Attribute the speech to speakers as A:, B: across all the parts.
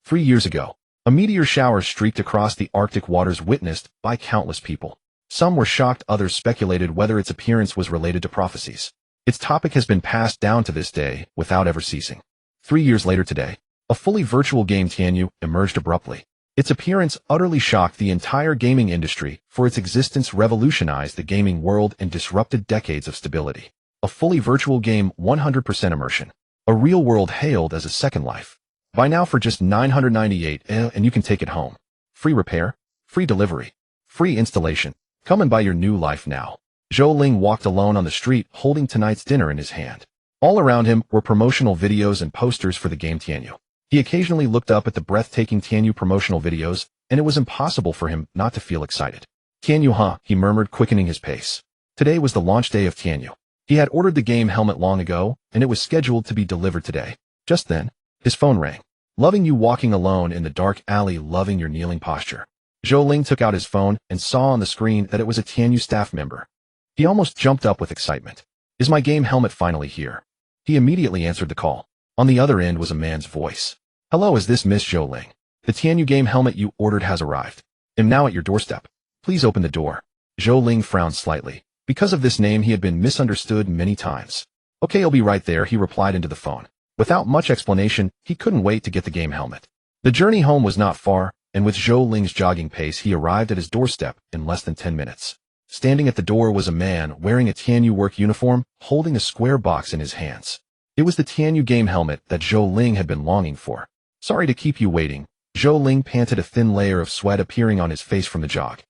A: 3 years ago, a meteor shower streaked across the Arctic waters witnessed by countless people. Some were shocked, others speculated whether its appearance was related to prophecies. Its topic has been passed down to this day without ever ceasing. 3 years later today, a fully virtual game Tianyu emerged abruptly. Its appearance utterly shocked the entire gaming industry, for its existence revolutionized the gaming world and disrupted decades of stability. A fully virtual game, 100% immersion. A real world hailed as a second life. Buy now for just $998 and you can take it home. Free repair, free delivery, free installation. Come and buy your new life now. Zhou Ling walked alone on the street holding tonight's dinner in his hand. All around him were promotional videos and posters for the game Tianyu. He occasionally looked up at the breathtaking Tianyu promotional videos, and it was impossible for him not to feel excited. Tianyu, huh? He murmured, quickening his pace. Today was the launch day of Tianyu. He had ordered the game helmet long ago, and it was scheduled to be delivered today. Just then, his phone rang. Loving you walking alone in the dark alley, loving your kneeling posture. Zhou Ling took out his phone and saw on the screen that it was a Tianyu staff member. He almost jumped up with excitement. Is my game helmet finally here? He immediately answered the call. On the other end was a man's voice. Hello, is this Miss Zhou Ling? The Tianyu game helmet you ordered has arrived. I'm now at your doorstep. Please open the door. Zhou Ling frowned slightly. Because of this name he had been misunderstood many times. Okay, I'll be right there, he replied into the phone. Without much explanation, he couldn't wait to get the game helmet. The journey home was not far, and with Zhou Ling's jogging pace he arrived at his doorstep in less than 10 minutes. Standing at the door was a man wearing a Tianyu work uniform, holding a square box in his hands. It was the Tianyu game helmet that Zhou Ling had been longing for. Sorry to keep you waiting. Zhou Ling panted, a thin layer of sweat appearing on his face from the jog.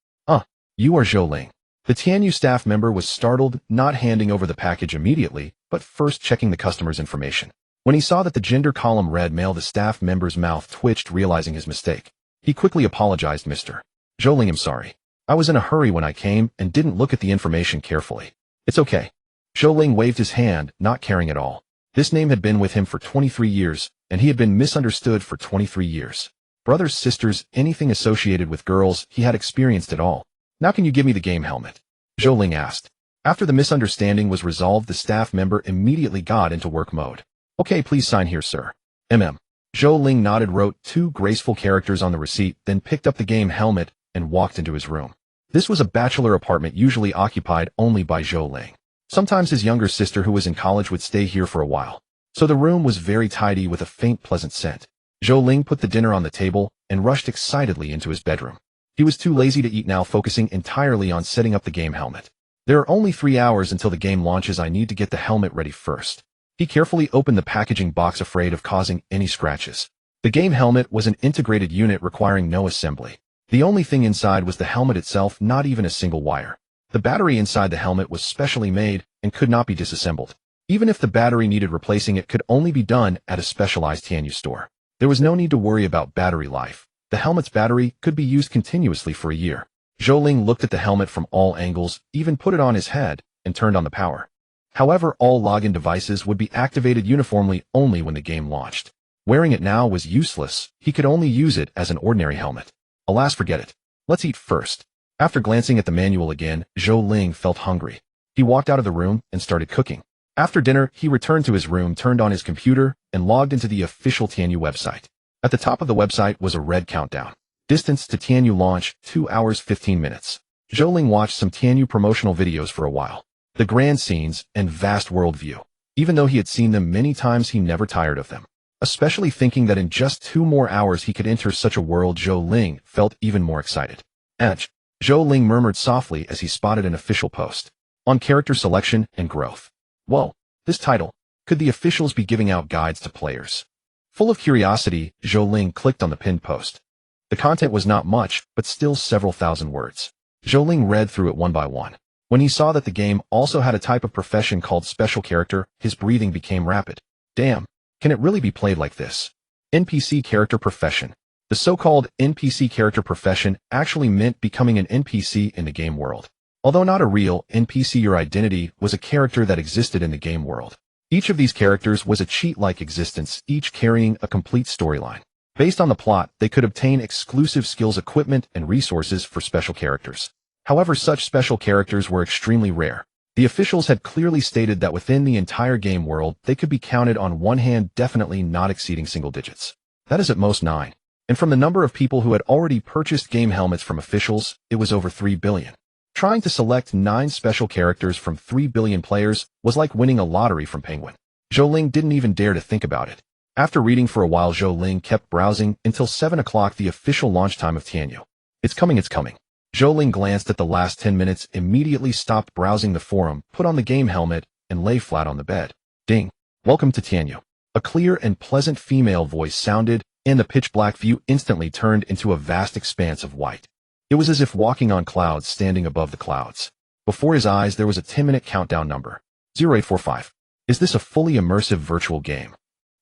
A: You are Zhou Ling. The Tianyu staff member was startled, not handing over the package immediately, but first checking the customer's information. When he saw that the gender column read male, the staff member's mouth twitched, realizing his mistake. He quickly apologized. Mr. Zhou Ling, I'm sorry. I was in a hurry when I came and didn't look at the information carefully. It's okay. Zhou Ling waved his hand, not caring at all. This name had been with him for 23 years, and he had been misunderstood for 23 years. Brothers, sisters, anything associated with girls, he had experienced it all. Now can you give me the game helmet? Zhou Ling asked. After the misunderstanding was resolved, the staff member immediately got into work mode. Okay, please sign here, sir. Zhou Ling nodded, wrote 2 graceful characters on the receipt, then picked up the game helmet and walked into his room. This was a bachelor apartment usually occupied only by Zhou Ling. Sometimes his younger sister, who was in college, would stay here for a while. So the room was very tidy with a faint, pleasant scent. Zhou Ling put the dinner on the table and rushed excitedly into his bedroom. He was too lazy to eat now, focusing entirely on setting up the game helmet. There are only 3 hours until the game launches. I need to get the helmet ready first. He carefully opened the packaging box, afraid of causing any scratches. The game helmet was an integrated unit requiring no assembly. The only thing inside was the helmet itself, not even a single wire. The battery inside the helmet was specially made and could not be disassembled. Even if the battery needed replacing, it could only be done at a specialized Tianyu store. There was no need to worry about battery life. The helmet's battery could be used continuously for a year. Zhou Ling looked at the helmet from all angles, even put it on his head, and turned on the power. However, all login devices would be activated uniformly only when the game launched. Wearing it now was useless. He could only use it as an ordinary helmet. Alas, forget it. Let's eat first. After glancing at the manual again, Zhou Ling felt hungry. He walked out of the room and started cooking. After dinner, he returned to his room, turned on his computer, and logged into the official Tianyu website. At the top of the website was a red countdown. Distance to Tianyu launch, 2 hours 15 minutes. Zhou Ling watched some Tianyu promotional videos for a while. The grand scenes and vast world view. Even though he had seen them many times, he never tired of them. Especially thinking that in just 2 more hours he could enter such a world, Zhou Ling felt even more excited. Zhou Ling murmured softly as he spotted an official post. On character selection and growth. Whoa, this title. Could the officials be giving out guides to players? Full of curiosity, Zhou Ling clicked on the pinned post. The content was not much, but still several thousand words. Zhou Ling read through it one by one. When he saw that the game also had a type of profession called special character, his breathing became rapid. Damn, can it really be played like this? NPC character profession. The so-called NPC character profession actually meant becoming an NPC in the game world. Although not a real NPC, your identity was a character that existed in the game world. Each of these characters was a cheat-like existence, each carrying a complete storyline. Based on the plot, they could obtain exclusive skills, equipment, and resources for special characters. However, such special characters were extremely rare. The officials had clearly stated that within the entire game world, they could be counted on one hand, definitely not exceeding single digits. That is at most 9. And from the number of people who had already purchased game helmets from officials, it was over 3 billion. Trying to select 9 special characters from 3 billion players was like winning a lottery from Penguin. Zhou Ling didn't even dare to think about it. After reading for a while, Zhou Ling kept browsing until 7 o'clock, the official launch time of Tianyu. It's coming, it's coming. Zhou Ling glanced at the last 10 minutes, immediately stopped browsing the forum, put on the game helmet, and lay flat on the bed. Ding. Welcome to Tianyu. A clear and pleasant female voice sounded, and the pitch-black view instantly turned into a vast expanse of white. It was as if walking on clouds, standing above the clouds. Before his eyes there was a 10-minute countdown number. 0845. Is this a fully immersive virtual game?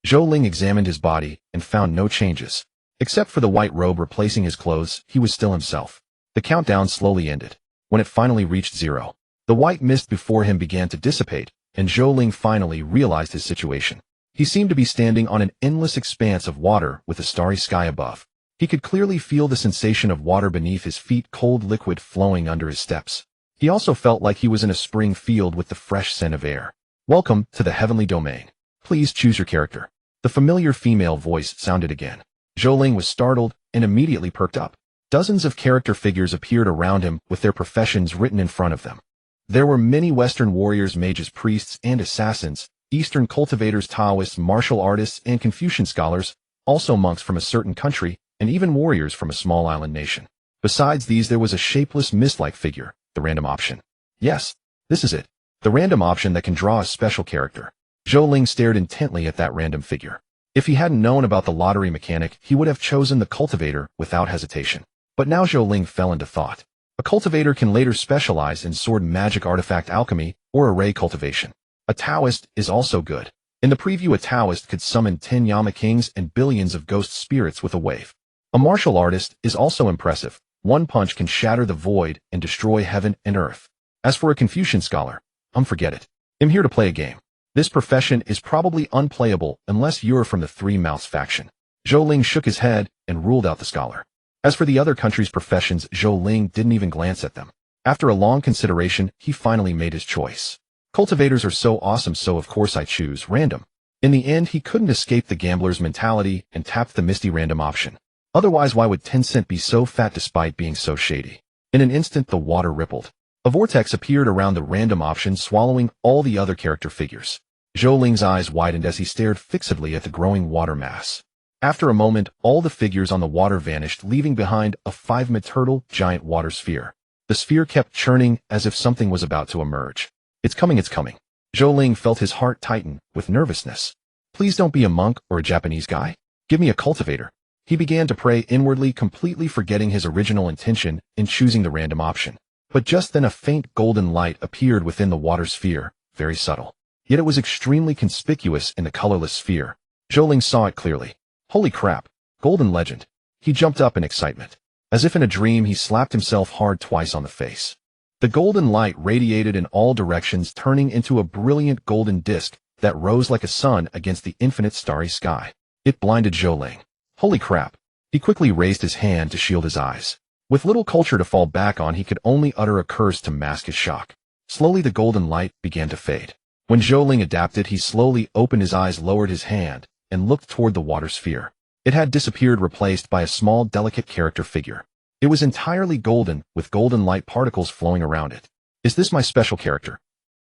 A: Zhou Ling examined his body and found no changes. Except for the white robe replacing his clothes, he was still himself. The countdown slowly ended. When it finally reached 0, the white mist before him began to dissipate, and Zhou Ling finally realized his situation. He seemed to be standing on an endless expanse of water with a starry sky above. He could clearly feel the sensation of water beneath his feet, cold liquid flowing under his steps. He also felt like he was in a spring field with the fresh scent of air. Welcome to the heavenly domain. Please choose your character. The familiar female voice sounded again. Zhou Ling was startled and immediately perked up. Dozens of character figures appeared around him with their professions written in front of them. There were many Western warriors, mages, priests, and assassins, Eastern cultivators, Taoists, martial artists, and Confucian scholars, also monks from a certain country, and even warriors from a small island nation. Besides these, there was a shapeless mist-like figure, the random option. Yes, this is it. The random option that can draw a special character. Zhou Ling stared intently at that random figure. If he hadn't known about the lottery mechanic, he would have chosen the cultivator without hesitation. But now Zhou Ling fell into thought. A cultivator can later specialize in sword magic, artifact alchemy, or array cultivation. A Taoist is also good. In the preview, a Taoist could summon 10 Yama Kings and billions of ghost spirits with a wave. A martial artist is also impressive. One punch can shatter the void and destroy heaven and earth. As for a Confucian scholar, forget it. I'm here to play a game. This profession is probably unplayable unless you're from the Three Mouths faction. Zhou Ling shook his head and ruled out the scholar. As for the other countries' professions, Zhou Ling didn't even glance at them. After a long consideration, he finally made his choice. Cultivators are so awesome, so of course I choose random. In the end, he couldn't escape the gambler's mentality and tapped the misty random option. Otherwise, why would Tencent be so fat despite being so shady? In an instant, the water rippled. A vortex appeared around the random option, swallowing all the other character figures. Zhou Ling's eyes widened as he stared fixedly at the growing water mass. After a moment, all the figures on the water vanished, leaving behind a 5-meter turtle giant water sphere. The sphere kept churning as if something was about to emerge. It's coming, it's coming. Zhou Ling felt his heart tighten with nervousness. Please don't be a monk or a Japanese guy. Give me a cultivator. He began to pray inwardly, completely forgetting his original intention in choosing the random option. But just then a faint golden light appeared within the water sphere, very subtle. Yet it was extremely conspicuous in the colorless sphere. Zhou Ling saw it clearly. Holy crap! Golden legend. He jumped up in excitement. As if in a dream, he slapped himself hard twice on the face. The golden light radiated in all directions, turning into a brilliant golden disk that rose like a sun against the infinite starry sky. It blinded Zhou Ling. Holy crap! He quickly raised his hand to shield his eyes. With little culture to fall back on, he could only utter a curse to mask his shock. Slowly the golden light began to fade. When Zhou Ling adapted, he slowly opened his eyes, lowered his hand, and looked toward the water sphere. It had disappeared, replaced by a small, delicate character figure. It was entirely golden, with golden light particles flowing around it. Is this my special character?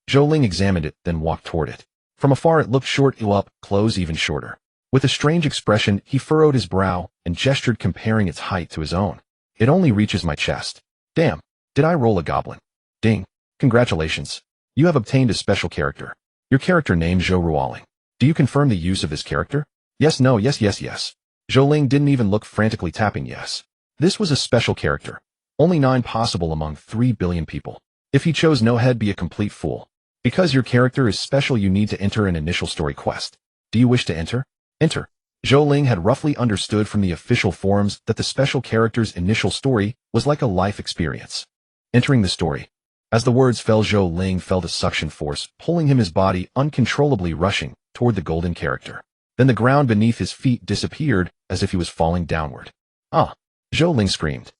A: Zhou Ling examined it, then walked toward it. From afar it looked short, up close even shorter. With a strange expression, he furrowed his brow and gestured, comparing its height to his own. It only reaches my chest. Damn, did I roll a goblin? Ding. Congratulations. You have obtained a special character. Your character name Zhou Ruoling. Do you confirm the use of this character? Yes, no, yes, yes, yes. Zhou Ling didn't even look, frantically tapping yes. This was a special character. Only 9 possible among 3 billion people. If he chose no, he'd be a complete fool. Because your character is special, you need to enter an initial story quest. Do you wish to enter? Enter. Zhou Ling had roughly understood from the official forums that the special character's initial story was like a life experience. Entering the story. As the words fell, Zhou Ling felt a suction force, pulling him, his body uncontrollably rushing toward the golden character. Then the ground beneath his feet disappeared as if he was falling downward. Ah! Zhou Ling screamed.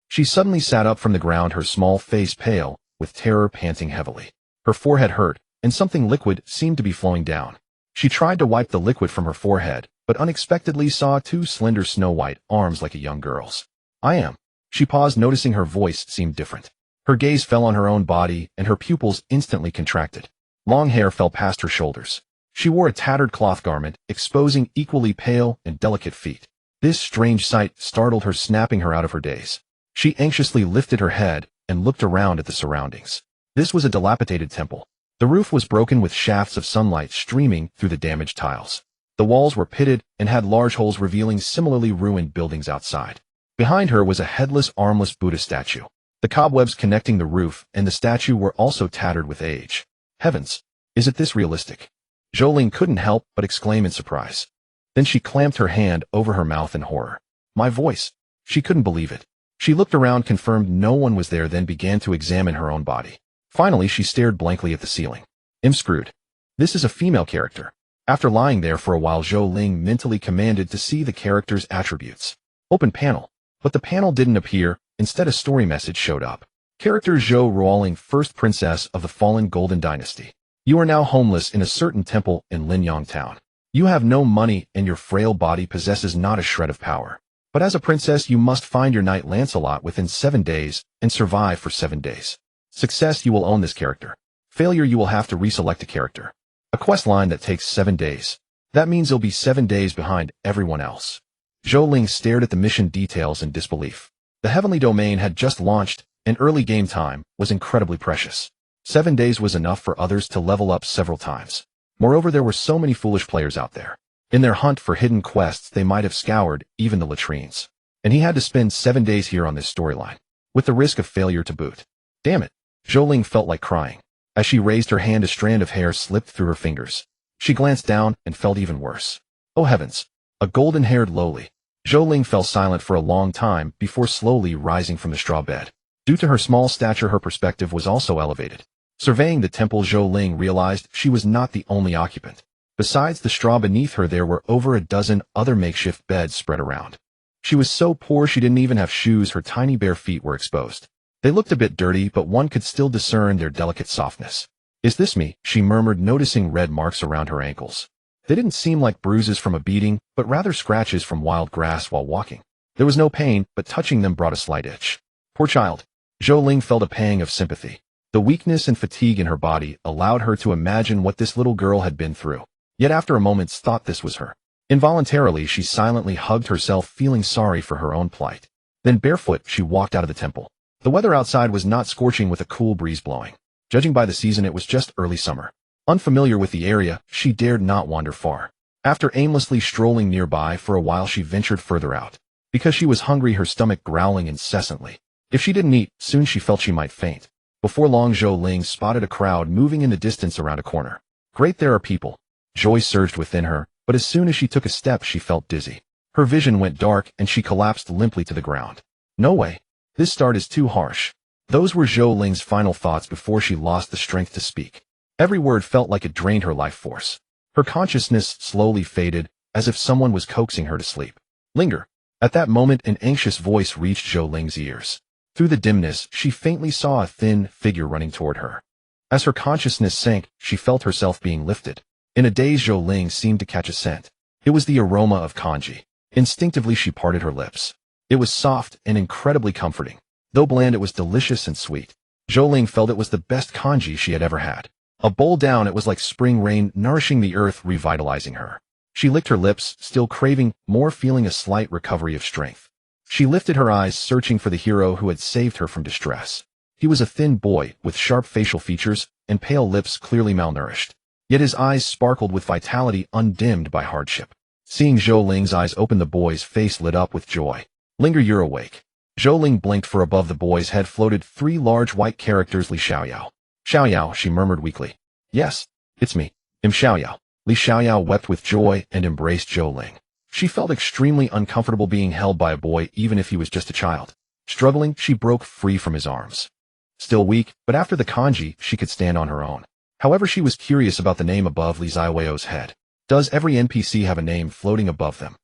A: She suddenly sat up from the ground, her small face pale, with terror, panting heavily. Her forehead hurt, and something liquid seemed to be flowing down. She tried to wipe the liquid from her forehead, but unexpectedly saw two slender snow-white arms like a young girl's. I am. She paused, noticing her voice seemed different. Her gaze fell on her own body, and her pupils instantly contracted. Long hair fell past her shoulders. She wore a tattered cloth garment, exposing equally pale and delicate feet. This strange sight startled her, snapping her out of her daze. She anxiously lifted her head and looked around at the surroundings. This was a dilapidated temple. The roof was broken, with shafts of sunlight streaming through the damaged tiles. The walls were pitted and had large holes, revealing similarly ruined buildings outside. Behind her was a headless, armless Buddha statue. The cobwebs connecting the roof and the statue were also tattered with age. Heavens! Is it this realistic? Zhou Ling couldn't help but exclaim in surprise. Then she clamped her hand over her mouth in horror. My voice! She couldn't believe it. She looked around, confirmed no one was there, then began to examine her own body. Finally, she stared blankly at the ceiling. I'm screwed. This is a female character. After lying there for a while, Zhou Ling mentally commanded to see the character's attributes. Open panel. But the panel didn't appear. Instead, a story message showed up. Character Zhou Ruoling, first princess of the fallen Golden Dynasty. You are now homeless in a certain temple in Linyang Town. You have no money, and your frail body possesses not a shred of power. But as a princess, you must find your knight Lancelot within 7 days and survive for 7 days. Success, you will own this character. Failure, you will have to reselect a character. A quest line that takes 7 days. That means you'll be 7 days behind everyone else. Zhou Ling stared at the mission details in disbelief. The Heavenly Domain had just launched, and early game time was incredibly precious. 7 days was enough for others to level up several times. Moreover, there were so many foolish players out there. In their hunt for hidden quests, they might have scoured even the latrines. And he had to spend 7 days here on this storyline, with the risk of failure to boot. Damn it! Zhou Ling felt like crying. As she raised her hand, a strand of hair slipped through her fingers. She glanced down and felt even worse. Oh heavens! A golden-haired loli. Zhou Ling fell silent for a long time before slowly rising from the straw bed. Due to her small stature, her perspective was also elevated. Surveying the temple, Zhou Ling realized she was not the only occupant. Besides the straw beneath her, there were over a dozen other makeshift beds spread around. She was so poor she didn't even have shoes. Her tiny bare feet were exposed. They looked a bit dirty, but one could still discern their delicate softness. Is this me? She murmured, noticing red marks around her ankles. They didn't seem like bruises from a beating, but rather scratches from wild grass while walking. There was no pain, but touching them brought a slight itch. Poor child. Zhou Ling felt a pang of sympathy. The weakness and fatigue in her body allowed her to imagine what this little girl had been through. Yet after a moment's thought, this was her. Involuntarily, she silently hugged herself, feeling sorry for her own plight. Then barefoot, she walked out of the temple. The weather outside was not scorching, with a cool breeze blowing. Judging by the season, it was just early summer. Unfamiliar with the area, she dared not wander far. After aimlessly strolling nearby for a while, she ventured further out. Because she was hungry, her stomach growling incessantly. If she didn't eat, soon she felt she might faint. Before long, Zhou Ling spotted a crowd moving in the distance around a corner. Great, there are people. Joy surged within her, but as soon as she took a step, she felt dizzy. Her vision went dark, and she collapsed limply to the ground. No way. This start is too harsh. Those were Zhou Ling's final thoughts before she lost the strength to speak. Every word felt like it drained her life force. Her consciousness slowly faded, as if someone was coaxing her to sleep. Linger. At that moment, an anxious voice reached Zhou Ling's ears. Through the dimness, she faintly saw a thin figure running toward her. As her consciousness sank, she felt herself being lifted. In a daze, Zhou Ling seemed to catch a scent. It was the aroma of kanji. Instinctively, she parted her lips. It was soft and incredibly comforting. Though bland, it was delicious and sweet. Zhou Ling felt it was the best kanji she had ever had. A bowl down, it was like spring rain nourishing the earth, revitalizing her. She licked her lips, still craving more, feeling a slight recovery of strength. She lifted her eyes, searching for the hero who had saved her from distress. He was a thin boy, with sharp facial features and pale lips, clearly malnourished. Yet his eyes sparkled with vitality, undimmed by hardship. Seeing Zhou Ling's eyes open, the boy's face lit up with joy. Linger, you're awake. Zhou Ling blinked, for above the boy's head floated 3 large white characters. Li Xiaoyao. Xiaoyao, she murmured weakly. Yes, it's me. I'm Xiaoyao. Li Xiaoyao wept with joy and embraced Zhou Ling. She felt extremely uncomfortable being held by a boy, even if he was just a child. Struggling, she broke free from his arms. Still weak, but after the kanji, she could stand on her own. However, she was curious about the name above Li Xiaoyao's head. Does every NPC have a name floating above them?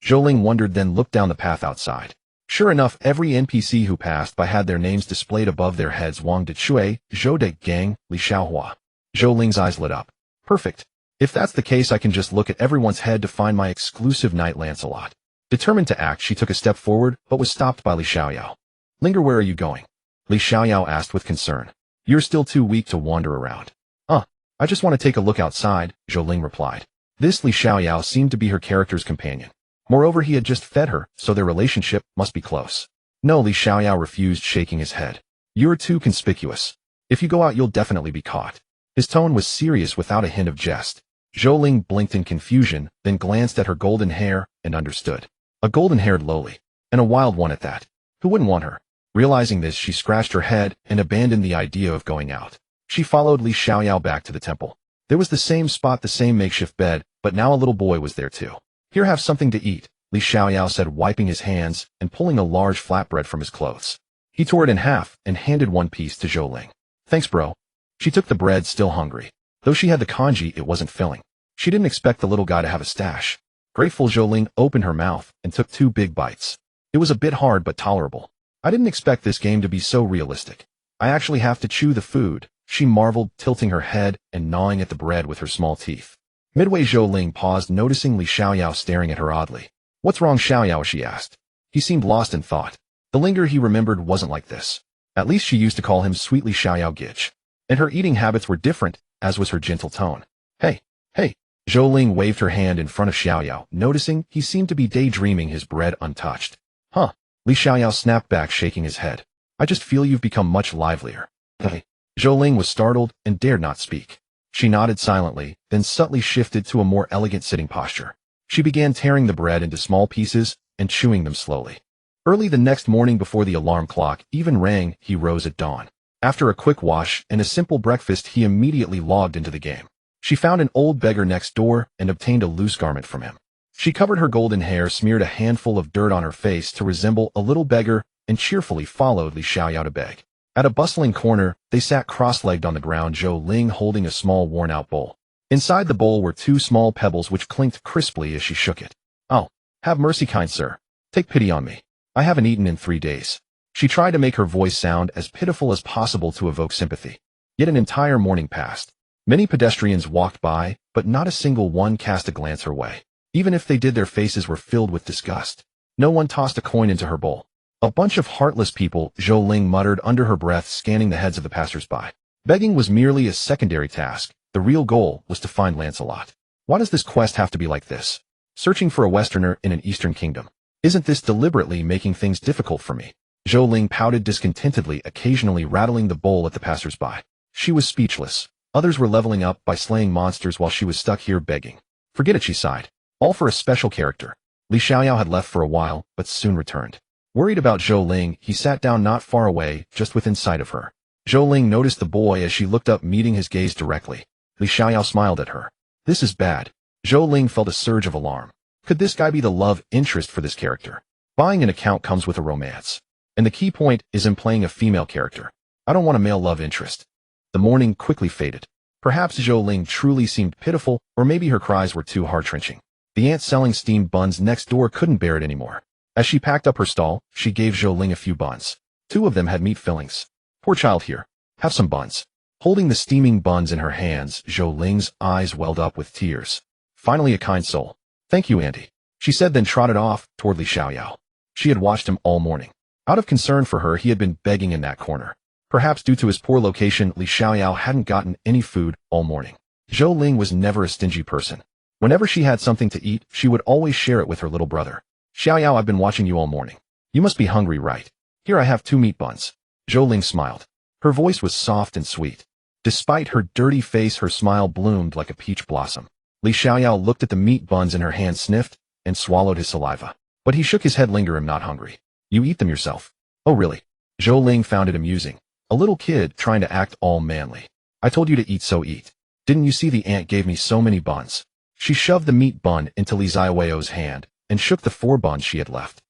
A: Zhou Ling wondered, then looked down the path outside. Sure enough, every NPC who passed by had their names displayed above their heads: Wang De Chui, Zhou De Gang, Li Xiaohua. Zhou Ling's eyes lit up. Perfect. If that's the case, I can just look at everyone's head to find my exclusive knight Lancelot. Determined to act, she took a step forward, but was stopped by Li Xiaoyao. Linger, where are you going? Li Xiaoyao asked with concern. You're still too weak to wander around. I just want to take a look outside, Zhou Ling replied. This Li Xiaoyao seemed to be her character's companion. Moreover, he had just fed her, so their relationship must be close. No, Li Xiaoyao refused, shaking his head. You're too conspicuous. If you go out, you'll definitely be caught. His tone was serious without a hint of jest. Zhou Ling blinked in confusion, then glanced at her golden hair and understood. A golden-haired loli. And a wild one at that. Who wouldn't want her? Realizing this, she scratched her head and abandoned the idea of going out. She followed Li Xiaoyao back to the temple. There was the same spot, the same makeshift bed, but now a little boy was there too. Here, have something to eat, Li Xiaoyao said, wiping his hands and pulling a large flatbread from his clothes. He tore it in half and handed one piece to Zhou Ling. Thanks, bro. She took the bread, still hungry. Though she had the kanji, it wasn't filling. She didn't expect the little guy to have a stash. Grateful, Zhou Ling opened her mouth and took 2 big bites. It was a bit hard but tolerable. I didn't expect this game to be so realistic. I actually have to chew the food, she marveled, tilting her head and gnawing at the bread with her small teeth. Midway, Zhou Ling paused, noticing Li Xiaoyao staring at her oddly. What's wrong, Xiaoyao, she asked. He seemed lost in thought. The Linger he remembered wasn't like this. At least she used to call him Sweet Li Xiaoyao Gitch. And her eating habits were different, as was her gentle tone. Hey. Zhou Ling waved her hand in front of Xiaoyao, noticing he seemed to be daydreaming, his bread untouched. Li Xiaoyao snapped back, shaking his head. I just feel you've become much livelier. Hey. Zhou Ling was startled and dared not speak. She nodded silently, then subtly shifted to a more elegant sitting posture. She began tearing the bread into small pieces and chewing them slowly. Early the next morning, before the alarm clock even rang, he rose at dawn. After a quick wash and a simple breakfast, he immediately logged into the game. She found an old beggar next door and obtained a loose garment from him. She covered her golden hair, smeared a handful of dirt on her face to resemble a little beggar, and cheerfully followed Li Xiaoyao to beg. At a bustling corner, they sat cross-legged on the ground, Zhou Ling holding a small worn-out bowl. Inside the bowl were 2 small pebbles which clinked crisply as she shook it. Oh, have mercy, kind sir. Take pity on me. I haven't eaten in 3 days. She tried to make her voice sound as pitiful as possible to evoke sympathy. Yet an entire morning passed. Many pedestrians walked by, but not a single one cast a glance her way. Even if they did, their faces were filled with disgust. No one tossed a coin into her bowl. A bunch of heartless people, Zhou Ling muttered under her breath, scanning the heads of the passers-by. Begging was merely a secondary task. The real goal was to find Lancelot. Why does this quest have to be like this? Searching for a Westerner in an Eastern kingdom. Isn't this deliberately making things difficult for me? Zhou Ling pouted discontentedly, occasionally rattling the bowl at the passers-by. She was speechless. Others were leveling up by slaying monsters while she was stuck here begging. Forget it, she sighed. All for a special character. Li Xiaoyao had left for a while, but soon returned. Worried about Zhou Ling, he sat down not far away, just within sight of her. Zhou Ling noticed the boy as she looked up, meeting his gaze directly. Li Xiaoyao smiled at her. This is bad. Zhou Ling felt a surge of alarm. Could this guy be the love interest for this character? Buying an account comes with a romance. And the key point is in playing a female character. I don't want a male love interest. The morning quickly faded. Perhaps Zhou Ling truly seemed pitiful, or maybe her cries were too heart-wrenching. The aunt selling steamed buns next door couldn't bear it anymore. As she packed up her stall, she gave Zhou Ling a few buns. 2 of them had meat fillings. Poor child, here. Have some buns. Holding the steaming buns in her hands, Zhou Ling's eyes welled up with tears. Finally, a kind soul. Thank you, auntie, she said, then trotted off toward Li Xiaoyao. She had watched him all morning. Out of concern for her, he had been begging in that corner. Perhaps due to his poor location, Li Xiaoyao hadn't gotten any food all morning. Zhou Ling was never a stingy person. Whenever she had something to eat, she would always share it with her little brother. Xiaoyao, I've been watching you all morning. You must be hungry, right? Here, I have 2 meat buns. Zhou Ling smiled. Her voice was soft and sweet. Despite her dirty face, her smile bloomed like a peach blossom. Li Xiaoyao looked at the meat buns in her hand, sniffed, and swallowed his saliva. But he shook his head. Linger, I'm not hungry. You eat them yourself. Oh, really? Zhou Ling found it amusing. A little kid trying to act all manly. I told you to eat, so eat. Didn't you see the aunt gave me so many buns? She shoved the meat bun into Li Xiaoyao's hand and shook the 4 buns she had left.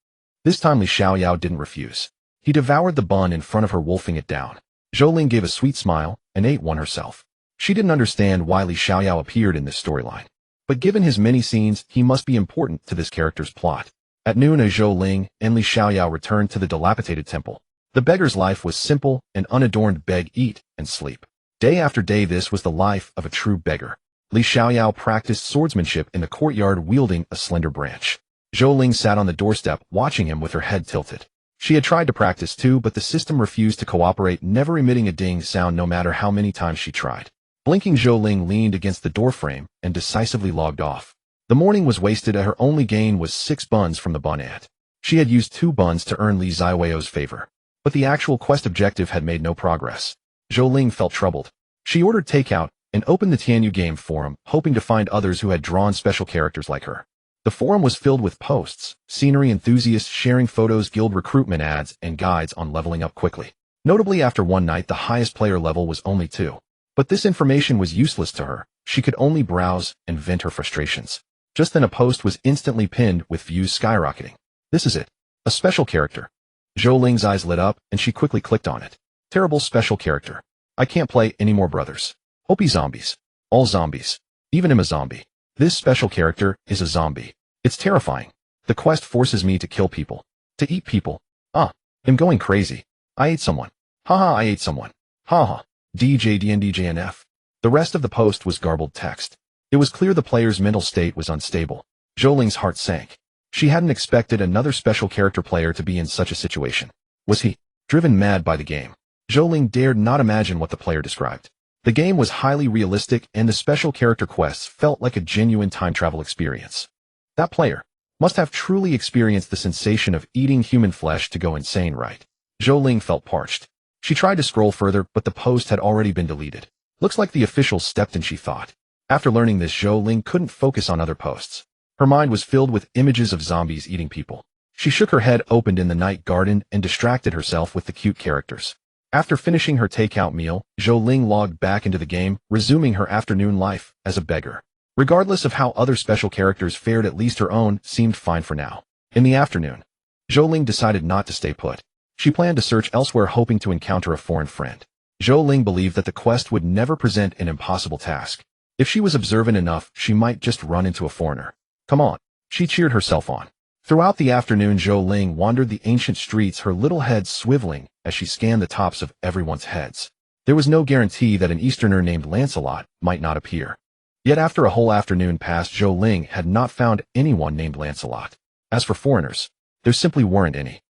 A: This time Li Xiaoyao didn't refuse. He devoured the bun in front of her, wolfing it down. Zhou Ling gave a sweet smile and ate one herself. She didn't understand why Li Xiaoyao appeared in this storyline. But given his many scenes, he must be important to this character's plot. At noon, Zhou Ling and Li Xiaoyao returned to the dilapidated temple. The beggar's life was simple and unadorned: beg, eat, and sleep. Day after day, this was the life of a true beggar. Li Xiaoyao practiced swordsmanship in the courtyard wielding a slender branch. Zhou Ling sat on the doorstep watching him with her head tilted. She had tried to practice too, but the system refused to cooperate, never emitting a ding sound no matter how many times she tried. Blinking, Zhou Ling leaned against the doorframe and decisively logged off. The morning was wasted, and her only gain was 6 buns from the bun ant. She had used 2 buns to earn Li Ziweo's favor, but the actual quest objective had made no progress. Zhou Ling felt troubled. She ordered takeout and opened the Tianyu game forum, hoping to find others who had drawn special characters like her. The forum was filled with posts, scenery enthusiasts sharing photos, guild recruitment ads, and guides on leveling up quickly. Notably, after one night, the highest player level was only 2. But this information was useless to her. She could only browse and vent her frustrations. Just then a post was instantly pinned with views skyrocketing. This is it. A special character. Zhou Ling's eyes lit up and she quickly clicked on it. Terrible special character. I can't play any more brothers. OP zombies. All zombies. Even I'm a zombie. This special character is a zombie. It's terrifying. The quest forces me to kill people. To eat people. I'm going crazy. I ate someone. Haha, I ate someone. Haha. DJDNDJNF. The rest of the post was garbled text. It was clear the player's mental state was unstable. Zhou Ling's heart sank. She hadn't expected another special character player to be in such a situation. Was he driven mad by the game? Zhou Ling dared not imagine what the player described. The game was highly realistic, and the special character quests felt like a genuine time travel experience. That player must have truly experienced the sensation of eating human flesh to go insane, right? Zhou Ling felt parched. She tried to scroll further, but the post had already been deleted. Looks like the officials stepped in, she thought. After learning this, Zhou Ling couldn't focus on other posts. Her mind was filled with images of zombies eating people. She shook her head, opened in the night garden, and distracted herself with the cute characters. After finishing her takeout meal, Zhou Ling logged back into the game, resuming her afternoon life as a beggar. Regardless of how other special characters fared, at least her own seemed fine for now. In the afternoon, Zhou Ling decided not to stay put. She planned to search elsewhere, hoping to encounter a foreign friend. Zhou Ling believed that the quest would never present an impossible task. If she was observant enough, she might just run into a foreigner. Come on, she cheered herself on. Throughout the afternoon, Zhou Ling wandered the ancient streets, her little head swiveling as she scanned the tops of everyone's heads. There was no guarantee that an Easterner named Lancelot might not appear. Yet after a whole afternoon passed, Zhou Ling had not found anyone named Lancelot. As for foreigners, there simply weren't any.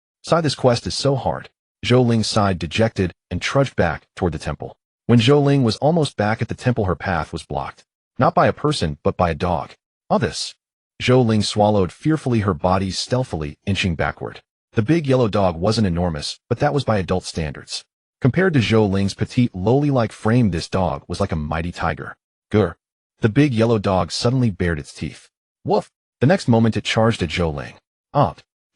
A: This quest is so hard. Zhou Ling sighed, dejected, and trudged back toward the temple. When Zhou Ling was almost back at the temple, her path was blocked. Not by a person, but by a dog. This. Zhou Ling swallowed fearfully, her body stealthily inching backward. The big yellow dog wasn't enormous, but that was by adult standards. Compared to Zhou Ling's petite, lowly-like frame, this dog was like a mighty tiger. Grr. The big yellow dog suddenly bared its teeth. Woof! The next moment it charged at Zhou Ling.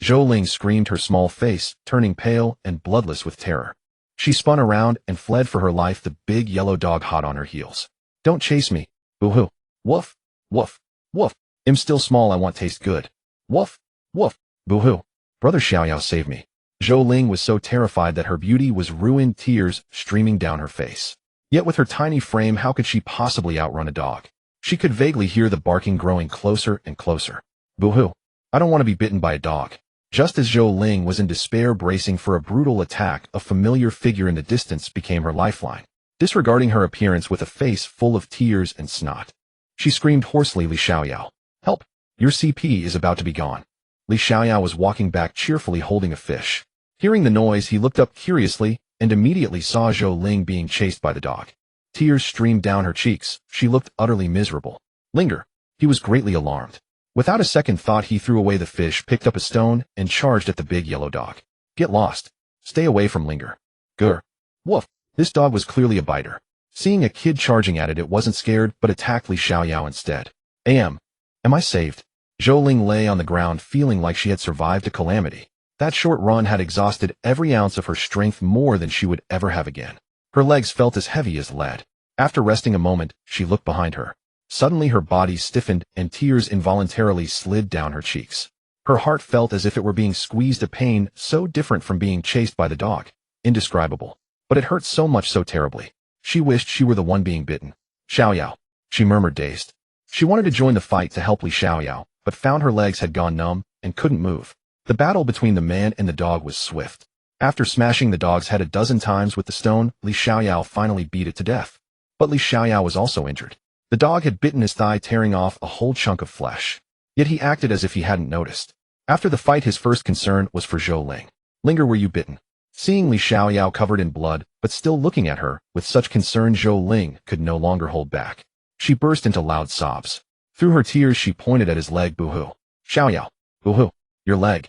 A: Zhou Ling screamed, her small face turning pale and bloodless with terror. She spun around and fled for her life, the big yellow dog hot on her heels. Don't chase me. Boo-hoo. Woof. Woof. Woof. I'm still small, I want taste good. Woof. Woof. Boo-hoo. Brother Xiaoyao, save me. Zhou Ling was so terrified that her beauty was ruined, tears streaming down her face. Yet with her tiny frame, how could she possibly outrun a dog? She could vaguely hear the barking growing closer and closer. Boo-hoo. I don't want to be bitten by a dog. Just as Zhou Ling was in despair, bracing for a brutal attack, a familiar figure in the distance became her lifeline. Disregarding her appearance with a face full of tears and snot, she screamed hoarsely, Li Xiaoyao. Help! Your CP is about to be gone. Li Xiaoyao was walking back cheerfully holding a fish. Hearing the noise, he looked up curiously and immediately saw Zhou Ling being chased by the dog. Tears streamed down her cheeks. She looked utterly miserable. Linger. He was greatly alarmed. Without a second thought, he threw away the fish, picked up a stone, and charged at the big yellow dog. Get lost. Stay away from Linger. Grr. Woof. This dog was clearly a biter. Seeing a kid charging at it, it wasn't scared, but attacked Li Xiaoyao instead. Am I saved? Zhou Ling lay on the ground, feeling like she had survived a calamity. That short run had exhausted every ounce of her strength, more than she would ever have again. Her legs felt as heavy as lead. After resting a moment, she looked behind her. Suddenly her body stiffened and tears involuntarily slid down her cheeks. Her heart felt as if it were being squeezed, a pain so different from being chased by the dog. Indescribable. But it hurt so much, so terribly. She wished she were the one being bitten. Xiaoyao. She murmured, dazed. She wanted to join the fight to help Li Xiaoyao, but found her legs had gone numb and couldn't move. The battle between the man and the dog was swift. After smashing the dog's head a dozen times with the stone, Li Xiaoyao finally beat it to death. But Li Xiaoyao was also injured. The dog had bitten his thigh, tearing off a whole chunk of flesh. Yet he acted as if he hadn't noticed. After the fight, his first concern was for Zhou Ling. "Linger, were you bitten?" Seeing Li Xiaoyao covered in blood, but still looking at her with such concern, Zhou Ling could no longer hold back. She burst into loud sobs. Through her tears, she pointed at his leg. "Boo-hoo. Xiaoyao. Boo-hoo. Your leg.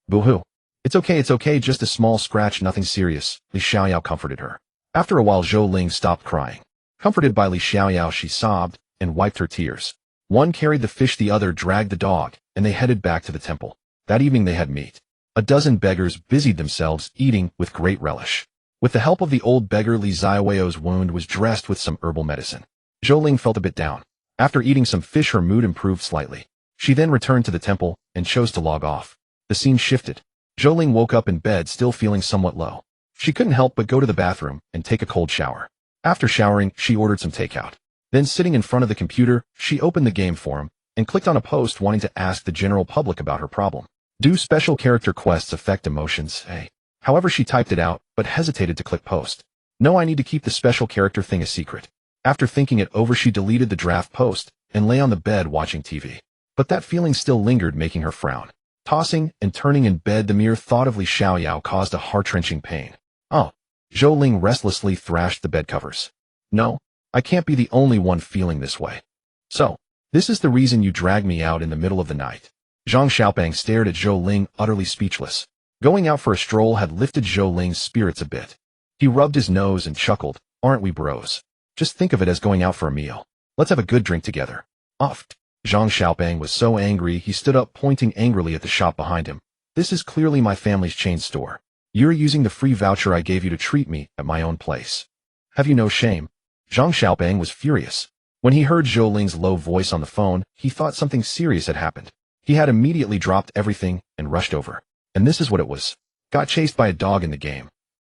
A: Boo-hoo. It's okay, just a small scratch, nothing serious," Li Xiaoyao comforted her. After a while, Zhou Ling stopped crying. Comforted by Li Xiaoyao, she sobbed and wiped her tears. One carried the fish, the other dragged the dog, and they headed back to the temple. That evening they had meat. A dozen beggars busied themselves eating with great relish. With the help of the old beggar, Li Xiaoyao's wound was dressed with some herbal medicine. Zhou Ling felt a bit down. After eating some fish, her mood improved slightly. She then returned to the temple and chose to log off. The scene shifted. Zhou Ling woke up in bed still feeling somewhat low. She couldn't help but go to the bathroom and take a cold shower. After showering, she ordered some takeout. Then, sitting in front of the computer, she opened the game forum and clicked on a post wanting to ask the general public about her problem. Do special character quests affect emotions? Hey. However, she typed it out, but hesitated to click post. No, I need to keep the special character thing a secret. After thinking it over, she deleted the draft post and lay on the bed watching TV. But that feeling still lingered, making her frown. Tossing and turning in bed, the mere thought of Li Xiaoyao caused a heart-wrenching pain. "Oh." Zhou Ling restlessly thrashed the bed covers. "No, I can't be the only one feeling this way. So, this is the reason you dragged me out in the middle of the night." Zhang Xiaopeng stared at Zhou Ling, utterly speechless. Going out for a stroll had lifted Zhou Ling's spirits a bit. He rubbed his nose and chuckled. "Aren't we bros? Just think of it as going out for a meal. Let's have a good drink together." "Off." Zhang Xiaopeng was so angry he stood up, pointing angrily at the shop behind him. "This is clearly my family's chain store. You're using the free voucher I gave you to treat me at my own place. Have you no shame?" Zhang Xiaopeng was furious. When he heard Zhou Ling's low voice on the phone, he thought something serious had happened. He had immediately dropped everything and rushed over. And this is what it was. "Got chased by a dog in the game.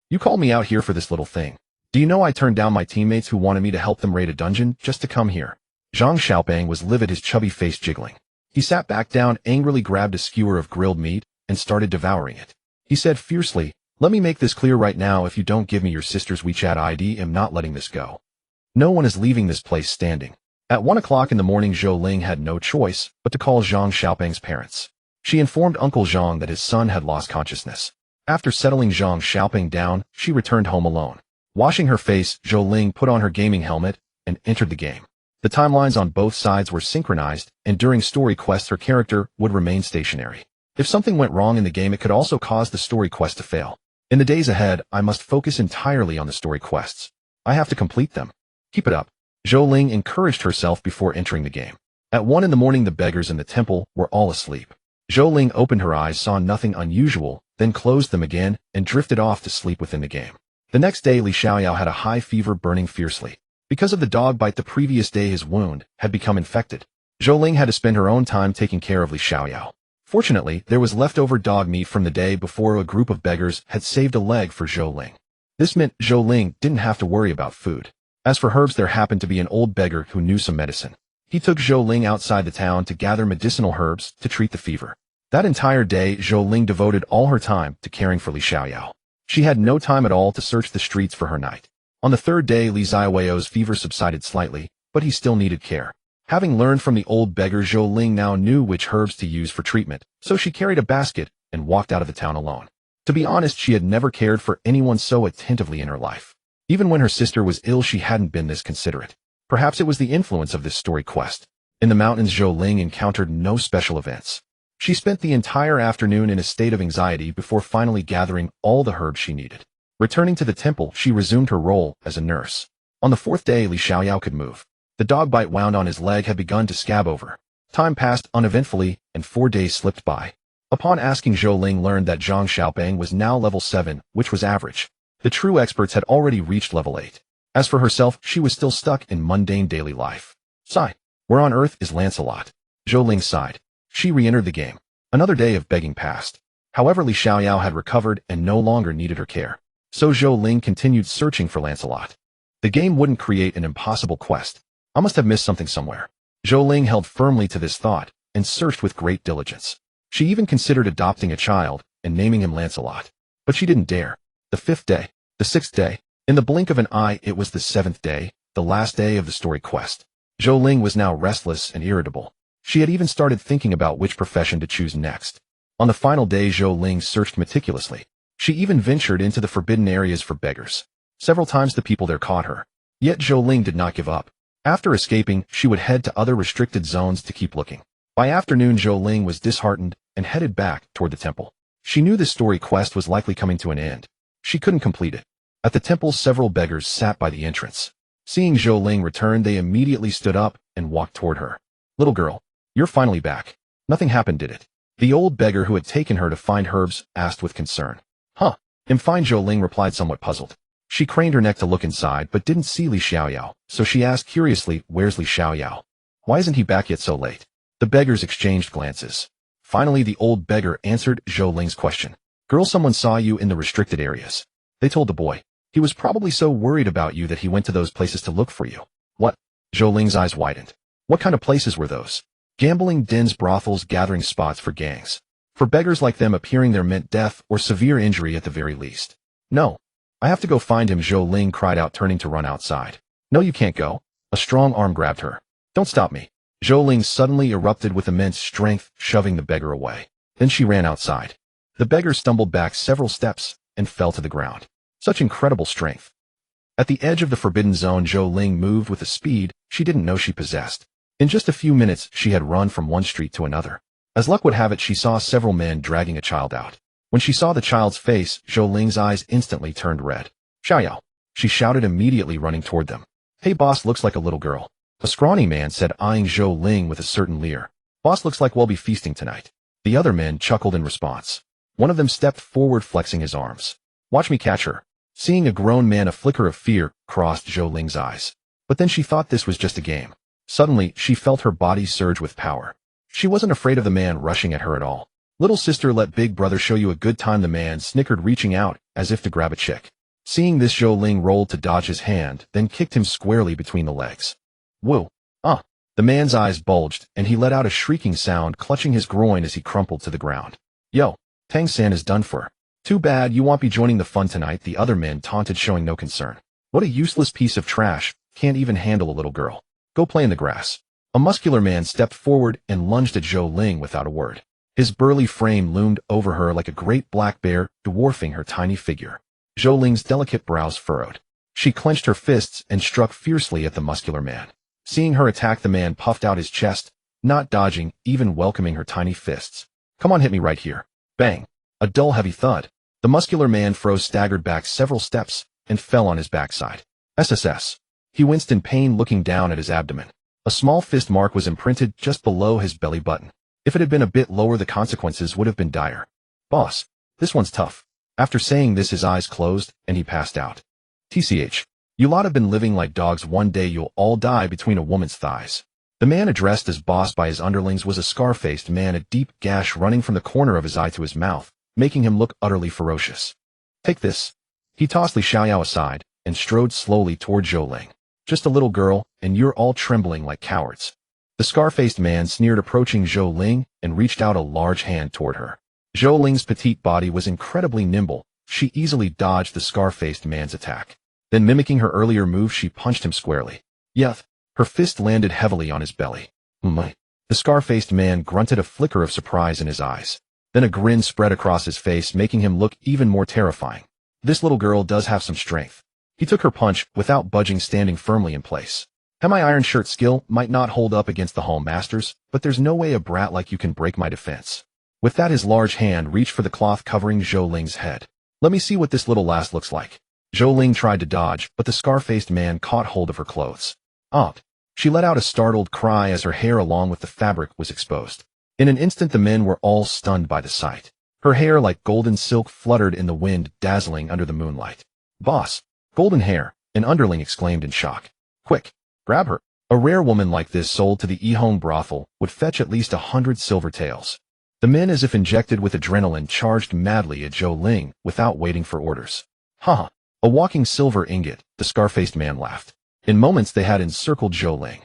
A: You called me out here for this little thing. Do you know I turned down my teammates who wanted me to help them raid a dungeon just to come here?" Zhang Xiaopeng was livid, his chubby face jiggling. He sat back down, angrily grabbed a skewer of grilled meat, and started devouring it. He said fiercely, "Let me make this clear right now, if you don't give me your sister's WeChat ID, I'm not letting this go. No one is leaving this place standing." At 1 o'clock in the morning, Zhou Ling had no choice but to call Zhang Xiaopeng's parents. She informed Uncle Zhang that his son had lost consciousness. After settling Zhang Xiaopeng down, she returned home alone. Washing her face, Zhou Ling put on her gaming helmet and entered the game. The timelines on both sides were synchronized, and during story quests her character would remain stationary. If something went wrong in the game, it could also cause the story quest to fail. In the days ahead, I must focus entirely on the story quests. I have to complete them. Keep it up. Zhou Ling encouraged herself before entering the game. At 1 in the morning, the beggars in the temple were all asleep. Zhou Ling opened her eyes, saw nothing unusual, then closed them again and drifted off to sleep within the game. The next day, Li Xiaoyao had a high fever, burning fiercely. Because of the dog bite the previous day, his wound had become infected. Zhou Ling had to spend her own time taking care of Li Xiaoyao. Fortunately, there was leftover dog meat from the day before. A group of beggars had saved a leg for Zhou Ling. This meant Zhou Ling didn't have to worry about food. As for herbs, there happened to be an old beggar who knew some medicine. He took Zhou Ling outside the town to gather medicinal herbs to treat the fever. That entire day, Zhou Ling devoted all her time to caring for Li Xiaoyao. She had no time at all to search the streets for her knight. On the third day, Li Xiaoyao's fever subsided slightly, but he still needed care. Having learned from the old beggar, Zhou Ling now knew which herbs to use for treatment, so she carried a basket and walked out of the town alone. To be honest, she had never cared for anyone so attentively in her life. Even when her sister was ill, she hadn't been this considerate. Perhaps it was the influence of this story quest. In the mountains, Zhou Ling encountered no special events. She spent the entire afternoon in a state of anxiety before finally gathering all the herbs she needed. Returning to the temple, she resumed her role as a nurse. On the fourth day, Li Xiaoyao could move. The dog bite wound on his leg had begun to scab over. Time passed uneventfully, and 4 days slipped by. Upon asking, Zhou Ling learned that Zhang Xiaopeng was now level 7, which was average. The true experts had already reached level 8. As for herself, she was still stuck in mundane daily life. Sigh. Where on earth is Lancelot? Zhou Ling sighed. She re-entered the game. Another day of begging passed. However, Li Xiaoyao had recovered and no longer needed her care. So Zhou Ling continued searching for Lancelot. The game wouldn't create an impossible quest. I must have missed something somewhere. Zhou Ling held firmly to this thought and searched with great diligence. She even considered adopting a child and naming him Lancelot. But she didn't dare. The 5th day. The 6th day. In the blink of an eye, it was the 7th day, the last day of the story quest. Zhou Ling was now restless and irritable. She had even started thinking about which profession to choose next. On the final day, Zhou Ling searched meticulously. She even ventured into the forbidden areas for beggars. Several times the people there caught her. Yet Zhou Ling did not give up. After escaping, she would head to other restricted zones to keep looking. By afternoon, Zhou Ling was disheartened and headed back toward the temple. She knew this story quest was likely coming to an end. She couldn't complete it. At the temple, several beggars sat by the entrance. Seeing Zhou Ling return, they immediately stood up and walked toward her. "Little girl, you're finally back. Nothing happened, did it?" The old beggar who had taken her to find herbs asked with concern. "Huh, I'm fine," Zhou Ling replied, somewhat puzzled. She craned her neck to look inside but didn't see Li Xiaoyao, so she asked curiously, "Where's Li Xiaoyao? Why isn't he back yet so late?" The beggars exchanged glances. Finally, the old beggar answered Zhou Ling's question. "Girl, someone saw you in the restricted areas. They told the boy. He was probably so worried about you that he went to those places to look for you." "What?" Zhou Ling's eyes widened. "What kind of places were those?" "Gambling dens, brothels, gathering spots for gangs. For beggars like them, appearing there meant death or severe injury at the very least." "No. I have to go find him," Zhou Ling cried out, turning to run outside. "No, you can't go." A strong arm grabbed her. "Don't stop me." Zhou Ling suddenly erupted with immense strength, shoving the beggar away. Then she ran outside. The beggar stumbled back several steps and fell to the ground. Such incredible strength. At the edge of the forbidden zone, Zhou Ling moved with a speed she didn't know she possessed. In just a few minutes, she had run from one street to another. As luck would have it, she saw several men dragging a child out. When she saw the child's face, Zhou Ling's eyes instantly turned red. "Xiaoyao," she shouted, immediately running toward them. "Hey boss, looks like a little girl." A scrawny man said, eyeing Zhou Ling with a certain leer. "Boss, looks like we'll be feasting tonight." The other men chuckled in response. One of them stepped forward, flexing his arms. "Watch me catch her." Seeing a grown man, a flicker of fear crossed Zhou Ling's eyes. But then she thought this was just a game. Suddenly, she felt her body surge with power. She wasn't afraid of the man rushing at her at all. "Little sister, let big brother show you a good time," the man snickered, reaching out as if to grab a chick. Seeing this, Zhou Ling rolled to dodge his hand, then kicked him squarely between the legs. "Whoa. The man's eyes bulged, and he let out a shrieking sound, clutching his groin as he crumpled to the ground. "Yo, Tang-san is done for. Too bad you won't be joining the fun tonight," the other men taunted, showing no concern. "What a useless piece of trash, can't even handle a little girl. Go play in the grass." A muscular man stepped forward and lunged at Zhou Ling without a word. His burly frame loomed over her like a great black bear, dwarfing her tiny figure. Zhou Ling's delicate brows furrowed. She clenched her fists and struck fiercely at the muscular man. Seeing her attack, the man puffed out his chest, not dodging, even welcoming her tiny fists. "Come on, hit me right here." Bang! A dull, heavy thud. The muscular man froze, staggered back several steps, and fell on his backside. SSS. He winced in pain, looking down at his abdomen. A small fist mark was imprinted just below his belly button. If it had been a bit lower, the consequences would have been dire. "Boss, this one's tough." After saying this, his eyes closed, and he passed out. "TCH. You lot have been living like dogs. One day you'll all die between a woman's thighs." The man addressed as boss by his underlings was a scar-faced man, a deep gash running from the corner of his eye to his mouth, making him look utterly ferocious. "Take this." He tossed Li Xiaoyao aside and strode slowly toward Zhou Ling. "Just a little girl, and you're all trembling like cowards." The scar-faced man sneered, approaching Zhou Ling, and reached out a large hand toward her. Zhou Ling's petite body was incredibly nimble. She easily dodged the scar-faced man's attack. Then, mimicking her earlier move, she punched him squarely. Yuck! Her fist landed heavily on his belly. "My." The scar-faced man grunted, a flicker of surprise in his eyes. Then a grin spread across his face, making him look even more terrifying. "This little girl does have some strength." He took her punch without budging, standing firmly in place. "My iron shirt skill might not hold up against the hall masters, but there's no way a brat like you can break my defense." With that, his large hand reached for the cloth covering Zhou Ling's head. "Let me see what this little lass looks like." Zhou Ling tried to dodge, but the scar-faced man caught hold of her clothes. "Ah!" She let out a startled cry as her hair along with the fabric was exposed. In an instant, the men were all stunned by the sight. Her hair, like golden silk, fluttered in the wind, dazzling under the moonlight. "Boss! Golden hair!" an underling exclaimed in shock. "Quick! Grab her." A rare woman like this, sold to the Ihong brothel, would fetch at least 100 silver taels. The men, as if injected with adrenaline, charged madly at Zhou Ling without waiting for orders. "Ha! A walking silver ingot," the scar-faced man laughed. In moments, they had encircled Zhou Ling.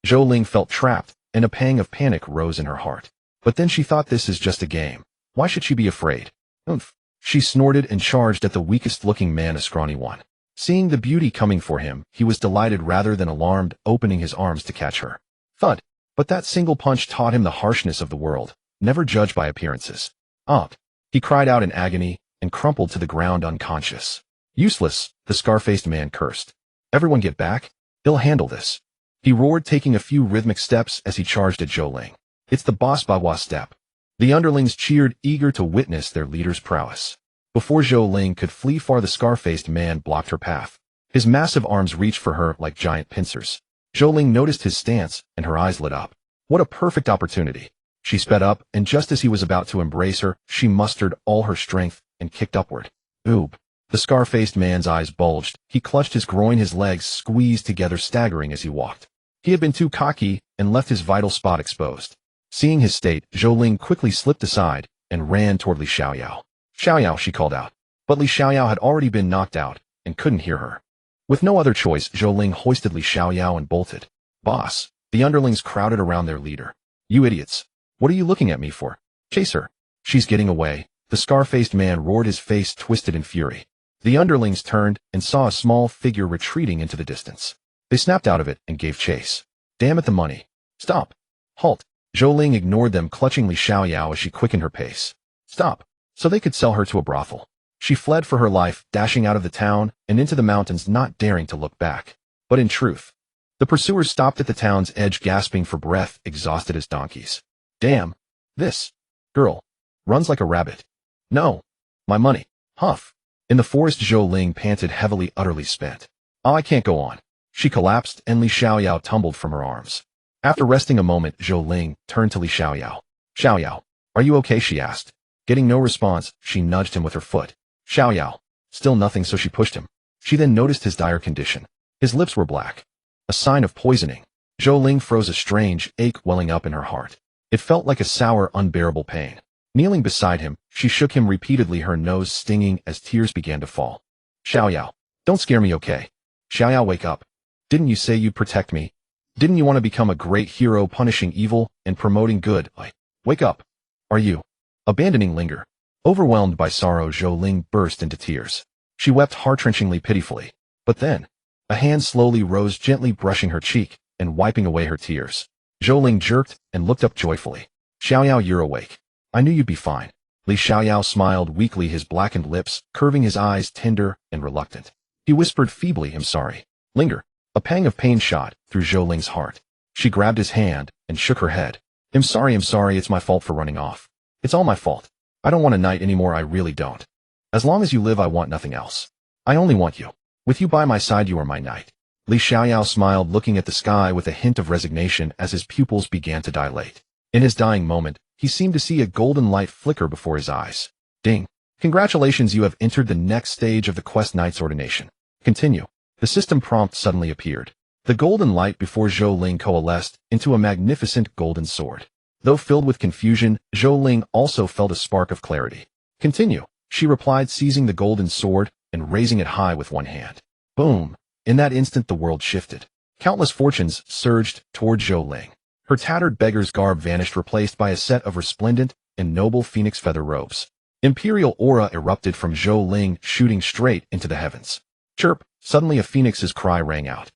A: Zhou Ling felt trapped, and a pang of panic rose in her heart. But then she thought, this is just a game. Why should she be afraid? "Oomph." She snorted and charged at the weakest-looking man, a scrawny one. Seeing the beauty coming for him, he was delighted rather than alarmed, opening his arms to catch her. Thud. But that single punch taught him the harshness of the world. Never judge by appearances. Up. He cried out in agony and crumpled to the ground unconscious. Useless, the scar-faced man cursed. Everyone get back. He'll handle this. He roared, taking a few rhythmic steps as he charged at Zhou Ling. It's the boss Bawa step. The underlings cheered, eager to witness their leader's prowess. Before Zhou Ling could flee far, the scar-faced man blocked her path. His massive arms reached for her like giant pincers. Zhou Ling noticed his stance, and her eyes lit up. What a perfect opportunity. She sped up, and just as he was about to embrace her, she mustered all her strength and kicked upward. Oob. The scar-faced man's eyes bulged. He clutched his groin, his legs squeezed together, staggering as he walked. He had been too cocky and left his vital spot exposed. Seeing his state, Zhou Ling quickly slipped aside and ran toward Li Xiaoyao. Xiaoyao, she called out. But Li Xiaoyao had already been knocked out and couldn't hear her. With no other choice, Zhou Ling hoisted Li Xiaoyao and bolted. Boss. The underlings crowded around their leader. You idiots. What are you looking at me for? Chase her. She's getting away. The scar-faced man roared, his face twisted in fury. The underlings turned and saw a small figure retreating into the distance. They snapped out of it and gave chase. Damn it, the money. Stop. Halt. Zhou Ling ignored them, clutching Li Xiaoyao as she quickened her pace. Stop. So they could sell her to a brothel. She fled for her life, dashing out of the town and into the mountains, not daring to look back. But in truth, the pursuers stopped at the town's edge, gasping for breath, exhausted as donkeys. Damn. This girl runs like a rabbit. No. My money. Huff. In the forest, Zhou Ling panted heavily, utterly spent. Oh, I can't go on. She collapsed, and Li Xiaoyao tumbled from her arms. After resting a moment, Zhou Ling turned to Li Xiaoyao. Xiaoyao, are you okay? She asked. Getting no response, she nudged him with her foot. Xiaoyao. Still nothing, so she pushed him. She then noticed his dire condition. His lips were black. A sign of poisoning. Zhou Ling froze, a strange ache welling up in her heart. It felt like a sour, unbearable pain. Kneeling beside him, she shook him repeatedly, her nose stinging as tears began to fall. Xiaoyao, don't scare me, okay? Xiaoyao, wake up. Didn't you say you'd protect me? Didn't you want to become a great hero, punishing evil and promoting good? Wake up. Are you abandoning Linger? Overwhelmed by sorrow, Zhou Ling burst into tears. She wept heart-wrenchingly, pitifully. But then, a hand slowly rose, gently brushing her cheek and wiping away her tears. Zhou Ling jerked and looked up joyfully. Xiaoyao, you're awake. I knew you'd be fine. Li Xiaoyao smiled weakly, his blackened lips curving, his eyes tender and reluctant. He whispered feebly, I'm sorry. Linger. A pang of pain shot through Zhou Ling's heart. She grabbed his hand and shook her head. I'm sorry, it's my fault for running off. It's all my fault. I don't want a knight anymore, I really don't. As long as you live, I want nothing else. I only want you. With you by my side, you are my knight. Li Xiaoyao smiled, looking at the sky with a hint of resignation as his pupils began to dilate. In his dying moment, he seemed to see a golden light flicker before his eyes. Ding. Congratulations, you have entered the next stage of the quest, Knight's Ordination. Continue. The system prompt suddenly appeared. The golden light before Zhou Ling coalesced into a magnificent golden sword. Though filled with confusion, Zhou Ling also felt a spark of clarity. Continue, she replied, seizing the golden sword and raising it high with one hand. Boom. In that instant, the world shifted. Countless fortunes surged toward Zhou Ling. Her tattered beggar's garb vanished, replaced by a set of resplendent and noble phoenix feather robes. Imperial aura erupted from Zhou Ling, shooting straight into the heavens. Chirp! Suddenly a phoenix's cry rang out.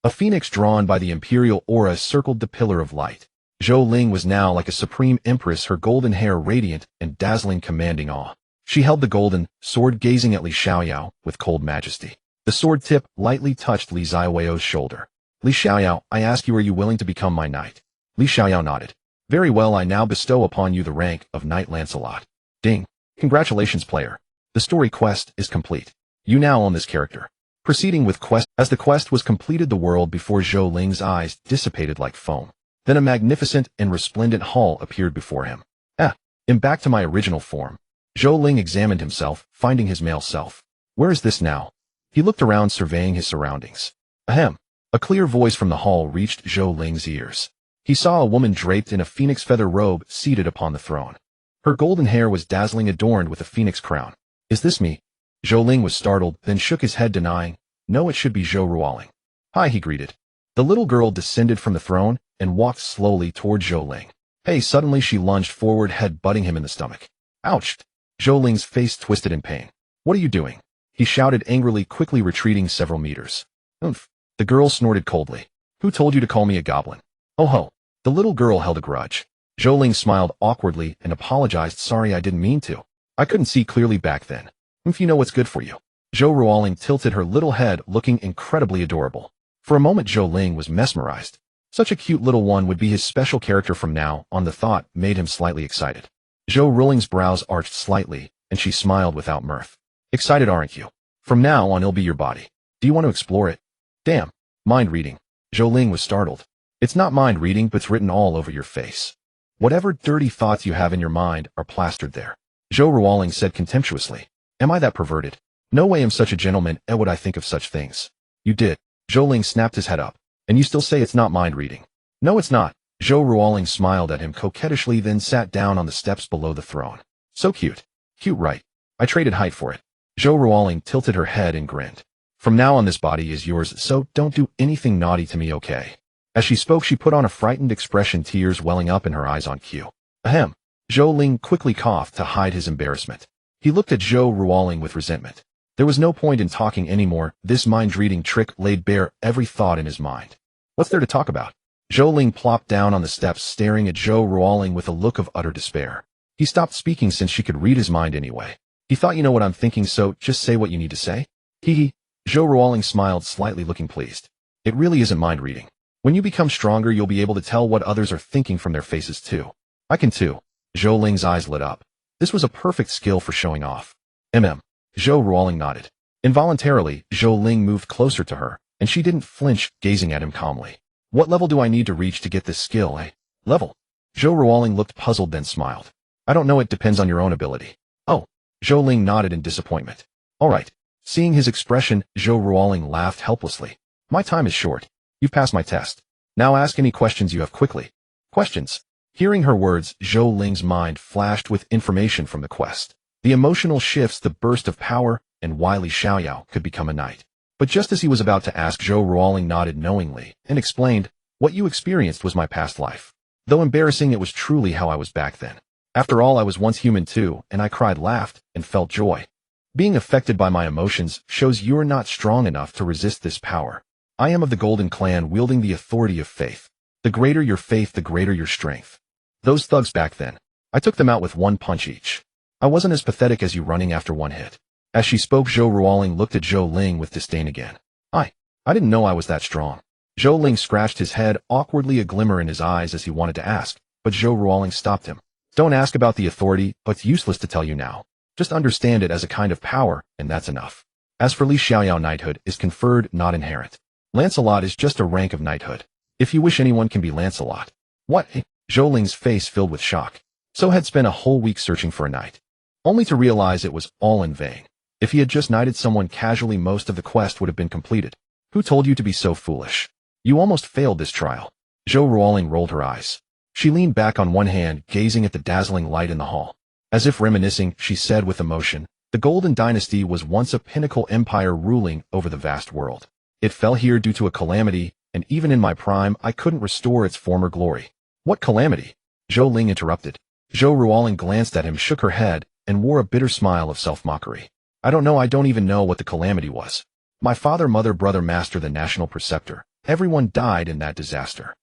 A: A phoenix drawn by the imperial aura circled the pillar of light. Zhou Ling was now like a supreme empress, her golden hair radiant and dazzling, commanding awe. She held the golden sword, gazing at Li Xiaoyao with cold majesty. The sword tip lightly touched Li Xiaoyao's shoulder. Li Xiaoyao, I ask you, are you willing to become my knight? Li Xiaoyao nodded. Very well, I now bestow upon you the rank of Knight Lancelot. Ding. Congratulations, player. The story quest is complete. You now own this character. Proceeding with quest. As the quest was completed, the world before Zhou Ling's eyes dissipated like foam. Then a magnificent and resplendent hall appeared before him. I'm back to my original form. Zhou Ling examined himself, finding his male self. Where is this now? He looked around, surveying his surroundings. Ahem. A clear voice from the hall reached Zhou Ling's ears. He saw a woman draped in a phoenix feather robe seated upon the throne. Her golden hair was dazzling, adorned with a phoenix crown. Is this me? Zhou Ling was startled, then shook his head, denying. No, it should be Zhou Ruoling. Hi, he greeted. The little girl descended from the throne and walked slowly toward Zhou Ling. Hey, suddenly she lunged forward, head butting him in the stomach. Ouch! Zhou Ling's face twisted in pain. What are you doing? he shouted angrily, quickly retreating several meters. Oomph. The girl snorted coldly. Who told you to call me a goblin? Oh ho. The little girl held a grudge. Zhou Ling smiled awkwardly and apologized. Sorry, I didn't mean to. I couldn't see clearly back then. If you know what's good for you. Zhou Ruoling tilted her little head, looking incredibly adorable. For a moment Zhou Ling was mesmerized. Such a cute little one would be his special character from now on. The thought made him slightly excited. Zhou Ruoling's brows arched slightly, and she smiled without mirth. Excited, aren't you? From now on it'll be your body. Do you want to explore it? Damn. Mind reading. Zhou Ling was startled. It's not mind reading, but it's written all over your face. Whatever dirty thoughts you have in your mind are plastered there. Zhou Ruoling said contemptuously. Am I that perverted? No way I'm such a gentleman, and would I think of such things? You did. Zhou Ling snapped his head up. And you still say it's not mind reading? No, it's not. Zhou Ruoling smiled at him coquettishly, then sat down on the steps below the throne. So cute. Cute, right? I traded height for it. Zhou Ruoling tilted her head and grinned. From now on this body is yours, so don't do anything naughty to me, okay? As she spoke she put on a frightened expression, tears welling up in her eyes on cue. Ahem. Zhou Ling quickly coughed to hide his embarrassment. He looked at Zhou Ruoling with resentment. There was no point in talking anymore. This mind-reading trick laid bare every thought in his mind. What's there to talk about? Zhou Ling plopped down on the steps, staring at Zhou Ruoling with a look of utter despair. He stopped speaking since she could read his mind anyway. He thought, you know what I'm thinking, so just say what you need to say. Hee hee. Zhou Ruoling smiled slightly, looking pleased. It really isn't mind reading. When you become stronger you'll be able to tell what others are thinking from their faces too. I can too. Zhou Ling's eyes lit up. This was a perfect skill for showing off. Zhou Ruoling nodded. Involuntarily, Zhou Ling moved closer to her, and she didn't flinch, gazing at him calmly. What level do I need to reach to get this skill, eh? Level? Zhou Ruoling looked puzzled, then smiled. I don't know, it depends on your own ability. Oh. Zhou Ling nodded in disappointment. Alright. Seeing his expression, Zhou Ruoling laughed helplessly. My time is short. You've passed my test. Now ask any questions you have quickly. Questions? Hearing her words, Zhou Ling's mind flashed with information from the quest. The emotional shifts, the burst of power, and wily Xiaoyao could become a knight. But just as he was about to ask, Zhou Ruoling nodded knowingly and explained, what you experienced was my past life. Though embarrassing, it was truly how I was back then. After all, I was once human too, and I cried, laughed, and felt joy. Being affected by my emotions shows you're not strong enough to resist this power. I am of the Golden Clan, wielding the authority of faith. The greater your faith, the greater your strength. Those thugs back then, I took them out with one punch each. I wasn't as pathetic as you running after one hit. As she spoke, Zhou Ruoling looked at Zhou Ling with disdain again. I didn't know I was that strong. Zhou Ling scratched his head, awkwardly, a glimmer in his eyes as he wanted to ask, but Zhou Ruoling stopped him. Don't ask about the authority, but it's useless to tell you now. Just understand it as a kind of power, and that's enough. As for Li Xiaoyao, knighthood is conferred, not inherent. Lancelot is just a rank of knighthood. If you wish, anyone can be Lancelot. What? Zhou Ling's face filled with shock. So had spent a whole week searching for a knight, only to realize it was all in vain. If he had just knighted someone casually, most of the quest would have been completed. Who told you to be so foolish? You almost failed this trial. Zhou Ruoling rolled her eyes. She leaned back on one hand, gazing at the dazzling light in the hall. As if reminiscing, she said with emotion, the Golden Dynasty was once a pinnacle empire ruling over the vast world. It fell here due to a calamity, and even in my prime, I couldn't restore its former glory. What calamity? Zhou Ling interrupted. Zhou Ruoling glanced at him, shook her head, and wore a bitter smile of self-mockery. I don't know, I don't even know what the calamity was. My father, mother, brother, master, the national preceptor. Everyone died in that disaster.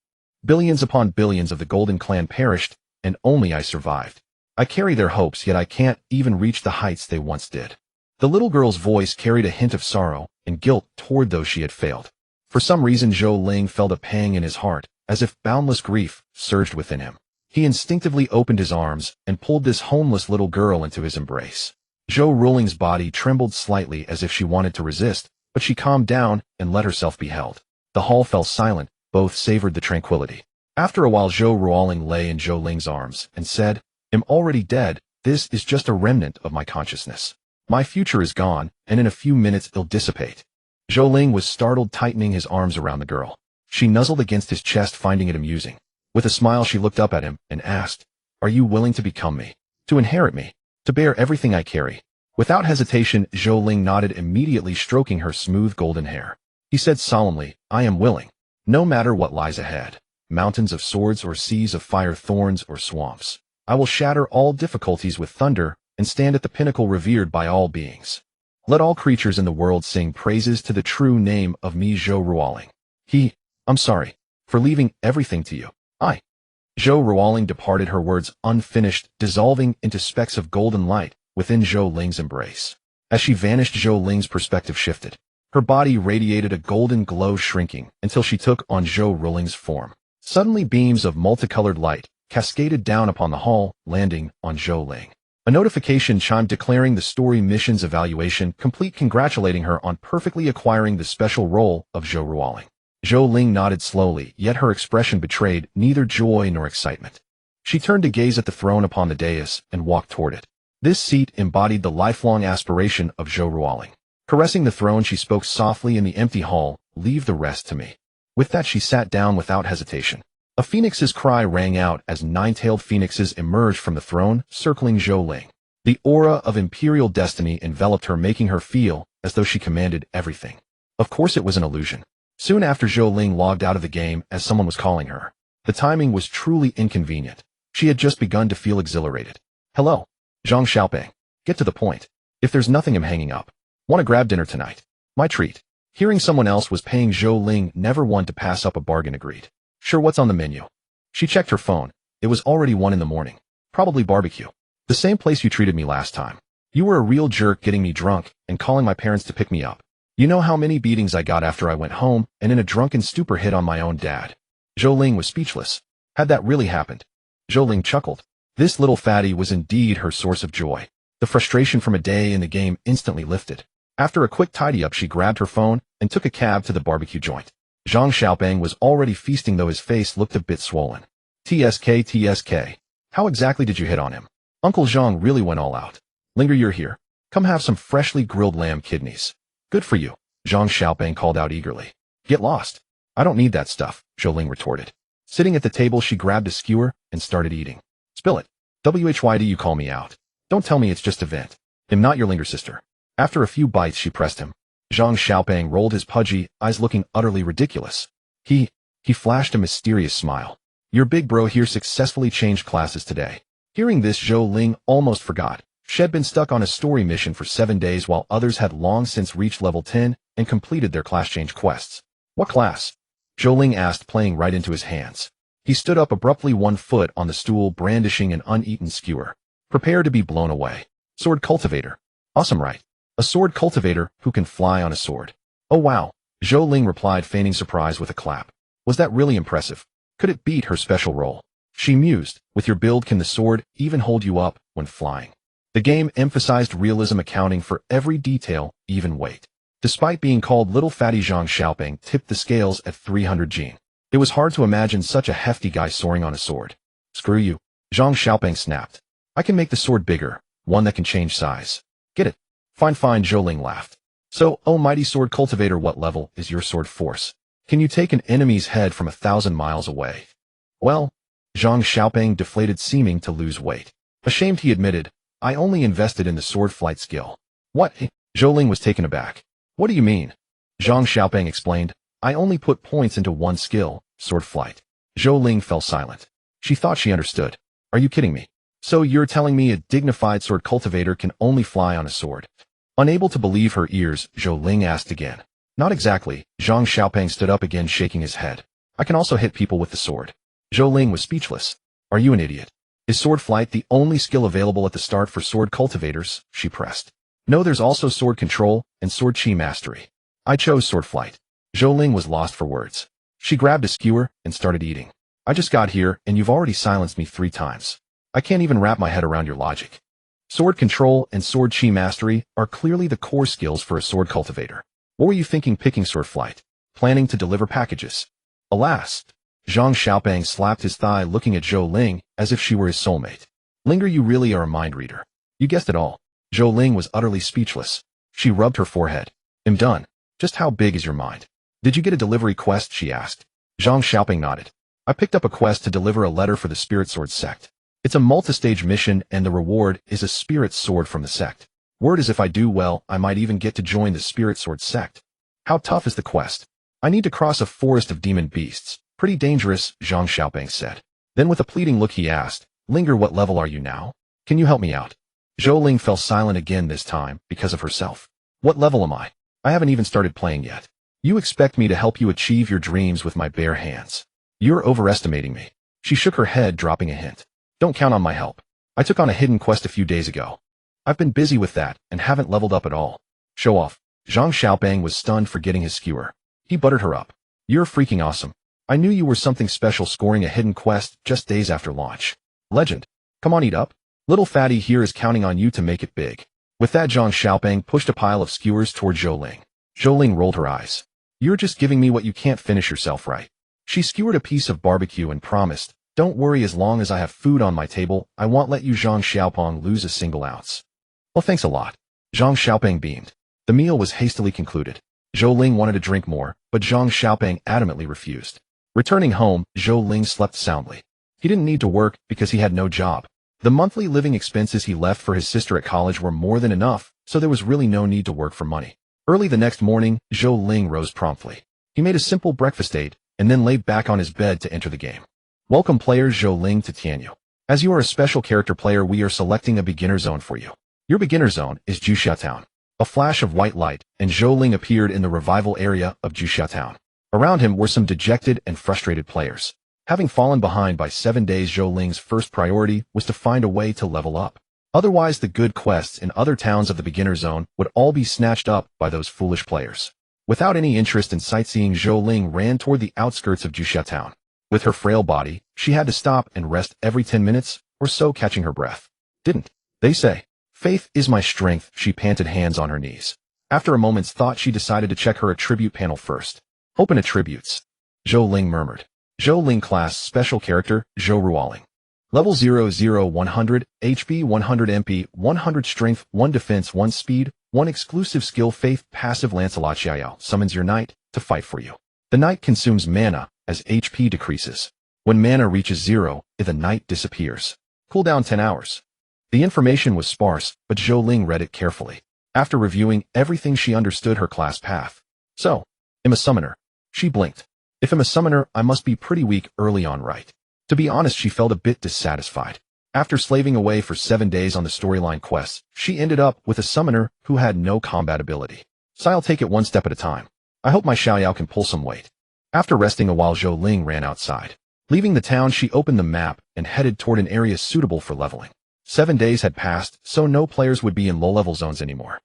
A: Billions upon billions of the Golden Clan perished, and only I survived. I carry their hopes, yet I can't even reach the heights they once did. The little girl's voice carried a hint of sorrow and guilt toward those she had failed. For some reason, Zhou Ling felt a pang in his heart, as if boundless grief surged within him. He instinctively opened his arms and pulled this homeless little girl into his embrace. Zhou Ruoling's body trembled slightly as if she wanted to resist, but she calmed down and let herself be held. The hall fell silent, both savored the tranquility. After a while, Zhou Ruoling lay in Zhou Ling's arms and said, I'm already dead, this is just a remnant of my consciousness. My future is gone, and in a few minutes it'll dissipate. Zhou Ling was startled, tightening his arms around the girl. She nuzzled against his chest, finding it amusing. With a smile, she looked up at him and asked, Are you willing to become me? To inherit me? To bear everything I carry? Without hesitation, Zhou Ling nodded, immediately stroking her smooth golden hair. He said solemnly, I am willing. No matter what lies ahead. Mountains of swords or seas of fire, thorns or swamps. I will shatter all difficulties with thunder and stand at the pinnacle revered by all beings. Let all creatures in the world sing praises to the true name of me Zhou Ruoling. I'm sorry for leaving everything to you. Zhou Ruoling departed, her words unfinished, dissolving into specks of golden light within Zhou Ling's embrace. As she vanished, Zhou Ling's perspective shifted. Her body radiated a golden glow, shrinking until she took on Zhou Ruoling's form. Suddenly, beams of multicolored light cascaded down upon the hall, landing on Zhou Ling. A notification chimed declaring the story mission's evaluation complete, congratulating her on perfectly acquiring the special role of Zhou Ruoling. Zhou Ling nodded slowly, yet her expression betrayed neither joy nor excitement. She turned to gaze at the throne upon the dais and walked toward it. This seat embodied the lifelong aspiration of Zhou Ruoling. Caressing the throne, she spoke softly in the empty hall, "Leave the rest to me." With that, she sat down without hesitation. A phoenix's cry rang out as 9-tailed phoenixes emerged from the throne, circling Zhou Ling. The aura of imperial destiny enveloped her, making her feel as though she commanded everything. Of course it was an illusion. Soon after, Zhou Ling logged out of the game as someone was calling her. The timing was truly inconvenient. She had just begun to feel exhilarated. "Hello, Zhang Xiaoping. Get to the point. If there's nothing, I'm hanging up. Want to grab dinner tonight? My treat." Hearing someone else was paying, Zhou Ling, never one to pass up a bargain, agreed. "Sure, what's on the menu?" She checked her phone. It was already 1 in the morning. "Probably barbecue. The same place you treated me last time. You were a real jerk, getting me drunk and calling my parents to pick me up. You know how many beatings I got after I went home and in a drunken stupor hit on my own dad." Zhou Ling was speechless. Had that really happened? Zhou Ling chuckled. This little fatty was indeed her source of joy. The frustration from a day in the game instantly lifted. After a quick tidy-up, she grabbed her phone and took a cab to the barbecue joint. Zhang Xiaoping was already feasting, though his face looked a bit swollen. TSK. How exactly did you hit on him? Uncle Zhang really went all out. Linger, you're here. Come have some freshly grilled lamb kidneys. Good for you, Zhang Xiaoping called out eagerly. Get lost. I don't need that stuff, Zhou Ling retorted. Sitting at the table, she grabbed a skewer and started eating. Spill it. Why do you call me out? Don't tell me it's just a vent. I'm not your Linger sister. After a few bites, she pressed him. Zhang Xiaoping rolled his pudgy eyes, looking utterly ridiculous. He flashed a mysterious smile. Your big bro here successfully changed classes today. Hearing this, Zhou Ling almost forgot. She had been stuck on a story mission for 7 days while others had long since reached level 10 and completed their class change quests. What class? Zhou Ling asked, playing right into his hands. He stood up abruptly, 1 foot on the stool, brandishing an uneaten skewer. Prepare to be blown away. Sword cultivator. Awesome, right? A sword cultivator who can fly on a sword. Oh wow, Zhou Ling replied, feigning surprise with a clap. Was that really impressive? Could it beat her special role? She mused. With your build, can the sword even hold you up when flying? The game emphasized realism, accounting for every detail, even weight. Despite being called Little Fatty, Zhang Xiaoping tipped the scales at 300 gene. It was hard to imagine such a hefty guy soaring on a sword. Screw you, Zhang Xiaoping snapped. I can make the sword bigger, one that can change size. Get it? Fine, Zhou Ling laughed. So, oh mighty sword cultivator, what level is your sword force? Can you take an enemy's head from 1,000 miles away? Well, Zhang Xiaoping deflated, seeming to lose weight. Ashamed, he admitted, I only invested in the sword flight skill. What? Zhou Ling was taken aback. What do you mean? Zhang Xiaoping explained, I only put points into one skill, sword flight. Zhou Ling fell silent. She thought she understood. Are you kidding me? So you're telling me a dignified sword cultivator can only fly on a sword? Unable to believe her ears, Zhou Ling asked again. Not exactly. Zhang Xiaoping stood up again, shaking his head. I can also hit people with the sword. Zhou Ling was speechless. Are you an idiot? Is sword flight the only skill available at the start for sword cultivators? She pressed. No, there's also sword control and sword chi mastery. I chose sword flight. Zhou Ling was lost for words. She grabbed a skewer and started eating. I just got here and you've already silenced me 3 times. I can't even wrap my head around your logic. Sword control and sword chi mastery are clearly the core skills for a sword cultivator. What were you thinking picking sword flight? Planning to deliver packages? Alas. Zhang Xiaoping slapped his thigh, looking at Zhou Ling as if she were his soulmate. Linger, you really are a mind reader. You guessed it all. Zhou Ling was utterly speechless. She rubbed her forehead. I'm done. Just how big is your mind? Did you get a delivery quest? She asked. Zhang Xiaoping nodded. I picked up a quest to deliver a letter for the Spirit Sword sect. It's a multi-stage mission and the reward is a spirit sword from the sect. Word is if I do well, I might even get to join the Spirit Sword sect. How tough is the quest? I need to cross a forest of demon beasts. Pretty dangerous, Zhang Xiaoping said. Then with a pleading look he asked, Linger, what level are you now? Can you help me out? Zhou Ling fell silent again, this time because of herself. What level am I? I haven't even started playing yet. You expect me to help you achieve your dreams with my bare hands. You're overestimating me. She shook her head, dropping a hint. Don't count on my help. I took on a hidden quest a few days ago. I've been busy with that and haven't leveled up at all. Show off. Zhang Xiaopeng was stunned for getting his skewer. He buttered her up. You're freaking awesome. I knew you were something special scoring a hidden quest just days after launch. Legend. Come on, eat up. Little fatty here is counting on you to make it big. With that, Zhang Xiaopeng pushed a pile of skewers toward Zhou Ling. Zhou Ling rolled her eyes. You're just giving me what you can't finish yourself, right? She skewered a piece of barbecue and promised, don't worry, as long as I have food on my table, I won't let you Zhang Xiaopeng lose a single ounce. Well, thanks a lot. Zhang Xiaopeng beamed. The meal was hastily concluded. Zhou Ling wanted to drink more, but Zhang Xiaopeng adamantly refused. Returning home, Zhou Ling slept soundly. He didn't need to work because he had no job. The monthly living expenses he left for his sister at college were more than enough, so there was really no need to work for money. Early the next morning, Zhou Ling rose promptly. He made a simple breakfast ate, and then lay back on his bed to enter the game. Welcome players Zhou Ling to Tianyu. As you are a special character player, we are selecting a beginner zone for you. Your beginner zone is Juxia Town. A flash of white light, and Zhou Ling appeared in the revival area of Juxia Town. Around him were some dejected and frustrated players. Having fallen behind by 7 days, Zhou Ling's first priority was to find a way to level up. Otherwise, the good quests in other towns of the beginner zone would all be snatched up by those foolish players. Without any interest in sightseeing, Zhou Ling ran toward the outskirts of Juxia Town. With her frail body, she had to stop and rest every 10 minutes or so, catching her breath. Didn't they say? Faith is my strength, she panted, hands on her knees. After a moment's thought, she decided to check her attribute panel first. Open attributes. Zhou Ling murmured. Zhou Ling class special character, Zhou Ruoling. Level 0-100, HP 100 MP, 100 strength, 1 defense, 1 speed, 1 exclusive skill. Faith passive. Lancelot Xiaoyao summons your knight to fight for you. The knight consumes mana as HP decreases. When mana reaches 0, the knight disappears. Cooldown 10 hours. The information was sparse, but Zhou Ling read it carefully. After reviewing everything, she understood her class path. So, I'm a summoner. She blinked. If I'm a summoner, I must be pretty weak early on, right? To be honest, she felt a bit dissatisfied. After slaving away for 7 days on the storyline quests, she ended up with a summoner who had no combat ability. So I'll take it one step at a time. I hope my Xiaoyao can pull some weight. After resting a while, Zhou Ling ran outside. Leaving the town, she opened the map and headed toward an area suitable for leveling. 7 days had passed, so no players would be in low-level zones anymore.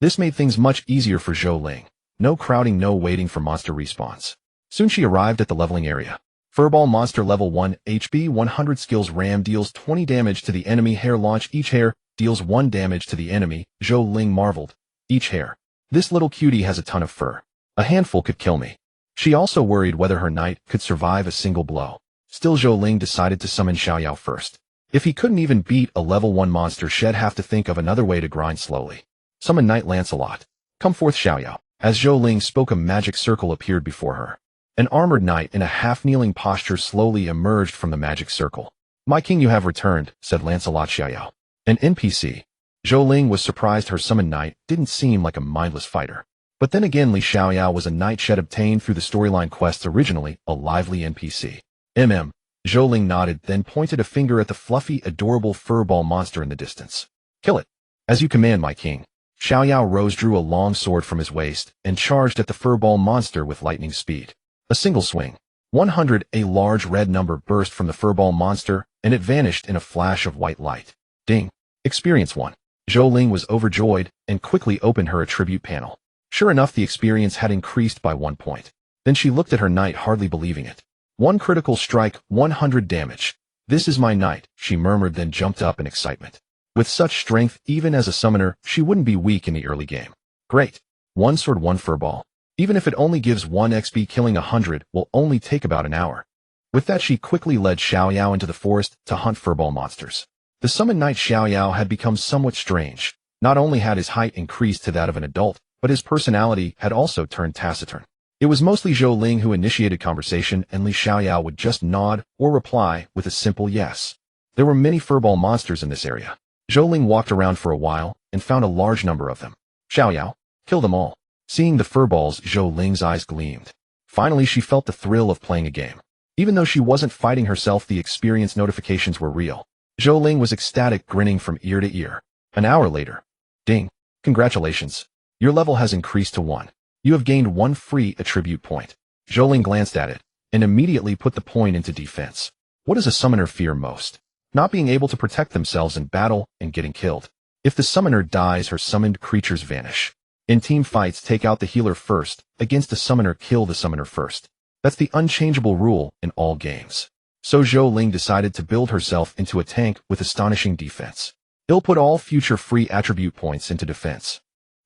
A: This made things much easier for Zhou Ling. No crowding, no waiting for monster respawns. Soon she arrived at the leveling area. Furball monster level 1, HP 100, skills. Ram deals 20 damage to the enemy. Hair launch. Each hair deals 1 damage to the enemy. Zhou Ling marveled. Each hair. This little cutie has a ton of fur. A handful could kill me. She also worried whether her knight could survive a single blow. Still, Zhou Ling decided to summon Xiaoyao first. If he couldn't even beat a level 1 monster, she'd have to think of another way to grind slowly. Summon Knight Lancelot. Come forth, Xiaoyao. As Zhou Ling spoke, a magic circle appeared before her. An armored knight in a half-kneeling posture slowly emerged from the magic circle. My king, you have returned, said Lancelot Xiaoyao. An NPC. Zhou Ling was surprised her summoned knight didn't seem like a mindless fighter. But then again, Li Xiaoyao was a knight she'd obtained through the storyline quests, originally a lively NPC. Zhou Ling nodded, then pointed a finger at the fluffy, adorable furball monster in the distance. Kill it. As you command, my king. Xiaoyao rose, drew a long sword from his waist, and charged at the furball monster with lightning speed. A single swing. 100, a large red number burst from the furball monster, and it vanished in a flash of white light. Ding. Experience 1. Zhou Ling was overjoyed, and quickly opened her attribute panel. Sure enough, the experience had increased by 1 point. Then she looked at her knight, hardly believing it. 1 critical strike, 100 damage. This is my knight, she murmured, then jumped up in excitement. With such strength, even as a summoner, she wouldn't be weak in the early game. Great. 1 sword, 1 furball. Even if it only gives 1 XP, killing 100 will only take about an hour. With that, she quickly led Xiaoyao into the forest to hunt furball monsters. The summoned knight Xiaoyao had become somewhat strange. Not only had his height increased to that of an adult, but his personality had also turned taciturn. It was mostly Zhou Ling who initiated conversation, and Li Xiaoyao would just nod or reply with a simple yes. There were many furball monsters in this area. Zhou Ling walked around for a while and found a large number of them. Xiaoyao, kill them all. Seeing the furballs, Zhou Ling's eyes gleamed. Finally, she felt the thrill of playing a game. Even though she wasn't fighting herself, the experience notifications were real. Zhou Ling was ecstatic, grinning from ear to ear. An hour later. Ding. Congratulations. Your level has increased to 1. You have gained 1 free attribute point. Zhou Ling glanced at it, and immediately put the point into defense. What does a summoner fear most? Not being able to protect themselves in battle and getting killed. If the summoner dies, her summoned creatures vanish. In team fights, take out the healer first. Against a summoner, kill the summoner first. That's the unchangeable rule in all games. So Zhou Ling decided to build herself into a tank with astonishing defense. He'll put all future free attribute points into defense.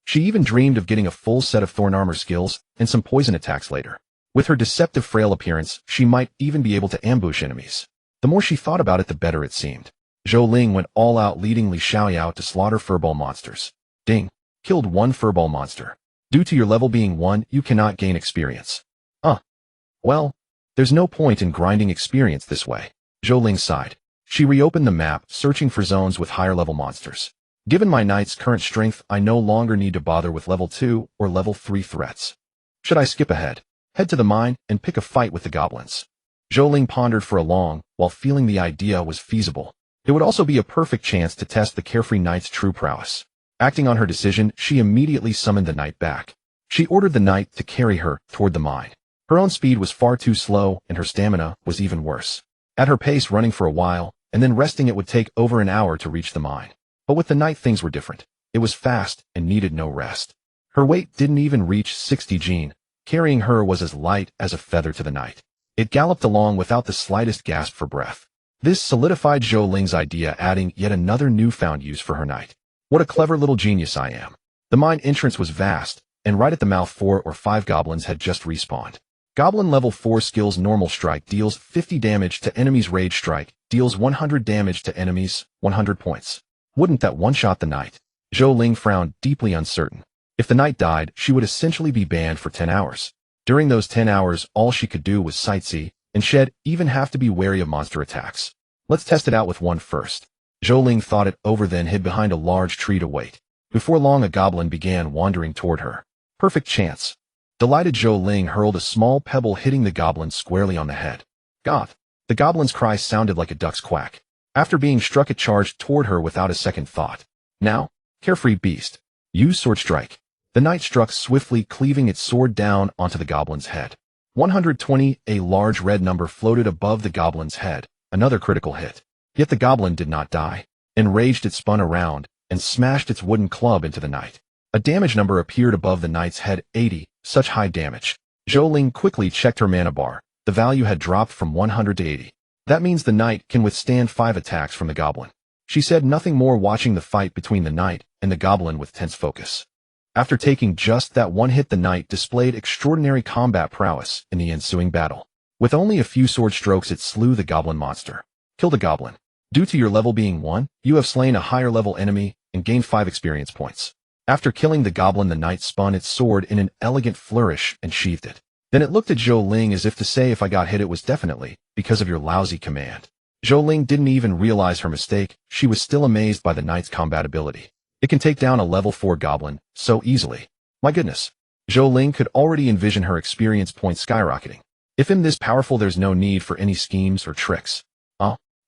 A: She even dreamed of getting a full set of thorn armor skills and some poison attacks later. With her deceptive frail appearance, she might even be able to ambush enemies. The more she thought about it, the better it seemed. Zhou Ling went all out, leading Li Xiaoyao to slaughter furball monsters. Ding. Killed 1 furball monster. Due to your level being 1, you cannot gain experience. Well, there's no point in grinding experience this way. Zhou Ling sighed. She reopened the map, searching for zones with higher level monsters. Given my knight's current strength, I no longer need to bother with level 2 or level 3 threats. Should I skip ahead? Head to the mine and pick a fight with the goblins. Zhou Ling pondered for a long while, feeling the idea was feasible. It would also be a perfect chance to test the carefree knight's true prowess. Acting on her decision, she immediately summoned the knight back. She ordered the knight to carry her toward the mine. Her own speed was far too slow, and her stamina was even worse. At her pace, running for a while, and then resting, it would take over an hour to reach the mine. But with the knight, things were different. It was fast and needed no rest. Her weight didn't even reach 60 jin. Carrying her was as light as a feather to the knight. It galloped along without the slightest gasp for breath. This solidified Zhou Ling's idea, adding yet another newfound use for her knight. What a clever little genius I am. The mine entrance was vast, and right at the mouth 4 or 5 goblins had just respawned. Goblin level 4 skills: Normal Strike deals 50 damage to enemies, Rage Strike deals 100 damage to enemies, 100 points. Wouldn't that one-shot the knight? Zhou Ling frowned, deeply uncertain. If the knight died, she would essentially be banned for 10 hours. During those 10 hours, all she could do was sightsee, and she'd even have to be wary of monster attacks. Let's test it out with one first. Zhou Ling thought it over, then hid behind a large tree to wait. Before long, a goblin began wandering toward her. Perfect chance. Delighted, Zhou Ling hurled a small pebble, hitting the goblin squarely on the head. God! The goblin's cry sounded like a duck's quack. After being struck, it charged toward her without a second thought. Now, carefree beast. Use Sword Strike. The knight struck swiftly, cleaving its sword down onto the goblin's head. 120, a large red number floated above the goblin's head. Another critical hit. Yet the goblin did not die. Enraged, it spun around and smashed its wooden club into the knight. A damage number appeared above the knight's head, 80, such high damage. Zhou Ling quickly checked her mana bar. The value had dropped from 100 to 80. That means the knight can withstand 5 attacks from the goblin. She said nothing more, watching the fight between the knight and the goblin with tense focus. After taking just that one hit, the knight displayed extraordinary combat prowess in the ensuing battle. With only a few sword strokes, it slew the goblin monster. Kill the goblin. Due to your level being 1, you have slain a higher level enemy and gained 5 experience points. After killing the goblin, the knight spun its sword in an elegant flourish and sheathed it. Then it looked at Zhou Ling as if to say, if I got hit, it was definitely because of your lousy command. Zhou Ling didn't even realize her mistake. She was still amazed by the knight's combat ability. It can take down a level 4 goblin so easily. My goodness. Zhou Ling could already envision her experience points skyrocketing. If I'm this powerful, there's no need for any schemes or tricks.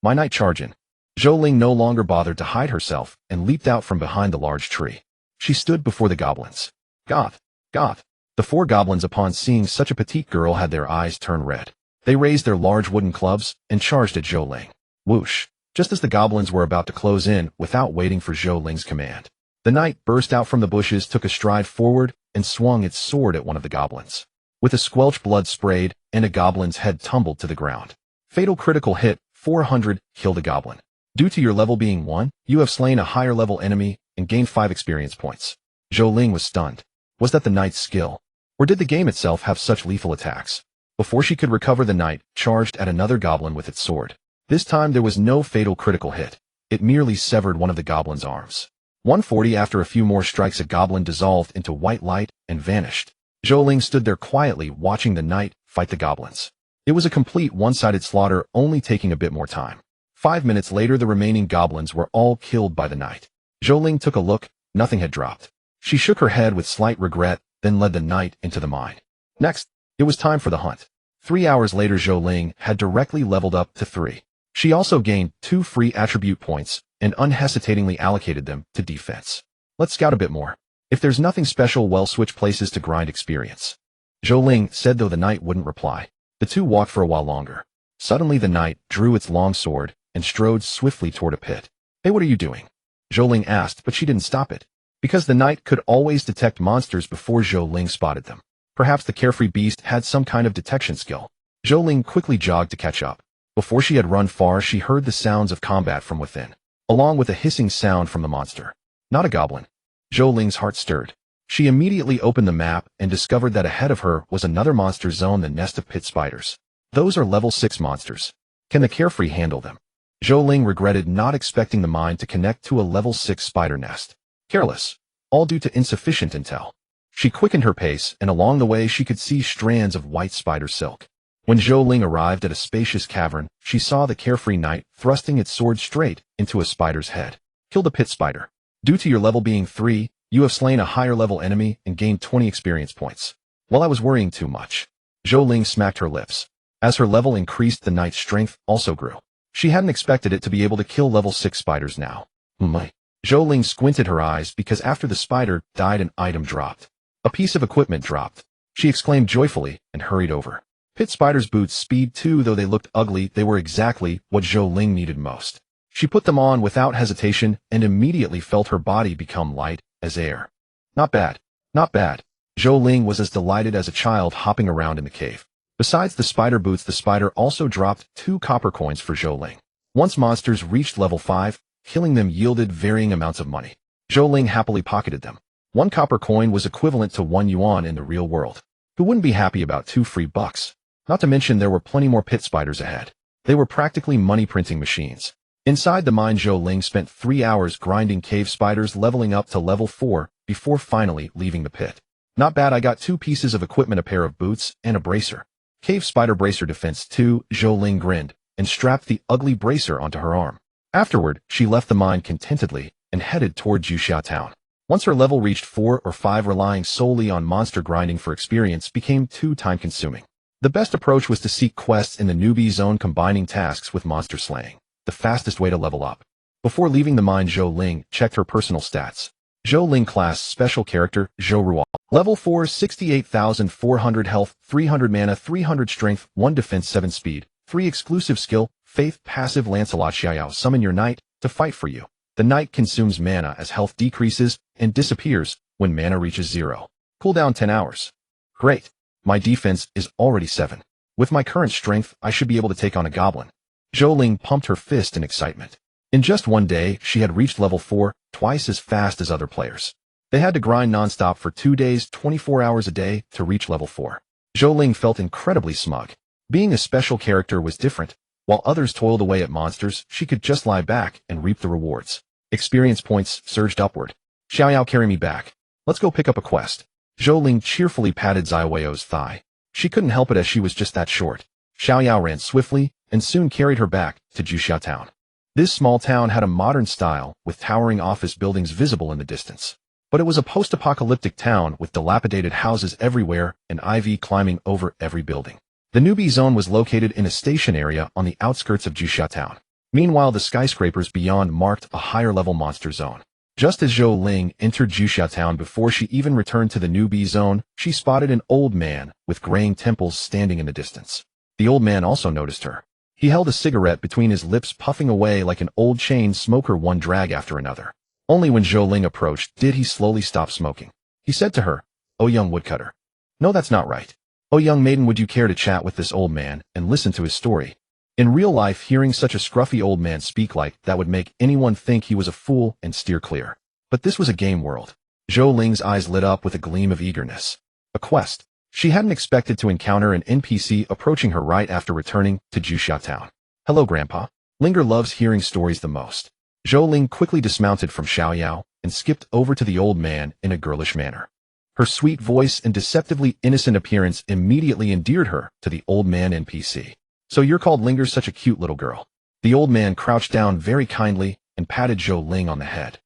A: My knight, charge in. Zhou Ling no longer bothered to hide herself and leaped out from behind the large tree. She stood before the goblins. God! The 4 goblins, upon seeing such a petite girl, had their eyes turn red. They raised their large wooden clubs and charged at Zhou Ling. Whoosh! Just as the goblins were about to close in, without waiting for Zhou Ling's command, the knight burst out from the bushes, took a stride forward, and swung its sword at one of the goblins. With a squelch, blood sprayed, and a goblin's head tumbled to the ground. Fatal critical hit, 400, killed a goblin. Due to your level being 1, you have slain a higher level enemy and gained 5 experience points. Zhou Ling was stunned. Was that the knight's skill? Or did the game itself have such lethal attacks? Before she could recover, the knight charged at another goblin with its sword. This time there was no fatal critical hit. It merely severed one of the goblin's arms. 140. After a few more strikes, a goblin dissolved into white light and vanished. Zhou Ling stood there quietly, watching the knight fight the goblins. It was a complete one-sided slaughter, only taking a bit more time. 5 minutes later, the remaining goblins were all killed by the knight. Zhou Ling took a look. Nothing had dropped. She shook her head with slight regret, then led the knight into the mine. Next, it was time for the hunt. 3 hours later, Zhou Ling had directly leveled up to 3. She also gained 2 free attribute points and unhesitatingly allocated them to defense. Let's scout a bit more. If there's nothing special, well, switch places to grind experience. Zhou Ling said, though the knight wouldn't reply. The two walked for a while longer. Suddenly the knight drew its long sword and strode swiftly toward a pit. Hey, what are you doing? Zhou Ling asked, but she didn't stop it. Because the knight could always detect monsters before Zhou Ling spotted them. Perhaps the carefree beast had some kind of detection skill. Zhou Ling quickly jogged to catch up. Before she had run far, she heard the sounds of combat from within, along with a hissing sound from the monster. Not a goblin. Zhou Ling's heart stirred. She immediately opened the map and discovered that ahead of her was another monster zone, the nest of pit spiders. Those are level 6 monsters. Can the carefree handle them? Zhou Ling regretted not expecting the mine to connect to a level 6 spider nest. Careless. All due to insufficient intel. She quickened her pace, and along the way she could see strands of white spider silk. When Zhou Ling arrived at a spacious cavern, she saw the carefree knight thrusting its sword straight into a spider's head. Kill the pit spider. Due to your level being 3, you have slain a higher level enemy and gained 20 experience points. While I was worrying too much. Zhou Ling smacked her lips. As her level increased, the knight's strength also grew. She hadn't expected it to be able to kill level 6 spiders now. Zhou Ling squinted her eyes because after the spider died, an item dropped. A piece of equipment dropped. She exclaimed joyfully and hurried over. Pit spiders' boots, speed too, though they looked ugly, they were exactly what Zhou Ling needed most. She put them on without hesitation and immediately felt her body become light as air. Not bad. Not bad. Zhou Ling was as delighted as a child hopping around in the cave. Besides the spider boots, the spider also dropped 2 copper coins for Zhou Ling. Once monsters reached level 5, killing them yielded varying amounts of money. Zhou Ling happily pocketed them. 1 copper coin was equivalent to 1 yuan in the real world. Who wouldn't be happy about 2 free bucks? Not to mention there were plenty more pit spiders ahead. They were practically money-printing machines. Inside the mine, Zhou Ling spent 3 hours grinding cave spiders, leveling up to level 4 before finally leaving the pit. Not bad, I got 2 pieces of equipment, a pair of boots and a bracer. Cave spider bracer defense 2, Zhou Ling grinned and strapped the ugly bracer onto her arm. Afterward, she left the mine contentedly and headed toward Juxiao town. Once her level reached 4 or 5, relying solely on monster grinding for experience became too time-consuming. The best approach was to seek quests in the newbie zone, combining tasks with monster slaying. The fastest way to level up. Before leaving the mine, Zhou Ling checked her personal stats. Zhou Ling class special character, Zhou Ruo. Level 4, 68,400 health, 300 mana, 300 strength, 1 defense, 7 speed, 3 exclusive skill, faith, passive, Lancelot Xiaoyao. Summon your knight to fight for you. The knight consumes mana as health decreases and disappears when mana reaches 0. Cooldown 10 hours. Great. My defense is already 7. With my current strength, I should be able to take on a goblin. Zhou Ling pumped her fist in excitement. In just 1 day, she had reached level 4, twice as fast as other players. They had to grind non-stop for 2 days, 24 hours a day, to reach level 4. Zhou Ling felt incredibly smug. Being a special character was different. While others toiled away at monsters, she could just lie back and reap the rewards. Experience points surged upward. Xiaoyao, carry me back. Let's go pick up a quest. Zhou Ling cheerfully patted Zaiweio's thigh. She couldn't help it as she was just that short. Xiaoyao ran swiftly and soon carried her back to Juxiao town. This small town had a modern style with towering office buildings visible in the distance. But it was a post-apocalyptic town with dilapidated houses everywhere and ivy climbing over every building. The newbie zone was located in a station area on the outskirts of Juxiao town. Meanwhile, the skyscrapers beyond marked a higher-level monster zone. Just as Zhou Ling entered Juxiao town, before she even returned to the newbie zone, she spotted an old man with graying temples standing in the distance. The old man also noticed her. He held a cigarette between his lips, puffing away like an old chain smoker, one drag after another. Only when Zhou Ling approached did he slowly stop smoking. He said to her, "Oh, young woodcutter." "No, that's not right." "Oh, young maiden, would you care to chat with this old man and listen to his story?" In real life, hearing such a scruffy old man speak like that would make anyone think he was a fool and steer clear. But this was a game world. Zhou Ling's eyes lit up with a gleam of eagerness. A quest. She hadn't expected to encounter an NPC approaching her right after returning to Juxiao town. "Hello, Grandpa." Linger loves hearing stories the most. Zhou Ling quickly dismounted from Xiaoyao and skipped over to the old man in a girlish manner. Her sweet voice and deceptively innocent appearance immediately endeared her to the old man NPC. "So you're called Linger, such a cute little girl." The old man crouched down very kindly and patted Zhou Ling on the head.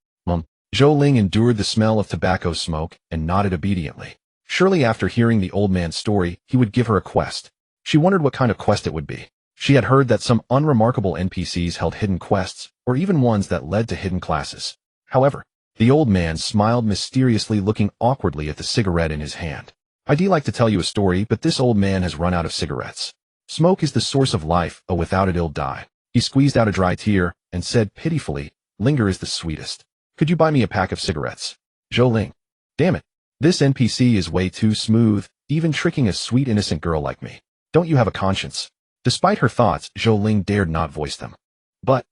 A: Zhou Ling endured the smell of tobacco smoke and nodded obediently. Surely after hearing the old man's story, he would give her a quest. She wondered what kind of quest it would be. She had heard that some unremarkable NPCs held hidden quests, or even ones that led to hidden classes. However, The old man smiled mysteriously, looking awkwardly at the cigarette in his hand. I'd like to tell you a story, but this old man has run out of cigarettes. Smoke is the source of life, oh without it he'll die. He squeezed out a dry tear and said pitifully, Linger is the sweetest. Could you buy me a pack of cigarettes? Zhou Ling. Damn it. This NPC is way too smooth, even tricking a sweet innocent girl like me. Don't you have a conscience? Despite her thoughts, Zhou Ling dared not voice them. But,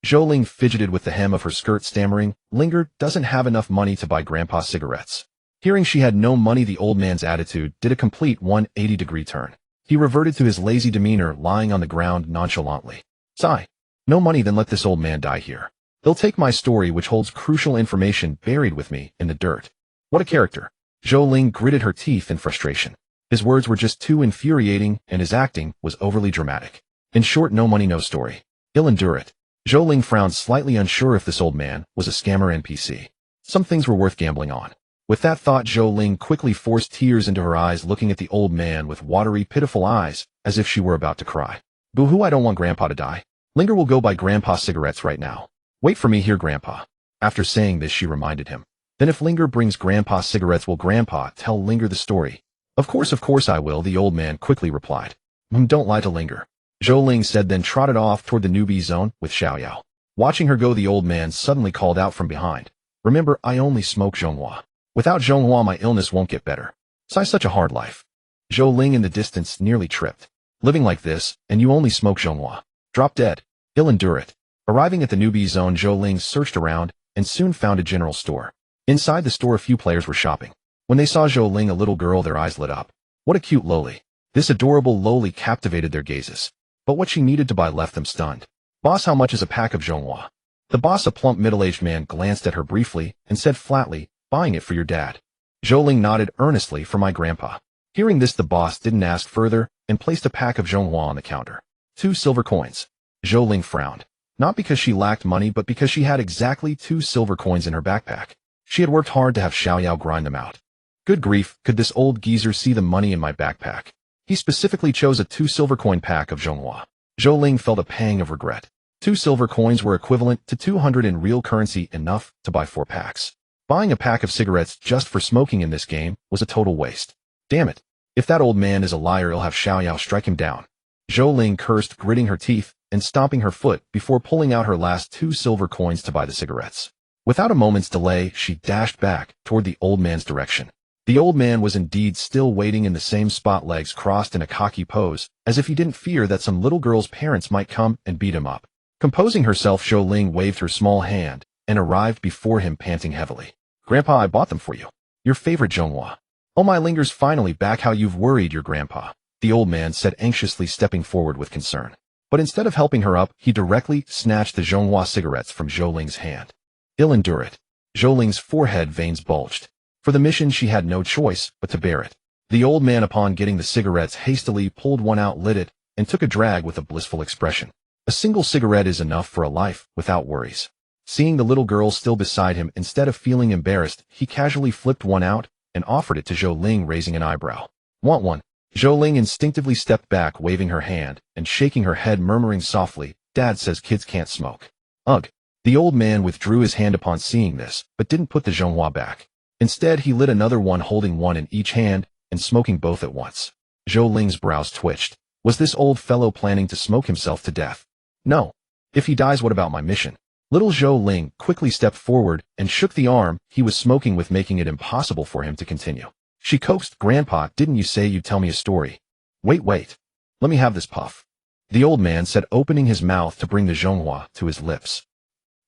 A: Zhou Ling fidgeted with the hem of her skirt, stammering, Linger doesn't have enough money to buy Grandpa cigarettes. Hearing she had no money, the old man's attitude did a complete 180-degree turn. He reverted to his lazy demeanor, lying on the ground nonchalantly. Sigh. No money, then let this old man die here. They'll take my story, which holds crucial information, buried with me in the dirt. What a character. Zhou Ling gritted her teeth in frustration. His words were just too infuriating, and his acting was overly dramatic. In short, no money, no story. He'll endure it. Zhou Ling frowned, slightly unsure if this old man was a scammer NPC. Some things were worth gambling on. With that thought, Zhou Ling quickly forced tears into her eyes, looking at the old man with watery, pitiful eyes, as if she were about to cry. Boo-hoo, I don't want Grandpa to die. Linger will go buy Grandpa cigarettes right now. Wait for me here, Grandpa. After saying this, she reminded him. Then if Linger brings Grandpa cigarettes, will Grandpa tell Linger the story? Of course I will, the old man quickly replied. Don't lie to Linger. Zhou Ling said, then trotted off toward the newbie zone with Xiaoyao. Watching her go, the old man suddenly called out from behind. Remember, I only smoke Zhonghua. Without Zhonghua, my illness won't get better. Sigh, such a hard life. Zhou Ling in the distance nearly tripped. Living like this, and you only smoke Zhonghua. Drop dead. He'll endure it. Arriving at the newbie zone, Zhou Ling searched around and soon found a general store. Inside the store, a few players were shopping. When they saw Zhou Ling, a little girl, their eyes lit up. What a cute loli. This adorable loli captivated their gazes. But what she needed to buy left them stunned. Boss, how much is a pack of Zhonghua? The boss, a plump middle-aged man, glanced at her briefly and said flatly, buying it for your dad. Zhou Ling nodded earnestly, for my grandpa. Hearing this, the boss didn't ask further and placed a pack of Zhonghua on the counter. 2 silver coins. Zhou Ling frowned. Not because she lacked money, but because she had exactly 2 silver coins in her backpack. She had worked hard to have Xiaoyao grind them out. Good grief, could this old geezer see the money in my backpack? He specifically chose a 2 silver coin pack of Zhonghua. Zhou Ling felt a pang of regret. 2 silver coins were equivalent to 200 in real currency, enough to buy 4 packs. Buying a pack of cigarettes just for smoking in this game was a total waste. Damn it. If that old man is a liar, he'll have Xiaoyao strike him down. Zhou Ling cursed, gritting her teeth and stomping her foot before pulling out her last 2 silver coins to buy the cigarettes. Without a moment's delay, she dashed back toward the old man's direction. The old man was indeed still waiting in the same spot, legs crossed in a cocky pose, as if he didn't fear that some little girl's parents might come and beat him up. Composing herself, Zhou Ling waved her small hand and arrived before him, panting heavily. Grandpa, I bought them for you. Your favorite Zhonghua. Oh, my Linger's finally back. How you've worried your grandpa, the old man said anxiously, stepping forward with concern. But instead of helping her up, he directly snatched the Zhonghua cigarettes from Zhou Ling's hand. He'll endure it. Zhou Ling's forehead veins bulged. For the mission, she had no choice but to bear it. The old man, upon getting the cigarettes, hastily pulled one out, lit it, and took a drag with a blissful expression. A single cigarette is enough for a life without worries. Seeing the little girl still beside him, instead of feeling embarrassed, he casually flipped one out and offered it to Zhou Ling, raising an eyebrow. Want one? Zhou Ling instinctively stepped back, waving her hand and shaking her head, murmuring softly, Dad says kids can't smoke. Ugh. The old man withdrew his hand upon seeing this, but didn't put the Zhonghua back. Instead, he lit another one, holding one in each hand and smoking both at once. Zhou Ling's brows twitched. Was this old fellow planning to smoke himself to death? No. If he dies, what about my mission? Little Zhou Ling quickly stepped forward and shook the arm he was smoking with, making it impossible for him to continue. She coaxed, Grandpa, didn't you say you'd tell me a story? Wait. Let me have this puff. The old man said, opening his mouth to bring the Zhonghua to his lips.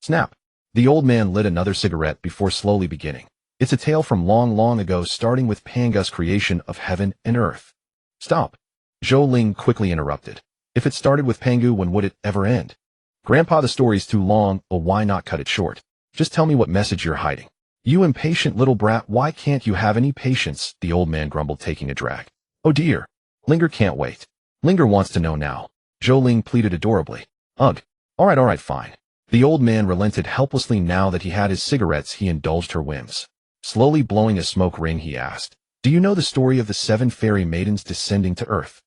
A: Snap. The old man lit another cigarette before slowly beginning. It's a tale from long, long ago, starting with Panga's creation of heaven and earth. Stop. Zhou Ling quickly interrupted. If it started with Pangu, when would it ever end? Grandpa, the story's too long, or why not cut it short? Just tell me what message you're hiding. You impatient little brat, why can't you have any patience? The old man grumbled, taking a drag. Oh dear. Linger can't wait. Linger wants to know now. Zhou Ling pleaded adorably. Ugh. Alright, fine. The old man relented helplessly. Now that he had his cigarettes, he indulged her whims. Slowly blowing a smoke ring, he asked, Do you know the story of the 7 fairy maidens descending to earth?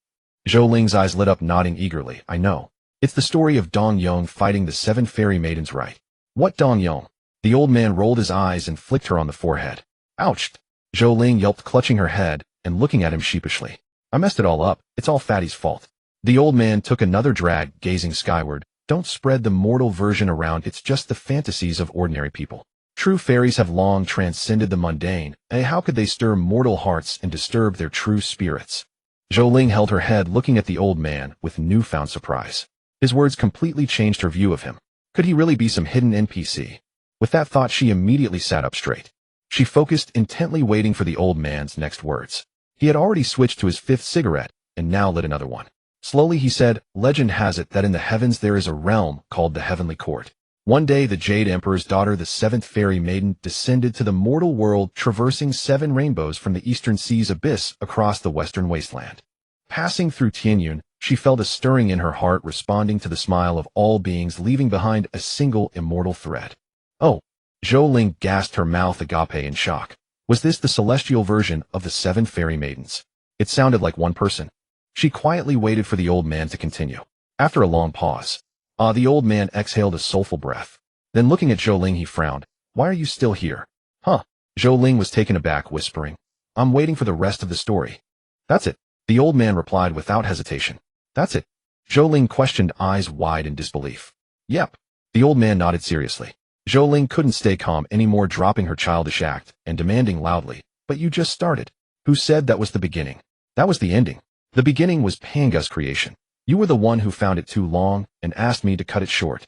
A: Zhou Ling's eyes lit up, nodding eagerly. I know. It's the story of Dong Yong fighting the 7 fairy maidens, right? What Dong Yong? The old man rolled his eyes and flicked her on the forehead. Ouch! Zhou Ling yelped, clutching her head and looking at him sheepishly. I messed it all up. It's all Fatty's fault. The old man took another drag, gazing skyward. Don't spread the mortal version around. It's just the fantasies of ordinary people. True fairies have long transcended the mundane. How could they stir mortal hearts and disturb their true spirits? Zhou Ling held her head, looking at the old man with newfound surprise. His words completely changed her view of him. Could he really be some hidden NPC? With that thought, she immediately sat up straight. She focused, intently waiting for the old man's next words. He had already switched to his 5th cigarette and now lit another one. Slowly he said, legend has it that in the heavens there is a realm called the Heavenly Court. One day the Jade Emperor's daughter, the 7th fairy maiden, descended to the mortal world, traversing 7 rainbows from the eastern sea's abyss across the western wasteland. Passing through Tianyun, she felt a stirring in her heart, responding to the smile of all beings, leaving behind a single immortal thread. Oh! Zhou Ling gasped, her mouth agape in shock. Was this the celestial version of the 7 fairy maidens? It sounded like one person. She quietly waited for the old man to continue. After a long pause, the old man exhaled a soulful breath. Then looking at Zhou Ling, he frowned. Why are you still here? Huh? Zhou Ling was taken aback, whispering, I'm waiting for the rest of the story. That's it. The old man replied without hesitation. That's it. Zhou Ling questioned, eyes wide in disbelief. Yep. The old man nodded seriously. Zhou Ling couldn't stay calm anymore, dropping her childish act and demanding loudly, but you just started. Who said that was the beginning? That was the ending. The beginning was Panga's creation. You were the one who found it too long and asked me to cut it short.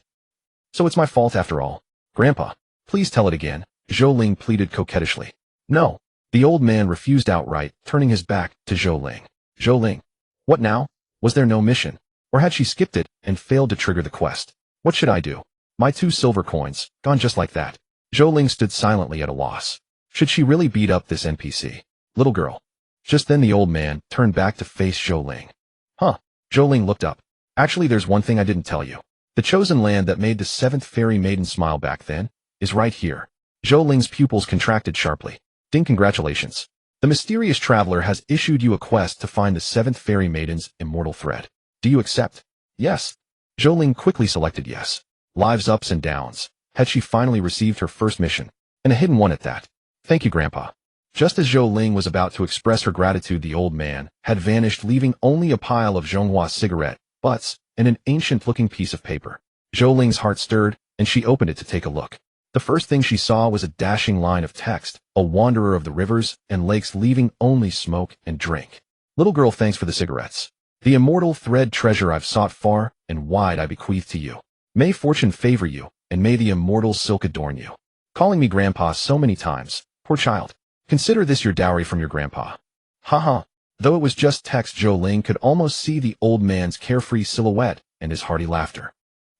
A: So it's my fault after all. Grandpa, please tell it again, Zhou Ling pleaded coquettishly. No. The old man refused outright, turning his back to Zhou Ling. Zhou Ling. What now? Was there no mission? Or had she skipped it and failed to trigger the quest? What should I do? My 2 silver coins, gone just like that. Zhou Ling stood silently at a loss. Should she really beat up this NPC? Little girl. Just then the old man turned back to face Zhou Ling. Huh? Zhou Ling looked up. Actually, there's one thing I didn't tell you. The chosen land that made the 7th fairy maiden smile back then is right here. Zhou Ling's pupils contracted sharply. Ding, congratulations. The mysterious traveler has issued you a quest to find the 7th fairy maiden's immortal thread. Do you accept? Yes. Zhou Ling quickly selected yes. Lives ups and downs. Had she finally received her first mission? And a hidden one at that. Thank you, Grandpa. Just as Zhou Ling was about to express her gratitude, the old man had vanished, leaving only a pile of Zhonghua cigarette butts and an ancient-looking piece of paper. Zhou Ling's heart stirred, and she opened it to take a look. The first thing she saw was a dashing line of text, a wanderer of the rivers and lakes, leaving only smoke and drink. Little girl, thanks for the cigarettes. The immortal thread treasure I've sought far and wide I bequeath to you. May fortune favor you, and may the immortal silk adorn you. Calling me Grandpa so many times, poor child. Consider this your dowry from your grandpa. Haha. Though it was just text, Zhou Ling could almost see the old man's carefree silhouette and his hearty laughter.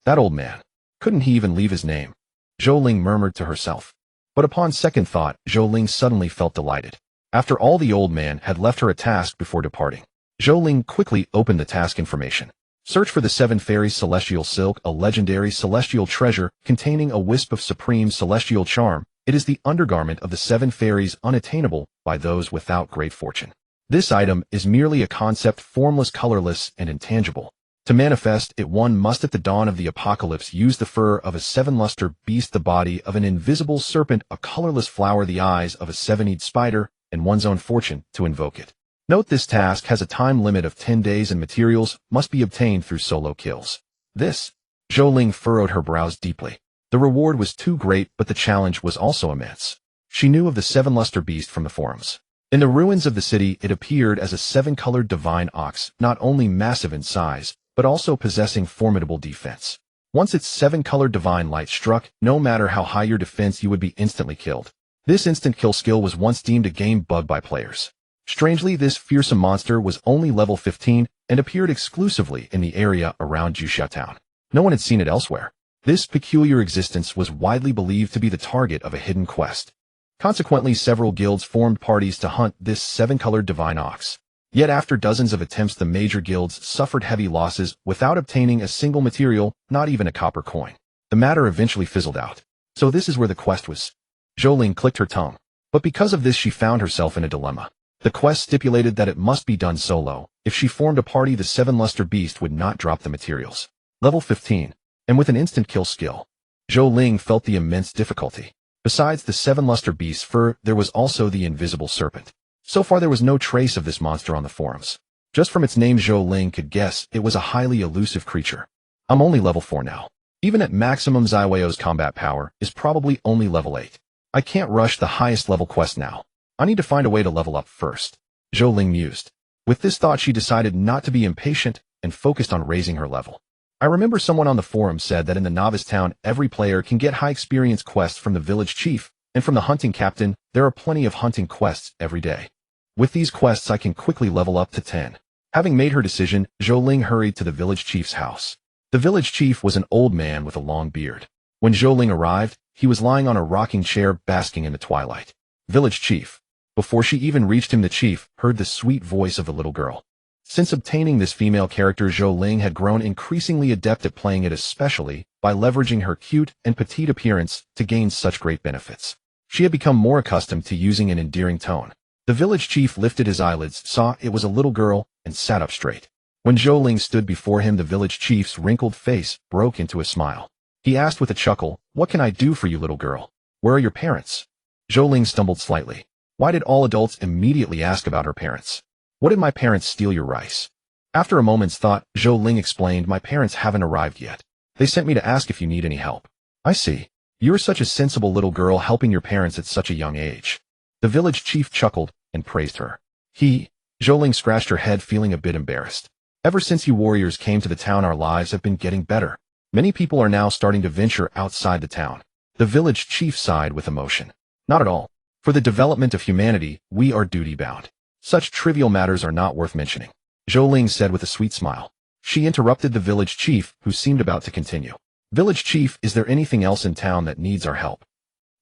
A: That old man. Couldn't he even leave his name? Zhou Ling murmured to herself. But upon second thought, Zhou Ling suddenly felt delighted. After all, the old man had left her a task before departing. Zhou Ling quickly opened the task information. Search for the 7 fairies' celestial silk, a legendary celestial treasure containing a wisp of supreme celestial charm. It is the undergarment of the 7 fairies, unattainable by those without great fortune. This item is merely a concept, formless, colorless, and intangible. To manifest it, one must at the dawn of the apocalypse use the fur of a 7-luster beast, the body of an invisible serpent, a colorless flower, the eyes of a 7-eyed spider, and one's own fortune to invoke it. Note this task has a time limit of 10 days and materials must be obtained through solo kills. This. Zhou Ling furrowed her brows deeply. The reward was too great, but the challenge was also immense. She knew of the 7-luster beast from the forums. In the ruins of the city, it appeared as a 7-colored divine ox, not only massive in size, but also possessing formidable defense. Once its 7-colored divine light struck, no matter how high your defense, you would be instantly killed. This instant kill skill was once deemed a game bug by players. Strangely, this fearsome monster was only level 15 and appeared exclusively in the area around Juxia Town. No one had seen it elsewhere. This peculiar existence was widely believed to be the target of a hidden quest. Consequently, several guilds formed parties to hunt this 7-colored divine ox. Yet after dozens of attempts, the major guilds suffered heavy losses without obtaining a single material, not even a copper coin. The matter eventually fizzled out. So this is where the quest was. Zhou Ling clicked her tongue. But because of this, she found herself in a dilemma. The quest stipulated that it must be done solo. If she formed a party, the 7-luster beast would not drop the materials. Level 15. And with an instant kill skill. Zhou Ling felt the immense difficulty. Besides the seven-luster beast's fur, there was also the invisible serpent. So far there was no trace of this monster on the forums. Just from its name Zhou Ling could guess it was a highly elusive creature. I'm only level 4 now. Even at maximum Zaiweo's combat power is probably only level 8. I can't rush the highest level quest now. I need to find a way to level up first. Zhou Ling mused. With this thought she decided not to be impatient and focused on raising her level. I remember someone on the forum said that in the novice town every player can get high experience quests from the village chief, and from the hunting captain there are plenty of hunting quests every day. With these quests I can quickly level up to 10. Having made her decision, Zhou Ling hurried to the village chief's house. The village chief was an old man with a long beard. When Zhou Ling arrived, he was lying on a rocking chair basking in the twilight. Village chief. Before she even reached him, the chief heard the sweet voice of the little girl. Since obtaining this female character, Zhou Ling had grown increasingly adept at playing it, especially by leveraging her cute and petite appearance to gain such great benefits. She had become more accustomed to using an endearing tone. The village chief lifted his eyelids, saw it was a little girl, and sat up straight. When Zhou Ling stood before him, the village chief's wrinkled face broke into a smile. He asked with a chuckle, "What can I do for you, little girl? Where are your parents?" Zhou Ling stumbled slightly. Why did all adults immediately ask about her parents? What did my parents steal your rice? After a moment's thought, Zhou Ling explained, "My parents haven't arrived yet. They sent me to ask if you need any help." I see. You're such a sensible little girl, helping your parents at such a young age. The village chief chuckled and praised her. Zhou Ling scratched her head, feeling a bit embarrassed. Ever since you warriors came to the town, our lives have been getting better. Many people are now starting to venture outside the town. The village chief sighed with emotion. Not at all. For the development of humanity, we are duty-bound. Such trivial matters are not worth mentioning, Zhou Ling said with a sweet smile. She interrupted the village chief, who seemed about to continue. Village chief, is there anything else in town that needs our help?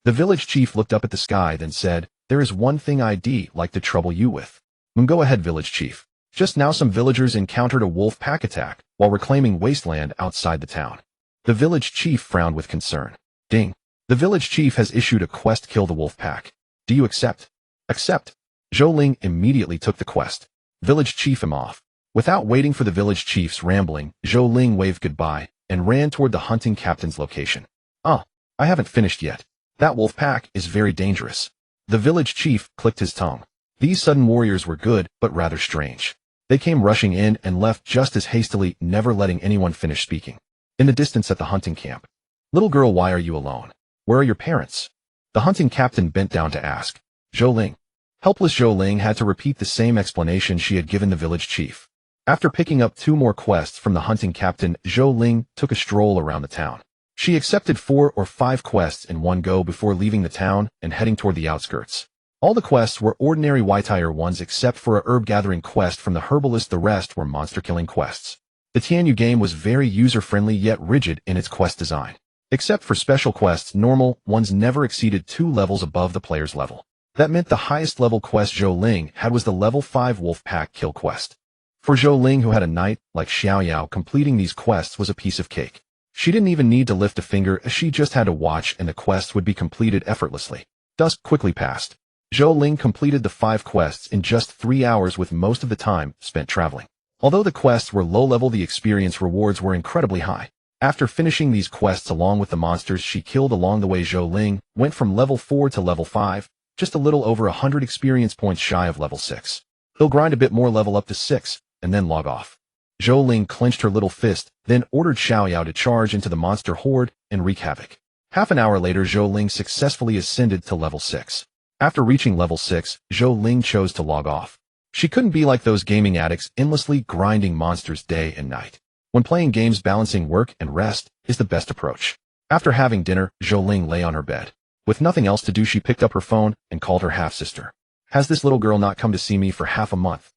A: The village chief looked up at the sky, then said, "There is one thing I'd like to trouble you with." Go ahead, village chief. Just now some villagers encountered a wolf pack attack while reclaiming wasteland outside the town. The village chief frowned with concern. Ding. The village chief has issued a quest: kill the wolf pack. Do you accept? Accept. Zhou Ling immediately took the quest. Village chief, I'm off. Without waiting for the village chief's rambling, Zhou Ling waved goodbye and ran toward the hunting captain's location. I haven't finished yet. That wolf pack is very dangerous. The village chief clicked his tongue. These sudden warriors were good, but rather strange. They came rushing in and left just as hastily, never letting anyone finish speaking. In the distance at the hunting camp. Little girl, why are you alone? Where are your parents? The hunting captain bent down to ask. Zhou Ling. Helpless Zhou Ling had to repeat the same explanation she had given the village chief. After picking up 2 more quests from the hunting captain, Zhou Ling took a stroll around the town. She accepted 4 or 5 quests in one go before leaving the town and heading toward the outskirts. All the quests were ordinary white-tier ones except for a herb-gathering quest from the herbalist. The rest were monster-killing quests. The Tianyu game was very user-friendly yet rigid in its quest design. Except for special quests, normal ones never exceeded 2 levels above the player's level. That meant the highest level quest Zhou Ling had was the level 5 wolf pack kill quest. For Zhou Ling, who had a knight like Xiaoyao, completing these quests was a piece of cake. She didn't even need to lift a finger, as she just had to watch and the quest would be completed effortlessly. Dusk quickly passed. Zhou Ling completed the 5 quests in just 3 hours, with most of the time spent traveling. Although the quests were low-level, the experience rewards were incredibly high. After finishing these quests along with the monsters she killed along the way, Zhou Ling went from level 4 to level 5, just a little over 100 experience points shy of level 6. He'll grind a bit more, level up to 6, and then log off. Zhou Ling clenched her little fist, then ordered Xiaoyao to charge into the monster horde and wreak havoc. Half an hour later, Zhou Ling successfully ascended to level 6. After reaching level 6, Zhou Ling chose to log off. She couldn't be like those gaming addicts, endlessly grinding monsters day and night. When playing games, balancing work and rest is the best approach. After having dinner, Zhou Ling lay on her bed. With nothing else to do, she picked up her phone and called her half-sister. Has this little girl not come to see me for half a month?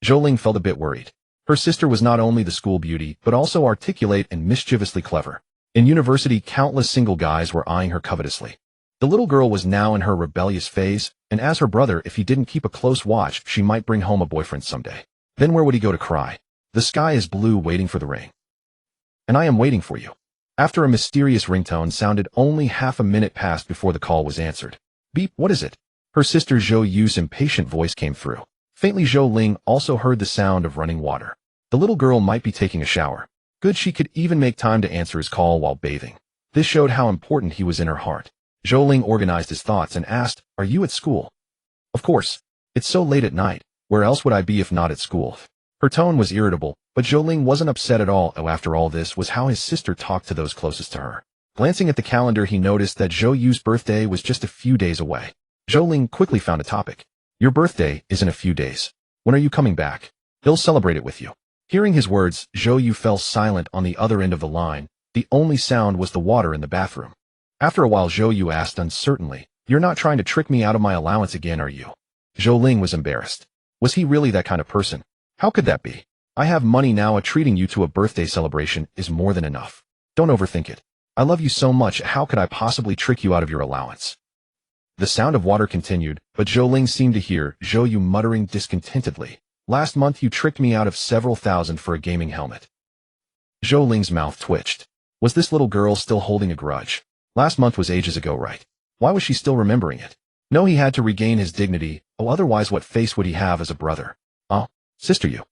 A: Zhou Ling felt a bit worried. Her sister was not only the school beauty, but also articulate and mischievously clever. In university, countless single guys were eyeing her covetously. The little girl was now in her rebellious phase, and as her brother, if he didn't keep a close watch, she might bring home a boyfriend someday. Then where would he go to cry? The sky is blue, waiting for the rain. And I am waiting for you. After a mysterious ringtone sounded, only half a minute passed before the call was answered. Beep, what is it? Her sister Zhou Yu's impatient voice came through. Faintly, Zhou Ling also heard the sound of running water. The little girl might be taking a shower. Good, she could even make time to answer his call while bathing. This showed how important he was in her heart. Zhou Ling organized his thoughts and asked, "Are you at school?" "Of course. It's so late at night. Where else would I be if not at school?" Her tone was irritable, but Zhou Ling wasn't upset at all. After all, this was how his sister talked to those closest to her. Glancing at the calendar, he noticed that Zhou Yu's birthday was just a few days away. Zhou Ling quickly found a topic. "Your birthday is in a few days. When are you coming back? He'll celebrate it with you." Hearing his words, Zhou Yu fell silent on the other end of the line. The only sound was the water in the bathroom. After a while, Zhou Yu asked uncertainly, "You're not trying to trick me out of my allowance again, are you?" Zhou Ling was embarrassed. Was he really that kind of person? How could that be? "I have money now. Treating you to a birthday celebration is more than enough. Don't overthink it. I love you so much. How could I possibly trick you out of your allowance?" The sound of water continued, but Zhou Ling seemed to hear Zhou Yu muttering discontentedly, "Last month you tricked me out of several thousand for a gaming helmet." Zhou Ling's mouth twitched. Was this little girl still holding a grudge? Last month was ages ago, right? Why was she still remembering it? No, he had to regain his dignity. Otherwise what face would he have as a brother? "Oh, sister, you."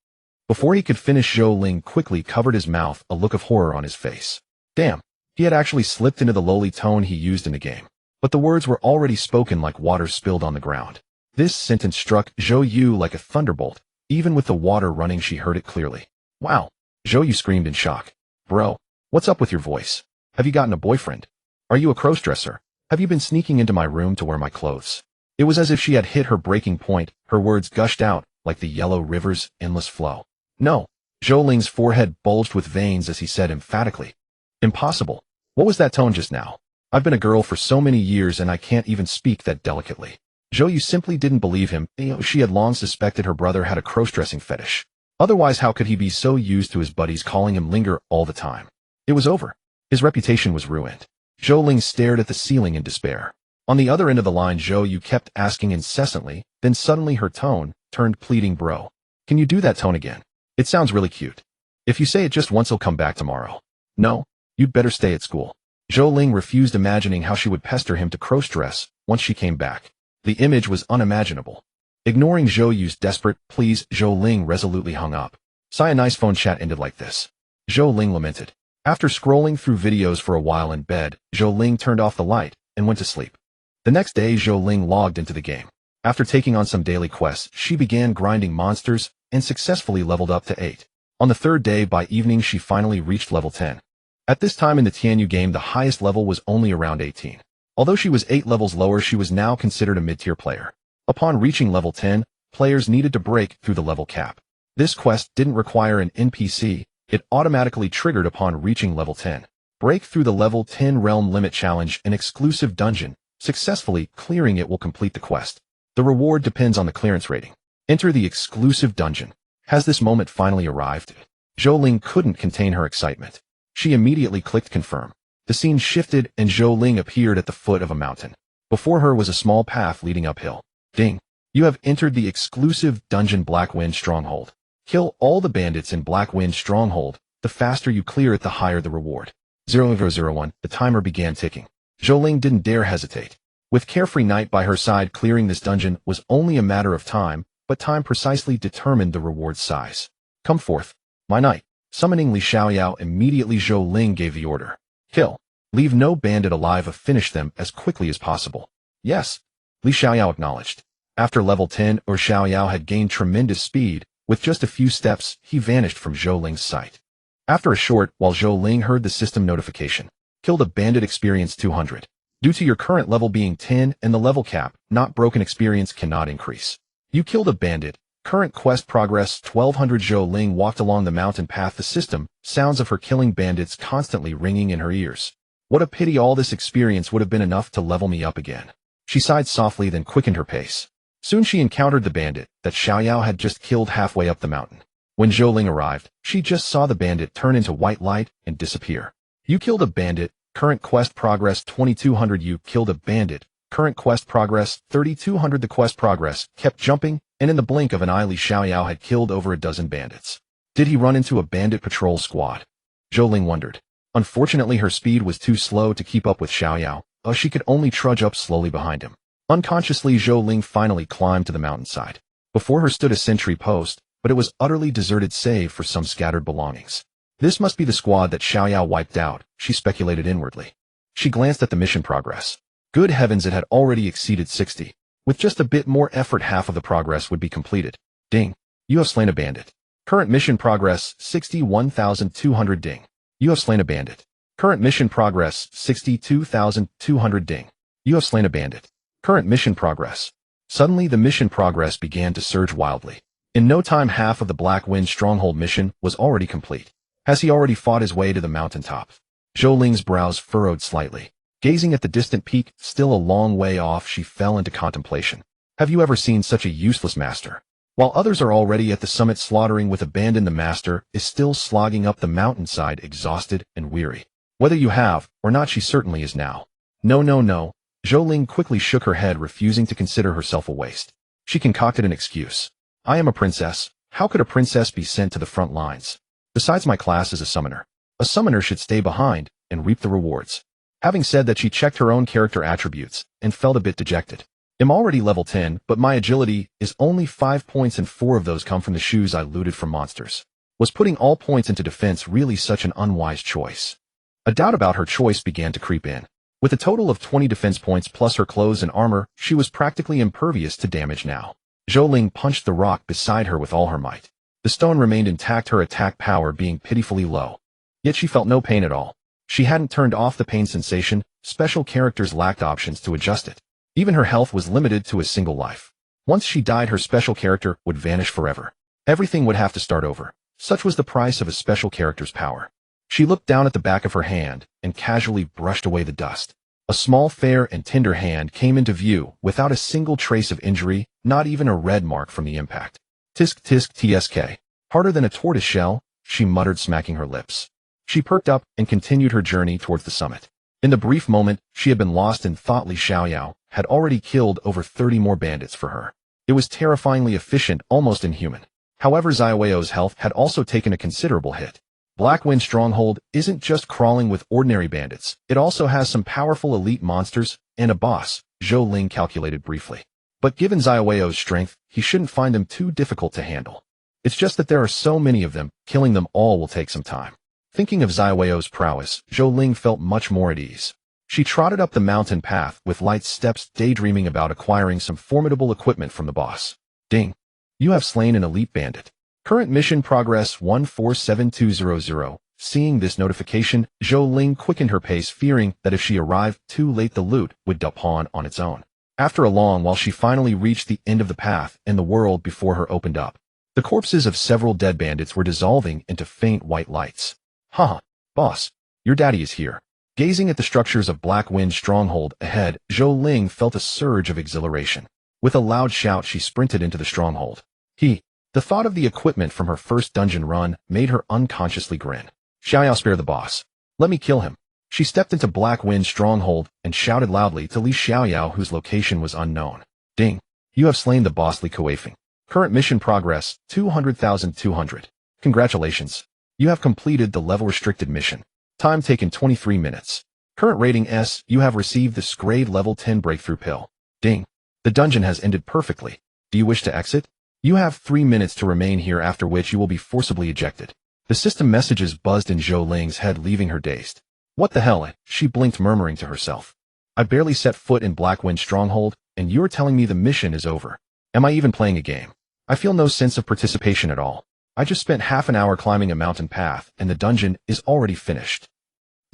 A: Before he could finish, Zhou Ling quickly covered his mouth, a look of horror on his face. Damn, he had actually slipped into the lowly tone he used in the game. But the words were already spoken like water spilled on the ground. This sentence struck Zhou Yu like a thunderbolt. Even with the water running, she heard it clearly. "Wow." Zhou Yu screamed in shock. "Bro, what's up with your voice? Have you gotten a boyfriend? Are you a crossdresser? Have you been sneaking into my room to wear my clothes?" It was as if she had hit her breaking point. Her words gushed out like the yellow river's endless flow. "No." Zhou Ling's forehead bulged with veins as he said emphatically. "Impossible. What was that tone just now? I've been a girl for so many years and I can't even speak that delicately." Zhou Yu simply didn't believe him. She had long suspected her brother had a cross-dressing fetish. Otherwise, how could he be so used to his buddies calling him Linger all the time? It was over. His reputation was ruined. Zhou Ling stared at the ceiling in despair. On the other end of the line, Zhou Yu kept asking incessantly, then suddenly her tone turned pleading. "Bro, can you do that tone again? It sounds really cute. If you say it just once, he'll come back tomorrow." "No, you'd better stay at school." Zhou Ling refused, imagining how she would pester him to cross-dress once she came back. The image was unimaginable. Ignoring Zhou Yu's desperate pleas, Zhou Ling resolutely hung up. A nice phone chat ended like this. Zhou Ling lamented. After scrolling through videos for a while in bed, Zhou Ling turned off the light and went to sleep. The next day, Zhou Ling logged into the game. After taking on some daily quests, she began grinding monsters and successfully leveled up to 8. On the third day, by evening, she finally reached level 10. At this time in the Tianyu game, the highest level was only around 18. Although she was 8 levels lower, she was now considered a mid-tier player. Upon reaching level 10, players needed to break through the level cap. This quest didn't require an NPC, it automatically triggered upon reaching level 10. Break through the level 10 realm limit challenge, an exclusive dungeon. Successfully clearing it will complete the quest. The reward depends on the clearance rating. Enter the exclusive dungeon. Has this moment finally arrived? Zhou Ling couldn't contain her excitement. She immediately clicked confirm. The scene shifted and Zhou Ling appeared at the foot of a mountain. Before her was a small path leading uphill. Ding! You have entered the exclusive dungeon Blackwind Stronghold. Kill all the bandits in Blackwind Stronghold. The faster you clear it, the higher the reward. 0001. The timer began ticking. Zhou Ling didn't dare hesitate. With Carefree Knight by her side, clearing this dungeon was only a matter of time, but time precisely determined the reward's size. "Come forth, my knight." Summoning Li Xiaoyao, immediately Zhou Ling gave the order. "Kill. Leave no bandit alive. Finish them as quickly as possible." "Yes." Li Xiaoyao acknowledged. After level 10, Xiaoyao had gained tremendous speed. With just a few steps, he vanished from Zhou Ling's sight. After a short while, Zhou Ling heard the system notification. Killed a bandit, experience 200. Due to your current level being 10 and the level cap not broken, experience cannot increase. You killed a bandit. Current quest progress 1200. Zhou Ling walked along the mountain path, the system sounds of her killing bandits constantly ringing in her ears. What a pity, all this experience would have been enough to level me up again. She sighed softly, then quickened her pace. Soon she encountered the bandit that Xiaoyao had just killed halfway up the mountain. When Zhou Ling arrived, she just saw the bandit turn into white light and disappear. You killed a bandit. Current quest progress 2200. You killed a bandit. Current quest progress 3200. The quest progress kept jumping, and in the blink of an eye, Li Xiaoyao had killed over a dozen bandits. Did he run into a bandit patrol squad? Zhou Ling wondered. Unfortunately, her speed was too slow to keep up with Xiaoyao, she could only trudge up slowly behind him. Unconsciously, Zhou Ling finally climbed to the mountainside. Before her stood a sentry post, but it was utterly deserted save for some scattered belongings. This must be the squad that Xiaoyao wiped out, she speculated inwardly. She glanced at the mission progress. Good heavens, it had already exceeded 60. With just a bit more effort, half of the progress would be completed. Ding. You have slain a bandit. Current mission progress 61,200 ding. You have slain a bandit. Current mission progress 62,200 ding. You have slain a bandit. Current mission progress. Suddenly the mission progress began to surge wildly. In no time, half of the Black Wind Stronghold mission was already complete. Has he already fought his way to the mountaintop? Zhou Ling's brows furrowed slightly. Gazing at the distant peak, still a long way off, she fell into contemplation. Have you ever seen such a useless master? While others are already at the summit slaughtering with abandon, the master is still slogging up the mountainside, exhausted and weary. Whether you have or not, she certainly is now. No. Zhou Ling quickly shook her head, refusing to consider herself a waste. She concocted an excuse. I am a princess. How could a princess be sent to the front lines? Besides, my class is a summoner. A summoner should stay behind and reap the rewards. Having said that, she checked her own character attributes and felt a bit dejected. I'm already level 10, but my agility is only 5 points and 4 of those come from the shoes I looted from monsters. Was putting all points into defense really such an unwise choice? A doubt about her choice began to creep in. With a total of 20 defense points plus her clothes and armor, she was practically impervious to damage now. Zhou Ling punched the rock beside her with all her might. The stone remained intact, her attack power being pitifully low. Yet she felt no pain at all. She hadn't turned off the pain sensation. Special characters lacked options to adjust it. Even her health was limited to a single life. Once she died, her special character would vanish forever. Everything would have to start over. Such was the price of a special character's power. She looked down at the back of her hand and casually brushed away the dust. A small, fair, and tender hand came into view without a single trace of injury, not even a red mark from the impact. Tisk tisk tsk. Harder than a tortoise shell, she muttered, smacking her lips. She perked up and continued her journey towards the summit. In the brief moment she had been lost in thought, Li Xiaoyao had already killed over 30 more bandits for her. It was terrifyingly efficient, almost inhuman. However, Xiaoyao's health had also taken a considerable hit. Black Wind Stronghold isn't just crawling with ordinary bandits, it also has some powerful elite monsters and a boss, Zhou Ling calculated briefly. But given Xiaoyao's strength, he shouldn't find them too difficult to handle. It's just that there are so many of them, killing them all will take some time. Thinking of Xiaoyao's prowess, Zhou Ling felt much more at ease. She trotted up the mountain path with light steps, daydreaming about acquiring some formidable equipment from the boss. Ding. You have slain an elite bandit. Current mission progress 147200. Seeing this notification, Zhou Ling quickened her pace, fearing that if she arrived too late the loot would dawn on its own. After a long while she finally reached the end of the path and the world before her opened up. The corpses of several dead bandits were dissolving into faint white lights. Haha, boss, your daddy is here. Gazing at the structures of Black Wind Stronghold ahead, Zhou Ling felt a surge of exhilaration. With a loud shout, she sprinted into the stronghold. The thought of the equipment from her first dungeon run made her unconsciously grin. Xiaoyao, spare the boss. Let me kill him. She stepped into Black Wind Stronghold and shouted loudly to Li Xiaoyao, whose location was unknown. Ding. You have slain the boss, Li Kueifeng. Current mission progress 200,200. Congratulations. You have completed the level-restricted mission. Time taken 23 minutes. Current rating S. You have received the Scrade level 10 breakthrough pill. Ding. The dungeon has ended perfectly. Do you wish to exit? You have 3 minutes to remain here, after which you will be forcibly ejected. The system messages buzzed in Zhou Ling's head, leaving her dazed. What the hell? She blinked, murmuring to herself. I barely set foot in Black Wind Stronghold, and you're telling me the mission is over. Am I even playing a game? I feel no sense of participation at all. I just spent half an hour climbing a mountain path, and the dungeon is already finished.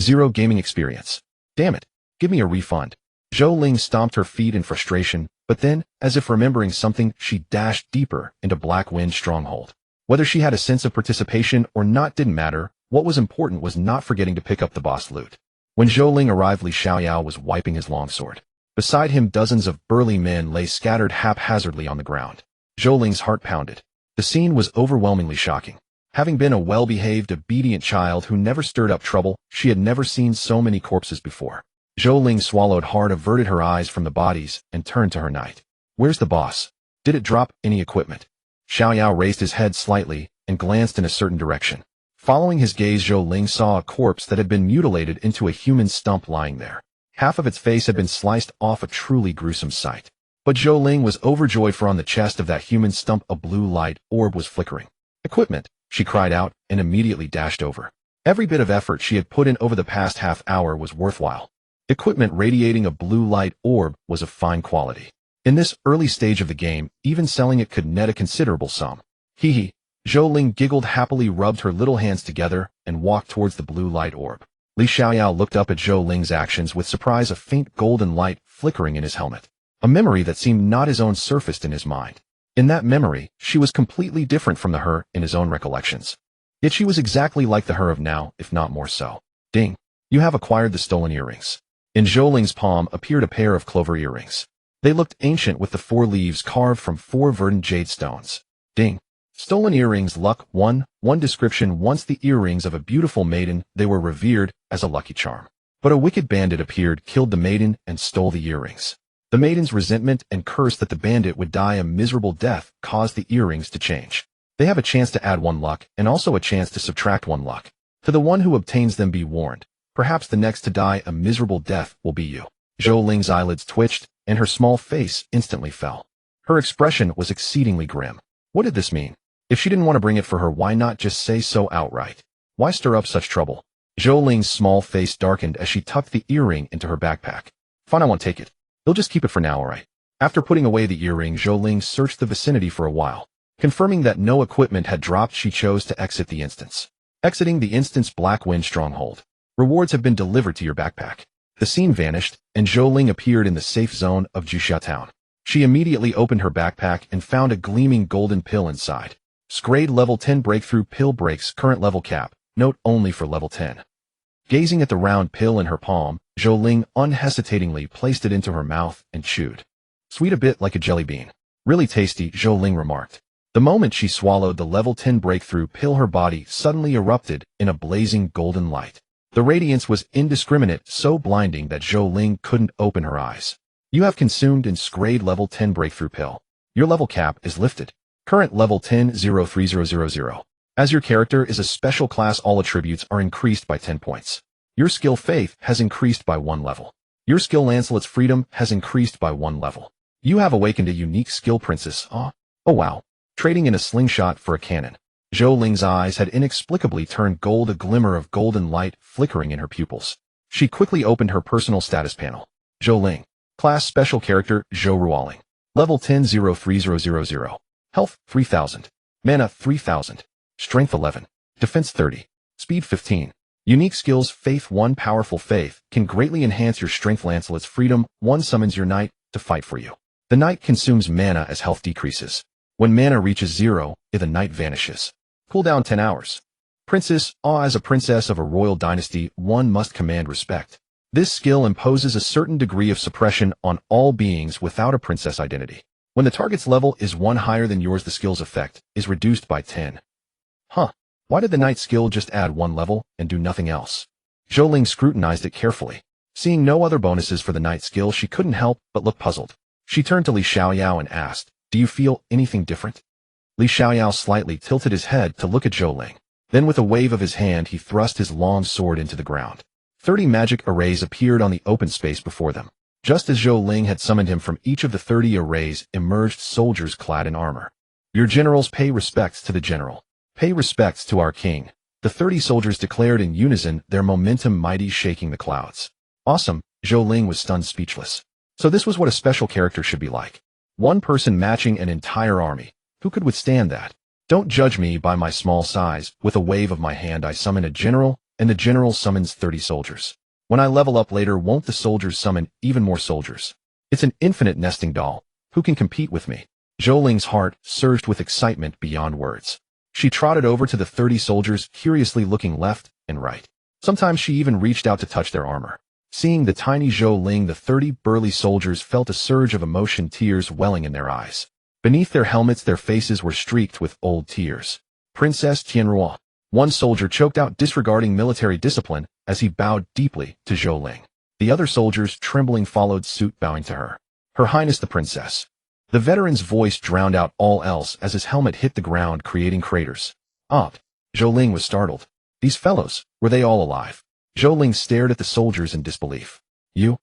A: 0 gaming experience. Damn it. Give me a refund. Zhou Ling stomped her feet in frustration, but then, as if remembering something, she dashed deeper into Black Wind Stronghold. Whether she had a sense of participation or not didn't matter. What was important was not forgetting to pick up the boss loot. When Zhou Ling arrived, Li Xiaoyao was wiping his longsword. Beside him, dozens of burly men lay scattered haphazardly on the ground. Zhou Ling's heart pounded. The scene was overwhelmingly shocking. Having been a well-behaved, obedient child who never stirred up trouble, she had never seen so many corpses before. Zhou Ling swallowed hard, averted her eyes from the bodies, and turned to her knight. Where's the boss? Did it drop any equipment? Xiaoyao raised his head slightly and glanced in a certain direction. Following his gaze, Zhou Ling saw a corpse that had been mutilated into a human stump lying there. Half of its face had been sliced off, a truly gruesome sight. But Zhou Ling was overjoyed, for on the chest of that human stump a blue light orb was flickering. Equipment, she cried out, and immediately dashed over. Every bit of effort she had put in over the past half hour was worthwhile. Equipment radiating a blue light orb was of fine quality. In this early stage of the game, even selling it could net a considerable sum. Hee hee. Zhou Ling giggled happily, rubbed her little hands together, and walked towards the blue light orb. Li Xiaoyao looked up at Zhou Ling's actions with surprise, a faint golden light flickering in his helmet. A memory that seemed not his own surfaced in his mind. In that memory, she was completely different from the her in his own recollections. Yet she was exactly like the her of now, if not more so. Ding. You have acquired the stolen earrings. In Zhou Ling's palm appeared a pair of clover earrings. They looked ancient with the 4 leaves carved from 4 verdant jade stones. Ding. Stolen earrings. Luck 1. Description: once the earrings of a beautiful maiden, they were revered as a lucky charm. But a wicked bandit appeared, killed the maiden, and stole the earrings. The maiden's resentment and curse that the bandit would die a miserable death caused the earrings to change. They have a chance to add 1 luck, and also a chance to subtract 1 luck. To the one who obtains them, be warned. Perhaps the next to die a miserable death will be you. Zhou Ling's eyelids twitched, and her small face instantly fell. Her expression was exceedingly grim. What did this mean? If she didn't want to bring it for her, why not just say so outright? Why stir up such trouble? Zhou Ling's small face darkened as she tucked the earring into her backpack. Fine, I won't take it. You'll just keep it for now, alright? After putting away the earring, Zhou Ling searched the vicinity for a while. Confirming that no equipment had dropped, she chose to exit the instance. Exiting the instance, Black Wind Stronghold. Rewards have been delivered to your backpack. The scene vanished, and Zhou Ling appeared in the safe zone of Juxia Town. She immediately opened her backpack and found a gleaming golden pill inside. Grade level 10 breakthrough pill breaks current level cap. Note only for level 10. Gazing at the round pill in her palm, Zhou Ling unhesitatingly placed it into her mouth and chewed. Sweet, a bit like a jelly bean. Really tasty, Zhou Ling remarked. The moment she swallowed the level 10 breakthrough pill, her body suddenly erupted in a blazing golden light. The radiance was indiscriminate, so blinding that Zhou Ling couldn't open her eyes. You have consumed in grade level 10 breakthrough pill. Your level cap is lifted. Current level 10-03000. As your character is a special class, all attributes are increased by 10 points. Your skill Faith has increased by 1 level. Your skill Lancelot's Freedom has increased by 1 level. You have awakened a unique skill, Princess. Oh wow. Trading in a slingshot for a cannon. Zhou Ling's eyes had inexplicably turned gold, a glimmer of golden light flickering in her pupils. She quickly opened her personal status panel. Zhou Ling. Class Special Character, Zhou Ruoling. Level 10-03000. Health, 3000. Mana, 3000. Strength, 11. Defense, 30. Speed, 15. Unique skills: Faith 1. Powerful Faith can greatly enhance your strength. Lancelot's Freedom 1. Summons your knight to fight for you. The knight consumes mana as health decreases. When mana reaches 0, the knight vanishes. Cooldown 10 hours. Princess. As a princess of a royal dynasty, one must command respect. This skill imposes a certain degree of suppression on all beings without a princess identity. When the target's level is 1 higher than yours, the skill's effect is reduced by 10. Why did the knight skill just add 1 level and do nothing else? Zhou Ling scrutinized it carefully. Seeing no other bonuses for the knight skill, she couldn't help but look puzzled. She turned to Li Xiaoyao and asked, "Do you feel anything different?" Li Xiaoyao slightly tilted his head to look at Zhou Ling. Then with a wave of his hand, he thrust his long sword into the ground. 30 magic arrays appeared on the open space before them. Just as Zhou Ling had summoned him, from each of the 30 arrays emerged soldiers clad in armor. Your generals pay respects to the general. Pay respects to our king. The 30 soldiers declared in unison, their momentum mighty, shaking the clouds. Awesome. Zhou Ling was stunned, speechless. So this was what a special character should be like. One person matching an entire army. Who could withstand that? Don't judge me by my small size. With a wave of my hand, I summon a general, and the general summons 30 soldiers. When I level up later, won't the soldiers summon even more soldiers? It's an infinite nesting doll. Who can compete with me? Zhou Ling's heart surged with excitement beyond words. She trotted over to the 30 soldiers, curiously looking left and right. Sometimes she even reached out to touch their armor. Seeing the tiny Zhou Ling, the 30 burly soldiers felt a surge of emotion, tears welling in their eyes. Beneath their helmets, their faces were streaked with old tears. Princess Tianruo. One soldier choked out, disregarding military discipline, as he bowed deeply to Zhou Ling. The other soldiers, trembling, followed suit, bowing to her. Her Highness the Princess. The veteran's voice drowned out all else as his helmet hit the ground, creating craters. Zhou Ling was startled. These fellows, were they all alive? Zhou Ling stared at the soldiers in disbelief. You?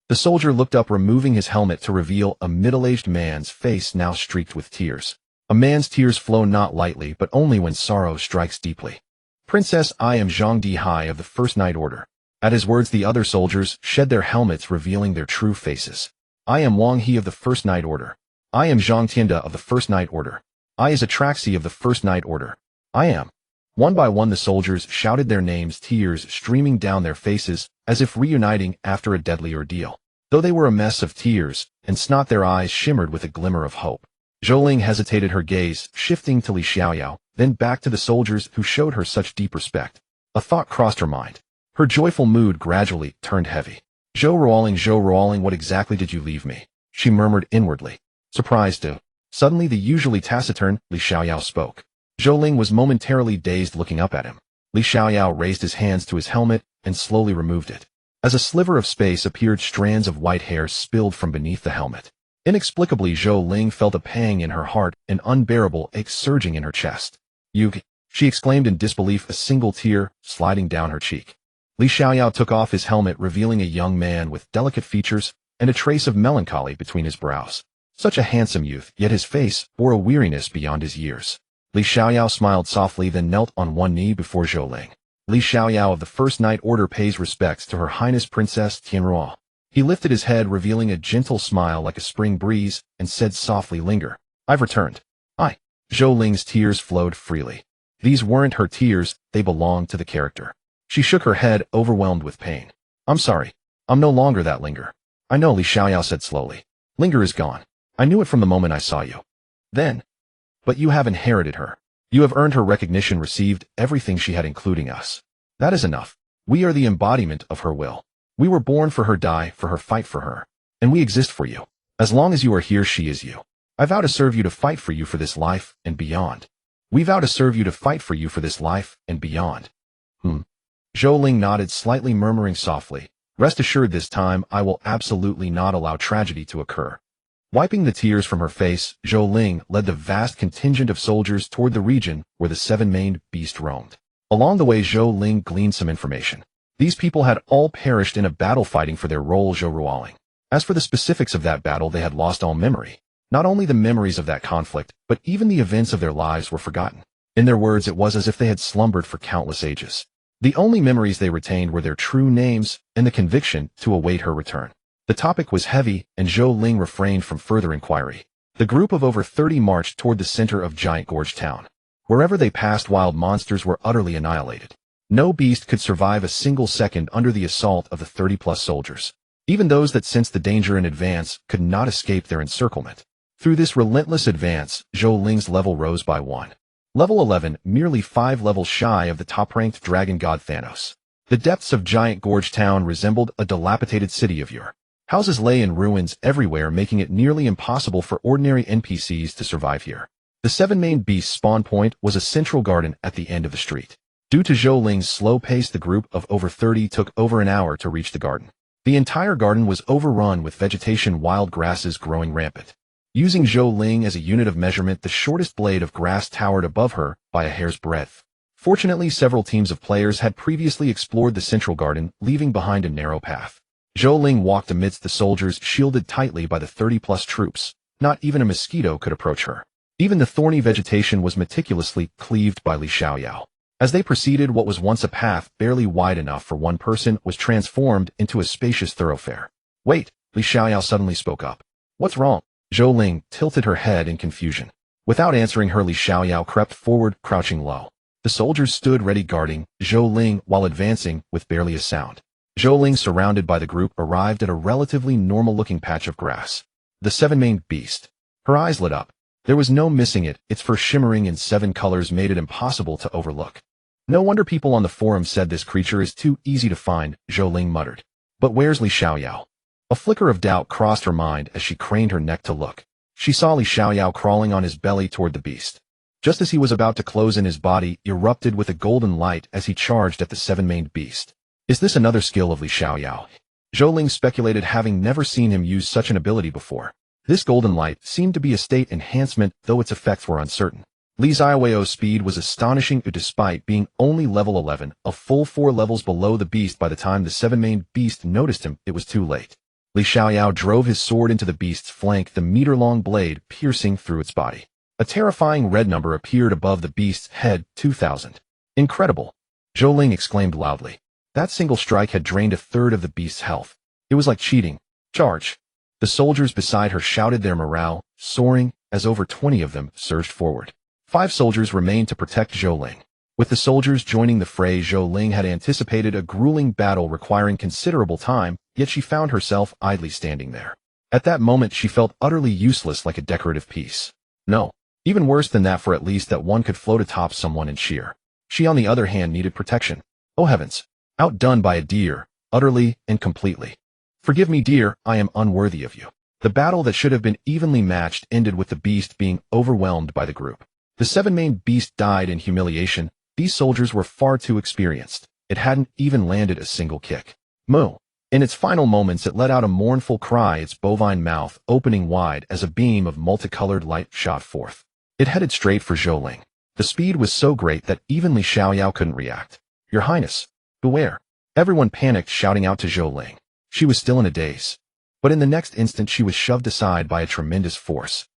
A: The soldier looked up, removing his helmet to reveal a middle-aged man's face now streaked with tears. A man's tears flow not lightly, but only when sorrow strikes deeply. Princess, I am Zhang Dihai of the First Night Order. At his words, the other soldiers shed their helmets, revealing their true faces. I am Wang He of the First Night Order. I am Zhang Tianda of the First Night Order. I is Atraxi of the First Night Order. I am. One by one the soldiers shouted their names, tears streaming down their faces, as if reuniting after a deadly ordeal. Though they were a mess of tears and snot, their eyes shimmered with a glimmer of hope. Zhou Ling hesitated, her gaze shifting to Li Xiaoyao, then back to the soldiers who showed her such deep respect. A thought crossed her mind. Her joyful mood gradually turned heavy. Zhou Ruoling, what exactly did you leave me? She murmured inwardly. Surprised too. Suddenly the usually taciturn Li Xiaoyao spoke. Zhou Ling was momentarily dazed, looking up at him. Li Xiaoyao raised his hands to his helmet and slowly removed it. As a sliver of space appeared, strands of white hair spilled from beneath the helmet. Inexplicably, Zhou Ling felt a pang in her heart, an unbearable ache surging in her chest. You, she exclaimed in disbelief, a single tear sliding down her cheek. Li Xiaoyao took off his helmet, revealing a young man with delicate features and a trace of melancholy between his brows. Such a handsome youth, yet his face bore a weariness beyond his years. Li Xiaoyao smiled softly, then knelt on one knee before Zhou Ling. Li Xiaoyao of the First Night Order pays respects to Her Highness Princess Tianruo. He lifted his head, revealing a gentle smile like a spring breeze, and said softly, linger. I've returned. Zhou Ling's tears flowed freely. These weren't her tears, they belonged to the character. She shook her head, overwhelmed with pain. I'm sorry. I'm no longer that Linger. I know, Li Xiaoyao said slowly. Linger is gone. I knew it from the moment I saw you. Then. But you have inherited her. You have earned her recognition, received everything she had, including us. That is enough. We are the embodiment of her will. We were born for her, die for her, fight for her. And we exist for you. As long as you are here, she is you. I vow to serve you, to fight for you for this life and beyond. We vow to serve you, to fight for you for this life and beyond. Zhou Ling nodded slightly, murmuring softly, rest assured, this time I will absolutely not allow tragedy to occur. Wiping the tears from her face, Zhou Ling led the vast contingent of soldiers toward the region where the seven-maned beast roamed. Along the way, Zhou Ling gleaned some information. These people had all perished in a battle fighting for their role, Zhou Ruoling. As for the specifics of that battle, they had lost all memory. Not only the memories of that conflict, but even the events of their lives were forgotten. In their words, it was as if they had slumbered for countless ages. The only memories they retained were their true names and the conviction to await her return. The topic was heavy, and Zhou Ling refrained from further inquiry. The group of over 30 marched toward the center of Giant Gorge Town. Wherever they passed, wild monsters were utterly annihilated. No beast could survive a single second under the assault of the 30-plus soldiers. Even those that sensed the danger in advance could not escape their encirclement. Through this relentless advance, Zhou Ling's level rose by 1. Level 11, merely 5 levels shy of the top-ranked dragon god Thanos. The depths of Giant Gorge Town resembled a dilapidated city of yore. Houses lay in ruins everywhere, making it nearly impossible for ordinary NPCs to survive here. The seven-maned beast's spawn point was a central garden at the end of the street. Due to Zhou Ling's slow pace, the group of over 30 took over an hour to reach the garden. The entire garden was overrun with vegetation, wild grasses growing rampant. Using Zhou Ling as a unit of measurement, the shortest blade of grass towered above her by a hair's breadth. Fortunately, several teams of players had previously explored the central garden, leaving behind a narrow path. Zhou Ling walked amidst the soldiers, shielded tightly by the 30-plus troops. Not even a mosquito could approach her. Even the thorny vegetation was meticulously cleaved by Li Xiaoyao. As they proceeded, what was once a path barely wide enough for one person was transformed into a spacious thoroughfare. Wait, Li Xiaoyao suddenly spoke up. What's wrong? Zhou Ling tilted her head in confusion. Without answering her, Li Xiaoyao crept forward, crouching low. The soldiers stood ready, guarding Zhou Ling while advancing with barely a sound. Zhou Ling, surrounded by the group, arrived at a relatively normal-looking patch of grass. The seven-maned beast. Her eyes lit up. There was no missing it, its fur shimmering in 7 colors made it impossible to overlook. No wonder people on the forum said this creature is too easy to find, Zhou Ling muttered. But where's Li Xiaoyao? A flicker of doubt crossed her mind as she craned her neck to look. She saw Li Xiaoyao crawling on his belly toward the beast. Just as he was about to close in, his body erupted with a golden light as he charged at the seven-maned beast. Is this another skill of Li Xiaoyao? Zhou Ling speculated, having never seen him use such an ability before. This golden light seemed to be a state enhancement, though its effects were uncertain. Li Xiaoyao's speed was astonishing, despite being only level 11, a full 4 levels below the beast. By the time the seven-maned beast noticed him, it was too late. Li Xiaoyao drove his sword into the beast's flank, the meter-long blade piercing through its body. A terrifying red number appeared above the beast's head, 2000. Incredible! Zhou Ling exclaimed loudly. That single strike had drained a third of the beast's health. It was like cheating. Charge! The soldiers beside her shouted, their morale soaring as over 20 of them surged forward. 5 soldiers remained to protect Zhou Ling. With the soldiers joining the fray, Zhou Ling had anticipated a grueling battle requiring considerable time, yet she found herself idly standing there. At that moment she felt utterly useless, like a decorative piece. No, even worse than that, for at least that one could float atop someone and cheer. She on the other hand needed protection. Oh heavens! Outdone by a deer, utterly and completely. Forgive me, dear, I am unworthy of you. The battle that should have been evenly matched ended with the beast being overwhelmed by the group. The 7 main beasts died in humiliation. These soldiers were far too experienced. It hadn't even landed a single kick. Moo! In its final moments it let out a mournful cry, its bovine mouth opening wide as a beam of multicolored light shot forth. It headed straight for Zhou Ling. The speed was so great that even Li Xiaoyao couldn't react. Your Highness, beware! Everyone panicked, shouting out to Zhou Ling. She was still in a daze. But in the next instant she was shoved aside by a tremendous force.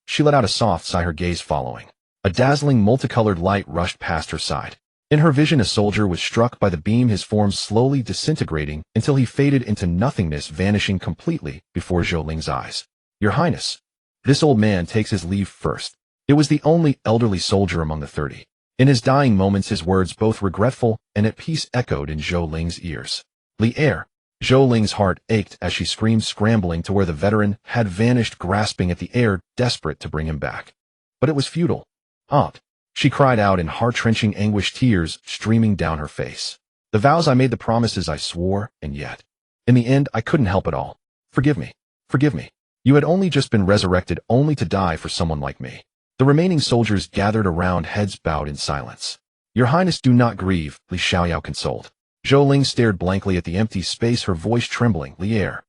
A: She let out a soft sigh, her gaze following. A dazzling multicolored light rushed past her side. In her vision a soldier was struck by the beam, his form slowly disintegrating until he faded into nothingness, vanishing completely before Zhou Ling's eyes. Your Highness! This old man takes his leave first. It was the only elderly soldier among the 30. In his dying moments his words, both regretful and at peace, echoed in Zhou Ling's ears. Li Er! Zhou Ling's heart ached as she screamed, scrambling to where the veteran had vanished, grasping at the air, desperate to bring him back. But it was futile. Aunt! She cried out in heart-wrenching anguish, tears streaming down her face. The vows I made, the promises I swore, and yet, in the end, I couldn't help it all. Forgive me. Forgive me. You had only just been resurrected, only to die for someone like me. The remaining soldiers gathered around, heads bowed in silence. Your Highness, do not grieve, Li Xiaoyao consoled. Zhou Ling stared blankly at the empty space, her voice trembling. Li Er.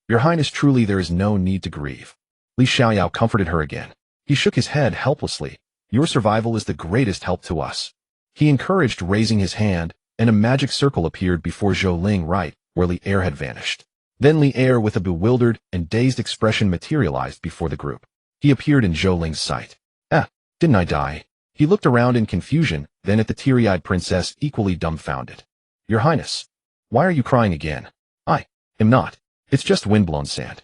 A: Your Highness, truly there is no need to grieve. Li Xiaoyao comforted her again. He shook his head helplessly. Your survival is the greatest help to us. He encouraged, raising his hand, and a magic circle appeared before Zhou Ling, right where Li Er had vanished. Then Li Er, with a bewildered and dazed expression, materialized before the group. He appeared in Zhou Ling's sight. Didn't I die? He looked around in confusion, then at the teary-eyed princess, equally dumbfounded. Your Highness, why are you crying again? I am not. It's just windblown sand.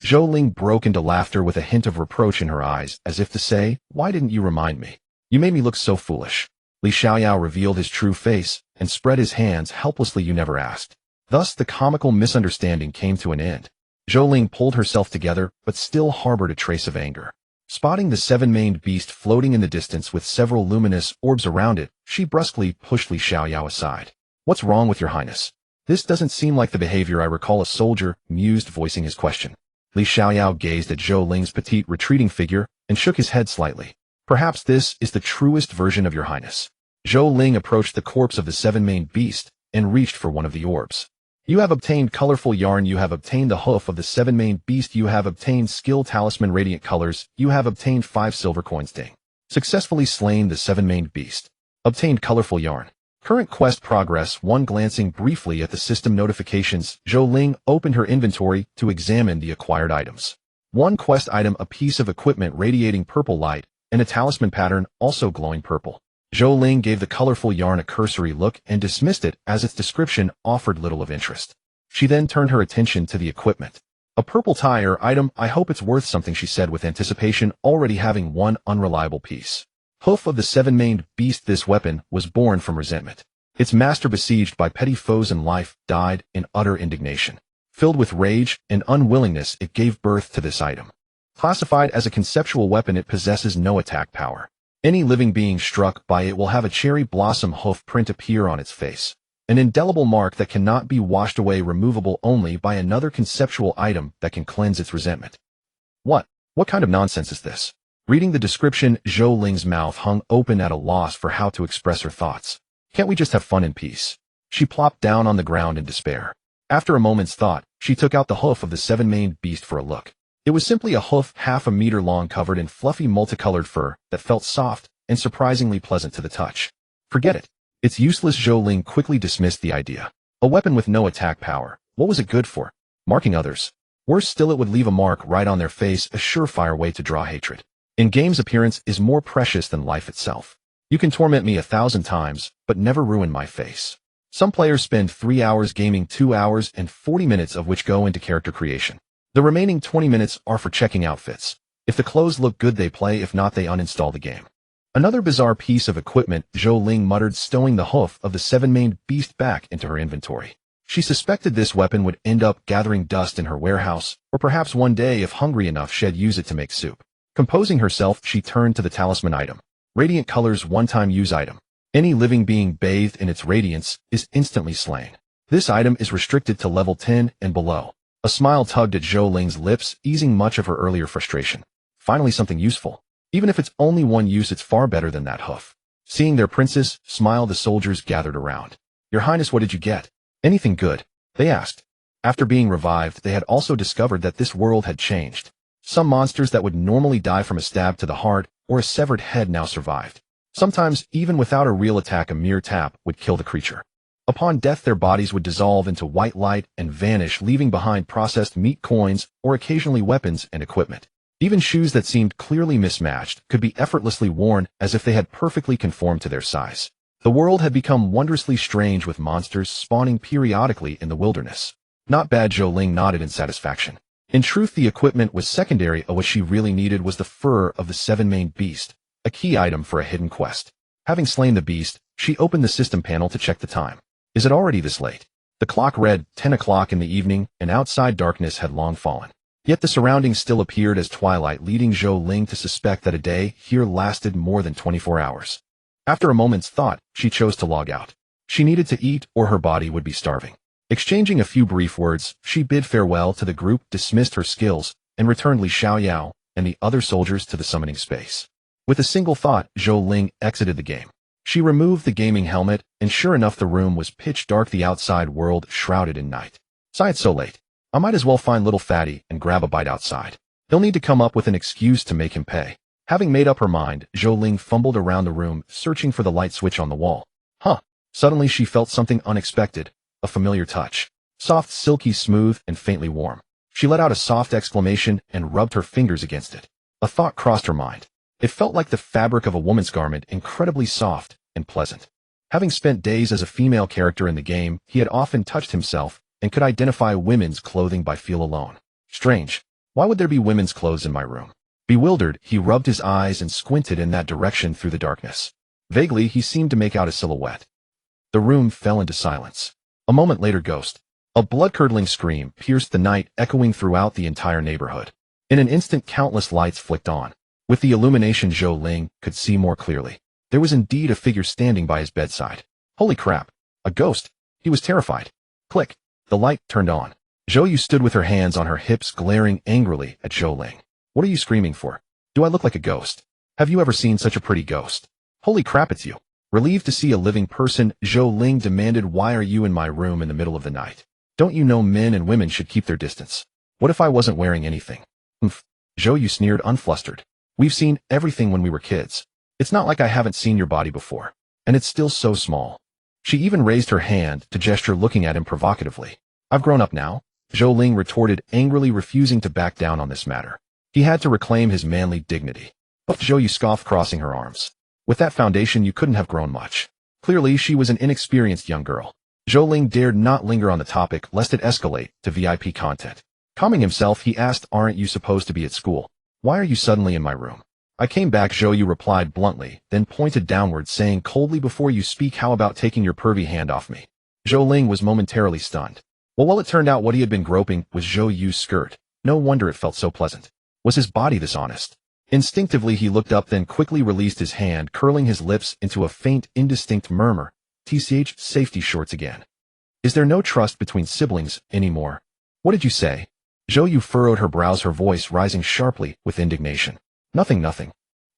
A: Zhou Ling broke into laughter with a hint of reproach in her eyes, as if to say, why didn't you remind me? You made me look so foolish. Li Xiaoyao revealed his true face and spread his hands helplessly. You never asked. Thus the comical misunderstanding came to an end. Zhou Ling pulled herself together, but still harbored a trace of anger. Spotting the 7-maned beast floating in the distance with several luminous orbs around it, she brusquely pushed Li Xiaoyao aside. What's wrong with your Highness? This doesn't seem like the behavior I recall. A soldier mused, voicing his question. Li Xiaoyao gazed at Zhou Ling's petite retreating figure and shook his head slightly. Perhaps this is the truest version of your Highness. Zhou Ling approached the corpse of the 7-maned beast and reached for one of the orbs. You have obtained colorful yarn. You have obtained the hoof of the 7-maned beast. You have obtained skill talisman radiant colors. You have obtained 5 silver coins. Ding. Successfully slain the 7-maned beast. Obtained colorful yarn. Current quest progress 1. Glancing briefly at the system notifications, Zhou Ling opened her inventory to examine the acquired items. 1 quest item, a piece of equipment radiating purple light, and a talisman pattern also glowing purple. Zhou Ling gave the colorful yarn a cursory look and dismissed it as its description offered little of interest. She then turned her attention to the equipment. A purple tire item, I hope it's worth something, she said with anticipation, already having one unreliable piece. Hoof of the 7-maned beast. This weapon was born from resentment. Its master, besieged by petty foes in life, died in utter indignation. Filled with rage and unwillingness, it gave birth to this item. Classified as a conceptual weapon, it possesses no attack power. Any living being struck by it will have a cherry blossom hoof print appear on its face. An indelible mark that cannot be washed away, removable only by another conceptual item that can cleanse its resentment. What kind of nonsense is this? Reading the description, Zhou Ling's mouth hung open, at a loss for how to express her thoughts. Can't we just have fun and peace? She plopped down on the ground in despair. After a moment's thought, she took out the hoof of the 7-maned beast for a look. It was simply a hoof half a meter long, covered in fluffy multicolored fur that felt soft and surprisingly pleasant to the touch. Forget it. It's useless. Zhou Ling quickly dismissed the idea. A weapon with no attack power. What was it good for? Marking others. Worse still, it would leave a mark right on their face, a surefire way to draw hatred. In games, appearance is more precious than life itself. You can torment me 1,000 times, but never ruin my face. Some players spend 3 hours gaming, 2 hours and 40 minutes of which go into character creation. The remaining 20 minutes are for checking outfits. If the clothes look good, they play. If not, they uninstall the game. Another bizarre piece of equipment, Zhou Ling muttered, stowing the hoof of the seven-maned beast back into her inventory. She suspected this weapon would end up gathering dust in her warehouse, or perhaps one day, if hungry enough, she'd use it to make soup. Composing herself, she turned to the talisman item. Radiant Colors one-time use item. Any living being bathed in its radiance is instantly slain. This item is restricted to level 10 and below. A smile tugged at Zhou Ling's lips, easing much of her earlier frustration. Finally something useful. Even if it's only one use, it's far better than that hoof. Seeing their princess smile, the soldiers gathered around. Your Highness, what did you get? Anything good? They asked. After being revived, they had also discovered that this world had changed. Some monsters that would normally die from a stab to the heart or a severed head now survived. Sometimes, even without a real attack, a mere tap would kill the creature. Upon death, their bodies would dissolve into white light and vanish, leaving behind processed meat, coins, or occasionally weapons and equipment. Even shoes that seemed clearly mismatched could be effortlessly worn as if they had perfectly conformed to their size. The world had become wondrously strange, with monsters spawning periodically in the wilderness. Not bad, Zhou Ling nodded in satisfaction. In truth, the equipment was secondary. What she really needed was the fur of the seven-maned beast, a key item for a hidden quest. Having slain the beast, she opened the system panel to check the time. Is it already this late? The clock read 10 o'clock in the evening, and outside darkness had long fallen. Yet the surroundings still appeared as twilight, leading Zhou Ling to suspect that a day here lasted more than 24 hours. After a moment's thought, she chose to log out. She needed to eat, or her body would be starving. Exchanging a few brief words, she bid farewell to the group, dismissed her skills, and returned Li Xiaoyao and the other soldiers to the summoning space. With a single thought, Zhou Ling exited the game. She removed the gaming helmet, and sure enough, the room was pitch dark, the outside world shrouded in night. Sigh, it's so late. I might as well find little fatty and grab a bite outside. He'll need to come up with an excuse to make him pay. Having made up her mind, Zhou Ling fumbled around the room, searching for the light switch on the wall. Suddenly she felt something unexpected, a familiar touch. Soft, silky, smooth, and faintly warm. She let out a soft exclamation and rubbed her fingers against it. A thought crossed her mind. It felt like the fabric of a woman's garment, incredibly soft and pleasant. Having spent days as a female character in the game, he had often touched himself and could identify women's clothing by feel alone. Strange. Why would there be women's clothes in my room? Bewildered, he rubbed his eyes and squinted in that direction through the darkness. Vaguely, he seemed to make out a silhouette. The room fell into silence. A moment later, ghost. A blood-curdling scream pierced the night, echoing throughout the entire neighborhood. In an instant, countless lights flicked on. With the illumination, Zhou Ling could see more clearly. There was indeed a figure standing by his bedside. Holy crap! A ghost! He was terrified. Click! The light turned on. Zhou Yu stood with her hands on her hips, glaring angrily at Zhou Ling. What are you screaming for? Do I look like a ghost? Have you ever seen such a pretty ghost? Holy crap, it's you. Relieved to see a living person, Zhou Ling demanded, why are you in my room in the middle of the night? Don't you know men and women should keep their distance? What if I wasn't wearing anything? Zhou Yu sneered, unflustered. We've seen everything when we were kids. It's not like I haven't seen your body before. And it's still so small. She even raised her hand to gesture, looking at him provocatively. I've grown up now, Zhou Ling retorted, angrily refusing to back down on this matter. He had to reclaim his manly dignity. But Zhou Yu scoffed, crossing her arms. With that foundation, you couldn't have grown much. Clearly, she was an inexperienced young girl. Zhou Ling dared not linger on the topic, lest it escalate to VIP content. Calming himself, he asked, aren't you supposed to be at school? Why are you suddenly in my room? I came back, Zhou Yu replied bluntly, then pointed downward, saying coldly, before you speak, how about taking your pervy hand off me? Zhou Ling was momentarily stunned. Well, it turned out what he had been groping was Zhou Yu's skirt. No wonder it felt so pleasant. Was his body this honest? Instinctively, he looked up, then quickly released his hand, curling his lips into a faint, indistinct murmur. TCH, safety shorts again. Is there no trust between siblings anymore? What did you say? Zhou Yu furrowed her brows, her voice rising sharply with indignation. Nothing.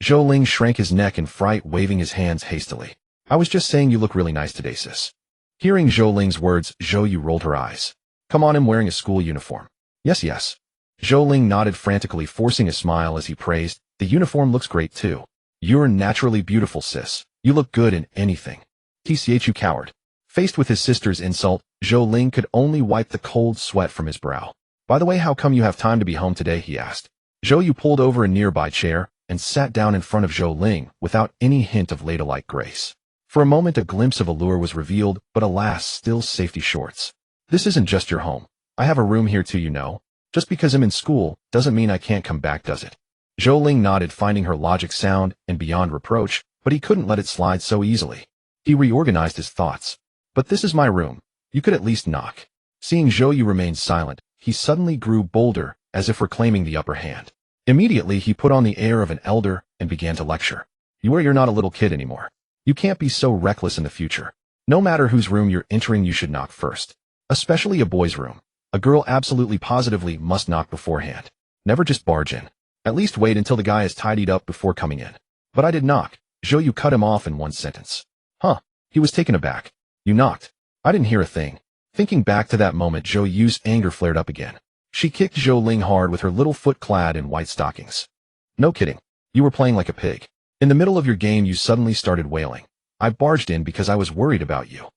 A: Zhou Ling shrank his neck in fright, waving his hands hastily. I was just saying you look really nice today, sis. Hearing Zhou Ling's words, Zhou Yu rolled her eyes. Come on, I'm wearing a school uniform. Yes. Zhou Ling nodded frantically, forcing a smile as he praised, the uniform looks great too. You're naturally beautiful, sis. You look good in anything. TCH, you coward. Faced with his sister's insult, Zhou Ling could only wipe the cold sweat from his brow. By the way, how come you have time to be home today, he asked. Zhou Yu pulled over a nearby chair and sat down in front of Zhou Ling without any hint of ladylike grace. For a moment a glimpse of allure was revealed, but alas, still safety shorts. This isn't just your home. I have a room here too, you know. Just because I'm in school doesn't mean I can't come back, does it? Zhou Ling nodded, finding her logic sound and beyond reproach, but he couldn't let it slide so easily. He reorganized his thoughts. But this is my room. You could at least knock. Seeing Zhou Yu remain silent, he suddenly grew bolder, as if reclaiming the upper hand. Immediately he put on the air of an elder and began to lecture. You're not a little kid anymore. You can't be so reckless in the future. No matter whose room you're entering, you should knock first. Especially a boy's room. A girl absolutely positively must knock beforehand. Never just barge in. At least wait until the guy is tidied up before coming in. But I did knock. Zhou Yu cut him off in one sentence. Huh. He was taken aback. You knocked. I didn't hear a thing. Thinking back to that moment, Zhou Yu's anger flared up again. She kicked Zhou Ling hard with her little foot clad in white stockings. No kidding. You were playing like a pig. In the middle of your game you suddenly started wailing. I barged in because I was worried about you.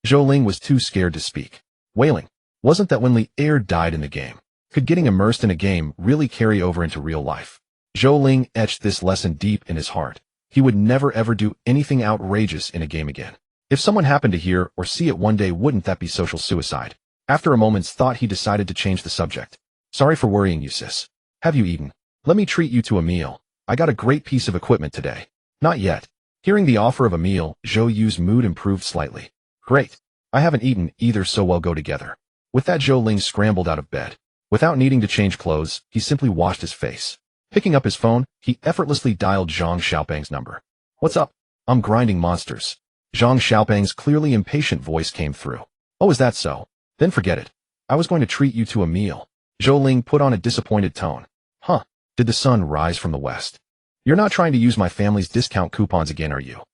A: Zhou Ling was too scared to speak. Wailing. Wasn't that when Li Er died in the game? Could getting immersed in a game really carry over into real life? Zhou Ling etched this lesson deep in his heart. He would never ever do anything outrageous in a game again. If someone happened to hear or see it one day, wouldn't that be social suicide? After a moment's thought, he decided to change the subject. Sorry for worrying you, sis. Have you eaten? Let me treat you to a meal. I got a great piece of equipment today. Not yet. Hearing the offer of a meal, Zhou Yu's mood improved slightly. Great. I haven't eaten either, so we'll go together. With that, Zhou Ling scrambled out of bed. Without needing to change clothes, he simply washed his face. Picking up his phone, he effortlessly dialed Zhang Xiaopeng's number. What's up? I'm grinding monsters. Zhang Xiaopeng's clearly impatient voice came through. Oh, is that so? Then forget it. I was going to treat you to a meal. Zhou Ling put on a disappointed tone. Huh? Did the sun rise from the west? You're not trying to use my family's discount coupons again, are you?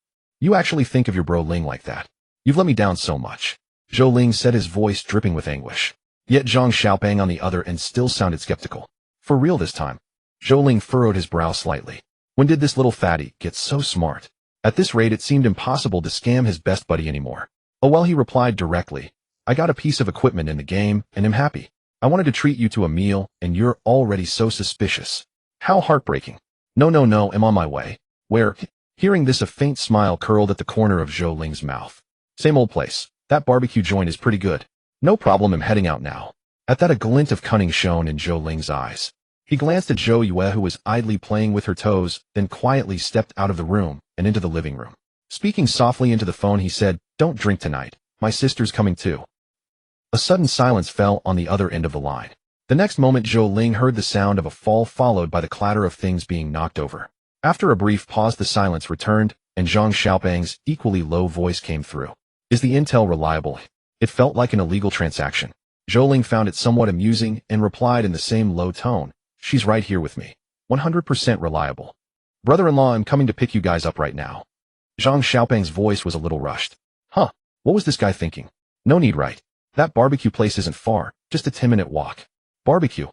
A: You actually think of your bro Ling like that? You've let me down so much. Zhou Ling said, his voice dripping with anguish. Yet Zhang Xiaopeng on the other end still sounded skeptical. For real this time? Zhou Ling furrowed his brow slightly. When did this little fatty get so smart? At this rate it seemed impossible to scam his best buddy anymore. Oh well, he replied directly. I got a piece of equipment in the game, and am happy. I wanted to treat you to a meal, and you're already so suspicious. How heartbreaking. No, I'm on my way. Where? Hearing this, a faint smile curled at the corner of Zhou Ling's mouth. Same old place. That barbecue joint is pretty good. No problem, I'm heading out now. At that, a glint of cunning shone in Zhou Ling's eyes. He glanced at Zhou Yue, who was idly playing with her toes, then quietly stepped out of the room and into the living room. Speaking softly into the phone, he said, Don't drink tonight. My sister's coming too. A sudden silence fell on the other end of the line. The next moment, Zhou Ling heard the sound of a fall followed by the clatter of things being knocked over. After a brief pause, the silence returned, and Zhang Xiaopeng's equally low voice came through. Is the intel reliable? It felt like an illegal transaction. Zhou Ling found it somewhat amusing and replied in the same low tone. She's right here with me. 100% reliable. Brother-in-law, I'm coming to pick you guys up right now. Zhang Xiaopeng's voice was a little rushed. Huh, what was this guy thinking? No need, right? That barbecue place isn't far, just a 10-minute walk. Barbecue.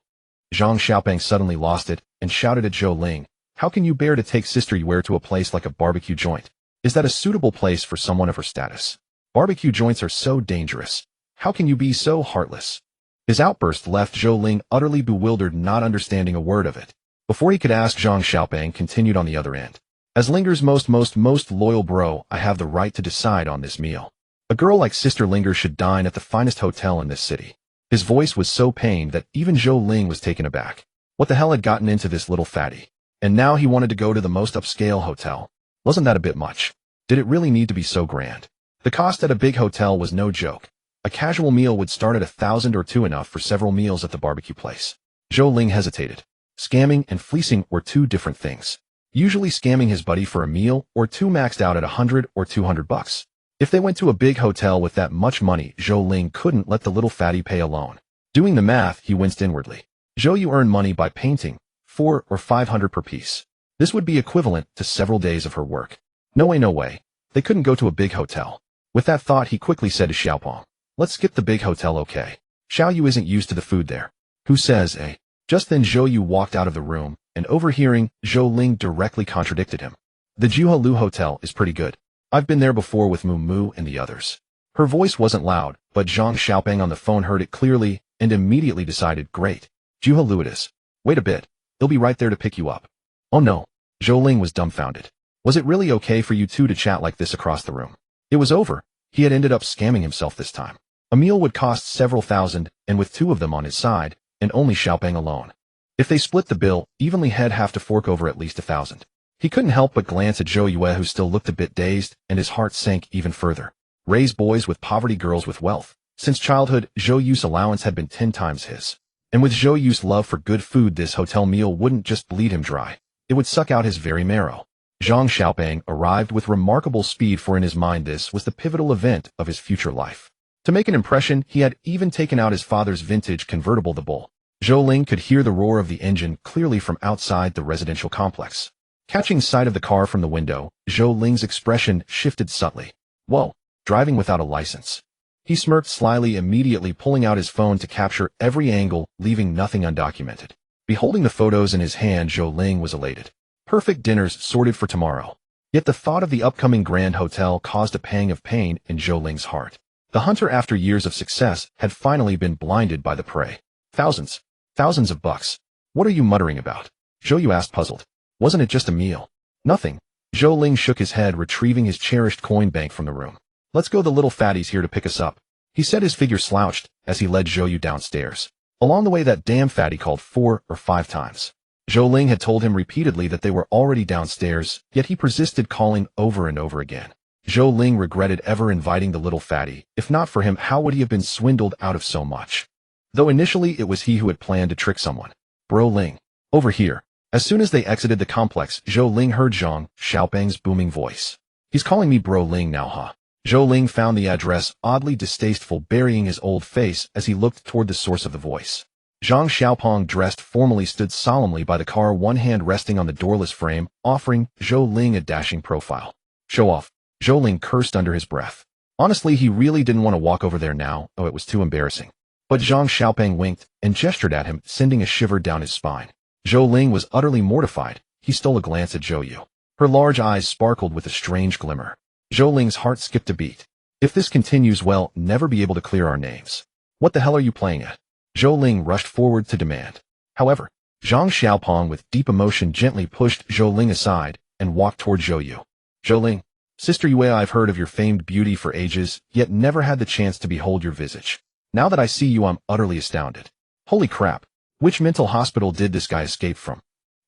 A: Zhang Xiaopeng suddenly lost it and shouted at Zhou Ling. How can you bear to take Sister Yue to a place like a barbecue joint? Is that a suitable place for someone of her status? Barbecue joints are so dangerous. How can you be so heartless? His outburst left Zhou Ling utterly bewildered, not understanding a word of it. Before he could ask, Zhang Xiaopeng continued on the other end. As Linger's most loyal bro, I have the right to decide on this meal. A girl like Sister Linger should dine at the finest hotel in this city. His voice was so pained that even Zhou Ling was taken aback. What the hell had gotten into this little fatty? And now he wanted to go to the most upscale hotel. Wasn't that a bit much? Did it really need to be so grand? The cost at a big hotel was no joke. A casual meal would start at 1,000 or two, enough for several meals at the barbecue place. Zhou Ling hesitated. Scamming and fleecing were two different things. Usually scamming his buddy for a meal or two maxed out at 100 or 200 bucks. If they went to a big hotel with that much money, Zhou Ling couldn't let the little fatty pay alone. Doing the math, he winced inwardly. Zhou Yu earned money by painting, 400 or 500 per piece. This would be equivalent to several days of her work. No way. They couldn't go to a big hotel. With that thought, he quickly said to Xiaopeng, let's skip the big hotel, okay? Xiao Yu isn't used to the food there. Who says, eh? Just then Zhou Yu walked out of the room, and overhearing, Zhou Ling directly contradicted him. The Juhalu Hotel is pretty good. I've been there before with Mu Mu and the others. Her voice wasn't loud, but Zhang Xiaopeng on the phone heard it clearly and immediately decided, great. Juhalu it is. Wait a bit. They'll be right there to pick you up. Oh no. Zhou Ling was dumbfounded. Was it really okay for you two to chat like this across the room? It was over. He had ended up scamming himself this time. A meal would cost several thousand, and with two of them on his side, and only Xiaopeng alone. If they split the bill, evenly he'd have to fork over at least 1,000. He couldn't help but glance at Zhou Yue, who still looked a bit dazed, and his heart sank even further. Raise boys with poverty, girls with wealth. Since childhood, Zhou Yu's allowance had been 10 times his. And with Zhou Yu's love for good food, this hotel meal wouldn't just bleed him dry. It would suck out his very marrow. Zhang Xiaopeng arrived with remarkable speed, for in his mind this was the pivotal event of his future life. To make an impression, he had even taken out his father's vintage convertible, the Bull. Zhou Ling could hear the roar of the engine clearly from outside the residential complex. Catching sight of the car from the window, Zhou Ling's expression shifted subtly. Whoa, driving without a license. He smirked slyly, immediately pulling out his phone to capture every angle, leaving nothing undocumented. Beholding the photos in his hand, Zhou Ling was elated. Perfect dinners sorted for tomorrow. Yet the thought of the upcoming Grand Hotel caused a pang of pain in Zhou Ling's heart. The hunter, after years of success, had finally been blinded by the prey. Thousands of bucks. What are you muttering about? Zhou Yu asked, puzzled. Wasn't it just a meal? Nothing. Zhou Ling shook his head, retrieving his cherished coin bank from the room. Let's go, the little fatty's here to pick us up. He said, his figure slouched as he led Zhou Yu downstairs. Along the way, that damn fatty called 4 or 5 times. Zhou Ling had told him repeatedly that they were already downstairs, yet he persisted, calling over and over again. Zhou Ling regretted ever inviting the little fatty. If not for him, how would he have been swindled out of so much? Though initially it was he who had planned to trick someone. Bro Ling. Over here. As soon as they exited the complex, Zhou Ling heard Zhang Xiaopeng's booming voice. He's calling me Bro Ling now, huh? Zhou Ling found the address oddly distasteful, burying his old face as he looked toward the source of the voice. Zhang Xiaopeng, dressed formally, stood solemnly by the car, one hand resting on the doorless frame, offering Zhou Ling a dashing profile. Show off. Zhou Ling cursed under his breath. Honestly, he really didn't want to walk over there now. Oh, it was too embarrassing. But Zhang Xiaopeng winked and gestured at him, sending a shiver down his spine. Zhou Ling was utterly mortified. He stole a glance at Zhou Yu. Her large eyes sparkled with a strange glimmer. Zhou Ling's heart skipped a beat. If this continues, we'll never be able to clear our names. What the hell are you playing at? Zhou Ling rushed forward to demand. However, Zhang Xiaopeng with deep emotion gently pushed Zhou Ling aside and walked toward Zhou Yu. Zhou Ling, Sister Yue, I've heard of your famed beauty for ages, yet never had the chance to behold your visage. Now that I see you, I'm utterly astounded. Holy crap. Which mental hospital did this guy escape from?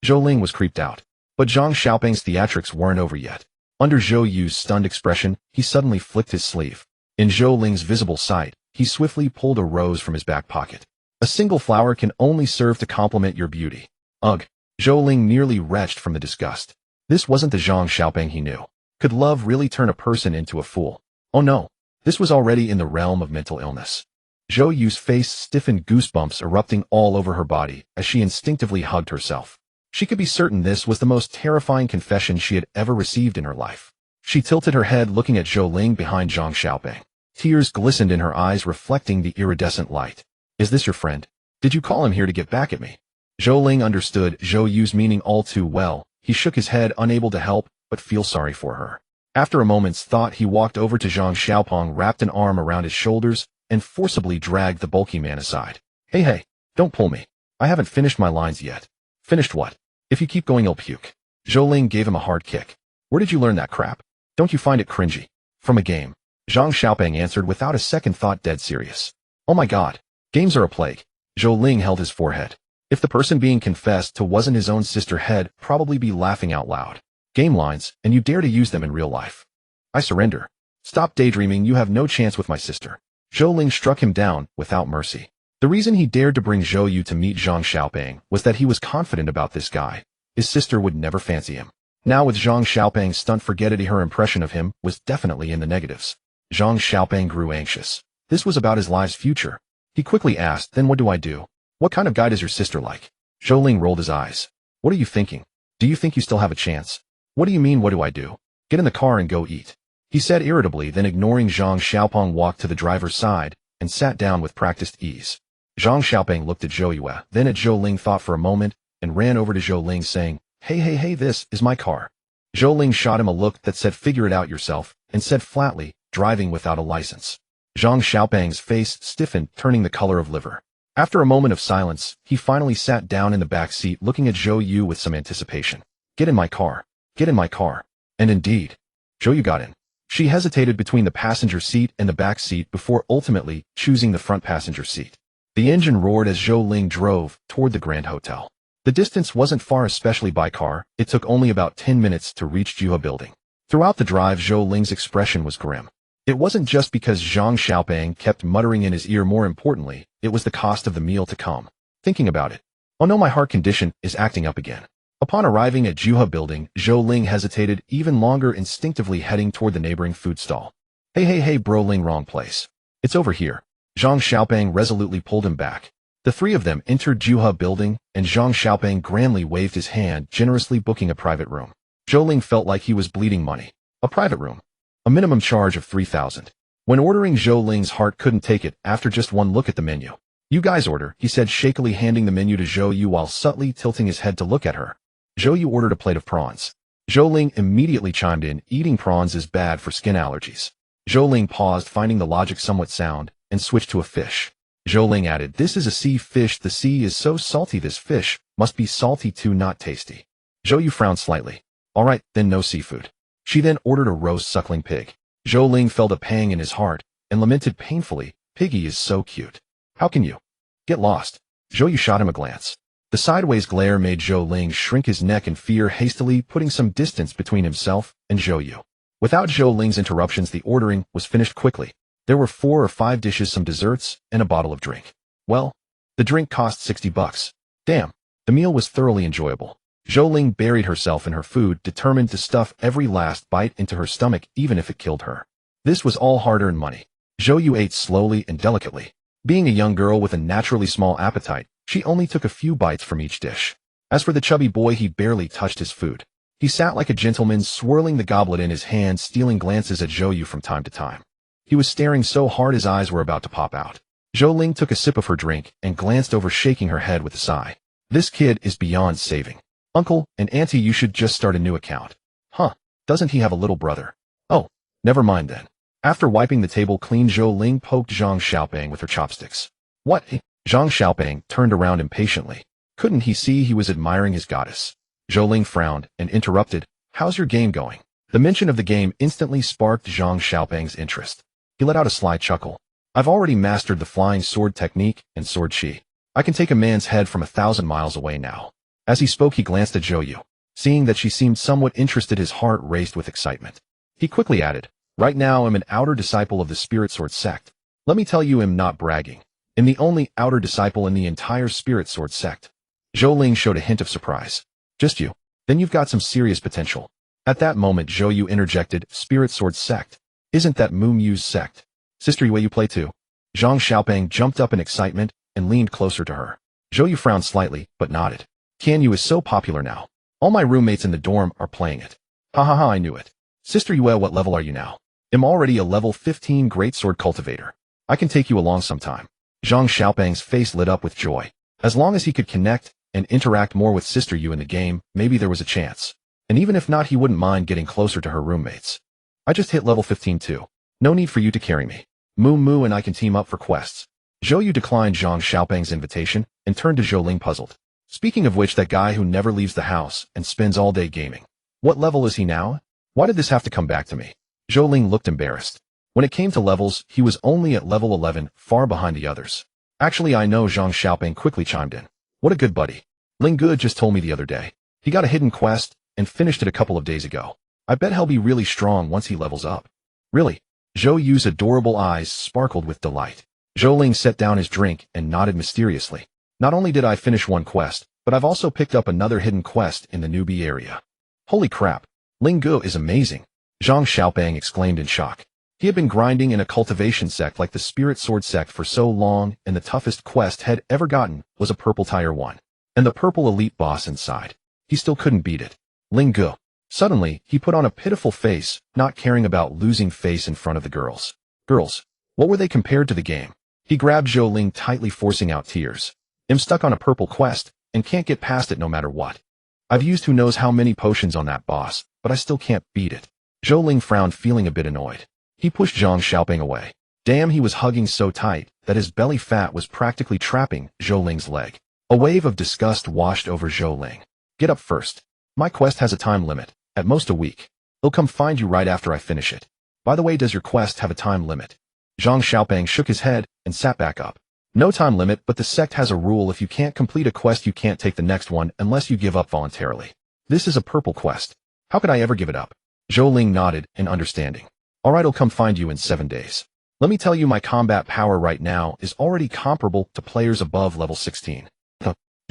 A: Zhou Ling was creeped out. But Zhang Xiaopeng's theatrics weren't over yet. Under Zhou Yu's stunned expression, he suddenly flicked his sleeve. In Zhou Ling's visible sight, he swiftly pulled a rose from his back pocket. A single flower can only serve to complement your beauty. Ugh. Zhou Ling nearly retched from the disgust. This wasn't the Zhang Xiaopeng he knew. Could love really turn a person into a fool? Oh no. This was already in the realm of mental illness. Zhou Yu's face stiffened, goosebumps erupting all over her body as she instinctively hugged herself. She could be certain this was the most terrifying confession she had ever received in her life. She tilted her head, looking at Zhou Ling behind Zhang Xiaopeng. Tears glistened in her eyes, reflecting the iridescent light. Is this your friend? Did you call him here to get back at me? Zhou Ling understood Zhou Yu's meaning all too well. He shook his head, unable to help but feel sorry for her. After a moment's thought, he walked over to Zhang Xiaopeng, wrapped an arm around his shoulders, and forcibly dragged the bulky man aside. Hey, don't pull me. I haven't finished my lines yet. Finished what? If you keep going, I'll puke. Zhou Ling gave him a hard kick. Where did you learn that crap? Don't you find it cringy? From a game. Zhang Xiaopeng answered without a second thought, dead serious. Oh my god. Games are a plague. Zhou Ling held his forehead. If the person being confessed to wasn't his own sister, he'd probably be laughing out loud. Game lines, and you dare to use them in real life. I surrender. Stop daydreaming, you have no chance with my sister. Zhou Ling struck him down without mercy. The reason he dared to bring Zhou Yu to meet Zhang Xiaopeng was that he was confident about this guy. His sister would never fancy him. Now with Zhang Xiaopeng's stunt, forget it, her impression of him was definitely in the negatives. Zhang Xiaopeng grew anxious. This was about his life's future. He quickly asked, then what do I do? What kind of guy does your sister like? Zhou Ling rolled his eyes. What are you thinking? Do you think you still have a chance? What do you mean, what do I do? Get in the car and go eat. He said irritably, then ignoring Zhang Xiaopeng walked to the driver's side and sat down with practiced ease. Zhang Xiaopeng looked at Zhou Yue, then at Zhou Ling, thought for a moment, and ran over to Zhou Ling saying, Hey, this is my car. Zhou Ling shot him a look that said, figure it out yourself, and said flatly, driving without a license. Zhang Xiaopeng's face stiffened, turning the color of liver. After a moment of silence, he finally sat down in the back seat, looking at Zhou Yu with some anticipation. Get in my car. Get in my car. And indeed, Zhou Yu got in. She hesitated between the passenger seat and the back seat before ultimately choosing the front passenger seat. The engine roared as Zhou Ling drove toward the Grand Hotel. The distance wasn't far, especially by car. It took only about 10 minutes to reach Juha Building. Throughout the drive, Zhou Ling's expression was grim. It wasn't just because Zhang Xiaoping kept muttering in his ear. More importantly, it was the cost of the meal to come. Thinking about it. Oh no, my heart condition is acting up again. Upon arriving at Juha Building, Zhou Ling hesitated even longer, instinctively heading toward the neighboring food stall. Hey bro Ling, wrong place. It's over here. Zhang Xiaoping resolutely pulled him back. The three of them entered Juha Building, and Zhang Xiaoping grandly waved his hand, generously booking a private room. Zhou Ling felt like he was bleeding money. A private room. A minimum charge of 3,000. When ordering, Zhou Ling's heart couldn't take it after just one look at the menu. You guys order, he said, shakily handing the menu to Zhou Yu while subtly tilting his head to look at her. Zhou Yu ordered a plate of prawns. Zhou Ling immediately chimed in, eating prawns is bad for skin allergies. Zhou Ling paused, finding the logic somewhat sound, and switched to a fish. Zhou Ling added, this is a sea fish. The sea is so salty. This fish must be salty too, not tasty. Zhou Yu frowned slightly. All right, then no seafood. She then ordered a roast suckling pig. Zhou Ling felt a pang in his heart and lamented painfully, Piggy is so cute. How can you get lost? Zhou Yu shot him a glance. The sideways glare made Zhou Ling shrink his neck in fear, hastily putting some distance between himself and Zhou Yu. Without Zhou Ling's interruptions, the ordering was finished quickly. There were 4 or 5 dishes, some desserts, and a bottle of drink. Well, the drink cost $60. Damn, the meal was thoroughly enjoyable. Zhou Ling buried herself in her food, determined to stuff every last bite into her stomach, even if it killed her. This was all hard-earned money. Zhou Yu ate slowly and delicately. Being a young girl with a naturally small appetite, she only took a few bites from each dish. As for the chubby boy, he barely touched his food. He sat like a gentleman, swirling the goblet in his hand, stealing glances at Zhou Yu from time to time. He was staring so hard his eyes were about to pop out. Zhou Ling took a sip of her drink and glanced over, shaking her head with a sigh. This kid is beyond saving. Uncle and Auntie, you should just start a new account. Huh, doesn't he have a little brother? Oh, never mind then. After wiping the table clean, Zhou Ling poked Zhang Xiaoping with her chopsticks. What? Zhang Xiaoping turned around impatiently. Couldn't he see he was admiring his goddess? Zhou Ling frowned and interrupted, how's your game going? The mention of the game instantly sparked Zhang Xiaoping's interest. He let out a sly chuckle. I've already mastered the flying sword technique and sword chi. I can take a man's head from 1,000 miles away now. As he spoke, he glanced at Zhou Yu. Seeing that she seemed somewhat interested, his heart raced with excitement. He quickly added, right now I'm an outer disciple of the Spirit Sword sect. Let me tell you, I'm not bragging. I'm the only outer disciple in the entire Spirit Sword sect. Zhou Ling showed a hint of surprise. Just you? Then you've got some serious potential. At that moment, Zhou Yu interjected, Spirit Sword sect? Isn't that Mu Mu's sect? Sister Yue, you play too? Zhang Xiaoping jumped up in excitement and leaned closer to her. Zhou Yu frowned slightly, but nodded. Qianyu is so popular now. All my roommates in the dorm are playing it. Ha ha ha, I knew it. Sister Yue, what level are you now? I'm already a level 15 greatsword cultivator. I can take you along sometime. Zhang Xiaoping's face lit up with joy. As long as he could connect and interact more with Sister Yu in the game, maybe there was a chance. And even if not, he wouldn't mind getting closer to her roommates. I just hit level 15 too. No need for you to carry me. Mu and I can team up for quests. Zhou Yu declined Zhang Xiaoping's invitation and turned to Zhou Ling, puzzled. Speaking of which, that guy who never leaves the house and spends all day gaming. What level is he now? Why did this have to come back to me? Zhou Ling looked embarrassed. When it came to levels, he was only at level 11, far behind the others. Actually, I know, Zhang Xiaoping quickly chimed in. What a good buddy. Ling Ge just told me the other day. He got a hidden quest and finished it a couple of days ago. I bet he'll be really strong once he levels up. Really? Zhou Yu's adorable eyes sparkled with delight. Zhou Ling set down his drink and nodded mysteriously. Not only did I finish one quest, but I've also picked up another hidden quest in the newbie area. Holy crap. Ling Ge is amazing. Zhang Xiaoping exclaimed in shock. He had been grinding in a cultivation sect like the Spirit Sword sect for so long, and the toughest quest had ever gotten was a purple tier 1. And the purple elite boss inside. He still couldn't beat it. Ling Ge. Suddenly, he put on a pitiful face, not caring about losing face in front of the girls. Girls. What were they compared to the game? He grabbed Zhou Ling tightly, forcing out tears. I'm stuck on a purple quest, and can't get past it no matter what. I've used who knows how many potions on that boss, but I still can't beat it. Zhou Ling frowned, feeling a bit annoyed. He pushed Zhang Xiaoping away. Damn, he was hugging so tight that his belly fat was practically trapping Zhou Ling's leg. A wave of disgust washed over Zhou Ling. Get up first. My quest has a time limit, at most a week. He'll come find you right after I finish it. By the way, does your quest have a time limit? Zhang Xiaopeng shook his head and sat back up. No time limit, but the sect has a rule: if you can't complete a quest, you can't take the next one unless you give up voluntarily. This is a purple quest. How could I ever give it up? Zhou Ling nodded in understanding. Alright, I'll come find you in 7 days. Let me tell you, my combat power right now is already comparable to players above level 16.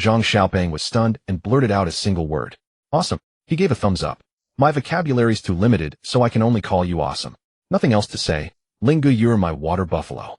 A: Zhang Xiaopeng was stunned and blurted out a single word. Awesome. He gave a thumbs up. My vocabulary's too limited, so I can only call you awesome. Nothing else to say. Lingu, you're my water buffalo.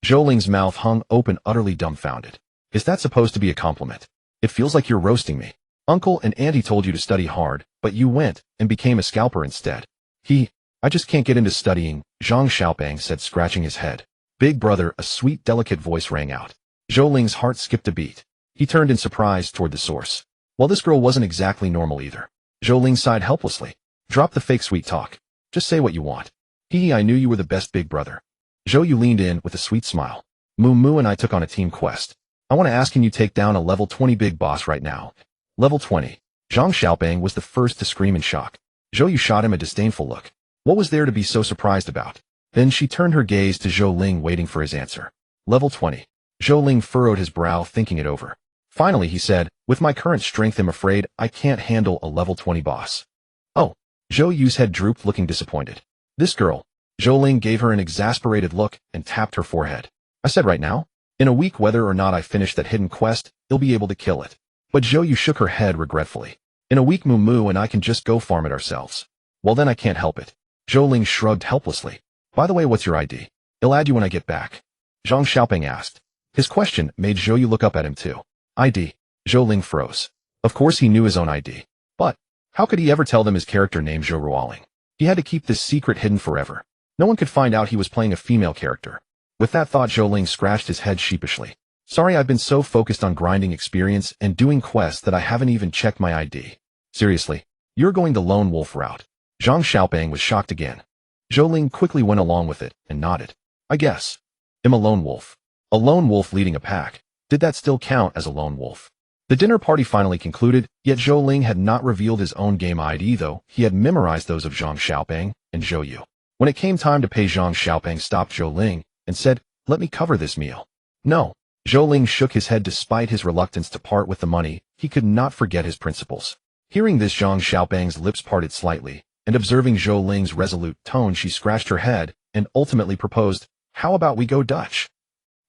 A: Zhou Ling's mouth hung open, utterly dumbfounded. Is that supposed to be a compliment? It feels like you're roasting me. Uncle and Auntie told you to study hard, but you went and became a scalper instead. I just can't get into studying, Zhang Xiaopeng said, scratching his head. Big brother, a sweet, delicate voice rang out. Zhou Ling's heart skipped a beat. He turned in surprise toward the source. Well, this girl wasn't exactly normal either. Zhou Ling sighed helplessly. Drop the fake sweet talk. Just say what you want. I knew you were the best, big brother. Zhou Yu leaned in with a sweet smile. Moo Moo and I took on a team quest. I want to ask, can you take down a level 20 big boss right now? Level 20. Zhang Xiaopeng was the first to scream in shock. Zhou Yu shot him a disdainful look. What was there to be so surprised about? Then she turned her gaze to Zhou Ling, waiting for his answer. Level 20. Zhou Ling furrowed his brow, thinking it over. Finally, he said, with my current strength, I'm afraid I can't handle a level 20 boss. Oh. Zhou Yu's head drooped, looking disappointed. This girl. Zhou Ling gave her an exasperated look and tapped her forehead. I said right now? In a week, whether or not I finish that hidden quest, you'll be able to kill it. But Zhou Yu shook her head regretfully. In a week, Moo Moo and I can just go farm it ourselves. Well, then I can't help it. Zhou Ling shrugged helplessly. By the way, what's your ID? I'll add you when I get back. Zhang Xiaopeng asked. His question made Zhou Yu look up at him too. ID. Zhou Ling froze. Of course he knew his own ID. But how could he ever tell them his character name, Zhou Ruoling? He had to keep this secret hidden forever. No one could find out he was playing a female character. With that thought, Zhou Ling scratched his head sheepishly. Sorry, I've been so focused on grinding experience and doing quests that I haven't even checked my ID. Seriously, you're going the lone wolf route. Zhang Xiaopeng was shocked again. Zhou Ling quickly went along with it and nodded. I guess. I'm a lone wolf. A lone wolf leading a pack. Did that still count as a lone wolf? The dinner party finally concluded, yet Zhou Ling had not revealed his own game ID, though he had memorized those of Zhang Xiaopeng and Zhou Yu. When it came time to pay, Zhang Xiaopeng stopped Zhou Ling and said, let me cover this meal. No. Zhou Ling shook his head despite his reluctance to part with the money. He could not forget his principles. Hearing this, Zhang Xiaopeng's lips parted slightly, and observing Zhou Ling's resolute tone, she scratched her head and ultimately proposed, how about we go Dutch?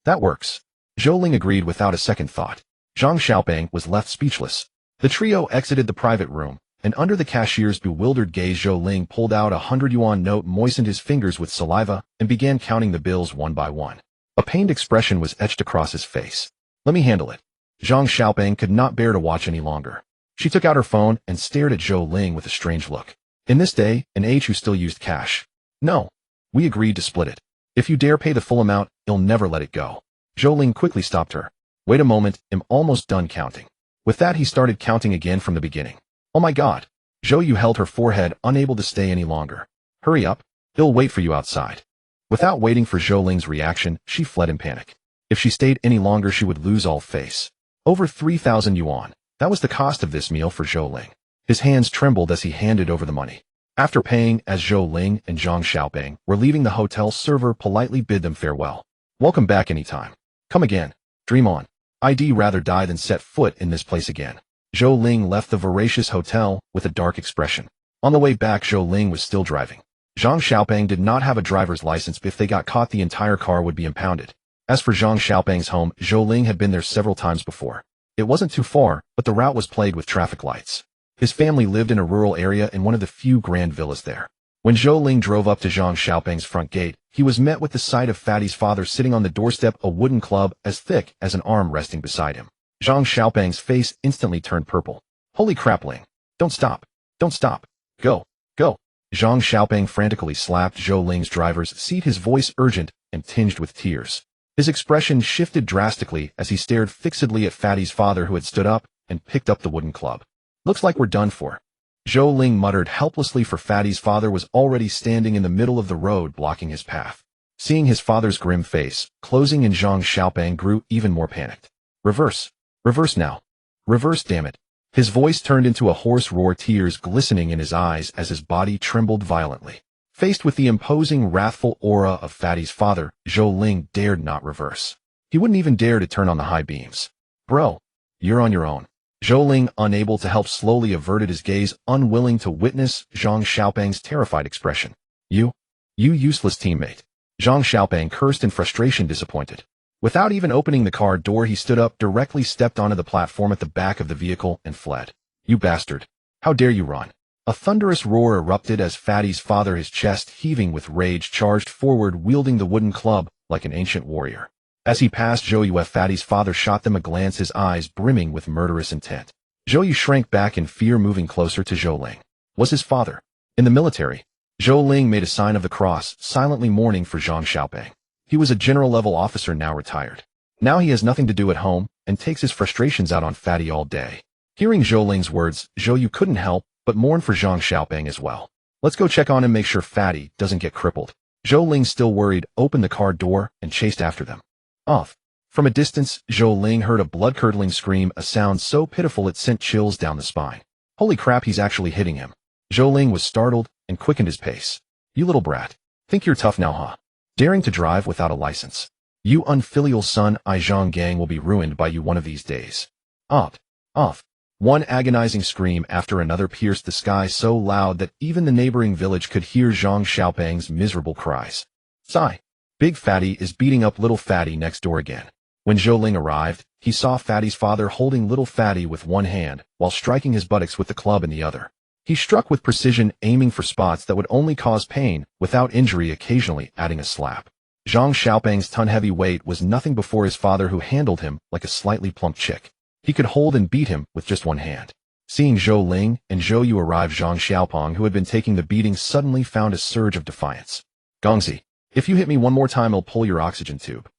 A: That works. Zhou Ling agreed without a second thought. Zhang Xiaopeng was left speechless. The trio exited the private room, and under the cashier's bewildered gaze, Zhou Ling pulled out a 100 yuan note, moistened his fingers with saliva, and began counting the bills one by one. A pained expression was etched across his face. Let me handle it. Zhang Xiaopeng could not bear to watch any longer. She took out her phone and stared at Zhou Ling with a strange look. In this day and age, who still used cash? No. We agreed to split it. If you dare pay the full amount, you'll never let it go. Zhou Ling quickly stopped her. Wait a moment, I'm almost done counting. With that, he started counting again from the beginning. Oh my God. Zhou Yu held her forehead, unable to stay any longer. Hurry up. He'll wait for you outside. Without waiting for Zhou Ling's reaction, she fled in panic. If she stayed any longer, she would lose all face. Over 3,000 yuan. That was the cost of this meal for Zhou Ling. His hands trembled as he handed over the money. After paying, as Zhou Ling and Zhang Xiaopeng were leaving, the hotel server politely bid them farewell. Welcome back anytime. Come again. Dream on. I'd rather die than set foot in this place again. Zhou Ling left the voracious hotel with a dark expression. On the way back, Zhou Ling was still driving. Zhang Xiaopeng did not have a driver's license. If they got caught, the entire car would be impounded. As for Zhang Xiaopeng's home, Zhou Ling had been there several times before. It wasn't too far, but the route was plagued with traffic lights. His family lived in a rural area in one of the few grand villas there. When Zhou Ling drove up to Zhang Xiaopeng's front gate, he was met with the sight of Fatty's father sitting on the doorstep, a wooden club as thick as an arm resting beside him. Zhang Xiaopeng's face instantly turned purple. Holy crap, Ling. Don't stop. Don't stop. Go. Go. Zhang Xiaopeng frantically slapped Zhou Ling's driver's seat, his voice urgent and tinged with tears. His expression shifted drastically as he stared fixedly at Fatty's father, who had stood up and picked up the wooden club. Looks like we're done for. Zhou Ling muttered helplessly, for Fatty's father was already standing in the middle of the road, blocking his path. Seeing his father's grim face closing in, Zhang Xiaopeng grew even more panicked. Reverse. Reverse now. Reverse, damn it. His voice turned into a hoarse roar, tears glistening in his eyes as his body trembled violently. Faced with the imposing, wrathful aura of Fatty's father, Zhou Ling dared not reverse. He wouldn't even dare to turn on the high beams. Bro, you're on your own. Zhou Ling, unable to help, slowly averted his gaze, unwilling to witness Zhang Xiaopeng's terrified expression. You useless teammate. Zhang Xiaopeng cursed in frustration, disappointed. Without even opening the car door, he stood up, directly stepped onto the platform at the back of the vehicle, and fled. You bastard. How dare you run? A thunderous roar erupted as Fatty's father, his chest heaving with rage, charged forward, wielding the wooden club like an ancient warrior. As he passed Zhou Yu, Fatty's father shot them a glance, his eyes brimming with murderous intent. Zhou Yu shrank back in fear, moving closer to Zhou Ling. Was his father in the military? Zhou Ling made a sign of the cross, silently mourning for Zhang Xiaopeng. He was a general-level officer, now retired. Now he has nothing to do at home, and takes his frustrations out on Fatty all day. Hearing Zhou Ling's words, Zhou Yu couldn't help but mourn for Zhang Xiaopeng as well. Let's go check on him, make sure Fatty doesn't get crippled. Zhou Ling, still worried, opened the car door and chased after them. Off. From a distance, Zhou Ling heard a blood-curdling scream, a sound so pitiful it sent chills down the spine. Holy crap, he's actually hitting him. Zhou Ling was startled and quickened his pace. You little brat. Think you're tough now, huh? Daring to drive without a license. You unfilial son, Zhang gang will be ruined by you one of these days. Off. One agonizing scream after another pierced the sky, so loud that even the neighboring village could hear Zhang Xiaopeng's miserable cries. Sigh. Big Fatty is beating up little Fatty next door again. When Zhou Ling arrived, he saw Fatty's father holding little Fatty with one hand while striking his buttocks with the club in the other. He struck with precision, aiming for spots that would only cause pain, without injury, occasionally adding a slap. Zhang Xiaopeng's ton-heavy weight was nothing before his father, who handled him like a slightly plump chick. He could hold and beat him with just one hand. Seeing Zhou Ling and Zhou Yu arrive, Zhang Xiaopeng, who had been taking the beating, suddenly found a surge of defiance. Gongzi, if you hit me one more time, I'll pull your oxygen tube.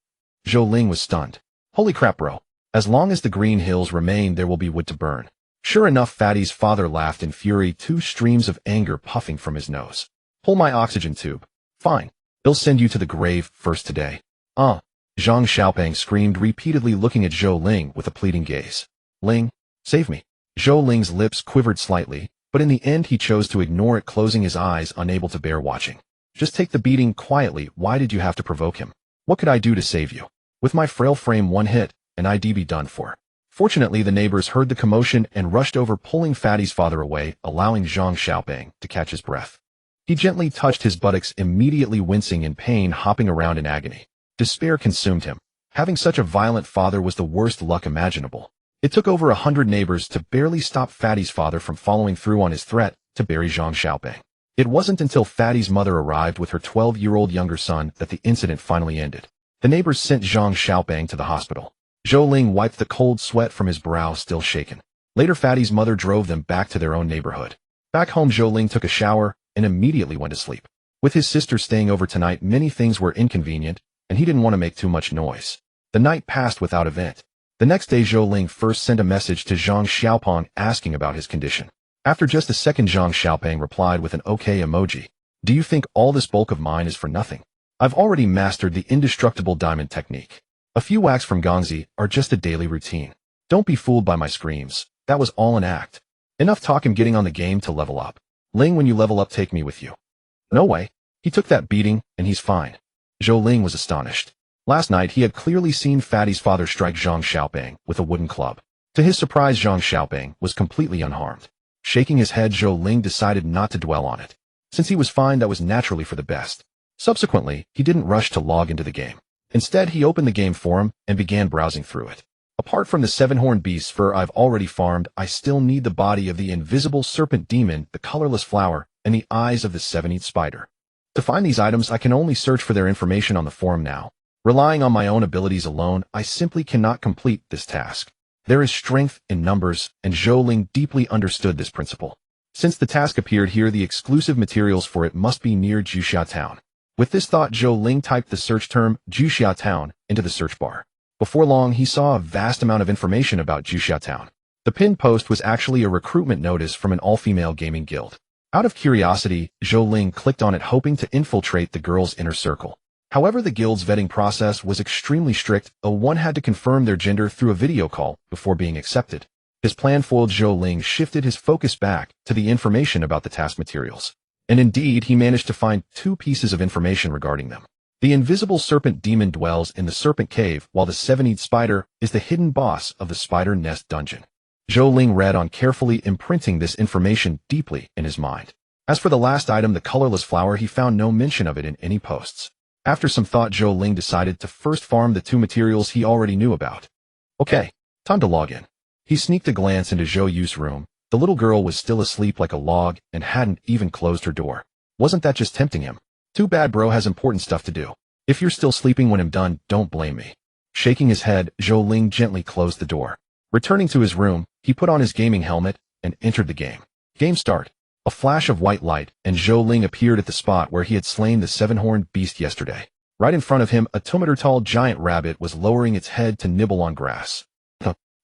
A: Zhou Ling was stunned. Holy crap, bro. As long as the green hills remain, there will be wood to burn. Sure enough, Fatty's father laughed in fury, two streams of anger puffing from his nose. Pull my oxygen tube. Fine. They'll send you to the grave first today. Zhang Xiaopeng screamed, repeatedly looking at Zhou Ling with a pleading gaze. Ling, save me. Zhou Ling's lips quivered slightly, but in the end he chose to ignore it, closing his eyes, unable to bear watching. Just take the beating quietly. Why did you have to provoke him? What could I do to save you? With my frail frame, one hit, and I'd be done for. Fortunately, the neighbors heard the commotion and rushed over, pulling Fatty's father away, allowing Zhang Xiaopeng to catch his breath. He gently touched his buttocks, immediately wincing in pain, hopping around in agony. Despair consumed him. Having such a violent father was the worst luck imaginable. It took over 100 neighbors to barely stop Fatty's father from following through on his threat to bury Zhang Xiaopeng. It wasn't until Fatty's mother arrived with her 12-year-old younger son that the incident finally ended. The neighbors sent Zhang Xiaopeng to the hospital. Zhou Ling wiped the cold sweat from his brow, still shaken. Later, Fatty's mother drove them back to their own neighborhood. Back home, Zhou Ling took a shower and immediately went to sleep. With his sister staying over tonight, many things were inconvenient, and he didn't want to make too much noise. The night passed without event. The next day, Zhou Ling first sent a message to Zhang Xiaopeng asking about his condition. After just a second, Zhang Xiaopeng replied with an OK emoji. Do you think all this bulk of mine is for nothing? I've already mastered the indestructible diamond technique. A few whacks from Gongzi are just a daily routine. Don't be fooled by my screams. That was all an act. Enough talk, I'm getting on the game to level up. Ling, when you level up, take me with you. No way. He took that beating, and he's fine. Zhou Ling was astonished. Last night, he had clearly seen Fatty's father strike Zhang Xiaopeng with a wooden club. To his surprise, Zhang Xiaopeng was completely unharmed. Shaking his head, Zhou Ling decided not to dwell on it. Since he was fine, that was naturally for the best. Subsequently, he didn't rush to log into the game. Instead, he opened the game forum and began browsing through it. Apart from the 7-horned beast's fur I've already farmed, I still need the body of the invisible serpent demon, the colorless flower, and the eyes of the 7-eat spider. To find these items, I can only search for their information on the forum now. Relying on my own abilities alone, I simply cannot complete this task. There is strength in numbers, and Zhou Ling deeply understood this principle. Since the task appeared here, the exclusive materials for it must be near Juxia Town. With this thought, Zhou Ling typed the search term Juxia Town into the search bar. Before long, he saw a vast amount of information about Juxia Town. The pinned post was actually a recruitment notice from an all-female gaming guild. Out of curiosity, Zhou Ling clicked on it, hoping to infiltrate the girls' inner circle. However, the guild's vetting process was extremely strict. One had to confirm their gender through a video call before being accepted. His plan foiled. Zhou Ling shifted his focus back to the information about the task materials. And indeed, he managed to find 2 pieces of information regarding them. The invisible serpent demon dwells in the serpent cave, while the 7-eyed spider is the hidden boss of the spider nest dungeon. Zhou Ling read on, carefully imprinting this information deeply in his mind. As for the last item, the colorless flower, he found no mention of it in any posts. After some thought, Zhou Ling decided to first farm the 2 materials he already knew about. Okay, time to log in. He sneaked a glance into Zhou Yu's room. The little girl was still asleep like a log and hadn't even closed her door. Wasn't that just tempting him? Too bad bro has important stuff to do. If you're still sleeping when I'm done, don't blame me. Shaking his head, Zhou Ling gently closed the door. Returning to his room, he put on his gaming helmet and entered the game. Game start. A flash of white light, and Zhou Ling appeared at the spot where he had slain the 7-horned beast yesterday. Right in front of him, a 2-meter-tall giant rabbit was lowering its head to nibble on grass.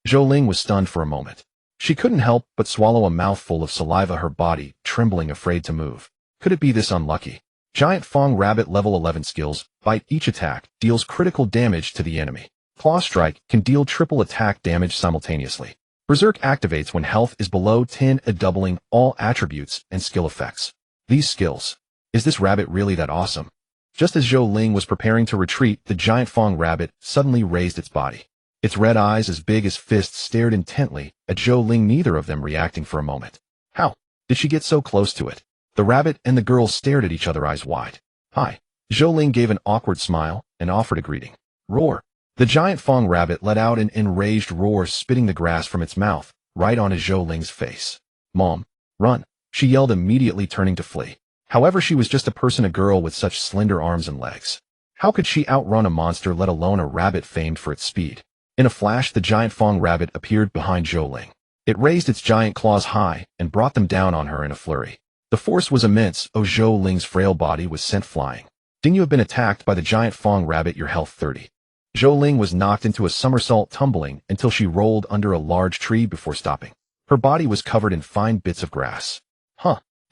A: Zhou Ling was stunned for a moment. She couldn't help but swallow a mouthful of saliva, her body trembling, afraid to move. Could it be this unlucky? Giant Fong Rabbit level 11 skills. Bite. Each attack deals critical damage to the enemy. Claw Strike can deal triple attack damage simultaneously. Berserk activates when health is below 10, doubling all attributes and skill effects. These skills. Is this rabbit really that awesome? Just as Zhou Ling was preparing to retreat, the giant Fong Rabbit suddenly raised its body. Its red eyes, as big as fists, stared intently at Zhou Ling, neither of them reacting for a moment. How did she get so close to it? The rabbit and the girl stared at each other, eyes wide. Hi. Zhou Ling gave an awkward smile and offered a greeting. Roar. The giant Fong Rabbit let out an enraged roar, spitting the grass from its mouth right onto Zhou Ling's face. Mom, run, she yelled, immediately turning to flee. However, she was just a person, a girl with such slender arms and legs. How could she outrun a monster, let alone a rabbit famed for its speed? In a flash, the giant Fong Rabbit appeared behind Zhou Ling. It raised its giant claws high and brought them down on her in a flurry. The force was immense. Zhou Ling's frail body was sent flying. Didn't you have been attacked by the giant Fong Rabbit? Your health 30. Zhou Ling was knocked into a somersault, tumbling until she rolled under a large tree before stopping. Her body was covered in fine bits of grass.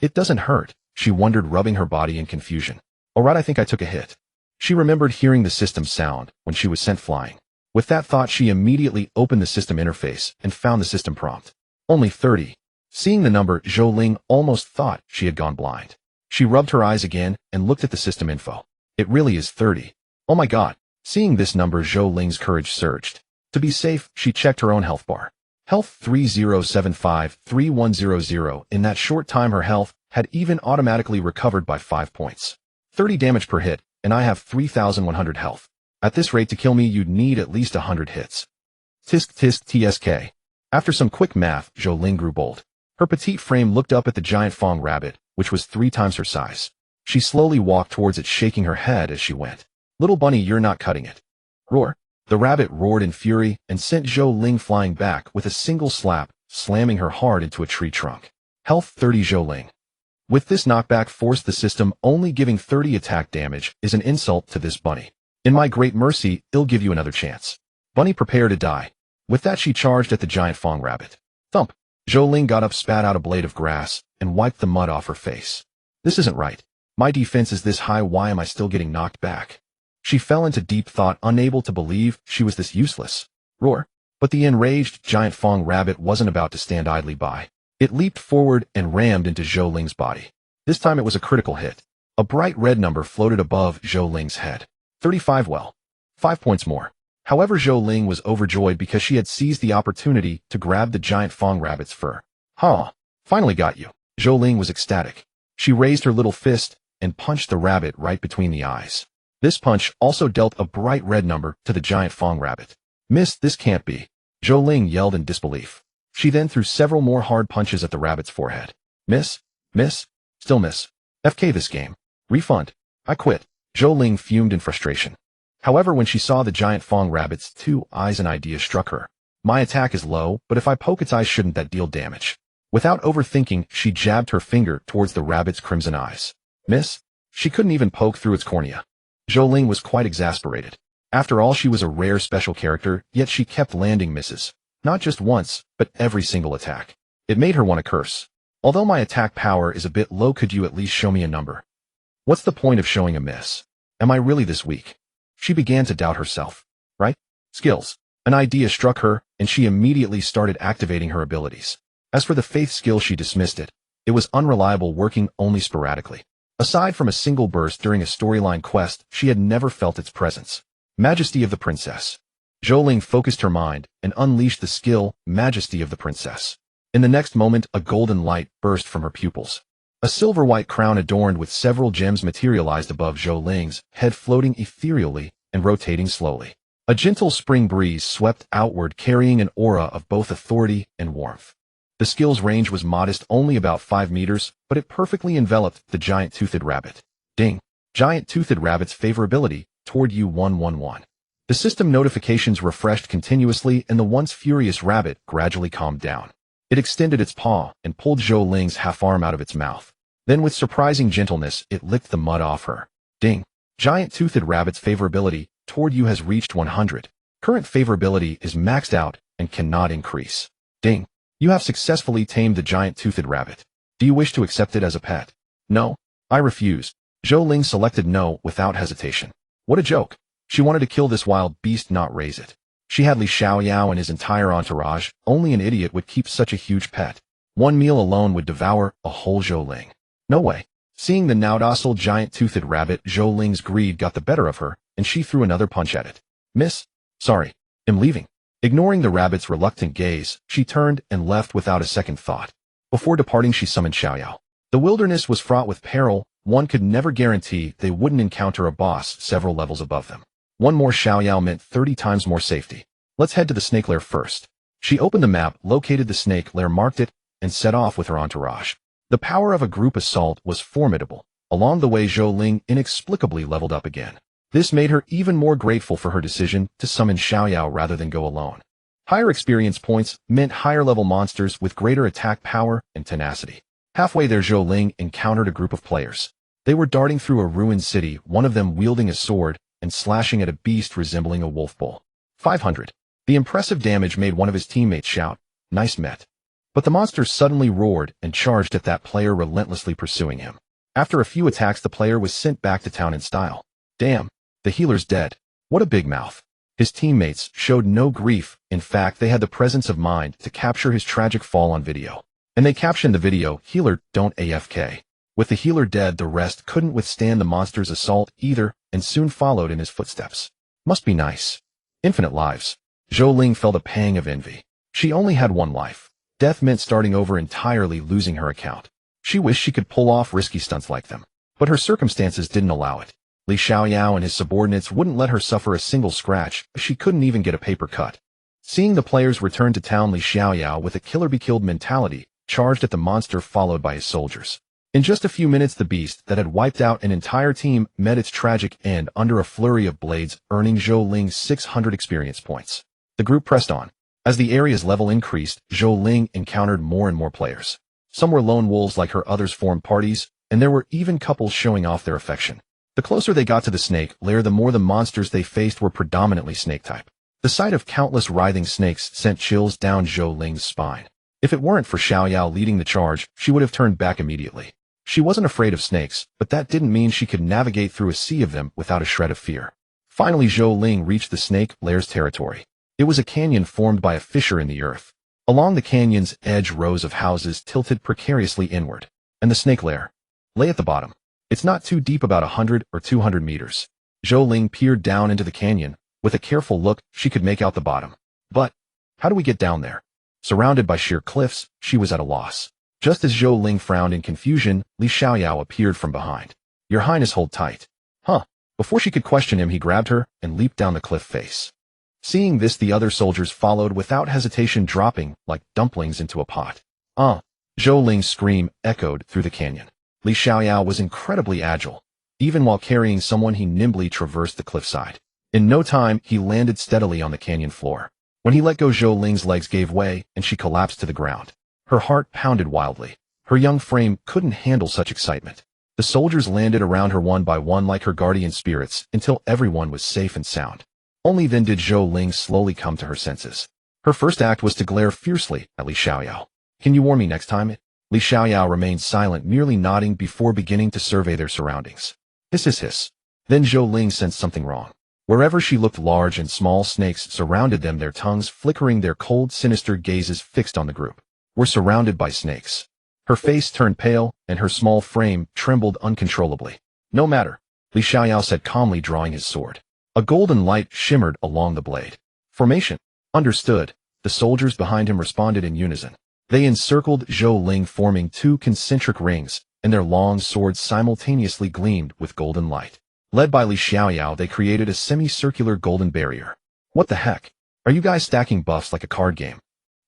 A: It doesn't hurt, she wondered, rubbing her body in confusion. Alright, I think I took a hit. She remembered hearing the system sound when she was sent flying. With that thought, she immediately opened the system interface and found the system prompt. Only 30. Seeing the number, Zhou Ling almost thought she had gone blind. She rubbed her eyes again and looked at the system info. It really is 30. Oh my god. Seeing this number, Zhou Ling's courage surged. To be safe, she checked her own health bar. Health 3075-3100. In that short time, her health had even automatically recovered by 5 points. 30 damage per hit, and I have 3,100 health. At this rate, to kill me, you'd need at least 100 hits. Tisk tisk tsk. After some quick math, Zhou Ling grew bold. Her petite frame looked up at the giant Fong Rabbit, which was 3 times her size. She slowly walked towards it, shaking her head as she went. Little bunny, you're not cutting it. Roar. The rabbit roared in fury and sent Zhou Ling flying back with a single slap, slamming her hard into a tree trunk. Health 30. Zhou Ling. With this knockback force, the system only giving 30 attack damage is an insult to this bunny. In my great mercy, I'll give you another chance. Bunny, prepare to die. With that, she charged at the giant Fong Rabbit. Thump. Zhou Ling got up, spat out a blade of grass, and wiped the mud off her face. This isn't right. My defense is this high. Why am I still getting knocked back? She fell into deep thought, unable to believe she was this useless. Roar. But the enraged giant Fong Rabbit wasn't about to stand idly by. It leaped forward and rammed into Zhou Ling's body. This time it was a critical hit. A bright red number floated above Zhou Ling's head. 35. Well, 5 points more. However, Zhou Ling was overjoyed because she had seized the opportunity to grab the giant Fong Rabbit's fur. Finally got you. Zhou Ling was ecstatic. She raised her little fist and punched the rabbit right between the eyes. This punch also dealt a bright red number to the giant Fong Rabbit. Miss, this can't be. Zhou Ling yelled in disbelief. She then threw several more hard punches at the rabbit's forehead. Miss, still miss. FK this game. Refund. I quit. Zhou Ling fumed in frustration. However, when she saw the giant Fong Rabbit's 2 eyes, an idea struck her. My attack is low, but if I poke its eyes, shouldn't that deal damage? Without overthinking, she jabbed her finger towards the rabbit's crimson eyes. Miss? She couldn't even poke through its cornea. Zhou Ling was quite exasperated. After all, she was a rare special character, yet she kept landing misses. Not just once, but every single attack. It made her want to curse. Although my attack power is a bit low, could you at least show me a number? What's the point of showing a miss? Am I really this weak? She began to doubt herself. Right? Skills. An idea struck her, and she immediately started activating her abilities. As for the faith skill, she dismissed it. It was unreliable, working only sporadically. Aside from a single burst during a storyline quest, she had never felt its presence. Majesty of the Princess. Zhou Ling focused her mind and unleashed the skill, Majesty of the Princess. In the next moment, a golden light burst from her pupils. A silver-white crown adorned with several gems materialized above Zhou Ling's head, floating ethereally and rotating slowly. A gentle spring breeze swept outward, carrying an aura of both authority and warmth. The skill's range was modest, only about 5 meters, but it perfectly enveloped the giant-toothed rabbit. Ding! Giant-toothed rabbit's favorability toward you 111. The system notifications refreshed continuously, and the once furious rabbit gradually calmed down. It extended its paw and pulled Zhou Ling's half-arm out of its mouth. Then with surprising gentleness, it licked the mud off her. Ding! Giant-toothed rabbit's favorability toward you has reached 100. Current favorability is maxed out and cannot increase. Ding! You have successfully tamed the giant-toothed rabbit. Do you wish to accept it as a pet? No, I refuse. Zhou Ling selected no without hesitation. What a joke. She wanted to kill this wild beast, not raise it. She had Li Xiaoyao and his entire entourage. Only an idiot would keep such a huge pet. One meal alone would devour a whole Zhou Ling. No way. Seeing the now docile giant-toothed rabbit, Zhou Ling's greed got the better of her, and she threw another punch at it. Miss? Sorry. I'm leaving. Ignoring the rabbit's reluctant gaze, she turned and left without a second thought. Before departing, she summoned Xiaoyao. The wilderness was fraught with peril. One could never guarantee they wouldn't encounter a boss several levels above them. One more Xiaoyao meant 30 times more safety. Let's head to the snake lair first. She opened the map, located the snake lair, marked it, and set off with her entourage. The power of a group assault was formidable. Along the way, Zhou Ling inexplicably leveled up again. This made her even more grateful for her decision to summon Xiaoyao rather than go alone. Higher experience points meant higher-level monsters with greater attack power and tenacity. Halfway there, Zhou Ling encountered a group of players. They were darting through a ruined city, one of them wielding a sword and slashing at a beast resembling a wolf bull. 500. The impressive damage made one of his teammates shout, "Nice met." But the monster suddenly roared and charged at that player, relentlessly pursuing him. After a few attacks, the player was sent back to town in style. Damn, the healer's dead. What a big mouth. His teammates showed no grief. In fact, they had the presence of mind to capture his tragic fall on video. And they captioned the video, "Healer, don't AFK." With the healer dead, the rest couldn't withstand the monster's assault either, and soon followed in his footsteps. Must be nice. Infinite lives. Zhou Ling felt a pang of envy. She only had one life. Death meant starting over entirely, losing her account. She wished she could pull off risky stunts like them. But her circumstances didn't allow it. Li Xiaoyao and his subordinates wouldn't let her suffer a single scratch. She couldn't even get a paper cut. Seeing the players return to town, Li Xiaoyao, with a killer-be-killed mentality, charged at the monster, followed by his soldiers. In just a few minutes, the beast that had wiped out an entire team met its tragic end under a flurry of blades, earning Zhou Ling 600 experience points. The group pressed on. As the area's level increased, Zhou Ling encountered more and more players. Some were lone wolves like her, others formed parties, and there were even couples showing off their affection. The closer they got to the snake lair, the more the monsters they faced were predominantly snake-type. The sight of countless writhing snakes sent chills down Zhou Ling's spine. If it weren't for Xiaoyao leading the charge, she would have turned back immediately. She wasn't afraid of snakes, but that didn't mean she could navigate through a sea of them without a shred of fear. Finally, Zhou Ling reached the snake lair's territory. It was a canyon formed by a fissure in the earth. Along the canyon's edge, rows of houses tilted precariously inward, and the snake lair lay at the bottom. It's not too deep, about 100 or 200 meters. Zhou Ling peered down into the canyon. With a careful look, she could make out the bottom. But how do we get down there? Surrounded by sheer cliffs, she was at a loss. Just as Zhou Ling frowned in confusion, Li Xiaoyao appeared from behind. "Your Highness, hold tight." Huh. Before she could question him, he grabbed her and leaped down the cliff face. Seeing this, the other soldiers followed without hesitation, dropping like dumplings into a pot. Zhou Ling's scream echoed through the canyon. Li Xiaoyao was incredibly agile. Even while carrying someone, he nimbly traversed the cliffside. In no time, he landed steadily on the canyon floor. When he let go, Zhou Ling's legs gave way, and she collapsed to the ground. Her heart pounded wildly. Her young frame couldn't handle such excitement. The soldiers landed around her one by one like her guardian spirits until everyone was safe and sound. Only then did Zhou Ling slowly come to her senses. Her first act was to glare fiercely at Li Xiaoyao. "Can you warn me next time?" Li Xiaoyao remained silent, merely nodding before beginning to survey their surroundings. Hiss, hiss, hiss. Then Zhou Ling sensed something wrong. Wherever she looked, large and small snakes surrounded them, their tongues flickering, their cold, sinister gazes fixed on the group. We're surrounded by snakes. Her face turned pale, and her small frame trembled uncontrollably. No matter, Li Xiaoyao said calmly, drawing his sword. A golden light shimmered along the blade. Formation. Understood. The soldiers behind him responded in unison. They encircled Zhou Ling, forming two concentric rings, and their long swords simultaneously gleamed with golden light. Led by Li Xiaoyao, they created a semicircular golden barrier. What the heck? Are you guys stacking buffs like a card game?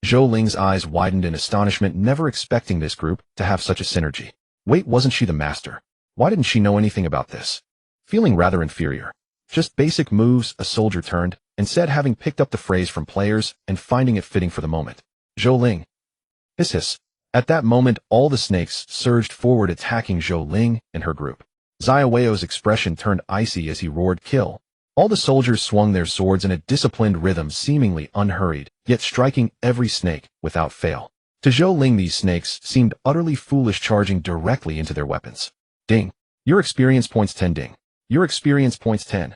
A: Zhou Ling's eyes widened in astonishment, never expecting this group to have such a synergy. Wait, wasn't she the master? Why didn't she know anything about this? Feeling rather inferior. Just basic moves, a soldier turned, and said, having picked up the phrase from players and finding it fitting for the moment. Zhou Ling. Hiss hiss. At that moment, all the snakes surged forward, attacking Zhou Ling and her group. Xia Weio's expression turned icy as he roared, "Kill!" All the soldiers swung their swords in a disciplined rhythm, seemingly unhurried, yet striking every snake without fail. To Zhou Ling, these snakes seemed utterly foolish, charging directly into their weapons. Ding. Your experience points 10. Ding. Your experience points 10.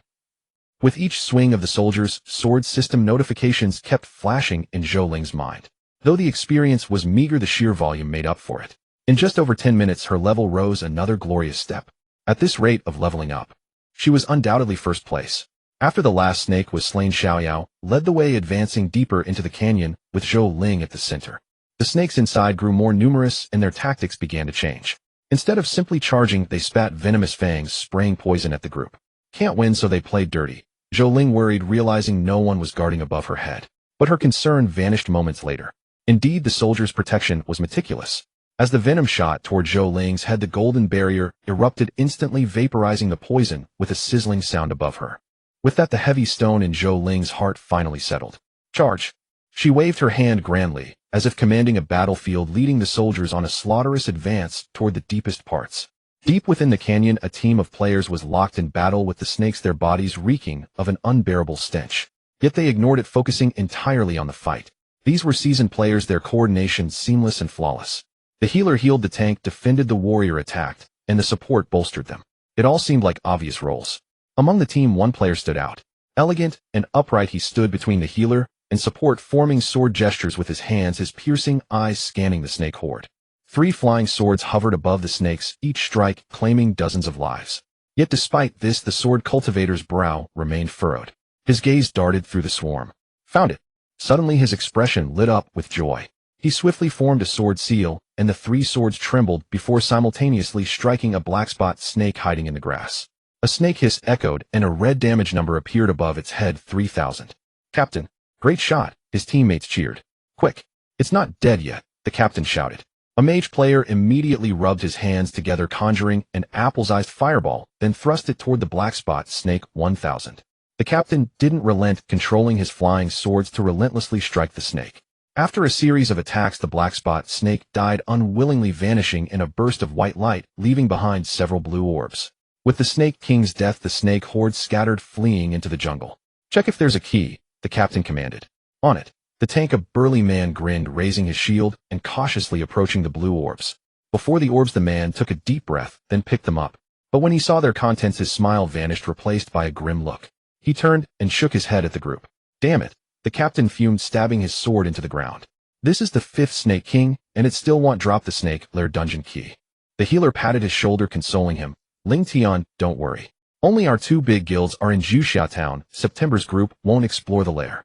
A: With each swing of the soldiers, sword system notifications kept flashing in Zhou Ling's mind. Though the experience was meager, the sheer volume made up for it. In just over 10 minutes, her level rose another glorious step. At this rate of leveling up, she was undoubtedly first place. After the last snake was slain, Xiaoyao led the way, advancing deeper into the canyon, with Zhou Ling at the center. The snakes inside grew more numerous, and their tactics began to change. Instead of simply charging, they spat venomous fangs, spraying poison at the group. Can't win, so they played dirty. Zhou Ling worried, realizing no one was guarding above her head. But her concern vanished moments later. Indeed, the soldiers' protection was meticulous. As the venom shot toward Zhou Ling's head, the golden barrier erupted, instantly vaporizing the poison with a sizzling sound above her. With that, the heavy stone in Zhou Ling's heart finally settled. Charge! She waved her hand grandly, as if commanding a battlefield, leading the soldiers on a slaughterous advance toward the deepest parts. Deep within the canyon, a team of players was locked in battle with the snakes, their bodies reeking of an unbearable stench. Yet they ignored it, focusing entirely on the fight. These were seasoned players, their coordination seamless and flawless. The healer healed, the tank defended, the warrior attacked, and the support bolstered them. It all seemed like obvious roles. Among the team, one player stood out. Elegant and upright, he stood between the healer and support, forming sword gestures with his hands, his piercing eyes scanning the snake horde. 3 flying swords hovered above the snakes, each strike claiming dozens of lives. Yet despite this, the sword cultivator's brow remained furrowed. His gaze darted through the swarm. Found it. Suddenly his expression lit up with joy. He swiftly formed a sword seal, and the 3 swords trembled before simultaneously striking a black spot snake hiding in the grass. A snake hiss echoed, and a red damage number appeared above its head. 3000. Captain, great shot, his teammates cheered. Quick, it's not dead yet, the captain shouted. A mage player immediately rubbed his hands together, conjuring an apple-sized fireball, then thrust it toward the black spot snake. 1000. The captain didn't relent, controlling his flying swords to relentlessly strike the snake. After a series of attacks, the black spot snake died, unwillingly vanishing in a burst of white light, leaving behind several blue orbs. With the Snake King's death, the snake horde scattered, fleeing into the jungle. Check if there's a key, the captain commanded. On it. The tank, a burly man, grinned, raising his shield and cautiously approaching the blue orbs. Before the orbs, the man took a deep breath, then picked them up. But when he saw their contents, his smile vanished, replaced by a grim look. He turned and shook his head at the group. Damn it, the captain fumed, stabbing his sword into the ground. This is the 5th Snake King, and it still won't drop the snake lair dungeon key. The healer patted his shoulder, consoling him. Ling Tian, don't worry. Only our 2 big guilds are in Juxiao Town. September's group won't explore the lair.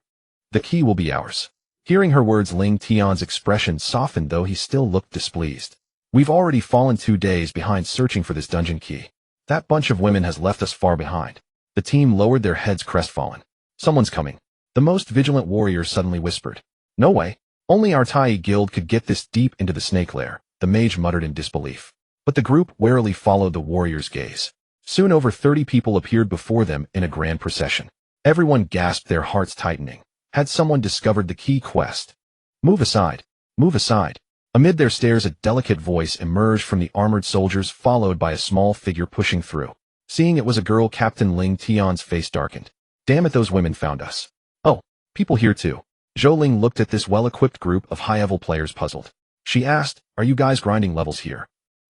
A: The key will be ours. Hearing her words, Ling Tian's expression softened, though he still looked displeased. We've already fallen 2 days behind searching for this dungeon key. That bunch of women has left us far behind. The team lowered their heads, crestfallen. Someone's coming. The most vigilant warrior suddenly whispered. No way. Only our Tai guild could get this deep into the snake lair, the mage muttered in disbelief. But the group warily followed the warrior's gaze. Soon over 30 people appeared before them in a grand procession. Everyone gasped, their hearts tightening. Had someone discovered the key quest? Move aside. Move aside. Amid their stares, a delicate voice emerged from the armored soldiers, followed by a small figure pushing through. Seeing it was a girl, Captain Ling Tian's face darkened. Damn it, those women found us. Oh, people here too. Zhou Ling looked at this well-equipped group of high-level players, puzzled. She asked, are you guys grinding levels here?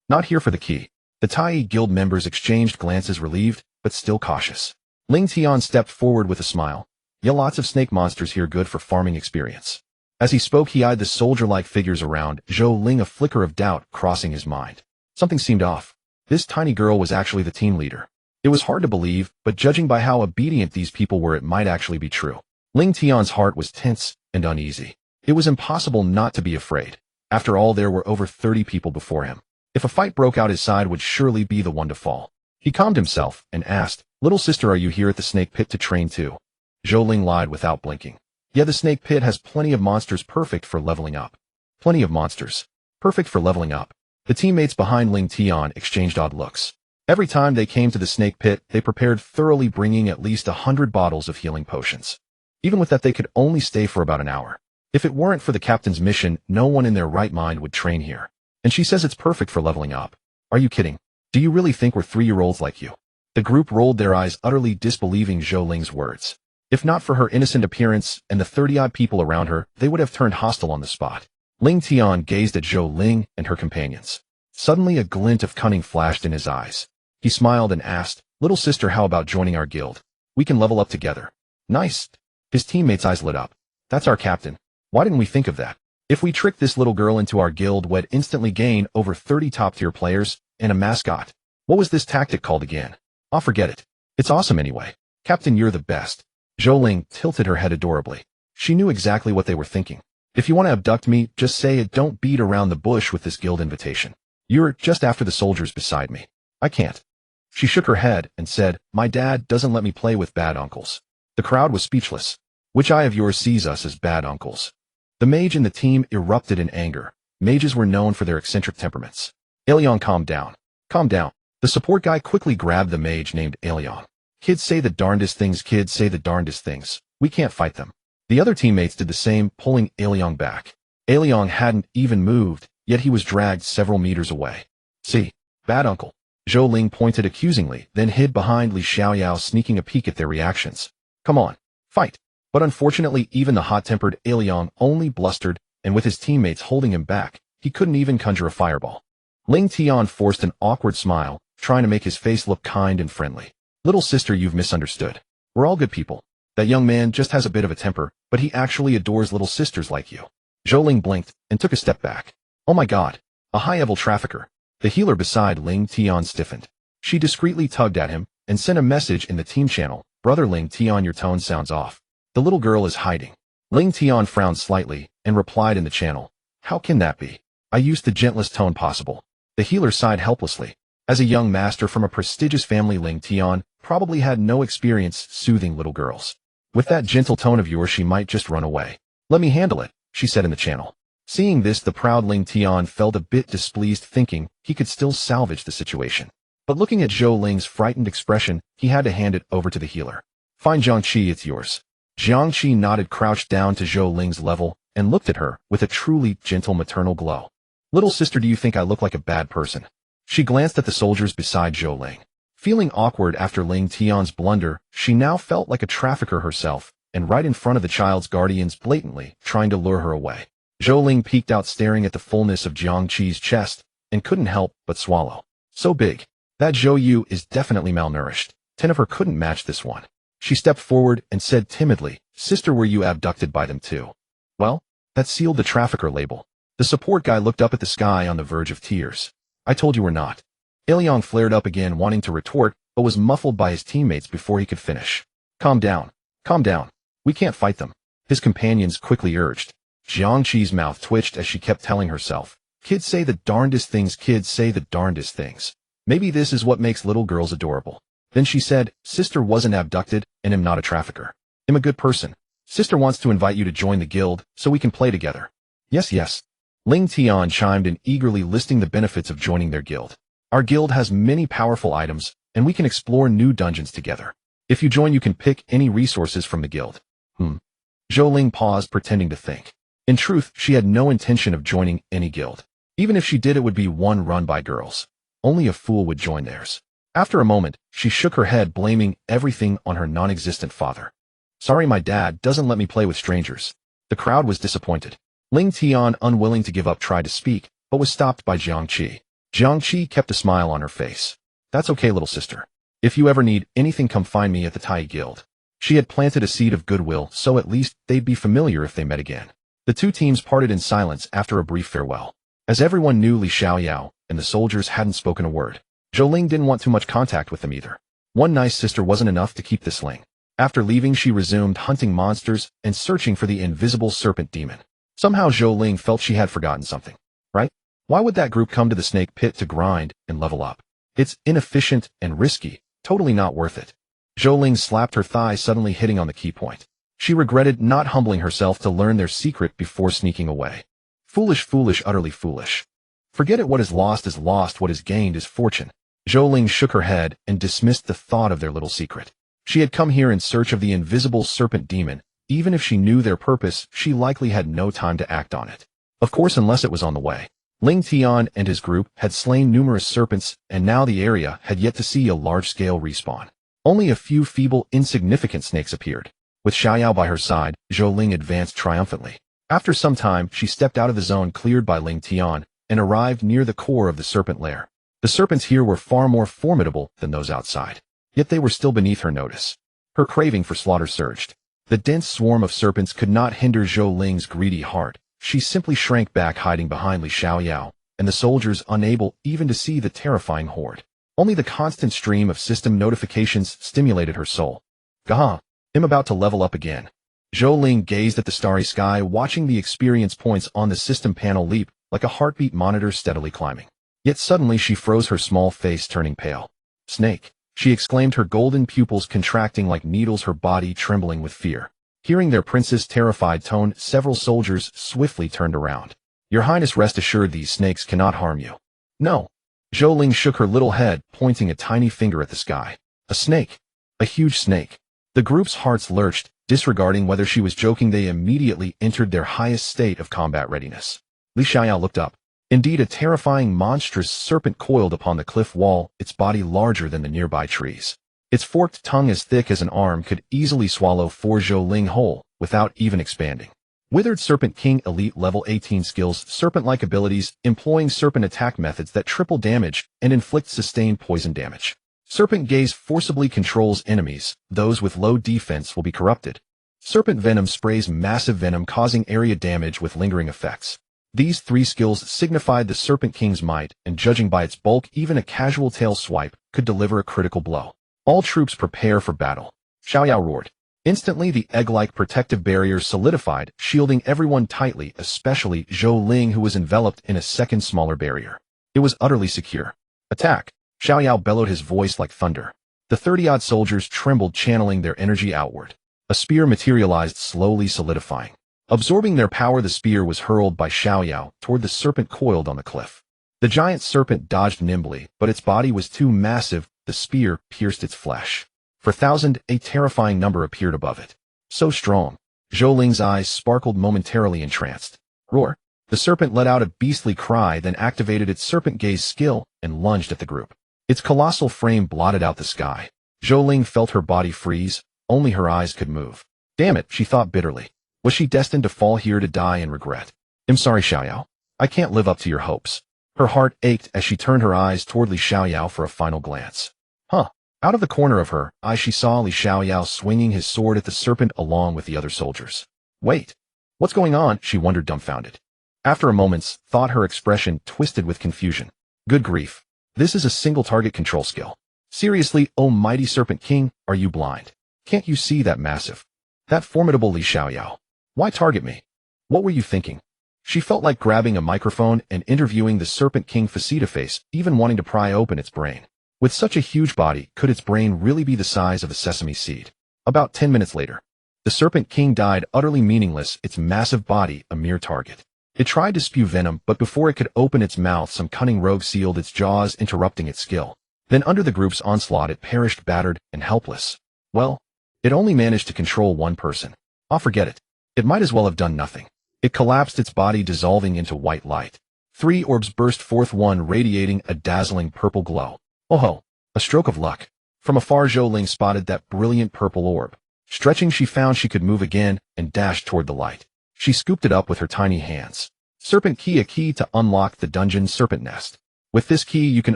A: Not here for the key. The Tai guild members exchanged glances, relieved, but still cautious. Ling Tian stepped forward with a smile. Yeah, lots of snake monsters here, good for farming experience. As he spoke, he eyed the soldier-like figures around Zhou Ling, a flicker of doubt crossing his mind. Something seemed off. This tiny girl was actually the team leader. It was hard to believe, but judging by how obedient these people were, it might actually be true. Ling Tian's heart was tense and uneasy. It was impossible not to be afraid. After all, there were over 30 people before him. If a fight broke out, his side would surely be the one to fall. He calmed himself and asked, "Little sister, are you here at the snake pit to train too?" Zhou Ling lied without blinking. Yeah, the snake pit has plenty of monsters perfect for leveling up. Plenty of monsters. Perfect for leveling up. The teammates behind Ling Tian exchanged odd looks. Every time they came to the snake pit, they prepared thoroughly, bringing at least 100 bottles of healing potions. Even with that, they could only stay for about an hour. If it weren't for the captain's mission, no one in their right mind would train here. And she says it's perfect for leveling up. Are you kidding? Do you really think we're 3-year-olds like you? The group rolled their eyes, utterly disbelieving Zhou Ling's words. If not for her innocent appearance and the 30-odd people around her, they would have turned hostile on the spot. Ling Tian gazed at Zhou Ling and her companions. Suddenly a glint of cunning flashed in his eyes. He smiled and asked, "Little sister, how about joining our guild? We can level up together." Nice. His teammates' eyes lit up. That's our captain. Why didn't we think of that? If we trick this little girl into our guild, we'd instantly gain over 30 top-tier players and a mascot. What was this tactic called again? I'll forget it. It's awesome anyway. Captain, you're the best. Zhou Ling tilted her head adorably. She knew exactly what they were thinking. If you want to abduct me, just say it. Don't beat around the bush with this guild invitation. You're just after the soldiers beside me. I can't. She shook her head and said, "My dad doesn't let me play with bad uncles." The crowd was speechless. Which eye of yours sees us as bad uncles? The mage in the team erupted in anger. Mages were known for their eccentric temperaments. Aelion, calm down. Calm down. The support guy quickly grabbed the mage named Aelion. Kids say the darndest things, kids say the darndest things. We can't fight them. The other teammates did the same, pulling Aelion back. Aelion hadn't even moved, yet he was dragged several meters away. See, bad uncle. Zhou Ling pointed accusingly, then hid behind Li Xiaoyao, sneaking a peek at their reactions. Come on, fight. But unfortunately, even the hot-tempered Aelion only blustered, and with his teammates holding him back, he couldn't even conjure a fireball. Ling Tian forced an awkward smile, trying to make his face look kind and friendly. Little sister, you've misunderstood. We're all good people. That young man just has a bit of a temper, but he actually adores little sisters like you. Zhou Ling blinked and took a step back. Oh my god, a high-level trafficker. The healer beside Ling Tian stiffened. She discreetly tugged at him and sent a message in the team channel. Brother Ling Tian, your tone sounds off. The little girl is hiding. Ling Tian frowned slightly and replied in the channel. How can that be? I used the gentlest tone possible. The healer sighed helplessly. As a young master from a prestigious family, Ling Tian probably had no experience soothing little girls. With that gentle tone of yours, she might just run away. Let me handle it, she said in the channel. Seeing this, the proud Ling Tian felt a bit displeased, thinking he could still salvage the situation. But looking at Zhou Ling's frightened expression, he had to hand it over to the healer. Fine, Jiangqi, it's yours. Jiangqi nodded, crouched down to Zhou Ling's level, and looked at her with a truly gentle maternal glow. Little sister, do you think I look like a bad person? She glanced at the soldiers beside Zhou Ling. Feeling awkward after Ling Tian's blunder, she now felt like a trafficker herself, and right in front of the child's guardians, blatantly trying to lure her away. Zhou Ling peeked out, staring at the fullness of Jiangqi's chest, and couldn't help but swallow. So big. That Zhou Yu is definitely malnourished. 10 of her couldn't match this one. She stepped forward and said timidly, Sister, were you abducted by them too? Well, that sealed the trafficker label. The support guy looked up at the sky on the verge of tears. I told you we're not. Aelion flared up again, wanting to retort, but was muffled by his teammates before he could finish. Calm down. Calm down. We can't fight them. His companions quickly urged. Jiangqi's mouth twitched as she kept telling herself, kids say the darndest things, kids say the darndest things. Maybe this is what makes little girls adorable. Then she said, Sister wasn't abducted, and am not a trafficker. I'm a good person. Sister wants to invite you to join the guild, so we can play together. Yes, yes. Ling Tian chimed in eagerly, listing the benefits of joining their guild. Our guild has many powerful items, and we can explore new dungeons together. If you join, you can pick any resources from the guild. Zhou Ling paused, pretending to think. In truth, she had no intention of joining any guild. Even if she did, it would be one run by girls. Only a fool would join theirs. After a moment, she shook her head, blaming everything on her non-existent father. Sorry, my dad doesn't let me play with strangers. The crowd was disappointed. Ling Tian, unwilling to give up, tried to speak, but was stopped by Jiangqi. Jiangqi kept a smile on her face. That's okay, little sister. If you ever need anything, come find me at the Tai Guild. She had planted a seed of goodwill, so at least they'd be familiar if they met again. The two teams parted in silence after a brief farewell. As everyone knew Li Xiaoyao, and the soldiers hadn't spoken a word, Zhou Ling didn't want too much contact with them either. One nice sister wasn't enough to keep the sling. After leaving, she resumed hunting monsters and searching for the invisible serpent demon. Somehow Zhou Ling felt she had forgotten something. Right? Why would that group come to the snake pit to grind and level up? It's inefficient and risky, totally not worth it. Zhou Ling slapped her thigh, suddenly hitting on the key point. She regretted not humbling herself to learn their secret before sneaking away. Foolish, foolish, utterly foolish. Forget it, what is lost, what is gained is fortune. Zhou Ling shook her head and dismissed the thought of their little secret. She had come here in search of the invisible serpent demon. Even if she knew their purpose, she likely had no time to act on it. Of course, unless it was on the way. Ling Tian and his group had slain numerous serpents, and now the area had yet to see a large-scale respawn. Only a few feeble, insignificant snakes appeared. With Xiaoyao by her side, Zhou Ling advanced triumphantly. After some time, she stepped out of the zone cleared by Ling Tian and arrived near the core of the serpent lair. The serpents here were far more formidable than those outside. Yet they were still beneath her notice. Her craving for slaughter surged. The dense swarm of serpents could not hinder Zhou Ling's greedy heart. She simply shrank back, hiding behind Li Xiaoyao, and the soldiers unable even to see the terrifying horde. Only the constant stream of system notifications stimulated her soul. Gah! I'm about to level up again. Zhou Ling gazed at the starry sky, watching the experience points on the system panel leap like a heartbeat monitor steadily climbing. Yet suddenly she froze, her small face turning pale. Snake! She exclaimed, her golden pupils contracting like needles, her body trembling with fear. Hearing their prince's terrified tone, several soldiers swiftly turned around. Your Highness, rest assured these snakes cannot harm you. No. Zhou Ling shook her little head, pointing a tiny finger at the sky. A snake. A huge snake. The group's hearts lurched. Disregarding whether she was joking, they immediately entered their highest state of combat readiness. Li Xiaoyao looked up. Indeed, a terrifying, monstrous serpent coiled upon the cliff wall, its body larger than the nearby trees. Its forked tongue, as thick as an arm, could easily swallow 4 Zhou Ling whole, without even expanding. Withered Serpent King, Elite Level 18 skills, serpent-like abilities, employing serpent attack methods that triple damage and inflict sustained poison damage. Serpent Gaze forcibly controls enemies. Those with low defense will be corrupted. Serpent Venom sprays massive venom, causing area damage with lingering effects. These 3 skills signified the Serpent King's might, and judging by its bulk, even a casual tail swipe could deliver a critical blow. All troops prepare for battle. Xiaoyao roared. Instantly, the egg-like protective barrier solidified, shielding everyone tightly, especially Zhou Ling, who was enveloped in a second smaller barrier. It was utterly secure. Attack! Xiaoyao bellowed, his voice like thunder. The 30-odd soldiers trembled, channeling their energy outward. A spear materialized, slowly solidifying. Absorbing their power, the spear was hurled by Xiaoyao toward the serpent coiled on the cliff. The giant serpent dodged nimbly, but its body was too massive. The spear pierced its flesh. For 1,000, a terrifying number appeared above it. So strong. Zhou Ling's eyes sparkled, momentarily entranced. Roar! The serpent let out a beastly cry, then activated its serpent gaze skill and lunged at the group. Its colossal frame blotted out the sky. Zhou Ling felt her body freeze. Only her eyes could move. Damn it, she thought bitterly. Was she destined to fall here to die in regret? I'm sorry, Xiaoyao. I can't live up to your hopes. Her heart ached as she turned her eyes toward Li Xiaoyao for a final glance. Huh. Out of the corner of her eye, she saw Li Xiaoyao swinging his sword at the serpent along with the other soldiers. Wait. What's going on? She wondered, dumbfounded. After a moment's thought, her expression twisted with confusion. Good grief. This is a single target control skill. Seriously, oh mighty Serpent King, are you blind? Can't you see that massive, that formidable Li Xiaoyao? Why target me? What were you thinking? She felt like grabbing a microphone and interviewing the Serpent King face-to-face, even wanting to pry open its brain. With such a huge body, could its brain really be the size of a sesame seed? About 10 minutes later, the Serpent King died, utterly meaningless, its massive body a mere target. It tried to spew venom, but before it could open its mouth, some cunning rogue sealed its jaws, interrupting its skill. Then under the group's onslaught, it perished, battered and helpless. Well, it only managed to control one person. Ah, forget it. It might as well have done nothing. It collapsed, its body dissolving into white light. 3 orbs burst forth, one radiating a dazzling purple glow. Oh ho! A stroke of luck. From afar, Zhou Ling spotted that brilliant purple orb. Stretching, she found she could move again and dashed toward the light. She scooped it up with her tiny hands. Serpent Key, a key to unlock the dungeon Serpent Nest. With this key, you can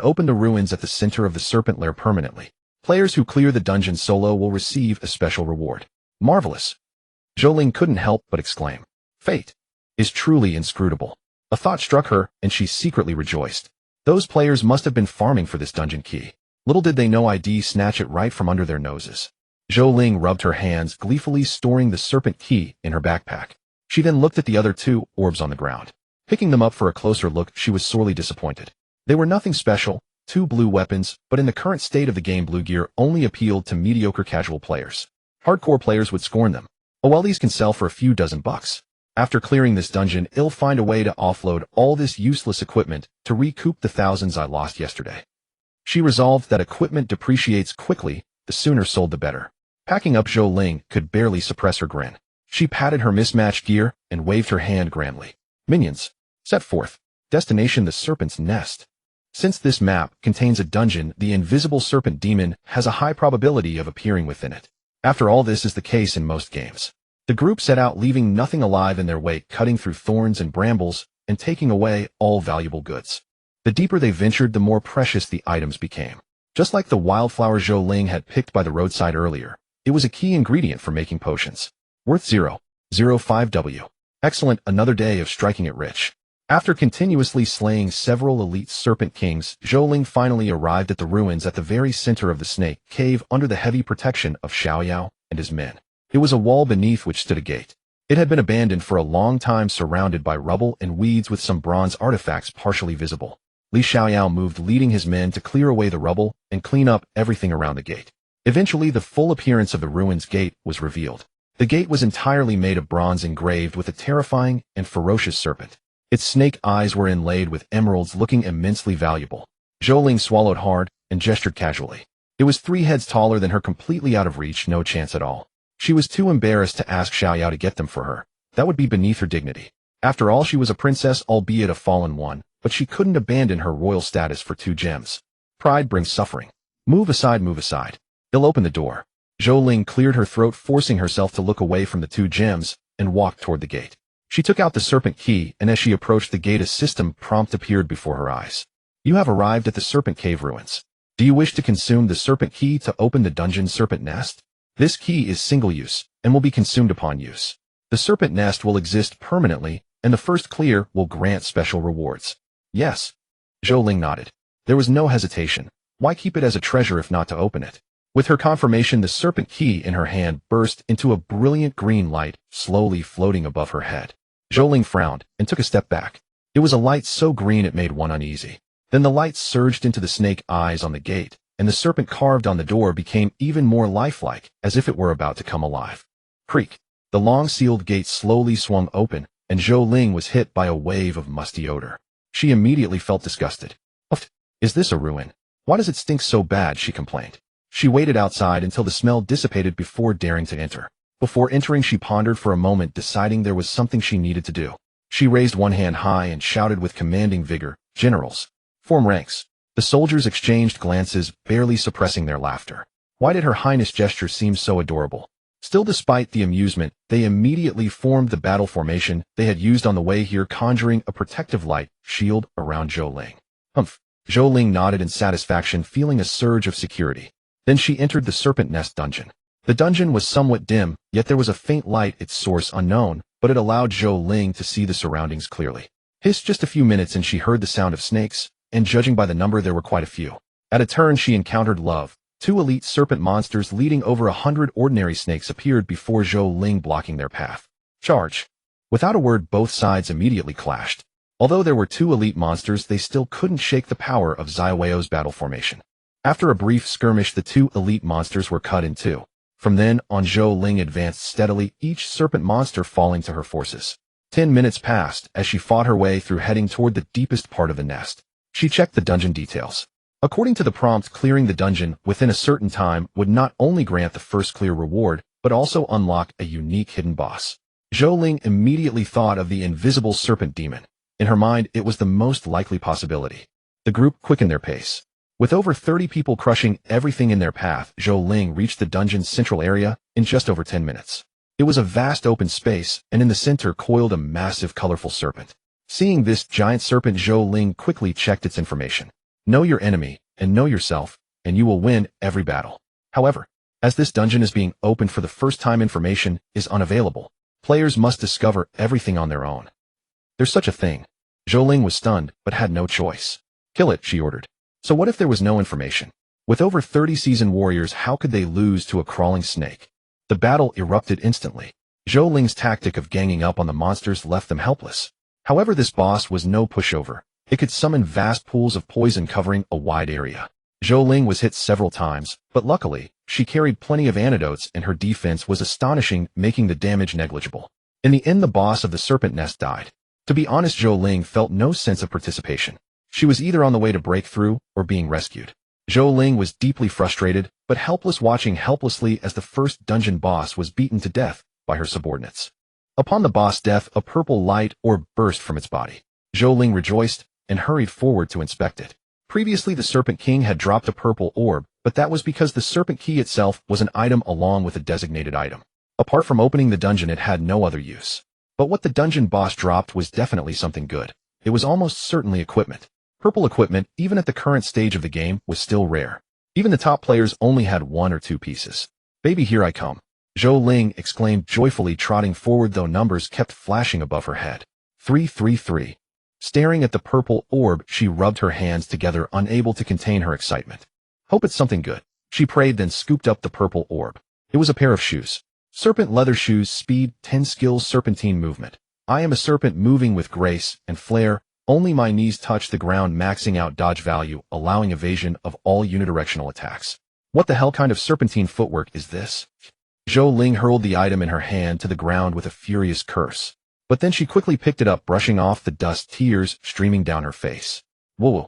A: open the ruins at the center of the serpent lair permanently. Players who clear the dungeon solo will receive a special reward. Marvelous. Zhou Ling couldn't help but exclaim. Fate is truly inscrutable. A thought struck her, and she secretly rejoiced. Those players must have been farming for this dungeon key. Little did they know I'd snatch it right from under their noses. Zhou Ling rubbed her hands, gleefully storing the serpent key in her backpack. She then looked at the other two orbs on the ground. Picking them up for a closer look, she was sorely disappointed. They were nothing special, two blue weapons, but in the current state of the game, blue gear only appealed to mediocre casual players. Hardcore players would scorn them. Oh well, these can sell for a few dozen bucks. After clearing this dungeon, I'll find a way to offload all this useless equipment to recoup the thousands I lost yesterday. She resolved that equipment depreciates quickly, the sooner sold the better. Packing up, Zhou Ling could barely suppress her grin. She patted her mismatched gear and waved her hand grandly. Minions, set forth. Destination: the Serpent's Nest. Since this map contains a dungeon, the invisible serpent demon has a high probability of appearing within it. After all, this is the case in most games. The group set out, leaving nothing alive in their wake, cutting through thorns and brambles and taking away all valuable goods. The deeper they ventured, the more precious the items became. Just like the wildflower Zhou Ling had picked by the roadside earlier, it was a key ingredient for making potions. Worth 0.05W. Excellent, another day of striking it rich. After continuously slaying several elite serpent kings, Zhou Ling finally arrived at the ruins at the very center of the snake cave under the heavy protection of Xiaoyao and his men. It was a wall beneath which stood a gate. It had been abandoned for a long time, surrounded by rubble and weeds with some bronze artifacts partially visible. Li Xiaoyao moved, leading his men to clear away the rubble and clean up everything around the gate. Eventually, the full appearance of the ruins gate was revealed. The gate was entirely made of bronze engraved with a terrifying and ferocious serpent. Its snake eyes were inlaid with emeralds, looking immensely valuable. Zhou Ling swallowed hard and gestured casually. It was 3 heads taller than her, completely out of reach, no chance at all. She was too embarrassed to ask Xiaoyao to get them for her. That would be beneath her dignity. After all, she was a princess, albeit a fallen one, but she couldn't abandon her royal status for 2 gems. Pride brings suffering. Move aside, move aside. He'll open the door. Zhou Ling cleared her throat, forcing herself to look away from the 2 gems, and walked toward the gate. She took out the serpent key, and as she approached the gate, a system prompt appeared before her eyes. You have arrived at the Serpent Cave ruins. Do you wish to consume the serpent key to open the dungeon serpent nest? This key is single use, and will be consumed upon use. The serpent nest will exist permanently, and the first clear will grant special rewards. Yes. Zhou Ling nodded. There was no hesitation. Why keep it as a treasure if not to open it? With her confirmation, the serpent key in her hand burst into a brilliant green light, slowly floating above her head. Zhou Ling frowned and took a step back. It was a light so green it made one uneasy. Then the light surged into the snake eyes on the gate, and the serpent carved on the door became even more lifelike, as if it were about to come alive. Creak. The long-sealed gate slowly swung open, and Zhou Ling was hit by a wave of musty odor. She immediately felt disgusted. Is this a ruin? Why does it stink so bad? She complained. She waited outside until the smell dissipated before daring to enter. Before entering, she pondered for a moment, deciding there was something she needed to do. She raised one hand high and shouted with commanding vigor, "Generals, form ranks." The soldiers exchanged glances, barely suppressing their laughter. Why did Her Highness' gesture seem so adorable? Still, despite the amusement, they immediately formed the battle formation they had used on the way here, conjuring a protective light shield around Zhou Ling. Humph. Zhou Ling nodded in satisfaction, feeling a surge of security. Then she entered the Serpent Nest dungeon. The dungeon was somewhat dim, yet there was a faint light, its source unknown, but it allowed Zhou Ling to see the surroundings clearly. Just a few minutes and she heard the sound of snakes, and judging by the number, there were quite a few. At a turn, she encountered Love. 2 elite serpent monsters leading over 100 ordinary snakes appeared before Zhou Ling, blocking their path. Charge. Without a word, both sides immediately clashed. Although there were 2 elite monsters, they still couldn't shake the power of Zaiweo's battle formation. After a brief skirmish, the 2 elite monsters were cut in 2. From then on, Zhou Ling advanced steadily, each serpent monster falling to her forces. 10 minutes passed as she fought her way through, heading toward the deepest part of the nest. She checked the dungeon details. According to the prompt, clearing the dungeon within a certain time would not only grant the first clear reward, but also unlock a unique hidden boss. Zhou Ling immediately thought of the invisible serpent demon. In her mind, it was the most likely possibility. The group quickened their pace. With over 30 people crushing everything in their path, Zhou Ling reached the dungeon's central area in just over 10 minutes. It was a vast open space, and in the center coiled a massive, colorful serpent. Seeing this giant serpent, Zhou Ling quickly checked its information. Know your enemy, and know yourself, and you will win every battle. However, as this dungeon is being opened for the first time, information is unavailable. Players must discover everything on their own. There's such a thing. Zhou Ling was stunned, but had no choice. Kill it, she ordered. So what if there was no information? With over 30 seasoned warriors, how could they lose to a crawling snake? The battle erupted instantly. Zhou Ling's tactic of ganging up on the monsters left them helpless. However, this boss was no pushover. It could summon vast pools of poison covering a wide area. Zhou Ling was hit several times, but luckily, she carried plenty of antidotes and her defense was astonishing, making the damage negligible. In the end, the boss of the serpent nest died. To be honest, Zhou Ling felt no sense of participation. She was either on the way to break through or being rescued. Zhou Ling was deeply frustrated, but helpless, watching helplessly as the first dungeon boss was beaten to death by her subordinates. Upon the boss' death, a purple light orb burst from its body. Zhou Ling rejoiced and hurried forward to inspect it. Previously, the Serpent King had dropped a purple orb, but that was because the Serpent Key itself was an item along with a designated item. Apart from opening the dungeon, it had no other use. But what the dungeon boss dropped was definitely something good. It was almost certainly equipment. Purple equipment, even at the current stage of the game, was still rare. Even the top players only had 1 or 2 pieces. Baby, here I come. Zhou Ling exclaimed joyfully, trotting forward, though numbers kept flashing above her head. 333. Staring at the purple orb, she rubbed her hands together, unable to contain her excitement. Hope it's something good, she prayed, then scooped up the purple orb. It was a pair of shoes. Serpent leather shoes, speed, 10 skills, serpentine movement. I am a serpent moving with grace and flair. Only my knees touch the ground, maxing out dodge value, allowing evasion of all unidirectional attacks. What the hell kind of serpentine footwork is this? Zhou Ling hurled the item in her hand to the ground with a furious curse. But then she quickly picked it up, brushing off the dust, tears streaming down her face. Whoa.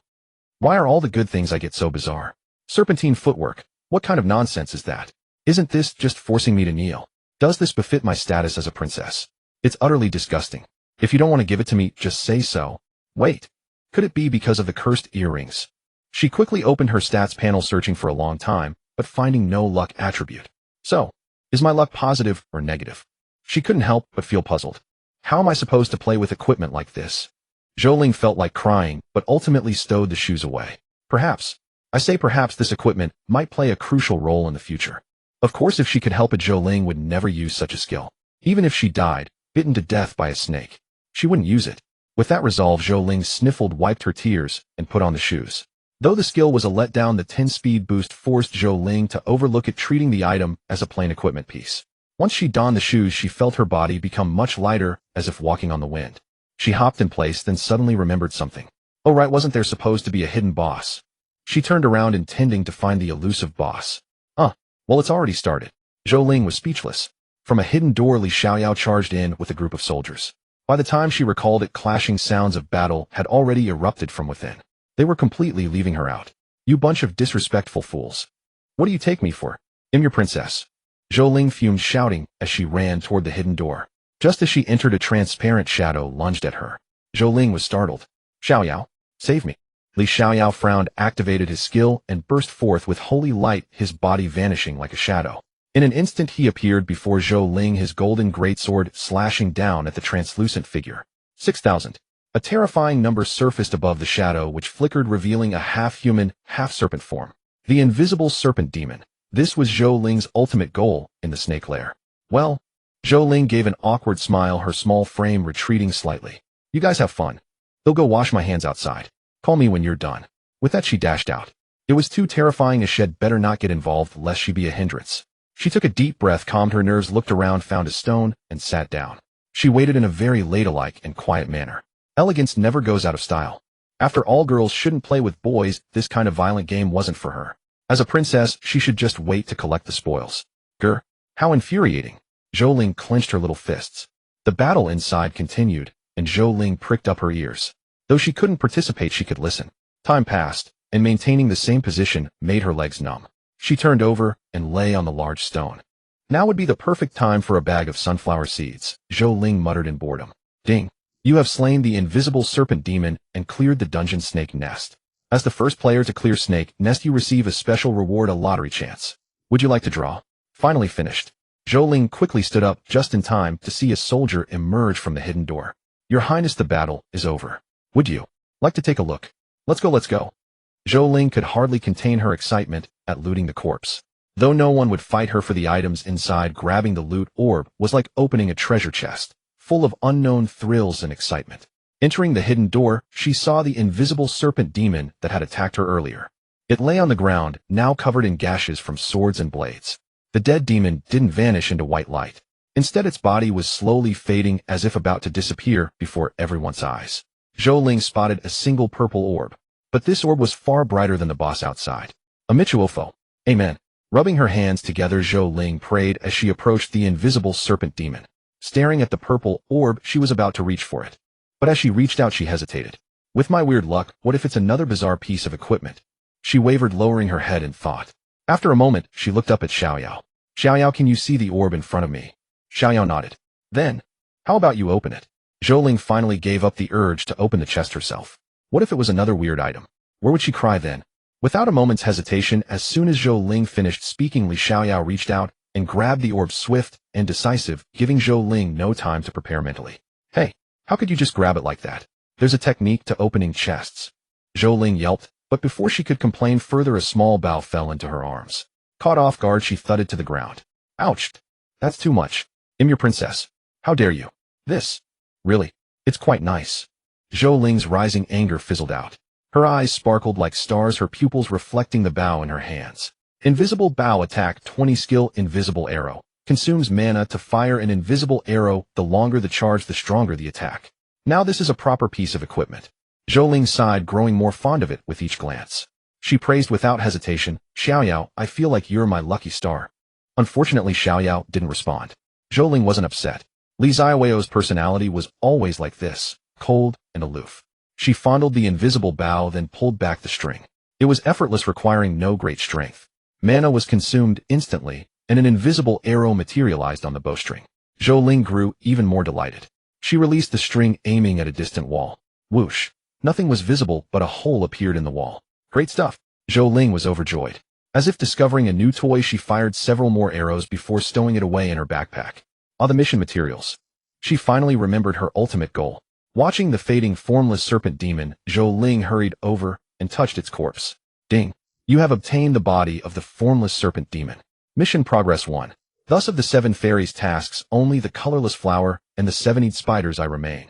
A: Why are all the good things I get so bizarre? Serpentine footwork. What kind of nonsense is that? Isn't this just forcing me to kneel? Does this befit my status as a princess? It's utterly disgusting. If you don't want to give it to me, just say so. Wait. Could it be because of the cursed earrings? She quickly opened her stats panel, searching for a long time, but finding no luck attribute. So, is my luck positive or negative? She couldn't help but feel puzzled. How am I supposed to play with equipment like this? Zhou Ling felt like crying, but ultimately stowed the shoes away. Perhaps, I say perhaps, this equipment might play a crucial role in the future. Of course, if she could help it, Zhou Ling would never use such a skill. Even if she died, bitten to death by a snake, she wouldn't use it. With that resolve, Zhou Ling sniffled, wiped her tears, and put on the shoes. Though the skill was a letdown, the 10 speed boost forced Zhou Ling to overlook it, treating the item as a plain equipment piece. Once she donned the shoes, she felt her body become much lighter, as if walking on the wind. She hopped in place, then suddenly remembered something. Oh right, wasn't there supposed to be a hidden boss? She turned around, intending to find the elusive boss. Well, it's already started. Zhou Ling was speechless. From a hidden door, Li Xiaoyao charged in with a group of soldiers. By the time she recalled it, clashing sounds of battle had already erupted from within. They were completely leaving her out. You bunch of disrespectful fools. What do you take me for? I'm your princess. Zhou Ling fumed, shouting as she ran toward the hidden door. Just as she entered, a transparent shadow lunged at her. Zhou Ling was startled. Xiaoyao, save me. Li Xiaoyao frowned, activated his skill, and burst forth with holy light, his body vanishing like a shadow. In an instant, he appeared before Zhou Ling, his golden greatsword slashing down at the translucent figure. 6,000. A terrifying number surfaced above the shadow, which flickered, revealing a half-human, half-serpent form. The invisible serpent demon. This was Zhou Ling's ultimate goal in the snake lair. Well, Zhou Ling gave an awkward smile, her small frame retreating slightly. You guys have fun. They'll go wash my hands outside. Call me when you're done. With that, she dashed out. It was too terrifying, as she'd better not get involved lest she be a hindrance. She took a deep breath, calmed her nerves, looked around, found a stone, and sat down. She waited in a very ladylike and quiet manner. Elegance never goes out of style. After all, girls shouldn't play with boys. This kind of violent game wasn't for her. As a princess, she should just wait to collect the spoils. Grr. How infuriating. Zhou Ling clenched her little fists. The battle inside continued, and Zhou Ling pricked up her ears. Though she couldn't participate, she could listen. Time passed, and maintaining the same position made her legs numb. She turned over and lay on the large stone. Now would be the perfect time for a bag of sunflower seeds, Zhou Ling muttered in boredom. Ding. You have slain the invisible serpent demon and cleared the dungeon snake nest. As the first player to clear snake nest, you receive a special reward, a lottery chance. Would you like to draw? Finally finished. Zhou Ling quickly stood up just in time to see a soldier emerge from the hidden door. Your Highness, the battle is over. Would you like to take a look? Let's go. Zhou Ling could hardly contain her excitement at looting the corpse. Though no one would fight her for the items inside, grabbing the loot orb was like opening a treasure chest, full of unknown thrills and excitement. Entering the hidden door, she saw the invisible serpent demon that had attacked her earlier. It lay on the ground, now covered in gashes from swords and blades. The dead demon didn't vanish into white light. Instead, its body was slowly fading as if about to disappear before everyone's eyes. Zhou Ling spotted a single purple orb. But this orb was far brighter than the boss outside. A Michuofo. Amen. Rubbing her hands together, Zhou Ling prayed as she approached the invisible serpent demon. Staring at the purple orb, she was about to reach for it. But as she reached out, she hesitated. With my weird luck, what if it's another bizarre piece of equipment? She wavered, lowering her head in thought. After a moment, she looked up at Xiaoyao. Xiaoyao, can you see the orb in front of me? Xiaoyao nodded. Then, how about you open it? Zhou Ling finally gave up the urge to open the chest herself. What if it was another weird item? Where would she cry then? Without a moment's hesitation, as soon as Zhou Ling finished speaking, Li Xiaoyao reached out and grabbed the orb, swift and decisive, giving Zhou Ling no time to prepare mentally. Hey, how could you just grab it like that? There's a technique to opening chests. Zhou Ling yelped, but before she could complain further, a small bough fell into her arms. Caught off guard, she thudded to the ground. Ouch! That's too much. I'm your princess. How dare you? This. Really? It's quite nice. Zhou Ling's rising anger fizzled out. Her eyes sparkled like stars, her pupils reflecting the bow in her hands. Invisible bow attack 20 skill invisible arrow. Consumes mana to fire an invisible arrow. The longer the charge, the stronger the attack. Now this is a proper piece of equipment. Zhou Ling sighed, growing more fond of it with each glance. She praised without hesitation, Xiaoyao, I feel like you're my lucky star. Unfortunately, Xiaoyao didn't respond. Zhou Ling wasn't upset. Li Xiaoyao's personality was always like this, cold and aloof. She fondled the invisible bow, then pulled back the string. It was effortless, requiring no great strength. Mana was consumed instantly, and an invisible arrow materialized on the bowstring. Zhou Ling grew even more delighted. She released the string, aiming at a distant wall. Whoosh! Nothing was visible, but a hole appeared in the wall. Great stuff! Zhou Ling was overjoyed. As if discovering a new toy, she fired several more arrows before stowing it away in her backpack. The mission materials. She finally remembered her ultimate goal. Watching the fading formless serpent demon, Zhou Ling hurried over and touched its corpse. Ding! You have obtained the body of the formless serpent demon. Mission progress 1. Thus of the 7 fairies' tasks, only the colorless flower and the 7-eyed spider's eye remain.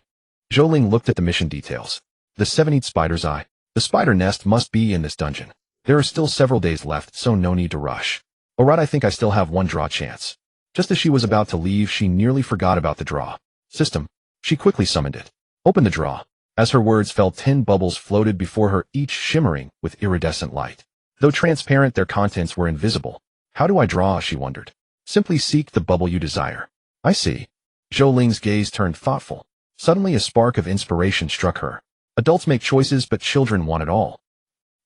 A: Zhou Ling looked at the mission details. The 7-eyed spider's eye. The spider nest must be in this dungeon. There are still several days left, so no need to rush. Alright, I think I still have one draw chance. Just as she was about to leave, she nearly forgot about the draw system. She quickly summoned it. Open the draw. As her words fell, 10 bubbles floated before her, each shimmering with iridescent light. Though transparent, their contents were invisible. How do I draw? She wondered. Simply seek the bubble you desire. I see. Zhou Ling's gaze turned thoughtful. Suddenly a spark of inspiration struck her. Adults make choices, but children want it all.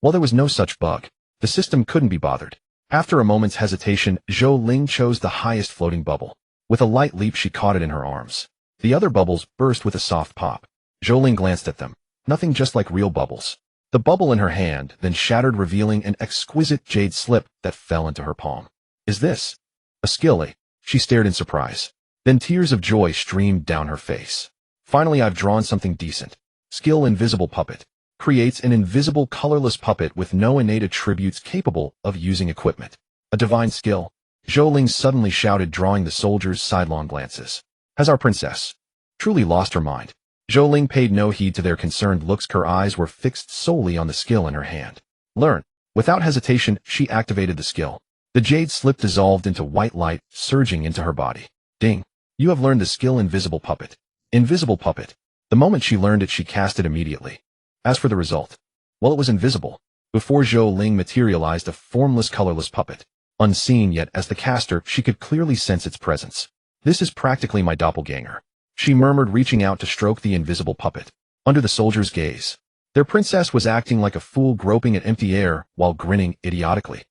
A: Well, there was no such bug. The system couldn't be bothered. After a moment's hesitation, Zhou Ling chose the highest floating bubble. With a light leap, she caught it in her arms. The other bubbles burst with a soft pop. Zhou Ling glanced at them. Nothing, just like real bubbles. The bubble in her hand then shattered, revealing an exquisite jade slip that fell into her palm. Is this a skill? She stared in surprise. Then tears of joy streamed down her face. Finally, I've drawn something decent. Skill invisible puppet. Creates an invisible colorless puppet with no innate attributes, capable of using equipment. A divine skill. Zhou Ling suddenly shouted, drawing the soldiers' sidelong glances. Has our princess truly lost her mind? Zhou Ling paid no heed to their concerned looks. Her eyes were fixed solely on the skill in her hand. Learn. Without hesitation, she activated the skill. The jade slip dissolved into white light, surging into her body. Ding. You have learned the skill invisible puppet. Invisible puppet. The moment she learned it, she cast it immediately. As for the result, well, it was invisible. Before Zhou Ling materialized a formless, colorless puppet. Unseen, yet as the caster, she could clearly sense its presence. This is practically my doppelganger, she murmured, reaching out to stroke the invisible puppet. Under the soldiers' gaze, their princess was acting like a fool, groping at empty air while grinning idiotically.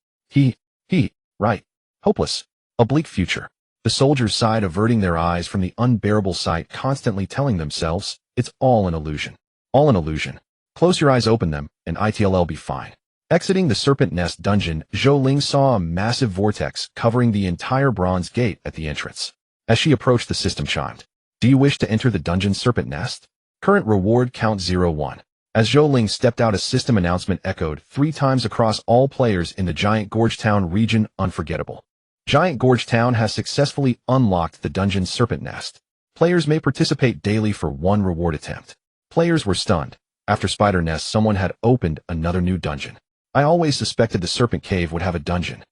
A: Right. Hopeless. A bleak future. The soldiers sighed, averting their eyes from the unbearable sight, constantly telling themselves, it's all an illusion. All an illusion. Close your eyes, open them, and it'll be fine. Exiting the Serpent Nest dungeon, Zhou Ling saw a massive vortex covering the entire bronze gate at the entrance. As she approached, the system chimed. Do you wish to enter the dungeon Serpent Nest? Current reward count 01. As Zhou Ling stepped out, a system announcement echoed 3 times across all players in the Giant Gorge Town region. Unforgettable. Giant Gorge Town has successfully unlocked the dungeon Serpent Nest. Players may participate daily for 1 reward attempt. Players were stunned. After Spider Nest, someone had opened another new dungeon. I always suspected the Serpent Cave would have a dungeon.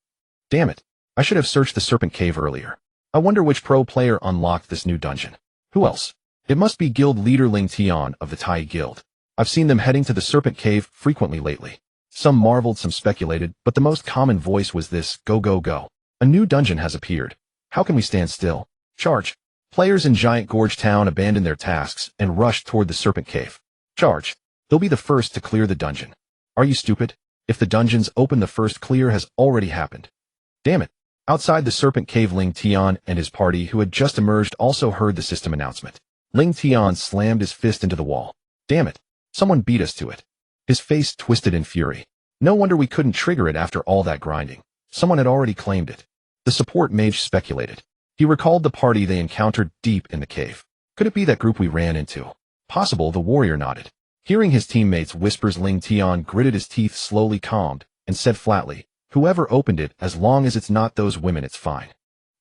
A: Damn it. I should have searched the Serpent Cave earlier. I wonder which pro player unlocked this new dungeon. Who else? It must be guild leader Ling Tian of the Tai Guild. I've seen them heading to the Serpent Cave frequently lately. Some marveled, some speculated, but the most common voice was this: go, go, go. A new dungeon has appeared. How can we stand still? Charge. Players in Giant Gorge Town abandoned their tasks and rushed toward the Serpent Cave. Charge. They'll be the first to clear the dungeon. Are you stupid? If the dungeons open, the first clear has already happened. Damn it. Outside the Serpent Cave, Ling Tian and his party, who had just emerged, also heard the system announcement. Ling Tian slammed his fist into the wall. Damn it. Someone beat us to it. His face twisted in fury. No wonder we couldn't trigger it after all that grinding. Someone had already claimed it. The support mage speculated. He recalled the party they encountered deep in the cave. Could it be that group we ran into? Possible, the warrior nodded. Hearing his teammates' whispers, Ling Tian gritted his teeth, slowly calmed, and said flatly, whoever opened it, as long as it's not those women, it's fine.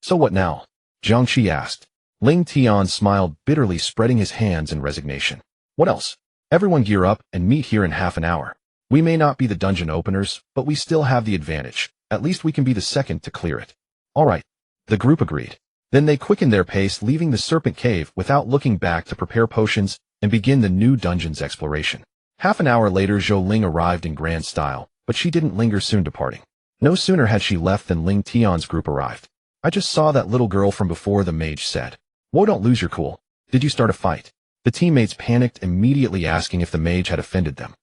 A: So what now? Jiangxi asked. Ling Tian smiled bitterly, spreading his hands in resignation. What else? Everyone gear up and meet here in half an hour. We may not be the dungeon openers, but we still have the advantage. At least we can be the second to clear it. All right. The group agreed. Then they quickened their pace, leaving the Serpent Cave without looking back to prepare potions and begin the new dungeon's exploration. Half an hour later, Zhou Ling arrived in grand style, but she didn't linger, soon departing. No sooner had she left than Ling Tian's group arrived. I just saw that little girl from before, the mage said. Whoa, don't lose your cool. Did you start a fight? The teammates panicked, immediately asking if the mage had offended them.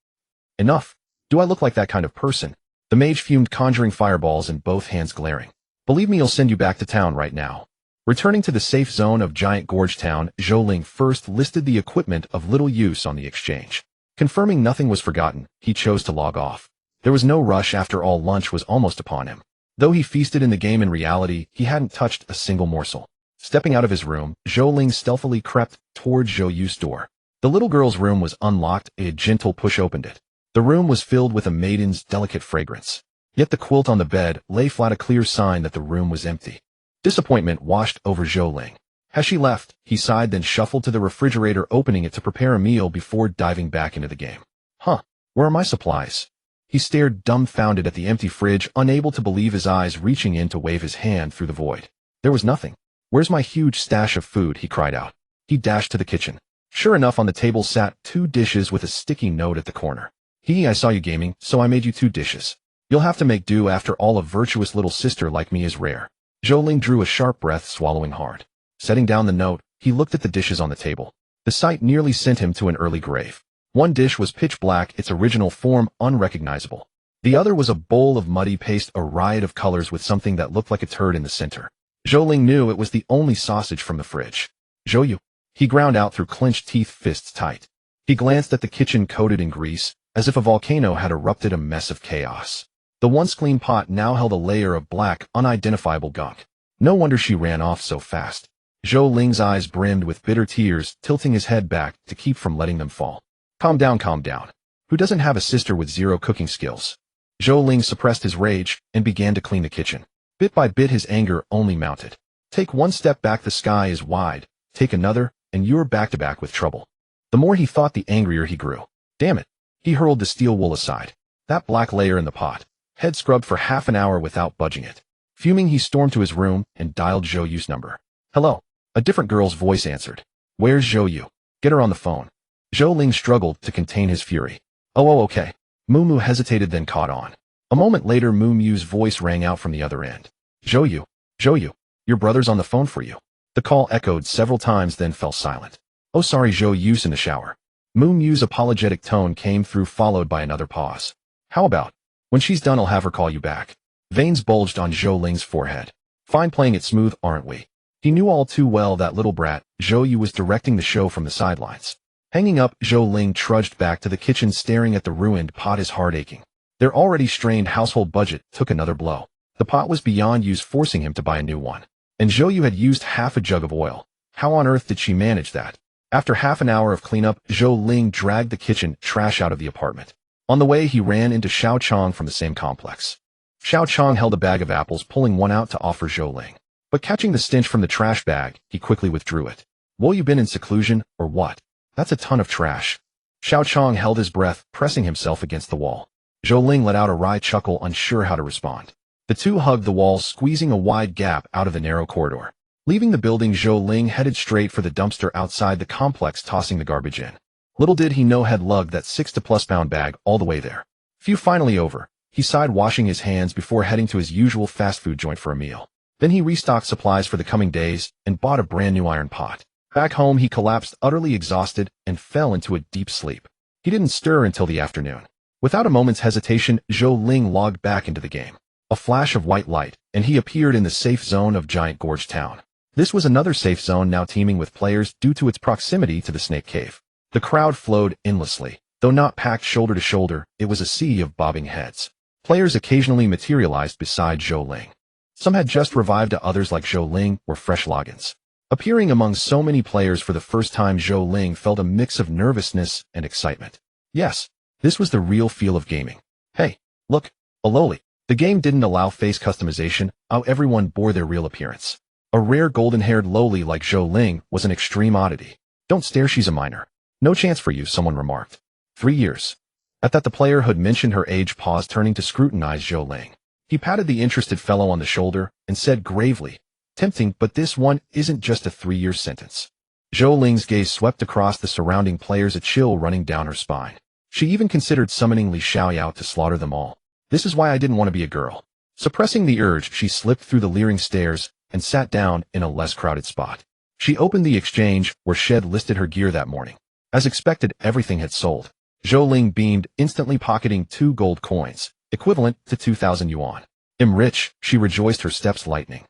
A: Enough. Do I look like that kind of person? The mage fumed, conjuring fireballs in both hands, glaring. Believe me, you'll send you back to town right now. Returning to the safe zone of Giant Gorge Town, Zhou Ling first listed the equipment of little use on the exchange. Confirming nothing was forgotten, he chose to log off. There was no rush, after all, lunch was almost upon him. Though he feasted in the game, in reality, he hadn't touched a single morsel. Stepping out of his room, Zhou Ling stealthily crept toward Zhou Yu's door. The little girl's room was unlocked, a gentle push opened it. The room was filled with a maiden's delicate fragrance. Yet the quilt on the bed lay flat, a clear sign that the room was empty. Disappointment washed over Zhou Ling. Has she left? He sighed, then shuffled to the refrigerator, opening it to prepare a meal before diving back into the game. Huh, where are my supplies? He stared dumbfounded at the empty fridge, unable to believe his eyes, reaching in to wave his hand through the void. There was nothing. Where's my huge stash of food? He cried out. He dashed to the kitchen. Sure enough, on the table sat 2 dishes with a sticky note at the corner. I saw you gaming, so I made you 2 dishes. You'll have to make do. After all, a virtuous little sister like me is rare. Zhou Ling drew a sharp breath, swallowing hard. Setting down the note, he looked at the dishes on the table. The sight nearly sent him to an early grave. One dish was pitch black, its original form unrecognizable. The other was a bowl of muddy paste, a riot of colors with something that looked like a turd in the center. Zhou Ling knew it was the only sausage from the fridge. Zhou Yu. He ground out through clenched teeth, fists tight. He glanced at the kitchen, coated in grease, as if a volcano had erupted, a mess of chaos. The once clean pot now held a layer of black, unidentifiable gunk. No wonder she ran off so fast. Zhou Ling's eyes brimmed with bitter tears, tilting his head back to keep from letting them fall. Calm down, calm down. Who doesn't have a sister with 0 cooking skills? Zhou Ling suppressed his rage and began to clean the kitchen. Bit by bit, his anger only mounted. Take 1 step back, the sky is wide. Take another, and you're back to back with trouble. The more he thought, the angrier he grew. Damn it. He hurled the steel wool aside. That black layer in the pot. Head scrubbed for half an hour without budging it. Fuming, he stormed to his room and dialed Zhou Yu's number. Hello. A different girl's voice answered. Where's Zhou Yu? Get her on the phone. Zhou Ling struggled to contain his fury. Oh, okay. Moo hesitated, then caught on. A moment later, Moo voice rang out from the other end. Zhou Yu, your brother's on the phone for you. The call echoed several times, then fell silent. Oh, sorry, Zhou Yu's in the shower. Moo's apologetic tone came through, followed by another pause. How about? When she's done, I'll have her call you back. Veins bulged on Zhou Ling's forehead. Fine, playing it smooth, aren't we? He knew all too well that little brat, Zhou Yu, was directing the show from the sidelines. Hanging up, Zhou Ling trudged back to the kitchen, staring at the ruined pot, his heart aching. Their already strained household budget took another blow. The pot was beyond use, forcing him to buy a new one. And Zhou Yu had used half a jug of oil. How on earth did she manage that? After half an hour of cleanup, Zhou Ling dragged the kitchen trash out of the apartment. On the way, he ran into Xiao Chong from the same complex. Xiao Chong held a bag of apples, pulling one out to offer Zhou Ling. But catching the stench from the trash bag, he quickly withdrew it. "Well, you been in seclusion, or what? That's a ton of trash." Xiao Chong held his breath, pressing himself against the wall. Zhou Ling let out a wry chuckle, unsure how to respond. The two hugged the wall, squeezing a wide gap out of the narrow corridor. Leaving the building, Zhou Ling headed straight for the dumpster outside the complex, tossing the garbage in. Little did he know had lugged that 60-plus-pound bag all the way there. Phew, finally over. He sighed, washing his hands before heading to his usual fast food joint for a meal. Then he restocked supplies for the coming days and bought a brand new iron pot. Back home, he collapsed, utterly exhausted, and fell into a deep sleep. He didn't stir until the afternoon. Without a moment's hesitation, Zhou Ling logged back into the game. A flash of white light, and he appeared in the safe zone of Giant Gorge Town. This was another safe zone now teeming with players due to its proximity to the Snake Cave. The crowd flowed endlessly. Though not packed shoulder to shoulder, it was a sea of bobbing heads. Players occasionally materialized beside Zhou Ling. Some had just revived, others like Zhou Ling were fresh logins. Appearing among so many players for the first time, Zhou Ling felt a mix of nervousness and excitement. Yes, this was the real feel of gaming. Hey, look, a loli. The game didn't allow face customization, how everyone bore their real appearance. A rare golden-haired loli like Zhou Ling was an extreme oddity. "Don't stare, she's a minor. No chance for you," someone remarked. 3 years. At that, the player who'd mentioned her age paused, turning to scrutinize Zhou Ling. He patted the interested fellow on the shoulder and said gravely, "Tempting, but this one isn't just a 3-year sentence." Zhou Ling's gaze swept across the surrounding players, a chill running down her spine. She even considered summoning Li Xiaoyao to slaughter them all. "This is why I didn't want to be a girl." Suppressing the urge, she slipped through the leering stares and sat down in a less crowded spot. She opened the exchange where Shed listed her gear that morning. As expected, everything had sold. Zhou Ling beamed, instantly pocketing 2 gold coins, equivalent to 2,000 yuan. "I'm rich," she rejoiced, her steps lightening.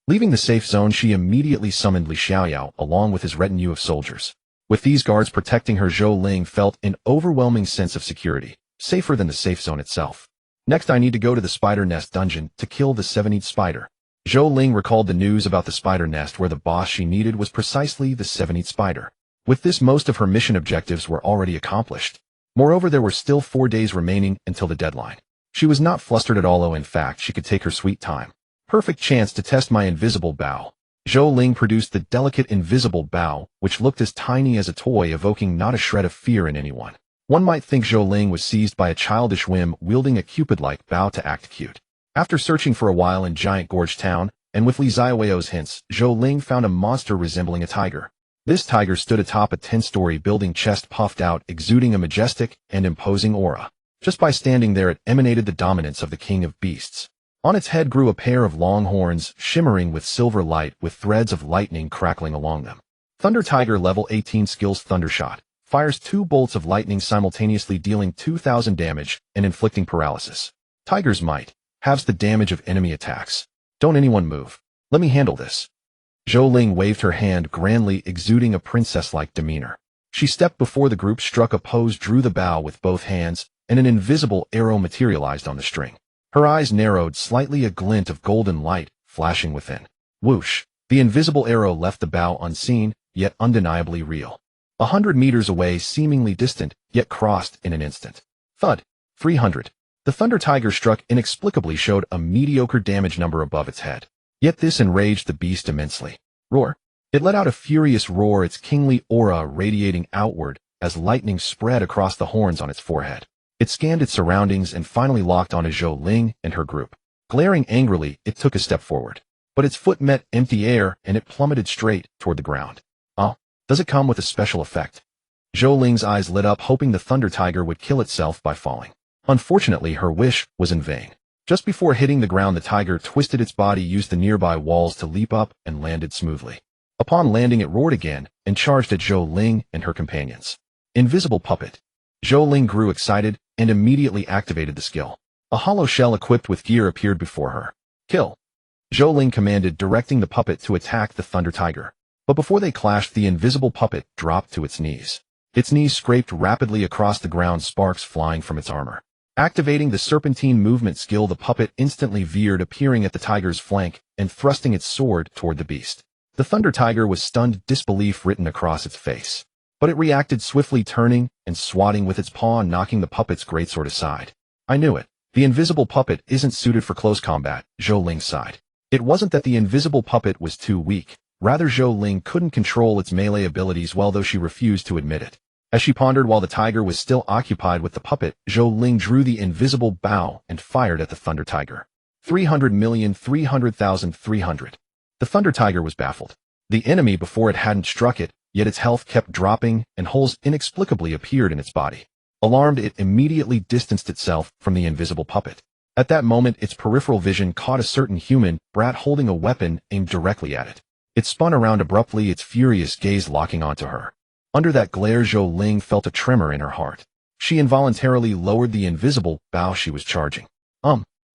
A: Leaving the safe zone, she immediately summoned Li Xiaoyao along with his retinue of soldiers. With these guards protecting her, Zhou Ling felt an overwhelming sense of security, safer than the safe zone itself. "Next, I need to go to the spider nest dungeon to kill the 7th spider." Zhou Ling recalled the news about the spider nest, where the boss she needed was precisely the 7th spider. With this, most of her mission objectives were already accomplished. Moreover, there were still 4 days remaining until the deadline. She was not flustered at all. In fact, she could take her sweet time. "Perfect chance to test my invisible bow." Zhou Ling produced the delicate invisible bow, which looked as tiny as a toy, evoking not a shred of fear in anyone. One might think Zhou Ling was seized by a childish whim, wielding a Cupid-like bow to act cute. After searching for a while in Giant Gorge Town, and with Li Xiaoyao's hints, Zhou Ling found a monster resembling a tiger. This tiger stood atop a 10-story building, chest puffed out, exuding a majestic and imposing aura. Just by standing there, it emanated the dominance of the king of beasts. On its head grew a pair of long horns, shimmering with silver light, with threads of lightning crackling along them. Thunder Tiger level 18 skills Thundershot. Fires 2 bolts of lightning simultaneously, dealing 2,000 damage and inflicting paralysis. Tiger's Might. Halves the damage of enemy attacks. "Don't anyone move. Let me handle this." Zhou Ling waved her hand grandly, exuding a princess-like demeanor. She stepped before the group, struck a pose, drew the bow with both hands, and an invisible arrow materialized on the string. Her eyes narrowed slightly, a glint of golden light flashing within. Whoosh! The invisible arrow left the bow unseen, yet undeniably real. 100 meters away, seemingly distant, yet crossed in an instant. Thud! 300. The Thunder Tiger struck inexplicably, showed a mediocre damage number above its head. Yet this enraged the beast immensely. Roar! It let out a furious roar, its kingly aura radiating outward as lightning spread across the horns on its forehead. It scanned its surroundings and finally locked onto Zhou Ling and her group. Glaring angrily, it took a step forward. But its foot met empty air and it plummeted straight toward the ground. "Oh, does it come with a special effect?" Zhou Ling's eyes lit up, hoping the Thunder Tiger would kill itself by falling. Unfortunately, her wish was in vain. Just before hitting the ground, the tiger twisted its body, used the nearby walls to leap up, and landed smoothly. Upon landing, it roared again and charged at Zhou Ling and her companions. Invisible Puppet. Zhou Ling grew excited and immediately activated the skill. A hollow shell equipped with gear appeared before her. "Kill!" Zhou Ling commanded, directing the puppet to attack the Thunder Tiger. But before they clashed, the invisible puppet dropped to its knees. Its knees scraped rapidly across the ground, sparks flying from its armor. Activating the serpentine movement skill, the puppet instantly veered, appearing at the tiger's flank and thrusting its sword toward the beast. The Thunder Tiger was stunned, disbelief written across its face. but it reacted swiftly, turning and swatting with its paw, knocking the puppet's greatsword aside. I knew it. The invisible puppet isn't suited for close combat, Zhou Ling sighed. It wasn't that the invisible puppet was too weak. Rather, Zhou Ling couldn't control its melee abilities well, though she refused to admit it. As she pondered while the tiger was still occupied with the puppet, Zhou Ling drew the invisible bow and fired at the Thunder Tiger. 300,300,300. The Thunder Tiger was baffled. The enemy before it hadn't struck it, yet its health kept dropping and holes inexplicably appeared in its body. Alarmed, it immediately distanced itself from the invisible puppet. At that moment, its peripheral vision caught a certain human brat holding a weapon aimed directly at it. It spun around abruptly, its furious gaze locking onto her. Under that glare, Zhou Ling felt a tremor in her heart. She involuntarily lowered the invisible bow she was charging.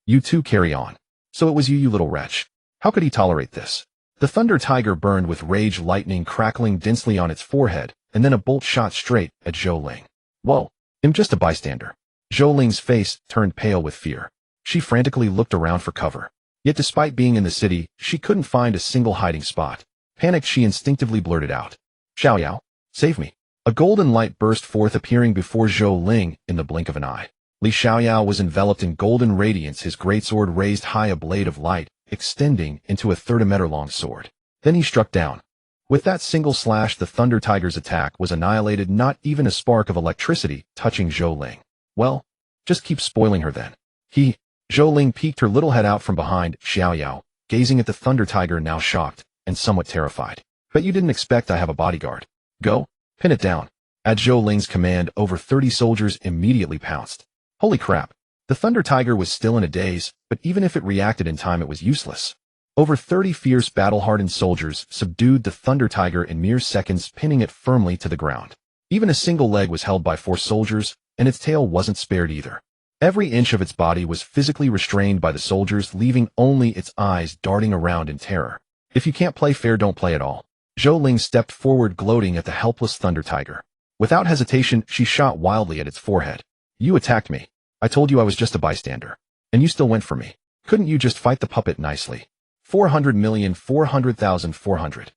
A: You two carry on. So it was you little wretch. How could he tolerate this? The Thunder Tiger burned with rage, lightning crackling densely on its forehead, and then a bolt shot straight at Zhou Ling. Whoa, I'm just a bystander. Zhou Ling's face turned pale with fear. She frantically looked around for cover. Yet despite being in the city, she couldn't find a single hiding spot. Panicked, she instinctively blurted out, "Xiaoyao, save me." A golden light burst forth, appearing before Zhou Ling in the blink of an eye. Li Xiaoyao was enveloped in golden radiance, his greatsword raised high, a blade of light, extending into a 30-meter-long sword. Then he struck down. With that single slash, the Thunder Tiger's attack was annihilated, not even a spark of electricity touching Zhou Ling. Well, just keep spoiling her then. Zhou Ling peeked her little head out from behind Xiaoyao, gazing at the Thunder Tiger, now shocked and somewhat terrified. Bet you didn't expect I have a bodyguard. Go, pin it down. At Zhou Ling's command, over 30 soldiers immediately pounced. Holy crap. The Thunder Tiger was still in a daze, but even if it reacted in time, it was useless. Over 30 fierce, battle-hardened soldiers subdued the Thunder Tiger in mere seconds, pinning it firmly to the ground. Even a single leg was held by 4 soldiers, and its tail wasn't spared either. Every inch of its body was physically restrained by the soldiers, leaving only its eyes darting around in terror. If you can't play fair, don't play at all. Zhou Ling stepped forward, gloating at the helpless Thunder Tiger. Without hesitation, she shot wildly at its forehead. You attacked me. I told you I was just a bystander. And you still went for me. Couldn't you just fight the puppet nicely? 400,400,400.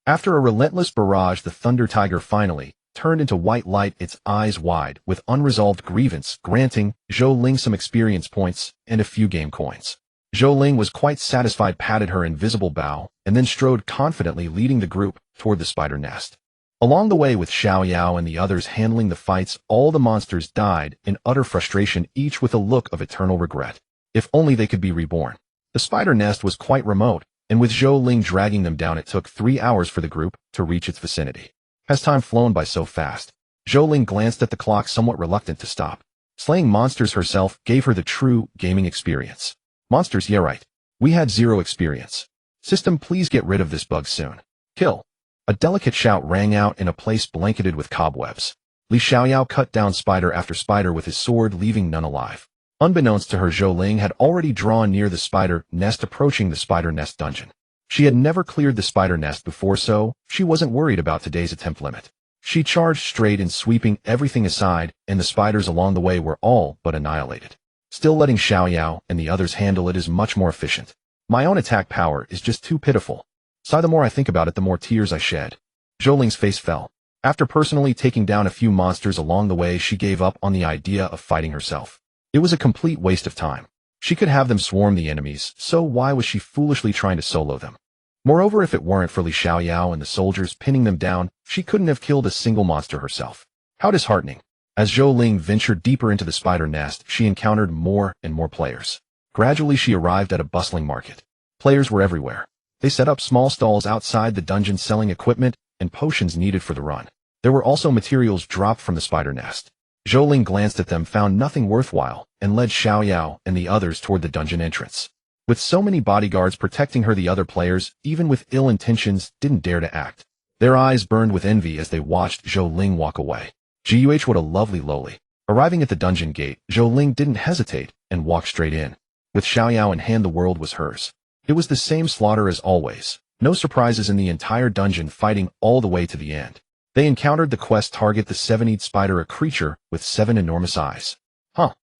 A: After a relentless barrage, the Thunder Tiger finally turned into white light, its eyes wide with unresolved grievance, granting Zhou Ling some experience points and a few game coins. Zhou Ling was quite satisfied, patted her invisible bow, and then strode confidently, leading the group toward the spider nest. Along the way, with Xiaoyao and the others handling the fights, all the monsters died in utter frustration, each with a look of eternal regret. If only they could be reborn. The spider nest was quite remote, and with Zhou Ling dragging them down, it took 3 hours for the group to reach its vicinity. Has time flown by so fast? Zhou Ling glanced at the clock, somewhat reluctant to stop. Slaying monsters herself gave her the true gaming experience. Monsters, yeah right. We had 0 experience. System, please get rid of this bug soon. Kill. A delicate shout rang out in a place blanketed with cobwebs. Li Xiaoyao cut down spider after spider with his sword, leaving none alive. Unbeknownst to her, Zhou Ling had already drawn near the spider nest, approaching the spider nest dungeon. She had never cleared the spider nest before, so she wasn't worried about today's attempt limit. She charged straight in, sweeping everything aside, and the spiders along the way were all but annihilated. Still, letting Xiaoyao and the others handle it is much more efficient. My own attack power is just too pitiful. Sigh, the more I think about it, the more tears I shed. Zhou Ling's face fell. After personally taking down a few monsters along the way, she gave up on the idea of fighting herself. It was a complete waste of time. She could have them swarm the enemies, so why was she foolishly trying to solo them? Moreover, if it weren't for Li Xiaoyao and the soldiers pinning them down, she couldn't have killed a single monster herself. How disheartening. As Zhou Ling ventured deeper into the spider nest, she encountered more and more players. Gradually, she arrived at a bustling market. Players were everywhere. They set up small stalls outside the dungeon, selling equipment and potions needed for the run. There were also materials dropped from the spider nest. Zhou Ling glanced at them, found nothing worthwhile, and led Xiaoyao and the others toward the dungeon entrance. With so many bodyguards protecting her, the other players, even with ill intentions, didn't dare to act. Their eyes burned with envy as they watched Zhou Ling walk away. Guh, what a lovely loli. Arriving at the dungeon gate, Zhou Ling didn't hesitate and walked straight in. With Xiaoyao in hand, the world was hers. It was the same slaughter as always. No surprises in the entire dungeon, fighting all the way to the end. They encountered the quest target, the 7-eyed spider, a creature with 7 enormous eyes.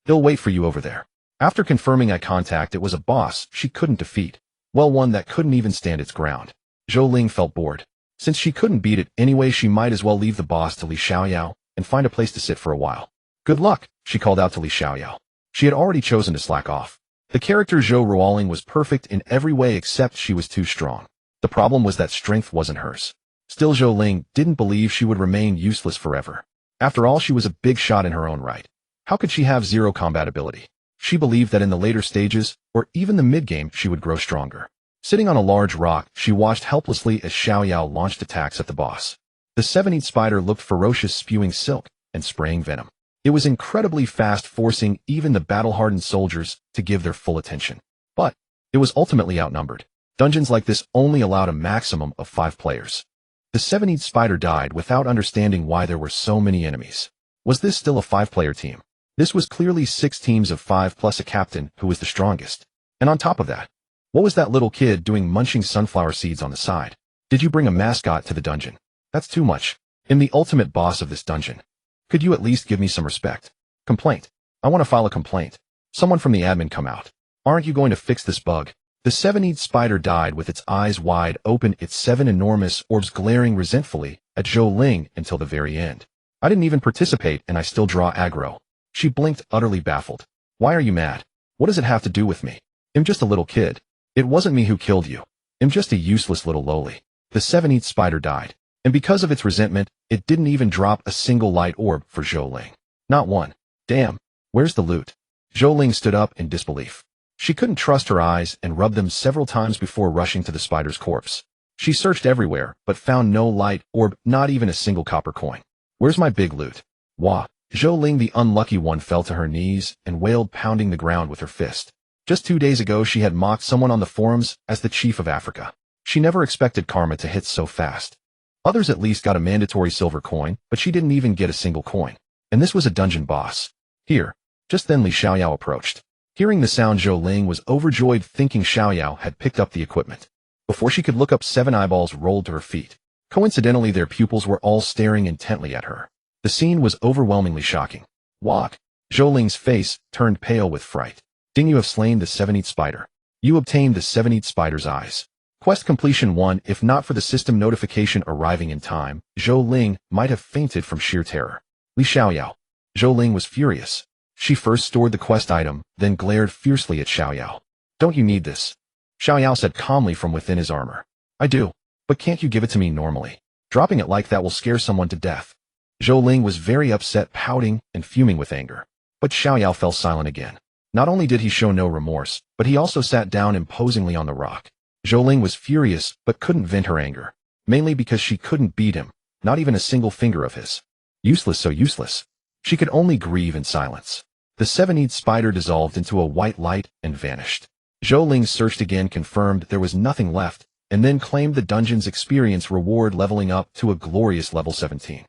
A: They'll wait for you over there. After confirming eye contact, it was a boss she couldn't defeat. Well, one that couldn't even stand its ground. Zhou Ling felt bored. Since she couldn't beat it anyway, she might as well leave the boss to Li Xiaoyao and find a place to sit for a while. Good luck, she called out to Li Xiaoyao. She had already chosen to slack off. The character Zhou Ruoling was perfect in every way except she was too strong. The problem was that strength wasn't hers. Still, Zhou Ling didn't believe she would remain useless forever. After all, she was a big shot in her own right. How could she have zero combat ability? She believed that in the later stages, or even the mid-game, she would grow stronger. Sitting on a large rock, she watched helplessly as Xiaoyao launched attacks at the boss. The seven-eyed spider looked ferocious, spewing silk and spraying venom. It was incredibly fast, forcing even the battle-hardened soldiers to give their full attention. But it was ultimately outnumbered. Dungeons like this only allowed a maximum of 5 players. The seven-eyed spider died without understanding why there were so many enemies. Was this still a 5-player team? This was clearly 6 teams of 5 plus a captain who was the strongest. And on top of that, what was that little kid doing munching sunflower seeds on the side? Did you bring a mascot to the dungeon? That's too much. I'm the ultimate boss of this dungeon. Could you at least give me some respect? Complaint. I want to file a complaint. Someone from the admin come out. Aren't you going to fix this bug? The seven-eyed spider died with its eyes wide open, its 7 enormous orbs glaring resentfully at Zhou Ling until the very end. I didn't even participate and I still draw aggro. She blinked, utterly baffled. Why are you mad? What does it have to do with me? I'm just a little kid. It wasn't me who killed you. I'm just a useless little loli. The seven-eyed spider died. And because of its resentment, it didn't even drop a single light orb for Zhou Ling. Not one. Damn. Where's the loot? Zhou Ling stood up in disbelief. She couldn't trust her eyes and rubbed them several times before rushing to the spider's corpse. She searched everywhere, but found no light orb, not even a single copper coin. Where's my big loot? Wah. Zhou Ling, the unlucky one, fell to her knees and wailed, pounding the ground with her fist. Just 2 days ago, she had mocked someone on the forums as the chief of Africa. She never expected karma to hit so fast. Others at least got a mandatory silver coin, but she didn't even get a single coin. And this was a dungeon boss. Here. Just then Li Xiaoyao approached. Hearing the sound, Zhou Ling was overjoyed, thinking Xiaoyao had picked up the equipment. Before she could look up, 7 eyeballs rolled to her feet. Coincidentally, their pupils were all staring intently at her. The scene was overwhelmingly shocking. What? Zhou Ling's face turned pale with fright. Ding, you have slain the seven-eyed spider. You obtained the seven-eyed spider's eyes. Quest completion 1. If not for the system notification arriving in time, Zhou Ling might have fainted from sheer terror. Li Xiaoyao. Zhou Ling was furious. She first stored the quest item, then glared fiercely at Xiaoyao. Don't you need this? Xiaoyao said calmly from within his armor. I do. But can't you give it to me normally? Dropping it like that will scare someone to death. Zhou Ling was very upset, pouting and fuming with anger. But Xiaoyao fell silent again. Not only did he show no remorse, but he also sat down imposingly on the rock. Zhou Ling was furious, but couldn't vent her anger. Mainly because she couldn't beat him, not even a single finger of his. Useless, so useless. She could only grieve in silence. The seven-eyed spider dissolved into a white light and vanished. Zhou Ling searched again, confirmed there was nothing left, and then claimed the dungeon's experience reward, leveling up to a glorious level 17.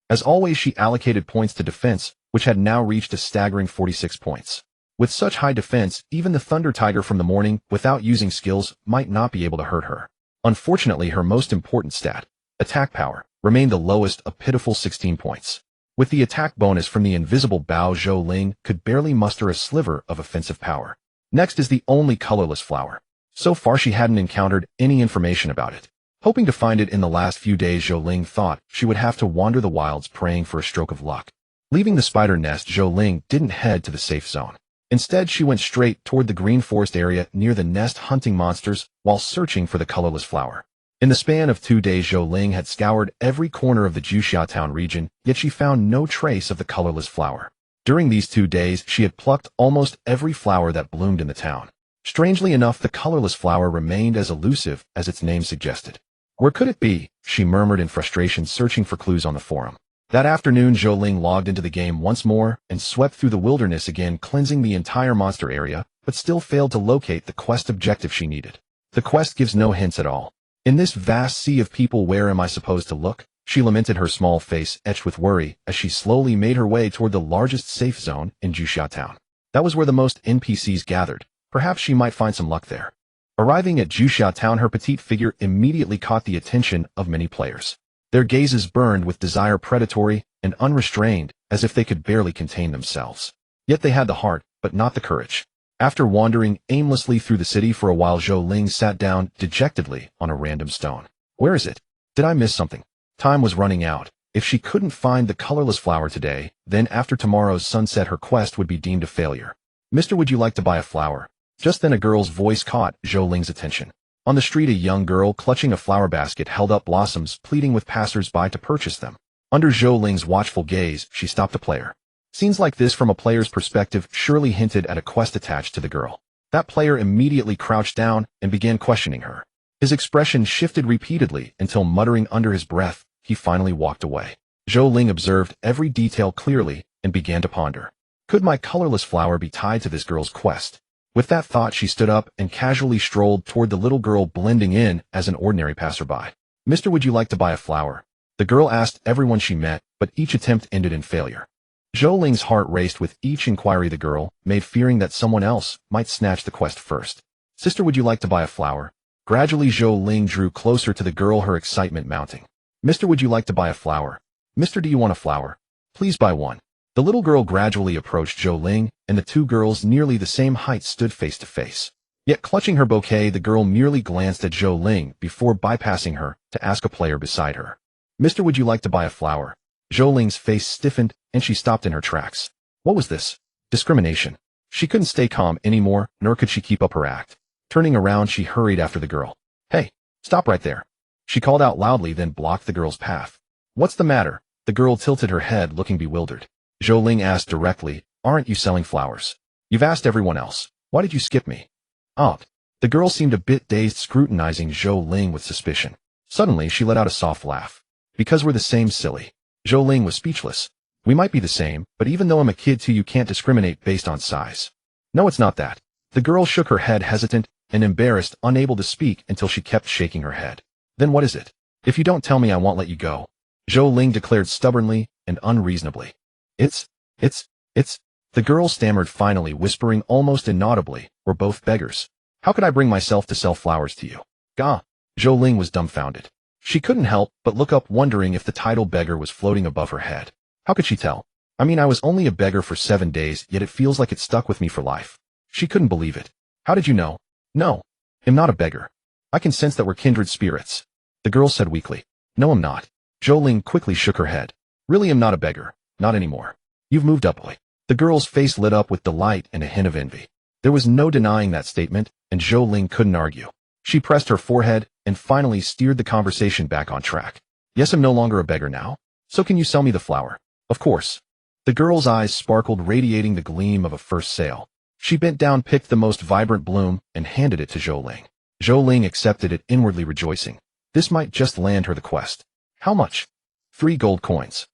A: As always, she allocated points to defense, which had now reached a staggering 46 points. With such high defense, even the Thunder Tiger from the morning, without using skills, might not be able to hurt her. Unfortunately, her most important stat, attack power, remained the lowest, a pitiful 16 points. With the attack bonus from the invisible bow, Zhou Ling could barely muster a sliver of offensive power. Next is the only colorless flower. So far she hadn't encountered any information about it. Hoping to find it in the last few days, Zhou Ling thought she would have to wander the wilds praying for a stroke of luck. Leaving the spider nest, Zhou Ling didn't head to the safe zone. Instead, she went straight toward the green forest area near the nest, hunting monsters while searching for the colorless flower. In the span of 2 days, Zhou Ling had scoured every corner of the Juxia town region, yet she found no trace of the colorless flower. During these 2 days, she had plucked almost every flower that bloomed in the town. Strangely enough, the colorless flower remained as elusive as its name suggested. Where could it be? She murmured in frustration, searching for clues on the forum. That afternoon, Zhou Ling logged into the game once more and swept through the wilderness again, cleansing the entire monster area, but still failed to locate the quest objective she needed. The quest gives no hints at all. In this vast sea of people, where am I supposed to look? She lamented, her small face etched with worry as she slowly made her way toward the largest safe zone in Juxia town. That was where the most NPCs gathered. Perhaps she might find some luck there. Arriving at Juxia town, her petite figure immediately caught the attention of many players. Their gazes burned with desire, predatory and unrestrained, as if they could barely contain themselves. Yet they had the heart, but not the courage. After wandering aimlessly through the city for a while, Zhou Ling sat down dejectedly on a random stone. Where is it? Did I miss something? Time was running out. If she couldn't find the colorless flower today, then after tomorrow's sunset her quest would be deemed a failure. Mister, would you like to buy a flower? Just then a girl's voice caught Zhou Ling's attention. On the street a young girl clutching a flower basket held up blossoms, pleading with passers-by to purchase them. Under Zhou Ling's watchful gaze, she stopped a player. Scenes like this from a player's perspective surely hinted at a quest attached to the girl. That player immediately crouched down and began questioning her. His expression shifted repeatedly until, muttering under his breath, he finally walked away. Zhou Ling observed every detail clearly and began to ponder. Could my colorless flower be tied to this girl's quest? With that thought she stood up and casually strolled toward the little girl, blending in as an ordinary passerby. Mister, would you like to buy a flower? The girl asked everyone she met, but each attempt ended in failure. Zhou Ling's heart raced with each inquiry the girl made, fearing that someone else might snatch the quest first. Sister, would you like to buy a flower? Gradually Zhou Ling drew closer to the girl, her excitement mounting. Mister, would you like to buy a flower? Mister, do you want a flower? Please buy one. The little girl gradually approached Zhou Ling, and the two girls, nearly the same height, stood face to face. Yet clutching her bouquet, the girl merely glanced at Zhou Ling before bypassing her to ask a player beside her. Mister, would you like to buy a flower? Zhou Ling's face stiffened, and she stopped in her tracks. What was this? Discrimination. She couldn't stay calm anymore, nor could she keep up her act. Turning around, she hurried after the girl. Hey, stop right there. She called out loudly, then blocked the girl's path. What's the matter? The girl tilted her head, looking bewildered. Zhou Ling asked directly, aren't you selling flowers? You've asked everyone else. Why did you skip me? Oh. The girl seemed a bit dazed, scrutinizing Zhou Ling with suspicion. Suddenly, she let out a soft laugh. Because we're the same, silly. Zhou Ling was speechless. We might be the same, but even though I'm a kid too, you can't discriminate based on size. No, it's not that. The girl shook her head, hesitant and embarrassed, unable to speak until she kept shaking her head. Then what is it? If you don't tell me, I won't let you go. Zhou Ling declared stubbornly and unreasonably. It's. The girl stammered finally, whispering almost inaudibly, we're both beggars. How could I bring myself to sell flowers to you? Gah! Zhou Ling was dumbfounded. She couldn't help but look up, wondering if the title beggar was floating above her head. How could she tell? I mean, I was only a beggar for 7 days, yet it feels like it stuck with me for life. She couldn't believe it. How did you know? No. I'm not a beggar. I can sense that we're kindred spirits. The girl said weakly. No, I'm not. Zhou Ling quickly shook her head. Really, I'm not a beggar. Not anymore. You've moved up, boy. The girl's face lit up with delight and a hint of envy. There was no denying that statement, and Zhou Ling couldn't argue. She pressed her forehead and finally steered the conversation back on track. Yes, I'm no longer a beggar now. So can you sell me the flower? Of course. The girl's eyes sparkled, radiating the gleam of a first sale. She bent down, picked the most vibrant bloom, and handed it to Zhou Ling. Zhou Ling accepted it, inwardly rejoicing. This might just land her the quest. How much? 3 gold coins.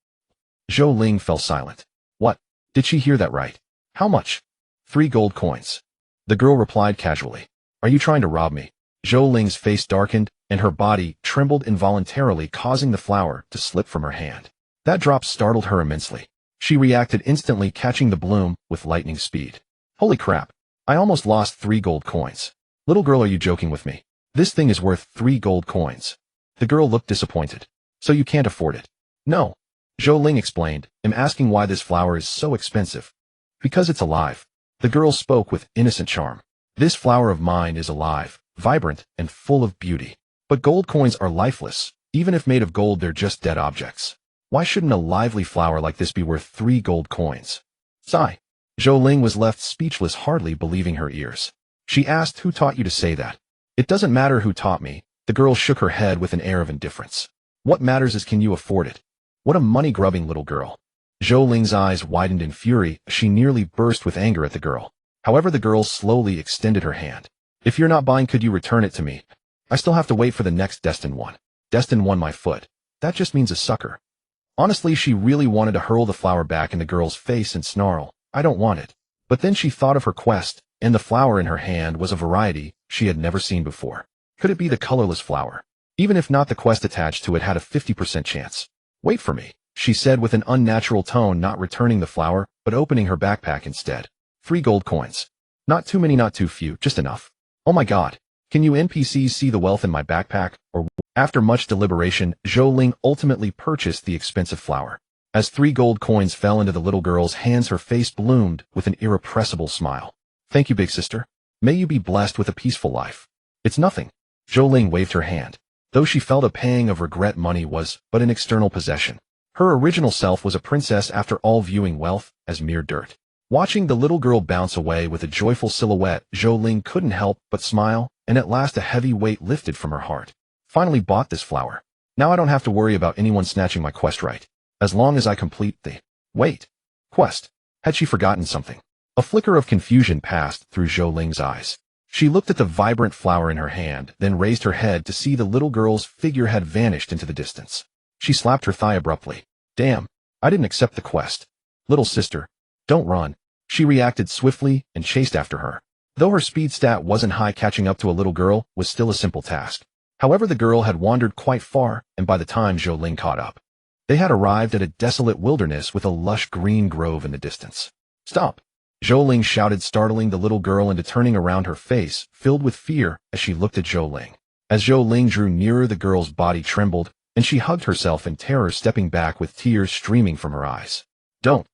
A: Zhou Ling fell silent. What? Did she hear that right? How much? 3 gold coins. The girl replied casually. Are you trying to rob me? Zhou Ling's face darkened, and her body trembled involuntarily, causing the flower to slip from her hand. That drop startled her immensely. She reacted instantly, catching the bloom with lightning speed. Holy crap. I almost lost 3 gold coins. Little girl, are you joking with me? This thing is worth 3 gold coins. The girl looked disappointed. So you can't afford it? No. Zhou Ling explained. I'm asking why this flower is so expensive. Because it's alive. The girl spoke with innocent charm. This flower of mine is alive, vibrant, and full of beauty. But gold coins are lifeless. Even if made of gold, they're just dead objects. Why shouldn't a lively flower like this be worth 3 gold coins? Sigh. Zhou Ling was left speechless, hardly believing her ears. She asked, who taught you to say that? It doesn't matter who taught me. The girl shook her head with an air of indifference. What matters is, can you afford it? What a money-grubbing little girl. Zhou Ling's eyes widened in fury. She nearly burst with anger at the girl. However, the girl slowly extended her hand. If you're not buying, could you return it to me? I still have to wait for the next destined one. Destined one, my foot. That just means a sucker. Honestly, she really wanted to hurl the flower back in the girl's face and snarl, I don't want it. But then she thought of her quest, and the flower in her hand was a variety she had never seen before. Could it be the colorless flower? Even if not, the quest attached to it had a 50% chance. Wait for me, she said with an unnatural tone, not returning the flower, but opening her backpack instead. 3 gold coins. Not too many, not too few, just enough. Oh my god. Can you NPCs see the wealth in my backpack? Or after much deliberation, Zhou Ling ultimately purchased the expensive flower. As 3 gold coins fell into the little girl's hands, her face bloomed with an irrepressible smile. Thank you, big sister. May you be blessed with a peaceful life. It's nothing. Zhou Ling waved her hand. Though she felt a pang of regret, money was but an external possession. Her original self was a princess after all, viewing wealth as mere dirt. Watching the little girl bounce away with a joyful silhouette, Zhou Ling couldn't help but smile, and at last a heavy weight lifted from her heart. Finally bought this flower. Now I don't have to worry about anyone snatching my quest right. As long as I complete the quest. Had she forgotten something? A flicker of confusion passed through Zhou Ling's eyes. She looked at the vibrant flower in her hand, then raised her head to see the little girl's figure had vanished into the distance. She slapped her thigh abruptly. Damn, I didn't accept the quest. Little sister, don't run. She reacted swiftly and chased after her. Though her speed stat wasn't high, catching up to a little girl was still a simple task. However, the girl had wandered quite far, and by the time Zhou Ling caught up, they had arrived at a desolate wilderness with a lush green grove in the distance. Stop! Zhou Ling shouted, startling the little girl into turning around, her face filled with fear as she looked at Zhou Ling. As Zhou Ling drew nearer, the girl's body trembled, and she hugged herself in terror, stepping back with tears streaming from her eyes. Don't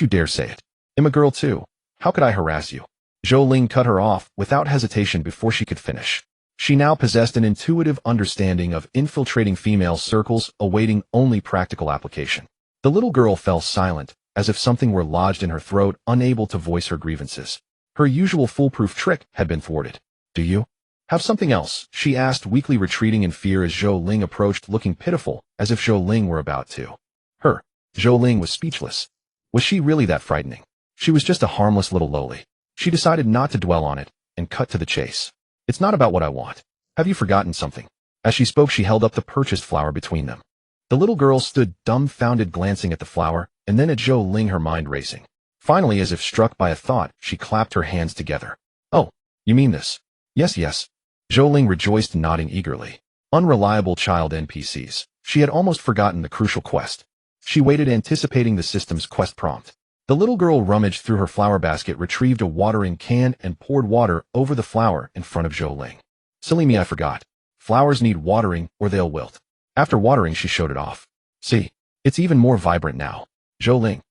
A: you dare say it. I'm a girl too. How could I harass you? Zhou Ling cut her off without hesitation before she could finish. She now possessed an intuitive understanding of infiltrating female circles, awaiting only practical application. The little girl fell silent, as if something were lodged in her throat, unable to voice her grievances. Her usual foolproof trick had been thwarted. Do you have something else? She asked, weakly retreating in fear as Zhou Ling approached, looking pitiful, as if Zhou Ling were about to her. Zhou Ling was speechless. Was she really that frightening? She was just a harmless little loli. She decided not to dwell on it, and cut to the chase. It's not about what I want. Have you forgotten something? As she spoke, she held up the purchased flower between them. The little girl stood dumbfounded, glancing at the flower, and then at Zhou Ling, her mind racing. Finally, as if struck by a thought, she clapped her hands together. Oh, you mean this? Yes. Zhou Ling rejoiced, nodding eagerly. Unreliable child NPCs. She had almost forgotten the crucial quest. She waited, anticipating the system's quest prompt. The little girl rummaged through her flower basket, retrieved a watering can, and poured water over the flower in front of Zhou Ling. Silly me, I forgot. Flowers need watering or they'll wilt. After watering, she showed it off. See, it's even more vibrant now. Zhou Ling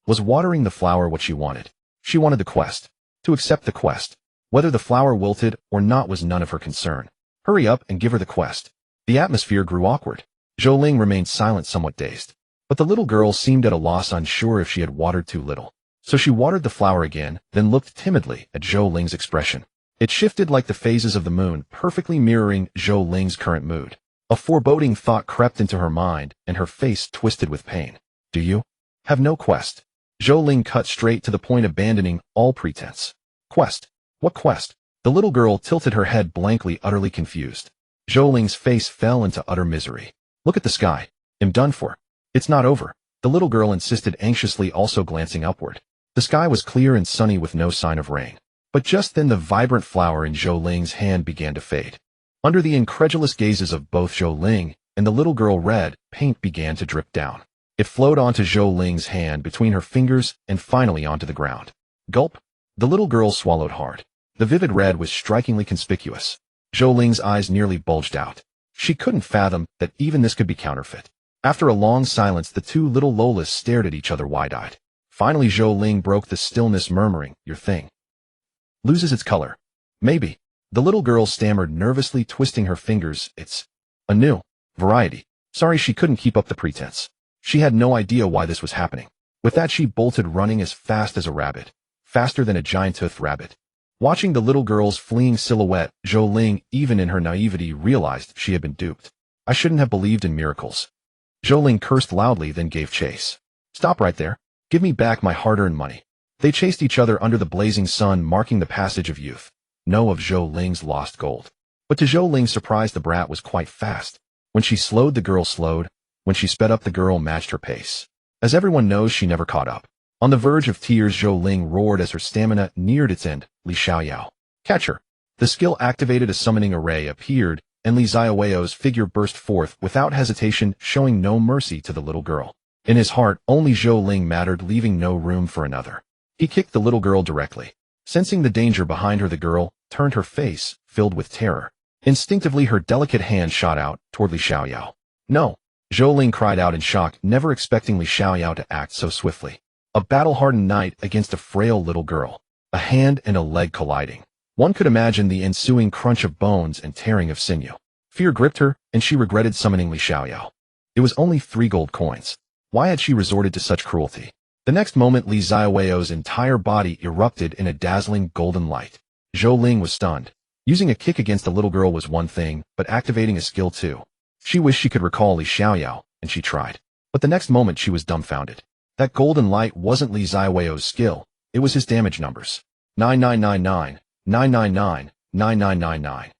A: was watering the flower what she wanted. She wanted the quest. To accept the quest. Whether the flower wilted or not was none of her concern. Hurry up and give her the quest. The atmosphere grew awkward. Zhou Ling remained silent, somewhat dazed. But the little girl seemed at a loss, unsure if she had watered too little. So she watered the flower again, then looked timidly at Zhou Ling's expression. It shifted like the phases of the moon, perfectly mirroring Zhou Ling's current mood. A foreboding thought crept into her mind, and her face twisted with pain. Do you have no quest? Zhou Ling cut straight to the point, abandoning all pretense. Quest? What quest? The little girl tilted her head blankly, utterly confused. Zhou Ling's face fell into utter misery. Look at the sky. I'm done for. It's not over, the little girl insisted anxiously, also glancing upward. The sky was clear and sunny with no sign of rain. But just then the vibrant flower in Zhou Ling's hand began to fade. Under the incredulous gazes of both Zhou Ling and the little girl, red paint began to drip down. It flowed onto Zhou Ling's hand, between her fingers, and finally onto the ground. Gulp! The little girl swallowed hard. The vivid red was strikingly conspicuous. Zhou Ling's eyes nearly bulged out. She couldn't fathom that even this could be counterfeit. After a long silence, the two little lolas stared at each other wide-eyed. Finally, Zhou Ling broke the stillness, murmuring, "Your thing loses its color." Maybe. The little girl stammered, nervously twisting her fingers. It's a new variety. Sorry, she couldn't keep up the pretense. She had no idea why this was happening. With that, she bolted, running as fast as a rabbit. Faster than a giant-toothed rabbit. Watching the little girl's fleeing silhouette, Zhou Ling, even in her naivety, realized she had been duped. I shouldn't have believed in miracles. Zhou Ling cursed loudly, then gave chase. Stop right there. Give me back my hard-earned money. They chased each other under the blazing sun, marking the passage of youth. No of Zhou Ling's lost gold. But to Zhou Ling's surprise, the brat was quite fast. When she slowed, the girl slowed. When she sped up, the girl matched her pace. As everyone knows, she never caught up. On the verge of tears, Zhou Ling roared as her stamina neared its end. Li Xiaoyao. Catch her. The skill activated, a summoning array appeared, and Li Xiaoyao's figure burst forth without hesitation, showing no mercy to the little girl. In his heart, only Zhou Ling mattered, leaving no room for another. He kicked the little girl directly. Sensing the danger behind her, the girl turned, her face filled with terror. Instinctively, her delicate hand shot out toward Li Xiaoyao. No! Zhou Ling cried out in shock, never expecting Li Xiaoyao to act so swiftly. A battle-hardened knight against a frail little girl. A hand and a leg colliding. One could imagine the ensuing crunch of bones and tearing of sinew. Fear gripped her, and she regretted summoning Li Xiaoyao. It was only 3 gold coins. Why had she resorted to such cruelty? The next moment, Li Xiaoyao's entire body erupted in a dazzling golden light. Zhou Ling was stunned. Using a kick against a little girl was one thing, but activating a skill too. She wished she could recall Li Xiaoyao, and she tried. But the next moment she was dumbfounded. That golden light wasn't Li Xiaoyao's skill, it was his damage numbers. 9999, 999, 9999.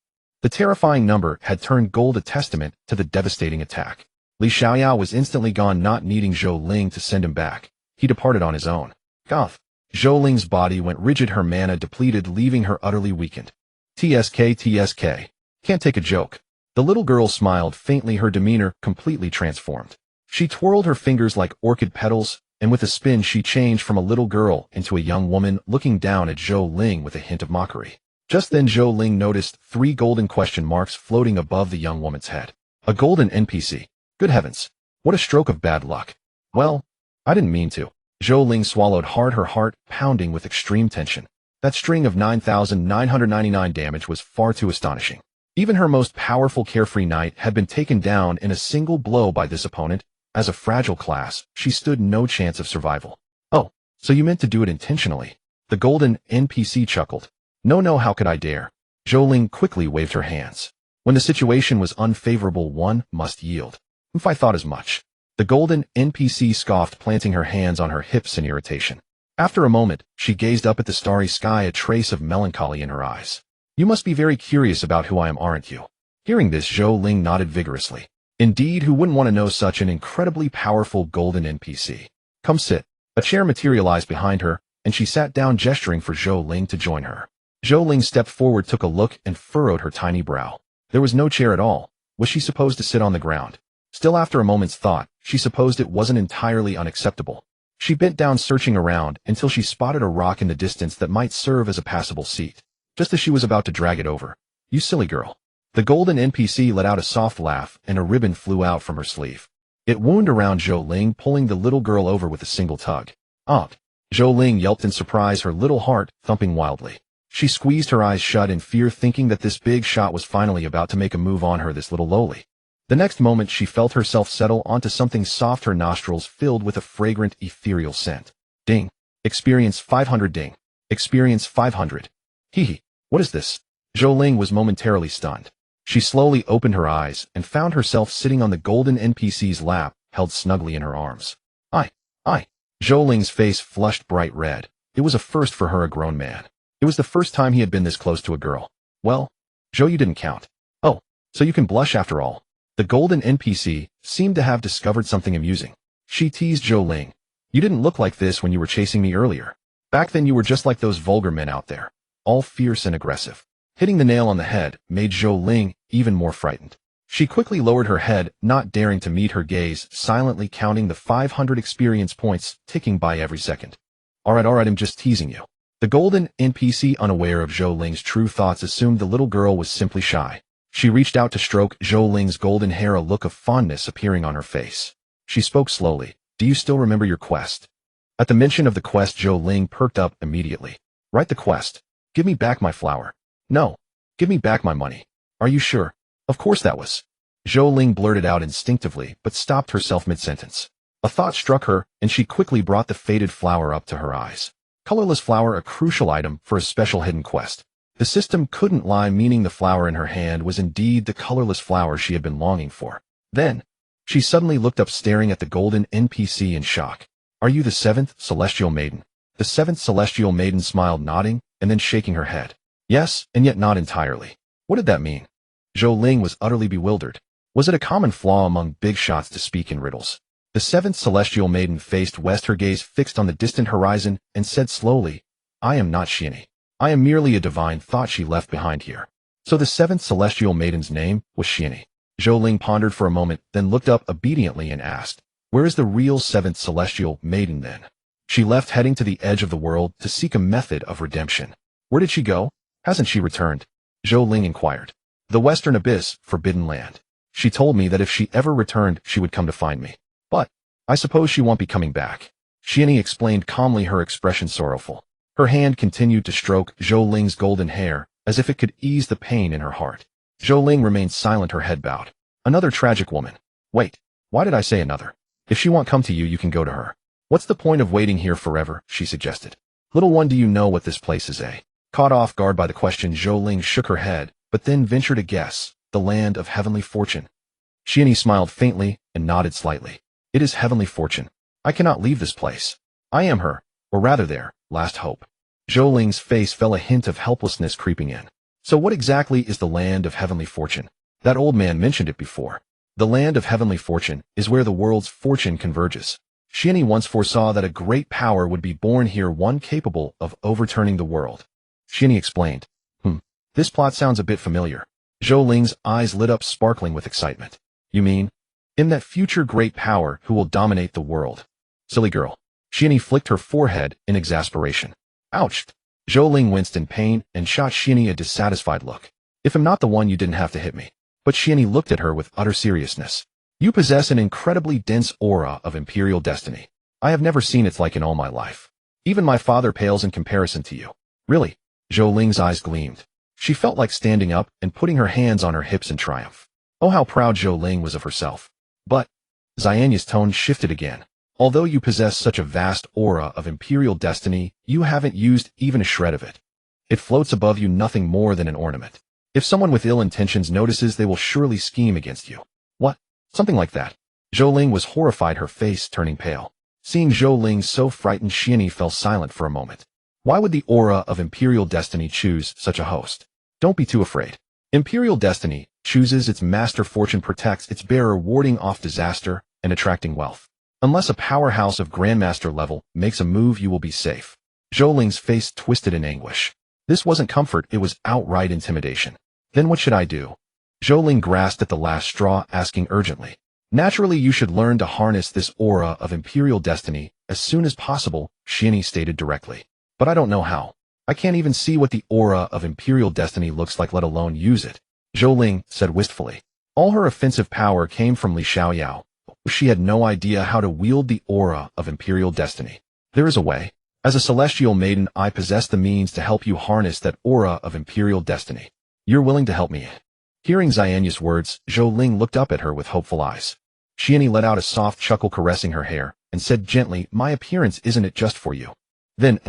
A: The terrifying number had turned gold, a testament to the devastating attack. Li Xiaoyao was instantly gone, not needing Zhou Ling to send him back. He departed on his own. Goth. Zhou Ling's body went rigid, her mana depleted, leaving her utterly weakened. TSK. Can't take a joke. The little girl smiled faintly, her demeanor completely transformed. She twirled her fingers like orchid petals, and with a spin she changed from a little girl into a young woman, looking down at Zhou Ling with a hint of mockery. Just then Zhou Ling noticed 3 golden question marks floating above the young woman's head. A golden NPC. Good heavens. What a stroke of bad luck. Well, I didn't mean to. Zhou Ling swallowed hard, her heart pounding with extreme tension. That string of 9,999 damage was far too astonishing. Even her most powerful carefree knight had been taken down in a single blow by this opponent. As a fragile class, she stood no chance of survival. Oh, so you meant to do it intentionally. The golden NPC chuckled. No, how could I dare? Zhou Ling quickly waved her hands. When the situation was unfavorable, one must yield. If I thought as much. The golden NPC scoffed, planting her hands on her hips in irritation. After a moment, she gazed up at the starry sky, a trace of melancholy in her eyes. You must be very curious about who I am, aren't you? Hearing this, Zhou Ling nodded vigorously. Indeed, who wouldn't want to know such an incredibly powerful golden NPC? Come sit. A chair materialized behind her, and she sat down, gesturing for Zhou Ling to join her. Zhou Ling stepped forward, took a look, and furrowed her tiny brow. There was no chair at all. Was she supposed to sit on the ground? Still, after a moment's thought, she supposed it wasn't entirely unacceptable. She bent down, searching around, until she spotted a rock in the distance that might serve as a passable seat. Just as she was about to drag it over. You silly girl. The golden NPC let out a soft laugh, and a ribbon flew out from her sleeve. It wound around Zhou Ling, pulling the little girl over with a single tug. Aunt! Zhou Ling yelped in surprise, her little heart thumping wildly. She squeezed her eyes shut in fear, thinking that this big shot was finally about to make a move on her, this little loli. The next moment she felt herself settle onto something soft, her nostrils filled with a fragrant, ethereal scent. Ding. Experience 500. Ding. Experience 500. Hee. What is this? Zhou Ling was momentarily stunned. She slowly opened her eyes and found herself sitting on the golden NPC's lap, held snugly in her arms. I. Zhou Ling's face flushed bright red. It was a first for her, a grown man. It was the first time he had been this close to a girl. Well, Zhou, you didn't count. Oh, so you can blush after all. The golden NPC seemed to have discovered something amusing. She teased Zhou Ling. You didn't look like this when you were chasing me earlier. Back then you were just like those vulgar men out there, all fierce and aggressive. Hitting the nail on the head made Zhou Ling even more frightened. She quickly lowered her head, not daring to meet her gaze, silently counting the 500 experience points ticking by every second. Alright, I'm just teasing you. The golden NPC, unaware of Zhou Ling's true thoughts, assumed the little girl was simply shy. She reached out to stroke Zhou Ling's golden hair, a look of fondness appearing on her face. She spoke slowly. Do you still remember your quest? At the mention of the quest, Zhou Ling perked up immediately. Write the quest. Give me back my flower. No. Give me back my money. Are you sure? Of course that was. Zhou Ling blurted out instinctively, but stopped herself mid-sentence. A thought struck her, and she quickly brought the faded flower up to her eyes. Colorless flower, a crucial item for a special hidden quest. The system couldn't lie, meaning the flower in her hand was indeed the colorless flower she had been longing for. Then, she suddenly looked up, staring at the golden NPC in shock. Are you the 7th Celestial Maiden? The 7th Celestial Maiden smiled, nodding, and then shaking her head. Yes, and yet not entirely. What did that mean? Zhou Ling was utterly bewildered. Was it a common flaw among big shots to speak in riddles? The 7th Celestial Maiden faced west, her gaze fixed on the distant horizon, and said slowly, I am not Xiani. I am merely a divine thought she left behind here. So the 7th Celestial Maiden's name was Xiani. Zhou Ling pondered for a moment, then looked up obediently and asked, where is the real 7th Celestial Maiden then? She left, heading to the edge of the world to seek a method of redemption. Where did she go? Hasn't she returned? Zhou Ling inquired. The Western Abyss, Forbidden Land. She told me that if she ever returned, she would come to find me. But I suppose she won't be coming back. Xiani explained calmly, her expression sorrowful. Her hand continued to stroke Zhou Ling's golden hair, as if it could ease the pain in her heart. Zhou Ling remained silent, her head bowed. Another tragic woman. Wait, why did I say another? If she won't come to you, you can go to her. What's the point of waiting here forever, she suggested. Little one, do you know what this place is, eh? Caught off guard by the question, Zhou Ling shook her head, but then ventured a guess. The land of heavenly fortune. Xianyi smiled faintly and nodded slightly. It is heavenly fortune. I cannot leave this place. I am her, or rather their, last hope. Zhou Ling's face fell, a hint of helplessness creeping in. So what exactly is the land of heavenly fortune? That old man mentioned it before. The land of heavenly fortune is where the world's fortune converges. Xianyi once foresaw that a great power would be born here, one capable of overturning the world. Xianyi explained. This plot sounds a bit familiar. Zhou Ling's eyes lit up, sparkling with excitement. You mean? In that future great power who will dominate the world. Silly girl. Xianyi flicked her forehead in exasperation. Ouch! Zhou Ling winced in pain and shot Xianyi a dissatisfied look. If I'm not the one, you didn't have to hit me. But Xianyi looked at her with utter seriousness. You possess an incredibly dense aura of imperial destiny. I have never seen its like in all my life. Even my father pales in comparison to you. Really? Zhou Ling's eyes gleamed. She felt like standing up and putting her hands on her hips in triumph. Oh, how proud Zhou Ling was of herself. But, Xianyi's tone shifted again. Although you possess such a vast aura of imperial destiny, you haven't used even a shred of it. It floats above you, nothing more than an ornament. If someone with ill intentions notices, they will surely scheme against you. What? Something like that. Zhou Ling was horrified, her face turning pale. Seeing Zhou Ling so frightened, Xianyi fell silent for a moment. Why would the aura of imperial destiny choose such a host? Don't be too afraid. Imperial destiny chooses its master, fortune protects its bearer, warding off disaster and attracting wealth. Unless a powerhouse of grandmaster level makes a move, you will be safe. Zhou Ling's face twisted in anguish. This wasn't comfort, it was outright intimidation. Then what should I do? Zhou Ling grasped at the last straw, asking urgently. Naturally, you should learn to harness this aura of imperial destiny as soon as possible, Xianyi stated directly. But I don't know how. I can't even see what the aura of imperial destiny looks like, let alone use it. Zhou Ling said wistfully. All her offensive power came from Li Xiaoyao. She had no idea how to wield the aura of imperial destiny. There is a way. As a celestial maiden, I possess the means to help you harness that aura of imperial destiny. You're willing to help me? Hearing Xianyi's words, Zhou Ling looked up at her with hopeful eyes. Xianyi let out a soft chuckle, caressing her hair, and said gently, my appearance isn't it just for you? Then,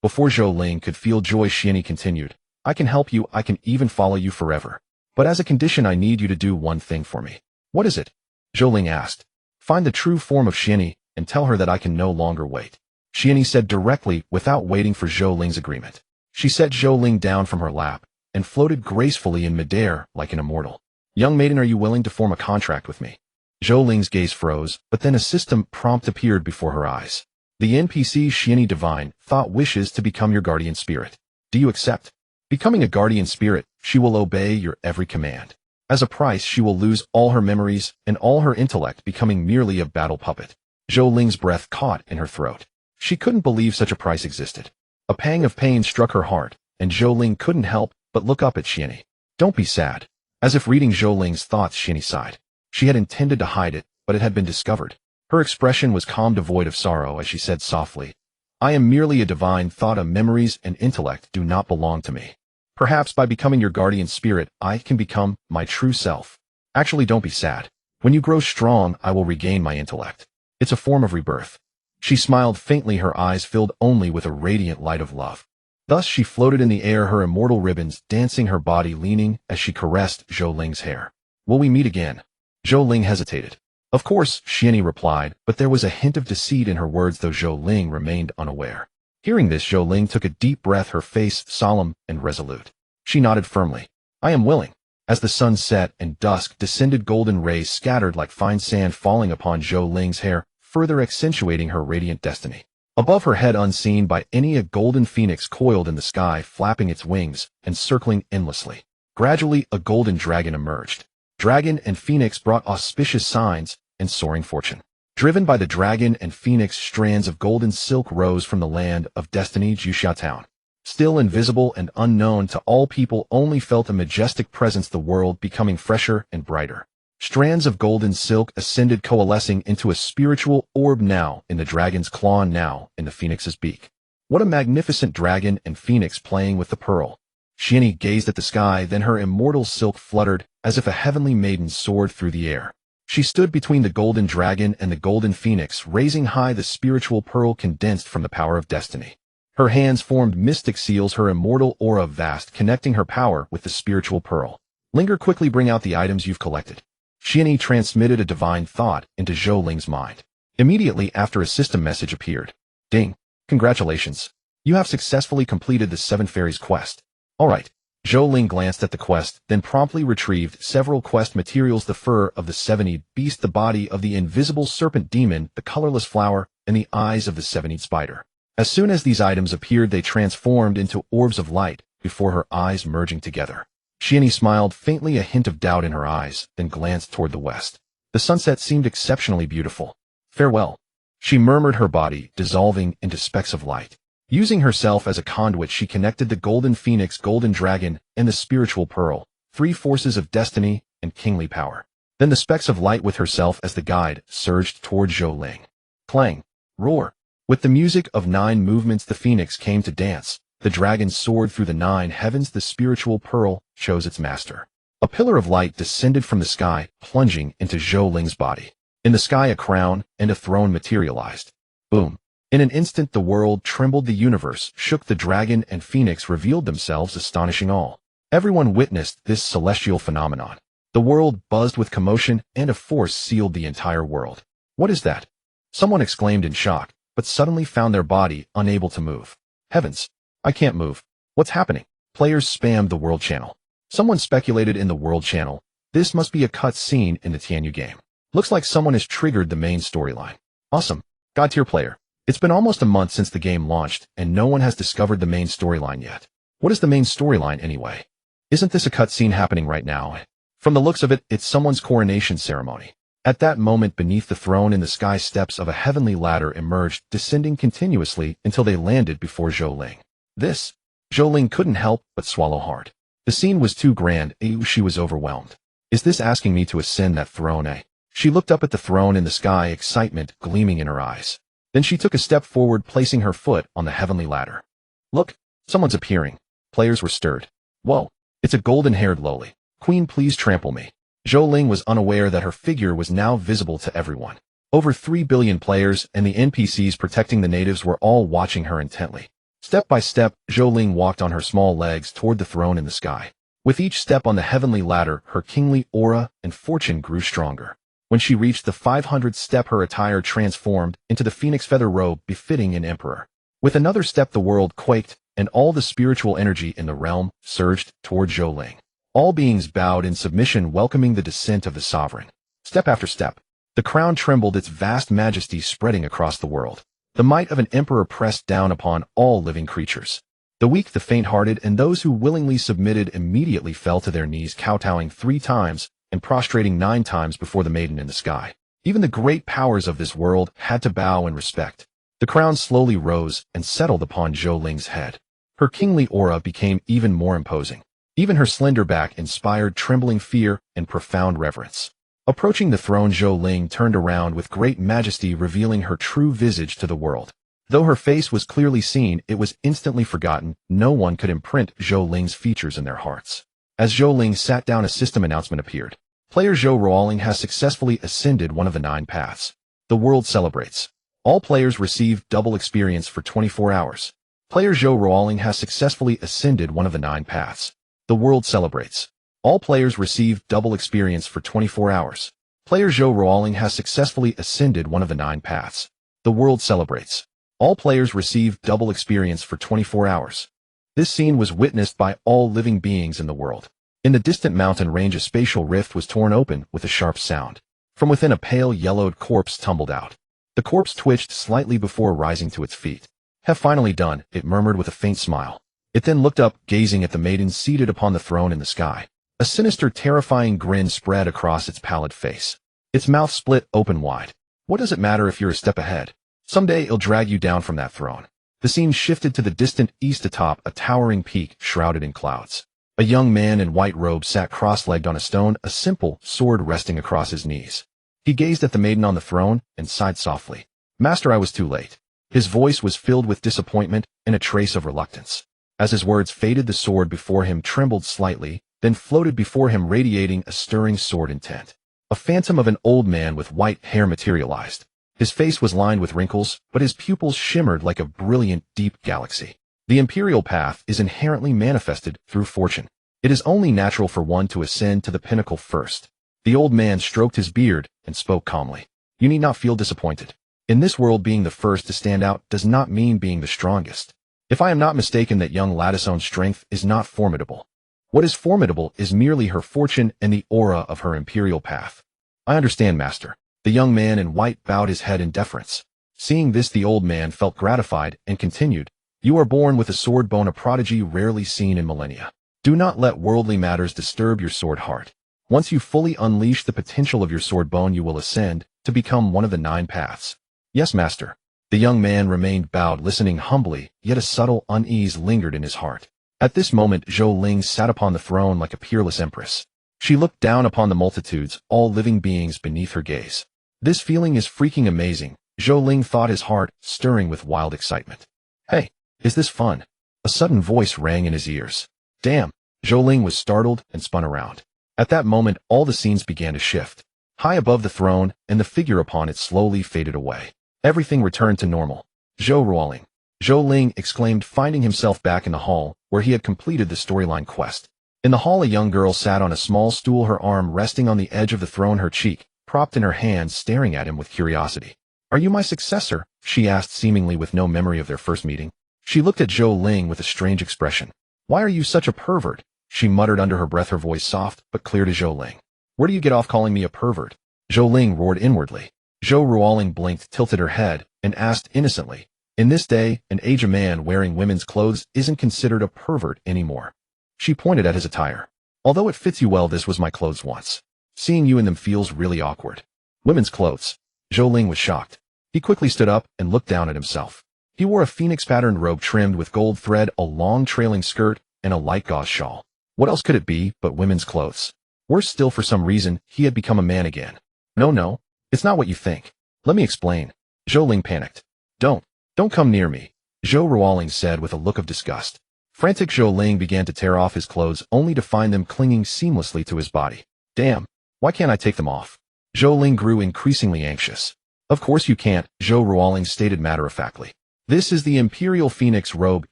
A: before Zhou Ling could feel joy, Xianyi continued, I can help you, I can even follow you forever. But as a condition, I need you to do one thing for me. What is it? Zhou Ling asked. Find the true form of Xianyi and tell her that I can no longer wait. Xianyi said directly, without waiting for Zhou Ling's agreement. She set Zhou Ling down from her lap and floated gracefully in midair like an immortal. Young maiden, are you willing to form a contract with me? Zhou Ling's gaze froze, but then a system prompt appeared before her eyes. The NPC Xianyi Divine thought wishes to become your guardian spirit. Do you accept? Becoming a guardian spirit, she will obey your every command. As a price, she will lose all her memories and all her intellect, becoming merely a battle puppet. Zhou Ling's breath caught in her throat. She couldn't believe such a price existed. A pang of pain struck her heart, and Zhou Ling couldn't help but look up at Xianyi. Don't be sad. As if reading Zhou Ling's thoughts, Xianyi sighed. She had intended to hide it, but it had been discovered. Her expression was calm, devoid of sorrow, as she said softly, I am merely a divine thought. Memories and intellect do not belong to me. Perhaps by becoming your guardian spirit, I can become my true self. Actually, don't be sad. When you grow strong, I will regain my intellect. It's a form of rebirth. She smiled faintly, her eyes filled only with a radiant light of love. Thus she floated in the air, her immortal ribbons dancing, her body leaning as she caressed Zhou Ling's hair. Will we meet again? Zhou Ling hesitated. Of course, Xianyi replied, but there was a hint of deceit in her words, though Zhou Ling remained unaware. Hearing this, Zhou Ling took a deep breath, her face solemn and resolute. She nodded firmly. I am willing. As the sun set and dusk descended, golden rays scattered like fine sand falling upon Zhou Ling's hair, further accentuating her radiant destiny. Above her head, unseen by any, a golden phoenix coiled in the sky, flapping its wings and circling endlessly. Gradually, a golden dragon emerged. Dragon and phoenix brought auspicious signs and soaring fortune. Driven by the dragon and phoenix, strands of golden silk rose from the land of destiny, Juxia Town. Still invisible and unknown to all people, only felt a majestic presence, the world becoming fresher and brighter. Strands of golden silk ascended, coalescing into a spiritual orb, now in the dragon's claw, now in the phoenix's beak. What a magnificent dragon and phoenix playing with the pearl. Xiani gazed at the sky, then her immortal silk fluttered, as if a heavenly maiden soared through the air. She stood between the golden dragon and the golden phoenix, raising high the spiritual pearl condensed from the power of destiny. Her hands formed mystic seals, her immortal aura vast, connecting her power with the spiritual pearl. Linger, quickly bring out the items you've collected. Xiani transmitted a divine thought into Zhou Ling's mind. Immediately after, a system message appeared. Ding. Congratulations. You have successfully completed the 7 Fairies quest. Alright. Zhou Ling glanced at the quest, then promptly retrieved several quest materials: the fur of the 70 beast, the body of the invisible serpent demon, the colorless flower, and the eyes of the 70 spider. As soon as these items appeared, they transformed into orbs of light, before her eyes merging together. Xiani smiled faintly, a hint of doubt in her eyes, then glanced toward the west. The sunset seemed exceptionally beautiful. Farewell. She murmured, her body dissolving into specks of light. Using herself as a conduit, she connected the golden phoenix, golden dragon, and the spiritual pearl, 3 forces of destiny and kingly power. Then the specks of light, with herself as the guide, surged toward Zhou Ling. Clang. Roar. With the music of 9 movements, the phoenix came to dance. The dragon soared through the 9 heavens. The spiritual pearl chose its master. A pillar of light descended from the sky, plunging into Zhou Ling's body. In the sky, a crown and a throne materialized. Boom. In an instant, the world trembled, the universe shook, the dragon and phoenix revealed themselves, astonishing all. Everyone witnessed this celestial phenomenon. The world buzzed with commotion, and a force sealed the entire world. What is that? Someone exclaimed in shock, but suddenly found their body unable to move. Heavens! I can't move. What's happening? Players spammed the World Channel. Someone speculated in the World Channel, this must be a cut scene in the Tianyu game. Looks like someone has triggered the main storyline. Awesome. God tier player. It's been almost a month since the game launched, and no one has discovered the main storyline yet. What is the main storyline anyway? Isn't this a cutscene happening right now? From the looks of it, it's someone's coronation ceremony. At that moment, beneath the throne in the sky, steps of a heavenly ladder emerged, descending continuously until they landed before Zhou Ling. This? Zhou Ling couldn't help but swallow hard. The scene was too grand. She was overwhelmed. Is this asking me to ascend that throne? She looked up at the throne in the sky, excitement gleaming in her eyes. Then she took a step forward, placing her foot on the heavenly ladder. Look, someone's appearing. Players were stirred. Whoa, it's a golden-haired loli. Queen, please trample me. Zhou Ling was unaware that her figure was now visible to everyone. Over 3 billion players and the NPCs protecting the natives were all watching her intently. Step by step, Zhou Ling walked on her small legs toward the throne in the sky. With each step on the heavenly ladder, her kingly aura and fortune grew stronger. When she reached the 500th step, her attire transformed into the phoenix feather robe befitting an emperor. With another step, the world quaked, and all the spiritual energy in the realm surged toward Zhou Ling. All beings bowed in submission, welcoming the descent of the sovereign. Step after step, the crown trembled, its vast majesty spreading across the world. The might of an emperor pressed down upon all living creatures. The weak, the faint-hearted, and those who willingly submitted immediately fell to their knees, kowtowing 3 times, and prostrating 9 times before the maiden in the sky. Even the great powers of this world had to bow in respect. The crown slowly rose and settled upon Zhou Ling's head. Her kingly aura became even more imposing. Even her slender back inspired trembling fear and profound reverence. Approaching the throne, Zhou Ling turned around with great majesty, revealing her true visage to the world. Though her face was clearly seen, it was instantly forgotten. No one could imprint Zhou Ling's features in their hearts. As Zhou Ling sat down, a system announcement appeared. Player Zhou Ruoling has successfully ascended one of the 9 paths. The world celebrates. All players receive double experience for 24 hours. Player Zhou Ruoling has successfully ascended one of the 9 paths. The world celebrates. All players receive double experience for 24 hours. Player Zhou Ruoling has successfully ascended one of the 9 paths. The world celebrates. All players receive double experience for 24 hours. This scene was witnessed by all living beings in the world. In the distant mountain range, a spatial rift was torn open with a sharp sound. From within, a pale yellowed corpse tumbled out. The corpse twitched slightly before rising to its feet. Have finally done, it murmured with a faint smile. It then looked up, gazing at the maiden seated upon the throne in the sky. A sinister, terrifying grin spread across its pallid face. Its mouth split open wide. What does it matter if you're a step ahead? Someday it'll drag you down from that throne. The scene shifted to the distant east. Atop a towering peak shrouded in clouds. A young man in white robe sat cross-legged on a stone, a simple sword resting across his knees. He gazed at the maiden on the throne and sighed softly. Master, I was too late. His voice was filled with disappointment and a trace of reluctance. As his words faded, the sword before him trembled slightly, then floated before him, radiating a stirring sword intent. A phantom of an old man with white hair materialized. His face was lined with wrinkles, but his pupils shimmered like a brilliant, deep galaxy. The imperial path is inherently manifested through fortune. It is only natural for one to ascend to the pinnacle first. The old man stroked his beard and spoke calmly. You need not feel disappointed. In this world, being the first to stand out does not mean being the strongest. If I am not mistaken, that young Ladisone's strength is not formidable. What is formidable is merely her fortune and the aura of her imperial path. I understand, master. The young man in white bowed his head in deference. Seeing this, the old man felt gratified and continued, You are born with a sword bone, a prodigy rarely seen in millennia. Do not let worldly matters disturb your sword heart. Once you fully unleash the potential of your sword bone, you will ascend to become one of the 9 paths. Yes, master. The young man remained bowed, listening humbly, yet a subtle unease lingered in his heart. At this moment, Zhou Ling sat upon the throne like a peerless empress. She looked down upon the multitudes, all living beings beneath her gaze. This feeling is freaking amazing, Zhou Ling thought, his heart stirring with wild excitement. Hey, is this fun? A sudden voice rang in his ears. Damn! Zhou Ling was startled and spun around. At that moment, all the scenes began to shift. High above the throne, and the figure upon it slowly faded away. Everything returned to normal. Zhou Ruoling. Zhou Ling exclaimed, finding himself back in the hall, where he had completed the storyline quest. In the hall, a young girl sat on a small stool, her arm resting on the edge of the throne, her cheek propped in her hands, staring at him with curiosity. Are you my successor? She asked, seemingly with no memory of their first meeting. She looked at Zhou Ling with a strange expression. Why are you such a pervert? She muttered under her breath, her voice soft but clear to Zhou Ling. Where do you get off calling me a pervert? Zhou Ling roared inwardly. Zhou Ruoling blinked, tilted her head, and asked innocently, In this day and age, a man wearing women's clothes isn't considered a pervert anymore. She pointed at his attire. Although it fits you well, this was my clothes once. Seeing you in them feels really awkward. Women's clothes. Zhou Ling was shocked. He quickly stood up and looked down at himself. He wore a phoenix-patterned robe trimmed with gold thread, a long trailing skirt, and a light gauze shawl. What else could it be but women's clothes? Worse still, for some reason, he had become a man again. No, it's not what you think. Let me explain. Zhou Ling panicked. Don't come near me, Zhou Ruoling said with a look of disgust. Frantic, Zhou Ling began to tear off his clothes, only to find them clinging seamlessly to his body. Damn, why can't I take them off? Zhou Ling grew increasingly anxious. Of course you can't, Zhou Ruoling stated matter-of-factly. This is the Imperial Phoenix robe,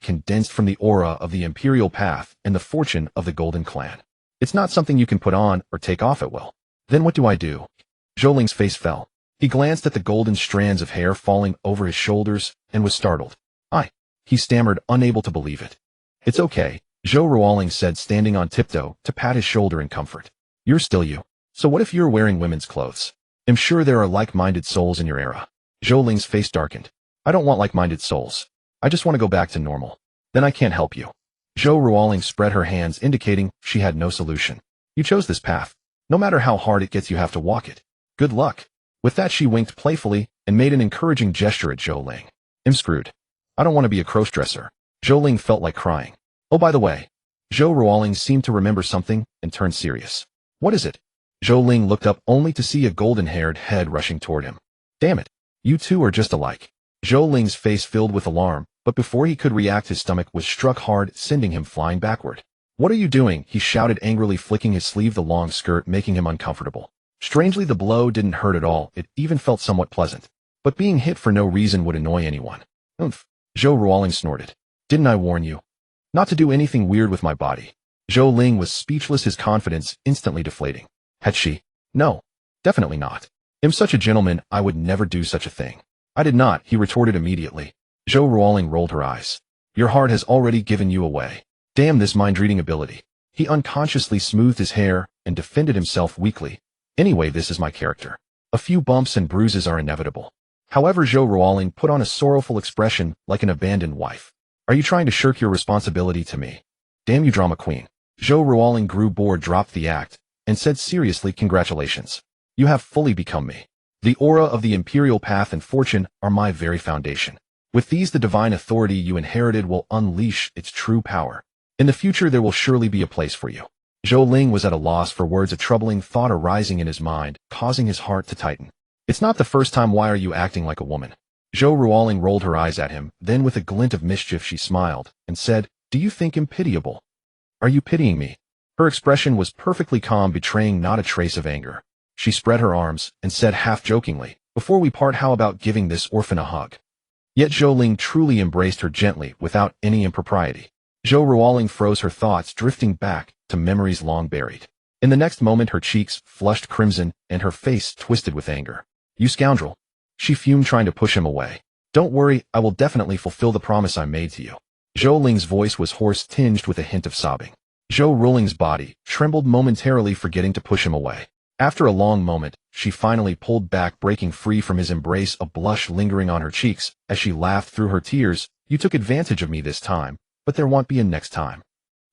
A: condensed from the aura of the Imperial Path and the fortune of the Golden Clan. It's not something you can put on or take off at will. Then what do I do? Zhou Ling's face fell. He glanced at the golden strands of hair falling over his shoulders and was startled. He stammered, unable to believe it. It's okay, Zhou Ruoling said, standing on tiptoe to pat his shoulder in comfort. You're still you. So what if you're wearing women's clothes? I'm sure there are like-minded souls in your era. Zhou Ling's face darkened. I don't want like-minded souls. I just want to go back to normal. Then I can't help you. Zhou Ruoling spread her hands, indicating she had no solution. You chose this path. No matter how hard it gets, you have to walk it. Good luck. With that, she winked playfully and made an encouraging gesture at Zhou Ling. I'm screwed. I don't want to be a cross-dresser. Zhou Ling felt like crying. Oh, by the way. Zhou Ruoling seemed to remember something and turned serious. What is it? Zhou Ling looked up only to see a golden-haired head rushing toward him. Damn it. You two are just alike. Zhou Ling's face filled with alarm, but before he could react, his stomach was struck hard, sending him flying backward. What are you doing? He shouted angrily, flicking his sleeve, the long skirt making him uncomfortable. Strangely, the blow didn't hurt at all. It even felt somewhat pleasant. But being hit for no reason would annoy anyone. Oomph. Zhou Ruoling snorted. Didn't I warn you? Not to do anything weird with my body. Zhou Ling was speechless, his confidence instantly deflating. Had she? No. Definitely not. I'm such a gentleman, I would never do such a thing. I did not, he retorted immediately. Zhou Ruoling rolled her eyes. Your heart has already given you away. Damn this mind-reading ability. He unconsciously smoothed his hair and defended himself weakly. Anyway, this is my character. A few bumps and bruises are inevitable. However, Zhou Ruoling put on a sorrowful expression like an abandoned wife. Are you trying to shirk your responsibility to me? Damn you, drama queen. Zhou Ruoling grew bored, dropped the act, and said seriously, Congratulations. You have fully become me. The aura of the Imperial Path and fortune are my very foundation. With these, the divine authority you inherited will unleash its true power. In the future, there will surely be a place for you. Zhou Ling was at a loss for words, a troubling thought arising in his mind, causing his heart to tighten. It's not the first time. Why are you acting like a woman? Zhou Ruoling rolled her eyes at him, then with a glint of mischief she smiled and said, Do you think him pitiable? Are you pitying me? Her expression was perfectly calm, betraying not a trace of anger. She spread her arms and said half-jokingly, "Before we part, how about giving this orphan a hug?" Yet Zhou Ling truly embraced her gently, without any impropriety. Zhou Ruoling froze, her thoughts drifting back to memories long buried. In the next moment her cheeks flushed crimson and her face twisted with anger. "You scoundrel!" She fumed, trying to push him away. "Don't worry, I will definitely fulfill the promise I made to you." Zhou Ling's voice was hoarse, tinged with a hint of sobbing. Zhou Ruoling's body trembled momentarily, forgetting to push him away. After a long moment, she finally pulled back, breaking free from his embrace, a blush lingering on her cheeks as she laughed through her tears. "You took advantage of me this time, but there won't be a next time."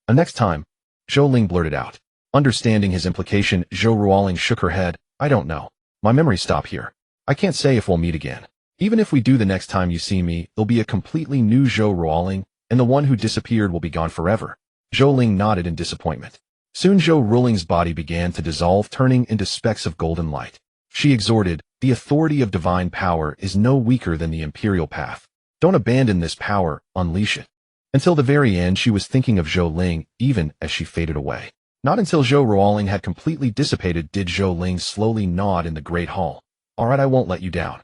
A: "A next time?" Zhou Ling blurted out. Understanding his implication, Zhou Ruoling shook her head. "I don't know. My memories stop here. I can't say if we'll meet again. Even if we do, the next time you see me, it'll be a completely new Zhou Ruoling, and the one who disappeared will be gone forever." Zhou Ling nodded in disappointment. Soon Zhou Ruoling's body began to dissolve, turning into specks of golden light. She exhorted, "The authority of divine power is no weaker than the imperial path. Don't abandon this power, unleash it." Until the very end she was thinking of Zhou Ling, even as she faded away. Not until Zhou Ruoling had completely dissipated did Zhou Ling slowly nod in the great hall. "All right, I won't let you down."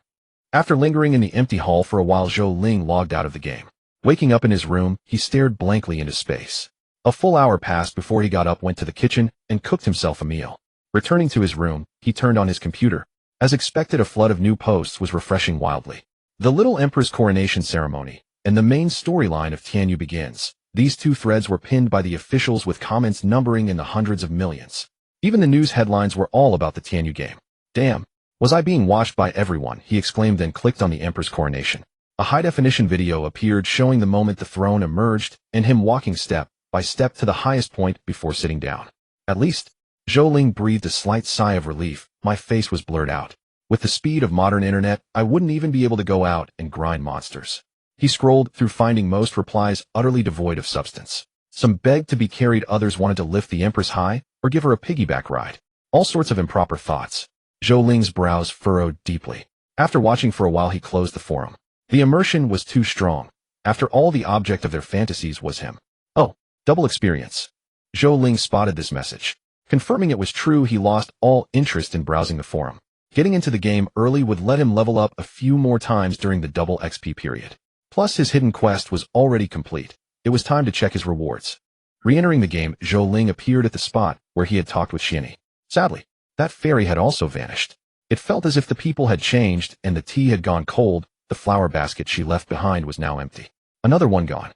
A: After lingering in the empty hall for a while, Zhou Ling logged out of the game. Waking up in his room, he stared blankly into space. A full hour passed before he got up, went to the kitchen, and cooked himself a meal. Returning to his room, he turned on his computer. As expected, a flood of new posts was refreshing wildly. The little emperor's coronation ceremony and the main storyline of Tianyu begins. These two threads were pinned by the officials with comments numbering in the hundreds of millions. Even the news headlines were all about the Tianyu game. "Damn, was I being watched by everyone?" he exclaimed, then clicked on the emperor's coronation. A high-definition video appeared showing the moment the throne emerged and him walking step by step to the highest point before sitting down. At least, Zhou Ling breathed a slight sigh of relief. "My face was blurred out. With the speed of modern internet, I wouldn't even be able to go out and grind monsters." He scrolled through, finding most replies utterly devoid of substance. Some begged to be carried, others wanted to lift the empress high or give her a piggyback ride. All sorts of improper thoughts. Zhou Ling's brows furrowed deeply. After watching for a while, he closed the forum. The immersion was too strong. After all, the object of their fantasies was him. Oh, double experience. Zhou Ling spotted this message. Confirming it was true, he lost all interest in browsing the forum. Getting into the game early would let him level up a few more times during the double XP period. Plus, his hidden quest was already complete. It was time to check his rewards. Re-entering the game, Zhou Ling appeared at the spot where he had talked with Xianni. Sadly, that fairy had also vanished. It felt as if the people had changed and the tea had gone cold. The flower basket she left behind was now empty. Another one gone.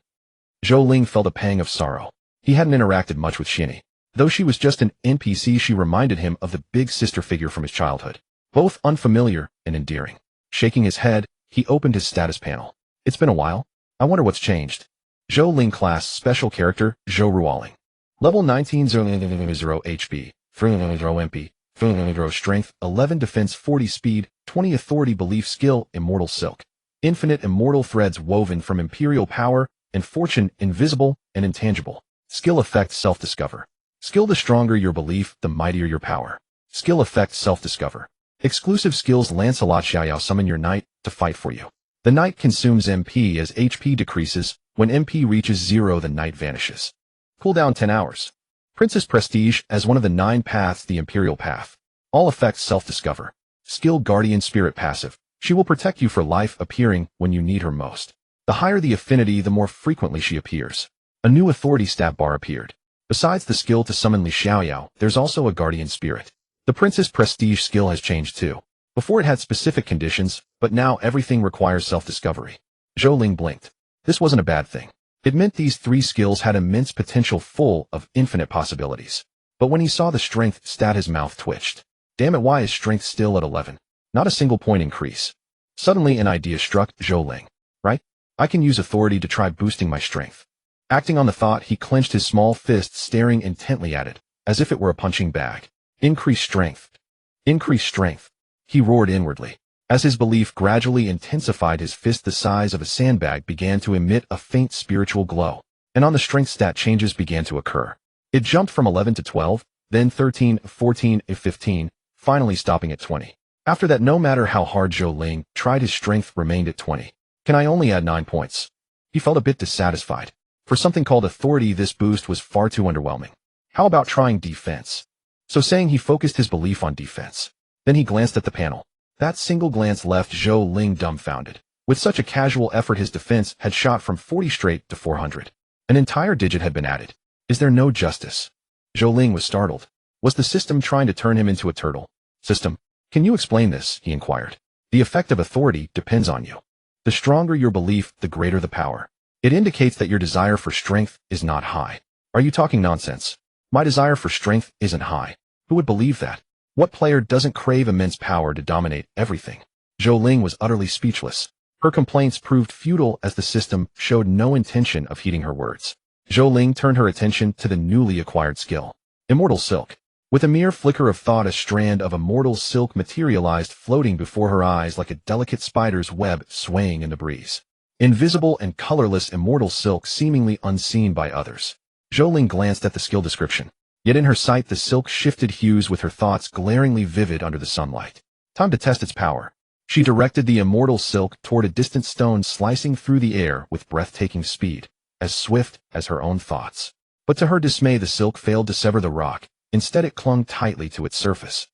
A: Zhou Ling felt a pang of sorrow. He hadn't interacted much with Xianni. Though she was just an NPC, she reminded him of the big sister figure from his childhood. Both unfamiliar and endearing. Shaking his head, he opened his status panel. It's been a while. I wonder what's changed. Zhou Ling class, special character, Zhou Ruoling. Level 19, 0 HP, 0 MP, 0 strength, 11 defense, 40 speed, 20 authority, belief, skill, immortal silk. Infinite immortal threads woven from imperial power and fortune, invisible and intangible. Skill effect, self-discover. Skill: the stronger your belief, the mightier your power. Skill effect, self-discover. Exclusive skills: Lancelot Xiaoyao, summon your knight to fight for you. The knight consumes MP as HP decreases. When MP reaches 0, the knight vanishes. Cooldown 10 hours. Princess Prestige, as one of the 9 paths, the Imperial Path. All effects self-discover. Skill: Guardian Spirit passive. She will protect you for life, appearing when you need her most. The higher the affinity, the more frequently she appears. A new authority stat bar appeared. Besides the skill to summon Li Xiaoyao, there's also a Guardian Spirit. The Princess Prestige skill has changed too. Before it had specific conditions, but now everything requires self-discovery. Zhou Ling blinked. This wasn't a bad thing. It meant these 3 skills had immense potential, full of infinite possibilities. But when he saw the strength stat, his mouth twitched. Damn it, why is strength still at 11? Not a single point increase. Suddenly an idea struck Zhou Ling. Right? I can use authority to try boosting my strength. Acting on the thought, he clenched his small fist, staring intently at it, as if it were a punching bag. Increase strength. Increase strength. He roared inwardly. As his belief gradually intensified, his fist, the size of a sandbag, began to emit a faint spiritual glow. And on the strength stat, changes began to occur. It jumped from 11 to 12, then 13, 14, 15, finally stopping at 20. After that, no matter how hard Zhou Ling tried, his strength remained at 20. Can I only add 9 points? He felt a bit dissatisfied. For something called authority, this boost was far too underwhelming. How about trying defense? So saying, he focused his belief on defense. Then he glanced at the panel. That single glance left Zhou Ling dumbfounded. With such a casual effort, his defense had shot from 40 straight to 400. An entire digit had been added. Is there no justice? Zhou Ling was startled. Was the system trying to turn him into a turtle? System, can you explain this? He inquired. The effect of authority depends on you. The stronger your belief, the greater the power. It indicates that your desire for strength is not high. Are you talking nonsense? My desire for strength isn't high. Who would believe that? What player doesn't crave immense power to dominate everything? Zhou Ling was utterly speechless. Her complaints proved futile as the system showed no intention of heeding her words. Zhou Ling turned her attention to the newly acquired skill. Immortal Silk. With a mere flicker of thought, a strand of immortal silk materialized, floating before her eyes like a delicate spider's web swaying in the breeze. Invisible and colorless immortal silk, seemingly unseen by others. Zhou Ling glanced at the skill description. Yet in her sight the silk shifted hues, with her thoughts glaringly vivid under the sunlight. Time to test its power. She directed the immortal silk toward a distant stone, slicing through the air with breathtaking speed, as swift as her own thoughts. But to her dismay, the silk failed to sever the rock. Instead, it clung tightly to its surface.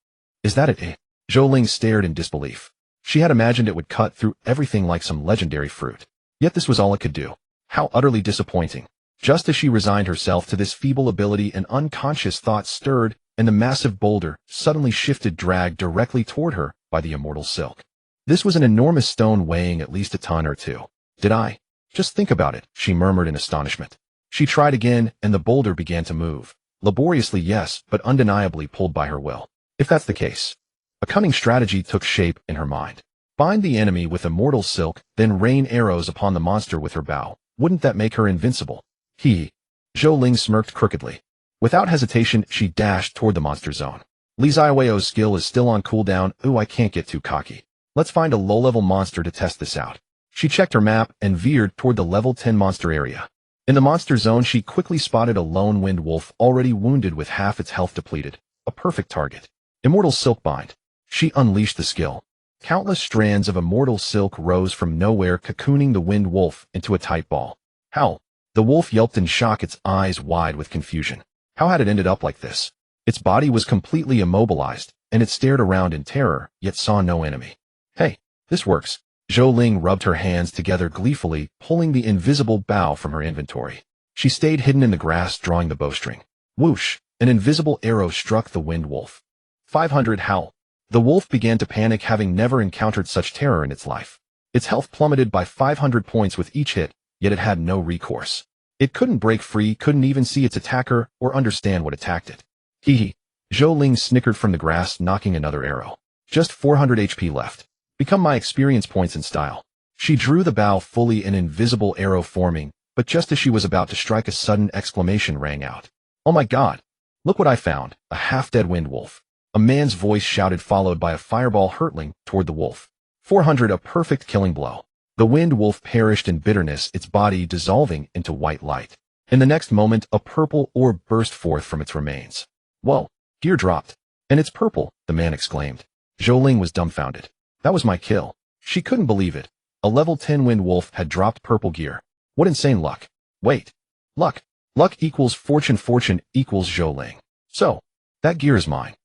A: Is that it? Zhou Ling stared in disbelief. She had imagined it would cut through everything like some legendary fruit. Yet this was all it could do. How utterly disappointing. Just as she resigned herself to this feeble ability, an unconscious thought stirred, and the massive boulder suddenly shifted, dragged directly toward her by the immortal silk. This was an enormous stone weighing at least a ton or two. Did I? Just think about it, she murmured in astonishment. She tried again, and the boulder began to move. Laboriously, yes, but undeniably pulled by her will. If that's the case. A cunning strategy took shape in her mind. Bind the enemy with immortal silk, then rain arrows upon the monster with her bow. Wouldn't that make her invincible? Zhou Ling smirked crookedly. Without hesitation, she dashed toward the monster zone. Li Ziweo's skill is still on cooldown. Ooh, I can't get too cocky. Let's find a low-level monster to test this out. She checked her map and veered toward the level 10 monster area. In the monster zone, she quickly spotted a lone wind wolf, already wounded with half its health depleted. A perfect target. Immortal Silk Bind. She unleashed the skill. Countless strands of immortal silk rose from nowhere, cocooning the wind wolf into a tight ball. How? The wolf yelped in shock, its eyes wide with confusion. How had it ended up like this? Its body was completely immobilized, and it stared around in terror, yet saw no enemy. Hey, this works. Zhou Ling rubbed her hands together gleefully, pulling the invisible bow from her inventory. She stayed hidden in the grass, drawing the bowstring. Whoosh! An invisible arrow struck the wind wolf. 500 howl. The wolf began to panic, having never encountered such terror in its life. Its health plummeted by 500 points with each hit, yet it had no recourse. It couldn't break free, couldn't even see its attacker or understand what attacked it. Zhou Ling snickered from the grass, knocking another arrow. Just 400 HP left. Become my experience points in style. She drew the bow fully, an invisible arrow forming, but just as she was about to strike, a sudden exclamation rang out. Oh my god! Look what I found, a half-dead wind wolf. A man's voice shouted, followed by a fireball hurtling toward the wolf. 400, a perfect killing blow. The wind wolf perished in bitterness, its body dissolving into white light. In the next moment, a purple orb burst forth from its remains. Whoa, gear dropped. And it's purple, the man exclaimed. Zhou Ling was dumbfounded. That was my kill. She couldn't believe it. A level 10 wind wolf had dropped purple gear. What insane luck. Wait. Luck. Luck equals fortune, fortune equals Zhou Ling. So, that gear is mine.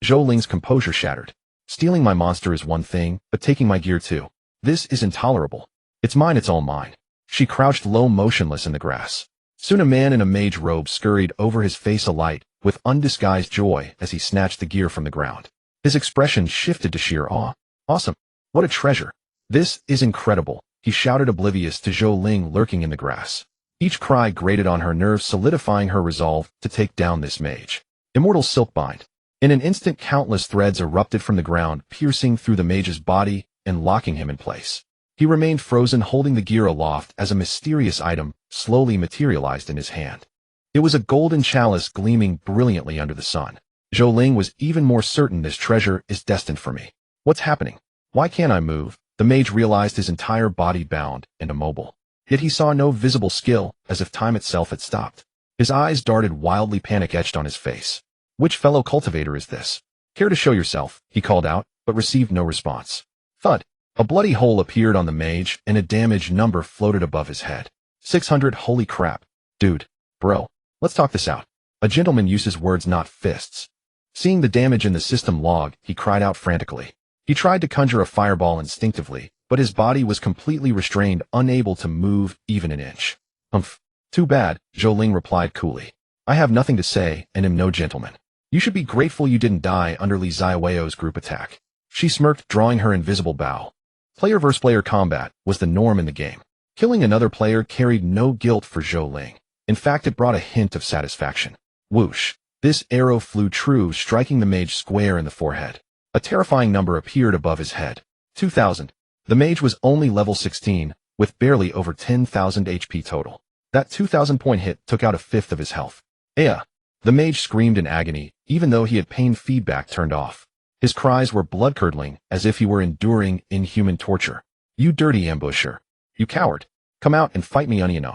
A: Zhou Ling's composure shattered. Stealing my monster is one thing, but taking my gear too. This is intolerable. It's mine, it's all mine. She crouched low, motionless in the grass. Soon a man in a mage robe scurried over, his face alight with undisguised joy as he snatched the gear from the ground. His expression shifted to sheer awe. Awesome. What a treasure. This is incredible, he shouted, oblivious to Zhou Ling lurking in the grass. Each cry grated on her nerves, solidifying her resolve to take down this mage. Immortal Silk Bind. In an instant, countless threads erupted from the ground, piercing through the mage's body and locking him in place. He remained frozen, holding the gear aloft as a mysterious item slowly materialized in his hand. It was a golden chalice gleaming brilliantly under the sun. Zhou Ling was even more certain, this treasure is destined for me. What's happening? Why can't I move? The mage realized, his entire body bound and immobile. Yet he saw no visible skill, as if time itself had stopped. His eyes darted wildly, panic etched on his face. Which fellow cultivator is this? Care to show yourself? He called out, but received no response. Thud. A bloody hole appeared on the mage, and a damage number floated above his head. 600, holy crap. Dude. Bro. Let's talk this out. A gentleman uses words, not fists. Seeing the damage in the system log, he cried out frantically. He tried to conjure a fireball instinctively, but his body was completely restrained, unable to move even an inch. Humph. Too bad, Zhou Ling replied coolly. I have nothing to say and am no gentleman. You should be grateful you didn't die under Li Ziaweo's group attack. She smirked, drawing her invisible bow. Player versus player combat was the norm in the game. Killing another player carried no guilt for Zhou Ling. In fact, it brought a hint of satisfaction. Whoosh. This arrow flew true, striking the mage square in the forehead. A terrifying number appeared above his head. 2,000. The mage was only level 16, with barely over 10,000 HP total. That 2,000-point hit took out a fifth of his health. Aya! The mage screamed in agony, even though he had pain feedback turned off. His cries were blood-curdling, as if he were enduring inhuman torture. You dirty ambusher. You coward. Come out and fight me, Onion.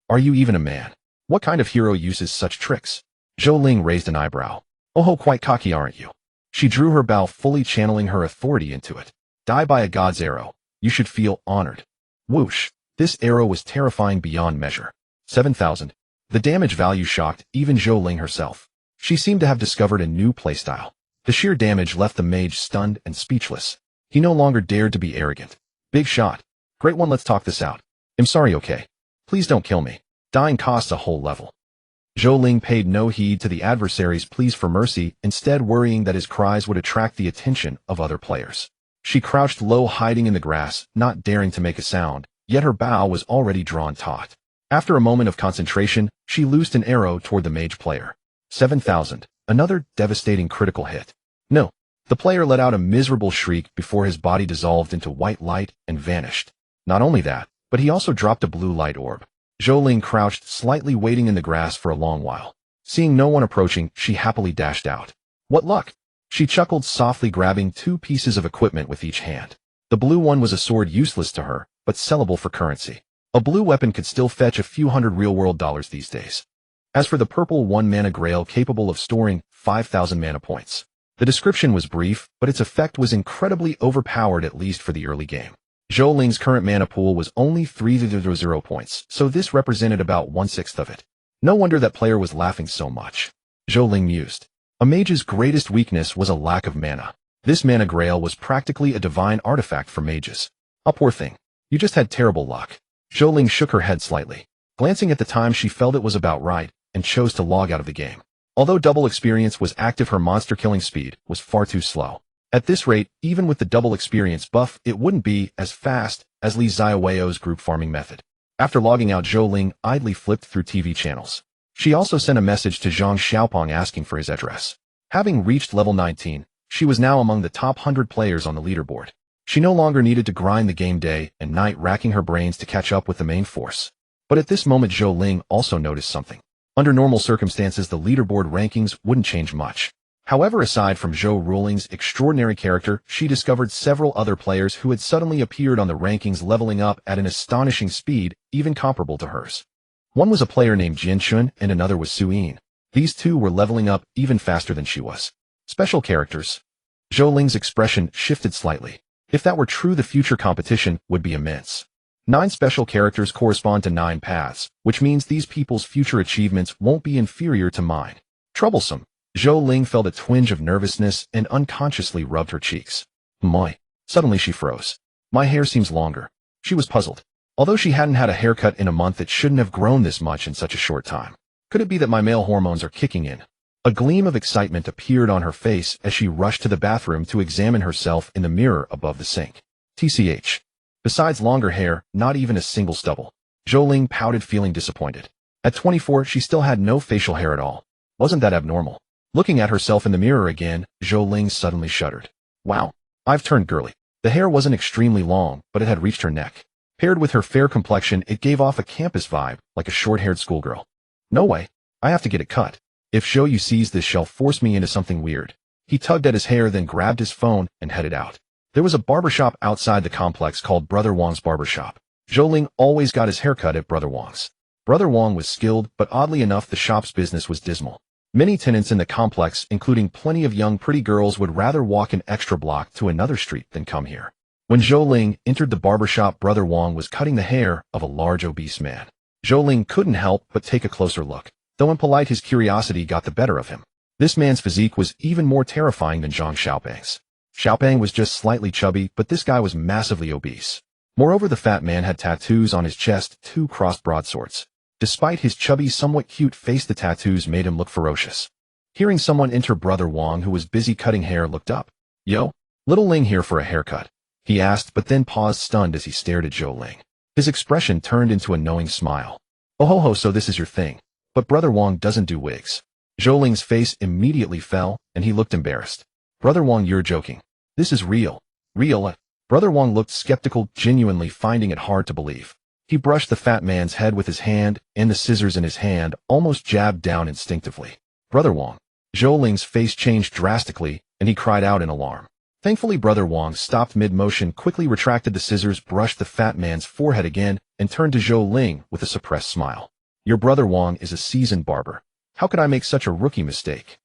A: Are you even a man? What kind of hero uses such tricks? Zhou Ling raised an eyebrow. Oh, quite cocky, aren't you? She drew her bow, fully channeling her authority into it. Die by a god's arrow. You should feel honored. Whoosh. This arrow was terrifying beyond measure. 7,000. The damage value shocked even Zhou Ling herself. She seemed to have discovered a new playstyle. The sheer damage left the mage stunned and speechless. He no longer dared to be arrogant. Big shot. Great one, let's talk this out. I'm sorry, okay? Please don't kill me. Dying costs a whole level. Zhou Ling paid no heed to the adversary's pleas for mercy, instead worrying that his cries would attract the attention of other players. She crouched low, hiding in the grass, not daring to make a sound, yet her bow was already drawn taut. After a moment of concentration, she loosed an arrow toward the mage player. 7,000. Another devastating critical hit. No. The player let out a miserable shriek before his body dissolved into white light and vanished. Not only that, but he also dropped a blue light orb. Zhou Ling crouched, slightly waiting in the grass for a long while. Seeing no one approaching, she happily dashed out. What luck! She chuckled, softly grabbing 2 pieces of equipment with each hand. The blue one was a sword useless to her, but sellable for currency. A blue weapon could still fetch a few hundred real-world dollars these days. As for the purple 1-mana grail capable of storing 5,000 mana points. The description was brief, but its effect was incredibly overpowered, at least for the early game. Zhou Ling's current mana pool was only 300 points, so this represented about 1/6 of it. No wonder that player was laughing so much. Zhou Ling mused. A mage's greatest weakness was a lack of mana. This mana grail was practically a divine artifact for mages. Oh, poor thing. You just had terrible luck. Zhou Ling shook her head slightly. Glancing at the time, she felt it was about right, and chose to log out of the game. Although double experience was active, her monster killing speed was far too slow. At this rate, even with the double experience buff, it wouldn't be as fast as Li Ziaweo's group farming method. After logging out, Zhou Ling idly flipped through TV channels. She also sent a message to Zhang Xiaopeng asking for his address. Having reached level 19, she was now among the top 100 players on the leaderboard. She no longer needed to grind the game day and night, racking her brains to catch up with the main force. But at this moment, Zhou Ling also noticed something. Under normal circumstances, the leaderboard rankings wouldn't change much. However, aside from Zhou Ruling's extraordinary character, she discovered several other players who had suddenly appeared on the rankings, leveling up at an astonishing speed, even comparable to hers. One was a player named Jin Chun, and another was Su Yin. These two were leveling up even faster than she was. Special characters. Zhou Ling's expression shifted slightly. If that were true, the future competition would be immense. 9 special characters correspond to 9 paths, which means these people's future achievements won't be inferior to mine. Troublesome. Zhou Ling felt a twinge of nervousness and unconsciously rubbed her cheeks. My. Suddenly she froze. My hair seems longer. She was puzzled. Although she hadn't had a haircut in a month, it shouldn't have grown this much in such a short time. Could it be that my male hormones are kicking in? A gleam of excitement appeared on her face as she rushed to the bathroom to examine herself in the mirror above the sink. TCH. Besides longer hair, not even a single stubble. Zhou Ling pouted, feeling disappointed. At 24, she still had no facial hair at all. Wasn't that abnormal? Looking at herself in the mirror again, Zhou Ling suddenly shuddered. Wow, I've turned girly. The hair wasn't extremely long, but it had reached her neck. Paired with her fair complexion, it gave off a campus vibe, like a short-haired schoolgirl. No way. I have to get it cut. If Zhou Yu sees this, she'll force me into something weird. He tugged at his hair, then grabbed his phone and headed out. There was a barbershop outside the complex called Brother Wang's Barbershop. Zhou Ling always got his haircut at Brother Wang's. Brother Wang was skilled, but oddly enough, the shop's business was dismal. Many tenants in the complex, including plenty of young pretty girls, would rather walk an extra block to another street than come here. When Zhou Ling entered the barbershop, Brother Wang was cutting the hair of a large obese man. Zhou Ling couldn't help but take a closer look. Though impolite, his curiosity got the better of him. This man's physique was even more terrifying than Zhang Xiaopeng's. Xiaopeng was just slightly chubby, but this guy was massively obese. Moreover, the fat man had tattoos on his chest, 2 crossed broadswords. Despite his chubby, somewhat cute face, the tattoos made him look ferocious. Hearing someone enter, Brother Wang, who was busy cutting hair, looked up. "Yo, little Ling here for a haircut," he asked, but then paused stunned as he stared at Zhou Ling. His expression turned into a knowing smile. "Oh ho ho, so this is your thing. But Brother Wang doesn't do wigs." Zhou Ling's face immediately fell, and he looked embarrassed. "Brother Wang, you're joking. This is real." "Real?" Brother Wang looked skeptical, genuinely finding it hard to believe. He brushed the fat man's head with his hand, and the scissors in his hand almost jabbed down instinctively. "Brother Wang." Zhou Ling's face changed drastically, and he cried out in alarm. Thankfully, Brother Wang stopped mid-motion, quickly retracted the scissors, brushed the fat man's forehead again, and turned to Zhou Ling with a suppressed smile. "Your Brother Wang is a seasoned barber. How could I make such a rookie mistake?"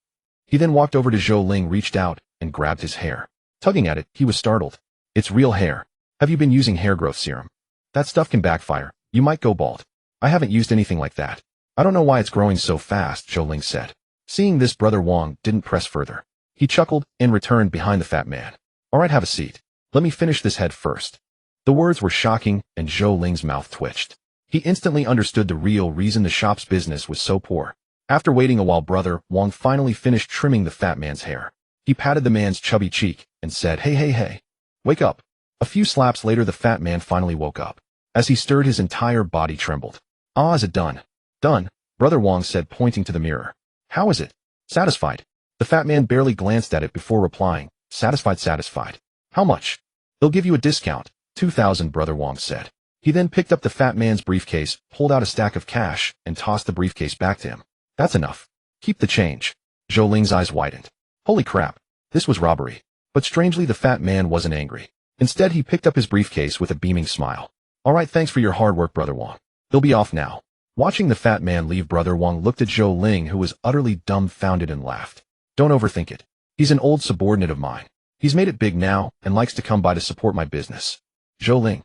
A: He then walked over to Zhou Ling, reached out, and grabbed his hair. Tugging at it, he was startled. "It's real hair. Have you been using hair growth serum? That stuff can backfire. You might go bald." "I haven't used anything like that. I don't know why it's growing so fast," Zhou Ling said. Seeing this, Brother Wang didn't press further. He chuckled and returned behind the fat man. "All right, have a seat. Let me finish this head first." The words were shocking, and Zhou Ling's mouth twitched. He instantly understood the real reason the shop's business was so poor. After waiting a while, Brother Wang finally finished trimming the fat man's hair. He patted the man's chubby cheek and said, Hey, wake up." A few slaps later, the fat man finally woke up. As he stirred, his entire body trembled. "Ah, is it done?" "Done," Brother Wang said, pointing to the mirror. "How is it?" "Satisfied." The fat man barely glanced at it before replying, Satisfied. "How much?" "They'll give you a discount, 2,000, Brother Wang said. He then picked up the fat man's briefcase, pulled out a stack of cash, and tossed the briefcase back to him. "That's enough. Keep the change." Zhou Ling's eyes widened. Holy crap, this was robbery. But strangely, the fat man wasn't angry. Instead, he picked up his briefcase with a beaming smile. "All right, thanks for your hard work, Brother Wang. They'll be off now." Watching the fat man leave, Brother Wang looked at Zhou Ling, who was utterly dumbfounded, and laughed. "Don't overthink it. He's an old subordinate of mine. He's made it big now and likes to come by to support my business." Zhou Ling.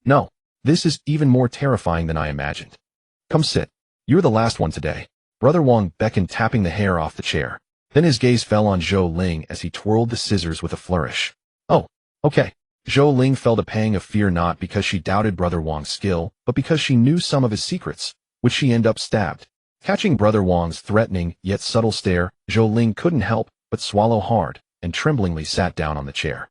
A: "No, this is even more terrifying than I imagined. Come sit. You're the last one today." Brother Wang beckoned, tapping the hair off the chair. Then his gaze fell on Zhou Ling as he twirled the scissors with a flourish. "Oh, okay." Zhou Ling felt a pang of fear, not because she doubted Brother Wang's skill, but because she knew some of his secrets, which she ended up stabbed. Catching Brother Wang's threatening yet subtle stare, Zhou Ling couldn't help but swallow hard, and tremblingly sat down on the chair.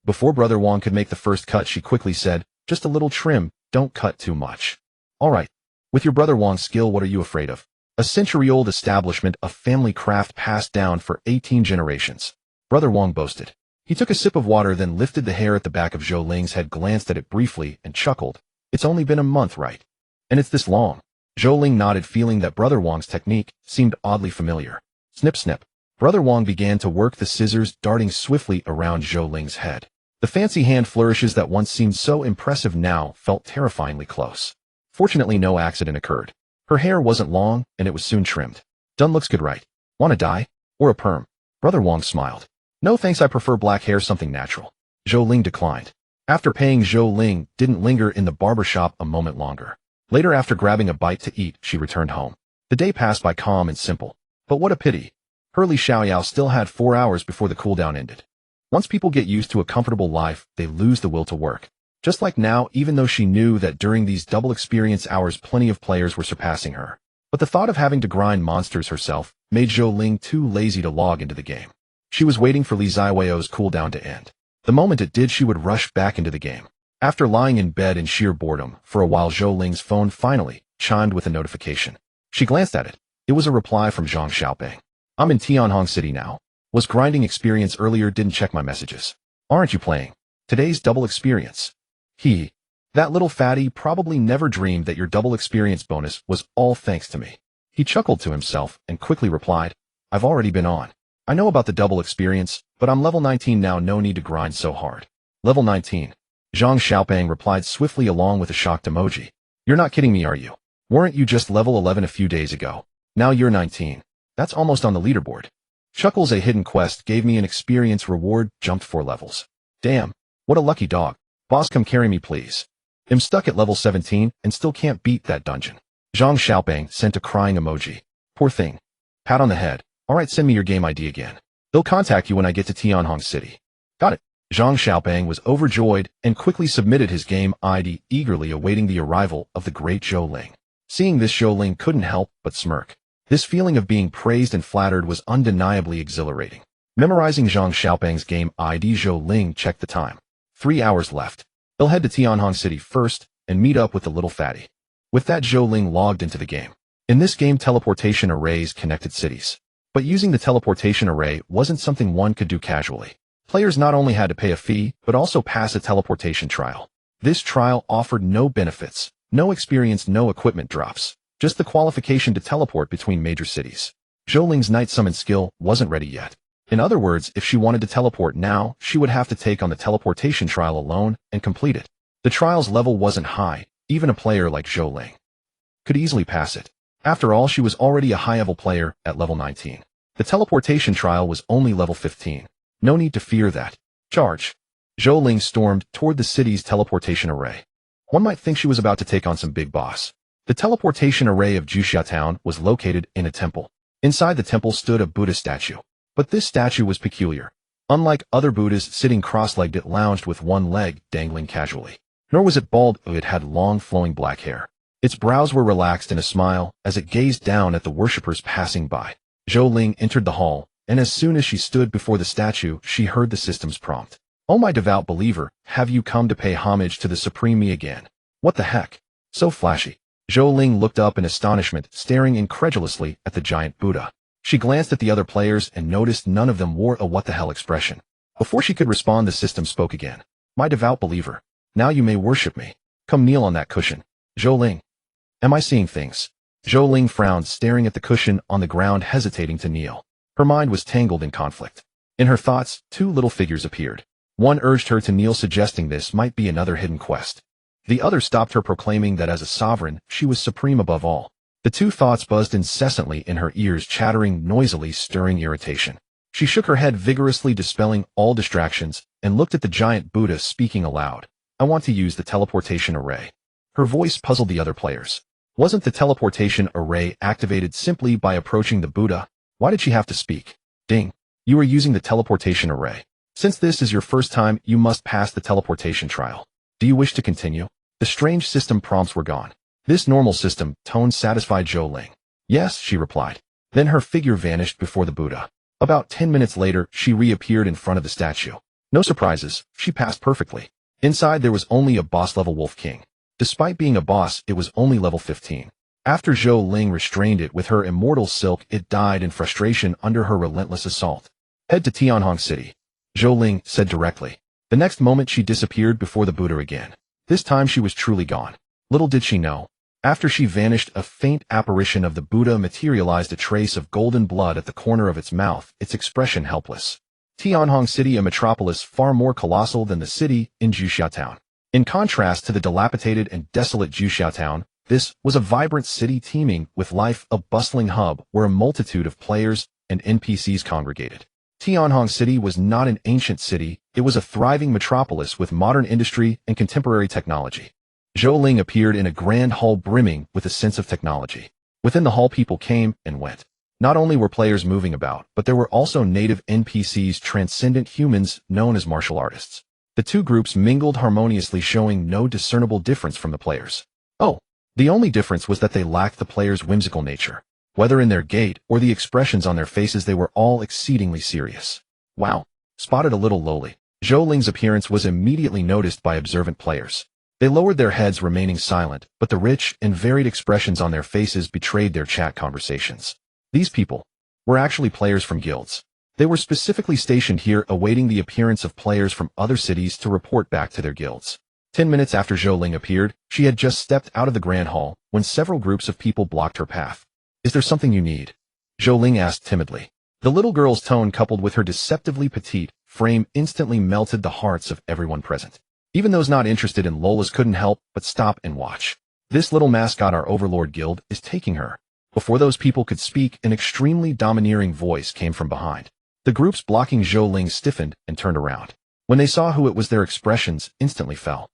A: Before Brother Wang could make the first cut, she quickly said, "Just a little trim, don't cut too much." "All right. With your Brother Wang's skill, what are you afraid of? A century-old establishment, a family craft passed down for 18 generations. Brother Wang boasted. He took a sip of water, then lifted the hair at the back of Zhou Ling's head, glanced at it briefly, and chuckled. "It's only been a month, right? And it's this long." Zhou Ling nodded, feeling that Brother Wang's technique seemed oddly familiar. Snip, snip. Brother Wang began to work the scissors, darting swiftly around Zhou Ling's head. The fancy hand flourishes that once seemed so impressive now felt terrifyingly close. Fortunately, no accident occurred. Her hair wasn't long, and it was soon trimmed. "Done, looks good, right? Want a dye? Or a perm?" Brother Wang smiled. "No thanks, I prefer black hair, something natural." Zhou Ling declined. After paying, Zhou Ling didn't linger in the barber shop a moment longer. Later, after grabbing a bite to eat, she returned home. The day passed by calm and simple. But what a pity. Hurley Xiaoyao still had 4 hours before the cooldown ended. Once people get used to a comfortable life, they lose the will to work. Just like now, even though she knew that during these double experience hours plenty of players were surpassing her. But the thought of having to grind monsters herself made Zhou Ling too lazy to log into the game. She was waiting for Li Ziweo's cooldown to end. The moment it did, she would rush back into the game. After lying in bed in sheer boredom for a while, Zhou Ling's phone finally chimed with a notification. She glanced at it. It was a reply from Zhang Xiaopeng. "I'm in Tianhong City now. Was grinding experience earlier, didn't check my messages. Aren't you playing today's double experience?" That little fatty probably never dreamed that your double experience bonus was all thanks to me. He chuckled to himself and quickly replied, "I've already been on. I know about the double experience, but I'm level 19 now, no need to grind so hard." "Level 19. Zhang Xiaopeng replied swiftly along with a shocked emoji. "You're not kidding me, are you? Weren't you just level 11 a few days ago? Now you're 19. That's almost on the leaderboard." Chuckles, a hidden quest gave me an experience reward, jumped 4 levels. "Damn, what a lucky dog. Boss, come carry me please." I'm stuck at level 17 and still can't beat that dungeon. Zhang Xiaoping sent a crying emoji. Poor thing. Pat on the head. Alright, send me your game ID again. They'll contact you when I get to Tianhong City. Got it. Zhang Xiaoping was overjoyed and quickly submitted his game ID, eagerly awaiting the arrival of the great Zhou Ling. Seeing this, Zhou Ling couldn't help but smirk. This feeling of being praised and flattered was undeniably exhilarating. Memorizing Zhang Xiaoping's game ID, Zhou Ling checked the time. 3 hours left. They'll head to Tianhong City first and meet up with the little fatty. With that, Zhou Ling logged into the game. In this game, teleportation arrays connected cities. But using the teleportation array wasn't something one could do casually. Players not only had to pay a fee, but also pass a teleportation trial. This trial offered no benefits, no experience, no equipment drops, just the qualification to teleport between major cities. Zhou Ling's night summon skill wasn't ready yet. In other words, if she wanted to teleport now, she would have to take on the teleportation trial alone and complete it. The trial's level wasn't high, even a player like Zhou Ling could easily pass it. After all, she was already a high-level player at level 19. The teleportation trial was only level 15. No need to fear that. Charge. Zhou Ling stormed toward the city's teleportation array. One might think she was about to take on some big boss. The teleportation array of Juxia Town was located in a temple. Inside the temple stood a Buddha statue. But this statue was peculiar. Unlike other Buddhas sitting cross-legged, it lounged with one leg dangling casually. Nor was it bald, it had long flowing black hair. Its brows were relaxed in a smile as it gazed down at the worshippers passing by. Zhou Ling entered the hall, and as soon as she stood before the statue, she heard the system's prompt. "Oh my devout believer, have you come to pay homage to the Supreme Me again? What the heck? So flashy." Zhou Ling looked up in astonishment, staring incredulously at the giant Buddha. She glanced at the other players and noticed none of them wore a what-the-hell expression. Before she could respond, the system spoke again. "My devout believer, now you may worship me. Come kneel on that cushion." Zhou Ling. Am I seeing things? Zhou Ling frowned, staring at the cushion on the ground, hesitating to kneel. Her mind was tangled in conflict. In her thoughts, two little figures appeared. One urged her to kneel, suggesting this might be another hidden quest. The other stopped her, proclaiming that as a sovereign, she was supreme above all. The two thoughts buzzed incessantly in her ears, chattering noisily, stirring irritation. She shook her head vigorously, dispelling all distractions, and looked at the giant Buddha, speaking aloud. "I want to use the teleportation array." Her voice puzzled the other players. Wasn't the teleportation array activated simply by approaching the Buddha? Why did she have to speak? Ding. You are using the teleportation array. Since this is your first time, you must pass the teleportation trial. Do you wish to continue? The strange system prompts were gone. This normal system tone satisfied Zhou Ling. Yes, she replied. Then her figure vanished before the Buddha. About 10 minutes later, she reappeared in front of the statue. No surprises, she passed perfectly. Inside there was only a boss-level Wolf King. Despite being a boss, it was only level 15. After Zhou Ling restrained it with her immortal silk, it died in frustration under her relentless assault. Head to Tianhong City, Zhou Ling said directly. The next moment she disappeared before the Buddha again. This time she was truly gone. Little did she know. After she vanished, a faint apparition of the Buddha materialized, a trace of golden blood at the corner of its mouth, its expression helpless. Tianhong City, a metropolis far more colossal than the city in Juxia Town. In contrast to the dilapidated and desolate Juxia Town, this was a vibrant city teeming with life, a bustling hub where a multitude of players and NPCs congregated. Tianhong City was not an ancient city, it was a thriving metropolis with modern industry and contemporary technology. Zhou Ling appeared in a grand hall brimming with a sense of technology. Within the hall, people came and went. Not only were players moving about, but there were also native NPCs, transcendent humans known as martial artists. The two groups mingled harmoniously, showing no discernible difference from the players. Oh, the only difference was that they lacked the players' whimsical nature. Whether in their gait or the expressions on their faces, they were all exceedingly serious. Wow, spotted a little lowly. Zhou Ling's appearance was immediately noticed by observant players. They lowered their heads, remaining silent, but the rich and varied expressions on their faces betrayed their chat conversations. These people were actually players from guilds. They were specifically stationed here, awaiting the appearance of players from other cities to report back to their guilds. 10 minutes after Zhou Ling appeared, she had just stepped out of the grand hall when several groups of people blocked her path. "Is there something you need?" Zhou Ling asked timidly. The little girl's tone, coupled with her deceptively petite frame, instantly melted the hearts of everyone present. Even those not interested in Lola's couldn't help but stop and watch. This little mascot, our overlord guild, is taking her. Before those people could speak, an extremely domineering voice came from behind. The groups blocking Zhou Ling stiffened and turned around. When they saw who it was, their expressions instantly fell.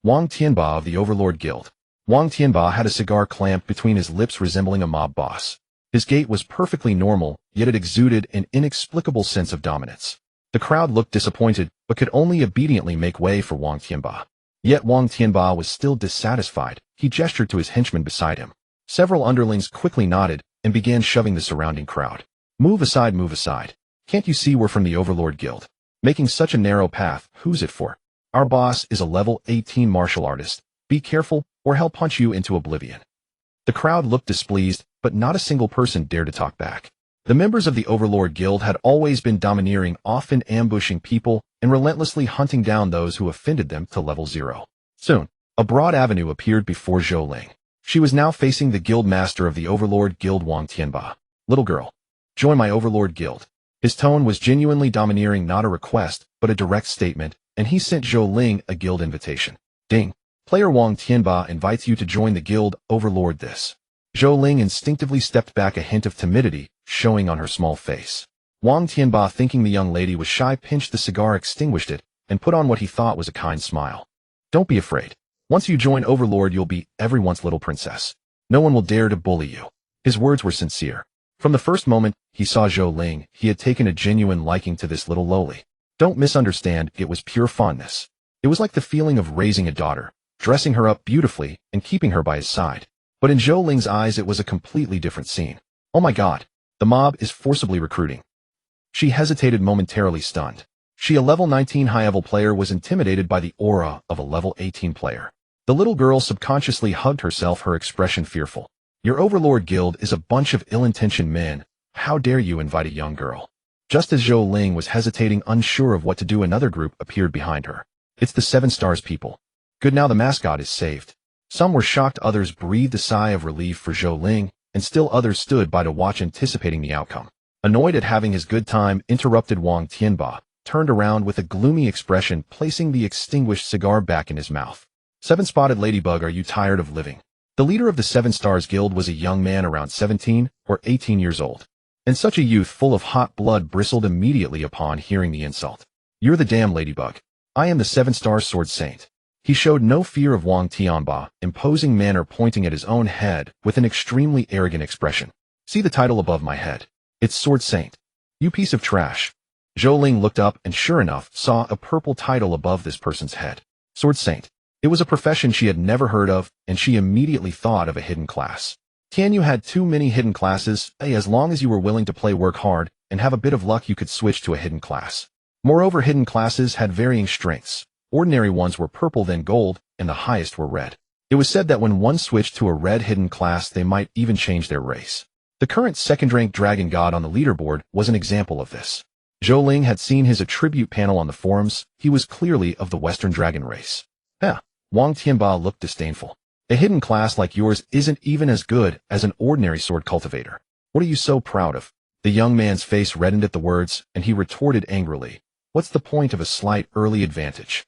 A: Wang Tianba of the Overlord Guild. Wang Tianba had a cigar clamped between his lips resembling a mob boss. His gait was perfectly normal, yet it exuded an inexplicable sense of dominance. The crowd looked disappointed, but could only obediently make way for Wang Tianba. Yet Wang Tianba was still dissatisfied. He gestured to his henchman beside him. Several underlings quickly nodded and began shoving the surrounding crowd. Move aside, move aside. Can't you see we're from the Overlord Guild? Making such a narrow path, who's it for? Our boss is a level 18 martial artist. Be careful, or he'll punch you into oblivion. The crowd looked displeased, but not a single person dared to talk back. The members of the Overlord Guild had always been domineering, often ambushing people and relentlessly hunting down those who offended them to level 0. Soon, a broad avenue appeared before Zhou Ling. She was now facing the guild master of the Overlord Guild, Wang Tianba. Little girl, join my Overlord Guild. His tone was genuinely domineering, not a request, but a direct statement, and he sent Zhou Ling a guild invitation. Ding. Player Wang Tianba invites you to join the guild, Overlord this. Zhou Ling instinctively stepped back, a hint of timidity showing on her small face. Wang Tianba, thinking the young lady was shy, pinched the cigar, extinguished it, and put on what he thought was a kind smile. Don't be afraid. Once you join Overlord, you'll be everyone's little princess. No one will dare to bully you. His words were sincere. From the first moment he saw Zhou Ling, he had taken a genuine liking to this little loli. Don't misunderstand, it was pure fondness. It was like the feeling of raising a daughter, dressing her up beautifully and keeping her by his side. But in Zhou Ling's eyes, it was a completely different scene. Oh my god, the mob is forcibly recruiting. She hesitated, momentarily stunned. She, a level 19 high-level player, was intimidated by the aura of a level 18 player. The little girl subconsciously hugged herself, her expression fearful. Your Overlord Guild is a bunch of ill-intentioned men. How dare you invite a young girl? Just as Zhou Ling was hesitating, unsure of what to do, another group appeared behind her. It's the 7 Stars people. Good, now the mascot is saved. Some were shocked, others breathed a sigh of relief for Zhou Ling, and still others stood by to watch, anticipating the outcome. Annoyed at having his good time interrupted, Wang Tianba turned around with a gloomy expression, placing the extinguished cigar back in his mouth. 7-spotted ladybug, are you tired of living? The leader of the 7 Stars Guild was a young man around 17 or 18 years old. And such a youth full of hot blood bristled immediately upon hearing the insult. You're the damn ladybug. I am the 7-star sword saint. He showed no fear of Wang Tianba, imposing manner, pointing at his own head with an extremely arrogant expression. See the title above my head. It's Sword Saint. You piece of trash. Zhou Ling looked up and sure enough saw a purple title above this person's head. Sword Saint. It was a profession she had never heard of, and she immediately thought of a hidden class. Tian, you had too many hidden classes. As long as you were willing to play, work hard, and have a bit of luck, you could switch to a hidden class. Moreover, hidden classes had varying strengths. Ordinary ones were purple, then gold, and the highest were red. It was said that when one switched to a red hidden class, they might even change their race. The current second-ranked dragon god on the leaderboard was an example of this. Zhou Ling had seen his attribute panel on the forums. He was clearly of the Western dragon race. Wang Tianba looked disdainful. A hidden class like yours isn't even as good as an ordinary sword cultivator. What are you so proud of? The young man's face reddened at the words, and he retorted angrily. What's the point of a slight early advantage?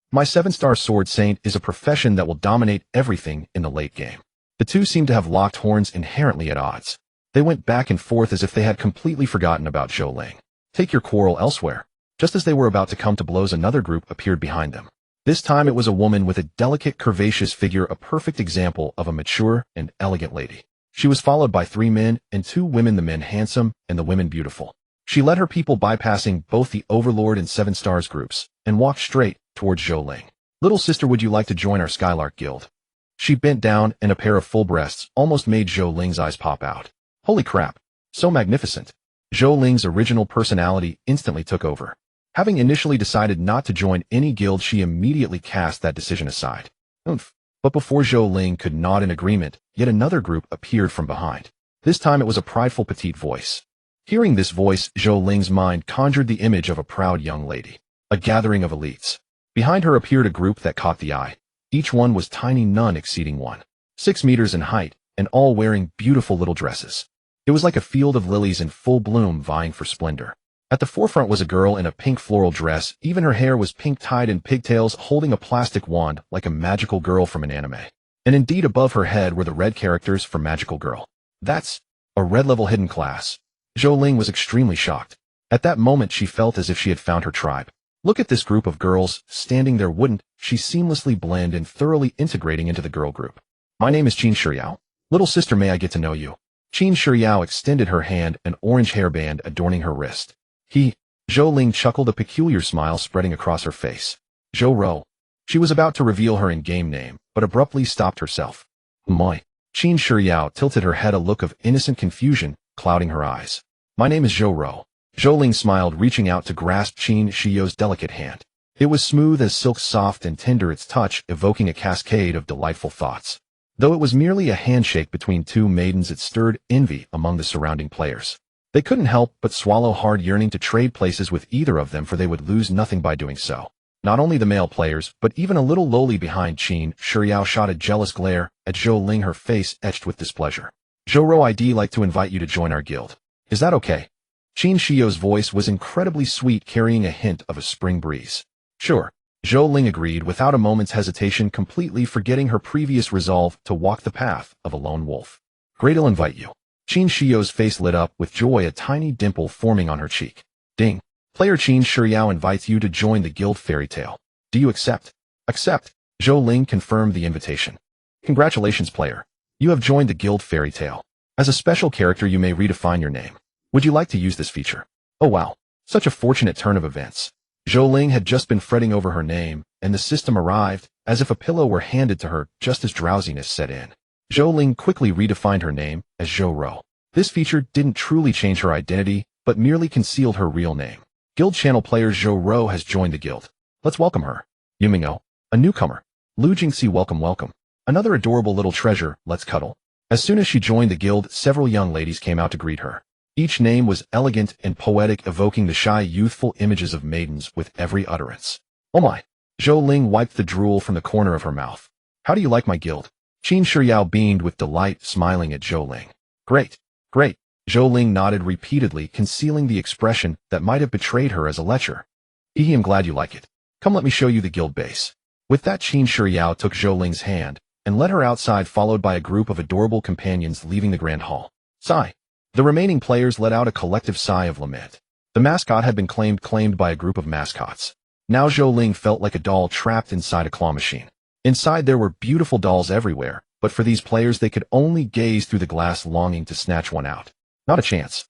A: My 7-star sword saint is a profession that will dominate everything in the late game. The two seemed to have locked horns, inherently at odds. They went back and forth as if they had completely forgotten about Zhou Ling. Take your quarrel elsewhere. Just as they were about to come to blows, another group appeared behind them. This time it was a woman with a delicate, curvaceous figure, a perfect example of a mature and elegant lady. She was followed by 3 men and 2 women, the men handsome and the women beautiful. She led her people, bypassing both the Overlord and 7 Stars groups, and walked straight towards Zhou Ling. Little sister, would you like to join our Skylark Guild? She bent down, and a pair of full breasts almost made Zhou Ling's eyes pop out. Holy crap! So magnificent! Zhou Ling's original personality instantly took over. Having initially decided not to join any guild, she immediately cast that decision aside. Oomph. But before Zhou Ling could nod in agreement, yet another group appeared from behind. This time it was a prideful petite voice. Hearing this voice, Zhou Ling's mind conjured the image of a proud young lady. A gathering of elites. Behind her appeared a group that caught the eye. Each one was tiny, none exceeding 1.6 meters in height, and all wearing beautiful little dresses. It was like a field of lilies in full bloom, vying for splendor. At the forefront was a girl in a pink floral dress. Even her hair was pink, tied in pigtails, holding a plastic wand like a magical girl from an anime. And indeed above her head were the red characters for Magical Girl. That's a red-level hidden class. Zhou Ling was extremely shocked. At that moment she felt as if she had found her tribe. Look at this group of girls standing there. Wouldn't she seamlessly blend and thoroughly integrating into the girl group? My name is Qin Shiyao. Little sister, may I get to know you? Qin Shiyao extended her hand, an orange hairband adorning her wrist. Zhou Ling chuckled, a peculiar smile spreading across her face. Zhou Ro. She was about to reveal her in-game name, but abruptly stopped herself. My. Qin Shiyao tilted her head, a look of innocent confusion clouding her eyes. My name is Zhou Ro. Zhou Ling smiled, reaching out to grasp Qin Shiyao's delicate hand. It was smooth as silk, soft and tender, its touch evoking a cascade of delightful thoughts. Though it was merely a handshake between two maidens, it stirred envy among the surrounding players. They couldn't help but swallow hard, yearning to trade places with either of them, for they would lose nothing by doing so. Not only the male players, but even a little loli behind Qin Shiyao shot a jealous glare at Zhou Ling, her face etched with displeasure. Zhou Ro, I'd like to invite you to join our guild. Is that okay? Qin Shiyao's voice was incredibly sweet, carrying a hint of a spring breeze. Sure. Zhou Ling agreed without a moment's hesitation, completely forgetting her previous resolve to walk the path of a lone wolf. Great, I'll invite you. Qin Shiyao's face lit up with joy, a tiny dimple forming on her cheek. Ding. Player Qin Shiyao invites you to join the guild Fairy Tale. Do you accept? Accept. Zhou Ling confirmed the invitation. Congratulations, player. You have joined the guild Fairy Tale. As a special character, you may redefine your name. Would you like to use this feature? Oh wow. Such a fortunate turn of events. Zhou Ling had just been fretting over her name, and the system arrived, as if a pillow were handed to her just as drowsiness set in. Zhou Ling quickly redefined her name as Zhou Ro. This feature didn't truly change her identity, but merely concealed her real name. Guild channel player Zhou Ro has joined the guild. Let's welcome her. Yuming'o, a newcomer. Lu Jingxi, welcome, welcome. Another adorable little treasure, let's cuddle. As soon as she joined the guild, several young ladies came out to greet her. Each name was elegant and poetic, evoking the shy, youthful images of maidens with every utterance. Oh my. Zhou Ling wiped the drool from the corner of her mouth. How do you like my guild? Qin Shiyao beamed with delight, smiling at Zhou Ling. Great. Great. Zhou Ling nodded repeatedly, concealing the expression that might have betrayed her as a lecher. I'm glad you like it. Come, let me show you the guild base. With that, Qin Shiyao took Zhou Ling's hand and led her outside, followed by a group of adorable companions leaving the grand hall. Sigh. The remaining players let out a collective sigh of lament. The mascot had been claimed by a group of mascots. Now Zhou Ling felt like a doll trapped inside a claw machine. Inside there were beautiful dolls everywhere, but for these players they could only gaze through the glass, longing to snatch one out. Not a chance.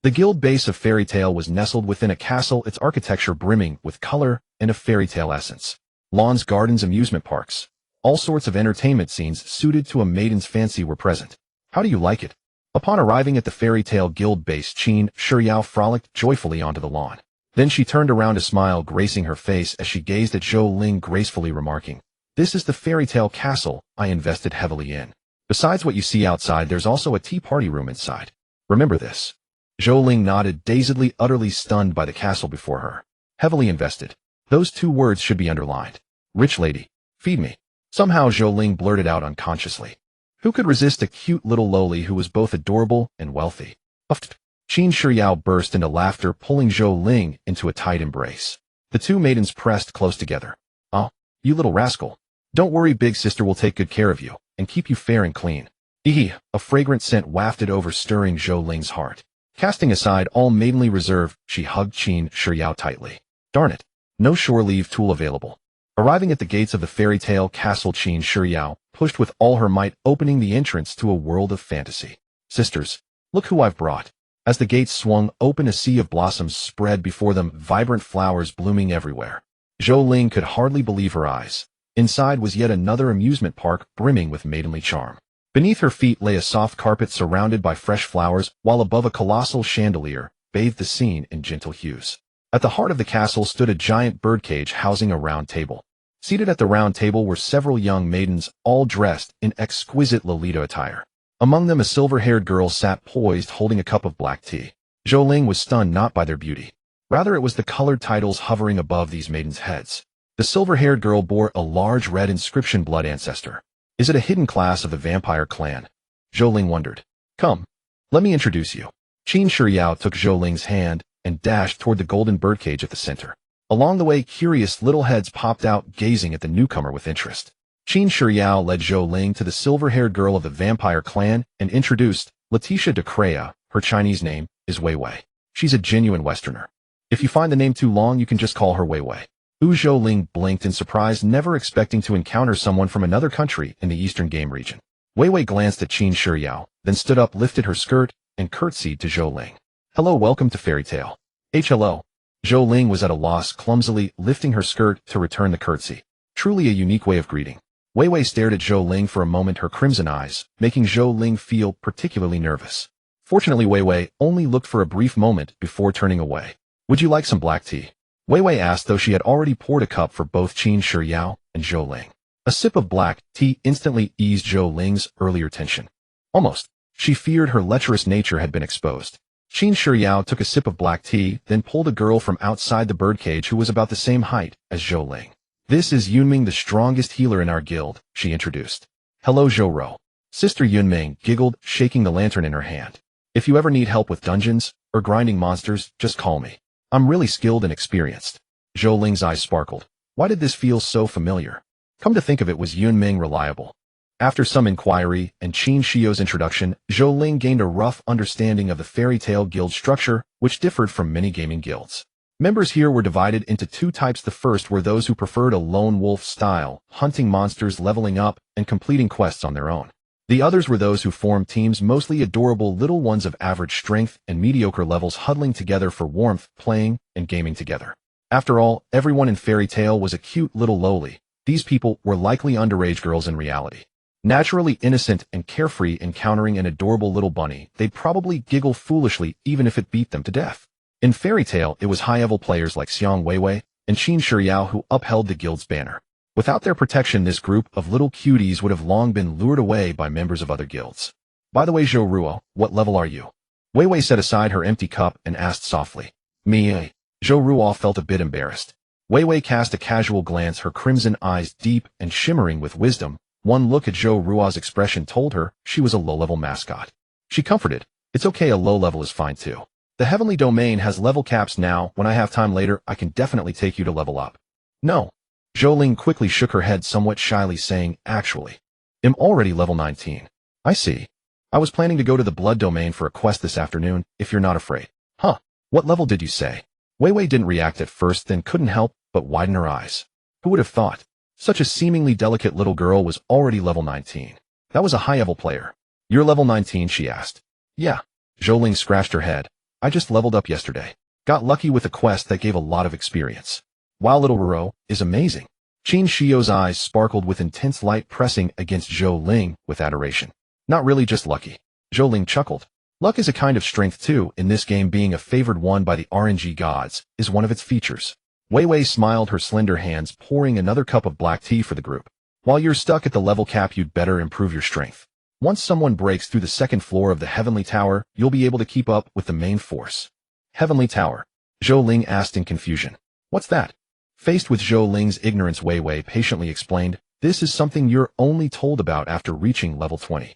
A: The guild base of Fairy Tale was nestled within a castle, its architecture brimming with color and a fairy tale essence. Lawns, gardens, amusement parks. All sorts of entertainment scenes suited to a maiden's fancy were present. How do you like it? Upon arriving at the Fairy Tale guild base, Qin Shiyao frolicked joyfully onto the lawn. Then she turned around, a smile gracing her face as she gazed at Zhou Ling, gracefully remarking, "This is the Fairy Tale castle I invested heavily in. Besides what you see outside, there's also a tea party room inside. Remember this." Zhou Ling nodded, dazedly, utterly stunned by the castle before her. Heavily invested. Those two words should be underlined. Rich lady, feed me. Somehow Zhou Ling blurted out unconsciously. Who could resist a cute little loli who was both adorable and wealthy? Uffed. Qin Shiyao burst into laughter, pulling Zhou Ling into a tight embrace. The two maidens pressed close together. Oh, you little rascal. Don't worry, big sister will take good care of you and keep you fair and clean. A fragrant scent wafted over, stirring Zhou Ling's heart. Casting aside all maidenly reserve, she hugged Qin Shiyao tightly. Darn it. No shore leave tool available. Arriving at the gates of the Fairy Tale castle, Qin Shiyao pushed with all her might, opening the entrance to a world of fantasy. Sisters, look who I've brought. As the gates swung open, a sea of blossoms spread before them, vibrant flowers blooming everywhere. Zhou Ling could hardly believe her eyes. Inside was yet another amusement park brimming with maidenly charm. Beneath her feet lay a soft carpet surrounded by fresh flowers, while above a colossal chandelier bathed the scene in gentle hues. At the heart of the castle stood a giant birdcage housing a round table. Seated at the round table were several young maidens, all dressed in exquisite Lolita attire. Among them, a silver-haired girl sat poised, holding a cup of black tea. Zhou Ling was stunned not by their beauty. Rather, it was the colored titles hovering above these maidens' heads. The silver-haired girl bore a large red inscription, Blood Ancestor. Is it a hidden class of the vampire clan? Zhou Ling wondered. Come, let me introduce you. Qin Shiyao took Zhou Ling's hand and dashed toward the golden birdcage at the center. Along the way, curious little heads popped out, gazing at the newcomer with interest. Qin Shiyao led Zhou Ling to the silver-haired girl of the vampire clan and introduced Letitia de Crea. Her Chinese name is Wei Wei. She's a genuine Westerner. If you find the name too long, you can just call her Wei Wei. Zhou Ling blinked in surprise, never expecting to encounter someone from another country in the Eastern Game region. Wei Wei glanced at Qin Shiyao, then stood up, lifted her skirt, and curtsied to Zhou Ling. Hello, welcome to Fairy Tale. Hello. Zhou Ling was at a loss, clumsily lifting her skirt to return the curtsy. Truly a unique way of greeting. Wei Wei stared at Zhou Ling for a moment, her crimson eyes, making Zhou Ling feel particularly nervous. Fortunately, Wei Wei only looked for a brief moment before turning away. Would you like some black tea? Wei Wei asked, though she had already poured a cup for both Qin Shiyao and Zhou Ling. A sip of black tea instantly eased Zhou Ling's earlier tension. Almost. She feared her lecherous nature had been exposed. Qin Shiyao took a sip of black tea, then pulled a girl from outside the birdcage who was about the same height as Zhou Ling. This is Yunming, the strongest healer in our guild, she introduced. Hello, Zhou Ro. Sister Yunming giggled, shaking the lantern in her hand. If you ever need help with dungeons or grinding monsters, just call me. I'm really skilled and experienced. Zhou Ling's eyes sparkled. Why did this feel so familiar? Come to think of it, was Yunming reliable? After some inquiry and Qin Shiyao's introduction, Zhou Ling gained a rough understanding of the Fairy Tale Guild structure, which differed from many gaming guilds. Members here were divided into two types. The first were those who preferred a lone wolf style, hunting monsters, leveling up, and completing quests on their own. The others were those who formed teams, mostly adorable little ones of average strength and mediocre levels, huddling together for warmth, playing, and gaming together. After all, everyone in Fairy Tale was a cute little loli. These people were likely underage girls in reality. Naturally innocent and carefree, encountering an adorable little bunny, they'd probably giggle foolishly even if it beat them to death. In Fairy Tale, it was high-level players like Xiang Weiwei and Qin Shiyao who upheld the guild's banner. Without their protection, this group of little cuties would have long been lured away by members of other guilds. By the way, Zhou Ruo, what level are you? Wei Wei set aside her empty cup and asked softly. Me. Zhou Ruo felt a bit embarrassed. Wei Wei cast a casual glance, her crimson eyes deep and shimmering with wisdom. One look at Zhou Ruo's expression told her she was a low-level mascot. She comforted. It's okay, a low level is fine too. The heavenly domain has level caps now. When I have time later, I can definitely take you to level up. No. Zhou Ling quickly shook her head somewhat shyly, saying, actually, I'm already level 19. I see. I was planning to go to the blood domain for a quest this afternoon, if you're not afraid. Huh, what level did you say? Wei Wei didn't react at first, then couldn't help but widen her eyes. Who would have thought? Such a seemingly delicate little girl was already level 19. That was a high-level player. You're level 19, she asked. Yeah. Zhou Ling scratched her head. I just leveled up yesterday. Got lucky with a quest that gave a lot of experience. Wow, little Ruo is amazing. Qin Shiyao's eyes sparkled with intense light, pressing against Zhou Ling with adoration. Not really, just lucky. Zhou Ling chuckled. Luck is a kind of strength too. In this game, being a favored one by the RNG gods is one of its features. Wei Wei smiled, her slender hands pouring another cup of black tea for the group. While you're stuck at the level cap, you'd better improve your strength. Once someone breaks through the second floor of the Heavenly Tower, you'll be able to keep up with the main force. Heavenly Tower? Zhou Ling asked in confusion. What's that? Faced with Zhou Ling's ignorance, Wei Wei patiently explained, this is something you're only told about after reaching level 20.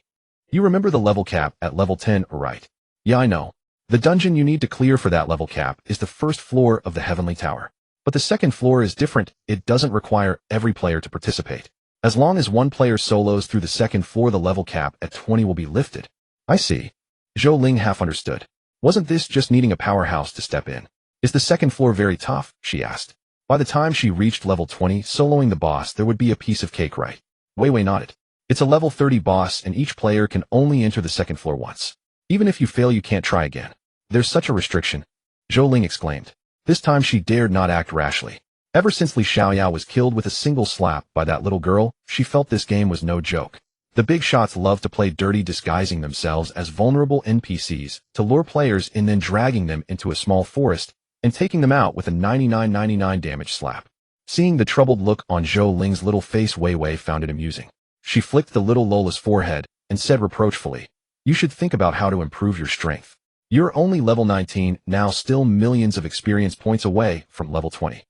A: You remember the level cap at level 10, right? Yeah, I know. The dungeon you need to clear for that level cap is the first floor of the Heavenly Tower. But the second floor is different. It doesn't require every player to participate. As long as one player solos through the second floor, the level cap at 20 will be lifted. I see. Zhou Ling half understood. Wasn't this just needing a powerhouse to step in? Is the second floor very tough? She asked. By the time she reached level 20, soloing the boss, there would be a piece of cake, right? Wei Wei nodded. It's a level 30 boss, and each player can only enter the second floor once. Even if you fail, you can't try again. There's such a restriction. Zhou Ling exclaimed. This time she dared not act rashly. Ever since Li Xiaoyao was killed with a single slap by that little girl, she felt this game was no joke. The big shots love to play dirty, disguising themselves as vulnerable NPCs to lure players in, then dragging them into a small forest and taking them out with a 99.99 damage slap. Seeing the troubled look on Zhou Ling's little face, Wei Wei found it amusing. She flicked the little Lola's forehead and said reproachfully, you should think about how to improve your strength. You're only level 19 now, still millions of experience points away from level 20.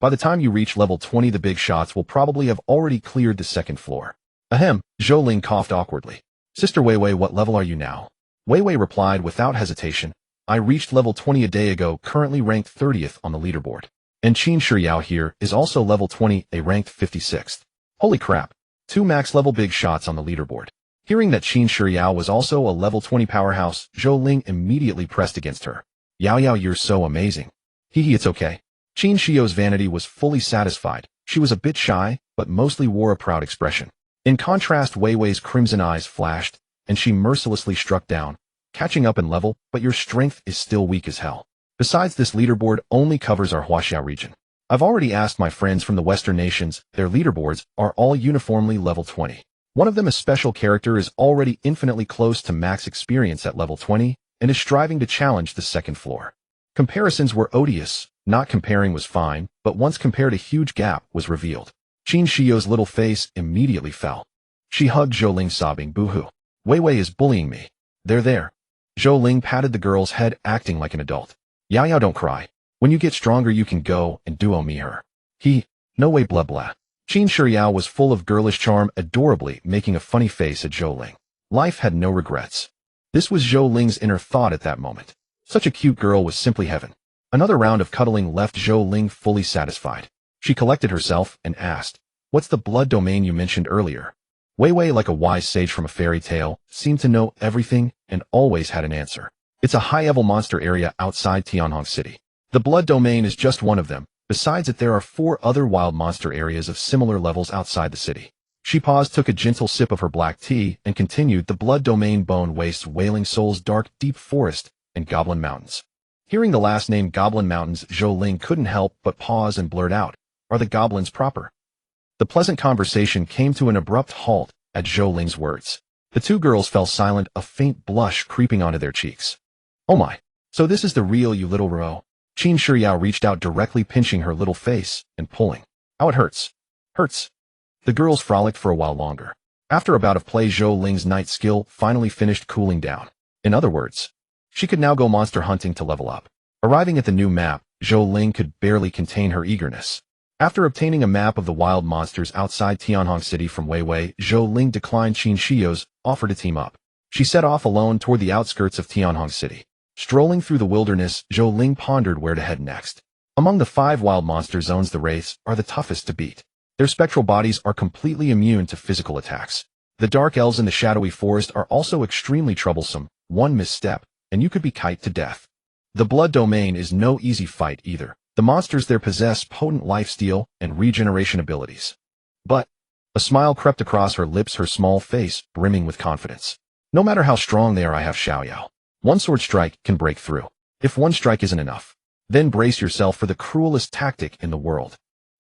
A: By the time you reach level 20, the big shots will probably have already cleared the second floor. Ahem, Zhou Ling coughed awkwardly. Sister Wei Wei, what level are you now? Wei Wei replied without hesitation. I reached level 20 a day ago, currently ranked 30th on the leaderboard. And Qin Shiyao here is also level 20, a ranked 56th. Holy crap. 2 max level big shots on the leaderboard. Hearing that Qin Shiyao was also a level 20 powerhouse, Zhou Ling immediately pressed against her. Yao Yao, you're so amazing. Hee it's okay. Qin Shio's vanity was fully satisfied. She was a bit shy, but mostly wore a proud expression. In contrast, Wei Wei's crimson eyes flashed, and she mercilessly struck down, catching up in level, but your strength is still weak as hell. Besides, this leaderboard only covers our Huaxia region. I've already asked my friends from the Western nations, their leaderboards are all uniformly level 20. One of them, a special character, is already infinitely close to max experience at level 20, and is striving to challenge the second floor. Comparisons were odious. Not comparing was fine, but once compared, a huge gap was revealed. Qin Shio's little face immediately fell. She hugged Zhou Ling, sobbing, "Boo-hoo. Wei Wei is bullying me." There. Zhou Ling patted the girl's head, acting like an adult. Yao, don't cry. When you get stronger, you can go and duo me her. No way, blah blah. Qin Shiyao was full of girlish charm, adorably making a funny face at Zhou Ling. Life had no regrets. This was Zhou Ling's inner thought at that moment. Such a cute girl was simply heaven. Another round of cuddling left Zhou Ling fully satisfied. She collected herself and asked, "What's the blood domain you mentioned earlier?" Wei Wei, like a wise sage from a fairy tale, seemed to know everything and always had an answer. It's a high-level monster area outside Tianhong City. The blood domain is just one of them. Besides it, there are 4 other wild monster areas of similar levels outside the city. She paused, took a gentle sip of her black tea, and continued, "The blood domain: bone wastes, wailing souls, dark, deep forest, and goblin mountains." Hearing the last name, Goblin Mountains, Zhou Ling couldn't help but pause and blurt out, "Are the goblins proper?" The pleasant conversation came to an abrupt halt at Zhou Ling's words. The two girls fell silent, a faint blush creeping onto their cheeks. "Oh my, so this is the real you, little Ro." Qin Shiyao reached out directly, pinching her little face and pulling. "Ow, it hurts. Hurts." The girls frolicked for a while longer. After a bout of play, Zhou Ling's night skill finally finished cooling down. In other words, she could now go monster hunting to level up. Arriving at the new map, Zhou Ling could barely contain her eagerness. After obtaining a map of the wild monsters outside Tianhong City from Wei Wei, Zhou Ling declined Qin Shio's offer to team up. She set off alone toward the outskirts of Tianhong City. Strolling through the wilderness, Zhou Ling pondered where to head next. Among the 5 wild monster zones, the wraiths are the toughest to beat. Their spectral bodies are completely immune to physical attacks. The dark elves in the shadowy forest are also extremely troublesome. One misstep, and you could be kite to death. The blood domain is no easy fight either. The monsters there possess potent lifesteal and regeneration abilities. But a smile crept across her lips, her small face brimming with confidence. "No matter how strong they are, I have Xiaoyao. One sword strike can break through. If one strike isn't enough, then brace yourself for the cruelest tactic in the world.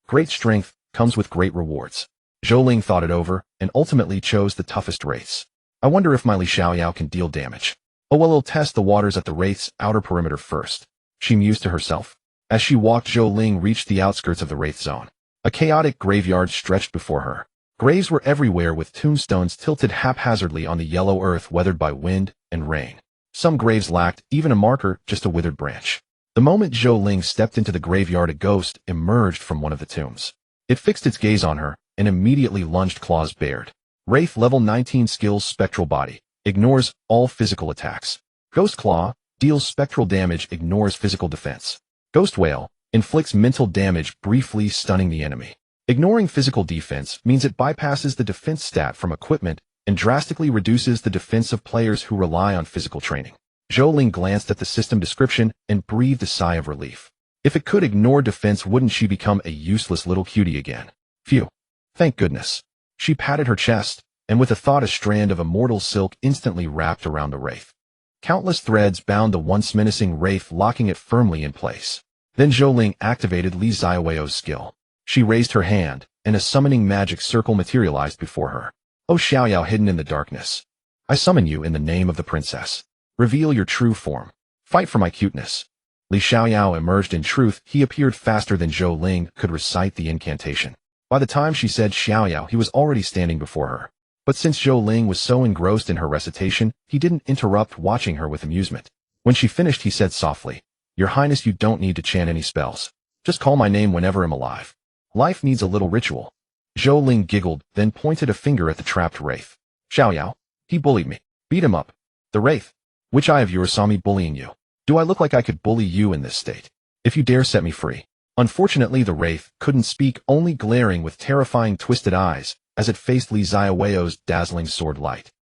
A: Great strength comes with great rewards." Zhou Ling thought it over and ultimately chose the toughest wraiths. "I wonder if my Li Xiaoyao can deal damage. Oh well, I'll test the waters at the wraith's outer perimeter first," she mused to herself. As she walked, Zhou Ling reached the outskirts of the wraith zone. A chaotic graveyard stretched before her. Graves were everywhere, with tombstones tilted haphazardly on the yellow earth, weathered by wind and rain. Some graves lacked even a marker, just a withered branch. The moment Zhou Ling stepped into the graveyard, a ghost emerged from one of the tombs. It fixed its gaze on her and immediately lunged, claws bared. Wraith level 19 skills: spectral body. Ignores all physical attacks. Ghost claw deals spectral damage, ignores physical defense. Ghost wail inflicts mental damage, briefly stunning the enemy. Ignoring physical defense means it bypasses the defense stat from equipment and drastically reduces the defense of players who rely on physical training. Zhou Ling glanced at the system description and breathed a sigh of relief. If it could ignore defense, wouldn't she become a useless little cutie again? Phew. Thank goodness. She patted her chest, and with a thought, a strand of immortal silk instantly wrapped around the wraith. Countless threads bound the once menacing wraith, locking it firmly in place. Then Zhou Ling activated Li Xiaoyao's skill. She raised her hand, and a summoning magic circle materialized before her. "O Xiaoyao, hidden in the darkness, I summon you in the name of the princess. Reveal your true form. Fight for my cuteness." Li Xiaoyao emerged. In truth, he appeared faster than Zhou Ling could recite the incantation. By the time she said Xiaoyao, he was already standing before her. But since Zhou Ling was so engrossed in her recitation, he didn't interrupt, watching her with amusement. When she finished, he said softly, "Your Highness, you don't need to chant any spells. Just call my name whenever I'm alive. Life needs a little ritual." Zhou Ling giggled, then pointed a finger at the trapped wraith. "Xiaoyao, he bullied me. Beat him up." "The wraith? Which eye of yours saw me bullying you? Do I look like I could bully you in this state? If you dare, set me free." Unfortunately, the wraith couldn't speak, only glaring with terrifying twisted eyes as it faced Li Xiaoyao's dazzling sword light.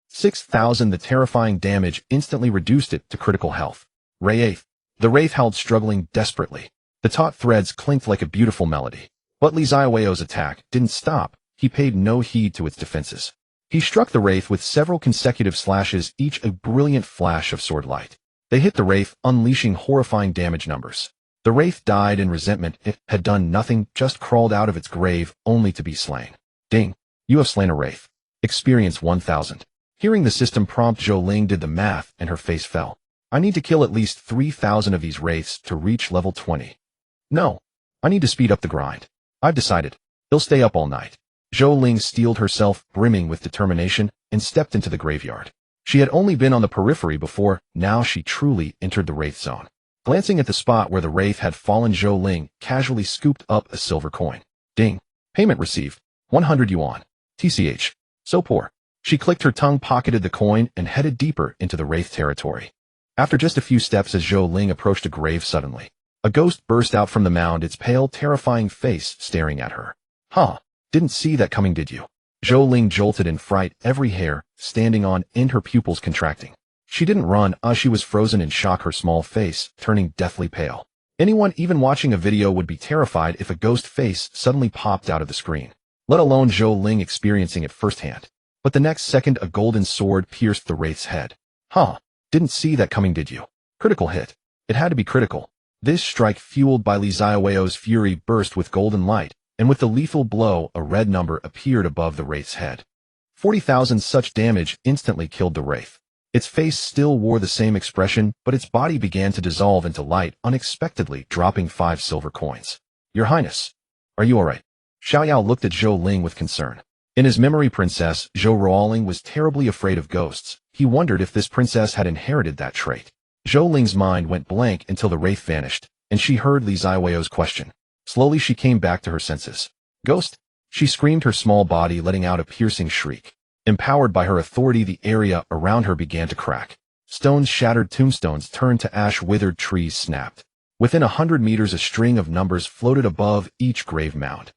A: 6,000. The terrifying damage instantly reduced it to critical health. Wraith, The wraith howled, struggling desperately. The taut threads clinked like a beautiful melody. But Li Ziaweo's attack didn't stop. He paid no heed to its defenses. He struck the wraith with several consecutive slashes, each a brilliant flash of sword light. They hit the wraith, unleashing horrifying damage numbers. The wraith died in resentment. It had done nothing, just crawled out of its grave, only to be slain. Ding! You have slain a wraith. Experience 1000. Hearing the system prompt, Zhou Ling did the math, and her face fell. I need to kill at least 3,000 of these wraiths to reach level 20. No. I need to speed up the grind. I've decided. He'll stay up all night. Zhou Ling steeled herself, brimming with determination, and stepped into the graveyard. She had only been on the periphery before, now she truly entered the wraith zone. Glancing at the spot where the wraith had fallen, Zhou Ling casually scooped up a silver coin. Ding. Payment received. 100 yuan. TCH. So poor. She clicked her tongue, pocketed the coin, and headed deeper into the wraith territory. After just a few steps, as Zhou Ling approached a grave, suddenly a ghost burst out from the mound, its pale, terrifying face staring at her. Huh. Didn't see that coming, did you? Zhou Ling jolted in fright, every hair standing on end, her pupils contracting. She didn't run, she was frozen in shock, her small face turning deathly pale. Anyone even watching a video would be terrified if a ghost face suddenly popped out of the screen, let alone Zhou Ling experiencing it firsthand. But the next second, a golden sword pierced the wraith's head. Huh. Didn't see that coming, did you? Critical hit. It had to be critical. This strike, fueled by Li Ziaweo's fury, burst with golden light, and with the lethal blow, a red number appeared above the wraith's head. 40,000. Such damage instantly killed the wraith. Its face still wore the same expression, but its body began to dissolve into light, unexpectedly dropping 5 silver coins. Your Highness, are you alright? Xiaoyao looked at Zhou Ling with concern. In his memory, Princess Zhou Ruoling was terribly afraid of ghosts. He wondered if this princess had inherited that trait. Zhou Ling's mind went blank until the wraith vanished, and she heard Li Ziaweo's question. Slowly she came back to her senses. Ghost? She screamed, her small body letting out a piercing shriek. Empowered by her authority, the area around her began to crack. Stones shattered, tombstones turned to ash, withered trees snapped. Within 100 meters, a string of numbers floated above each grave mound.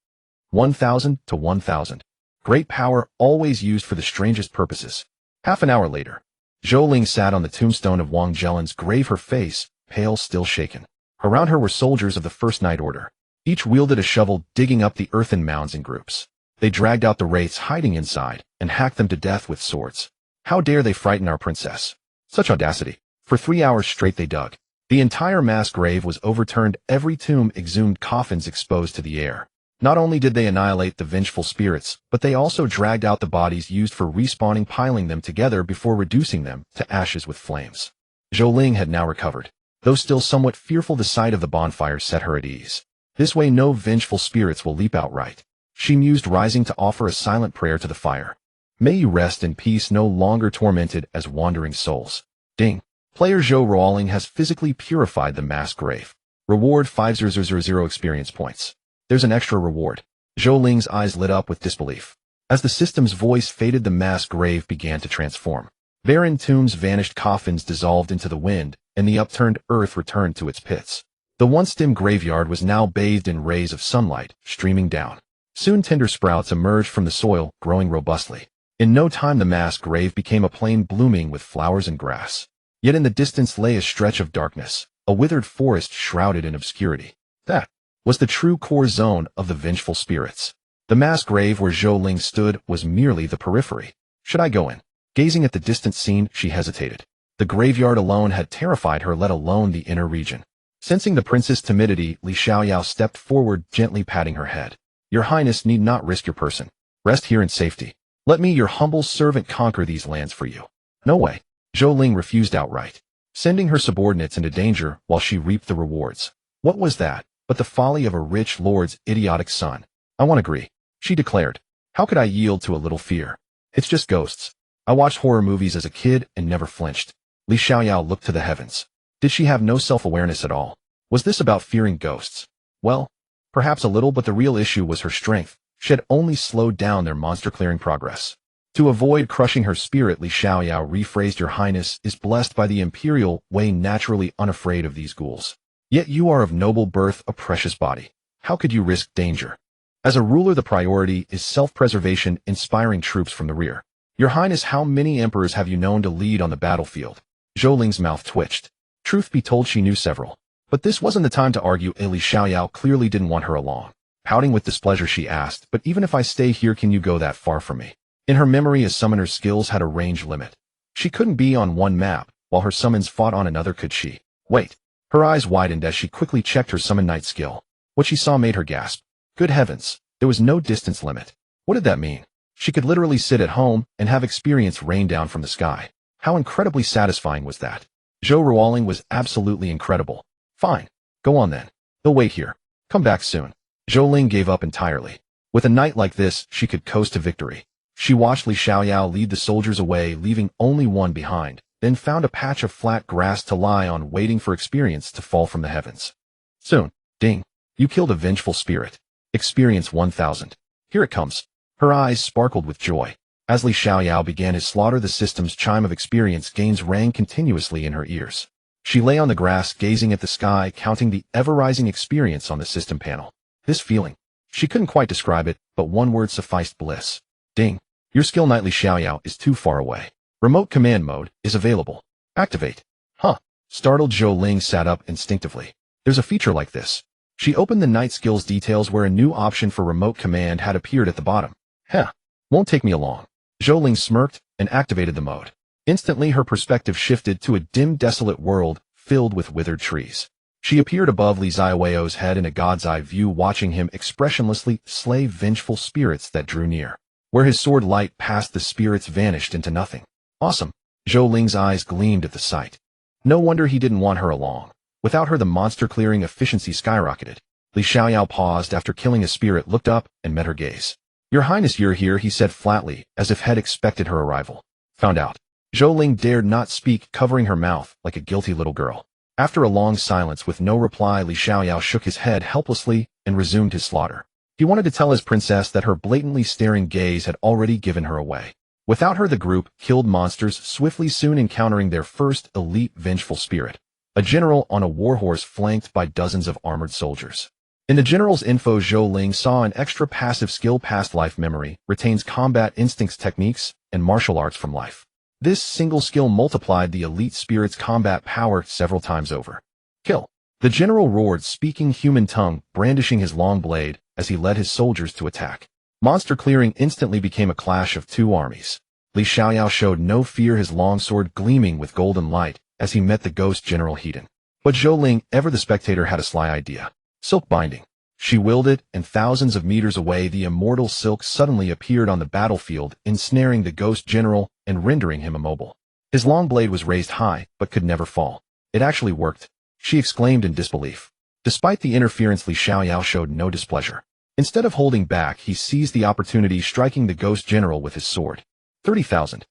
A: 1,000 to 1,000. Great power, always used for the strangest purposes. Half an hour later, Zhou Ling sat on the tombstone of Wang Jelin's grave, her face pale, still shaken. Around her were soldiers of the First Night Order. Each wielded a shovel, digging up the earthen mounds in groups. They dragged out the wraiths hiding inside and hacked them to death with swords. How dare they frighten our princess? Such audacity. For 3 hours straight they dug. The entire mass grave was overturned, every tomb exhumed, coffins exposed to the air. Not only did they annihilate the vengeful spirits, but they also dragged out the bodies used for respawning, piling them together before reducing them to ashes with flames. Zhou Ling had now recovered. Though still somewhat fearful, the sight of the bonfire set her at ease. This way no vengeful spirits will leap outright. She mused, rising to offer a silent prayer to the fire. May you rest in peace, no longer tormented as wandering souls. Ding. Player Zhou Ruoling has physically purified the mass grave. Reward 5000 experience points. There's an extra reward. Zhou Ling's eyes lit up with disbelief. As the system's voice faded, the mass grave began to transform. Barren tombs vanished, coffins dissolved into the wind, and the upturned earth returned to its pits. The once dim graveyard was now bathed in rays of sunlight, streaming down. Soon tender sprouts emerged from the soil, growing robustly. In no time the mass grave became a plain blooming with flowers and grass. Yet in the distance lay a stretch of darkness, a withered forest shrouded in obscurity. That was the true core zone of the vengeful spirits. The mass grave where Zhou Ling stood was merely the periphery. Should I go in? Gazing at the distant scene, she hesitated. The graveyard alone had terrified her, let alone the inner region. Sensing the princess' timidity, Li Xiaoyao stepped forward, gently patting her head. Your Highness need not risk your person. Rest here in safety. Let me, your humble servant, conquer these lands for you. No way. Zhou Ling refused outright, sending her subordinates into danger while she reaped the rewards. What was that but the folly of a rich lord's idiotic son? I won't agree, she declared. How could I yield to a little fear? It's just ghosts. I watched horror movies as a kid and never flinched. Li Xiaoyao looked to the heavens. Did she have no self-awareness at all? Was this about fearing ghosts? Well, perhaps a little, but the real issue was her strength. She had only slowed down their monster-clearing progress. To avoid crushing her spirit, Li Xiaoyao rephrased, Your Highness is blessed by the imperial way, naturally unafraid of these ghouls. Yet you are of noble birth, a precious body. How could you risk danger? As a ruler, the priority is self-preservation, inspiring troops from the rear. Your Highness, how many emperors have you known to lead on the battlefield? Zhou Ling's mouth twitched. Truth be told, she knew several. But this wasn't the time to argue. Li Xiaoyao clearly didn't want her along. Pouting with displeasure, she asked, "But even if I stay here, can you go that far from me?" In her memory, a summoner's skills had a range limit. She couldn't be on one map, while her summons fought on another, could she? Wait. Her eyes widened as she quickly checked her Summon Knight skill. What she saw made her gasp. Good heavens, there was no distance limit. What did that mean? She could literally sit at home and have experience rain down from the sky. How incredibly satisfying was that? Zhou Ruoling was absolutely incredible. Fine. Go on then. He'll wait here. Come back soon. Zhou Ling gave up entirely. With a night like this, she could coast to victory. She watched Li Xiaoyao lead the soldiers away, leaving only one behind, then found a patch of flat grass to lie on, waiting for experience to fall from the heavens. Soon. Ding. You killed a vengeful spirit. Experience 1000. Here it comes. Her eyes sparkled with joy. As Li Xiaoyao began his slaughter, the system's chime of experience gains rang continuously in her ears. She lay on the grass, gazing at the sky, counting the ever-rising experience on the system panel. This feeling. She couldn't quite describe it, but one word sufficed: bliss. Ding. Your skill, Knight Li Xiaoyao, is too far away. Remote command mode is available. Activate. Huh. Startled, Zhou Ling sat up instinctively. There's a feature like this. She opened the Knight skills details where a new option for remote command had appeared at the bottom. Heh. Won't take me along. Zhou Ling smirked and activated the mode. Instantly, her perspective shifted to a dim, desolate world filled with withered trees. She appeared above Li Xiaoyao's head in a god's eye view, watching him expressionlessly slay vengeful spirits that drew near. Where his sword light passed, the spirits vanished into nothing. Awesome. Zhou Ling's eyes gleamed at the sight. No wonder he didn't want her along. Without her, the monster-clearing efficiency skyrocketed. Li Xiaoyao paused after killing a spirit, looked up, and met her gaze. Your Highness, you're here, he said flatly, as if had expected her arrival. Found out. Zhou Ling dared not speak, covering her mouth like a guilty little girl. After a long silence with no reply, Li Xiaoyao shook his head helplessly and resumed his slaughter. He wanted to tell his princess that her blatantly staring gaze had already given her away. Without her, the group killed monsters swiftly, soon encountering their first elite vengeful spirit. A general on a warhorse flanked by dozens of armored soldiers. In the general's info, Zhou Ling saw an extra passive skill: past life memory, retains combat instincts, techniques, and martial arts from life. This single skill multiplied the elite spirit's combat power several times over. Kill. The general roared, speaking human tongue, brandishing his long blade as he led his soldiers to attack. Monster clearing instantly became a clash of two armies. Li Xiaoyao showed no fear, his long sword gleaming with golden light as he met the ghost general Hedon. But Zhou Ling, ever the spectator, had a sly idea. Silk binding. She willed it, and thousands of meters away, the immortal silk suddenly appeared on the battlefield, ensnaring the ghost general and rendering him immobile. His long blade was raised high, but could never fall. It actually worked. She exclaimed in disbelief. Despite the interference, Li Xiaoyao showed no displeasure. Instead of holding back, he seized the opportunity, striking the ghost general with his sword. 30,000.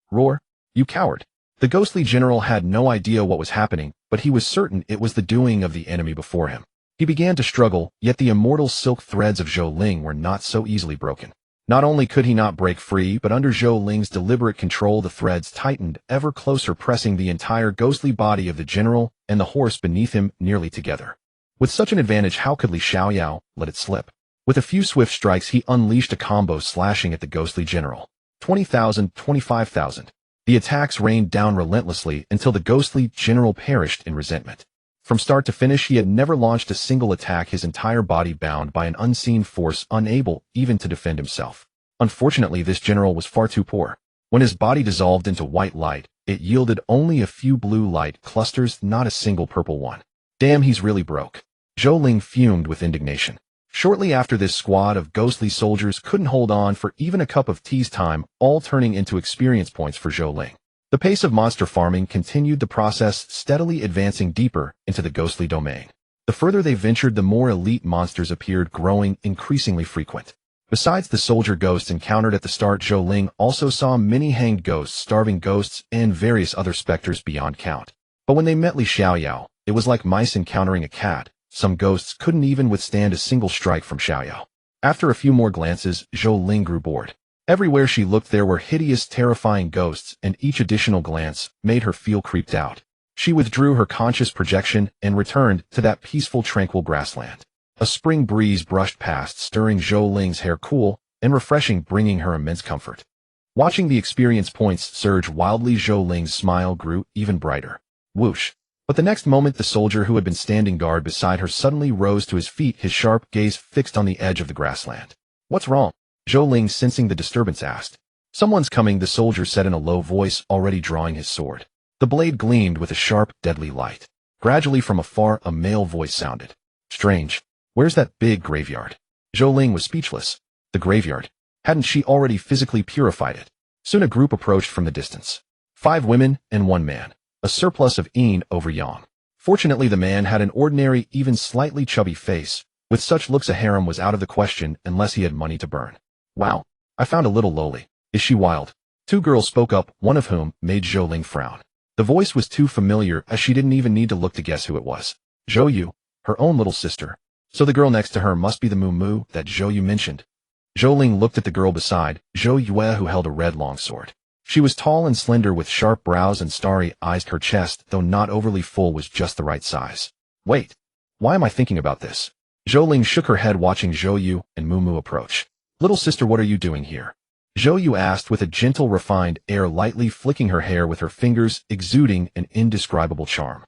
A: Roar. You coward. The ghostly general had no idea what was happening, but he was certain it was the doing of the enemy before him. He began to struggle, yet the immortal silk threads of Zhou Ling were not so easily broken. Not only could he not break free, but under Zhou Ling's deliberate control, the threads tightened ever closer, pressing the entire ghostly body of the general and the horse beneath him nearly together. With such an advantage, how could Li Xiaoyao let it slip? With a few swift strikes, he unleashed a combo, slashing at the ghostly general. 20,000, 25,000. The attacks rained down relentlessly until the ghostly general perished in resentment. From start to finish, he had never launched a single attack, his entire body bound by an unseen force, unable even to defend himself. Unfortunately, this general was far too poor. When his body dissolved into white light, it yielded only a few blue light clusters, not a single purple one. Damn, he's really broke. Zhou Ling fumed with indignation. Shortly after, this squad of ghostly soldiers couldn't hold on for even a cup of tea's time, all turning into experience points for Zhou Ling. The pace of monster farming continued, the process steadily advancing deeper into the ghostly domain. The further they ventured, the more elite monsters appeared, growing increasingly frequent. Besides the soldier ghosts encountered at the start, Zhou Ling also saw many hanged ghosts, starving ghosts, and various other specters beyond count. But when they met Li Xiaoyao, it was like mice encountering a cat. Some ghosts couldn't even withstand a single strike from Xiaoyao. After a few more glances, Zhou Ling grew bored. Everywhere she looked, there were hideous, terrifying ghosts, and each additional glance made her feel creeped out. She withdrew her conscious projection and returned to that peaceful, tranquil grassland. A spring breeze brushed past, stirring Zhou Ling's hair cool and refreshing, bringing her immense comfort. Watching the experience points surge wildly, Zhou Ling's smile grew even brighter. Whoosh. But the next moment the soldier who had been standing guard beside her suddenly rose to his feet, his sharp gaze fixed on the edge of the grassland. What's wrong? Zhou Ling, sensing the disturbance, asked. Someone's coming, the soldier said in a low voice, already drawing his sword. The blade gleamed with a sharp, deadly light. Gradually from afar a male voice sounded. Strange. Where's that big graveyard? Zhou Ling was speechless. The graveyard. Hadn't she already physically purified it? Soon a group approached from the distance. 5 women and 1 man. A surplus of yin over yang. Fortunately the man had an ordinary, even slightly chubby face. With such looks a harem was out of the question unless he had money to burn. Wow. I found a little loli. Is she wild? 2 girls spoke up, one of whom made Zhou Ling frown. The voice was too familiar as she didn't even need to look to guess who it was. Zhou Yu, her own little sister. So the girl next to her must be the Mu that Zhou Yu mentioned. Zhou Ling looked at the girl beside, Zhou Yue, who held a red longsword. She was tall and slender with sharp brows and starry eyes. Her chest, though not overly full, was just the right size. Wait. Why am I thinking about this? Zhou Ling shook her head watching Zhou Yu and Mu approach. Little sister, what are you doing here? Zhou Yu asked with a gentle, refined air, lightly flicking her hair with her fingers, exuding an indescribable charm.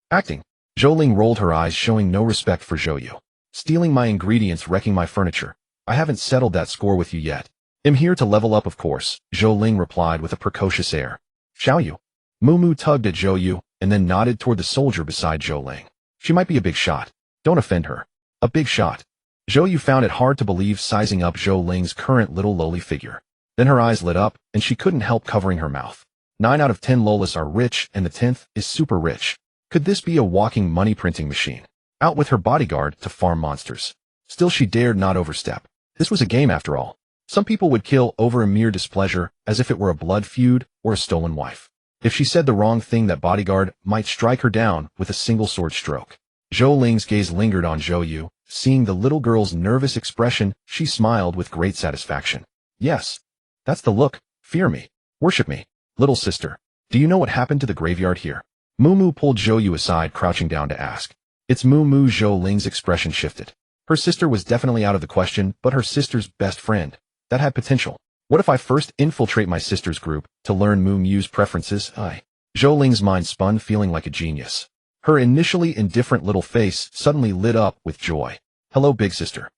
A: Acting. Zhou Ling rolled her eyes, showing no respect for Zhou Yu. Stealing my ingredients, wrecking my furniture. I haven't settled that score with you yet. I'm here to level up, of course, Zhou Ling replied with a precocious air. Shall you? Mu tugged at Zhou Yu and then nodded toward the soldier beside Zhou Ling. She might be a big shot. Don't offend her. A big shot. Zhou Yu found it hard to believe, sizing up Zhou Ling's current little loli figure. Then her eyes lit up, and she couldn't help covering her mouth. 9 out of 10 lolis are rich, and the 10th is super rich. Could this be a walking money-printing machine? Out with her bodyguard to farm monsters. Still she dared not overstep. This was a game after all. Some people would kill over a mere displeasure, as if it were a blood feud or a stolen wife. If she said the wrong thing, that bodyguard might strike her down with a single sword stroke. Zhou Ling's gaze lingered on Zhou Yu. Seeing the little girl's nervous expression, she smiled with great satisfaction. Yes. That's the look. Fear me. Worship me. Little sister. Do you know what happened to the graveyard here? Mu pulled Zhou Yu aside, crouching down to ask. It's Mu. Zhou Ling's expression shifted. Her sister was definitely out of the question, but her sister's best friend. That had potential. What if I first infiltrate my sister's group to learn Mu's preferences? Zhou Ling's mind spun, feeling like a genius. Her initially indifferent little face suddenly lit up with joy. Hello, big sister.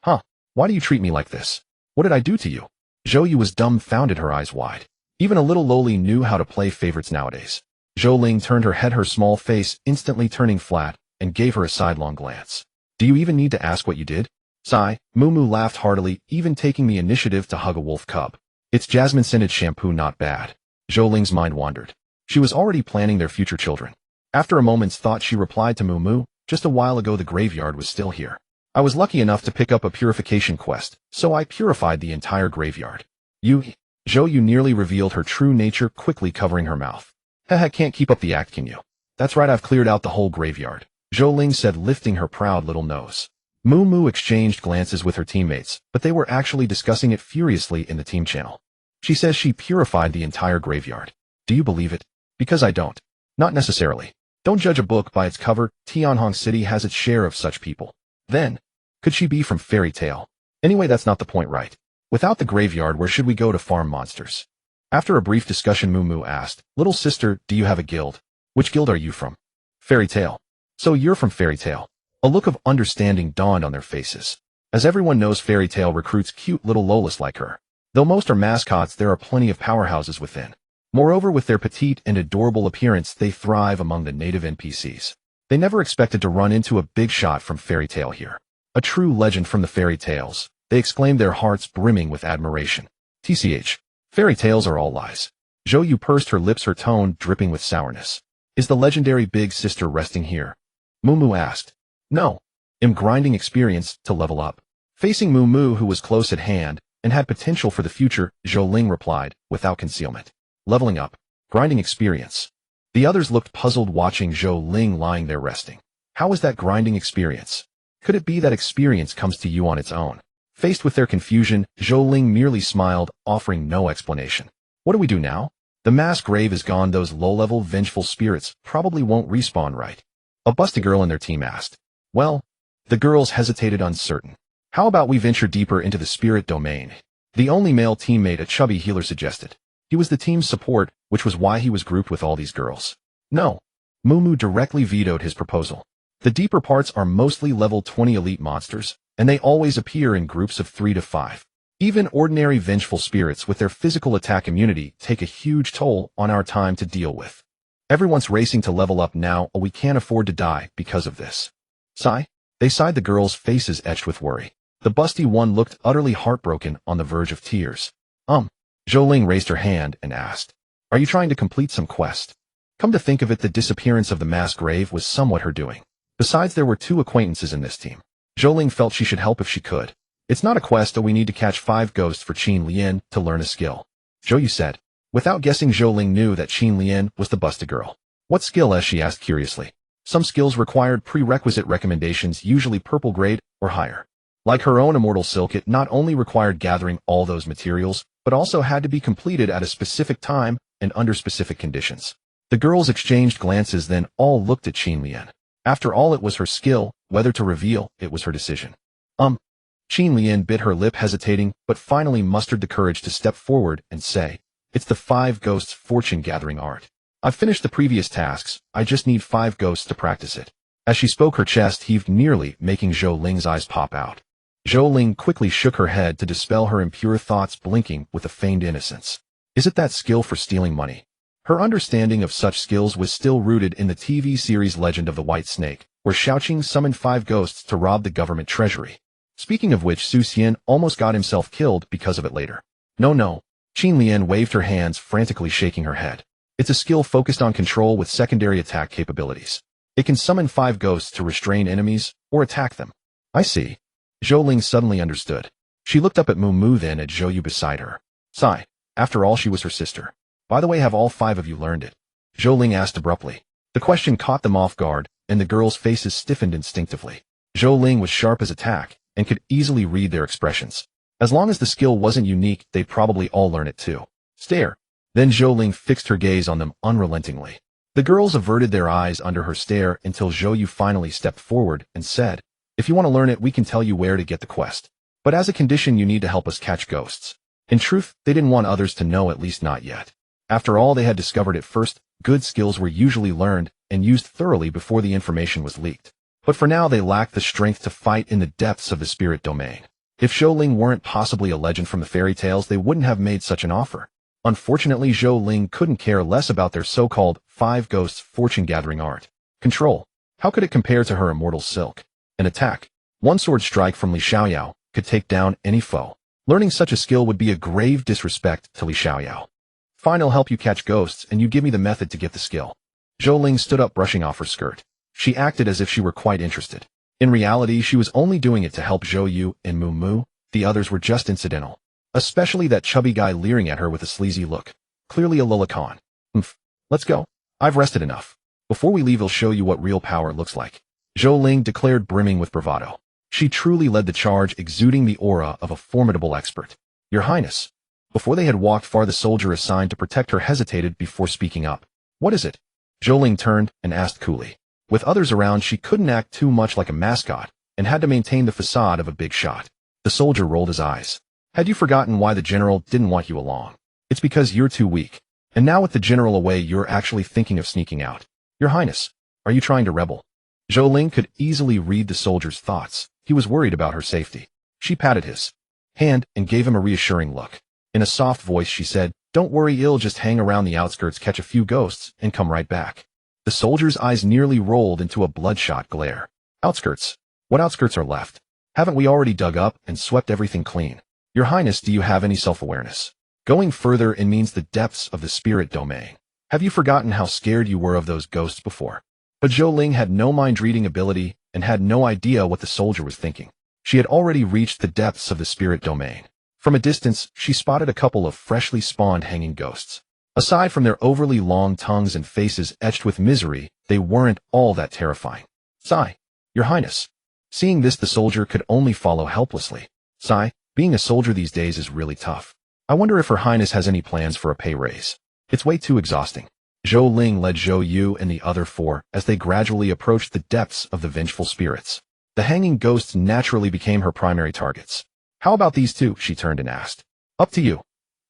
A: Huh? Why do you treat me like this? What did I do to you? Zhou Yu was dumbfounded, her eyes wide. Even a little loli knew how to play favorites nowadays. Zhou Ling turned her head, her small face instantly turning flat, and gave her a sidelong glance. Do you even need to ask what you did? Sigh. Mu laughed heartily, even taking the initiative to hug a wolf cub. It's jasmine-scented shampoo, not bad. Zhou Ling's mind wandered. She was already planning their future children. After a moment's thought, she replied to Mu, just a while ago the graveyard was still here. I was lucky enough to pick up a purification quest, so I purified the entire graveyard. Zhou Yu nearly revealed her true nature, quickly covering her mouth. Haha, can't keep up the act, can you? That's right, I've cleared out the whole graveyard, Zhou Ling said, lifting her proud little nose. Mu exchanged glances with her teammates, but they were actually discussing it furiously in the team channel. She says she purified the entire graveyard. Do you believe it? Because I don't. Not necessarily. Don't judge a book by its cover. Tianhong City has its share of such people. Then, could she be from Fairy Tale? Anyway, that's not the point, right? Without the graveyard, where should we go to farm monsters? After a brief discussion, Mu asked, Little sister, do you have a guild? Which guild are you from? Fairy Tale. So you're from Fairy Tale. A look of understanding dawned on their faces. As everyone knows, Fairy Tale recruits cute little lolis like her. Though most are mascots, there are plenty of powerhouses within. Moreover, with their petite and adorable appearance, they thrive among the native NPCs. They never expected to run into a big shot from Fairy Tale here. A true legend from the fairy tales, they exclaimed, their hearts brimming with admiration. TCH. Fairy tales are all lies. Zhou Yu pursed her lips, her tone dripping with sourness. Is the legendary big sister resting here? Mu asked. No. I'm grinding experience to level up. Facing Mu, who was close at hand and had potential for the future, Zhou Ling replied, without concealment. Leveling up. Grinding experience. The others looked puzzled, watching Zhou Ling lying there resting. How is that grinding experience? Could it be that experience comes to you on its own? Faced with their confusion, Zhou Ling merely smiled, offering no explanation. What do we do now? The mass grave is gone. Those low-level vengeful spirits probably won't respawn, right? A busty girl in their team asked. Well, the girls hesitated, uncertain. How about we venture deeper into the spirit domain? The only male teammate, a chubby healer, suggested. He was the team's support, which was why he was grouped with all these girls. No. Mumu directly vetoed his proposal. The deeper parts are mostly level 20 elite monsters, and they always appear in groups of 3 to 5. Even ordinary vengeful spirits with their physical attack immunity take a huge toll on our time to deal with. Everyone's racing to level up now, or we can't afford to die because of this. Sigh. They sighed, the girls' faces etched with worry. The busty one looked utterly heartbroken, on the verge of tears. Zhou Ling raised her hand and asked, "Are you trying to complete some quest?" Come to think of it, the disappearance of the mass grave was somewhat her doing. Besides, there were 2 acquaintances in this team. Zhou Ling felt she should help if she could. It's not a quest, though we need to catch 5 ghosts for Qin Lian to learn a skill. Zhou Yu said. Without guessing, Zhou Ling knew that Qin Lian was the busted girl. What skill? She asked curiously. Some skills required prerequisite recommendations, usually purple grade or higher. Like her own immortal silk, it not only required gathering all those materials, but also had to be completed at a specific time and under specific conditions. The girls exchanged glances, then all looked at Qin Lian. After all, it was her skill. Whether to reveal it was her decision. Qin Lian bit her lip, hesitating, but finally mustered the courage to step forward and say, "It's the 5 ghosts fortune-gathering art. I've finished the previous tasks, I just need 5 ghosts to practice it." As she spoke, her chest heaved nearly, making Zhou Ling's eyes pop out. Zhou Ling quickly shook her head to dispel her impure thoughts, blinking with a feigned innocence. Is it that skill for stealing money? Her understanding of such skills was still rooted in the TV series Legend of the White Snake, where Shaoqing summoned 5 ghosts to rob the government treasury. Speaking of which, Su Xian almost got himself killed because of it later. No. Qin Lian waved her hands, frantically shaking her head. It's a skill focused on control with secondary attack capabilities. It can summon 5 ghosts to restrain enemies or attack them. I see. Zhou Ling suddenly understood. She looked up at Mumu, then at Zhou Yu beside her. Sigh. After all, she was her sister. By the way, have all 5 of you learned it? Zhou Ling asked abruptly. The question caught them off guard, and the girls' faces stiffened instinctively. Zhou Ling was sharp as a tack, and could easily read their expressions. As long as the skill wasn't unique, they'd probably all learn it too. Stare. Then Zhou Ling fixed her gaze on them unrelentingly. The girls averted their eyes under her stare until Zhou Yu finally stepped forward and said, "If you want to learn it, we can tell you where to get the quest. But as a condition, you need to help us catch ghosts." In truth, they didn't want others to know, at least not yet. After all, they had discovered it first. Good skills were usually learned and used thoroughly before the information was leaked. But for now, they lacked the strength to fight in the depths of the spirit domain. If Zhou Ling weren't possibly a legend from the fairy tales, they wouldn't have made such an offer. Unfortunately, Zhou Ling couldn't care less about their so-called 5 ghosts fortune-gathering art. Control. How could it compare to her immortal silk? An attack. One sword strike from Li Xiaoyao could take down any foe. Learning such a skill would be a grave disrespect to Li Xiaoyao. Fine, I'll help you catch ghosts, and you give me the method to get the skill. Zhou Ling stood up, brushing off her skirt. She acted as if she were quite interested. In reality, she was only doing it to help Zhou Yu and Mumu. The others were just incidental. Especially that chubby guy leering at her with a sleazy look. Clearly a lolicon. Let's go. I've rested enough. Before we leave, I'll show you what real power looks like. Zhou Ling declared, brimming with bravado. She truly led the charge, exuding the aura of a formidable expert. Your Highness. Before they had walked far, the soldier assigned to protect her hesitated before speaking up. What is it? Zhou Ling turned and asked coolly. With others around, she couldn't act too much like a mascot and had to maintain the facade of a big shot. The soldier rolled his eyes. Had you forgotten why the general didn't want you along? It's because you're too weak. And now with the general away, you're actually thinking of sneaking out. Your Highness, are you trying to rebel? Zhou Ling could easily read the soldier's thoughts. He was worried about her safety. She patted his hand and gave him a reassuring look. In a soft voice, she said, "Don't worry, I'll just hang around the outskirts, catch a few ghosts, and come right back." The soldier's eyes nearly rolled into a bloodshot glare. Outskirts? What outskirts are left? Haven't we already dug up and swept everything clean? Your Highness, do you have any self-awareness? Going further, it means the depths of the spirit domain. Have you forgotten how scared you were of those ghosts before? But Zhou Ling had no mind-reading ability and had no idea what the soldier was thinking. She had already reached the depths of the spirit domain. From a distance, she spotted a couple of freshly spawned hanging ghosts. Aside from their overly long tongues and faces etched with misery, they weren't all that terrifying. Sigh. Your Highness. Seeing this, the soldier could only follow helplessly. Sigh. Being a soldier these days is really tough. I wonder if Her Highness has any plans for a pay raise. It's way too exhausting. Zhou Ling led Zhou Yu and the other 4 as they gradually approached the depths of the vengeful spirits. The hanging ghosts naturally became her primary targets. How about these two? She turned and asked. Up to you.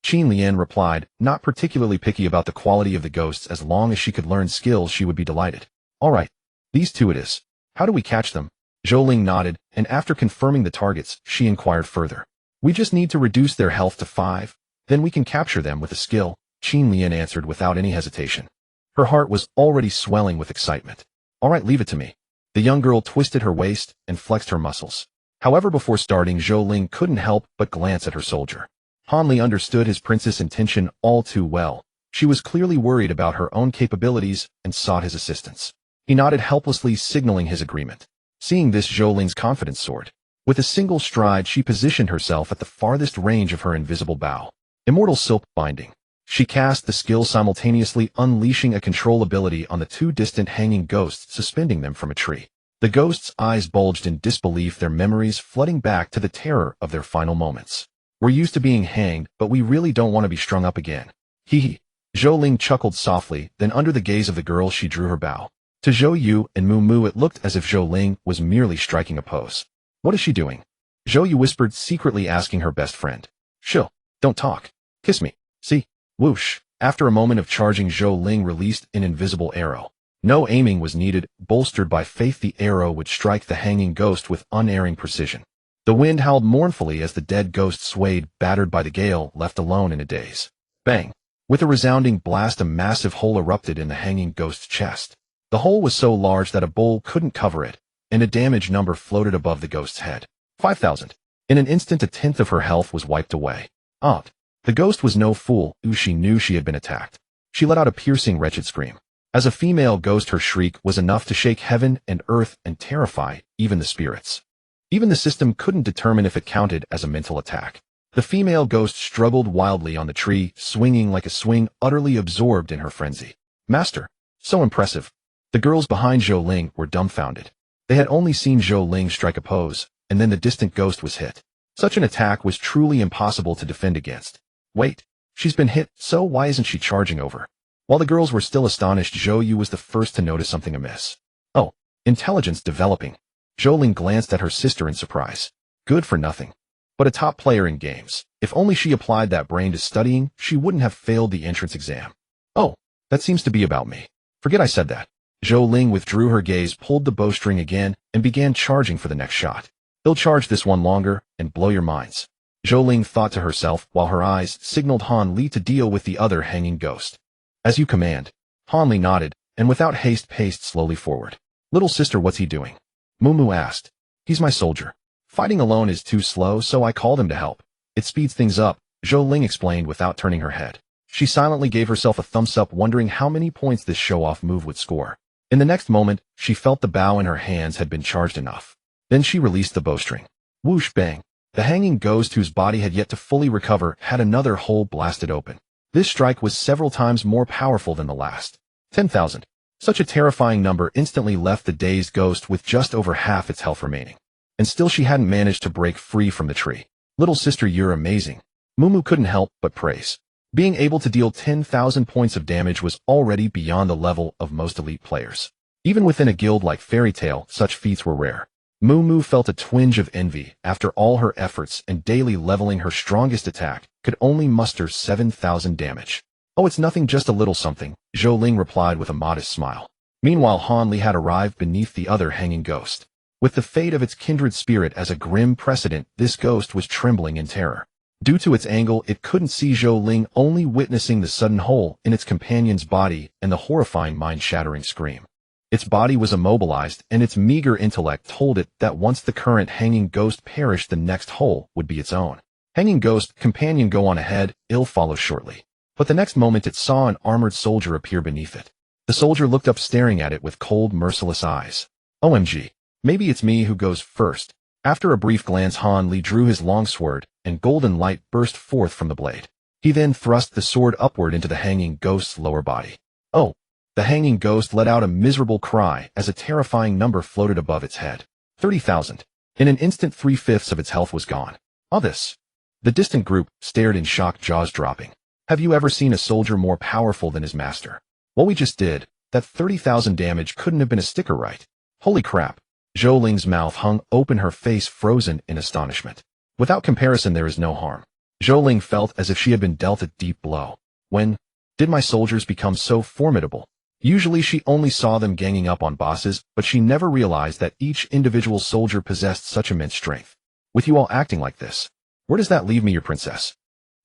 A: Qin Lian replied, not particularly picky about the quality of the ghosts as long as she could learn skills she would be delighted. All right. These two it is. How do we catch them? Zhou Ling nodded, and after confirming the targets, she inquired further. We just need to reduce their health to 5, then we can capture them with a skill, Qin Lian answered without any hesitation. Her heart was already swelling with excitement. All right, leave it to me. The young girl twisted her waist and flexed her muscles. However, before starting, Zhou Ling couldn't help but glance at her soldier. Han Li understood his princess' intention all too well. She was clearly worried about her own capabilities and sought his assistance. He nodded helplessly, signaling his agreement. Seeing this, Zhou Ling's confidence soared. With a single stride, she positioned herself at the farthest range of her invisible bow. Immortal Silk Binding. She cast the skill simultaneously, unleashing a control ability on the two distant hanging ghosts, suspending them from a tree. The ghosts' eyes bulged in disbelief, their memories flooding back to the terror of their final moments. We're used to being hanged, but we really don't want to be strung up again. Hee hee. Zhou Ling chuckled softly, then under the gaze of the girl she drew her bow. To Zhou Yu and Mu Mu it looked as if Zhou Ling was merely striking a pose. What is she doing? Zhou Yu whispered, secretly asking her best friend. Shh, don't talk. Kiss me. See? Whoosh. After a moment of charging, Zhou Ling released an invisible arrow. No aiming was needed, bolstered by faith the arrow would strike the hanging ghost with unerring precision. The wind howled mournfully as the dead ghost swayed, battered by the gale, left alone in a daze. Bang! With a resounding blast, a massive hole erupted in the hanging ghost's chest. The hole was so large that a bowl couldn't cover it, and a damage number floated above the ghost's head. 5,000. In an instant, a tenth of her health was wiped away. The ghost was no fool. She knew she had been attacked. She let out a piercing, wretched scream. As a female ghost, her shriek was enough to shake heaven and earth and terrify even the spirits. Even the system couldn't determine if it counted as a mental attack. The female ghost struggled wildly on the tree, swinging like a swing, utterly absorbed in her frenzy. Master! So impressive. The girls behind Zhou Ling were dumbfounded. They had only seen Zhou Ling strike a pose, and then the distant ghost was hit. Such an attack was truly impossible to defend against. Wait, she's been hit, so why isn't she charging over? While the girls were still astonished, Zhou Yu was the first to notice something amiss. Oh, intelligence developing. Zhou Ling glanced at her sister in surprise. Good for nothing. But a top player in games. If only she applied that brain to studying, she wouldn't have failed the entrance exam. Oh, that seems to be about me. Forget I said that. Zhou Ling withdrew her gaze, pulled the bowstring again, and began charging for the next shot. They'll charge this one longer and blow your minds. Zhou Ling thought to herself, while her eyes signaled Han Li to deal with the other hanging ghost. As you command. Han Li nodded, and without haste paced slowly forward. Little sister, what's he doing? Mu Mu asked. He's my soldier. Fighting alone is too slow, so I called him to help. It speeds things up, Zhou Ling explained without turning her head. She silently gave herself a thumbs up, wondering how many points this show-off move would score. In the next moment, she felt the bow in her hands had been charged enough. Then she released the bowstring. Whoosh bang. The hanging ghost, whose body had yet to fully recover, had another hole blasted open. This strike was several times more powerful than the last. 10,000. Such a terrifying number instantly left the dazed ghost with just over half its health remaining. And still she hadn't managed to break free from the tree. Little sister, you're amazing. Mu Mu couldn't help but praise. Being able to deal 10,000 points of damage was already beyond the level of most elite players. Even within a guild like Fairy Tail, such feats were rare. Mu Mu felt a twinge of envy. After all her efforts and daily leveling, her strongest attack could only muster 7,000 damage. Oh, it's nothing, just a little something, Zhou Ling replied with a modest smile. Meanwhile, Han Li had arrived beneath the other hanging ghost. With the fate of its kindred spirit as a grim precedent, this ghost was trembling in terror. Due to its angle, it couldn't see Zhou Ling, only witnessing the sudden hole in its companion's body and the horrifying mind-shattering scream. Its body was immobilized, and its meager intellect told it that once the current hanging ghost perished, the next hole would be its own. Hanging ghost, companion, go on ahead, it'll follow shortly. But the next moment it saw an armored soldier appear beneath it. The soldier looked up, staring at it with cold, merciless eyes. OMG. Maybe it's me who goes first. After a brief glance, Han Li drew his long sword, and golden light burst forth from the blade. He then thrust the sword upward into the hanging ghost's lower body. Oh! The hanging ghost let out a miserable cry as a terrifying number floated above its head. 30,000. In an instant, 3/5 of its health was gone. All this. The distant group stared in shock, jaws dropping. Have you ever seen a soldier more powerful than his master? What we just did, that 30,000 damage couldn't have been a sticker, right? Holy crap. Zhou Ling's mouth hung open, her face frozen in astonishment. Without comparison, there is no harm. Zhou Ling felt as if she had been dealt a deep blow. When did my soldiers become so formidable? Usually she only saw them ganging up on bosses, but she never realized that each individual soldier possessed such immense strength. With you all acting like this, where does that leave me, your princess?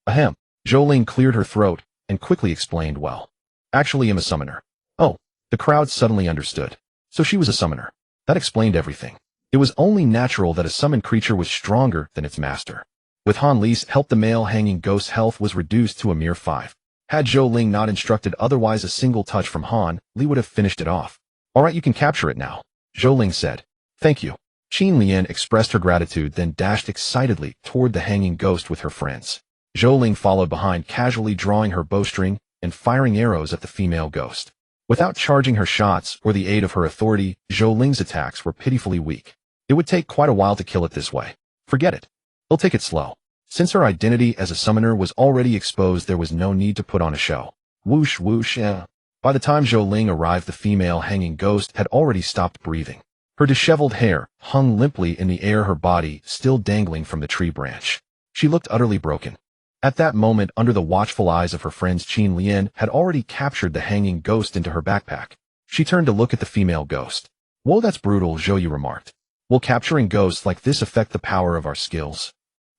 A: Ahem. Zhou Ling cleared her throat and quickly explained, well, actually I'm a summoner. Oh, the crowd suddenly understood. So she was a summoner. That explained everything. It was only natural that a summoned creature was stronger than its master. With Han Li's help, the male hanging ghost's health was reduced to a mere 5. Had Zhou Ling not instructed otherwise, a single touch from Han Li would have finished it off. All right, you can capture it now, Zhou Ling said. Thank you. Qin Lian expressed her gratitude, then dashed excitedly toward the hanging ghost with her friends. Zhou Ling followed behind, casually drawing her bowstring and firing arrows at the female ghost. Without charging her shots or the aid of her authority, Zhou Ling's attacks were pitifully weak. It would take quite a while to kill it this way. Forget it. He'll take it slow. Since her identity as a summoner was already exposed, there was no need to put on a show. Whoosh whoosh, yeah. By the time Zhou Ling arrived, the female hanging ghost had already stopped breathing. Her disheveled hair hung limply in the air, her body still dangling from the tree branch. She looked utterly broken. At that moment, under the watchful eyes of her friends, Qin Lian had already captured the hanging ghost into her backpack. She turned to look at the female ghost. Whoa, that's brutal, Zhou Yu remarked. Will capturing ghosts like this affect the power of our skills?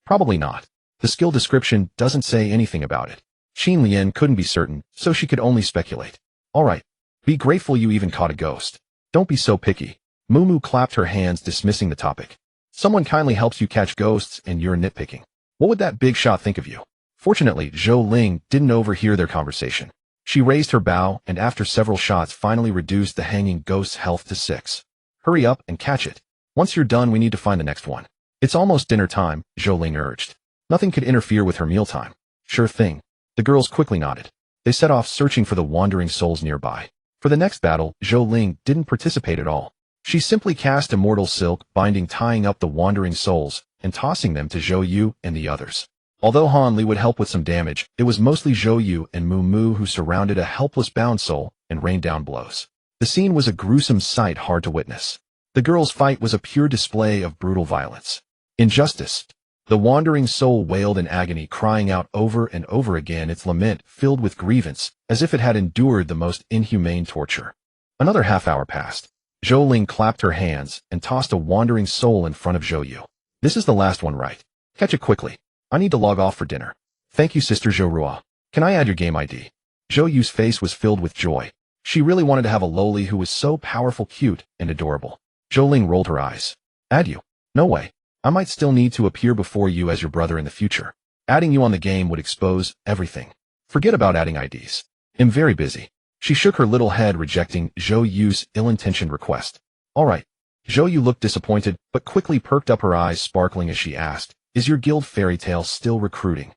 A: Probably not. The skill description doesn't say anything about it. Qin Lian couldn't be certain, so she could only speculate. All right. Be grateful you even caught a ghost. Don't be so picky. Mumu clapped her hands, dismissing the topic. Someone kindly helps you catch ghosts and you're nitpicking. What would that big shot think of you? Fortunately, Zhou Ling didn't overhear their conversation. She raised her bow and after several shots finally reduced the hanging ghost's health to 6. Hurry up and catch it. Once you're done, we need to find the next one. It's almost dinner time, Zhou Ling urged. Nothing could interfere with her mealtime. Sure thing. The girls quickly nodded. They set off searching for the wandering souls nearby. For the next battle, Zhou Ling didn't participate at all. She simply cast Immortal Silk Binding, tying up the wandering souls and tossing them to Zhou Yu and the others. Although Han Li would help with some damage, it was mostly Zhou Yu and Mu Mu who surrounded a helpless bound soul and rained down blows. The scene was a gruesome sight, hard to witness. The girls' fight was a pure display of brutal violence. Injustice. The wandering soul wailed in agony, crying out over and over again, its lament filled with grievance, as if it had endured the most inhumane torture. Another half-hour passed. Zhou Ling clapped her hands and tossed a wandering soul in front of Zhou Yu. This is the last one, right? Catch it quickly. I need to log off for dinner. Thank you, Sister Zhou Rua. Can I add your game ID? Zhou Yu's face was filled with joy. She really wanted to have a loli who was so powerful, cute, and adorable. Zhou Ling rolled her eyes. Add you? No way. I might still need to appear before you as your brother in the future. Adding you on the game would expose everything. Forget about adding IDs. I'm very busy. She shook her little head, rejecting Zhou Yu's ill-intentioned request. All right. Zhou Yu looked disappointed, but quickly perked up, her eyes sparkling as she asked, is your guild Fairy Tale still recruiting?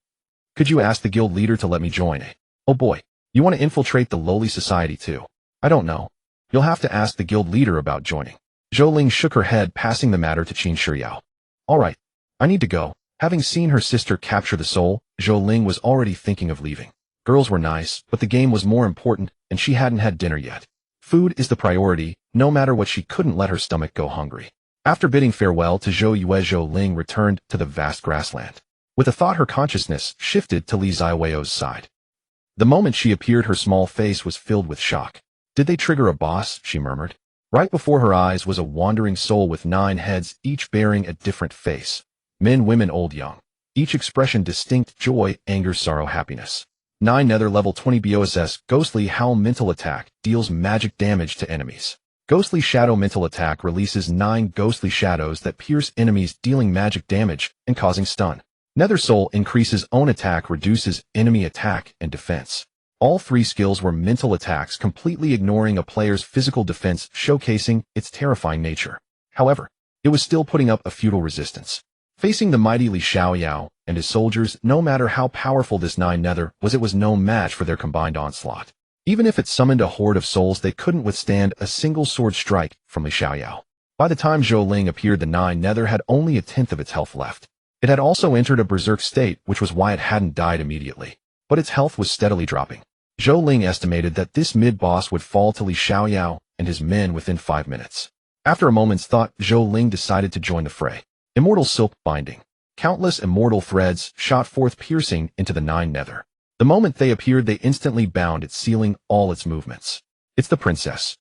A: Could you ask the guild leader to let me join? Oh boy. You want to infiltrate the Loli Society too? I don't know. You'll have to ask the guild leader about joining. Zhou Ling shook her head, passing the matter to Qin Shiyao. All right. I need to go. Having seen her sister capture the soul, Zhou Ling was already thinking of leaving. Girls were nice, but the game was more important, and she hadn't had dinner yet. Food is the priority, no matter what. She couldn't let her stomach go hungry. After bidding farewell to Zhou Yue, Zhou Ling returned to the vast grassland. With a thought, her consciousness shifted to Li Ziweo's side. The moment she appeared, her small face was filled with shock. Did they trigger a boss? She murmured. Right before her eyes was a wandering soul with 9 heads, each bearing a different face. Men, women, old, young. Each expression distinct: joy, anger, sorrow, happiness. 9 Nether level 20 BOSS. Ghostly Howl mental attack deals magic damage to enemies. Ghostly Shadow mental attack releases 9 ghostly shadows that pierce enemies, dealing magic damage and causing stun. Nether Soul increases own attack, reduces enemy attack and defense. All 3 skills were mental attacks, completely ignoring a player's physical defense, showcasing its terrifying nature. However, it was still putting up a futile resistance. Facing the mighty Li Xiaoyao and his soldiers, no matter how powerful this 9 Nether was, it was no match for their combined onslaught. Even if it summoned a horde of souls, they couldn't withstand a single sword strike from Li Xiaoyao. By the time Zhou Ling appeared, the 9 Nether had only a tenth of its health left. It had also entered a berserk state, which was why it hadn't died immediately. But its health was steadily dropping. Zhou Ling estimated that this mid-boss would fall to Li Xiaoyao and his men within 5 minutes. After a moment's thought, Zhou Ling decided to join the fray. Immortal Silk Binding. Countless immortal threads shot forth piercing into the nine nether. The moment they appeared, they instantly bound it, sealing all its movements. It's the princess.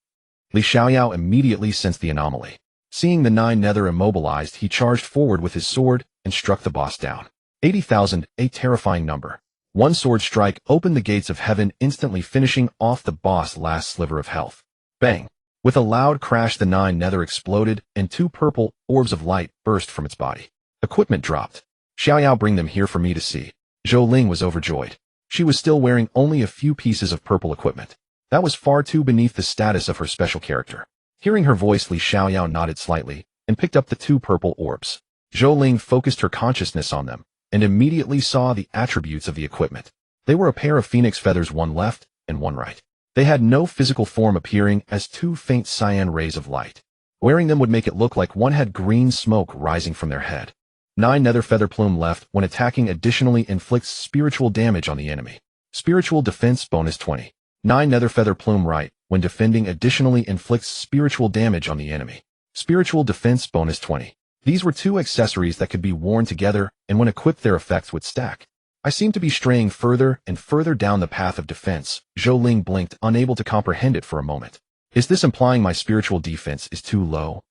A: Li Xiaoyao immediately sensed the anomaly. Seeing the nine nether immobilized, he charged forward with his sword and struck the boss down. 80,000, a terrifying number. One sword strike opened the gates of heaven, instantly finishing off the boss' last sliver of health. Bang! With a loud crash, the nine nether exploded, and two purple orbs of light burst from its body. Equipment dropped. Xiaoyao, bring them here for me to see. Zhou Ling was overjoyed. She was still wearing only a few pieces of purple equipment. That was far too beneath the status of her special character. Hearing her voice, Li Xiaoyao nodded slightly and picked up the two purple orbs. Zhou Ling focused her consciousness on them and immediately saw the attributes of the equipment. They were a pair of phoenix feathers, one left and one right. They had no physical form, appearing as two faint cyan rays of light. Wearing them would make it look like one had green smoke rising from their head. 9 nether feather plume left when attacking additionally inflicts spiritual damage on the enemy. Spiritual defense bonus 20. 9 nether feather plume right when defending additionally inflicts spiritual damage on the enemy. Spiritual defense bonus 20. These were two accessories that could be worn together, and when equipped their effects would stack. I seem to be straying further and further down the path of defense. Zhou Ling blinked, unable to comprehend it for a moment. Is this implying my spiritual defense is too low?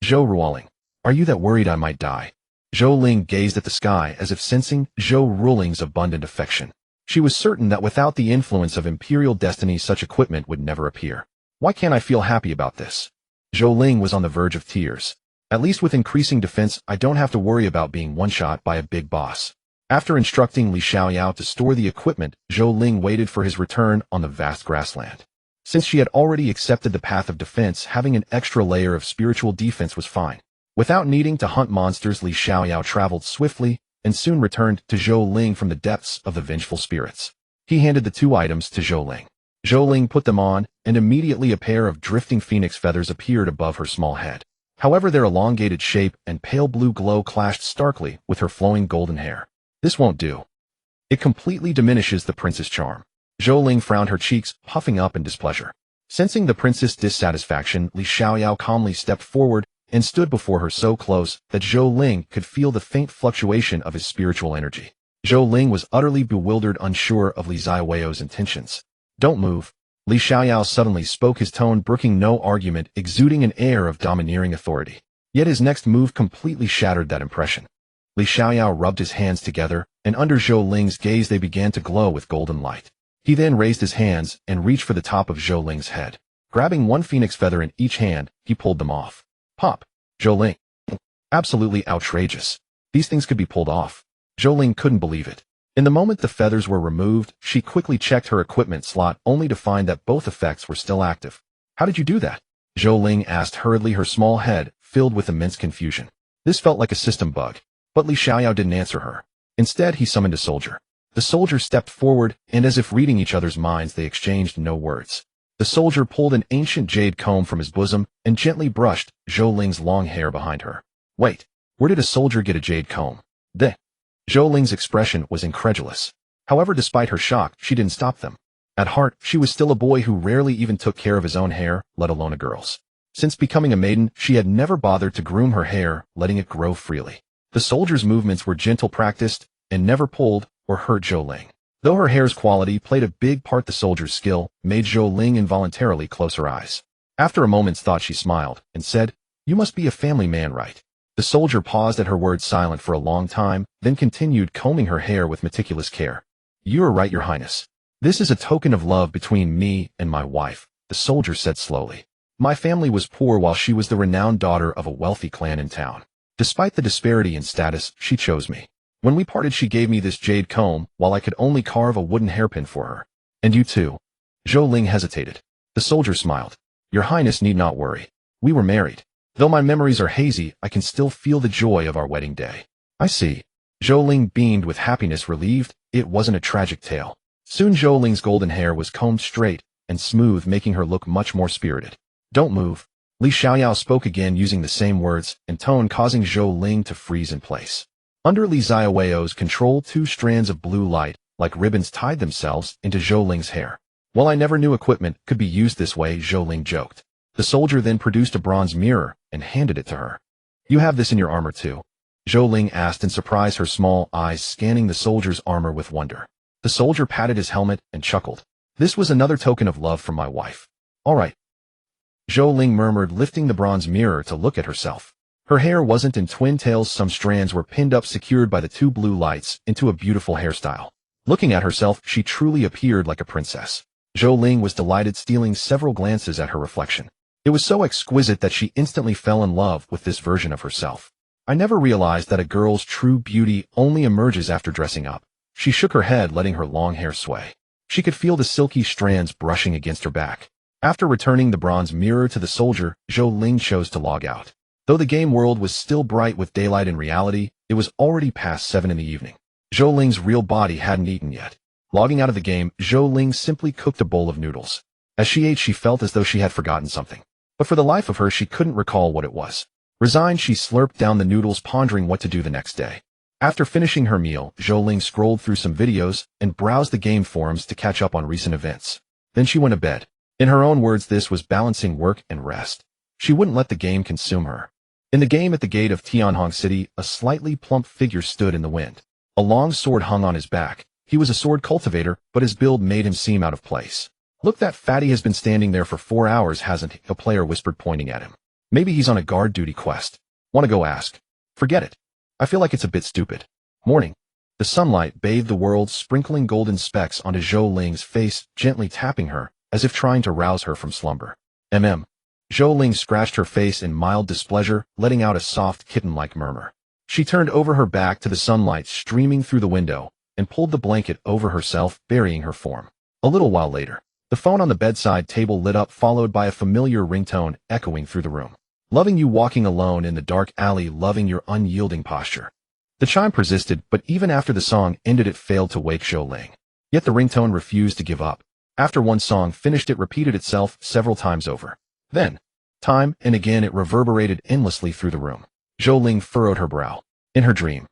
A: Zhou Ruoling, are you that worried I might die? Zhou Ling gazed at the sky as if sensing Zhou Ruling's abundant affection. She was certain that without the influence of imperial destiny, such equipment would never appear. Why can't I feel happy about this? Zhou Ling was on the verge of tears. At least with increasing defense, I don't have to worry about being one-shot by a big boss. After instructing Li Xiaoyao to store the equipment, Zhou Ling waited for his return on the vast grassland. Since she had already accepted the path of defense, having an extra layer of spiritual defense was fine. Without needing to hunt monsters, Li Xiaoyao traveled swiftly and soon returned to Zhou Ling from the depths of the vengeful spirits. He handed the two items to Zhou Ling. Zhou Ling put them on, and immediately a pair of drifting phoenix feathers appeared above her small head. However, their elongated shape and pale blue glow clashed starkly with her flowing golden hair. This won't do. It completely diminishes the prince's charm. Zhou Ling frowned, her cheeks puffing up in displeasure. Sensing the prince's dissatisfaction, Li Xiaoyao calmly stepped forward and stood before her so close that Zhou Ling could feel the faint fluctuation of his spiritual energy. Zhou Ling was utterly bewildered, unsure of Li Xiaoyao's intentions. Don't move. Li Xiaoyao suddenly spoke, his tone brooking no argument, exuding an air of domineering authority. Yet his next move completely shattered that impression. Li Xiaoyao rubbed his hands together, and under Zhou Ling's gaze they began to glow with golden light. He then raised his hands and reached for the top of Zhou Ling's head. Grabbing one phoenix feather in each hand, he pulled them off. Pop! Zhou Ling. Absolutely outrageous. These things could be pulled off. Zhou Ling couldn't believe it. In the moment the feathers were removed, she quickly checked her equipment slot only to find that both effects were still active. How did you do that? Zhou Ling asked hurriedly, her small head filled with immense confusion. This felt like a system bug. But Li Xiaoyao didn't answer her. Instead, he summoned a soldier. The soldier stepped forward, and as if reading each other's minds, they exchanged no words. The soldier pulled an ancient jade comb from his bosom and gently brushed Zhou Ling's long hair behind her. Wait, where did a soldier get a jade comb? Zhou Ling's expression was incredulous. However, despite her shock, she didn't stop them. At heart, she was still a boy who rarely even took care of his own hair, let alone a girl's. Since becoming a maiden, she had never bothered to groom her hair, letting it grow freely. The soldier's movements were gentle, practiced, and never pulled or hurt Zhou Ling. Though her hair's quality played a big part, the soldier's skill made Zhou Ling involuntarily close her eyes. After a moment's thought, she smiled and said, "You must be a family man, right?" The soldier paused at her words, silent for a long time, then continued combing her hair with meticulous care. "You are right, Your Highness. This is a token of love between me and my wife," the soldier said slowly. "My family was poor while she was the renowned daughter of a wealthy clan in town. Despite the disparity in status, she chose me. When we parted, she gave me this jade comb, while I could only carve a wooden hairpin for her. And you too." Zhou Ling hesitated. The soldier smiled. "Your Highness need not worry. We were married. Though my memories are hazy, I can still feel the joy of our wedding day." "I see." Zhou Ling beamed with happiness, relieved it wasn't a tragic tale. Soon Zhou Ling's golden hair was combed straight and smooth, making her look much more spirited. "Don't move." Li Xiaoyao spoke again, using the same words and tone, causing Zhou Ling to freeze in place. Under Li Xiaoyao's control, two strands of blue light, like ribbons, tied themselves into Zhou Ling's hair. "Well, I never knew equipment could be used this way," Zhou Ling joked. The soldier then produced a bronze mirror and handed it to her. "You have this in your armor too." Zhou Ling asked in surprise, her small eyes scanning the soldier's armor with wonder. The soldier patted his helmet and chuckled. This was another token of love from my wife. All right. Zhou Ling murmured, lifting the bronze mirror to look at herself. Her hair wasn't in twin tails, some strands were pinned up, secured by the two blue lights, into a beautiful hairstyle. Looking at herself, she truly appeared like a princess. Zhou Ling was delighted, stealing several glances at her reflection. It was so exquisite that she instantly fell in love with this version of herself. I never realized that a girl's true beauty only emerges after dressing up. She shook her head, letting her long hair sway. She could feel the silky strands brushing against her back. After returning the bronze mirror to the soldier, Zhou Ling chose to log out. Though the game world was still bright with daylight, in reality, it was already past 7 in the evening. Zhou Ling's real body hadn't eaten yet. Logging out of the game, Zhou Ling simply cooked a bowl of noodles. As she ate, she felt as though she had forgotten something. But for the life of her, she couldn't recall what it was. Resigned, she slurped down the noodles, pondering what to do the next day. After finishing her meal, Zhou Ling scrolled through some videos and browsed the game forums to catch up on recent events. Then she went to bed. In her own words, this was balancing work and rest. She wouldn't let the game consume her. In the game at the gate of Tianhong City, a slightly plump figure stood in the wind. A long sword hung on his back. He was a sword cultivator, but his build made him seem out of place. Look, that fatty has been standing there for 4 hours, hasn't he? A player whispered, pointing at him. Maybe he's on a guard duty quest. Want to go ask? Forget it. I feel like it's a bit stupid. Morning. The sunlight bathed the world, sprinkling golden specks onto Zhou Ling's face, gently tapping her, as if trying to rouse her from slumber. Zhou Ling scratched her face in mild displeasure, letting out a soft kitten-like murmur. She turned over her back to the sunlight streaming through the window and pulled the blanket over herself, burying her form. A little while later, the phone on the bedside table lit up, followed by a familiar ringtone echoing through the room. Loving you, walking alone in the dark alley, loving your unyielding posture. The chime persisted, but even after the song ended, it failed to wake Zhou Ling. Yet the ringtone refused to give up. After one song finished, it repeated itself several times over. Then, time and again, it reverberated endlessly through the room. Zhou Ling furrowed her brow. In her dream,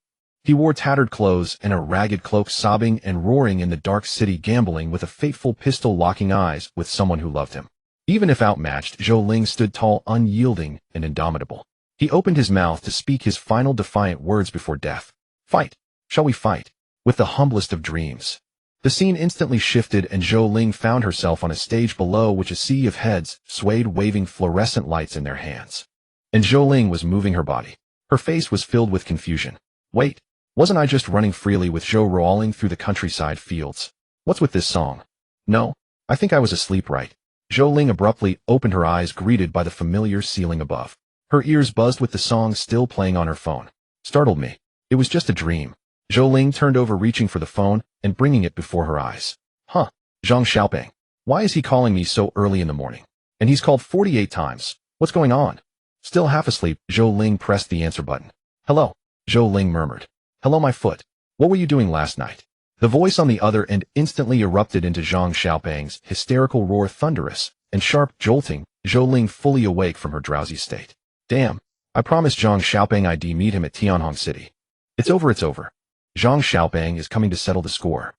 A: he wore tattered clothes and a ragged cloak, sobbing and roaring in the dark city, gambling with a fateful pistol, locking eyes with someone who loved him. Even if outmatched, Zhou Ling stood tall, unyielding, and indomitable. He opened his mouth to speak his final defiant words before death. Fight! Shall we fight? With the humblest of dreams. The scene instantly shifted, and Zhou Ling found herself on a stage below which a sea of heads swayed, waving fluorescent lights in their hands. And Zhou Ling was moving her body. Her face was filled with confusion. Wait, wasn't I just running freely with Zhou rolling through the countryside fields? What's with this song? No, I think I was asleep, right? Zhou Ling abruptly opened her eyes, greeted by the familiar ceiling above. Her ears buzzed with the song still playing on her phone. Startled me. It was just a dream. Zhou Ling turned over, reaching for the phone and bringing it before her eyes. Huh, Zhang Xiaoping. Why is he calling me so early in the morning? And he's called 48 times. What's going on? Still half asleep, Zhou Ling pressed the answer button. Hello, Zhou Ling murmured. Hello, my foot. What were you doing last night? The voice on the other end instantly erupted into Zhang Xiaoping's hysterical roar, thunderous and sharp, jolting Zhou Ling fully awake from her drowsy state. Damn, I promised Zhang Xiaoping I'd meet him at Tianhong City. It's over, it's over. Zhang Xiaoping is coming to settle the score.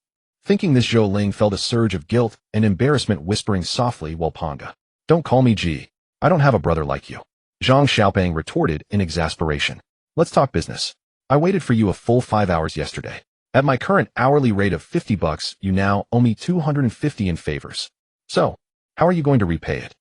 A: Thinking this, Zhou Ling felt a surge of guilt and embarrassment, whispering softly, well, Panga. Don't call me G. I don't have a brother like you. Zhang Xiaoping retorted in exasperation. Let's talk business. I waited for you a full 5 hours yesterday. At my current hourly rate of $50, you now owe me 250 in favors. So, how are you going to repay it?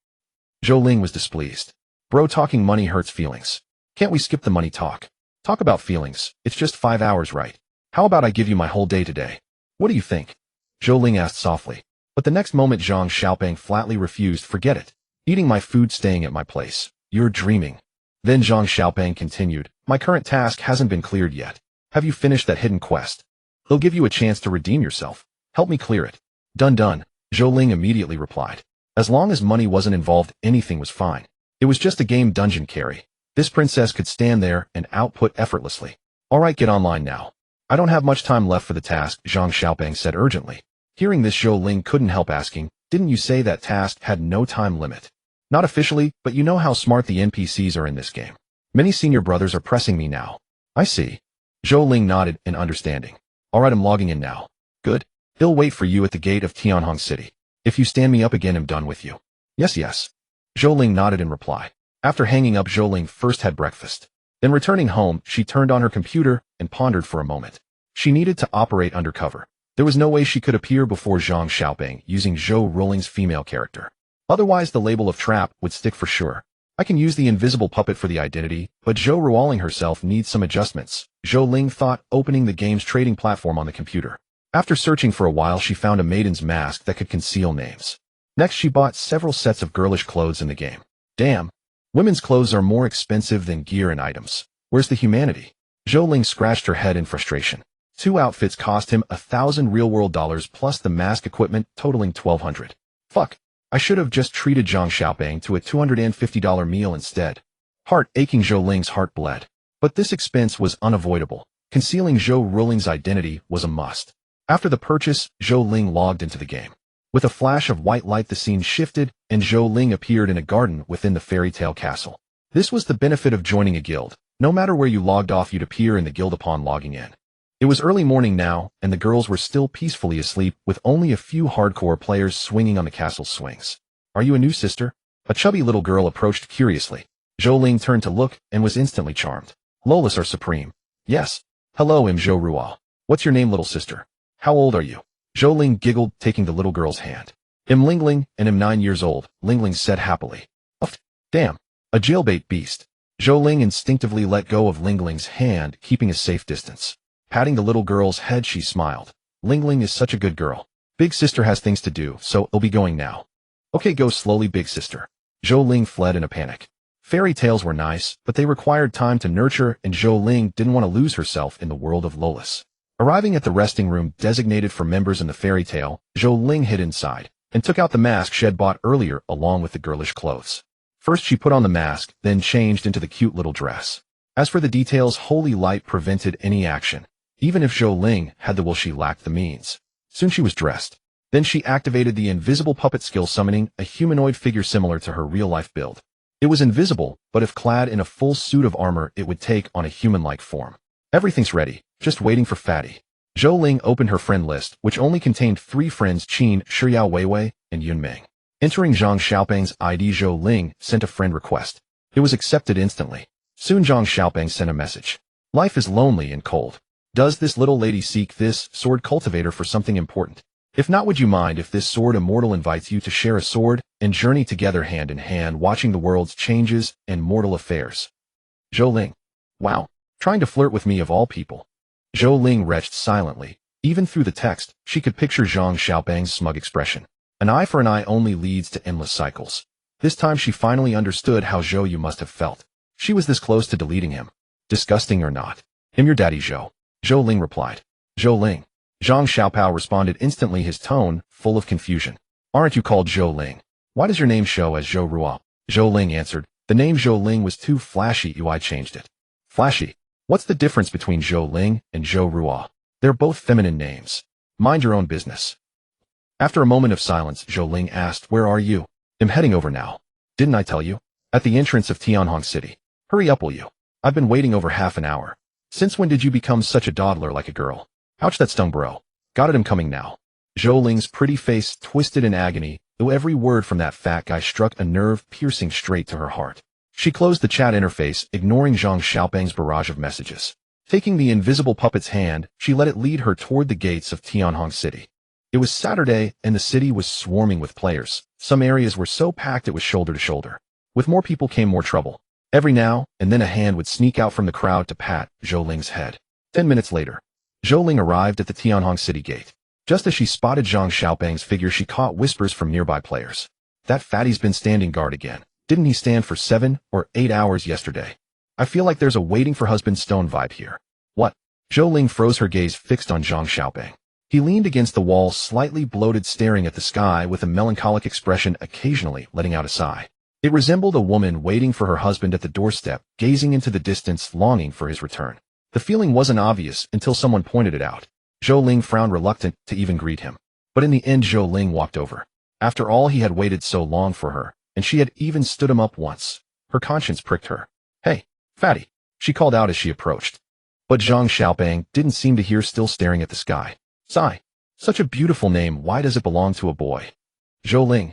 A: Zhou Ling was displeased. Bro, talking money hurts feelings. Can't we skip the money talk? Talk about feelings. It's just 5 hours, right? How about I give you my whole day today? What do you think? Zhou Ling asked softly. But the next moment, Zhang Xiaoping flatly refused. Forget it. Eating my food, staying at my place. You're dreaming. Then Zhang Xiaoping continued. My current task hasn't been cleared yet. Have you finished that hidden quest? They'll give you a chance to redeem yourself. Help me clear it. Done. Zhou Ling immediately replied. As long as money wasn't involved, anything was fine. It was just a game, dungeon carry. This princess could stand there and output effortlessly. Alright, get online now. I don't have much time left for the task, Zhang Xiaoping said urgently. Hearing this, Zhou Ling couldn't help asking, didn't you say that task had no time limit? Not officially, but you know how smart the NPCs are in this game. Many senior brothers are pressing me now. I see. Zhou Ling nodded in understanding. Alright, I'm logging in now. Good. He'll wait for you at the gate of Tianhong City. If you stand me up again, I'm done with you. Yes. Zhou Ling nodded in reply. After hanging up, Zhou Ling first had breakfast. Then returning home, she turned on her computer and pondered for a moment. She needed to operate undercover. There was no way she could appear before Zhang Xiaoping using Zhou Ruling's female character. Otherwise, the label of trap would stick for sure. I can use the invisible puppet for the identity, but Zhou Ruling herself needs some adjustments. Zhou Ling thought, opening the game's trading platform on the computer. After searching for a while, she found a maiden's mask that could conceal names. Next, she bought several sets of girlish clothes in the game. Damn. Women's clothes are more expensive than gear and items. Where's the humanity? Zhou Ling scratched her head in frustration. 2 outfits cost him 1,000 real-world dollars plus the mask equipment totaling 1,200. Fuck. I should have just treated Zhang Xiaoping to a $250 meal instead. Heart-aching Zhou Ling's heart bled. But this expense was unavoidable. Concealing Zhou Ruling's identity was a must. After the purchase, Zhou Ling logged into the game. With a flash of white light, the scene shifted, and Zhou Ling appeared in a garden within the fairy tale castle. This was the benefit of joining a guild. No matter where you logged off, you'd appear in the guild upon logging in. It was early morning now, and the girls were still peacefully asleep, with only a few hardcore players swinging on the castle's swings. Are you a new sister? A chubby little girl approached curiously. Zhou Ling turned to look and was instantly charmed. Lolis are supreme. Yes. Hello, I'm Zhou Ruo. What's your name, little sister? How old are you? Zhou Ling giggled, taking the little girl's hand. I'm Lingling, and I'm 9 years old, Lingling said happily. Oh, damn. A jailbait beast. Zhou Ling instinctively let go of Lingling's hand, keeping a safe distance. Patting the little girl's head, she smiled. Lingling is such a good girl. Big sister has things to do, so I'll be going now. Okay, go slowly, big sister. Zhou Ling fled in a panic. Fairy tales were nice, but they required time to nurture, and Zhou Ling didn't want to lose herself in the world of Lolis. Arriving at the resting room designated for members in the fairy tale, Zhou Ling hid inside, and took out the mask she had bought earlier along with the girlish clothes. First she put on the mask, then changed into the cute little dress. As for the details, holy light prevented any action. Even if Zhou Ling had the will, she lacked the means. Soon she was dressed. Then she activated the invisible puppet skill, summoning a humanoid figure similar to her real-life build. It was invisible, but if clad in a full suit of armor, it would take on a human-like form. Everything's ready, just waiting for Fatty. Zhou Ling opened her friend list, which only contained 3 friends: Qin, Shiyao Weiwei, and Yunming. Entering Zhang Xiaoping's ID, Zhou Ling sent a friend request. It was accepted instantly. Soon Zhang Xiaoping sent a message. Life is lonely and cold. Does this little lady seek this sword cultivator for something important? If not, would you mind if this sword immortal invites you to share a sword and journey together hand in hand, watching the world's changes and mortal affairs? Zhou Ling. Wow. Trying to flirt with me of all people. Zhou Ling retched silently. Even through the text, she could picture Zhang Xiaoping's smug expression. An eye for an eye only leads to endless cycles. This time she finally understood how Zhou Yu must have felt. She was this close to deleting him. Disgusting or not. I'm your daddy, Zhou. Zhou Ling replied. Zhou Ling. Zhang Xiaopao responded instantly, his tone full of confusion. Aren't you called Zhou Ling? Why does your name show as Zhou Ruo? Zhou Ling answered. The name Zhou Ling was too flashy, I changed it. Flashy? What's the difference between Zhou Ling and Zhou Ruo? They're both feminine names. Mind your own business. After a moment of silence, Zhou Ling asked, where are you? I'm heading over now. Didn't I tell you? At the entrance of Tianhong City. Hurry up, will you? I've been waiting over half an hour. Since when did you become such a dawdler like a girl? Ouch, that stung, bro. Got it, I'm coming now. Zhou Ling's pretty face twisted in agony, though every word from that fat guy struck a nerve piercing straight to her heart. She closed the chat interface, ignoring Zhang Xiaoping's barrage of messages. Taking the invisible puppet's hand, she let it lead her toward the gates of Tianhong City. It was Saturday, and the city was swarming with players. Some areas were so packed it was shoulder to shoulder. With more people came more trouble. Every now and then a hand would sneak out from the crowd to pat Zhou Ling's head. 10 minutes later, Zhou Ling arrived at the Tianhong City gate. Just as she spotted Zhang Xiaoping's figure, she caught whispers from nearby players. That fatty's been standing guard again. Didn't he stand for 7 or 8 hours yesterday? I feel like there's a waiting for husband stone vibe here. What? Zhou Ling froze, her gaze fixed on Zhang Xiaoping. He leaned against the wall, slightly bloated, staring at the sky with a melancholic expression, occasionally letting out a sigh. It resembled a woman waiting for her husband at the doorstep, gazing into the distance, longing for his return. The feeling wasn't obvious until someone pointed it out. Zhou Ling frowned, reluctant to even greet him. But in the end, Zhou Ling walked over. After all, he had waited so long for her, and she had even stood him up once. Her conscience pricked her. Hey, fatty, she called out as she approached. But Zhang Xiaoping didn't seem to hear, still staring at the sky. Sigh. Such a beautiful name, why does it belong to a boy? Zhou Ling.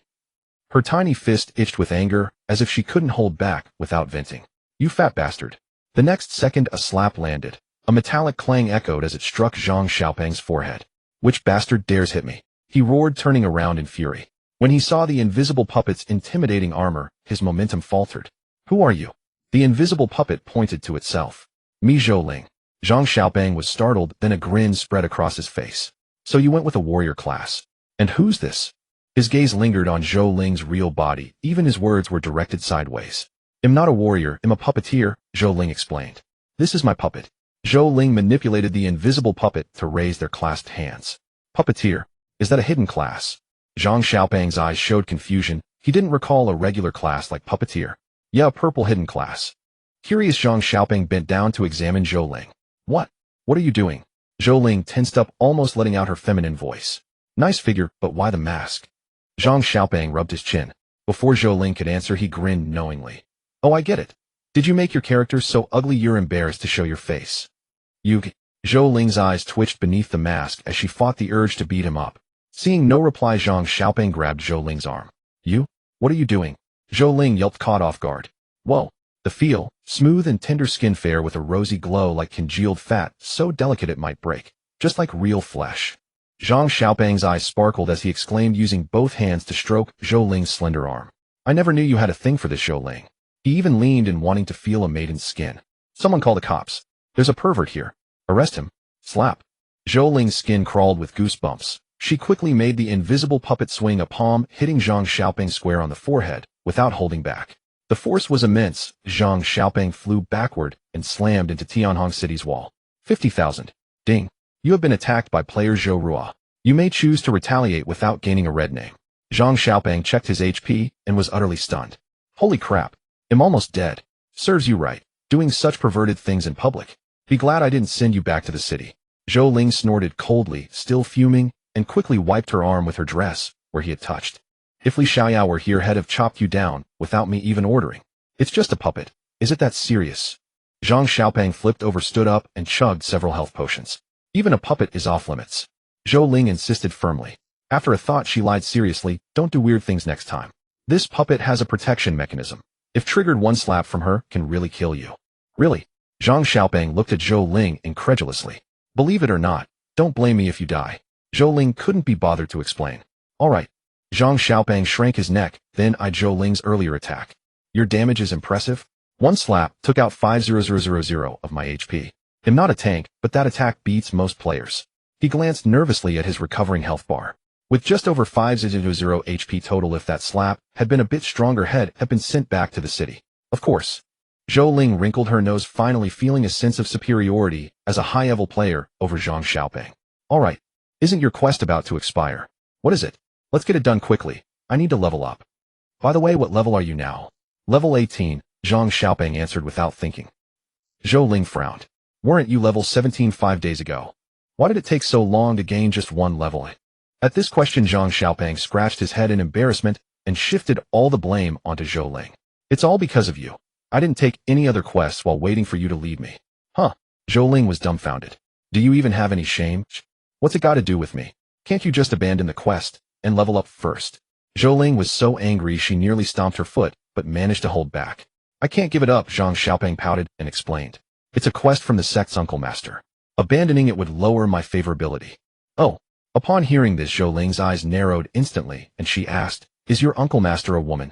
A: Her tiny fist itched with anger, as if she couldn't hold back without venting. You fat bastard. The next second a slap landed. A metallic clang echoed as it struck Zhang Xiaopeng's forehead. "Which bastard dares hit me?" he roared, turning around in fury. When he saw the invisible puppet's intimidating armor, his momentum faltered. "Who are you?" The invisible puppet pointed to itself. "Me, Zhou Ling." Zhang Xiaopeng was startled, then a grin spread across his face. "So you went with a warrior class. And who's this?" His gaze lingered on Zhou Ling's real body, even his words were directed sideways. "I'm not a warrior, I'm a puppeteer," Zhou Ling explained. "This is my puppet." Zhou Ling manipulated the invisible puppet to raise their clasped hands. "Puppeteer? Is that a hidden class?" Zhang Xiaopeng's eyes showed confusion. He didn't recall a regular class like puppeteer. "Yeah, a purple hidden class." Curious, Zhang Xiaopeng bent down to examine Zhou Ling. What are you doing?" Zhou Ling tensed up, almost letting out her feminine voice. "Nice figure, but why the mask?" Zhang Xiaopeng rubbed his chin. Before Zhou Ling could answer, he grinned knowingly. "Oh, I get it. Did you make your character so ugly you're embarrassed to show your face?" "You..." Zhou Ling's eyes twitched beneath the mask as she fought the urge to beat him up. Seeing no reply, Zhang Xiaopeng grabbed Zhou Ling's arm. "You? What are you doing?" Zhou Ling yelped, caught off guard. "Whoa." The feel, smooth and tender skin fair with a rosy glow like congealed fat, so delicate it might break, just like real flesh. Zhang Xiaopeng's eyes sparkled as he exclaimed, using both hands to stroke Zhou Ling's slender arm. "I never knew you had a thing for this, Zhou Ling." He even leaned in, wanting to feel a maiden's skin. "Someone call the cops. There's a pervert here. Arrest him." Slap. Zhou Ling's skin crawled with goosebumps. She quickly made the invisible puppet swing a palm, hitting Zhang Xiaopeng square on the forehead, without holding back. The force was immense. Zhang Xiaopeng flew backward and slammed into Tianhong City's wall. 50,000. Ding. You have been attacked by player Zhou Rua. You may choose to retaliate without gaining a red name. Zhang Xiaopeng checked his HP and was utterly stunned. Holy crap. I'm almost dead. Serves you right, doing such perverted things in public. Be glad I didn't send you back to the city. Zhou Ling snorted coldly, still fuming, and quickly wiped her arm with her dress, where he had touched. "If Li Xiaoyao were here, he'd have chopped you down, without me even ordering. It's just a puppet. Is it that serious?" Zhang Xiaopeng flipped over, stood up, and chugged several health potions. "Even a puppet is off limits." Zhou Ling insisted firmly. After a thought, she lied seriously. "Don't do weird things next time. This puppet has a protection mechanism. If triggered, one slap from her can really kill you." "Really?" Zhang Xiaopeng looked at Zhou Ling incredulously. "Believe it or not, don't blame me if you die." Zhou Ling couldn't be bothered to explain. "All right." Zhang Xiaopeng shrank his neck, then eyed Zhou Ling's earlier attack. "Your damage is impressive. One slap took out 5,000 of my HP. I'm not a tank, but that attack beats most players." He glanced nervously at his recovering health bar. With just over 5,000 HP total, if that slap had been a bit stronger, he'd have been sent back to the city. Of course. Zhou Ling wrinkled her nose, finally feeling a sense of superiority as a high-level player over Zhang Xiaopeng. "All right. Isn't your quest about to expire? What is it? Let's get it done quickly. I need to level up." "By the way, what level are you now?" "Level 18, Zhang Xiaopeng answered without thinking. Zhou Ling frowned. "Weren't you level 17 5 days ago? Why did it take so long to gain just one level?" At this question, Zhang Xiaopeng scratched his head in embarrassment and shifted all the blame onto Zhou Ling. "It's all because of you. I didn't take any other quests while waiting for you to lead me." "Huh?" Zhou Ling was dumbfounded. "Do you even have any shame? What's it got to do with me? Can't you just abandon the quest and level up first?" Zhou Ling was so angry she nearly stomped her foot, but managed to hold back. "I can't give it up," Zhang Xiaopeng pouted and explained. "It's a quest from the sect's uncle master. Abandoning it would lower my favorability." "Oh." Upon hearing this, Zhou Ling's eyes narrowed instantly, and she asked, "Is your uncle master a woman?"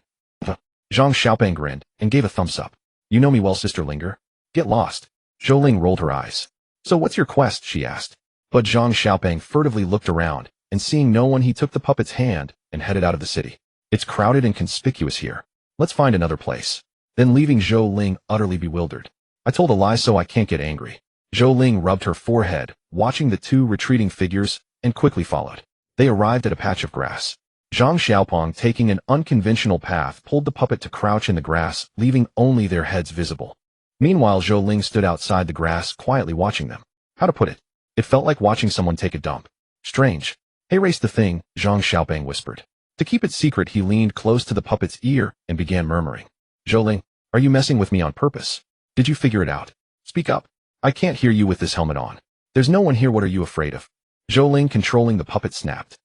A: Zhang Xiaopeng grinned and gave a thumbs up. "You know me well, Sister Linger. Get lost." Zhou Ling rolled her eyes. "So what's your quest?" she asked. But Zhang Xiaopeng furtively looked around, and seeing no one, he took the puppet's hand and headed out of the city. "It's crowded and conspicuous here. Let's find another place." Then leaving Zhou Ling utterly bewildered. "I told a lie, so I can't get angry." Zhou Ling rubbed her forehead, watching the two retreating figures, and quickly followed. They arrived at a patch of grass. Zhang Xiaopeng, taking an unconventional path, pulled the puppet to crouch in the grass, leaving only their heads visible. Meanwhile, Zhou Ling stood outside the grass, quietly watching them. How to put it? It felt like watching someone take a dump. Strange. "Erase the thing," Zhang Xiaopeng whispered. To keep it secret, he leaned close to the puppet's ear and began murmuring. "Zhou Ling, are you messing with me on purpose? Did you figure it out? Speak up. I can't hear you with this helmet on. There's no one here, what are you afraid of?" Zhou Ling, controlling the puppet, snapped.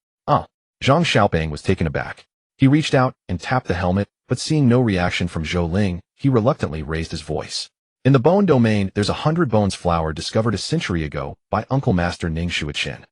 A: Zhang Xiaopeng was taken aback. He reached out and tapped the helmet, but seeing no reaction from Zhou Ling, he reluctantly raised his voice. In the bone domain, there's 100 bones flower discovered a century ago by Uncle Master Ning Shuichen.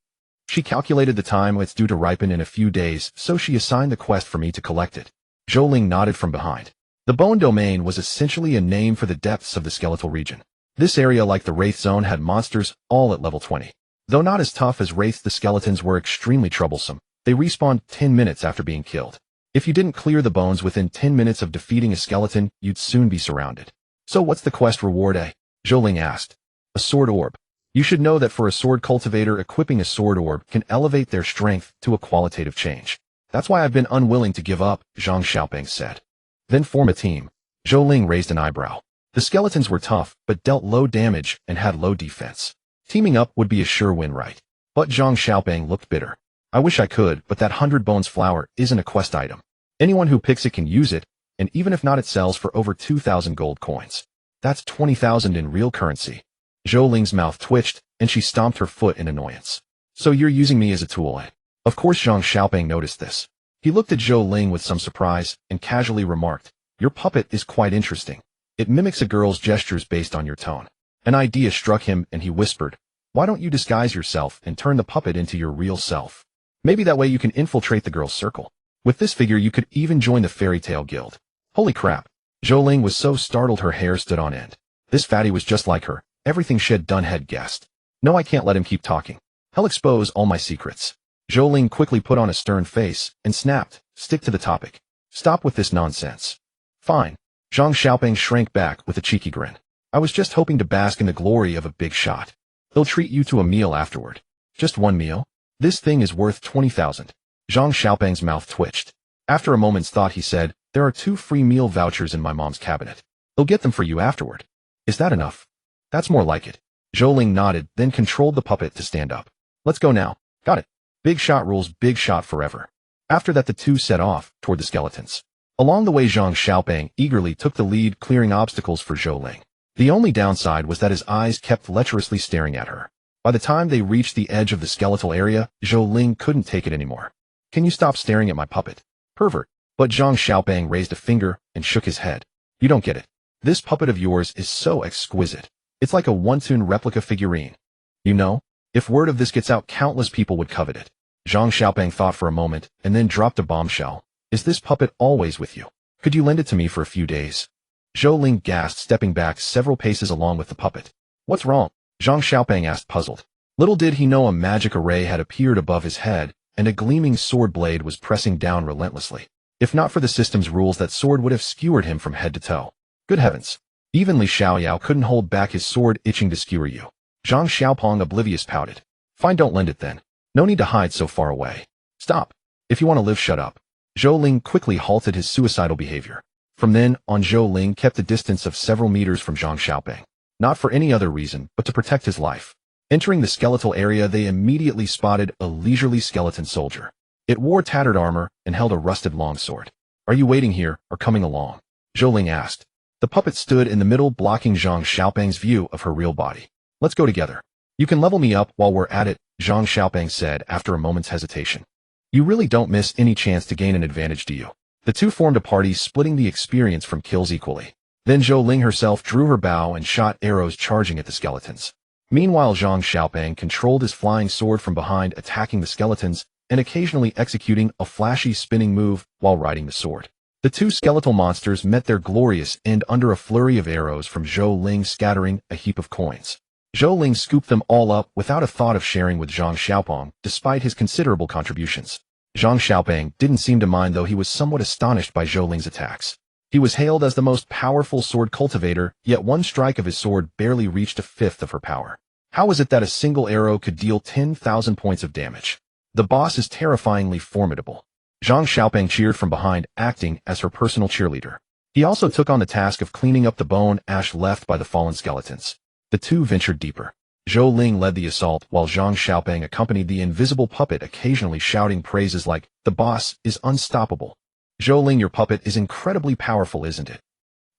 A: She calculated the time it's due to ripen in a few days, so she assigned the quest for me to collect it. Zhou Ling nodded from behind. The bone domain was essentially a name for the depths of the skeletal region. This area, like the Wraith Zone, had monsters, all at level 20. Though not as tough as Wraiths, the skeletons were extremely troublesome. They respawned 10 minutes after being killed. If you didn't clear the bones within 10 minutes of defeating a skeleton, you'd soon be surrounded. So what's the quest reward, eh? Zhou Ling asked. A sword orb. You should know that for a sword cultivator, equipping a sword orb can elevate their strength to a qualitative change. That's why I've been unwilling to give up, Zhang Xiaoping said. Then form a team. Zhou Ling raised an eyebrow. The skeletons were tough, but dealt low damage and had low defense. Teaming up would be a sure win, right? But Zhang Xiaoping looked bitter. I wish I could, but that 100 bones flower isn't a quest item. Anyone who picks it can use it, and even if not, it sells for over 2,000 gold coins. That's 20,000 in real currency. Zhou Ling's mouth twitched, and she stomped her foot in annoyance. So you're using me as a tool, eh? Of course Zhang Xiaoping noticed this. He looked at Zhou Ling with some surprise, and casually remarked, your puppet is quite interesting. It mimics a girl's gestures based on your tone. An idea struck him, and he whispered, why don't you disguise yourself and turn the puppet into your real self? Maybe that way you can infiltrate the girl's circle. With this figure, you could even join the fairy tale guild. Holy crap. Zhou Ling was so startled her hair stood on end. This fatty was just like her. Everything she'd done had guessed. No, I can't let him keep talking. He'll expose all my secrets. Zhou Ling quickly put on a stern face and snapped, stick to the topic. Stop with this nonsense. Fine. Zhang Xiaoping shrank back with a cheeky grin. I was just hoping to bask in the glory of a big shot. They'll treat you to a meal afterward. Just one meal? This thing is worth 20,000. Zhang Xiaoping's mouth twitched. After a moment's thought, he said, there are 2 free meal vouchers in my mom's cabinet. They'll get them for you afterward. Is that enough? That's more like it. Zhou Ling nodded, then controlled the puppet to stand up. Let's go now. Got it. Big shot rules, big shot forever. After that, the two set off toward the skeletons. Along the way, Zhang Xiaoping eagerly took the lead, clearing obstacles for Zhou Ling. The only downside was that his eyes kept lecherously staring at her. By the time they reached the edge of the skeletal area, Zhou Ling couldn't take it anymore. Can you stop staring at my puppet? Pervert. But Zhang Xiaoping raised a finger and shook his head. You don't get it. This puppet of yours is so exquisite. It's like a webtoon replica figurine. You know, if word of this gets out, countless people would covet it. Zhang Xiaoping thought for a moment and then dropped a bombshell. Is this puppet always with you? Could you lend it to me for a few days? Zhou Ling gasped, stepping back several paces along with the puppet. What's wrong? Zhang Xiaoping asked, puzzled. Little did he know a magic array had appeared above his head, and a gleaming sword blade was pressing down relentlessly. If not for the system's rules, that sword would have skewered him from head to toe. Good heavens. Even Li Xiaoyao couldn't hold back his sword itching to skewer you. Zhang Xiaoping, oblivious, pouted. Fine, don't lend it then. No need to hide so far away. Stop. If you want to live, shut up. Zhou Ling quickly halted his suicidal behavior. From then on, Zhou Ling kept a distance of several meters from Zhang Xiaoping. Not for any other reason, but to protect his life. Entering the skeletal area, they immediately spotted a leisurely skeleton soldier. It wore tattered armor and held a rusted longsword. Are you waiting here or coming along? Zhou Ling asked. The puppet stood in the middle, blocking Zhang Xiaoping's view of her real body. Let's go together. You can level me up while we're at it, Zhang Xiaoping said after a moment's hesitation. You really don't miss any chance to gain an advantage, do you? The two formed a party, splitting the experience from kills equally. Then Zhou Ling herself drew her bow and shot arrows charging at the skeletons. Meanwhile, Zhang Xiaoping controlled his flying sword from behind, attacking the skeletons and occasionally executing a flashy spinning move while riding the sword. The two skeletal monsters met their glorious end under a flurry of arrows from Zhou Ling, scattering a heap of coins. Zhou Ling scooped them all up without a thought of sharing with Zhang Xiaoping, despite his considerable contributions. Zhang Xiaoping didn't seem to mind, though he was somewhat astonished by Zhou Ling's attacks. He was hailed as the most powerful sword cultivator, yet one strike of his sword barely reached a fifth of her power. How is it that a single arrow could deal 10,000 points of damage? The boss is terrifyingly formidable. Zhang Xiaoping cheered from behind, acting as her personal cheerleader. He also took on the task of cleaning up the bone ash left by the fallen skeletons. The two ventured deeper. Zhou Ling led the assault, while Zhang Xiaoping accompanied the invisible puppet, occasionally shouting praises like, "The boss is unstoppable." Zhou Ling, your puppet is incredibly powerful, isn't it?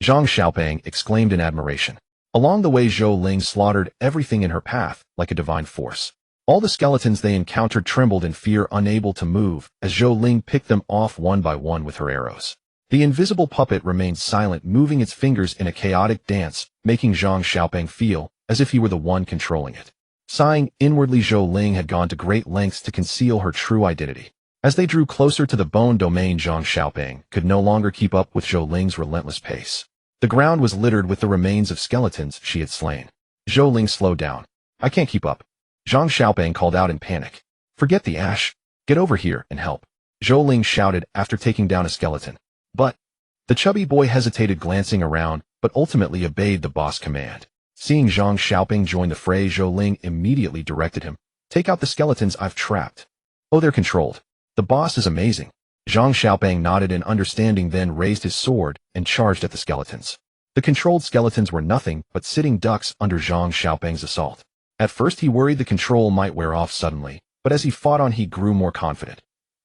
A: Zhang Xiaoping exclaimed in admiration. Along the way, Zhou Ling slaughtered everything in her path, like a divine force. All the skeletons they encountered trembled in fear, unable to move, as Zhou Ling picked them off one by one with her arrows. The invisible puppet remained silent, moving its fingers in a chaotic dance, making Zhang Xiaopeng feel as if he were the one controlling it. Sighing inwardly, Zhou Ling had gone to great lengths to conceal her true identity. As they drew closer to the bone domain, Zhang Xiaopeng could no longer keep up with Zhou Ling's relentless pace. The ground was littered with the remains of skeletons she had slain. Zhou Ling slowed down. I can't keep up. Zhang Xiaopeng called out in panic. Forget the ash. Get over here and help. Zhou Ling shouted after taking down a skeleton. But the chubby boy hesitated, glancing around, but ultimately obeyed the boss command. Seeing Zhang Xiaopeng join the fray, Zhou Ling immediately directed him. Take out the skeletons I've trapped. Oh, they're controlled. The boss is amazing. Zhang Xiaopeng nodded in understanding, then raised his sword and charged at the skeletons. The controlled skeletons were nothing but sitting ducks under Zhang Xiaopeng's assault. At first he worried the control might wear off suddenly, but as he fought on he grew more confident.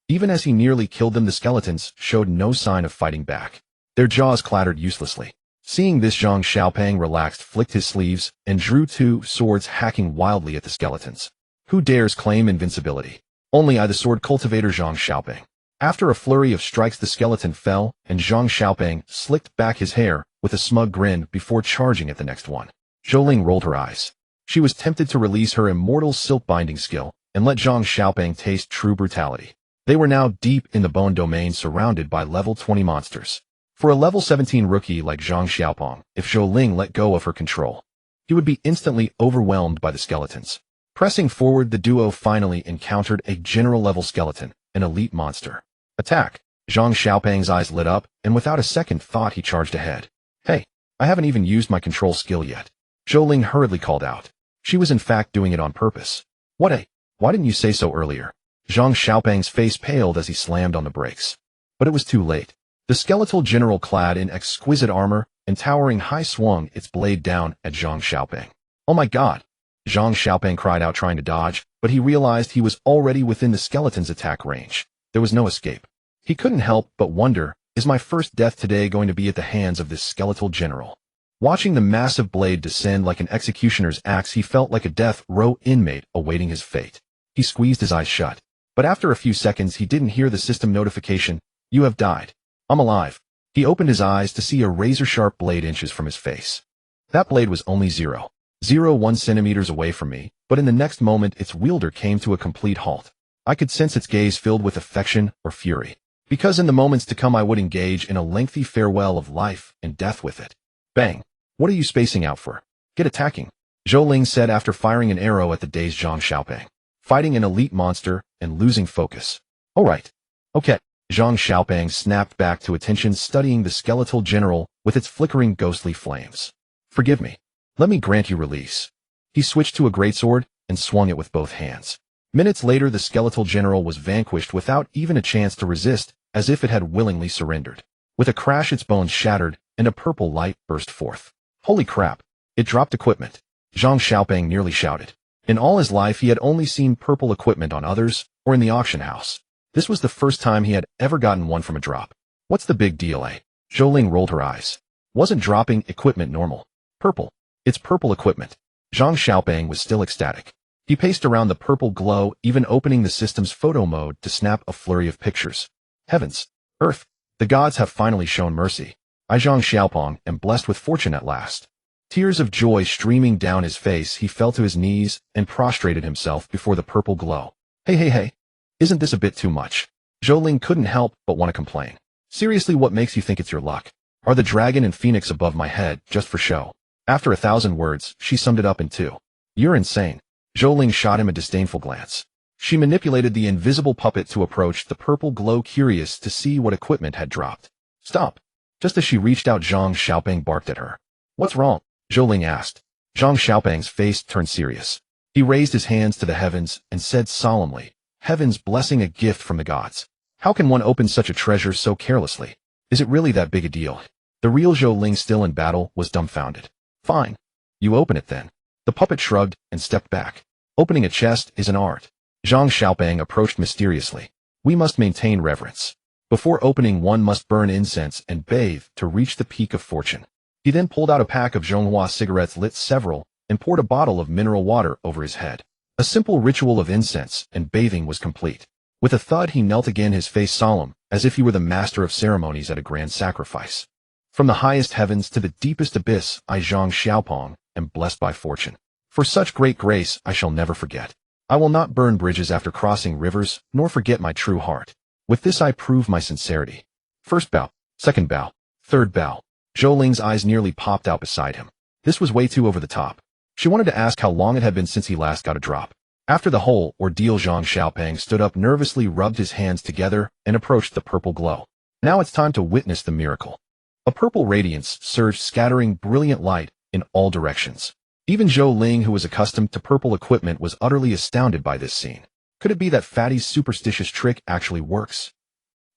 A: Even as he nearly killed them, the skeletons showed no sign of fighting back. Their jaws clattered uselessly. Seeing this, Zhang Xiaopeng relaxed, flicked his sleeves, and drew two swords, hacking wildly at the skeletons. Who dares claim invincibility? Only I, the sword cultivator Zhang Xiaopeng. After a flurry of strikes, the skeleton fell, and Zhang Xiaopeng slicked back his hair with a smug grin before charging at the next one. Zhou Ling rolled her eyes. She was tempted to release her immortal silk binding skill and let Zhang Xiaopeng taste true brutality. They were now deep in the bone domain, surrounded by level 20 monsters. For a level 17 rookie like Zhang Xiaopeng, if Zhou Ling let go of her control, he would be instantly overwhelmed by the skeletons. Pressing forward, the duo finally encountered a general-level skeleton, an elite monster. Attack! Zhang Xiaopeng's eyes lit up, and without a second thought he charged ahead. Hey, I haven't even used my control skill yet. Zhou Ling hurriedly called out. She was in fact doing it on purpose. Why didn't you say so earlier? Zhang Xiaopeng's face paled as he slammed on the brakes. But it was too late. The skeletal general, clad in exquisite armor and towering high, swung its blade down at Zhang Xiaopeng. Oh my god! Zhang Xiaopeng cried out, trying to dodge, but he realized he was already within the skeleton's attack range. There was no escape. He couldn't help but wonder, is my first death today going to be at the hands of this skeletal general? Watching the massive blade descend like an executioner's axe, he felt like a death row inmate awaiting his fate. He squeezed his eyes shut. But after a few seconds he didn't hear the system notification. You have died. I'm alive. He opened his eyes to see a razor-sharp blade inches from his face. That blade was only 0.01 centimeters away from me, but in the next moment its wielder came to a complete halt. I could sense its gaze filled with affection or fury, because in the moments to come I would engage in a lengthy farewell of life and death with it. Bang! What are you spacing out for? Get attacking, Zhou Ling said after firing an arrow at the dazed Zhang Xiaopeng. Fighting an elite monster and losing focus. All right. Okay. Zhang Xiaopeng snapped back to attention, studying the skeletal general with its flickering ghostly flames. Forgive me. Let me grant you release. He switched to a greatsword and swung it with both hands. Minutes later, the skeletal general was vanquished without even a chance to resist, as if it had willingly surrendered. With a crash, its bones shattered, and a purple light burst forth. Holy crap! It dropped equipment. Zhang Xiaopeng nearly shouted. In all his life, he had only seen purple equipment on others or in the auction house. This was the first time he had ever gotten one from a drop. What's the big deal, eh? Zhou Ling rolled her eyes. Wasn't dropping equipment normal? Purple. It's purple equipment. Zhang Xiaopeng was still ecstatic. He paced around the purple glow, even opening the system's photo mode to snap a flurry of pictures. Heavens! Earth! The gods have finally shown mercy. I, Zhang Xiaopeng, am blessed with fortune at last. Tears of joy streaming down his face, he fell to his knees and prostrated himself before the purple glow. Hey. Isn't this a bit too much? Zhou Ling couldn't help but want to complain. Seriously, what makes you think it's your luck? Are the dragon and phoenix above my head just for show? After 1,000 words, she summed it up in 2. You're insane. Zhou Ling shot him a disdainful glance. She manipulated the invisible puppet to approach the purple glow, curious to see what equipment had dropped. Stop. Just as she reached out, Zhang Xiaopeng barked at her. What's wrong? Zhou Ling asked. Zhang Xiaopeng's face turned serious. He raised his hands to the heavens and said solemnly, Heaven's blessing, a gift from the gods. How can one open such a treasure so carelessly? Is it really that big a deal? The real Zhou Ling, still in battle, was dumbfounded. Fine. You open it then. The puppet shrugged and stepped back. Opening a chest is an art. Zhang Xiaopeng approached mysteriously. We must maintain reverence. Before opening, one must burn incense and bathe to reach the peak of fortune. He then pulled out a pack of Zhonghua cigarettes, lit several, and poured a bottle of mineral water over his head. A simple ritual of incense and bathing was complete. With a thud, he knelt again, his face solemn, as if he were the master of ceremonies at a grand sacrifice. From the highest heavens to the deepest abyss, I Zhang Xiaopeng am blessed by fortune. For such great grace I shall never forget. I will not burn bridges after crossing rivers, nor forget my true heart. With this I prove my sincerity. First bow, second bow, third bow. Zhou Ling's eyes nearly popped out beside him. This was way too over the top. She wanted to ask how long it had been since he last got a drop. After the whole ordeal, Zhang Xiaopeng stood up, nervously rubbed his hands together, and approached the purple glow. Now it's time to witness the miracle. A purple radiance surged, scattering brilliant light in all directions. Even Zhou Ling, who was accustomed to purple equipment, was utterly astounded by this scene. Could it be that Fatty's superstitious trick actually works?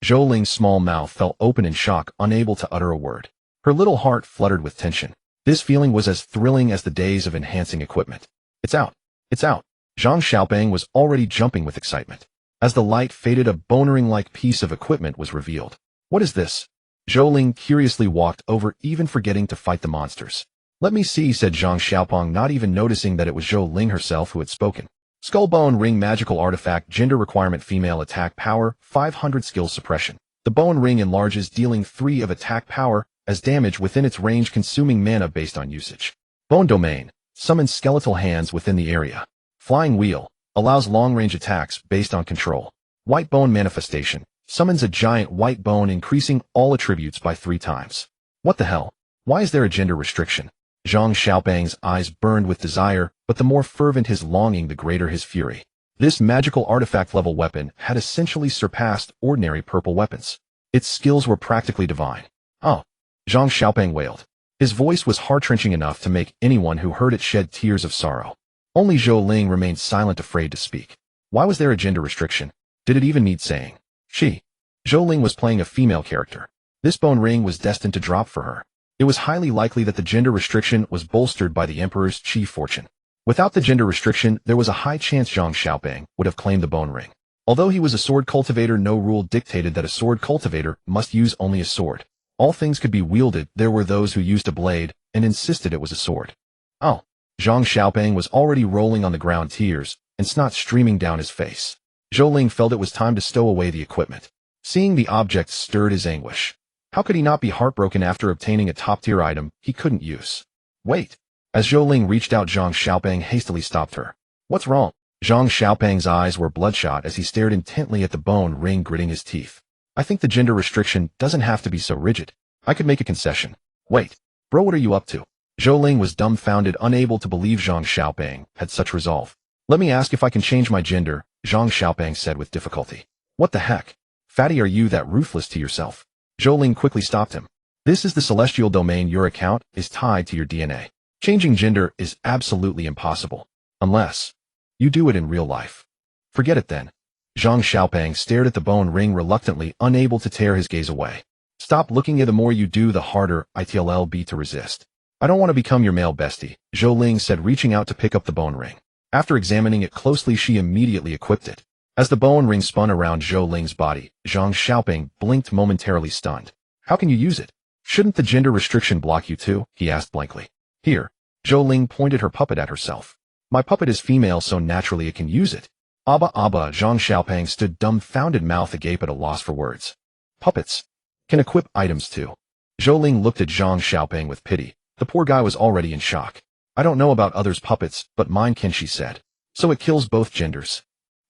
A: Zhou Ling's small mouth fell open in shock, unable to utter a word. Her little heart fluttered with tension. This feeling was as thrilling as the days of enhancing equipment. It's out! It's out! Zhang Xiaopeng was already jumping with excitement. As the light faded, a bonering-like piece of equipment was revealed. What is this? Zhou Ling curiously walked over, even forgetting to fight the monsters. Let me see, said Zhang Xiaopeng, not even noticing that it was Zhou Ling herself who had spoken. Skullbone Ring magical artifact, gender requirement female, attack power 500, skill suppression. The bone ring enlarges, dealing 3 of attack power as damage within its range, consuming mana based on usage. Bone domain summons skeletal hands within the area. Flying wheel allows long-range attacks based on control. White bone manifestation summons a giant white bone, increasing all attributes by 3 times. What the hell? Why is there a gender restriction? Zhang Xiaopeng's eyes burned with desire, but the more fervent his longing, the greater his fury. This magical artifact-level weapon had essentially surpassed ordinary purple weapons. Its skills were practically divine. Oh! Zhang Xiaopeng wailed. His voice was heart-wrenching enough to make anyone who heard it shed tears of sorrow. Only Zhou Ling remained silent, afraid to speak. Why was there a gender restriction? Did it even need saying? She. Zhou Ling was playing a female character. This bone ring was destined to drop for her. It was highly likely that the gender restriction was bolstered by the Emperor's chi fortune. Without the gender restriction, there was a high chance Zhang Xiaopeng would have claimed the bone ring. Although he was a sword cultivator, no rule dictated that a sword cultivator must use only a sword. All things could be wielded. There were those who used a blade and insisted it was a sword. Oh! Zhang Xiaopeng was already rolling on the ground, tears and snot streaming down his face. Zhou Ling felt it was time to stow away the equipment. Seeing the object stirred his anguish. How could he not be heartbroken after obtaining a top-tier item he couldn't use? Wait! As Zhou Ling reached out, Zhang Xiaopeng hastily stopped her. What's wrong? Zhang Xiaopeng's eyes were bloodshot as he stared intently at the bone ring, gritting his teeth. I think the gender restriction doesn't have to be so rigid. I could make a concession. Wait. Bro, what are you up to? Zhou Ling was dumbfounded, unable to believe Zhang Xiaopeng had such resolve. Let me ask if I can change my gender, Zhang Xiaopeng said with difficulty. What the heck? Fatty, are you that ruthless to yourself? Zhou Ling quickly stopped him. This is the celestial domain. Your account is tied to your DNA. Changing gender is absolutely impossible. Unless you do it in real life. Forget it then. Zhang Xiaopeng stared at the bone ring reluctantly, unable to tear his gaze away. Stop looking at it. The more you do, the harder it'll be to resist. I don't want to become your male bestie, Zhou Ling said, reaching out to pick up the bone ring. After examining it closely, she immediately equipped it. As the bone ring spun around Zhou Ling's body, Zhang Xiaopeng blinked, momentarily stunned. How can you use it? Shouldn't the gender restriction block you too? He asked blankly. Here. Zhou Ling pointed her puppet at herself. My puppet is female, so naturally it can use it. Abba. Zhang Xiaopeng stood dumbfounded, mouth agape, at a loss for words. Puppets can equip items too. Zhou Ling looked at Zhang Xiaopeng with pity. The poor guy was already in shock. I don't know about others' puppets, but mine can, she said. So it kills both genders.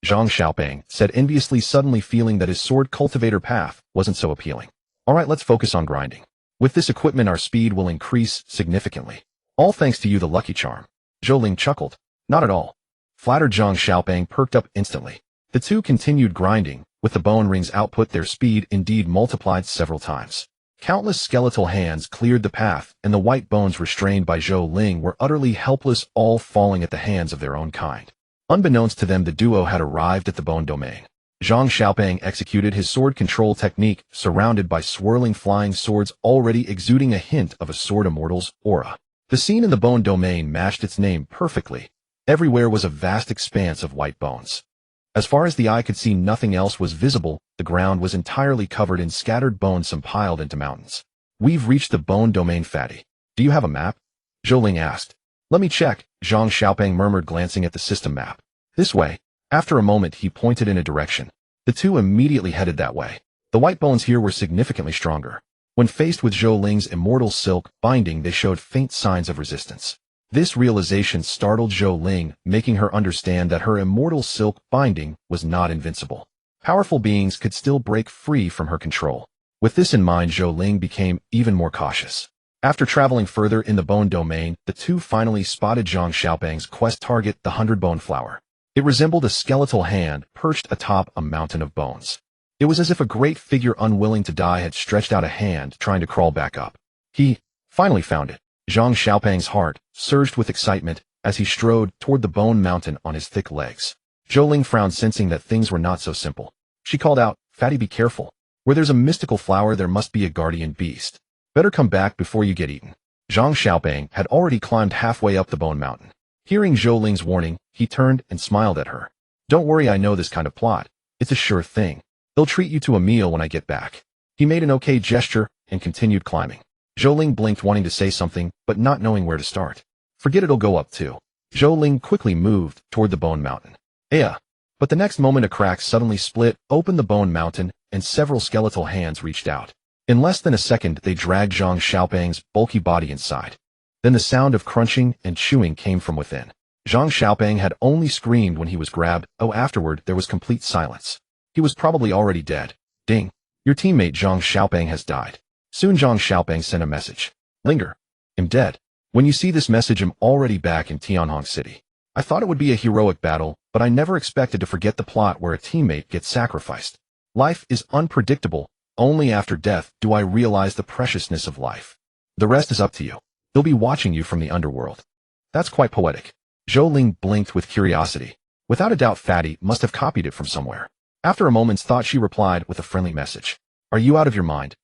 A: Zhang Xiaopeng said enviously, suddenly feeling that his sword cultivator path wasn't so appealing. Alright, let's focus on grinding. With this equipment our speed will increase significantly. All thanks to you, the lucky charm. Zhou Ling chuckled. Not at all. Flattered. Zhang Xiaopeng perked up instantly. The two continued grinding. With the bone ring's output, their speed indeed multiplied several times. Countless skeletal hands cleared the path, and the white bones restrained by Zhou Ling were utterly helpless, all falling at the hands of their own kind. Unbeknownst to them, the duo had arrived at the bone domain. Zhang Xiaopeng executed his sword control technique, surrounded by swirling flying swords already exuding a hint of a sword immortal's aura. The scene in the bone domain matched its name perfectly. Everywhere was a vast expanse of white bones. As far as the eye could see, nothing else was visible. The ground was entirely covered in scattered bones, some piled into mountains. We've reached the bone domain, Fatty. Do you have a map? Zhou Ling asked. Let me check, Zhang Xiaopeng murmured, glancing at the system map. This way. After a moment, he pointed in a direction. The two immediately headed that way. The white bones here were significantly stronger. When faced with Zhou Ling's immortal silk binding, they showed faint signs of resistance. This realization startled Zhou Ling, making her understand that her immortal silk binding was not invincible. Powerful beings could still break free from her control. With this in mind, Zhou Ling became even more cautious. After traveling further in the bone domain, the two finally spotted Zhang Xiaopeng's quest target, the 100-bone flower. It resembled a skeletal hand perched atop a mountain of bones. It was as if a great figure unwilling to die had stretched out a hand trying to crawl back up. He finally found it. Zhang Xiaopeng's heart surged with excitement as he strode toward the bone mountain on his thick legs. Zhou Ling frowned, sensing that things were not so simple. She called out, "Fatty, be careful. Where there's a mystical flower, there must be a guardian beast. Better come back before you get eaten." Zhang Xiaopeng had already climbed halfway up the bone mountain. Hearing Zhou Ling's warning, he turned and smiled at her. "Don't worry, I know this kind of plot. It's a sure thing. They'll treat you to a meal when I get back." He made an okay gesture and continued climbing. Zhou Ling blinked, wanting to say something, but not knowing where to start. "Forget it'll go up too." Zhou Ling quickly moved toward the bone mountain. But the next moment a crack suddenly split open the bone mountain and several skeletal hands reached out. In less than a second, they dragged Zhang Xiaopeng's bulky body inside. Then the sound of crunching and chewing came from within. Zhang Xiaopeng had only screamed when he was grabbed. Afterward, there was complete silence. He was probably already dead. "Ding. Your teammate Zhang Xiaopeng has died." Soon Zhang Xiaopeng sent a message. "Linger. I'm dead. When you see this message, I'm already back in Tianhong City. I thought it would be a heroic battle, but I never expected to forget the plot where a teammate gets sacrificed. Life is unpredictable. Only after death do I realize the preciousness of life. The rest is up to you. They'll be watching you from the underworld." That's quite poetic. Zhou Ling blinked with curiosity. Without a doubt, Fatty must have copied it from somewhere. After a moment's thought, she replied with a friendly message. "Are you out of your mind?"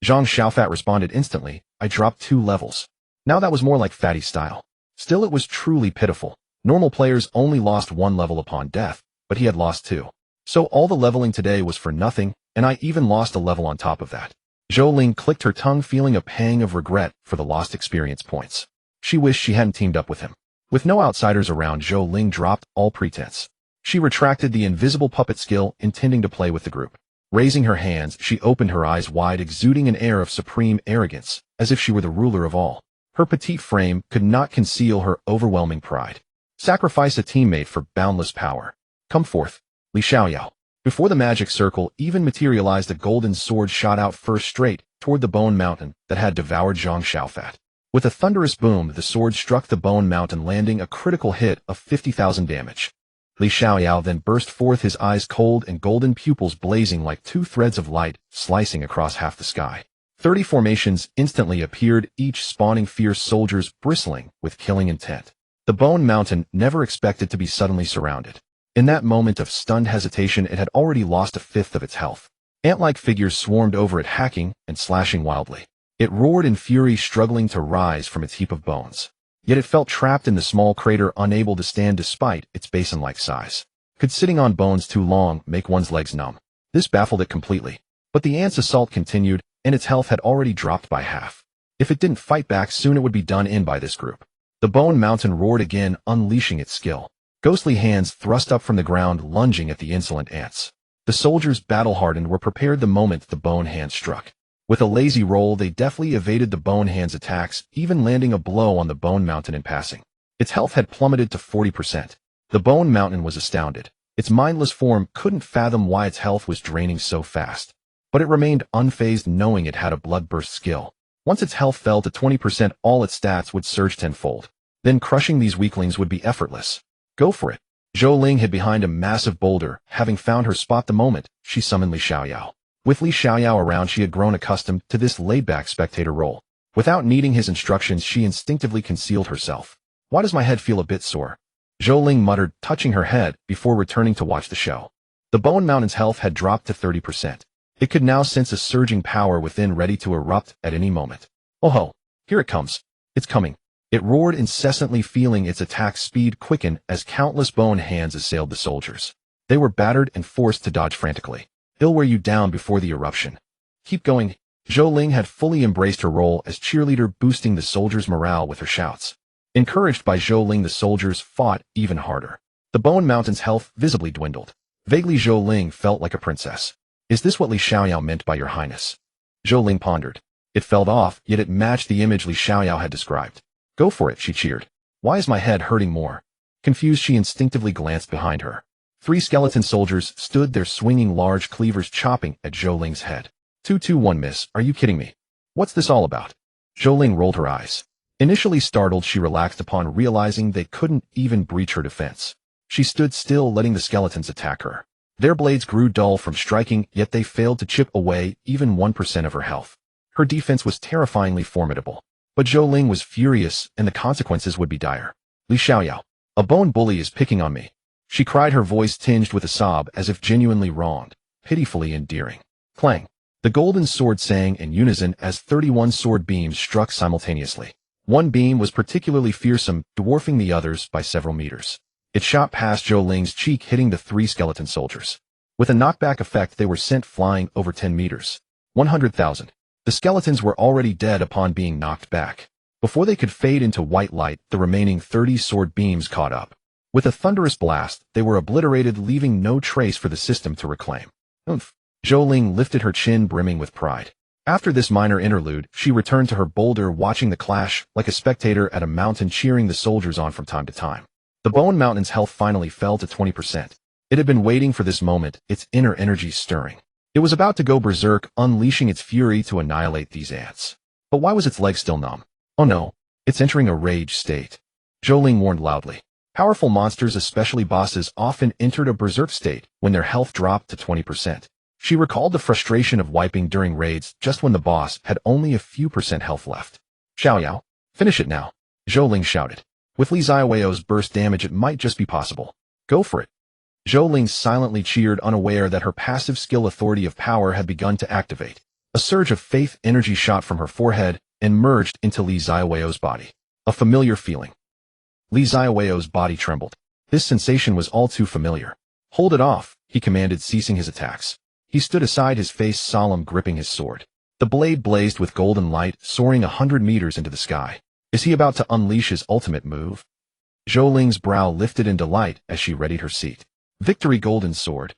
A: Zhang Xiaofat responded instantly. "I dropped 2 levels. Now that was more like Fatty's style. Still, it was truly pitiful. Normal players only lost 1 level upon death, but he had lost 2. So all the leveling today was for nothing, and I even lost a level on top of that." Zhou Ling clicked her tongue, feeling a pang of regret for the lost experience points. She wished she hadn't teamed up with him. With no outsiders around, Zhou Ling dropped all pretense. She retracted the invisible puppet skill, intending to play with the group. Raising her hands, she opened her eyes wide, exuding an air of supreme arrogance, as if she were the ruler of all. Her petite frame could not conceal her overwhelming pride. "Sacrifice a teammate for boundless power. Come forth." Li Xiaoyao. Before the magic circle even materialized, a golden sword shot out first straight toward the bone mountain that had devoured Zhang Xiaofat. With a thunderous boom, the sword struck the bone mountain, landing a critical hit of 50,000 damage. Li Xiaoyao then burst forth, his eyes cold and golden pupils blazing like 2 threads of light slicing across half the sky. 30 formations instantly appeared, each spawning fierce soldiers bristling with killing intent. The bone mountain never expected to be suddenly surrounded. In that moment of stunned hesitation, it had already lost 1/5 of its health. Ant-like figures swarmed over it, hacking and slashing wildly. It roared in fury, struggling to rise from its heap of bones. Yet it felt trapped in the small crater, unable to stand despite its basin-like size. Could sitting on bones too long make one's legs numb? This baffled it completely. But the ant's assault continued, and its health had already dropped by half. If it didn't fight back soon, it would be done in by this group. The bone mountain roared again, unleashing its skill. Ghostly hands thrust up from the ground, lunging at the insolent ants. The soldiers, battle-hardened, were prepared the moment the bone hand struck. With a lazy roll, they deftly evaded the bone hand's attacks, even landing a blow on the bone mountain in passing. Its health had plummeted to 40%. The bone mountain was astounded. Its mindless form couldn't fathom why its health was draining so fast. But it remained unfazed, knowing it had a bloodburst skill. Once its health fell to 20%, all its stats would surge tenfold. Then crushing these weaklings would be effortless. Go for it. Zhou Ling hid behind a massive boulder. Having found her spot the moment, she summoned Li Xiaoyao. With Li Xiaoyao around, she had grown accustomed to this laid-back spectator role. Without needing his instructions, she instinctively concealed herself. "Why does my head feel a bit sore?" Zhou Ling muttered, touching her head before returning to watch the show. The bone mountain's health had dropped to 30%. It could now sense a surging power within, ready to erupt at any moment. "Oh ho! Here it comes. It's coming." It roared incessantly, feeling its attack speed quicken as countless bone hands assailed the soldiers. They were battered and forced to dodge frantically. "It'll wear you down before the eruption. Keep going." Zhou Ling had fully embraced her role as cheerleader, boosting the soldiers' morale with her shouts. Encouraged by Zhou Ling, the soldiers fought even harder. The bone mountain's health visibly dwindled. Vaguely, Zhou Ling felt like a princess. Is this what Li Xiaoyao meant by your highness? Zhou Ling pondered. It felt off, yet it matched the image Li Xiaoyao had described. Go for it, she cheered. Why is my head hurting more? Confused, she instinctively glanced behind her. 3 skeleton soldiers stood there swinging large cleavers chopping at Zhou Ling's head. 221 miss, are you kidding me? What's this all about? Zhou Ling rolled her eyes. Initially startled, she relaxed upon realizing they couldn't even breach her defense. She stood still, letting the skeletons attack her. Their blades grew dull from striking, yet they failed to chip away even 1% of her health. Her defense was terrifyingly formidable. But Zhou Ling was furious, and the consequences would be dire. Li Xiaoyao, a bone bully is picking on me. She cried, her voice tinged with a sob as if genuinely wronged, pitifully endearing. Clang! The golden sword sang in unison as 31 sword beams struck simultaneously. One beam was particularly fearsome, dwarfing the others by several meters. It shot past Zhou Ling's cheek, hitting the 3 skeleton soldiers. With a knockback effect, they were sent flying over 10 meters. 100,000. The skeletons were already dead upon being knocked back. Before they could fade into white light, the remaining 30 sword beams caught up. With a thunderous blast, they were obliterated, leaving no trace for the system to reclaim. Oomph! Zhou Ling lifted her chin, brimming with pride. After this minor interlude, she returned to her boulder, watching the clash like a spectator at a mountain, cheering the soldiers on from time to time. The Bone Mountain's health finally fell to 20%. It had been waiting for this moment, its inner energy stirring. It was about to go berserk, unleashing its fury to annihilate these ants. But why was its leg still numb? Oh no, it's entering a rage state. Zhou Ling warned loudly. Powerful monsters, especially bosses, often entered a berserk state when their health dropped to 20%. She recalled the frustration of wiping during raids just when the boss had only a few % health left. Xiaoyao, finish it now, Zhou Ling shouted. With Li Xiaoyao's burst damage, it might just be possible. Go for it. Zhou Ling silently cheered, unaware that her passive skill Authority of Power had begun to activate. A surge of faith energy shot from her forehead and merged into Li Xiaoyao's body. A familiar feeling. Li Xiaoyao's body trembled. This sensation was all too familiar. Hold it off, he commanded, ceasing his attacks. He stood aside, his face solemn, gripping his sword. The blade blazed with golden light, soaring 100 meters into the sky. Is he about to unleash his ultimate move? Zhou Ling's brow lifted in delight as she readied her seat. Victory Golden Sword.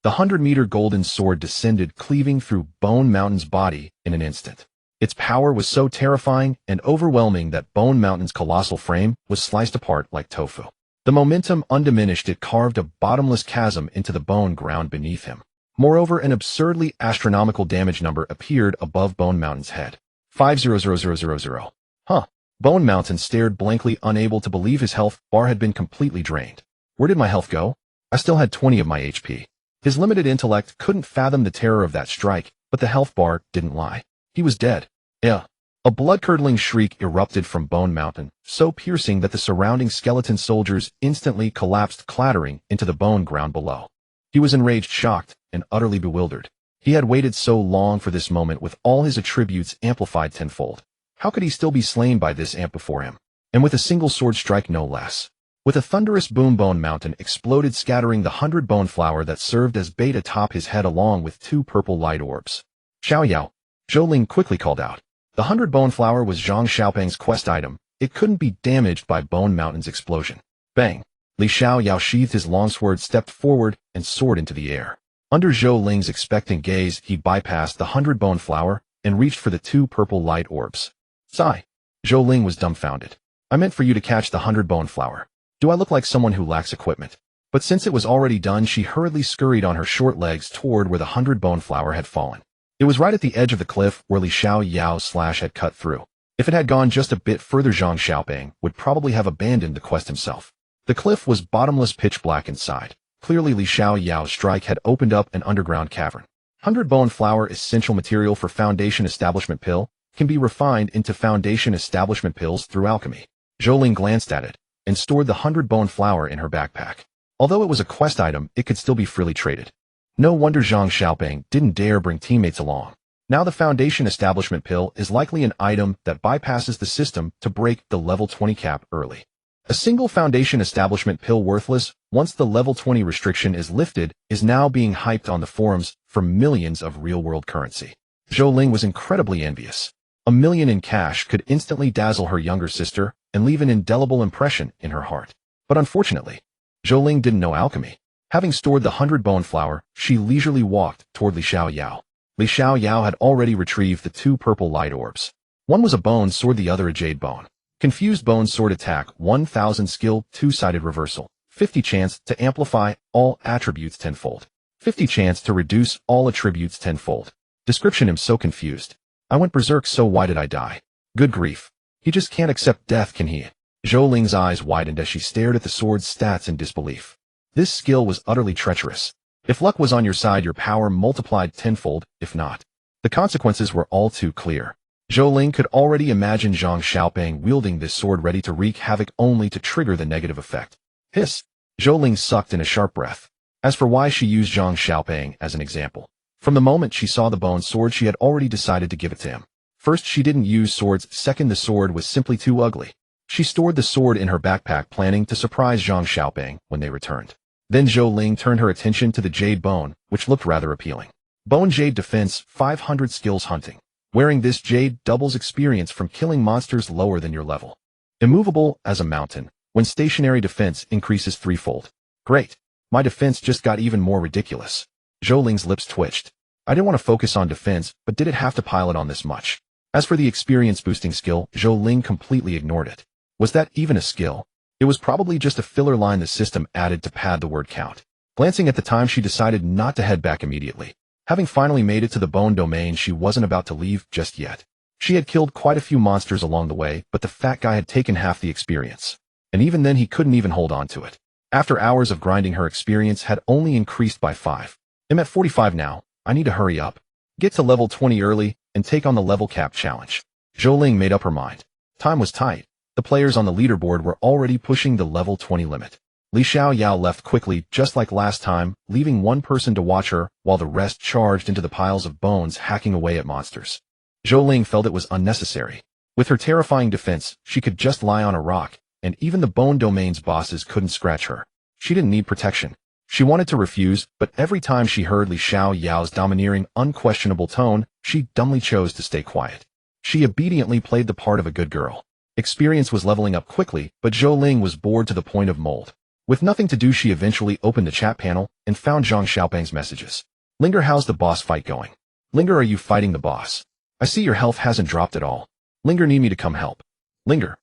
A: The 100-meter golden sword descended, cleaving through Bone Mountain's body in an instant. Its power was so terrifying and overwhelming that Bone Mountain's colossal frame was sliced apart like tofu. The momentum undiminished, it carved a bottomless chasm into the bone ground beneath him. Moreover, an absurdly astronomical damage number appeared above Bone Mountain's head. 500000. Huh. Bone Mountain stared blankly, unable to believe his health bar had been completely drained. Where did my health go? I still had 20 of my HP. His limited intellect couldn't fathom the terror of that strike, but the health bar didn't lie. He was dead. Yeah. A blood-curdling shriek erupted from Bone Mountain, so piercing that the surrounding skeleton soldiers instantly collapsed, clattering into the bone ground below. He was enraged, shocked, and utterly bewildered. He had waited so long for this moment, with all his attributes amplified tenfold. How could he still be slain by this ant before him? And with a single sword strike, no less. With a thunderous boom, Bone Mountain exploded, scattering the 100 bone flower that served as bait atop his head, along with 2 purple light orbs. Xiaoyao, Zhou Ling quickly called out. The 100 bone flower was Zhang Xiaopeng's quest item. It couldn't be damaged by Bone Mountain's explosion. Bang! Li Xiaoyao sheathed his longsword, stepped forward, and soared into the air. Under Zhou Ling's expectant gaze, he bypassed the 100 bone flower and reached for the 2 purple light orbs. Sigh. Zhou Ling was dumbfounded. I meant for you to catch the 100 bone flower. Do I look like someone who lacks equipment? But since it was already done, she hurriedly scurried on her short legs toward where the 100 bone flower had fallen. It was right at the edge of the cliff where Li Xiaoyao's slash had cut through. If it had gone just a bit further, Zhang Xiaopeng would probably have abandoned the quest himself. The cliff was bottomless, pitch black inside. Clearly, Li Xiaoyao's strike had opened up an underground cavern. 100 bone flower, essential material for Foundation Establishment Pill, can be refined into Foundation Establishment Pills through alchemy. Zhou Ling glanced at it and stored the 100 bone flower in her backpack. Although it was a quest item, it could still be freely traded. No wonder Zhang Xiaopeng didn't dare bring teammates along. Now the Foundation Establishment Pill is likely an item that bypasses the system to break the level 20 cap early. A single Foundation Establishment Pill, worthless once the level 20 restriction is lifted, is now being hyped on the forums for millions of real-world currency. Zhou Ling was incredibly envious. $1 million in cash could instantly dazzle her younger sister and leave an indelible impression in her heart. But unfortunately, Zhou Ling didn't know alchemy. Having stored the 100-bone flower, she leisurely walked toward Li Xiaoyao. Li Xiaoyao had already retrieved the 2 purple light orbs. One was a bone sword, the other a jade bone. Confused bone sword attack, 1000 skill, 2-sided reversal. 50 chance to amplify all attributes tenfold. 50 chance to reduce all attributes tenfold. Description: I'm so confused. I went berserk, so why did I die? Good grief. He just can't accept death, can he? Zhou Ling's eyes widened as she stared at the sword's stats in disbelief. This skill was utterly treacherous. If luck was on your side, your power multiplied tenfold, if not. The consequences were all too clear. Zhou Ling could already imagine Zhang Xiaopeng wielding this sword, ready to wreak havoc only to trigger the negative effect. Hiss! Zhou Ling sucked in a sharp breath. As for why she used Zhang Xiaopeng as an example, from the moment she saw the bone sword, she had already decided to give it to him. First, she didn't use swords. Second, the sword was simply too ugly. She stored the sword in her backpack, planning to surprise Zhang Xiaopeng when they returned. Then Zhou Ling turned her attention to the jade bone, which looked rather appealing. Bone jade defense, 500 skills hunting. Wearing this jade doubles experience from killing monsters lower than your level. Immovable as a mountain. When stationary, defense increases 3-fold. Great. My defense just got even more ridiculous. Zhou Ling's lips twitched. I didn't want to focus on defense, but did it have to pile it on this much? As for the experience boosting skill, Zhou Ling completely ignored it. Was that even a skill? It was probably just a filler line the system added to pad the word count. Glancing at the time, she decided not to head back immediately. Having finally made it to the bone domain, she wasn't about to leave just yet. She had killed quite a few monsters along the way, but the fat guy had taken half the experience. And even then, he couldn't even hold on to it. After hours of grinding, her experience had only increased by 5. I'm at 45 now. I need to hurry up. Get to level 20 early and take on the level cap challenge. Zhou Ling made up her mind. Time was tight. The players on the leaderboard were already pushing the level 20 limit. Li Xiaoyao left quickly, just like last time, leaving one person to watch her, while the rest charged into the piles of bones, hacking away at monsters. Zhou Ling felt it was unnecessary. With her terrifying defense, she could just lie on a rock, and even the bone domain's bosses couldn't scratch her. She didn't need protection. She wanted to refuse, but every time she heard Li Xiaoyao's domineering, unquestionable tone, she dumbly chose to stay quiet. She obediently played the part of a good girl. Experience was leveling up quickly, but Zhou Ling was bored to the point of mold. With nothing to do, she eventually opened the chat panel and found Zhang Xiaopeng's messages. Linger, how's the boss fight going? Linger, are you fighting the boss? I see your health hasn't dropped at all. Linger, need me to come help? Linger.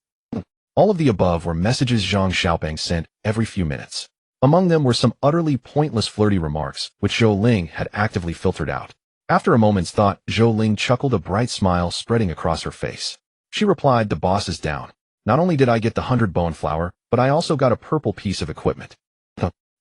A: All of the above were messages Zhang Xiaopeng sent every few minutes. Among them were some utterly pointless flirty remarks, which Zhou Ling had actively filtered out. After a moment's thought, Zhou Ling chuckled, a bright smile spreading across her face. She replied, the boss is down. Not only did I get the 100-bone flower, but I also got a purple piece of equipment.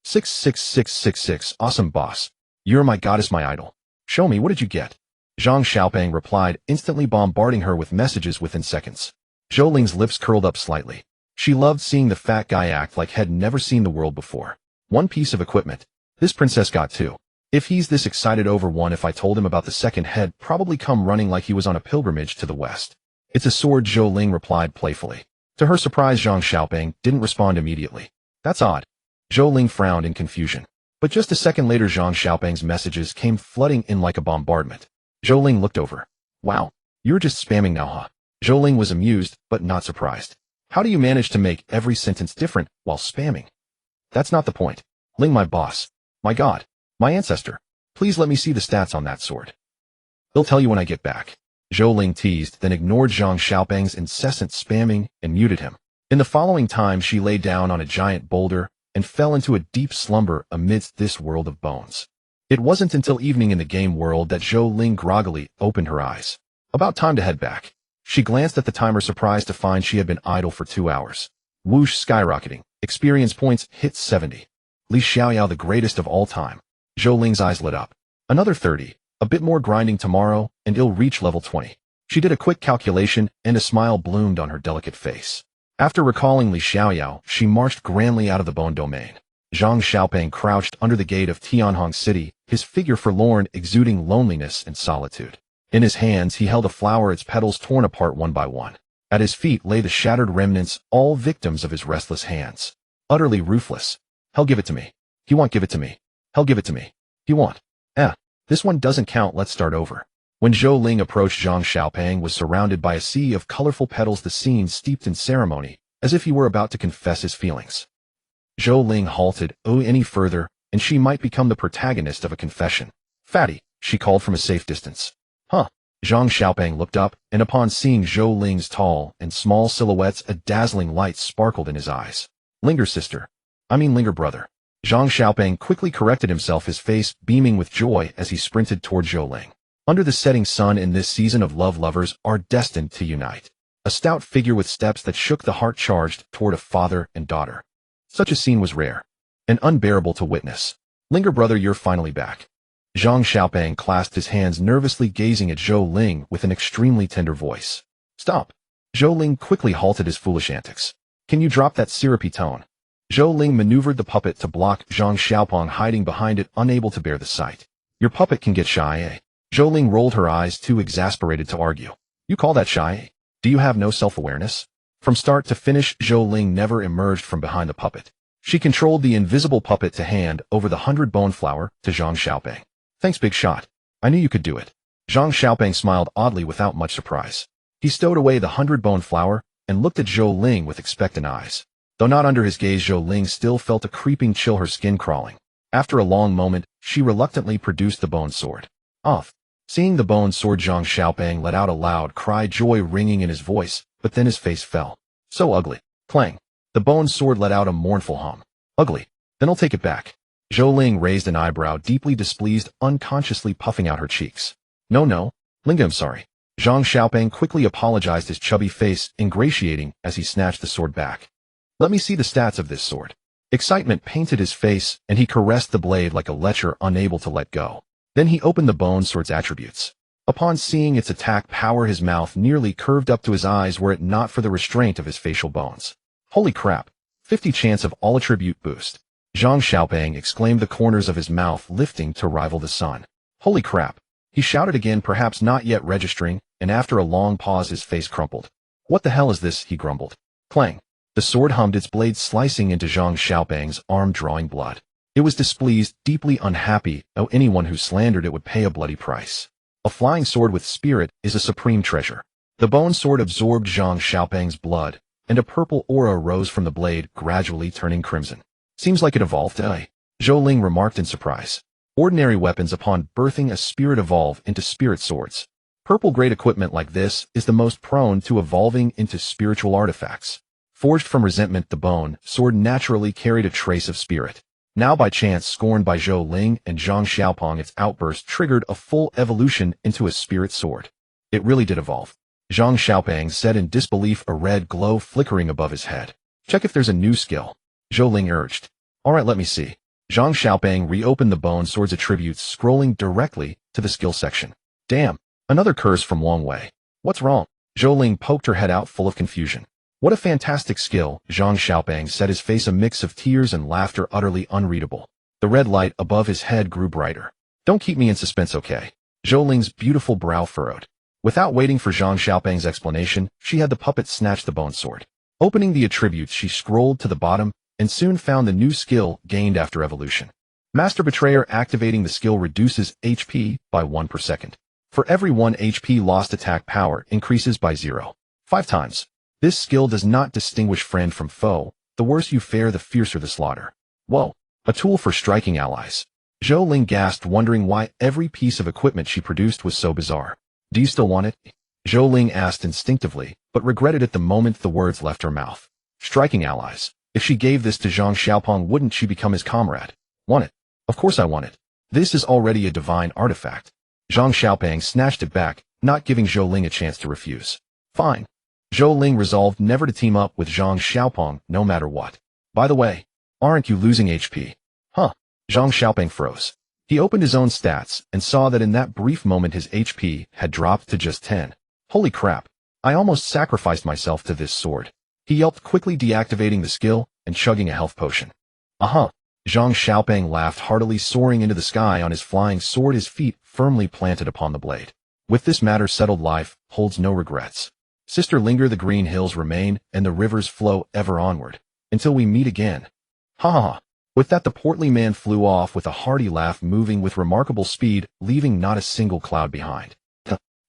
A: 66666, awesome boss. You're my goddess, my idol. Show me, what did you get? Zhang Xiaopeng replied, instantly bombarding her with messages within seconds. Zhou Ling's lips curled up slightly. She loved seeing the fat guy act like he'd never seen the world before. One piece of equipment. This princess got 2. If he's this excited over one, if I told him about the second, he'd probably come running like he was on a pilgrimage to the west. It's a sword, Zhou Ling replied playfully. To her surprise, Zhang Xiaopeng didn't respond immediately. That's odd. Zhou Ling frowned in confusion. But just a second later, Zhang Xiaopeng's messages came flooding in like a bombardment. Zhou Ling looked over. Wow, you're just spamming now, huh? Zhou Ling was amused, but not surprised. How do you manage to make every sentence different while spamming? That's not the point. Ling, my boss. My god. My ancestor. Please let me see the stats on that sword. He'll tell you when I get back. Zhou Ling teased, then ignored Zhang Xiaopeng's incessant spamming and muted him. In the following time, she lay down on a giant boulder and fell into a deep slumber amidst this world of bones. It wasn't until evening in the game world that Zhou Ling groggily opened her eyes. About time to head back. She glanced at the timer, surprised to find she had been idle for 2 hours. Whoosh, skyrocketing. Experience points hit 70. Li Xiaoyao, the greatest of all time. Zhou Ling's eyes lit up. Another 30. A bit more grinding tomorrow, and it'll reach level 20. She did a quick calculation, and a smile bloomed on her delicate face. After recalling Li Xiaoyao, she marched grandly out of the bone domain. Zhang Xiaopeng crouched under the gate of Tianhong City, his figure forlorn, exuding loneliness and solitude. In his hands, he held a flower, its petals torn apart one by one. At his feet lay the shattered remnants, all victims of his restless hands. Utterly ruthless. Hell, give it to me. He won't give it to me. Hell, give it to me. He won't. This one doesn't count, let's start over. When Zhou Ling approached, Zhang Xiaopeng was surrounded by a sea of colorful petals, the scene steeped in ceremony, as if he were about to confess his feelings. Zhou Ling halted. Oh, any further, and she might become the protagonist of a confession. Fatty, she called from a safe distance. Huh. Zhang Xiaopeng looked up, and upon seeing Zhou Ling's tall and small silhouettes, a dazzling light sparkled in his eyes. Linger sister. Linger brother. Zhang Xiaopeng quickly corrected himself, his face beaming with joy as he sprinted toward Zhou Ling. Under the setting sun in this season of love, lovers are destined to unite. A stout figure with steps that shook the heart charged toward a father and daughter. Such a scene was rare and unbearable to witness. Linger brother, you're finally back. Zhang Xiaopeng clasped his hands, nervously gazing at Zhou Ling with an extremely tender voice. Stop. Zhou Ling quickly halted his foolish antics. Can you drop that syrupy tone? Zhou Ling maneuvered the puppet to block Zhang Xiaopeng, hiding behind it, unable to bear the sight. Your puppet can get shy, eh? Zhou Ling rolled her eyes, too exasperated to argue. You call that shy, eh? Do you have no self-awareness? From start to finish, Zhou Ling never emerged from behind the puppet. She controlled the invisible puppet to hand over the 100-bone flower to Zhang Xiaopeng. Thanks, big shot. I knew you could do it. Zhang Xiaopeng smiled oddly without much surprise. He stowed away the 100-bone flower and looked at Zhou Ling with expectant eyes. Though not under his gaze, Zhou Ling still felt a creeping chill, her skin crawling. After a long moment, she reluctantly produced the bone sword. Off. Seeing the bone sword, Zhang Xiaopeng let out a loud cry, joy ringing in his voice, but then his face fell. So ugly. Clang. The bone sword let out a mournful hum. Ugly. Then I'll take it back. Zhou Ling raised an eyebrow, deeply displeased, unconsciously puffing out her cheeks. No. Linga, I'm sorry. Zhang Xiaopeng quickly apologized, his chubby face ingratiating as he snatched the sword back. Let me see the stats of this sword. Excitement painted his face, and he caressed the blade like a lecher, unable to let go. Then he opened the bone sword's attributes. Upon seeing its attack power, his mouth nearly curved up to his eyes were it not for the restraint of his facial bones. Holy crap. 50 chance of all attribute boost. Zhang Xiaopeng exclaimed, the corners of his mouth lifting to rival the sun. Holy crap. He shouted again, perhaps not yet registering, and after a long pause his face crumpled. What the hell is this, he grumbled. Clang. The sword hummed, its blade slicing into Zhang Xiaopeng's arm, drawing blood. It was displeased, deeply unhappy. Oh, anyone who slandered it would pay a bloody price. A flying sword with spirit is a supreme treasure. The bone sword absorbed Zhang Xiaopeng's blood, and a purple aura rose from the blade, gradually turning crimson. Seems like it evolved, eh? Zhou Ling remarked in surprise. Ordinary weapons upon birthing a spirit evolve into spirit swords. Purple-grade equipment like this is the most prone to evolving into spiritual artifacts. Forged from resentment, the bone sword naturally carried a trace of spirit. Now by chance scorned by Zhou Ling and Zhang Xiaopeng, its outburst triggered a full evolution into a spirit sword. It really did evolve. Zhang Xiaopeng said in disbelief, a red glow flickering above his head. Check if there's a new skill. Zhou Ling urged. Alright, let me see. Zhang Xiaopeng reopened the bone sword's attributes, scrolling directly to the skill section. Damn, another curse from Long Wei. What's wrong? Zhou Ling poked her head out, full of confusion. What a fantastic skill, Zhang Xiaopeng said, his face a mix of tears and laughter, utterly unreadable. The red light above his head grew brighter. Don't keep me in suspense, okay? Zhou Ling's beautiful brow furrowed. Without waiting for Zhang Xiaopeng's explanation, she had the puppet snatch the bone sword. Opening the attributes, she scrolled to the bottom and soon found the new skill gained after evolution. Master Betrayer. Activating the skill reduces HP by 1 per second. For every 1 HP lost, attack power increases by 0.5 times. This skill does not distinguish friend from foe. The worse you fare, the fiercer the slaughter. Whoa, a tool for striking allies. Zhou Ling gasped, wondering why every piece of equipment she produced was so bizarre. Do you still want it? Zhou Ling asked instinctively, but regretted it the moment the words left her mouth. Striking allies. If she gave this to Zhang Xiaopeng, wouldn't she become his comrade? Want it? Of course I want it. This is already a divine artifact. Zhang Xiaopeng snatched it back, not giving Zhou Ling a chance to refuse. Fine. Zhou Ling resolved never to team up with Zhang Xiaopeng, no matter what. By the way, aren't you losing HP? Huh. Zhang Xiaopeng froze. He opened his own stats and saw that in that brief moment his HP had dropped to just 10. Holy crap. I almost sacrificed myself to this sword. He yelped, quickly deactivating the skill and chugging a health potion. Uh-huh. Zhang Xiaopeng laughed heartily, soaring into the sky on his flying sword, his feet firmly planted upon the blade. With this matter settled, life holds no regrets. Sister, linger, the green hills remain, and the rivers flow ever onward, until we meet again. Ha ha ha. With that the portly man flew off with a hearty laugh, moving with remarkable speed, leaving not a single cloud behind.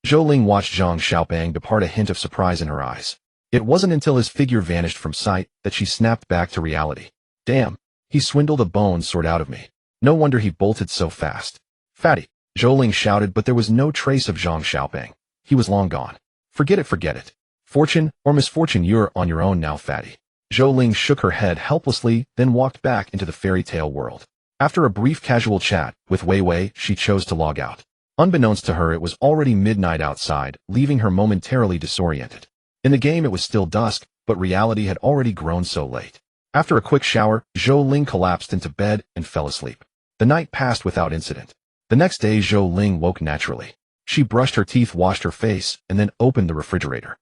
A: Zhou Ling watched Zhang Xiaopeng depart, a hint of surprise in her eyes. It wasn't until his figure vanished from sight that she snapped back to reality. Damn, he swindled a bone sword out of me. No wonder he bolted so fast. Fatty, Zhou Ling shouted, but there was no trace of Zhang Xiaoping. He was long gone. Forget it, forget it. Fortune or misfortune, you're on your own now, Fatty. Zhou Ling shook her head helplessly, then walked back into the fairy tale world. After a brief casual chat with Wei Wei, she chose to log out. Unbeknownst to her, it was already midnight outside, leaving her momentarily disoriented. In the game it was still dusk, but reality had already grown so late. After a quick shower, Zhou Ling collapsed into bed and fell asleep. The night passed without incident. The next day Zhou Ling woke naturally. She brushed her teeth, washed her face, and then opened the refrigerator.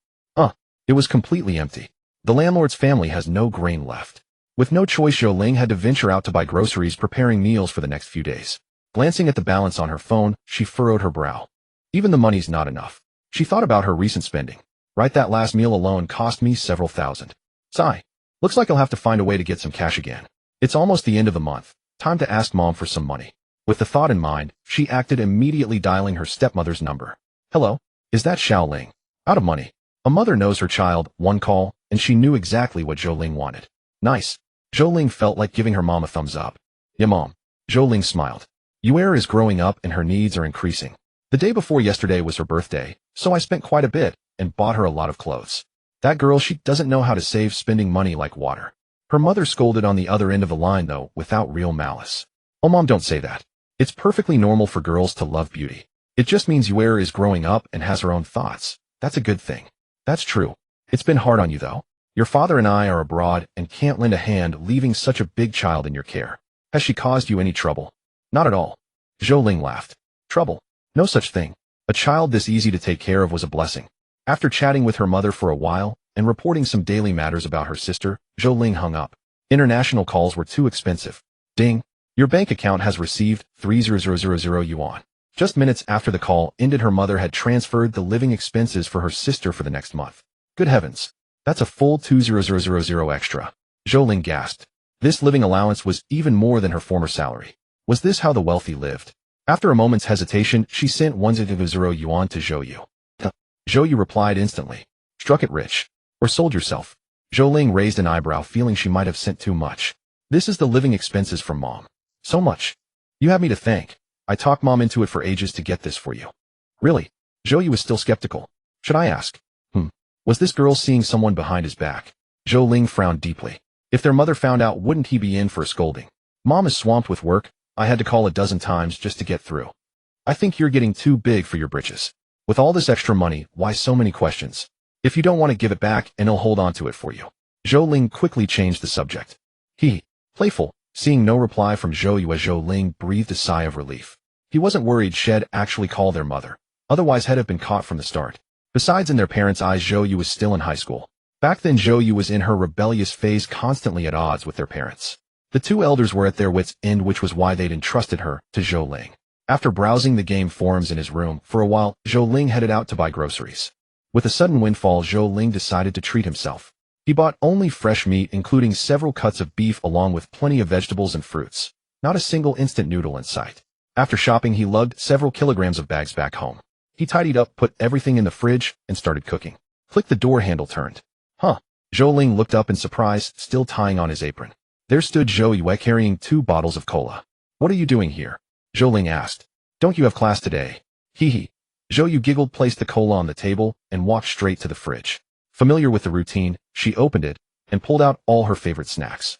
A: It was completely empty. The landlord's family has no grain left. With no choice, Zhou Ling had to venture out to buy groceries, preparing meals for the next few days. Glancing at the balance on her phone, she furrowed her brow. Even the money's not enough. She thought about her recent spending. Right, that last meal alone cost me several thousand. Sigh. Looks like I'll have to find a way to get some cash again. It's almost the end of the month. Time to ask Mom for some money. With the thought in mind, she acted, immediately dialing her stepmother's number. Hello? Is that Xiao Ling? Out of money. A mother knows her child. One call, and she knew exactly what Zhou Ling wanted. Nice. Zhou Ling felt like giving her mom a thumbs up. Yeah, Mom. Zhou Ling smiled. Yuer is growing up and her needs are increasing. The day before yesterday was her birthday, so I spent quite a bit and bought her a lot of clothes. That girl, she doesn't know how to save, spending money like water. Her mother scolded on the other end of the line, though, without real malice. Oh, Mom, don't say that. It's perfectly normal for girls to love beauty. It just means Yuer is growing up and has her own thoughts. That's a good thing. That's true. It's been hard on you, though. Your father and I are abroad and can't lend a hand, leaving such a big child in your care. Has she caused you any trouble? Not at all. Zhou Ling laughed. Trouble? No such thing. A child this easy to take care of was a blessing. After chatting with her mother for a while and reporting some daily matters about her sister, Zhou Ling hung up. International calls were too expensive. Ding. Your bank account has received 30,000 yuan. Just minutes after the call ended, her mother had transferred the living expenses for her sister for the next month. Good heavens. That's a full 20,000 extra. Zhou Ling gasped. This living allowance was even more than her former salary. Was this how the wealthy lived? After a moment's hesitation, she sent 1,000 yuan to Zhou Yu. Zhou Yu replied instantly. Struck it rich. Or sold yourself. Zhou Ling raised an eyebrow, feeling she might have sent too much. This is the living expenses from Mom. So much. You have me to thank. I talked Mom into it for ages to get this for you. Really? Zhou Yu was still skeptical. Should I ask? Was this girl seeing someone behind his back? Zhou Ling frowned deeply. If their mother found out, wouldn't he be in for a scolding? Mom is swamped with work. I had to call a dozen times just to get through. I think you're getting too big for your britches. With all this extra money, why so many questions? If you don't want to give it back, and he'll hold on to it for you. Zhou Ling quickly changed the subject. Playful. Seeing no reply from Zhou Yu, as Zhou Ling breathed a sigh of relief. He wasn't worried she'd actually call their mother. Otherwise, had have been caught from the start. Besides, in their parents' eyes, Zhou Yu was still in high school. Back then, Zhou Yu was in her rebellious phase, constantly at odds with their parents. The two elders were at their wits' end, which was why they'd entrusted her to Zhou Ling. After browsing the game forums in his room for a while, Zhou Ling headed out to buy groceries. With a sudden windfall, Zhou Ling decided to treat himself. He bought only fresh meat, including several cuts of beef along with plenty of vegetables and fruits. Not a single instant noodle in sight. After shopping, he lugged several kilograms of bags back home. He tidied up, put everything in the fridge, and started cooking. Click, the door handle turned. Zhou Ling looked up in surprise, still tying on his apron. There stood Zhou Yu carrying 2 bottles of cola. What are you doing here? Zhou Ling asked. Don't you have class today? Zhou Yu giggled, placed the cola on the table, and walked straight to the fridge. Familiar with the routine, she opened it and pulled out all her favorite snacks.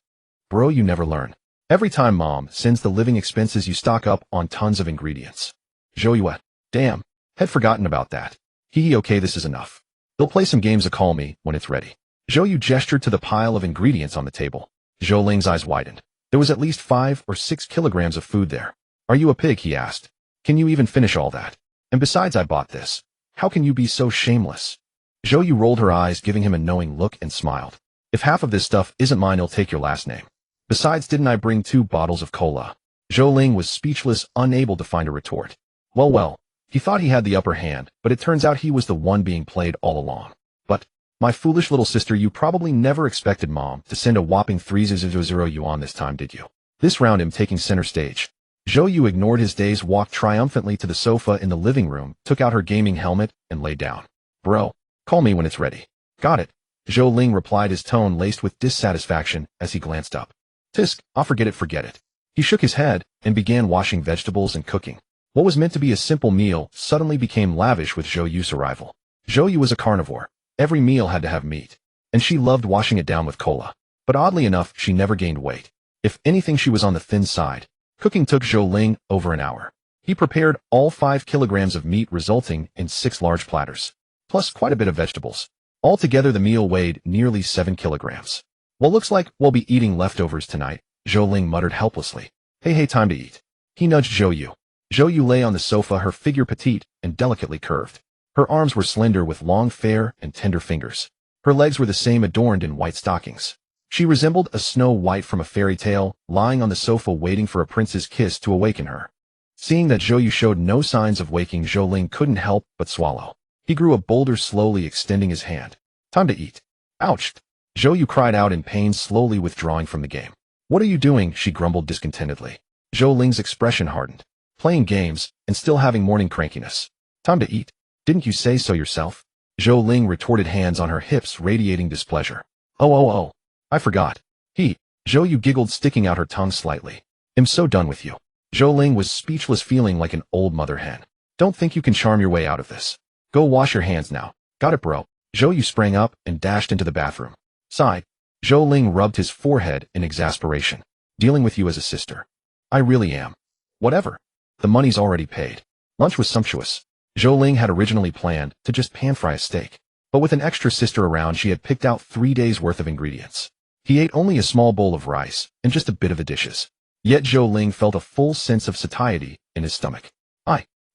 A: Bro, you never learn. Every time Mom sends the living expenses, you stock up on tons of ingredients. Zhou Yu, damn, had forgotten about that. Okay, this is enough. They'll play some games of call me when it's ready. Zhou Yu gestured to the pile of ingredients on the table. Zhou Ling's eyes widened. There was at least 5 or 6 kilograms of food there. Are you a pig? He asked. Can you even finish all that? And besides, I bought this. How can you be so shameless? Zhou Yu rolled her eyes, giving him a knowing look, and smiled. If half of this stuff isn't mine, I'll take your last name. Besides, didn't I bring 2 bottles of cola? Zhou Ling was speechless, unable to find a retort. Well, he thought he had the upper hand, but it turns out he was the one being played all along. But, my foolish little sister, you probably never expected Mom to send a whopping 3,000 yuan this time, did you? This round, him taking center stage. Zhou Yu ignored his daze, walked triumphantly to the sofa in the living room, took out her gaming helmet, and lay down. Bro, call me when it's ready. Got it. Zhou Ling replied, his tone laced with dissatisfaction as he glanced up. Tisk, I'll forget it. He shook his head and began washing vegetables and cooking. What was meant to be a simple meal suddenly became lavish with Zhou Yu's arrival. Zhou Yu was a carnivore. Every meal had to have meat, and she loved washing it down with cola. But oddly enough, she never gained weight. If anything, she was on the thin side. Cooking took Zhou Ling over an hour. He prepared all 5 kilograms of meat, resulting in 6 large platters, plus quite a bit of vegetables. Altogether, the meal weighed nearly 7 kilograms. Well, looks like we'll be eating leftovers tonight, Zhou Ling muttered helplessly. Hey, time to eat. He nudged Zhou Yu. Zhou Yu lay on the sofa, her figure petite and delicately curved. Her arms were slender with long, fair, and tender fingers. Her legs were the same, adorned in white stockings. She resembled a Snow White from a fairy tale, lying on the sofa waiting for a prince's kiss to awaken her. Seeing that Zhou Yu showed no signs of waking, Zhou Ling couldn't help but swallow. He grew a bolder, slowly extending his hand. Time to eat. Ouch! Zhou Yu cried out in pain, slowly withdrawing from the game. What are you doing? She grumbled discontentedly. Zhou Ling's expression hardened. Playing games, and still having morning crankiness. Time to eat. Didn't you say so yourself? Zhou Ling retorted, hands on her hips, radiating displeasure. Oh. I forgot. Zhou Yu giggled, sticking out her tongue slightly. I'm so done with you. Zhou Ling was speechless, feeling like an old mother hen. Don't think you can charm your way out of this. Go wash your hands now. Got it, bro. Zhou Yu sprang up and dashed into the bathroom. Sighed. Zhou Ling rubbed his forehead in exasperation. Dealing with you as a sister. I really am. Whatever. The money's already paid. Lunch was sumptuous. Zhou Ling had originally planned to just pan-fry a steak. But with an extra sister around, she had picked out 3 days' worth of ingredients. He ate only a small bowl of rice and just a bit of the dishes. Yet Zhou Ling felt a full sense of satiety in his stomach.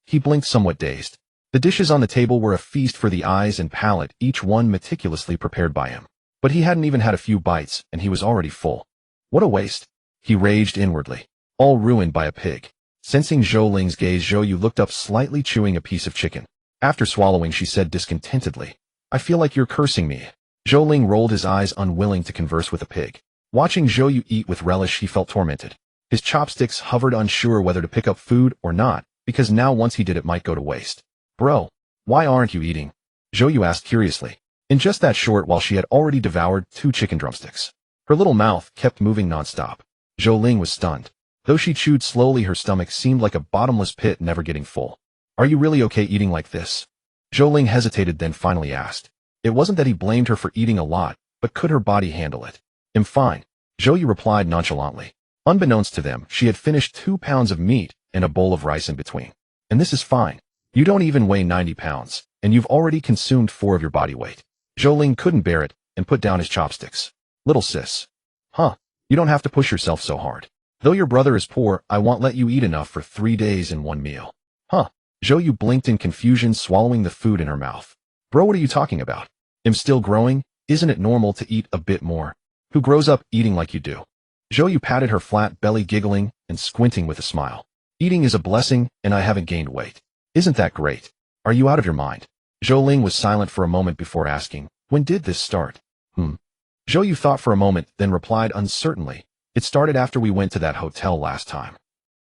A: He blinked, somewhat dazed. The dishes on the table were a feast for the eyes and palate, each one meticulously prepared by him. But he hadn't even had a few bites, and he was already full. What a waste! He raged inwardly. All ruined by a pig. Sensing Zhou Ling's gaze, Zhou Yu looked up, slightly chewing a piece of chicken. After swallowing, she said discontentedly, I feel like you're cursing me. Zhou Ling rolled his eyes, unwilling to converse with a pig. Watching Zhou Yu eat with relish, he felt tormented. His chopsticks hovered, unsure whether to pick up food or not, because now once he did, it might go to waste. Bro, why aren't you eating? Zhou Yu asked curiously. In just that short while, she had already devoured 2 chicken drumsticks. Her little mouth kept moving nonstop. Zhou Ling was stunned. Though she chewed slowly, her stomach seemed like a bottomless pit, never getting full. Are you really okay eating like this? Zhou Ling hesitated, then finally asked. It wasn't that he blamed her for eating a lot, but could her body handle it? I'm fine, Zhou Yu replied nonchalantly. Unbeknownst to them, she had finished 2 pounds of meat and a bowl of rice in between. And this is fine. You don't even weigh 90 pounds, and you've already consumed 4 of your body weight. Zhou Ling couldn't bear it and put down his chopsticks. Little sis. You don't have to push yourself so hard. Though your brother is poor, I won't let you eat enough for 3 days in 1 meal. Zhou Yu blinked in confusion, swallowing the food in her mouth. Bro, what are you talking about? I'm still growing. Isn't it normal to eat a bit more? Who grows up eating like you do? Zhou Yu patted her flat belly, giggling and squinting with a smile. Eating is a blessing, and I haven't gained weight. Isn't that great? Are you out of your mind? Zhou Ling was silent for a moment before asking, when did this start? Zhou Yu thought for a moment, then replied uncertainly, it started after we went to that hotel last time.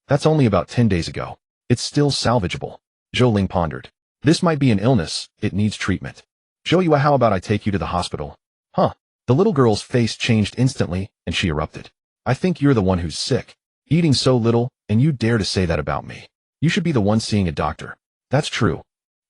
A: That's only about 10 days ago. It's still salvageable. Zhou Ling pondered. This might be an illness, it needs treatment. Zhou Yu, how about I take you to the hospital? The little girl's face changed instantly, and she erupted. I think you're the one who's sick. Eating so little, and you dare to say that about me. You should be the one seeing a doctor. That's true.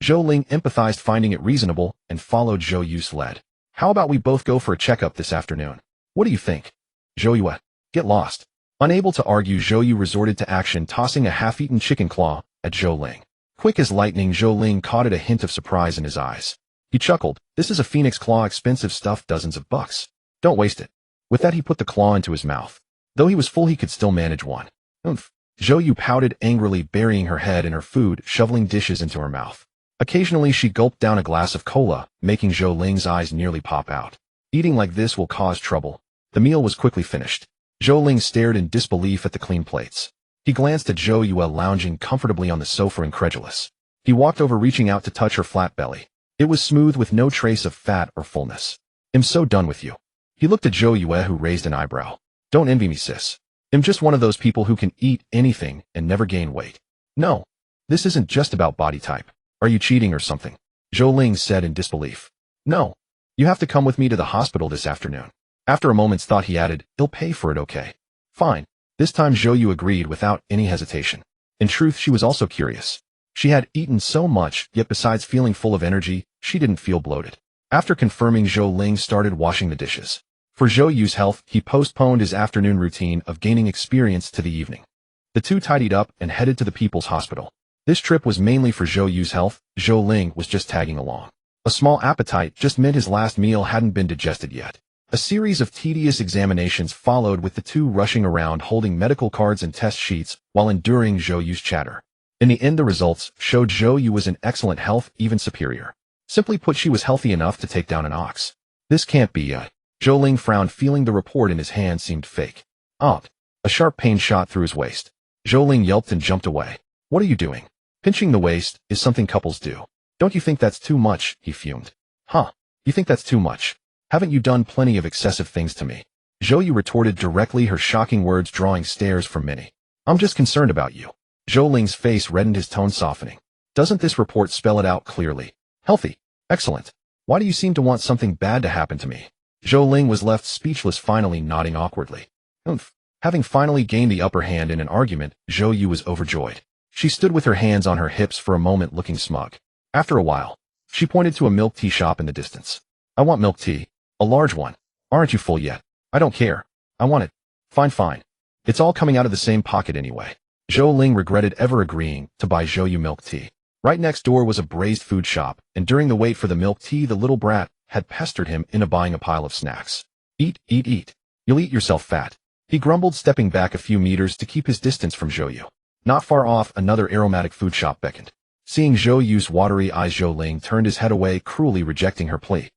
A: Zhou Ling empathized, finding it reasonable, and followed Zhou Yu's lead. How about we both go for a checkup this afternoon? What do you think? Zhou Yu, get lost. Unable to argue, Zhou Yu resorted to action, tossing a half-eaten chicken claw at Zhou Ling. Quick as lightning, Zhou Ling caught a hint of surprise in his eyes. He chuckled. This is a phoenix claw, expensive stuff, dozens of bucks. Don't waste it. With that, he put the claw into his mouth. Though he was full, he could still manage one. Zhou Yu pouted angrily, burying her head in her food, shoveling dishes into her mouth. Occasionally, she gulped down a glass of cola, making Zhou Ling's eyes nearly pop out. Eating like this will cause trouble. The meal was quickly finished. Zhou Ling stared in disbelief at the clean plates. He glanced at Zhou Yu lounging comfortably on the sofa, incredulous. He walked over, reaching out to touch her flat belly. It was smooth, with no trace of fat or fullness. I'm so done with you. He looked at Zhou Yu, who raised an eyebrow. Don't envy me, sis. I'm just one of those people who can eat anything and never gain weight. No. This isn't just about body type. Are you cheating or something? Zhou Ling said in disbelief. No. You have to come with me to the hospital this afternoon. After a moment's thought, he added, he'll pay for it, okay? Fine. This time Zhou Yu agreed without any hesitation. In truth, she was also curious. She had eaten so much, yet besides feeling full of energy, she didn't feel bloated. After confirming, Zhou Ling started washing the dishes. For Zhou Yu's health, he postponed his afternoon routine of gaining experience to the evening. The two tidied up and headed to the People's Hospital. This trip was mainly for Zhou Yu's health. Zhou Ling was just tagging along. A small appetite just meant his last meal hadn't been digested yet. A series of tedious examinations followed, with the two rushing around holding medical cards and test sheets while enduring Zhou Yu's chatter. In the end, the results showed Zhou Yu was in excellent health, even superior. Simply put, she was healthy enough to take down an ox. This can't be. Zhou Ling frowned, feeling the report in his hand seemed fake. Odd. A sharp pain shot through his waist. Zhou Ling yelped and jumped away. What are you doing? Pinching the waist is something couples do. Don't you think that's too much? He fumed. Huh? You think that's too much? Haven't you done plenty of excessive things to me? Zhou Yu retorted directly, her shocking words drawing stares from many. I'm just concerned about you. Zhou Ling's face reddened, his tone softening. Doesn't this report spell it out clearly? Healthy. Excellent. Why do you seem to want something bad to happen to me? Zhou Ling was left speechless, finally nodding awkwardly. Oomph. Having finally gained the upper hand in an argument, Zhou Yu was overjoyed. She stood with her hands on her hips for a moment, looking smug. After a while, she pointed to a milk tea shop in the distance. I want milk tea. A large one. Aren't you full yet? I don't care. I want it. Fine. It's all coming out of the same pocket anyway. Zhou Ling regretted ever agreeing to buy Zhou Yu milk tea. Right next door was a braised food shop, and during the wait for the milk tea, the little brat had pestered him into buying a pile of snacks. Eat. You'll eat yourself fat. He grumbled, stepping back a few meters to keep his distance from Zhou Yu. Not far off, another aromatic food shop beckoned. Seeing Zhou Yu's watery eyes, Zhou Ling turned his head away, cruelly rejecting her plea.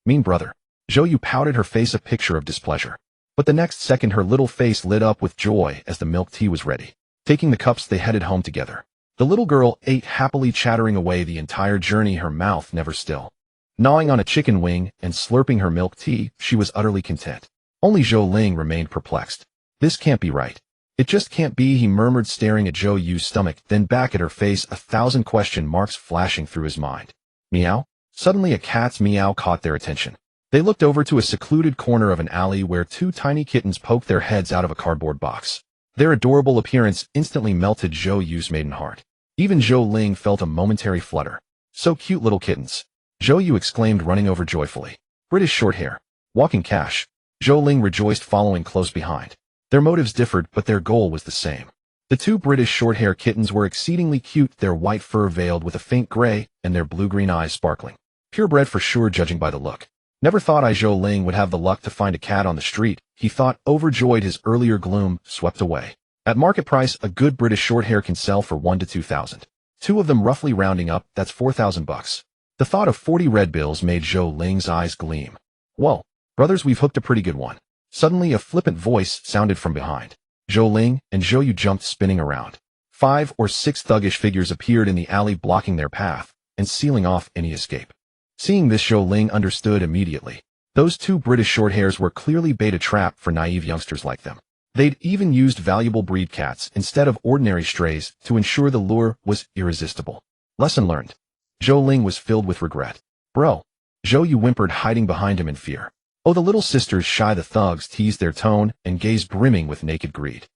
A: Mean brother. Zhou Yu pouted, her face a picture of displeasure. But the next second, her little face lit up with joy as the milk tea was ready. Taking the cups, they headed home together. The little girl ate happily, chattering away the entire journey, her mouth never still. Gnawing on a chicken wing and slurping her milk tea, she was utterly content. Only Zhou Ling remained perplexed. This can't be right. It just can't be, he murmured, staring at Zhou Yu's stomach, then back at her face, 1,000 question marks flashing through his mind. Meow? Suddenly a cat's meow caught their attention. They looked over to a secluded corner of an alley where two tiny kittens poked their heads out of a cardboard box. Their adorable appearance instantly melted Zhou Yu's maiden heart. Even Zhou Ling felt a momentary flutter. So cute, little kittens. Zhou Yu exclaimed, running over joyfully. British short hair. Walking cash. Zhou Ling rejoiced, following close behind. Their motives differed, but their goal was the same. The two British short-hair kittens were exceedingly cute, their white fur veiled with a faint gray, and their blue-green eyes sparkling. Purebred for sure, judging by the look. Never thought Zhou Ling would have the luck to find a cat on the street, he thought, overjoyed, his earlier gloom swept away. At market price, a good British short-hair can sell for 1 to 2,000. Two of them, roughly rounding up, that's 4,000 bucks. The thought of 40 red bills made Zhou Ling's eyes gleam. Whoa, brothers, we've hooked a pretty good one. Suddenly a flippant voice sounded from behind. Zhou Ling and Zhou Yu jumped, spinning around. 5 or 6 thuggish figures appeared in the alley, blocking their path and sealing off any escape. Seeing this, Zhou Ling understood immediately. Those two British shorthairs were clearly bait, a trap for naive youngsters like them. They'd even used valuable breed cats instead of ordinary strays to ensure the lure was irresistible. Lesson learned. Zhou Ling was filled with regret. Bro. Zhou Yu whimpered, hiding behind him in fear. Oh, the little sisters shy, the thugs teased, their tone and gaze brimming with naked greed.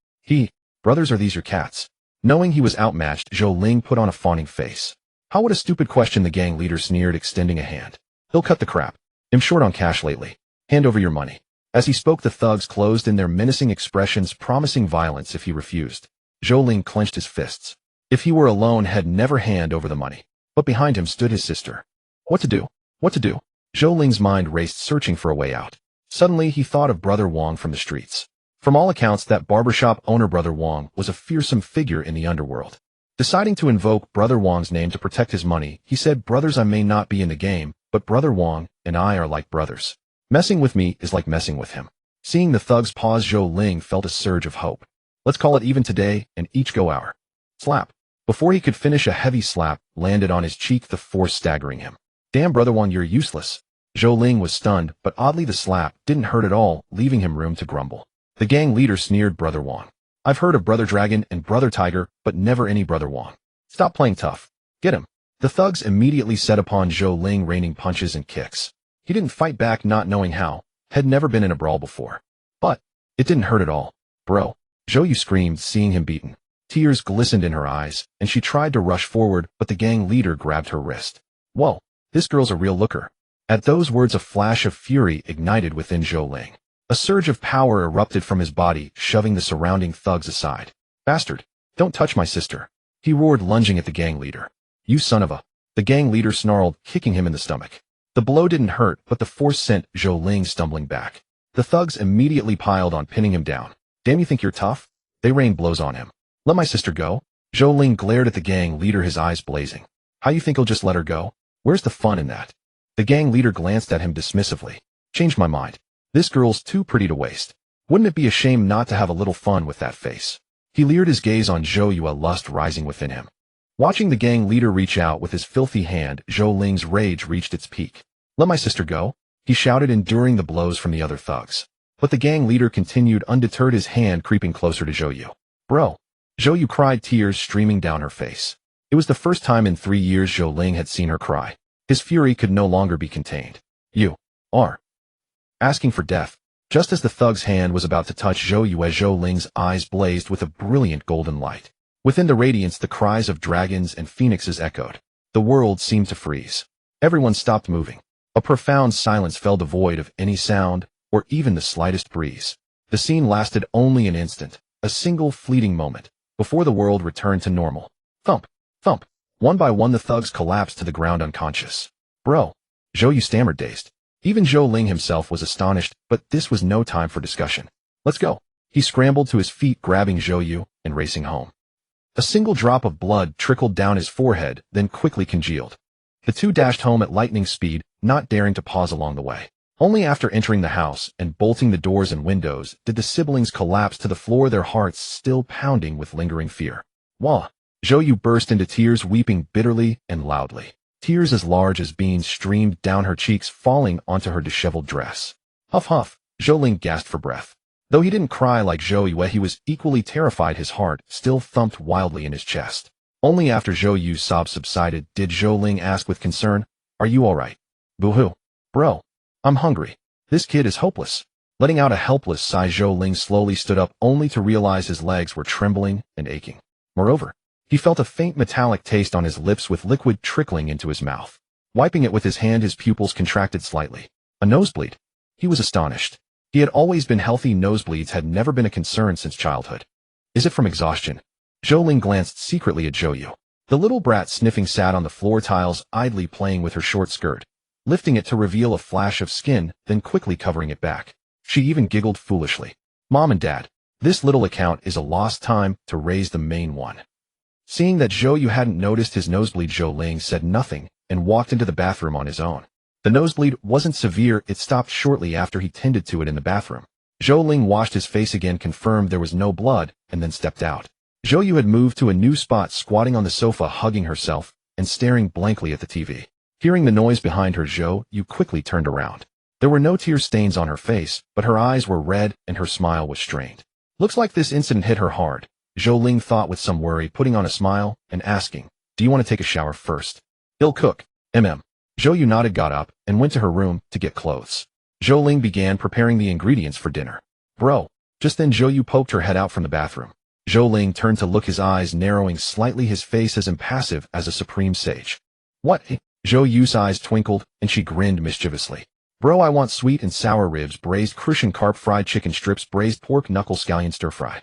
A: Brothers, are these your cats? Knowing he was outmatched, Zhou Ling put on a fawning face. How, what a stupid question, the gang leader sneered, extending a hand. He'll cut the crap. I'm short on cash lately. Hand over your money. As he spoke, the thugs closed in their menacing expressions, promising violence if he refused. Zhou Ling clenched his fists. If he were alone, he'd never hand over the money. But behind him stood his sister. What to do? Zhou Ling's mind raced, searching for a way out. Suddenly, he thought of Brother Wong from the streets. From all accounts, that barbershop owner Brother Wong was a fearsome figure in the underworld. Deciding to invoke Brother Wong's name to protect his money, he said, Brothers, I may not be in the game, but Brother Wong and I are like brothers. Messing with me is like messing with him. Seeing the thugs pause, Zhou Ling felt a surge of hope. Let's call it even today, and each go our. Slap. Before he could finish, a heavy slap landed on his cheek, the force staggering him. Damn, Brother Wong, you're useless. Zhou Ling was stunned, but oddly the slap didn't hurt at all, leaving him room to grumble. The gang leader sneered, Brother Wong. I've heard of Brother Dragon and Brother Tiger, but never any Brother Wong. Stop playing tough. Get him. The thugs immediately set upon Zhou Ling, raining punches and kicks. He didn't fight back, not knowing how, had never been in a brawl before. But it didn't hurt at all. Bro. Zhou Yu screamed, seeing him beaten. Tears glistened in her eyes, and she tried to rush forward, but the gang leader grabbed her wrist. Whoa, this girl's a real looker. At those words, a flash of fury ignited within Zhou Ling. A surge of power erupted from his body, shoving the surrounding thugs aside. Bastard, don't touch my sister, he roared, lunging at the gang leader. You son of a... The gang leader snarled, kicking him in the stomach. The blow didn't hurt, but the force sent Zhou Ling stumbling back. The thugs immediately piled on, pinning him down. Damn, you think you're tough? They rained blows on him. Let my sister go? Zhou Ling glared at the gang leader, his eyes blazing. How you think he'll just let her go? Where's the fun in that? The gang leader glanced at him dismissively. Changed my mind. This girl's too pretty to waste. Wouldn't it be a shame not to have a little fun with that face? He leered, his gaze on Zhou Yu, a lust rising within him. Watching the gang leader reach out with his filthy hand, Zhou Ling's rage reached its peak. Let my sister go? He shouted, enduring the blows from the other thugs. But the gang leader continued undeterred, his hand creeping closer to Zhou Yu. Bro. Zhou Yu cried, tears streaming down her face. It was the first time in 3 years Zhou Ling had seen her cry. His fury could no longer be contained. You are asking for death. Just as the thug's hand was about to touch Zhou Yu, as Zhou Ling's eyes blazed with a brilliant golden light. Within the radiance, the cries of dragons and phoenixes echoed. The world seemed to freeze. Everyone stopped moving. A profound silence fell, devoid of any sound or even the slightest breeze. The scene lasted only an instant, a single fleeting moment, before the world returned to normal. Thump, thump. One by one, the thugs collapsed to the ground unconscious. Bro. Zhou Yu stammered, dazed. Even Zhou Ling himself was astonished, but this was no time for discussion. Let's go. He scrambled to his feet, grabbing Zhou Yu and racing home. A single drop of blood trickled down his forehead, then quickly congealed. The two dashed home at lightning speed, not daring to pause along the way. Only after entering the house and bolting the doors and windows did the siblings collapse to the floor, their hearts still pounding with lingering fear. Wah! Zhou Yu burst into tears, weeping bitterly and loudly. Tears as large as beans streamed down her cheeks, falling onto her disheveled dress. Huff huff, Zhou Ling gasped for breath. Though he didn't cry like Zhou Yu, he was equally terrified. His heart still thumped wildly in his chest. Only after Zhou Yu's sobs subsided did Zhou Ling ask with concern, Are you alright? Boo-hoo. Bro. I'm hungry. This kid is hopeless. Letting out a helpless sigh, Zhou Ling slowly stood up, only to realize his legs were trembling and aching. Moreover, he felt a faint metallic taste on his lips, with liquid trickling into his mouth. Wiping it with his hand, his pupils contracted slightly. A nosebleed. He was astonished. He had always been healthy. Nosebleeds had never been a concern since childhood. Is it from exhaustion? Zhou Ling glanced secretly at Zhou Yu. The little brat, sniffing, sat on the floor tiles, idly playing with her short skirt, lifting it to reveal a flash of skin, then quickly covering it back. She even giggled foolishly. Mom and Dad, this little account is a lost time to raise the main one. Seeing that Zhou Yu hadn't noticed his nosebleed, Zhou Ling said nothing and walked into the bathroom on his own. The nosebleed wasn't severe. It stopped shortly after he tended to it in the bathroom. Zhou Ling washed his face again, confirmed there was no blood, and then stepped out. Zhou Yu had moved to a new spot, squatting on the sofa, hugging herself and staring blankly at the TV. Hearing the noise behind her, Zhou Yu quickly turned around. There were no tear stains on her face, but her eyes were red and her smile was strained. Looks like this incident hit her hard, Zhou Ling thought with some worry, putting on a smile and asking, Do you want to take a shower first? He'll cook. Zhou Yu nodded, got up, and went to her room to get clothes. Zhou Ling began preparing the ingredients for dinner. Bro. Just then Zhou Yu poked her head out from the bathroom. Zhou Ling turned to look, his eyes narrowing slightly, his face as impassive as a supreme sage. What? Zhou Yu's eyes twinkled, and she grinned mischievously. Bro, I want sweet and sour ribs, braised Crucian carp, fried chicken strips, braised pork knuckle, scallion stir-fry.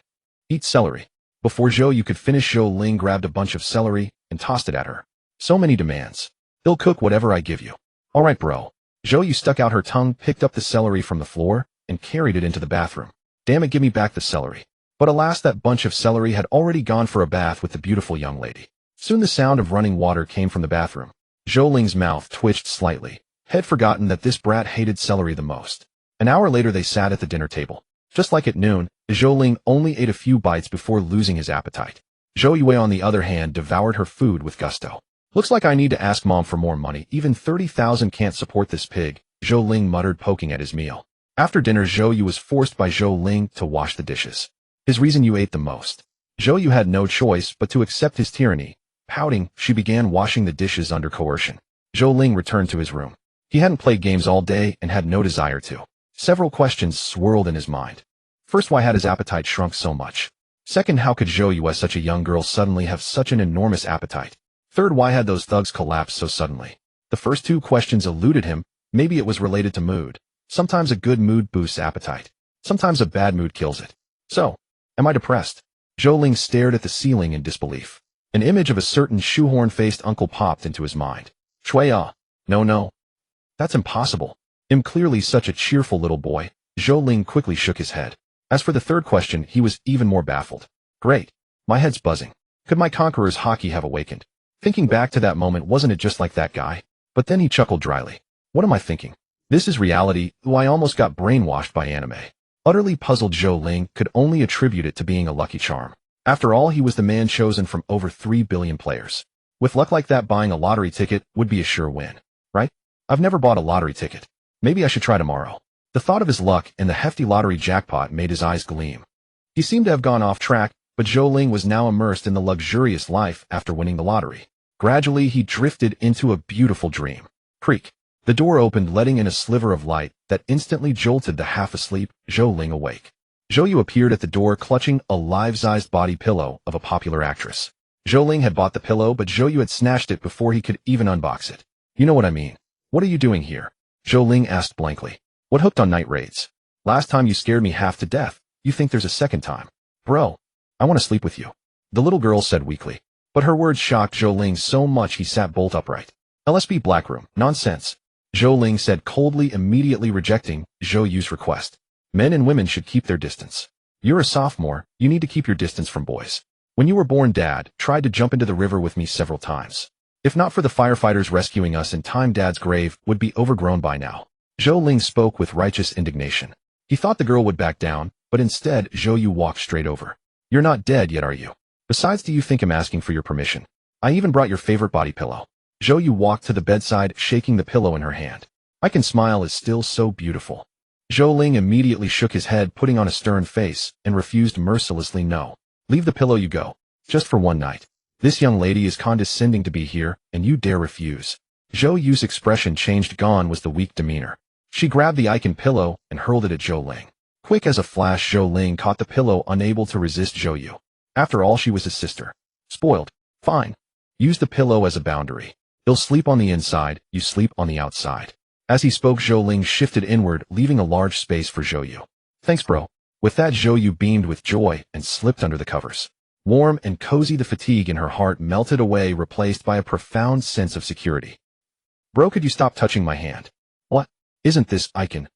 A: Eat celery. Before Zhou Yu could finish, Zhou Ling grabbed a bunch of celery and tossed it at her. So many demands. He'll cook whatever I give you. All right, bro. Zhou Yu stuck out her tongue, picked up the celery from the floor, and carried it into the bathroom. Damn it, give me back the celery. But alas, that bunch of celery had already gone for a bath with the beautiful young lady. Soon the sound of running water came from the bathroom. Zhou Ling's mouth twitched slightly. Had forgotten that this brat hated celery the most. An hour later they sat at the dinner table. Just like at noon, Zhou Ling only ate a few bites before losing his appetite. Zhou Yu, on the other hand, devoured her food with gusto. Looks like I need to ask Mom for more money. Even 30,000 can't support this pig, Zhou Ling muttered, poking at his meal. After dinner, Zhou Yu was forced by Zhou Ling to wash the dishes. His reason: you ate the most. Zhou Yu had no choice but to accept his tyranny. Pouting, she began washing the dishes under coercion. Zhou Ling returned to his room. He hadn't played games all day and had no desire to. Several questions swirled in his mind. First, why had his appetite shrunk so much? Second, how could Zhou Yu as such a young girl suddenly have such an enormous appetite? Third, why had those thugs collapsed so suddenly? The first two questions eluded him. Maybe it was related to mood. Sometimes a good mood boosts appetite. Sometimes a bad mood kills it. So, am I depressed? Zhou Ling stared at the ceiling in disbelief. An image of a certain shoehorn-faced uncle popped into his mind. Shuya. No. That's impossible. I'm clearly such a cheerful little boy. Zhou Ling quickly shook his head. As for the third question, he was even more baffled. Great. My head's buzzing. Could my conqueror's haki have awakened? Thinking back to that moment, wasn't it just like that guy? But then he chuckled dryly. What am I thinking? This is reality, though I almost got brainwashed by anime. Utterly puzzled, Zhou Ling could only attribute it to being a lucky charm. After all, he was the man chosen from over 3 billion players. With luck like that, buying a lottery ticket would be a sure win. Right? I've never bought a lottery ticket. Maybe I should try tomorrow. The thought of his luck and the hefty lottery jackpot made his eyes gleam. He seemed to have gone off track, but Zhou Ling was now immersed in the luxurious life after winning the lottery. Gradually, he drifted into a beautiful dream. Creak. The door opened, letting in a sliver of light that instantly jolted the half-asleep Zhou Ling awake. Zhou Yu appeared at the door clutching a life-sized body pillow of a popular actress. Zhou Ling had bought the pillow, but Zhou Yu had snatched it before he could even unbox it. You know what I mean. What are you doing here? Zhou Ling asked blankly. What hooked on night raids? Last time you scared me half to death. You think there's a second time? Bro, I want to sleep with you. The little girl said weakly. But her words shocked Zhou Ling so much he sat bolt upright. LSB Black Room. Nonsense. Zhou Ling said coldly, immediately rejecting Zhou Yu's request. Men and women should keep their distance. You're a sophomore, you need to keep your distance from boys. When you were born, Dad tried to jump into the river with me several times. If not for the firefighters rescuing us in time, Dad's grave would be overgrown by now. Zhou Ling spoke with righteous indignation. He thought the girl would back down, but instead Zhou Yu walked straight over. You're not dead yet, are you? Besides, do you think I'm asking for your permission? I even brought your favorite body pillow. Zhou Yu walked to the bedside, shaking the pillow in her hand. I can smile is still so beautiful. Zhou Ling immediately shook his head, putting on a stern face, and refused mercilessly. No. Leave the pillow, you go. Just for one night. This young lady is condescending to be here, and you dare refuse. Zhou Yu's expression changed. Gone was the weak demeanor. She grabbed the icon pillow and hurled it at Zhou Ling. Quick as a flash, Zhou Ling caught the pillow, unable to resist Zhou Yu. After all, she was his sister. Spoiled. Fine. Use the pillow as a boundary. He'll sleep on the inside, you sleep on the outside. As he spoke, Zhou Ling shifted inward, leaving a large space for Zhou Yu. Thanks, bro. With that, Zhou Yu beamed with joy and slipped under the covers. Warm and cozy, the fatigue in her heart melted away, replaced by a profound sense of security. Bro, could you stop touching my hand? What? Isn't this icon?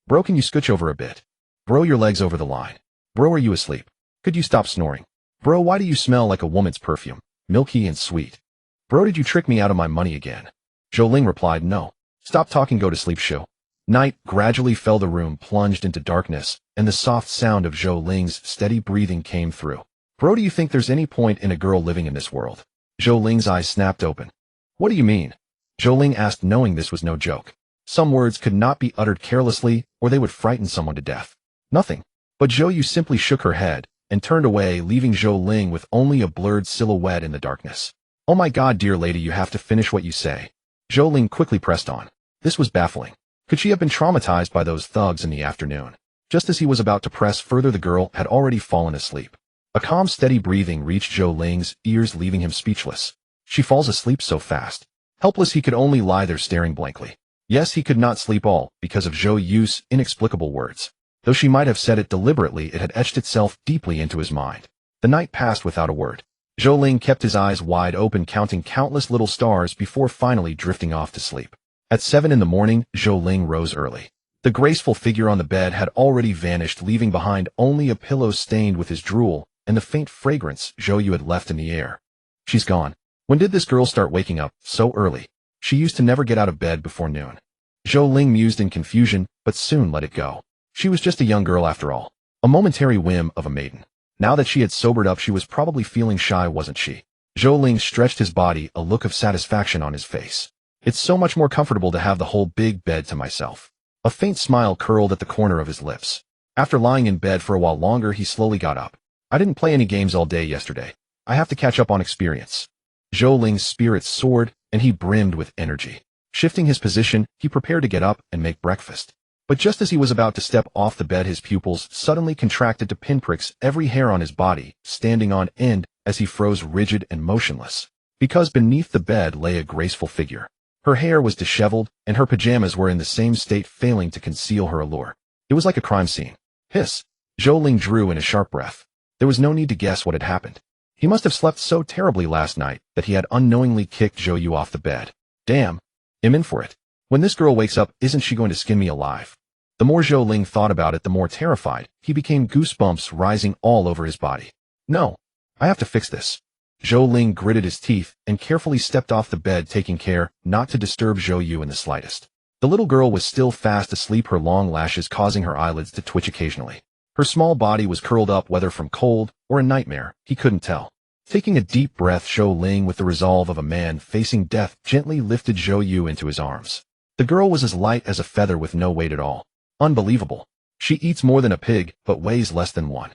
A: Bro, can you scooch over a bit? Bro, your legs over the line. Bro, are you asleep? Could you stop snoring? Bro, why do you smell like a woman's perfume? Milky and sweet. Bro, did you trick me out of my money again? Zhou Ling replied, no. Stop talking, go to sleep, Shu. Night gradually fell, the room plunged into darkness, and the soft sound of Zhou Ling's steady breathing came through. Bro, do you think there's any point in a girl living in this world? Zhou Ling's eyes snapped open. What do you mean? Zhou Ling asked, knowing this was no joke. Some words could not be uttered carelessly, or they would frighten someone to death. Nothing. But Zhou Yu simply shook her head and turned away, leaving Zhou Ling with only a blurred silhouette in the darkness. Oh my God, dear lady, you have to finish what you say. Zhou Ling quickly pressed on. This was baffling. Could she have been traumatized by those thugs in the afternoon? Just as he was about to press further, the girl had already fallen asleep. A calm, steady breathing reached Zhou Ling's ears, leaving him speechless. She falls asleep so fast. Helpless, he could only lie there staring blankly. Yes, he could not sleep all because of Zhou Yu's inexplicable words. Though she might have said it deliberately, it had etched itself deeply into his mind. The night passed without a word. Zhou Ling kept his eyes wide open, counting countless little stars before finally drifting off to sleep. At 7 in the morning, Zhou Ling rose early. The graceful figure on the bed had already vanished, leaving behind only a pillow stained with his drool and the faint fragrance Zhou Yu had left in the air. She's gone. When did this girl start waking up so early? She used to never get out of bed before noon. Zhou Ling mused in confusion, but soon let it go. She was just a young girl after all. A momentary whim of a maiden. Now that she had sobered up, she was probably feeling shy, wasn't she? Zhou Ling stretched his body, a look of satisfaction on his face. It's so much more comfortable to have the whole big bed to myself. A faint smile curled at the corner of his lips. After lying in bed for a while longer, he slowly got up. I didn't play any games all day yesterday. I have to catch up on experience. Zhou Ling's spirits soared, and he brimmed with energy. Shifting his position, he prepared to get up and make breakfast. But just as he was about to step off the bed, his pupils suddenly contracted to pinpricks, every hair on his body standing on end as he froze rigid and motionless. Because beneath the bed lay a graceful figure. Her hair was disheveled, and her pajamas were in the same state, failing to conceal her allure. It was like a crime scene. Hiss! Zhou Ling drew in a sharp breath. There was no need to guess what had happened. He must have slept so terribly last night that he had unknowingly kicked Zhou Yu off the bed. Damn! I'm in for it. When this girl wakes up, isn't she going to skin me alive? The more Zhou Ling thought about it, the more terrified he became, goosebumps rising all over his body. No! I have to fix this. Zhou Ling gritted his teeth and carefully stepped off the bed, taking care not to disturb Zhou Yu in the slightest. The little girl was still fast asleep, her long lashes causing her eyelids to twitch occasionally. Her small body was curled up, whether from cold or a nightmare, he couldn't tell. Taking a deep breath, Zhou Ling, with the resolve of a man facing death, gently lifted Zhou Yu into his arms. The girl was as light as a feather with no weight at all. Unbelievable. She eats more than a pig, but weighs less than one.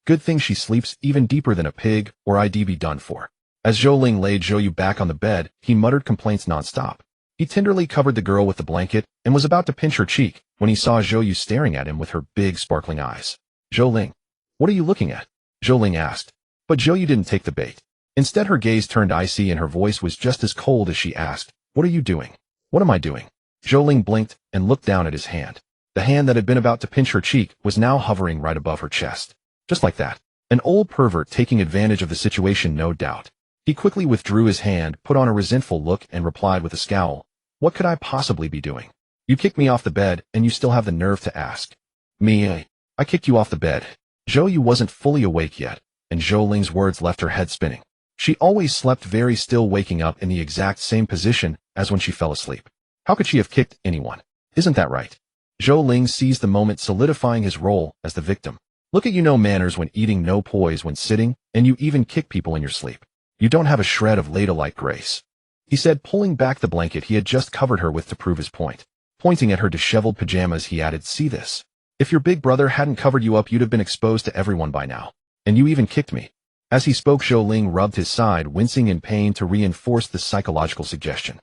A: Good thing she sleeps even deeper than a pig, or I'd be done for. As Zhou Ling laid Zhou Yu back on the bed, he muttered complaints nonstop. He tenderly covered the girl with the blanket and was about to pinch her cheek when he saw Zhou Yu staring at him with her big sparkling eyes. Zhou Ling, what are you looking at? Zhou Ling asked. But Zhou Yu didn't take the bait. Instead, her gaze turned icy and her voice was just as cold as she asked, what are you doing? What am I doing? Zhou Ling blinked and looked down at his hand. The hand that had been about to pinch her cheek was now hovering right above her chest. Just like that. An old pervert taking advantage of the situation, no doubt. He quickly withdrew his hand, put on a resentful look, and replied with a scowl, what could I possibly be doing? You kicked me off the bed, and you still have the nerve to ask. Me? I kicked you off the bed. Zhou Yu wasn't fully awake yet, and Zhou Ling's words left her head spinning. She always slept very still, waking up in the exact same position as when she fell asleep. How could she have kicked anyone? Isn't that right? Zhou Ling seized the moment, solidifying his role as the victim. Look at you, no manners when eating, no poise when sitting, and you even kick people in your sleep. You don't have a shred of ladylike grace. He said, pulling back the blanket he had just covered her with to prove his point. Pointing at her disheveled pajamas, he added, see this? If your big brother hadn't covered you up, you'd have been exposed to everyone by now. And you even kicked me. As he spoke, Zhou Ling rubbed his side, wincing in pain to reinforce the psychological suggestion.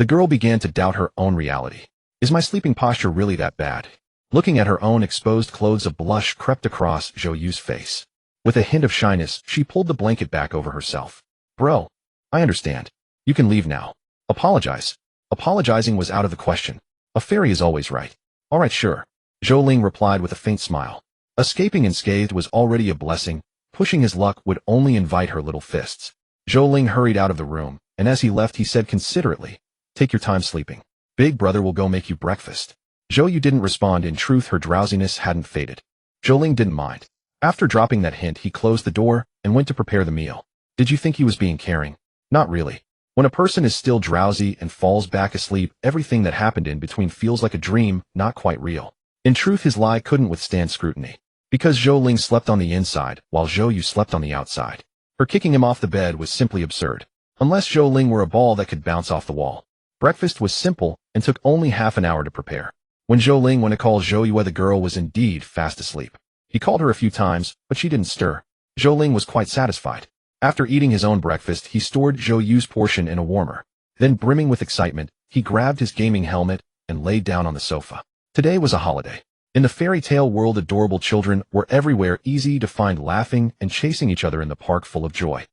A: The girl began to doubt her own reality. Is my sleeping posture really that bad? Looking at her own exposed clothes, a blush crept across Zhou Yu's face. With a hint of shyness, she pulled the blanket back over herself. Bro, I understand. You can leave now. Apologize. Apologizing was out of the question. A fairy is always right. All right, sure. Zhou Ling replied with a faint smile. Escaping unscathed was already a blessing. Pushing his luck would only invite her little fists. Zhou Ling hurried out of the room, and as he left, he said considerately, take your time sleeping. Big brother will go make you breakfast. Zhou Yu didn't respond. In truth, her drowsiness hadn't faded. Zhou Ling didn't mind. After dropping that hint, he closed the door and went to prepare the meal. Did you think he was being caring? Not really. When a person is still drowsy and falls back asleep, everything that happened in between feels like a dream, not quite real. In truth, his lie couldn't withstand scrutiny. Because Zhou Ling slept on the inside, while Zhou Yu slept on the outside. Her kicking him off the bed was simply absurd. Unless Zhou Ling were a ball that could bounce off the wall. Breakfast was simple and took only half an hour to prepare. When Zhou Ling went to call Zhou Yu, the girl was indeed fast asleep. He called her a few times, but she didn't stir. Zhou Ling was quite satisfied. After eating his own breakfast, he stored Zhou Yu's portion in a warmer. Then, brimming with excitement, he grabbed his gaming helmet and laid down on the sofa. Today was a holiday. In the fairy tale world, adorable children were everywhere, easy to find, laughing and chasing each other in the park, full of joy.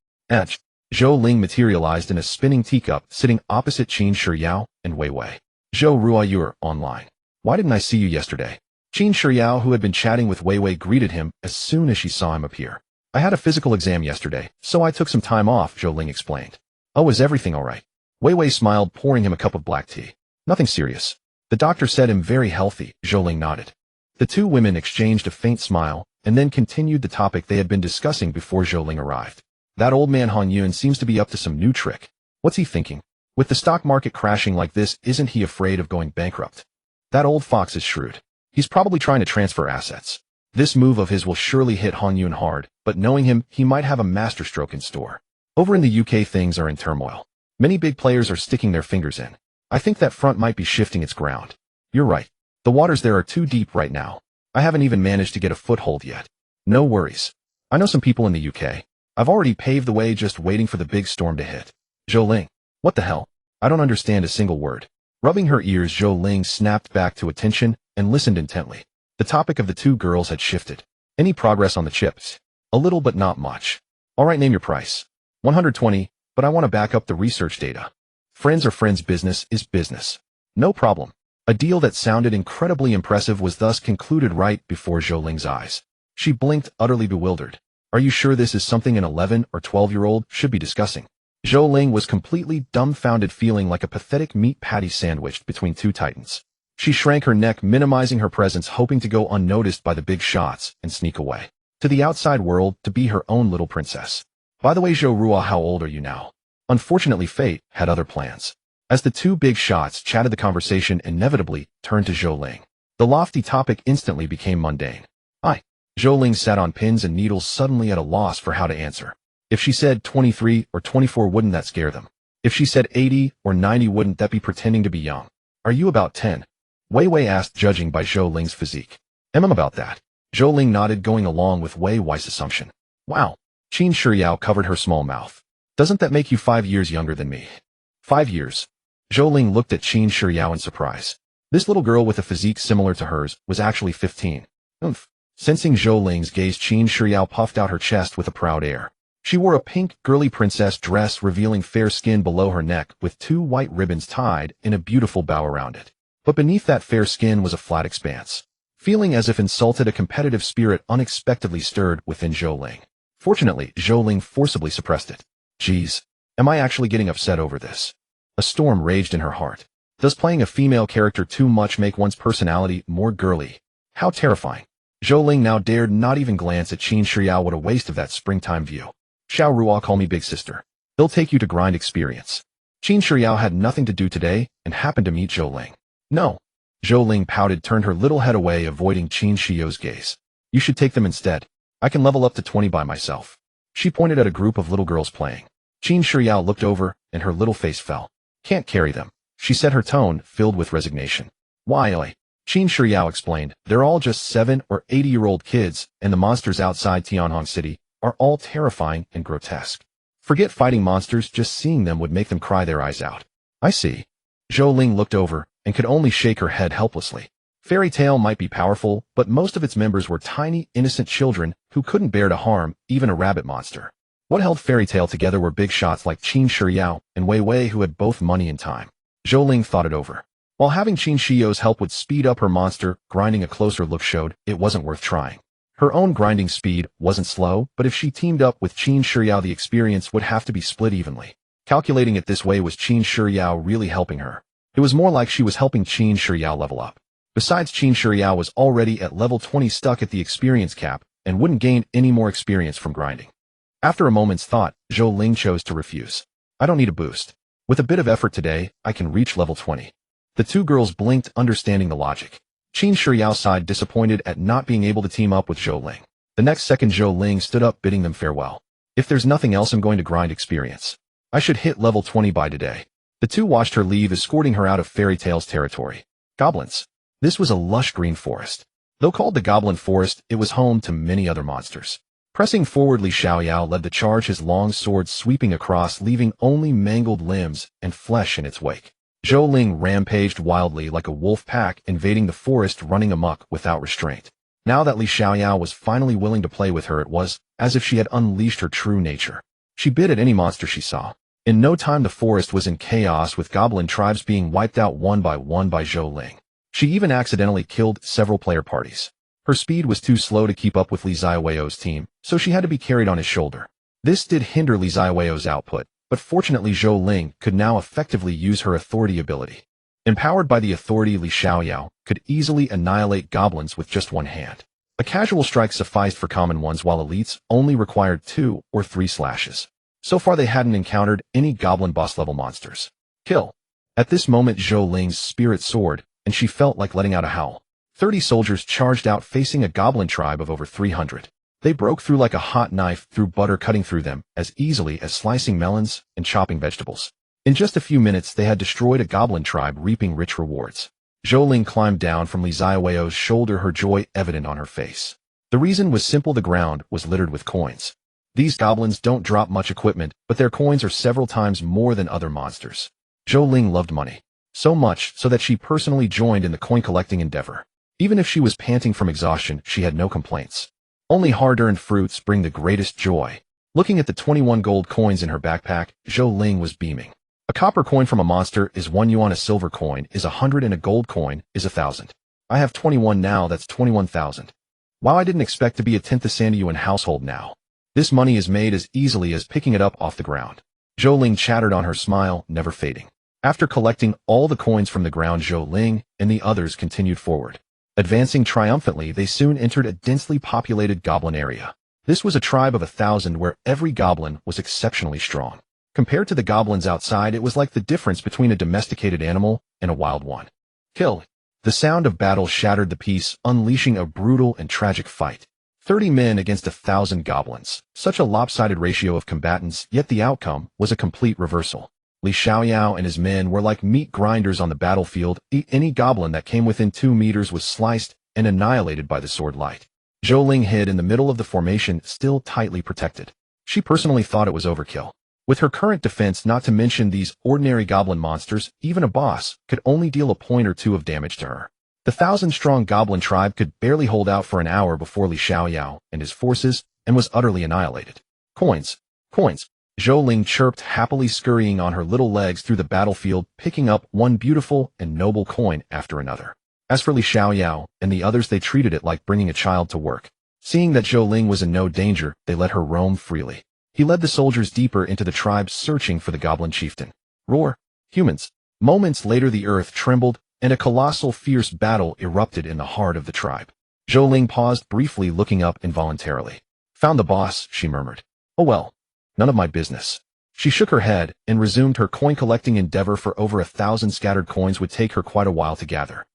A: Zhou Ling materialized in a spinning teacup, sitting opposite Qin Shiyao and Wei Wei. Zhou Ruo, you're online. Why didn't I see you yesterday? Qin Shiyao, who had been chatting with Wei Wei, greeted him as soon as she saw him appear. I had a physical exam yesterday, so I took some time off, Zhou Ling explained. Oh, is everything all right? Wei Wei smiled, pouring him a cup of black tea. Nothing serious. The doctor said I'm very healthy, Zhou Ling nodded. The two women exchanged a faint smile, and then continued the topic they had been discussing before Zhou Ling arrived. That old man Han Yun seems to be up to some new trick. What's he thinking? With the stock market crashing like this, isn't he afraid of going bankrupt? That old fox is shrewd. He's probably trying to transfer assets. This move of his will surely hit Han Yun hard, but knowing him, he might have a masterstroke in store. Over in the UK, things are in turmoil. Many big players are sticking their fingers in. I think that front might be shifting its ground. You're right. The waters there are too deep right now. I haven't even managed to get a foothold yet. No worries. I know some people in the UK. I've already paved the way, just waiting for the big storm to hit. Zhou Ling. What the hell? I don't understand a single word. Rubbing her ears, Zhou Ling snapped back to attention and listened intently. The topic of the two girls had shifted. Any progress on the chips? A little, but not much. All right, name your price. 120, but I want to back up the research data. Friends are friends, business is business. No problem. A deal that sounded incredibly impressive was thus concluded right before Zhou Ling's eyes. She blinked, utterly bewildered. Are you sure this is something an 11 or 12-year-old should be discussing? Zhou Ling was completely dumbfounded, feeling like a pathetic meat patty sandwiched between two titans. She shrank her neck, minimizing her presence, hoping to go unnoticed by the big shots and sneak away to the outside world to be her own little princess. By the way, Zhou Rua, how old are you now? Unfortunately, fate had other plans. As the two big shots chatted, the conversation inevitably turned to Zhou Ling. The lofty topic instantly became mundane. Zhou Ling sat on pins and needles, suddenly at a loss for how to answer. If she said 23 or 24, wouldn't that scare them? If she said 80 or 90, wouldn't that be pretending to be young? Are you about 10? Wei Wei asked, judging by Zhou Ling's physique. Am I about that? Zhou Ling nodded, going along with Wei Wei's assumption. Wow. Qin Shiyao covered her small mouth. Doesn't that make you 5 years younger than me? 5 years. Zhou Ling looked at Qin Shiyao in surprise. This little girl with a physique similar to hers was actually 15. Oomph. Sensing Zhou Ling's gaze, Qin Shiyao puffed out her chest with a proud air. She wore a pink, girly princess dress, revealing fair skin below her neck, with 2 white ribbons tied in a beautiful bow around it. But beneath that fair skin was a flat expanse. Feeling as if insulted, a competitive spirit unexpectedly stirred within Zhou Ling. Fortunately, Zhou Ling forcibly suppressed it. Geez, am I actually getting upset over this? A storm raged in her heart. Does playing a female character too much make one's personality more girly? How terrifying. Zhou Ling now dared not even glance at Qin Shiyao. What a waste of that springtime view. Xiao Rua, call me big sister. They'll take you to grind experience. Qin Shiyao had nothing to do today and happened to meet Zhou Ling. No. Zhou Ling pouted, turned her little head away, avoiding Qin Shiyao's gaze. You should take them instead. I can level up to 20 by myself. She pointed at a group of little girls playing. Qin Shiyao looked over and her little face fell. Can't carry them, she said, her tone filled with resignation. Why? Qin Shiyao explained, they're all just 7 or 80-year-old kids, and the monsters outside Tianhong City are all terrifying and grotesque. Forget fighting monsters, just seeing them would make them cry their eyes out. I see. Zhou Ling looked over and could only shake her head helplessly. Fairy Tail might be powerful, but most of its members were tiny, innocent children who couldn't bear to harm even a rabbit monster. What held Fairy Tail together were big shots like Qin Shiyao and Wei Wei, who had both money and time. Zhou Ling thought it over. While having Qin Shiyao's help would speed up her monster grinding, a closer look showed it wasn't worth trying. Her own grinding speed wasn't slow, but if she teamed up with Qin Shiyao, the experience would have to be split evenly. Calculating it this way, was Qin Shiyao really helping her? It was more like she was helping Qin Shiyao level up. Besides, Qin Shiyao was already at level 20, stuck at the experience cap, and wouldn't gain any more experience from grinding. After a moment's thought, Zhou Ling chose to refuse. I don't need a boost. With a bit of effort today, I can reach level 20. The two girls blinked, understanding the logic. Qin Shiyao sighed, disappointed at not being able to team up with Zhou Ling. The next second, Zhou Ling stood up, bidding them farewell. If there's nothing else, I'm going to grind experience. I should hit level 20 by today. The two watched her leave, escorting her out of Fairy Tail's territory. Goblins. This was a lush green forest. Though called the Goblin Forest, it was home to many other monsters. Pressing forward, Li Xiaoyao led the charge, his long sword sweeping across, leaving only mangled limbs and flesh in its wake. Zhou Ling rampaged wildly like a wolf pack, invading the forest, running amok without restraint. Now that Li Xiaoyao was finally willing to play with her, it was as if she had unleashed her true nature. She bit at any monster she saw. In no time, the forest was in chaos, with goblin tribes being wiped out one by Zhou Ling. She even accidentally killed several player parties. Her speed was too slow to keep up with Li Ziweo's team, so she had to be carried on his shoulder. This did hinder Li Ziweo's output, but fortunately Zhou Ling could now effectively use her authority ability. Empowered by the authority, Li Xiaoyao could easily annihilate goblins with just one hand. A casual strike sufficed for common ones, while elites only required 2 or 3 slashes. So far they hadn't encountered any goblin boss level monsters. Kill. At this moment, Zhou Ling's spirit soared, and she felt like letting out a howl. 30 soldiers charged out, facing a goblin tribe of over 300. They broke through like a hot knife through butter, cutting through them as easily as slicing melons and chopping vegetables. In just a few minutes, they had destroyed a goblin tribe, reaping rich rewards. Zhou Ling climbed down from Li Ziweo's shoulder, her joy evident on her face. The reason was simple: the ground was littered with coins. These goblins don't drop much equipment, but their coins are several times more than other monsters. Zhou Ling loved money, So much so that she personally joined in the coin-collecting endeavor. Even if she was panting from exhaustion, she had no complaints. Only hard-earned fruits bring the greatest joy. Looking at the 21 gold coins in her backpack, Zhou Ling was beaming. A copper coin from a monster is 1 yuan, a silver coin is 100, and a gold coin is 1,000. I have 21 now, that's 21,000. Wow, I didn't expect to be a 10th of Sandy Yuan household now. This money is made as easily as picking it up off the ground. Zhou Ling chattered on, her smile never fading. After collecting all the coins from the ground, Zhou Ling and the others continued forward. Advancing triumphantly, they soon entered a densely populated goblin area. This was a tribe of 1,000 where every goblin was exceptionally strong. Compared to the goblins outside, it was like the difference between a domesticated animal and a wild one. Kill! The sound of battle shattered the peace, unleashing a brutal and tragic fight. 30 men against 1,000 goblins. Such a lopsided ratio of combatants, yet the outcome was a complete reversal. Li Xiaoyao and his men were like meat grinders on the battlefield. Any goblin that came within 2 meters was sliced and annihilated by the sword light. Zhou Ling hid in the middle of the formation, still tightly protected. She personally thought it was overkill. With her current defense, not to mention these ordinary goblin monsters, even a boss could only deal a point or two of damage to her. The 1,000-strong goblin tribe could barely hold out for an hour before Li Xiaoyao and his forces and was utterly annihilated. Coins! Coins! Zhou Ling chirped, happily scurrying on her little legs through the battlefield, picking up one beautiful and noble coin after another. As for Li Xiaoyao and the others, they treated it like bringing a child to work. Seeing that Zhou Ling was in no danger, they let her roam freely. He led the soldiers deeper into the tribe, searching for the goblin chieftain. Roar! Humans! Moments later, the earth trembled, and a colossal, fierce battle erupted in the heart of the tribe. Zhou Ling paused briefly, looking up involuntarily. Found the boss, she murmured. Oh well. None of my business. She shook her head and resumed her coin-collecting endeavor. For over 1,000 scattered coins would take her quite a while to gather.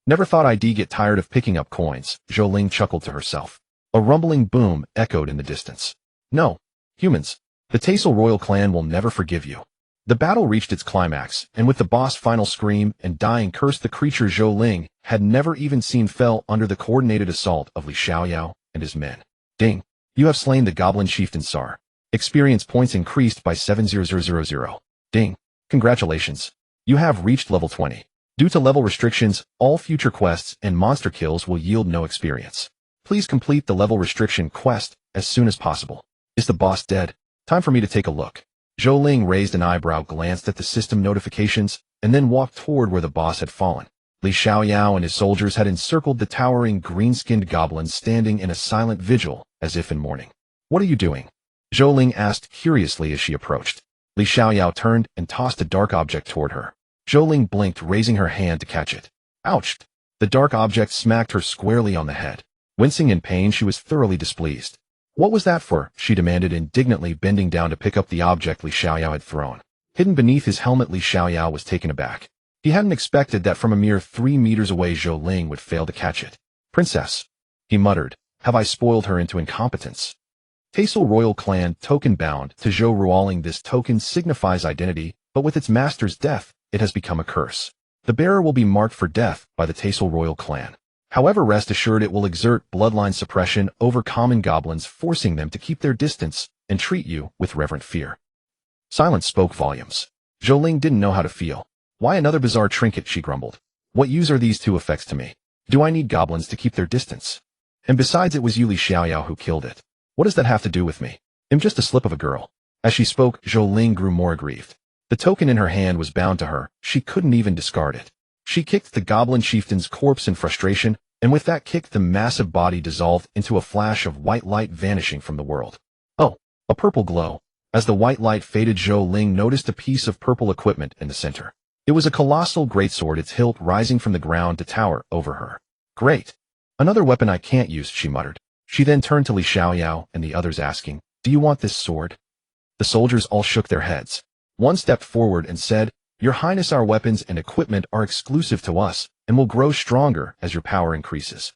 A: Never thought I'd get tired of picking up coins, Zhou Ling chuckled to herself. A rumbling boom echoed in the distance. No. Humans. The Taisel royal clan will never forgive you. The battle reached its climax, and with the boss' final scream and dying curse, the creature Zhou Ling had never even seen fell under the coordinated assault of Li Xiaoyao and his men. Ding! You have slain the goblin chieftain Sar. Experience points increased by 7,000. Ding! Congratulations. You have reached level 20. Due to level restrictions, all future quests and monster kills will yield no experience. Please complete the level restriction quest as soon as possible. Is the boss dead? Time for me to take a look. Zhou Ling raised an eyebrow, glanced at the system notifications, and then walked toward where the boss had fallen. Li Xiaoyao and his soldiers had encircled the towering green-skinned goblins, standing in a silent vigil, as if in mourning. What are you doing? Zhou Ling asked curiously as she approached. Li Xiaoyao turned and tossed a dark object toward her. Zhou Ling blinked, raising her hand to catch it. Ouch! The dark object smacked her squarely on the head. Wincing in pain, she was thoroughly displeased. What was that for? She demanded indignantly, bending down to pick up the object Li Xiaoyao had thrown. Hidden beneath his helmet, Li Xiaoyao was taken aback. He hadn't expected that from a mere 3 meters away Zhou Ling would fail to catch it. Princess, he muttered, have I spoiled her into incompetence? Taisel royal clan token bound to Zhou Ruoling. This token signifies identity, but with its master's death, it has become a curse. The bearer will be marked for death by the Taisel royal clan. However, rest assured it will exert bloodline suppression over common goblins, forcing them to keep their distance and treat you with reverent fear. Silence spoke volumes. Zhou Ling didn't know how to feel. Why another bizarre trinket, she grumbled. What use are these two effects to me? Do I need goblins to keep their distance? And besides, it was you, Li Xiaoyao, who killed it. What does that have to do with me? I'm just a slip of a girl. As she spoke, Zhou Ling grew more aggrieved. The token in her hand was bound to her. She couldn't even discard it. She kicked the goblin chieftain's corpse in frustration, and with that kick, the massive body dissolved into a flash of white light, vanishing from the world. Oh, a purple glow. As the white light faded, Zhou Ling noticed a piece of purple equipment in the center. It was a colossal greatsword, its hilt rising from the ground to tower over her. Great. Another weapon I can't use, she muttered. She then turned to Li Xiaoyao and the others, asking, do you want this sword? The soldiers all shook their heads. One stepped forward and said, Your Highness, our weapons and equipment are exclusive to us and will grow stronger as your power increases.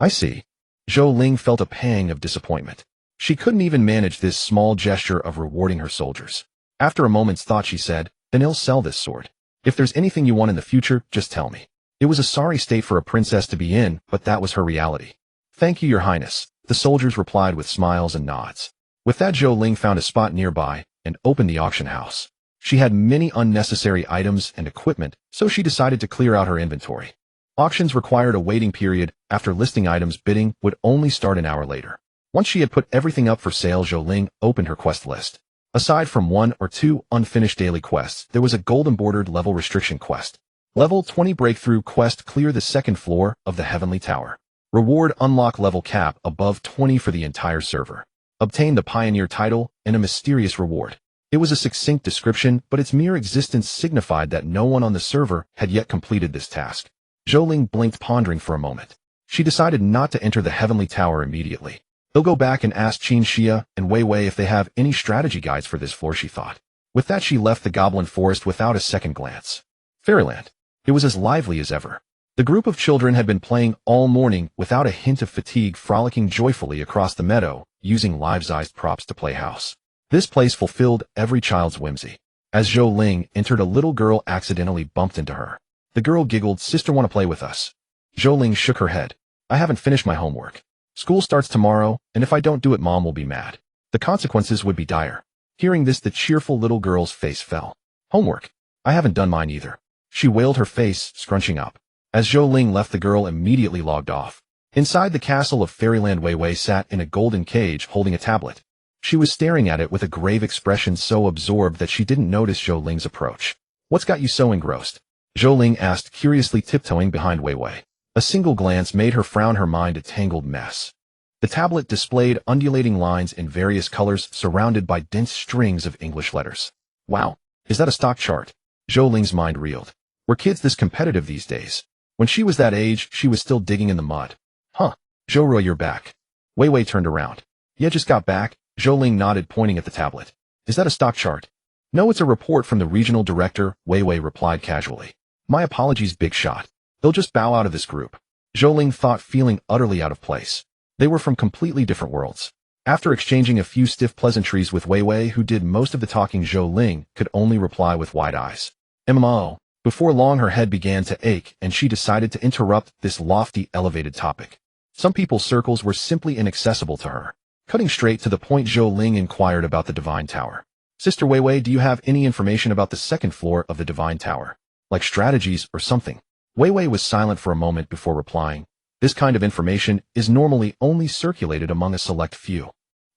A: I see. Zhou Ling felt a pang of disappointment. She couldn't even manage this small gesture of rewarding her soldiers. After a moment's thought, she said, Then I'll sell this sword. If there's anything you want in the future, just tell me. It was a sorry state for a princess to be in, but that was her reality. Thank you, Your Highness, the soldiers replied with smiles and nods. With that, Zhou Ling found a spot nearby and opened the auction house. She had many unnecessary items and equipment, so she decided to clear out her inventory. Auctions required a waiting period. After listing items, bidding would only start an hour later. Once she had put everything up for sale, Zhou opened her quest list. Aside from 1 or 2 unfinished daily quests, there was a golden bordered level restriction quest. Level 20 breakthrough quest: clear the second floor of the Heavenly Tower. Reward: unlock level cap above 20 for the entire server. Obtain the Pioneer title and a mysterious reward. It was a succinct description, but its mere existence signified that no one on the server had yet completed this task. Zhou blinked, pondering for a moment. She decided not to enter the Heavenly Tower immediately. They'll go back and ask Qin Xia and Wei Wei if they have any strategy guides for this floor, she thought. With that, she left the Goblin Forest without a second glance. Fairyland. It was as lively as ever. The group of children had been playing all morning without a hint of fatigue, frolicking joyfully across the meadow, using life-sized props to play house. This place fulfilled every child's whimsy. As Zhou entered, a little girl accidentally bumped into her. The girl giggled. Sister, want to play with us? Zhou shook her head. I haven't finished my homework. School starts tomorrow, and if I don't do it, Mom will be mad. The consequences would be dire. Hearing this, the cheerful little girl's face fell. Homework? I haven't done mine either. She wailed, her face scrunching up. As Zhou left, the girl immediately logged off. Inside the castle of Fairyland, Wei Wei sat in a golden cage holding a tablet. She was staring at it with a grave expression, so absorbed that she didn't notice Zhou approach. What's got you so engrossed? Zhou asked, curiously tiptoeing behind Wei Wei. A single glance made her frown, her mind a tangled mess. The tablet displayed undulating lines in various colors surrounded by dense strings of English letters. Wow, is that a stock chart? Zhou mind reeled. Were kids this competitive these days? When she was that age, she was still digging in the mud. Huh. Zhou, you're back. Wei Wei turned around. Yeah, just got back. Zhou nodded, pointing at the tablet. Is that a stock chart? No, it's a report from the regional director, Wei Wei replied casually. My apologies, big shot. They'll just bow out of this group. Zhou thought, feeling utterly out of place. They were from completely different worlds. After exchanging a few stiff pleasantries with Wei Wei, who did most of the talking, Zhou could only reply with wide eyes. MMO. Before long, her head began to ache, and she decided to interrupt this lofty, elevated topic. Some people's circles were simply inaccessible to her. Cutting straight to the point, Zhou inquired about the Divine Tower. Sister Wei Wei, do you have any information about the second floor of the Divine Tower? Like strategies or something? Wei Wei was silent for a moment before replying. This kind of information is normally only circulated among a select few.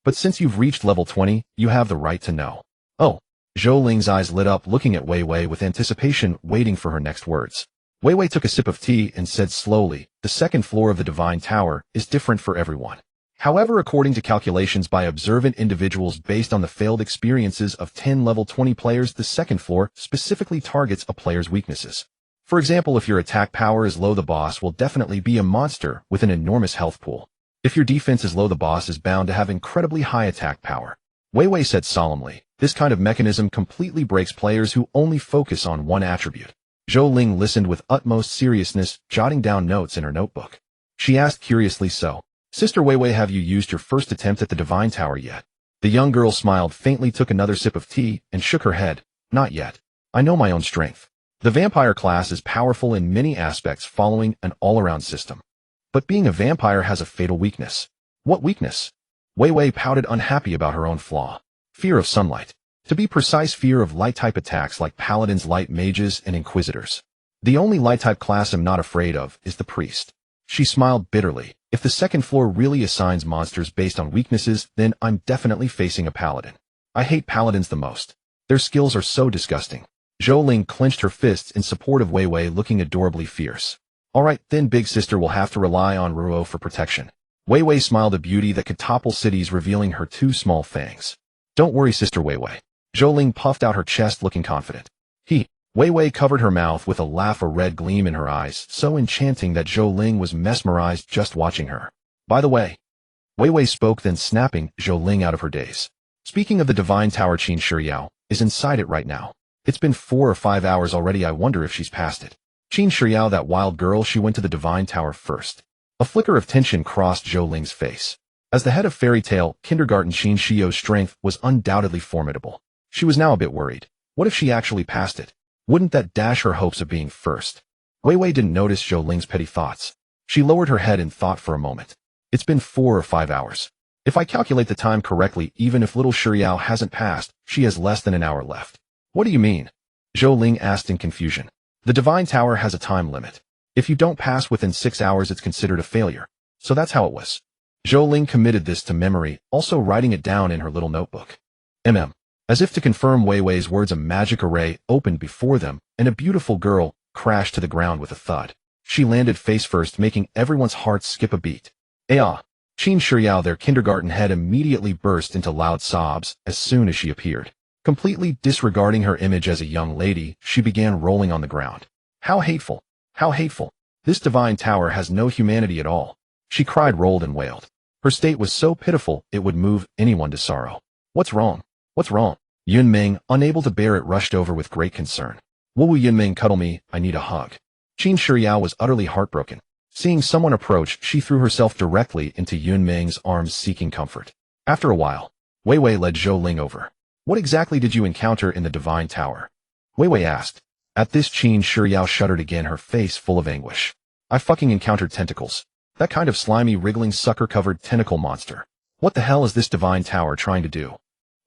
A: But since you've reached level 20, you have the right to know. Oh. Zhou eyes lit up, looking at Wei Wei with anticipation, waiting for her next words. Wei Wei took a sip of tea and said slowly, the second floor of the Divine Tower is different for everyone. However, according to calculations by observant individuals based on the failed experiences of 10 level 20 players, the second floor specifically targets a player's weaknesses. For example, if your attack power is low, the boss will definitely be a monster with an enormous health pool. If your defense is low, the boss is bound to have incredibly high attack power. Wei Wei said solemnly, this kind of mechanism completely breaks players who only focus on one attribute. Zhou listened with utmost seriousness, jotting down notes in her notebook. She asked curiously, so, Sister Wei Wei, have you used your first attempt at the Divine Tower yet? The young girl smiled faintly, took another sip of tea, and shook her head. Not yet. I know my own strength. The vampire class is powerful in many aspects, following an all-around system. But being a vampire has a fatal weakness. What weakness? Wei Wei pouted, unhappy about her own flaw. Fear of sunlight. To be precise, fear of light-type attacks like paladins, light mages, and inquisitors. The only light-type class I'm not afraid of is the priest. She smiled bitterly. If the second floor really assigns monsters based on weaknesses, then I'm definitely facing a paladin. I hate paladins the most. Their skills are so disgusting. Zhou clenched her fists in support of Wei Wei, looking adorably fierce. Alright, then big sister will have to rely on Ruo for protection. Wei Wei smiled, a beauty that could topple cities, revealing her two small fangs. Don't worry, Sister Wei Wei. Zhou puffed out her chest, looking confident. Wei Wei covered her mouth with a laugh, a red gleam in her eyes, so enchanting that Zhou was mesmerized just watching her. By the way, Wei Wei spoke, then snapping Zhou out of her daze. Speaking of the Divine Tower, Qin Shiyao is inside it right now. It's been 4 or 5 hours already. I wonder if she's past it. Qin Shiyao, that wild girl, she went to the Divine Tower first. A flicker of tension crossed Zhou face. As the head of fairy tale kindergarten, Qin Shiyao's strength was undoubtedly formidable. She was now a bit worried. What if she actually passed it? Wouldn't that dash her hopes of being first? Wei Wei didn't notice Zhou petty thoughts. She lowered her head and thought for a moment. It's been 4 or 5 hours. If I calculate the time correctly, even if little Shiyao hasn't passed, she has less than an hour left. What do you mean? Zhou Ling asked in confusion. The Divine Tower has a time limit. If you don't pass within 6 hours, it's considered a failure. So that's how it was. Zhou Ling committed this to memory, also writing it down in her little notebook. As if to confirm Wei Wei's words, a magic array opened before them, and a beautiful girl crashed to the ground with a thud. She landed face first, making everyone's hearts skip a beat. Qin Shiyao, their kindergarten head, immediately burst into loud sobs as soon as she appeared. Completely disregarding her image as a young lady, she began rolling on the ground. How hateful! How hateful! This Divine Tower has no humanity at all. She cried, rolled, and wailed. Her state was so pitiful it would move anyone to sorrow. What's wrong? What's wrong? Yunming, unable to bear it, rushed over with great concern. Wu Yunming, cuddle me, I need a hug. Qin Shiyao was utterly heartbroken. Seeing someone approach, she threw herself directly into Yunming's arms, seeking comfort. After a while, Wei Wei led Zhou Ling over. What exactly did you encounter in the Divine Tower? Wei Wei asked. At this, Qin Shiyao shuddered again, her face full of anguish. I fucking encountered tentacles. That kind of slimy, wriggling, sucker-covered tentacle monster. What the hell is this Divine Tower trying to do?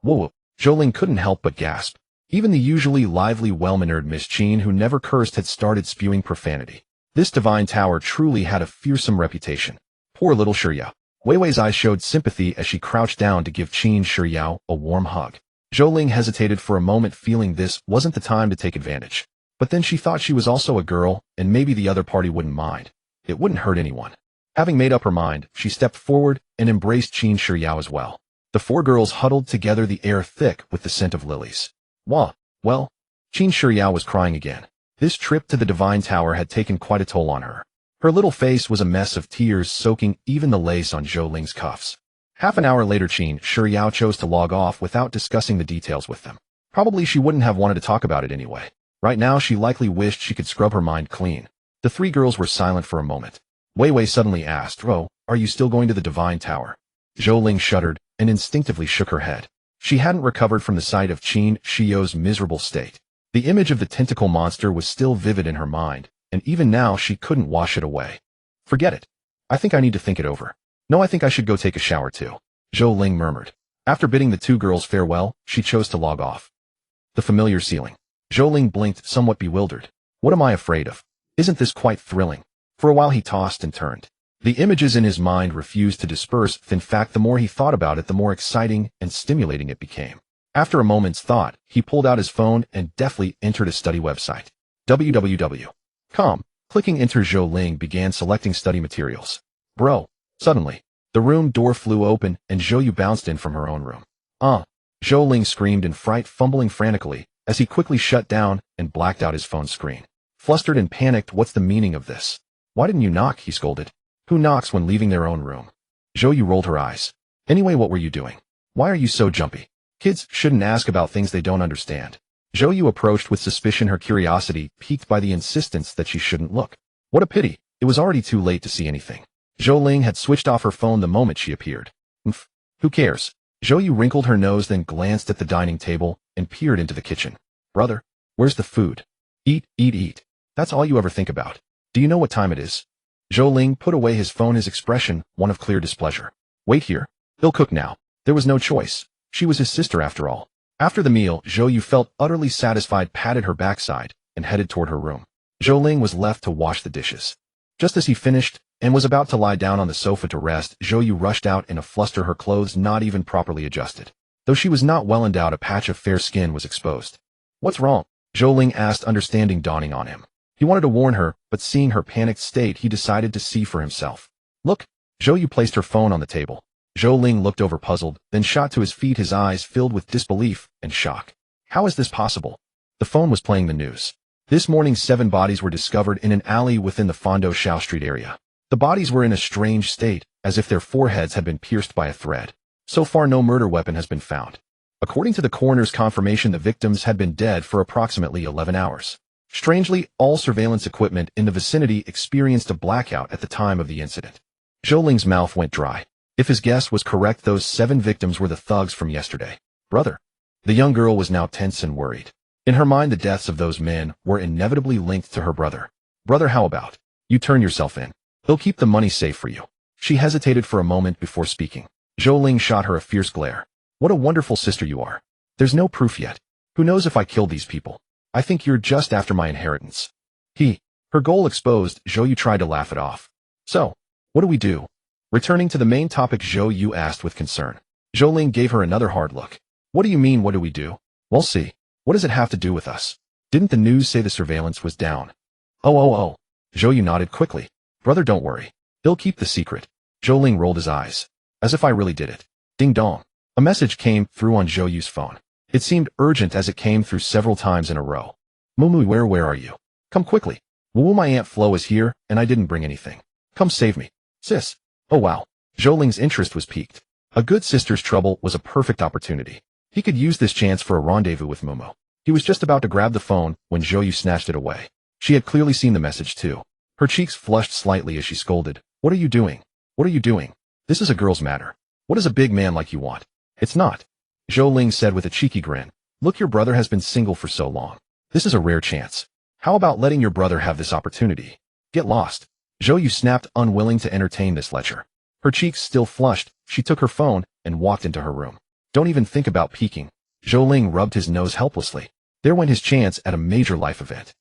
A: Whoa! Zhou Ling couldn't help but gasp. Even the usually lively, well-mannered Miss Qin, who never cursed, had started spewing profanity. This Divine Tower truly had a fearsome reputation. Poor little Shiyao. Wei Wei's eyes showed sympathy as she crouched down to give Qin Shiyao a warm hug. Zhou Ling hesitated for a moment, feeling this wasn't the time to take advantage. But then she thought she was also a girl, and maybe the other party wouldn't mind. It wouldn't hurt anyone. Having made up her mind, she stepped forward and embraced Qin Shiyao as well. The four girls huddled together, the air thick with the scent of lilies. Well, Qin Shiyao was crying again. This trip to the Divine Tower had taken quite a toll on her. Her little face was a mess of tears, soaking even the lace on Zhou Ling's cuffs. Half an hour later, Qin Shiyao chose to log off without discussing the details with them. Probably she wouldn't have wanted to talk about it anyway. Right now, she likely wished she could scrub her mind clean. The three girls were silent for a moment. Wei Wei suddenly asked, "Oh, are you still going to the Divine Tower?" Zhou Ling shuddered and instinctively shook her head. She hadn't recovered from the sight of Qin Shiyao's miserable state. The image of the tentacle monster was still vivid in her mind, and even now she couldn't wash it away. Forget it. I think I need to think it over. No, I think I should go take a shower too, Zhou Ling murmured. After bidding the two girls farewell, she chose to log off. The familiar ceiling. Zhou Ling blinked, somewhat bewildered. What am I afraid of? Isn't this quite thrilling? For a while he tossed and turned. The images in his mind refused to disperse. In fact, the more he thought about it, the more exciting and stimulating it became. After a moment's thought, he pulled out his phone and deftly entered a study website. www.com. Clicking enter, Zhou Ling began selecting study materials. Bro. Suddenly, the room door flew open and Zhou Yu bounced in from her own room. Zhou Ling screamed in fright, fumbling frantically, as he quickly shut down and blacked out his phone screen. Flustered and panicked, what's the meaning of this? Why didn't you knock? He scolded. Who knocks when leaving their own room? Zhou Yu rolled her eyes. Anyway, what were you doing? Why are you so jumpy? Kids shouldn't ask about things they don't understand. Zhou Yu approached with suspicion, her curiosity piqued by the insistence that she shouldn't look. What a pity. It was already too late to see anything. Zhou Ling had switched off her phone the moment she appeared. Who cares? Zhou Yu wrinkled her nose, then glanced at the dining table and peered into the kitchen. Brother, where's the food? Eat, eat, eat. That's all you ever think about. Do you know what time it is? Zhou Ling put away his phone, his expression one of clear displeasure. Wait here. He'll cook now. There was no choice. She was his sister after all. After the meal, Zhou Yu felt utterly satisfied, patted her backside, and headed toward her room. Zhou Ling was left to wash the dishes. Just as he finished and was about to lie down on the sofa to rest, Zhou Yu rushed out in a fluster, her clothes not even properly adjusted. Though she was not well endowed, a patch of fair skin was exposed. What's wrong? Zhou Ling asked, understanding dawning on him. He wanted to warn her, but seeing her panicked state, he decided to see for himself. Look. Zhou Yu placed her phone on the table. Zhou Ling looked over, puzzled, then shot to his feet, his eyes filled with disbelief and shock. How is this possible? The phone was playing the news. This morning, 7 bodies were discovered in an alley within the Fondo Shao Street area. The bodies were in a strange state, as if their foreheads had been pierced by a thread. So far, no murder weapon has been found. According to the coroner's confirmation, the victims had been dead for approximately 11 hours. Strangely, all surveillance equipment in the vicinity experienced a blackout at the time of the incident. Zhou Ling's mouth went dry. If his guess was correct, those 7 victims were the thugs from yesterday. Brother. The young girl was now tense and worried. In her mind, the deaths of those men were inevitably linked to her brother. Brother, how about you turn yourself in? He'll keep the money safe for you. She hesitated for a moment before speaking. Zhou Ling shot her a fierce glare. What a wonderful sister you are. There's no proof yet. Who knows if I killed these people? I think you're just after my inheritance. Her goal exposed, Zhou Yu tried to laugh it off. So, what do we do? Returning to the main topic, Zhou Yu asked with concern. Zhou Ling gave her another hard look. What do you mean, what do we do? We'll see. What does it have to do with us? Didn't the news say the surveillance was down? Oh. Zhou Yu nodded quickly. Brother, don't worry. He'll keep the secret. Zhou Ling rolled his eyes. As if I really did it. Ding dong. A message came through on Zhou Yu's phone. It seemed urgent as it came through several times in a row. Mumu, where are you? Come quickly. Wu, my Aunt Flo is here, and I didn't bring anything. Come save me. Sis. Oh wow. Zhou Ling's interest was piqued. A good sister's trouble was a perfect opportunity. He could use this chance for a rendezvous with Mumu. He was just about to grab the phone when Zhou Yu snatched it away. She had clearly seen the message too. Her cheeks flushed slightly as she scolded. What are you doing? What are you doing? This is a girl's matter. What does a big man like you want? It's not. Zhou Ling said with a cheeky grin. Look, your brother has been single for so long. This is a rare chance. How about letting your brother have this opportunity? Get lost. Zhou Yu snapped, unwilling to entertain this lecture. Her cheeks still flushed, she took her phone and walked into her room. Don't even think about peeking. Zhou Ling rubbed his nose helplessly. There went his chance at a major life event.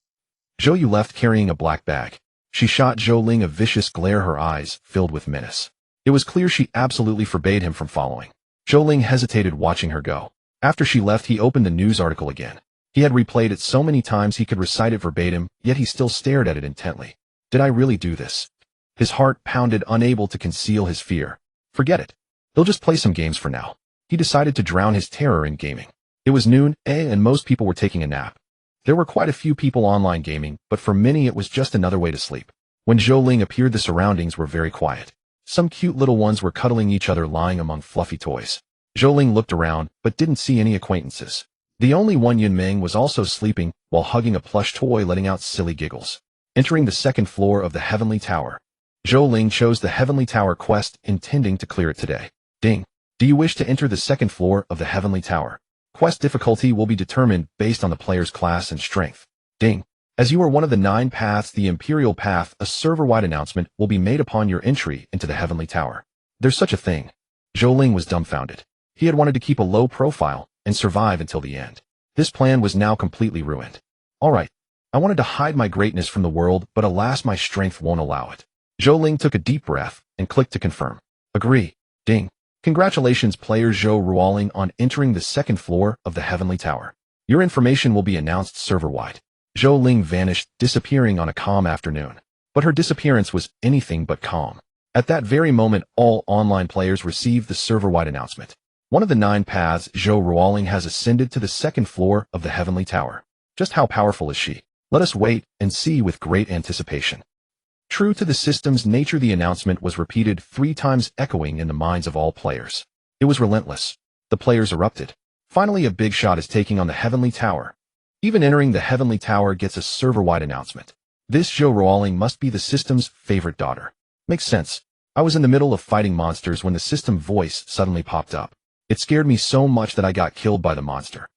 A: Zhou Yu left carrying a black bag. She shot Zhou Ling a vicious glare, her eyes filled with menace. It was clear she absolutely forbade him from following. Zhou Ling hesitated, watching her go. After she left, he opened the news article again. He had replayed it so many times he could recite it verbatim, yet he still stared at it intently. Did I really do this? His heart pounded, unable to conceal his fear. Forget it. He'll just play some games for now. He decided to drown his terror in gaming. It was noon, and most people were taking a nap. There were quite a few people online gaming, but for many it was just another way to sleep. When Zhou Ling appeared, the surroundings were very quiet. Some cute little ones were cuddling each other, lying among fluffy toys. Zhou Ling looked around, but didn't see any acquaintances. The only one, Yun Meng, was also sleeping, while hugging a plush toy, letting out silly giggles. Entering the second floor of the Heavenly Tower. Zhou Ling chose the Heavenly Tower quest, intending to clear it today. Ding. Do you wish to enter the second floor of the Heavenly Tower? Quest difficulty will be determined based on the player's class and strength. Ding. As you are one of the 9 paths, the Imperial Path, a server-wide announcement will be made upon your entry into the Heavenly Tower. There's such a thing. Zhou Ling was dumbfounded. He had wanted to keep a low profile and survive until the end. This plan was now completely ruined. Alright. I wanted to hide my greatness from the world, but alas, my strength won't allow it. Zhou Ling took a deep breath and clicked to confirm. Agree. Ding. Congratulations, player Zhou Ruoling, on entering the second floor of the Heavenly Tower. Your information will be announced server-wide. Zhou Ling vanished, disappearing on a calm afternoon. But her disappearance was anything but calm. At that very moment, all online players received the server-wide announcement. One of the 9 paths, Zhou Ruoling, has ascended to the second floor of the Heavenly Tower. Just how powerful is she? Let us wait and see with great anticipation. True to the system's nature, the announcement was repeated 3 times, echoing in the minds of all players. It was relentless. The players erupted. Finally, a big shot is taking on the Heavenly Tower. Even entering the Heavenly Tower gets a server-wide announcement. This Zhou Ruoling must be the system's favorite daughter. Makes sense. I was in the middle of fighting monsters when the system voice suddenly popped up. It scared me so much that I got killed by the monster.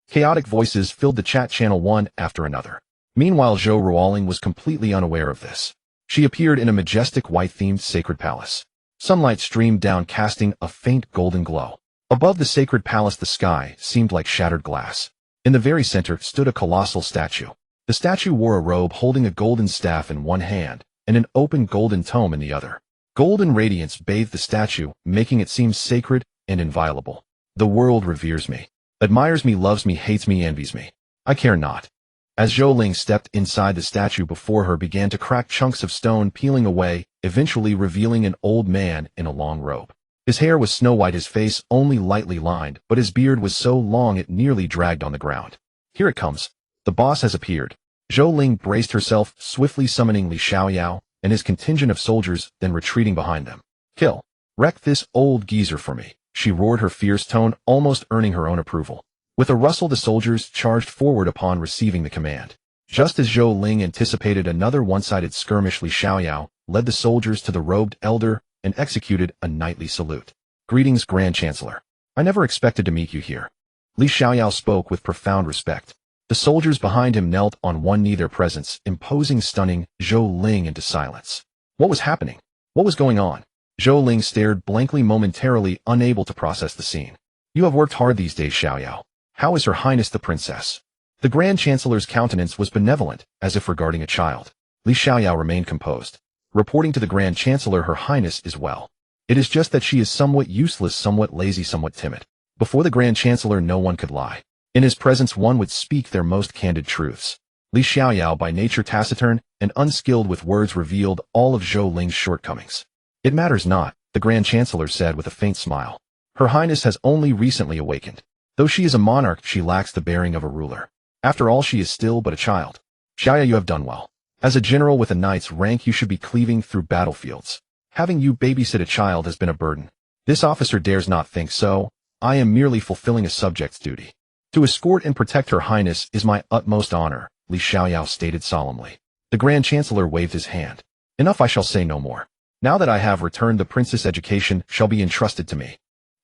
A: Chaotic voices filled the chat channel one after another. Meanwhile, Zhou Ruoling was completely unaware of this. She appeared in a majestic white-themed sacred palace. Sunlight streamed down, casting a faint golden glow. Above the sacred palace, the sky seemed like shattered glass. In the very center stood a colossal statue. The statue wore a robe, holding a golden staff in one hand and an open golden tome in the other. Golden radiance bathed the statue, making it seem sacred and inviolable. The world reveres me, admires me, loves me, hates me, envies me. I care not. As Zhou Ling stepped inside, the statue before her began to crack, chunks of stone peeling away, eventually revealing an old man in a long robe. His hair was snow white, his face only lightly lined, but his beard was so long it nearly dragged on the ground. Here it comes. The boss has appeared. Zhou Ling braced herself, swiftly summoning Li Xiaoyao and his contingent of soldiers, then retreating behind them. Kill. Wreck this old geezer for me, she roared, her fierce tone almost earning her own approval. With a rustle, the soldiers charged forward upon receiving the command. Just as Zhou Ling anticipated another one-sided skirmish, Li Xiaoyao led the soldiers to the robed elder and executed a knightly salute. Greetings, Grand Chancellor. I never expected to meet you here. Li Xiaoyao spoke with profound respect. The soldiers behind him knelt on one knee, their presence imposing, stunning Zhou Ling into silence. What was happening? What was going on? Zhou Ling stared blankly, momentarily unable to process the scene. You have worked hard these days, Xiaoyao. How is Her Highness the Princess? The Grand Chancellor's countenance was benevolent, as if regarding a child. Li Xiaoyao remained composed. Reporting to the Grand Chancellor, Her Highness is well. It is just that she is somewhat useless, somewhat lazy, somewhat timid. Before the Grand Chancellor no one could lie. In his presence one would speak their most candid truths. Li Xiaoyao, by nature taciturn and unskilled with words, revealed all of Zhou Ling's shortcomings. It matters not, the Grand Chancellor said with a faint smile. Her Highness has only recently awakened. Though she is a monarch, she lacks the bearing of a ruler. After all, she is still but a child. Xiaoya, you have done well. As a general with a knight's rank, you should be cleaving through battlefields. Having you babysit a child has been a burden. This officer dares not think so. I am merely fulfilling a subject's duty. To escort and protect Her Highness is my utmost honor, Li Xiaoyao stated solemnly. The Grand Chancellor waved his hand. Enough, I shall say no more. Now that I have returned, the princess' education shall be entrusted to me.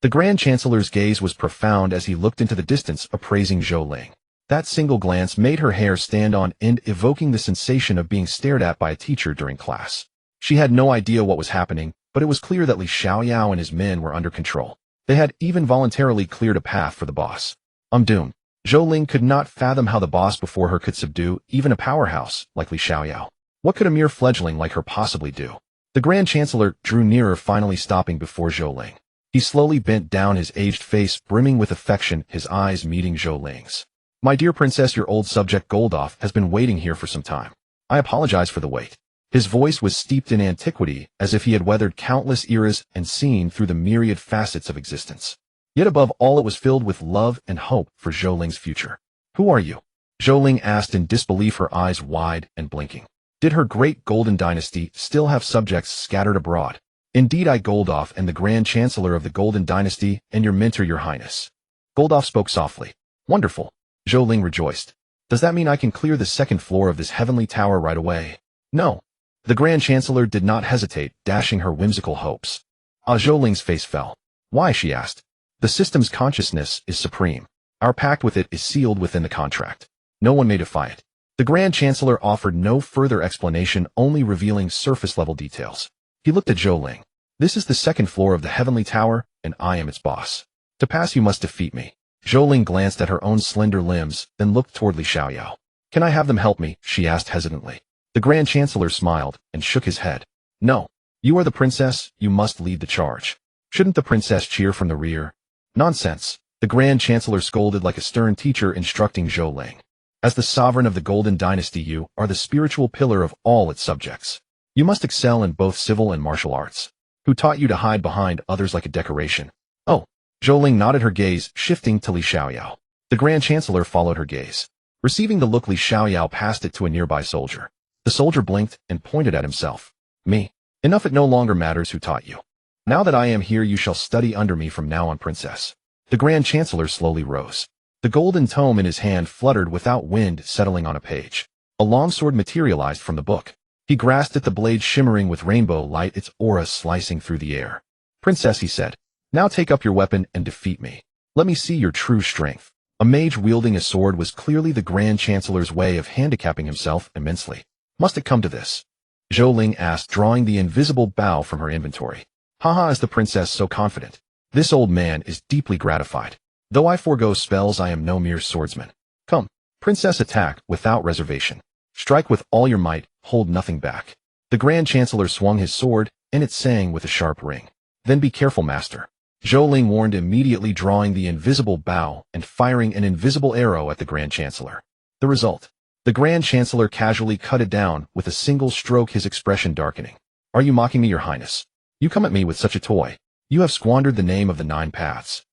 A: The Grand Chancellor's gaze was profound as he looked into the distance, appraising Zhou Ling. That single glance made her hair stand on end, evoking the sensation of being stared at by a teacher during class. She had no idea what was happening, but it was clear that Li Xiaoyao and his men were under control. They had even voluntarily cleared a path for the boss. I'm doomed. Zhou Ling could not fathom how the boss before her could subdue even a powerhouse like Li Xiaoyao. What could a mere fledgling like her possibly do? The Grand Chancellor drew nearer, finally stopping before Zhou Ling. He slowly bent down, his aged face brimming with affection, his eyes meeting Zhou Ling's. My dear princess, your old subject Goldoff has been waiting here for some time. I apologize for the wait. His voice was steeped in antiquity, as if he had weathered countless eras and seen through the myriad facets of existence. Yet above all, it was filled with love and hope for Zhou Ling's future. Who are you? Zhou Ling asked in disbelief, her eyes wide and blinking. Did her great golden dynasty still have subjects scattered abroad? Indeed, I, Goldoff, am the Grand Chancellor of the Golden Dynasty and your mentor, Your Highness. Goldoff spoke softly. Wonderful. Zhou Ling rejoiced. Does that mean I can clear the second floor of this heavenly tower right away? No. The Grand Chancellor did not hesitate, dashing her whimsical hopes. Zhou Ling's face fell. Why, she asked. The system's consciousness is supreme. Our pact with it is sealed within the contract. No one may defy it. The Grand Chancellor offered no further explanation, only revealing surface-level details. He looked at Zhou Ling. This is the second floor of the heavenly tower, and I am its boss. To pass, you must defeat me. Zhou Ling glanced at her own slender limbs, then looked toward Li Xiaoyao. Can I have them help me? She asked hesitantly. The Grand Chancellor smiled and shook his head. No. You are the princess, you must lead the charge. Shouldn't the princess cheer from the rear? Nonsense. The Grand Chancellor scolded like a stern teacher instructing Zhou Ling. As the sovereign of the Golden Dynasty, you are the spiritual pillar of all its subjects. You must excel in both civil and martial arts. Who taught you to hide behind others like a decoration? Oh. Zhou Ling nodded, her gaze shifting to Li Xiaoyao. The Grand Chancellor followed her gaze. Receiving the look, Li Xiaoyao passed it to a nearby soldier. The soldier blinked and pointed at himself. Me. Enough, it no longer matters who taught you. Now that I am here, you shall study under me from now on, princess. The Grand Chancellor slowly rose. The golden tome in his hand fluttered without wind, settling on a page. A longsword materialized from the book. He grasped at the blade, shimmering with rainbow light, its aura slicing through the air. Princess, he said. Now take up your weapon and defeat me. Let me see your true strength. A mage wielding a sword was clearly the Grand Chancellor's way of handicapping himself immensely. Must it come to this? Zhou Ling asked, drawing the invisible bow from her inventory. Haha, is the princess so confident? This old man is deeply gratified. Though I forego spells, I am no mere swordsman. Come, princess, attack without reservation. Strike with all your might, hold nothing back. The Grand Chancellor swung his sword, and it sang with a sharp ring. Then be careful, master. Zhou Ling warned, immediately drawing the invisible bow and firing an invisible arrow at the Grand Chancellor. The result. The Grand Chancellor casually cut it down with a single stroke, his expression darkening. Are you mocking me, Your Highness? You come at me with such a toy. You have squandered the name of the 9 paths.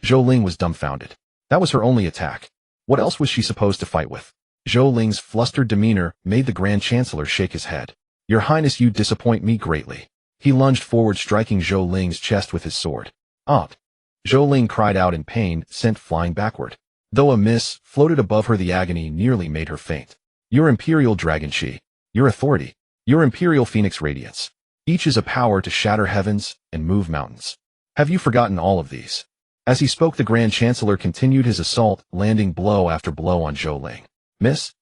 A: Zhou Ling was dumbfounded. That was her only attack. What else was she supposed to fight with? Zhou Ling's flustered demeanor made the Grand Chancellor shake his head. Your Highness, you disappoint me greatly. He lunged forward, striking Zhou Ling's chest with his sword. Zhou Ling cried out in pain, sent flying backward. Though a mist floated above her, the agony nearly made her faint. Your Imperial Dragon Chi. Your authority. Your Imperial Phoenix Radiance. Each is a power to shatter heavens and move mountains. Have you forgotten all of these? As he spoke, the Grand Chancellor continued his assault, landing blow after blow on Zhou Ling. Miss?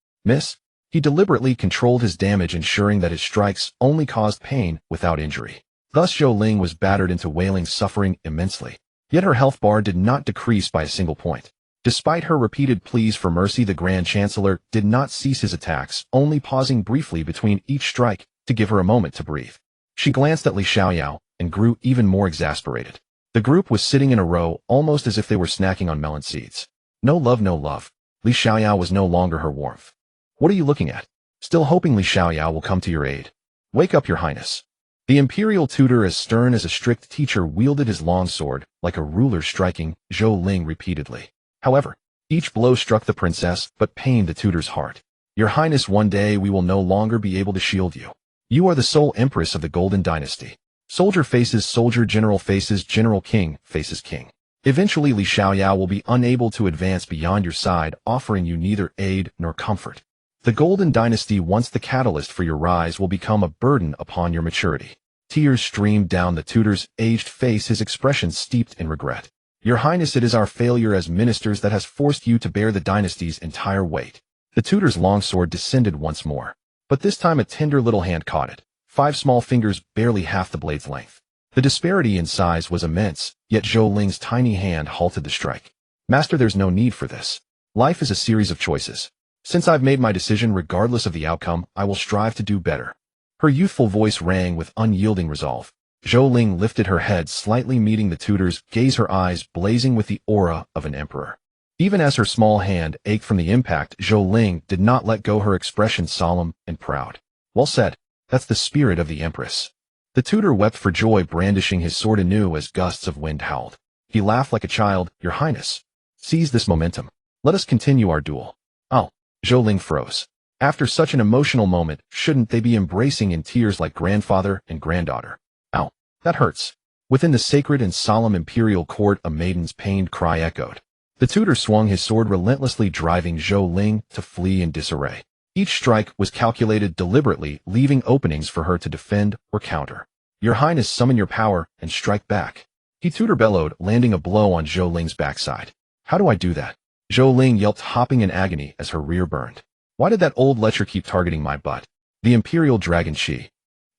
A: He deliberately controlled his damage, ensuring that his strikes only caused pain without injury. Thus Zhou Ling was battered into wailing, suffering immensely. Yet her health bar did not decrease by a single point. Despite her repeated pleas for mercy, the Grand Chancellor did not cease his attacks, only pausing briefly between each strike to give her a moment to breathe. She glanced at Li Xiaoyao and grew even more exasperated. The group was sitting in a row, almost as if they were snacking on melon seeds. No love, no love. Li Xiaoyao was no longer her warmth. What are you looking at? Still hoping Li Xiaoyao will come to your aid. Wake up, Your Highness. The imperial tutor, as stern as a strict teacher, wielded his long sword, like a ruler, striking Zhou Ling repeatedly. However, each blow struck the princess, but pained the tutor's heart. Your Highness, one day we will no longer be able to shield you. You are the sole empress of the Golden Dynasty. Soldier faces soldier, general faces general, king faces king. Eventually Li Xiaoyao will be unable to advance beyond your side, offering you neither aid nor comfort. The Golden Dynasty, once the catalyst for your rise, will become a burden upon your maturity. Tears streamed down the tutor's aged face, his expression steeped in regret. Your Highness, it is our failure as ministers that has forced you to bear the dynasty's entire weight. The tutor's long sword descended once more, but this time a tender little hand caught it. 5 small fingers, barely half the blade's length. The disparity in size was immense, yet Zhou Ling's tiny hand halted the strike. Master, there's no need for this. Life is a series of choices. Since I've made my decision, regardless of the outcome, I will strive to do better. Her youthful voice rang with unyielding resolve. Zhou Ling lifted her head slightly, meeting the tutor's gaze, her eyes blazing with the aura of an emperor. Even as her small hand ached from the impact, Zhou Ling did not let go, her expression solemn and proud. Well said. That's the spirit of the empress. The tutor wept for joy, brandishing his sword anew as gusts of wind howled. He laughed like a child. Your Highness, seize this momentum. Let us continue our duel. Oh. Zhou Ling froze. After such an emotional moment, shouldn't they be embracing in tears like grandfather and granddaughter? Ow, that hurts. Within the sacred and solemn imperial court, a maiden's pained cry echoed. The tutor swung his sword relentlessly, driving Zhou Ling to flee in disarray. Each strike was calculated deliberately, leaving openings for her to defend or counter. Your Highness, summon your power and strike back. The tutor bellowed, landing a blow on Zhou Ling's backside. How do I do that? Zhou Ling yelped, hopping in agony as her rear burned. Why did that old lecher keep targeting my butt? The imperial dragon Qi.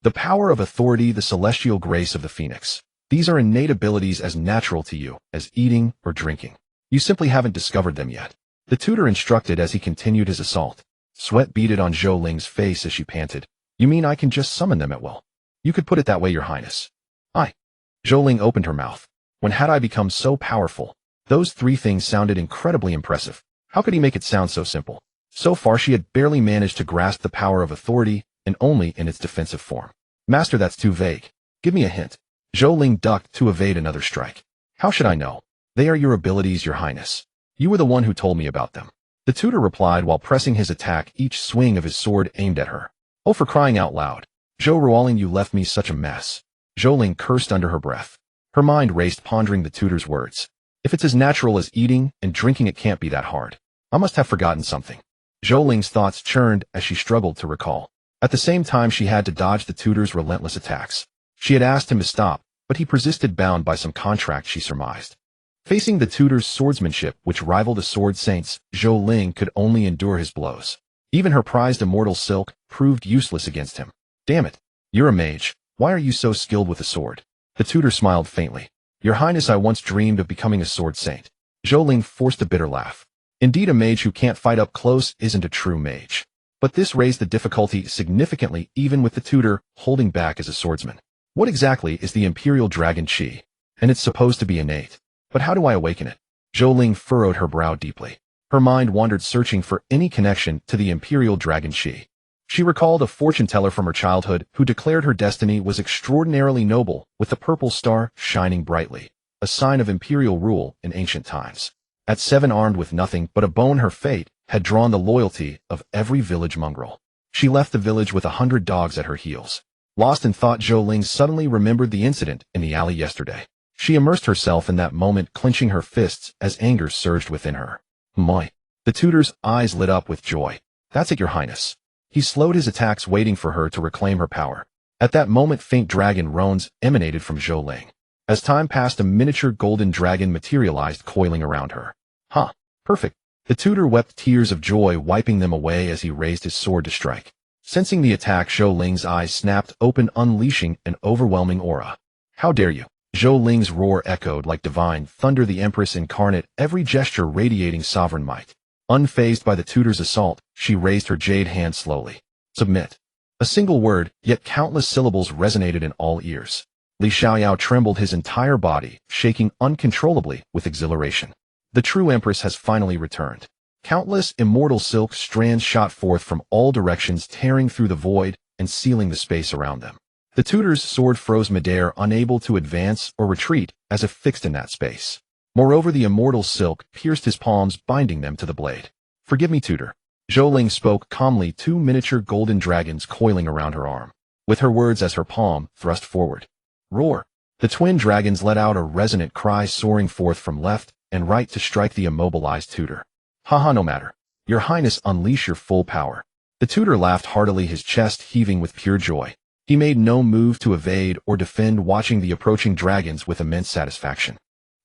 A: The power of authority, the celestial grace of the phoenix. These are innate abilities as natural to you as eating or drinking. You simply haven't discovered them yet. The tutor instructed as he continued his assault. Sweat beaded on Zhou Ling's face as she panted. You mean I can just summon them at will? You could put it that way, Your Highness. Zhou Ling opened her mouth. When had I become so powerful? Those 3 things sounded incredibly impressive. How could he make it sound so simple? So far she had barely managed to grasp the power of authority, and only in its defensive form. Master, that's too vague. Give me a hint. Zhou Ling ducked to evade another strike. How should I know? They are your abilities, Your Highness. You were the one who told me about them. The tutor replied while pressing his attack, each swing of his sword aimed at her. Oh, for crying out loud. Zhou Ruoling, you left me such a mess. Zhou Ling cursed under her breath. Her mind raced, pondering the tutor's words. If it's as natural as eating and drinking, it can't be that hard. I must have forgotten something. Zhou Ling's thoughts churned as she struggled to recall. At the same time, she had to dodge the tutor's relentless attacks. She had asked him to stop, but he persisted, bound by some contract, she surmised. Facing the tutor's swordsmanship, which rivaled a sword saint's, Zhou Ling could only endure his blows. Even her prized immortal silk proved useless against him. Damn it. You're a mage. Why are you so skilled with a sword? The tutor smiled faintly. Your Highness, I once dreamed of becoming a sword saint. Zhou Ling forced a bitter laugh. Indeed, a mage who can't fight up close isn't a true mage. But this raised the difficulty significantly, even with the tutor holding back as a swordsman. What exactly is the imperial dragon Qi? And it's supposed to be innate. But how do I awaken it? Zhou Ling furrowed her brow deeply. Her mind wandered, searching for any connection to the imperial dragon Qi. She recalled a fortune teller from her childhood who declared her destiny was extraordinarily noble, with the purple star shining brightly, a sign of imperial rule in ancient times. At 7, armed with nothing but a bone, her fate had drawn the loyalty of every village mongrel. She left the village with 100 dogs at her heels. Lost in thought, Zhou Ling suddenly remembered the incident in the alley yesterday. She immersed herself in that moment, clenching her fists as anger surged within her. Moi. The tutor's eyes lit up with joy. That's it, Your Highness. He slowed his attacks, waiting for her to reclaim her power. At that moment, faint dragon groans emanated from Zhou Ling. As time passed, a miniature golden dragon materialized, coiling around her. Perfect. The tutor wept tears of joy, wiping them away as he raised his sword to strike. Sensing the attack, Zhou Ling's eyes snapped open, unleashing an overwhelming aura. How dare you? Zhou Ling's roar echoed like divine thunder, the Empress incarnate, every gesture radiating sovereign might. Unfazed by the tutor's assault, she raised her jade hand slowly. Submit. A single word, yet countless syllables resonated in all ears. Li Xiaoyao trembled his entire body, shaking uncontrollably with exhilaration. The true Empress has finally returned. Countless immortal silk strands shot forth from all directions, tearing through the void and sealing the space around them. The tutor's sword froze midair, unable to advance or retreat, as if fixed in that space. Moreover, the immortal silk pierced his palms, binding them to the blade. Forgive me, tutor. Zhou Ling spoke calmly, two miniature golden dragons coiling around her arm, with her words as her palm thrust forward. Roar! The twin dragons let out a resonant cry, soaring forth from left and right to strike the immobilized tutor. Haha, no matter. Your Highness, unleash your full power. The tutor laughed heartily, his chest heaving with pure joy. He made no move to evade or defend, watching the approaching dragons with immense satisfaction.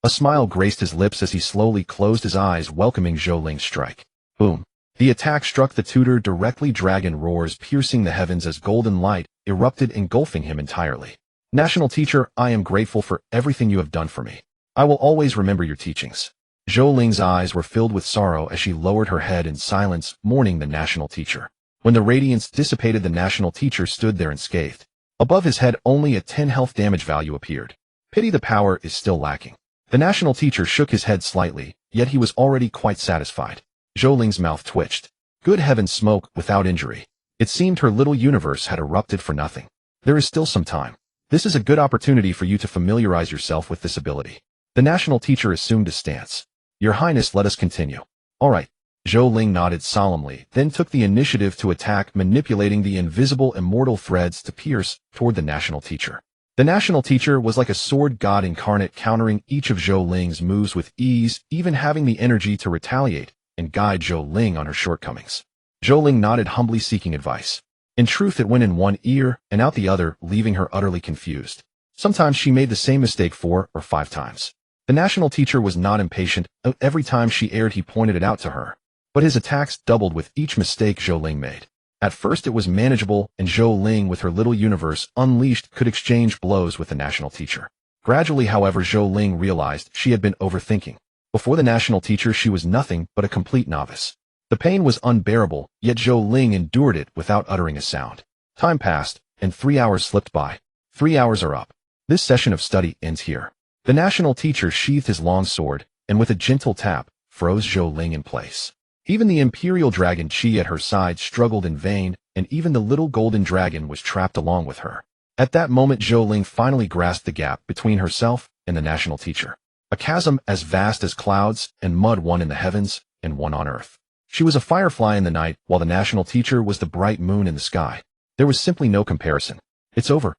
A: A smile graced his lips as he slowly closed his eyes, welcoming Zhou Ling's strike. Boom! The attack struck the tutor directly, dragon roars piercing the heavens as golden light erupted, engulfing him entirely. National teacher, I am grateful for everything you have done for me. I will always remember your teachings. Zhou Ling's eyes were filled with sorrow as she lowered her head in silence, mourning the national teacher. When the radiance dissipated, the national teacher stood there unscathed. Above his head, only a 10 health damage value appeared. Pity the power is still lacking. The national teacher shook his head slightly, yet he was already quite satisfied. Zhou Ling's mouth twitched. Good heavens, smoke without injury. It seemed her little universe had erupted for nothing. There is still some time. This is a good opportunity for you to familiarize yourself with this ability. The national teacher assumed a stance. Your Highness, let us continue. All right. Zhou Ling nodded solemnly, then took the initiative to attack, manipulating the invisible immortal threads to pierce toward the national teacher. The national teacher was like a sword god incarnate, countering each of Zhou Ling's moves with ease, even having the energy to retaliate and guide Zhou Ling on her shortcomings. Zhou Ling nodded humbly, seeking advice. In truth, it went in one ear and out the other, leaving her utterly confused. Sometimes she made the same mistake 4 or 5 times. The national teacher was not impatient. Every time she erred, he pointed it out to her. But his attacks doubled with each mistake Zhou Ling made. At first it was manageable, and Zhou Ling, with her little universe unleashed, could exchange blows with the national teacher. Gradually, however, Zhou Ling realized she had been overthinking. Before the national teacher, she was nothing but a complete novice. The pain was unbearable, yet Zhou Ling endured it without uttering a sound. Time passed, and 3 hours slipped by. 3 hours are up. This session of study ends here. The national teacher sheathed his long sword, and with a gentle tap, froze Zhou Ling in place. Even the imperial dragon Qi at her side struggled in vain, and even the little golden dragon was trapped along with her. At that moment, Zhou Ling finally grasped the gap between herself and the national teacher. A chasm as vast as clouds and mud, one in the heavens and one on earth. She was a firefly in the night, while the national teacher was the bright moon in the sky. There was simply no comparison. It's over.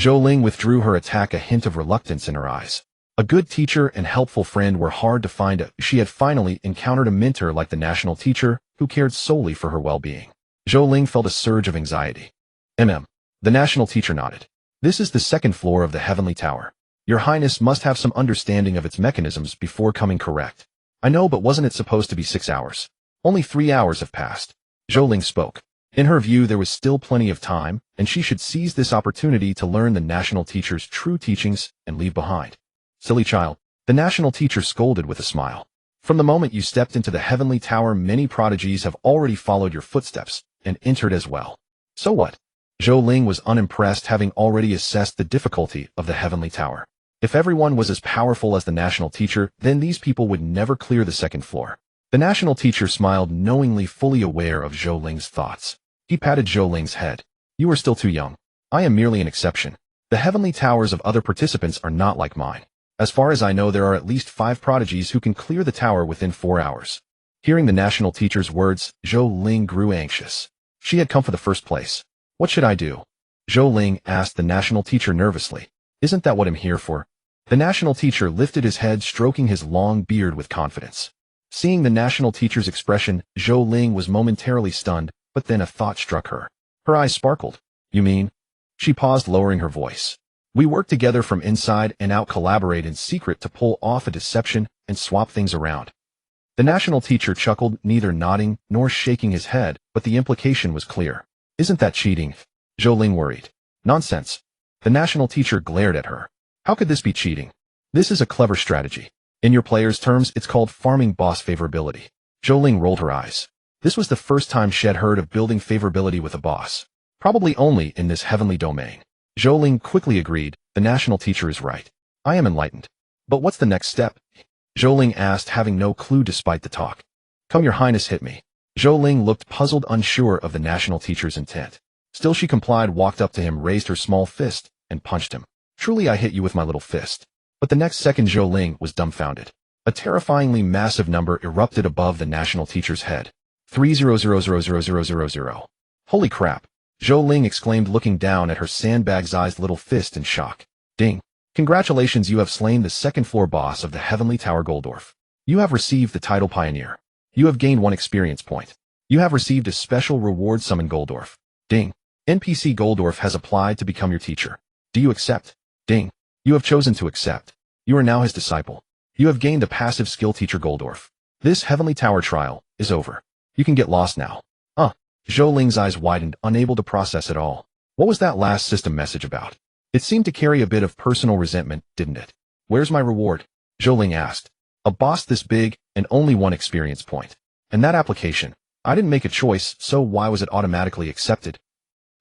A: Zhou Ling withdrew her attack, a hint of reluctance in her eyes. A good teacher and helpful friend were hard to find. She had finally encountered a mentor like the national teacher, who cared solely for her well-being. Zhou Ling felt a surge of anxiety. The national teacher nodded. This is the 2nd floor of the Heavenly Tower. Your Highness must have some understanding of its mechanisms before coming correct. I know, but wasn't it supposed to be 6 hours? Only 3 hours have passed. Zhou Ling spoke. In her view, there was still plenty of time, and she should seize this opportunity to learn the national teacher's true teachings and leave behind. Silly child, the national teacher scolded with a smile. From the moment you stepped into the Heavenly Tower, many prodigies have already followed your footsteps and entered as well. So what? Zhou Ling was unimpressed, having already assessed the difficulty of the Heavenly Tower. If everyone was as powerful as the national teacher, then these people would never clear the 2nd floor. The national teacher smiled knowingly, fully aware of Zhou Ling's thoughts. He patted Zhou Ling's head. You are still too young. I am merely an exception. The Heavenly Towers of other participants are not like mine. As far as I know, there are at least 5 prodigies who can clear the tower within 4 hours. Hearing the national teacher's words, Zhou Ling grew anxious. She had come for the first place. What should I do? Zhou Ling asked the national teacher nervously. Isn't that what I'm here for? The national teacher lifted his head, stroking his long beard with confidence. Seeing the national teacher's expression, Zhou Ling was momentarily stunned, but then a thought struck her. Her eyes sparkled. You mean? She paused, lowering her voice. We work together from inside and out, collaborate in secret to pull off a deception and swap things around. The national teacher chuckled, neither nodding nor shaking his head, but the implication was clear. Isn't that cheating? Zhou Ling worried. Nonsense. The national teacher glared at her. How could this be cheating? This is a clever strategy. In your player's terms, it's called farming boss favorability. Zhou Ling rolled her eyes. This was the first time she had heard of building favorability with a boss. Probably only in this heavenly domain. Zhou Ling quickly agreed, the national teacher is right. I am enlightened. But what's the next step? Zhou Ling asked, having no clue despite the talk. Come, your highness, hit me. Zhou Ling looked puzzled, unsure of the national teacher's intent. Still she complied, walked up to him, raised her small fist, and punched him. Truly I hit you with my little fist. But the next second Zhou Ling was dumbfounded. A terrifyingly massive number erupted above the national teacher's head. 300000000. Holy crap! Zhou Ling exclaimed, looking down at her sandbag-sized little fist in shock. Ding! Congratulations, you have slain the second-floor boss of the Heavenly Tower Goldorf. You have received the title Pioneer. You have gained 1 experience point. You have received a special reward summon Goldorf. Ding! NPC Goldorf has applied to become your teacher. Do you accept? Ding! You have chosen to accept. You are now his disciple. You have gained a passive skill teacher Goldorf. This Heavenly Tower trial is over. You can get lost now. Zhou Ling's eyes widened, unable to process it all. What was that last system message about? It seemed to carry a bit of personal resentment, didn't it? Where's my reward? Zhou Ling asked. A boss this big, and only 1 experience point. And that application. I didn't make a choice, so why was it automatically accepted?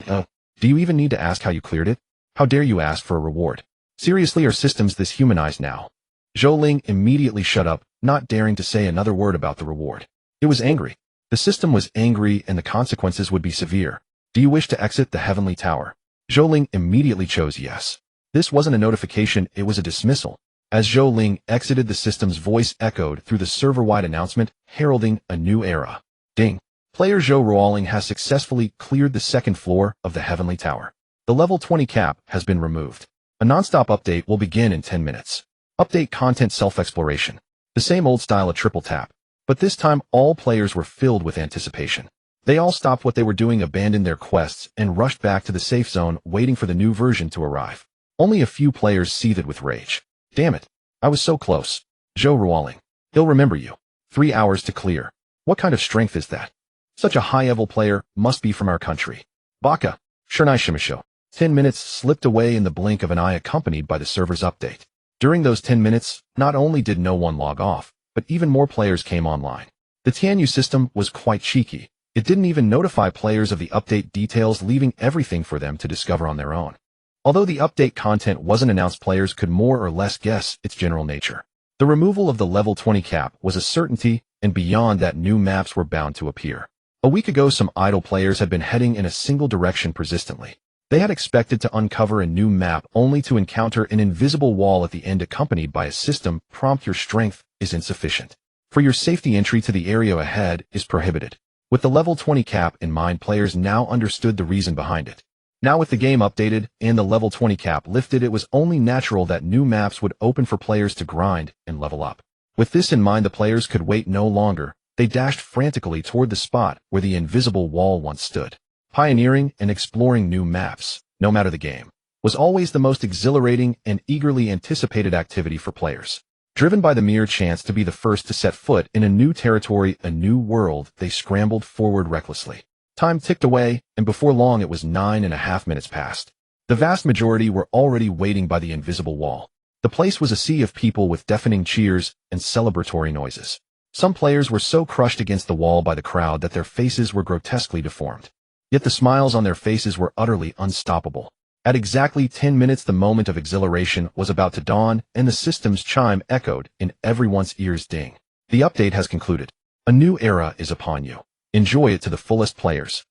A: Do you even need to ask how you cleared it? How dare you ask for a reward? Seriously, are systems this humanized now? Zhou Ling immediately shut up, not daring to say another word about the reward. It was angry. The system was angry and the consequences would be severe. Do you wish to exit the Heavenly Tower? Zhou Ling immediately chose yes. This wasn't a notification, it was a dismissal. As Zhou Ling exited, the system's voice echoed through the server-wide announcement, heralding a new era. Ding! Player Zhou Ruoling has successfully cleared the 2nd floor of the Heavenly Tower. The level 20 cap has been removed. A non-stop update will begin in 10 minutes. Update content self-exploration. The same old style, a triple tap. But this time, all players were filled with anticipation. They all stopped what they were doing, abandoned their quests, and rushed back to the safe zone, waiting for the new version to arrive. Only a few players seethed with rage. Damn it! I was so close. Zhou Ruoling. He'll remember you. 3 hours to clear. What kind of strength is that? Such a high-level player must be from our country. Baka. Shernai Shimisho. 10 minutes slipped away in the blink of an eye, accompanied by the server's update. During those 10 minutes, not only did no one log off, but even more players came online. The Tianyu system was quite cheeky. It didn't even notify players of the update details, leaving everything for them to discover on their own. Although the update content wasn't announced, players could more or less guess its general nature. The removal of the level 20 cap was a certainty, and beyond that, new maps were bound to appear. A week ago, some idle players had been heading in a single direction persistently. They had expected to uncover a new map only to encounter an invisible wall at the end, accompanied by a system prompt: your strength is insufficient. For your safety, entry to the area ahead is prohibited. With the level 20 cap in mind, players now understood the reason behind it. Now with the game updated and the level 20 cap lifted, it was only natural that new maps would open for players to grind and level up. With this in mind, the players could wait no longer. They dashed frantically toward the spot where the invisible wall once stood. Pioneering and exploring new maps, no matter the game, was always the most exhilarating and eagerly anticipated activity for players. Driven by the mere chance to be the first to set foot in a new territory, a new world, they scrambled forward recklessly. Time ticked away, and before long it was 9.5 minutes past. The vast majority were already waiting by the invisible wall. The place was a sea of people with deafening cheers and celebratory noises. Some players were so crushed against the wall by the crowd that their faces were grotesquely deformed. Yet the smiles on their faces were utterly unstoppable. At exactly 10 minutes, the moment of exhilaration was about to dawn, and the system's chime echoed in everyone's ears. Ding. The update has concluded. A new era is upon you. Enjoy it to the fullest, players.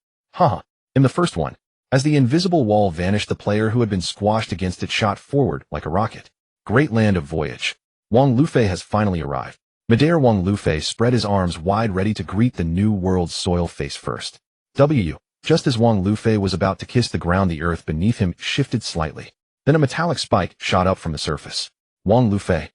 A: In the first one, as the invisible wall vanished, the player who had been squashed against it shot forward like a rocket. Great land of voyage. Wang Lufei has finally arrived. Midair Wang Lufei spread his arms wide, ready to greet the new world's soil face first. Just as Wang Lufei was about to kiss the ground, the earth beneath him shifted slightly. Then a metallic spike shot up from the surface. Wang Lufei.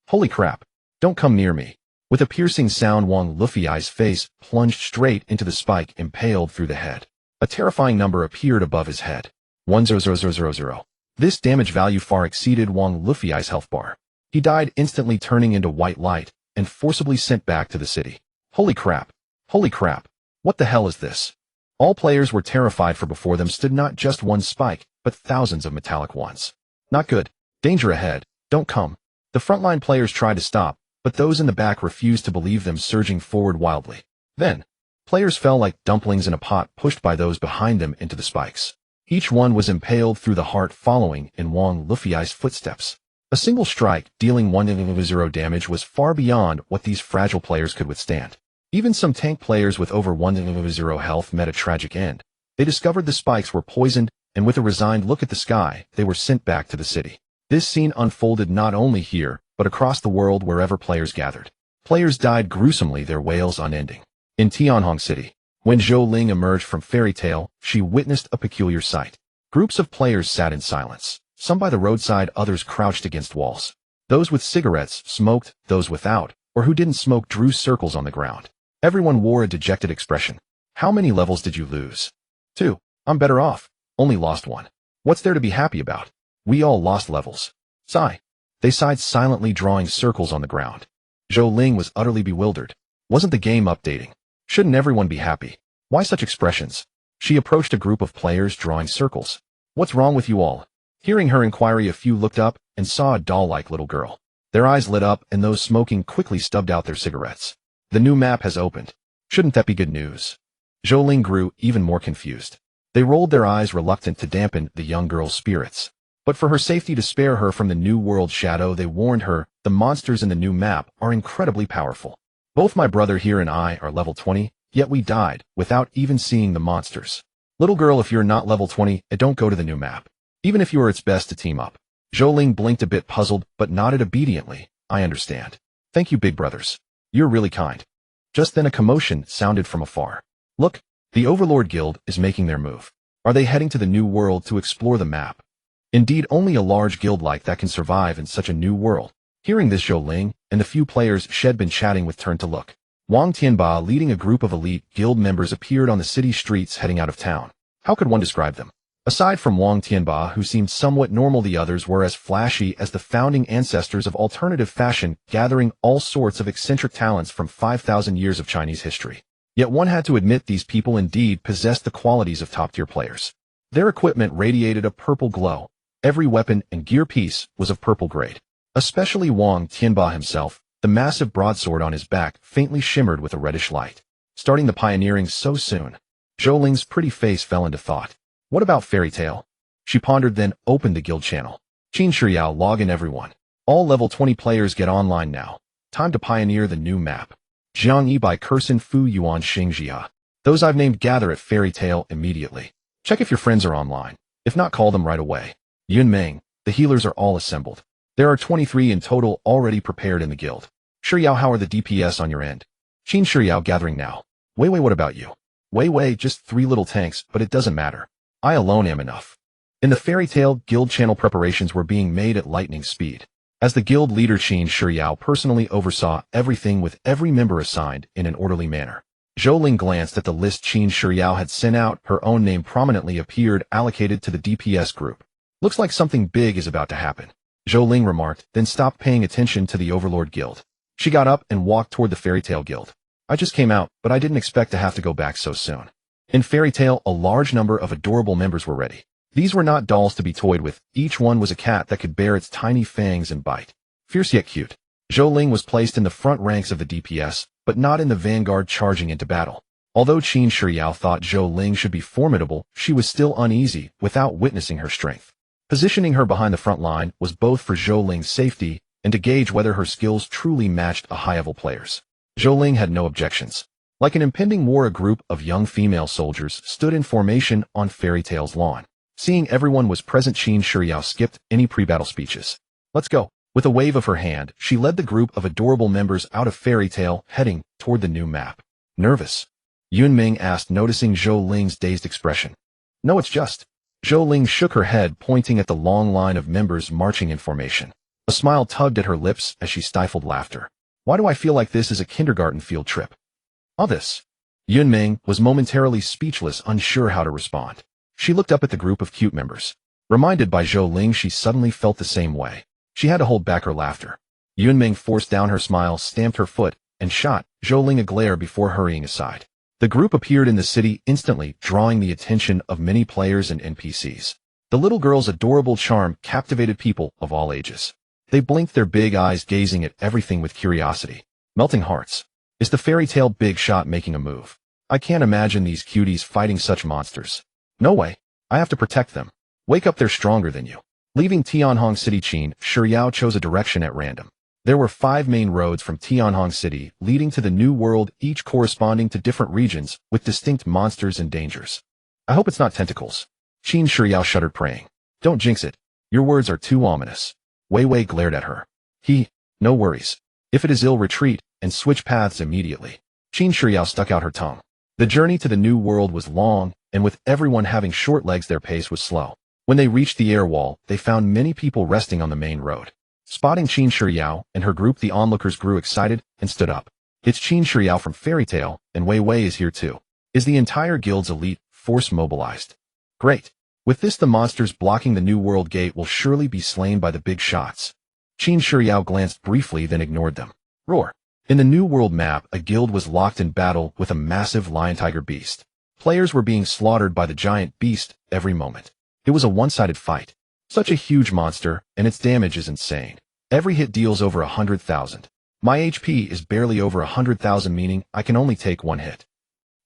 A: Holy crap. Don't come near me. With a piercing sound, Wang Lufei's face plunged straight into the spike, impaled through the head. A terrifying number appeared above his head. 10000. This damage value far exceeded Wang Lufei's health bar. He died instantly, turning into white light, and forcibly sent back to the city. Holy crap. Holy crap. What the hell is this? All players were terrified, for before them stood not just one spike, but thousands of metallic ones. Not good. Danger ahead, don't come. The frontline players tried to stop, but those in the back refused to believe them, surging forward wildly. Then, players fell like dumplings in a pot pushed by those behind them into the spikes. Each one was impaled through the heart, following in Wang Luffei's footsteps. A single strike, dealing 1-0 damage, was far beyond what these fragile players could withstand. Even some tank players with over 1-0 health met a tragic end. They discovered the spikes were poisoned, and with a resigned look at the sky, they were sent back to the city. This scene unfolded not only here, but across the world wherever players gathered. Players died gruesomely, their wails unending. In Tianhong City, when Zhou Ling emerged from Fairy Tail, she witnessed a peculiar sight. Groups of players sat in silence. Some by the roadside, others crouched against walls. Those with cigarettes smoked, those without, or who didn't smoke, drew circles on the ground. Everyone wore a dejected expression. How many levels did you lose? 2. I'm better off. Only lost 1. What's there to be happy about? We all lost levels. Sigh. They sighed silently, drawing circles on the ground. Zhou Ling was utterly bewildered. Wasn't the game updating? Shouldn't everyone be happy? Why such expressions? She approached a group of players drawing circles. What's wrong with you all? Hearing her inquiry, a few looked up and saw a doll-like little girl. Their eyes lit up, and those smoking quickly stubbed out their cigarettes. The new map has opened. Shouldn't that be good news? Zhou Ling grew even more confused. They rolled their eyes, reluctant to dampen the young girl's spirits. But for her safety, to spare her from the new world shadow, they warned her, the monsters in the new map are incredibly powerful. Both my brother here and I are level 20, yet we died without even seeing the monsters. Little girl, if you're not level 20, don't go to the new map. Even if you are, it's best to team up. Zhou Ling blinked a bit puzzled, but nodded obediently. I understand. Thank you, big brothers. You're really kind. Just then a commotion sounded from afar. Look, the Overlord Guild is making their move. Are they heading to the new world to explore the map? Indeed, only a large guild like that can survive in such a new world. Hearing this, Zhou Ling and the few players she'd been chatting with turned to look. Wang Tianba, leading a group of elite guild members, appeared on the city streets heading out of town. How could one describe them? Aside from Wang Tianba, who seemed somewhat normal, the others were as flashy as the founding ancestors of alternative fashion, gathering all sorts of eccentric talents from 5,000 years of Chinese history. Yet one had to admit these people indeed possessed the qualities of top-tier players. Their equipment radiated a purple glow. Every weapon and gear piece was of purple grade. Especially Wang Tianba himself, the massive broadsword on his back faintly shimmered with a reddish light. Starting the pioneering so soon? Zhou Ling's pretty face fell into thought. What about Fairy Tail? She pondered, then opened the guild channel. Qin Shiyao, log in everyone. All level 20 players get online now. Time to pioneer the new map. Jiang Yi by Kursin Fu Yuan Xingjia. Those I've named gather at Fairy Tail immediately. Check if your friends are online. If not, call them right away. Yun Meng, the healers are all assembled. There are 23 in total already prepared in the guild. Shiyao, how are the DPS on your end? Qin Shiyao, gathering now. Wei, what about you? Wei, just 3 little tanks, but it doesn't matter. I alone am enough. In the Fairy Tail guild channel, preparations were being made at lightning speed. As the guild leader, Qin Shiyao personally oversaw everything, with every member assigned in an orderly manner. Zhou Ling glanced at the list Qin Shiyao had sent out. Her own name prominently appeared, allocated to the DPS group. Looks like something big is about to happen, Zhou Ling remarked, then stopped paying attention to the Overlord Guild. She got up and walked toward the Fairy Tail Guild. I just came out, but I didn't expect to have to go back so soon. In Fairy Tail, a large number of adorable members were ready. These were not dolls to be toyed with. Each one was a cat that could bare its tiny fangs and bite. Fierce yet cute. Zhou Ling was placed in the front ranks of the DPS, but not in the vanguard charging into battle. Although Qin Shiyao thought Zhou Ling should be formidable, she was still uneasy without witnessing her strength. Positioning her behind the front line was both for Zhou Ling's safety and to gauge whether her skills truly matched a high-level player's. Zhou Ling had no objections. Like an impending war, a group of young female soldiers stood in formation on Fairy Tail's lawn. Seeing everyone was present, Qin Shiyao skipped any pre-battle speeches. Let's go. With a wave of her hand, she led the group of adorable members out of Fairy Tail, heading toward the new map. Nervous? Yun Ming asked, noticing Zhou Ling's dazed expression. No, it's just. Zhou Ling shook her head, pointing at the long line of members marching in formation. A smile tugged at her lips as she stifled laughter. Why do I feel like this is a kindergarten field trip? All this. Yun Ming was momentarily speechless, unsure how to respond. She looked up at the group of cute members. Reminded by Zhou Ling, she suddenly felt the same way. She had to hold back her laughter. Yun Ming forced down her smile, stamped her foot, and shot Zhou Ling a glare before hurrying aside. The group appeared in the city instantly, drawing the attention of many players and NPCs. The little girl's adorable charm captivated people of all ages. They blinked their big eyes, gazing at everything with curiosity. Melting hearts. Is the fairy tale big shot making a move? I can't imagine these cuties fighting such monsters. No way. I have to protect them. Wake up, they're stronger than you. Leaving Tianhong City, Qin Shiyao chose a direction at random. There were 5 main roads from Tianhong City leading to the New World, each corresponding to different regions with distinct monsters and dangers. I hope it's not tentacles. Qin Shiyao shuddered, praying. Don't jinx it. Your words are too ominous. Wei Wei glared at her. No worries. If it is ill, retreat and switch paths immediately. Qin Shiyao stuck out her tongue. The journey to the New World was long, and with everyone having short legs, their pace was slow. When they reached the air wall, they found many people resting on the main road. Spotting Qin Shiyao and her group, the onlookers grew excited and stood up. It's Qin Shiyao from Fairy Tale, and Wei Wei is here too. Is the entire guild's elite force mobilized? Great. With this, the monsters blocking the New World gate will surely be slain by the big shots. Qin Shiyao glanced briefly, then ignored them. Roar. In the New World map, a guild was locked in battle with a massive lion-tiger beast. Players were being slaughtered by the giant beast every moment. It was a one-sided fight. Such a huge monster, and its damage is insane. Every hit deals over 100,000. My HP is barely over 100,000, meaning I can only take 1 hit.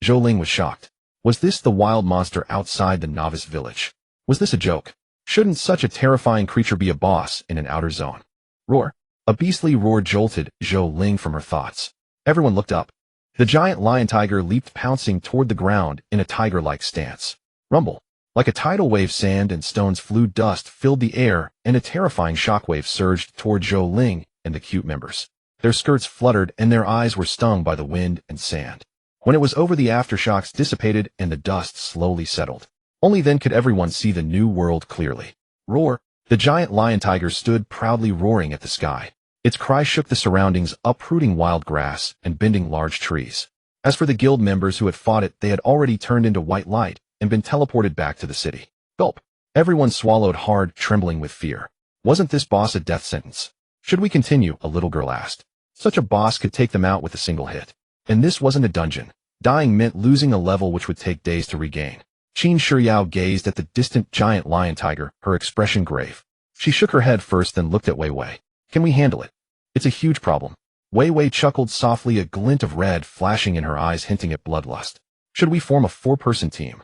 A: Zhou Ling was shocked. Was this the wild monster outside the novice village? Was this a joke? Shouldn't such a terrifying creature be a boss in an outer zone? Roar. A beastly roar jolted Zhou Ling from her thoughts. Everyone looked up. The giant lion-tiger leaped, pouncing toward the ground in a tiger-like stance. Rumble. Like a tidal wave, sand and stones flew, dust filled the air, and a terrifying shockwave surged toward Zhou Ling and the cute members. Their skirts fluttered and their eyes were stung by the wind and sand. When it was over, the aftershocks dissipated and the dust slowly settled. Only then could everyone see the New World clearly. Roar. The giant lion-tiger stood proudly, roaring at the sky. Its cry shook the surroundings, uprooting wild grass and bending large trees. As for the guild members who had fought it, they had already turned into white light and been teleported back to the city. Gulp. Everyone swallowed hard, trembling with fear. Wasn't this boss a death sentence? Should we continue? A little girl asked. Such a boss could take them out with a single hit. And this wasn't a dungeon. Dying meant losing a level which would take days to regain. Qin Shiyao gazed at the distant giant lion-tiger, her expression grave. She shook her head first, then looked at Wei Wei. Can we handle it? It's a huge problem. Wei Wei chuckled softly, a glint of red flashing in her eyes, hinting at bloodlust. Should we form a 4-person team?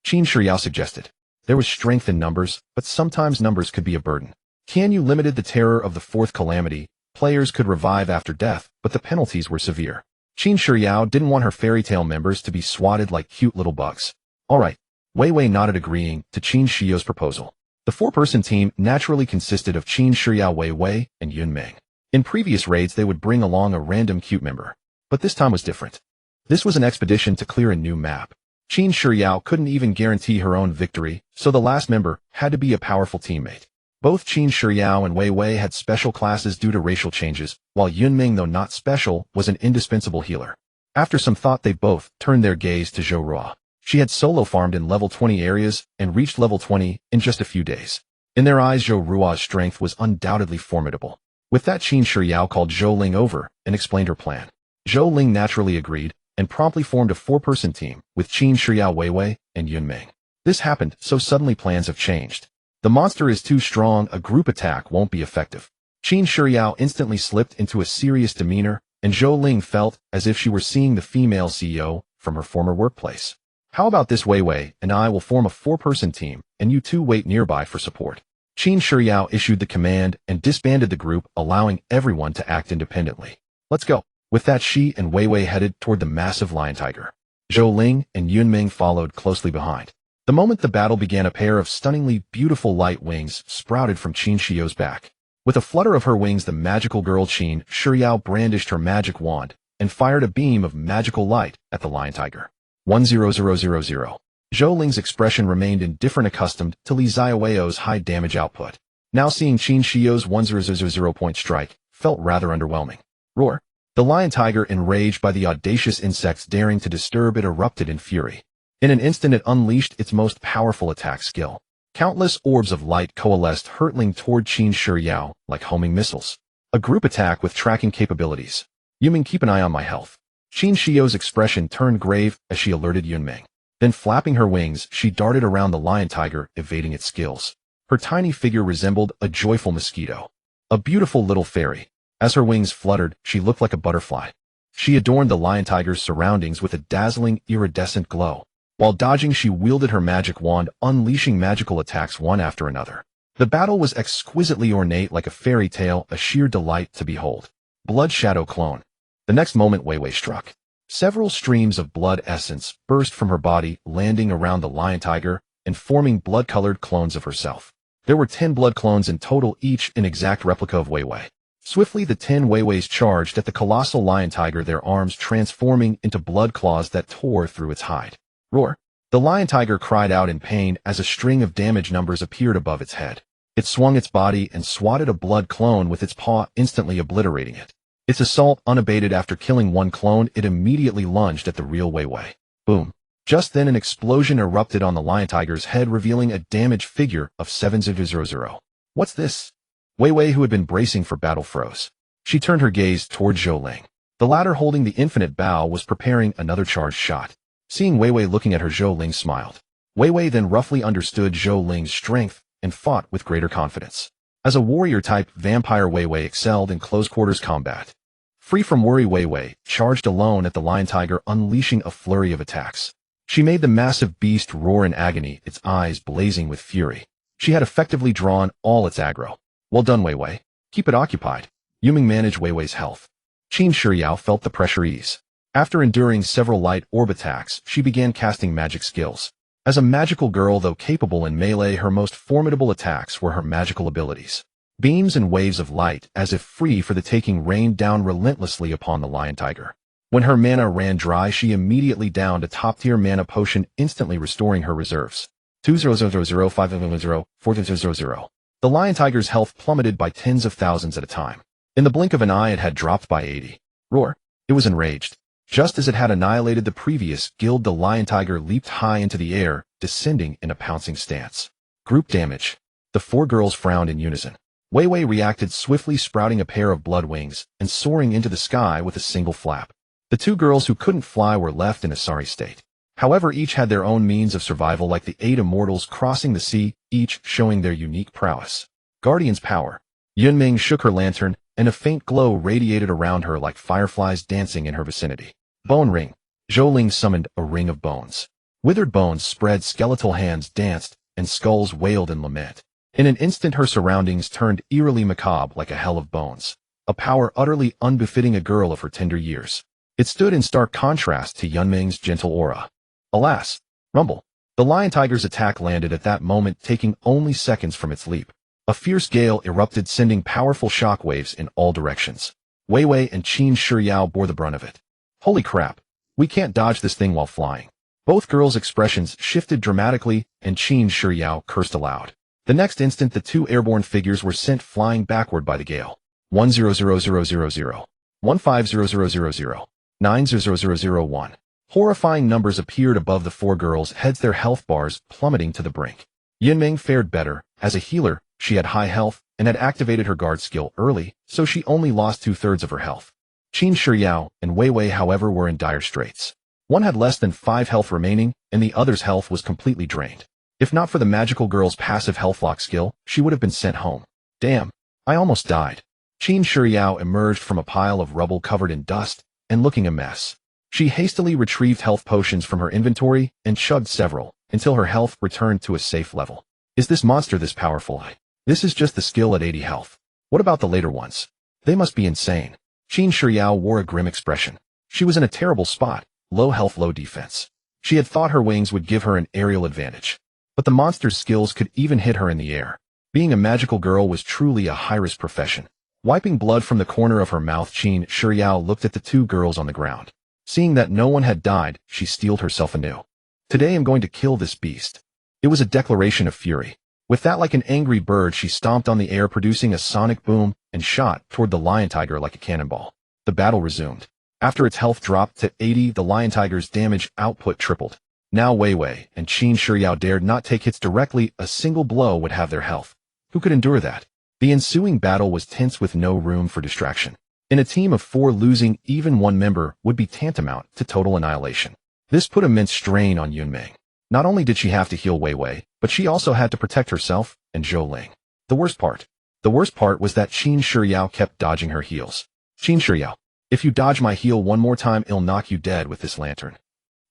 A: Qin Shiyao suggested. There was strength in numbers, but sometimes numbers could be a burden. Qianyu limited the terror of the 4th calamity. Players could revive after death, but the penalties were severe. Qin Shiyao didn't want her fairy tale members to be swatted like cute little bugs. All right. Wei Wei nodded, agreeing to Qin Shiyao's proposal. The 4-person team naturally consisted of Qin Shiyao, Wei Wei, and Yun Ming. In previous raids, they would bring along a random cute member. But this time was different. This was an expedition to clear a new map. Qin Shiyao couldn't even guarantee her own victory, so the last member had to be a powerful teammate. Both Qin Shiyao and Wei Wei had special classes due to racial changes, while Yun Ming, though not special, was an indispensable healer. After some thought, they both turned their gaze to Zhou Ruo. She had solo farmed in level 20 areas and reached level 20 in just a few days. In their eyes, Zhou Ruo's strength was undoubtedly formidable. With that, Qin Shiyao called Zhou Ling over and explained her plan. Zhou Ling naturally agreed and promptly formed a 4-person team with Qin Shiyao, Wei Wei, and Yun Ming. This happened so suddenly, plans have changed. The monster is too strong, a group attack won't be effective. Qin Shiyao instantly slipped into a serious demeanor, and Zhou Ling felt as if she were seeing the female CEO from her former workplace. How about this? Wei Wei and I will form a 4-person team, and you two wait nearby for support. Qin Shiyao issued the command and disbanded the group, allowing everyone to act independently. Let's go. With that, she and Wei Wei headed toward the massive lion-tiger. Zhou Ling and Yun Ming followed closely behind. The moment the battle began, a pair of stunningly beautiful light wings sprouted from Qin Shiyao's back. With a flutter of her wings, the magical girl Qin Shiyao brandished her magic wand and fired a beam of magical light at the lion-tiger. 10000. Zhou Ling's expression remained indifferent, accustomed to Li Xiaoweo's high damage output. Now seeing Qin Shiyao's 1000 point strike felt rather underwhelming. Roar. The lion-tiger, enraged by the audacious insects daring to disturb it, erupted in fury. In an instant, it unleashed its most powerful attack skill. Countless orbs of light coalesced, hurtling toward Qin Shiyao like homing missiles. A group attack with tracking capabilities. Yunming, keep an eye on my health. Qin Shiyao's expression turned grave as she alerted Yunming. Then flapping her wings, she darted around the lion tiger, evading its skills. Her tiny figure resembled a joyful mosquito. A beautiful little fairy. As her wings fluttered, she looked like a butterfly. She adorned the lion tiger's surroundings with a dazzling, iridescent glow. While dodging, she wielded her magic wand, unleashing magical attacks one after another. The battle was exquisitely ornate, like a fairy tale, a sheer delight to behold. Blood Shadow Clone. The next moment Wei Wei struck. Several streams of blood essence burst from her body, landing around the lion tiger and forming blood-colored clones of herself. There were 10 blood clones in total, each an exact replica of Wei Wei. Swiftly the 10 Wei Weis charged at the colossal lion tiger, their arms transforming into blood claws that tore through its hide. Roar! The lion tiger cried out in pain as a string of damage numbers appeared above its head. It swung its body and swatted a blood clone with its paw, instantly obliterating it. Its assault unabated. After killing one clone, it immediately lunged at the real Wei Wei. Boom! Just then an explosion erupted on the lion tiger's head, revealing a damaged figure of 7000. What's this? Wei Wei, who had been bracing for battle, froze. She turned her gaze toward Zhou Ling. The latter, holding the infinite bow, was preparing another charged shot. Seeing Wei Wei looking at her, Zhou Ling smiled. Wei Wei then roughly understood Zhou Ling's strength and fought with greater confidence. As a warrior-type vampire, Wei Wei excelled in close-quarters combat. Free from worry, Wei Wei charged alone at the lion tiger, unleashing a flurry of attacks. She made the massive beast roar in agony, its eyes blazing with fury. She had effectively drawn all its aggro. Well done, Wei Wei. Keep it occupied. Yuming managed Wei Wei's health. Qin Shiyao felt the pressure ease. After enduring several light orb attacks, she began casting magic skills. As a magical girl, though capable in melee, her most formidable attacks were her magical abilities. Beams and waves of light, as if free for the taking, rained down relentlessly upon the lion tiger. When her mana ran dry, she immediately downed a top-tier mana potion, instantly restoring her reserves. 20005004000. The lion tiger's health plummeted by tens of thousands at a time. In the blink of an eye, it had dropped by 80. Roar! It was enraged. Just as it had annihilated the previous guild, the lion tiger leaped high into the air, descending in a pouncing stance. Group damage. The 4 girls frowned in unison. Wei Wei reacted swiftly, sprouting a pair of blood wings and soaring into the sky with a single flap. The 2 girls who couldn't fly were left in a sorry state. However, each had their own means of survival, like the 8 immortals crossing the sea, each showing their unique prowess. Guardian's power. Yunming shook her lantern, and a faint glow radiated around her like fireflies dancing in her vicinity. Bone ring. Zhou Ling summoned a ring of bones. Withered bones spread, skeletal hands danced, and skulls wailed in lament. In an instant, her surroundings turned eerily macabre, like a hell of bones. A power utterly unbefitting a girl of her tender years. It stood in stark contrast to Yunming's gentle aura. Alas! Rumble. The lion tiger's attack landed at that moment, taking only seconds from its leap. A fierce gale erupted, sending powerful shockwaves in all directions. Wei Wei and Qin Shiyao bore the brunt of it. Holy crap! We can't dodge this thing while flying. Both girls' expressions shifted dramatically, and Qin Shiyao cursed aloud. The next instant, the 2 airborne figures were sent flying backward by the gale. 1000000. 1500000. 90001. Horrifying numbers appeared above the 4 girls' heads, their health bars plummeting to the brink. Yunming fared better. As a healer, she had high health and had activated her guard skill early, so she only lost 2/3 of her health. Qin Shiyao and Wei Wei, however, were in dire straits. One had less than 5 health remaining, and the other's health was completely drained. If not for the magical girl's passive health lock skill, she would have been sent home. Damn, I almost died. Qin Shiyao emerged from a pile of rubble covered in dust and looking a mess. She hastily retrieved health potions from her inventory and chugged several until her health returned to a safe level. Is this monster this powerful? This is just the skill at 80 health. What about the later ones? They must be insane. Qin Shiyao wore a grim expression. She was in a terrible spot, low health, low defense. She had thought her wings would give her an aerial advantage. But the monster's skills could even hit her in the air. Being a magical girl was truly a high-risk profession. Wiping blood from the corner of her mouth, Qin Shiyao looked at the 2 girls on the ground. Seeing that no one had died, she steeled herself anew. Today I'm going to kill this beast. It was a declaration of fury. With that, like an angry bird, she stomped on the air, producing a sonic boom, and shot toward the lion tiger like a cannonball. The battle resumed. After its health dropped to 80, the lion tiger's damage output tripled. Now Wei Wei and Qin Shiyao dared not take hits directly. A single blow would have their health. Who could endure that? The ensuing battle was tense, with no room for distraction. In a team of 4, losing even one member would be tantamount to total annihilation. This put immense strain on Yunming. Not only did she have to heal Wei Wei, but she also had to protect herself and Zhou Ling. The worst part was that Qin Shiyao kept dodging her heals. Qin Shiyao, if you dodge my heal one more time, I'll knock you dead with this lantern.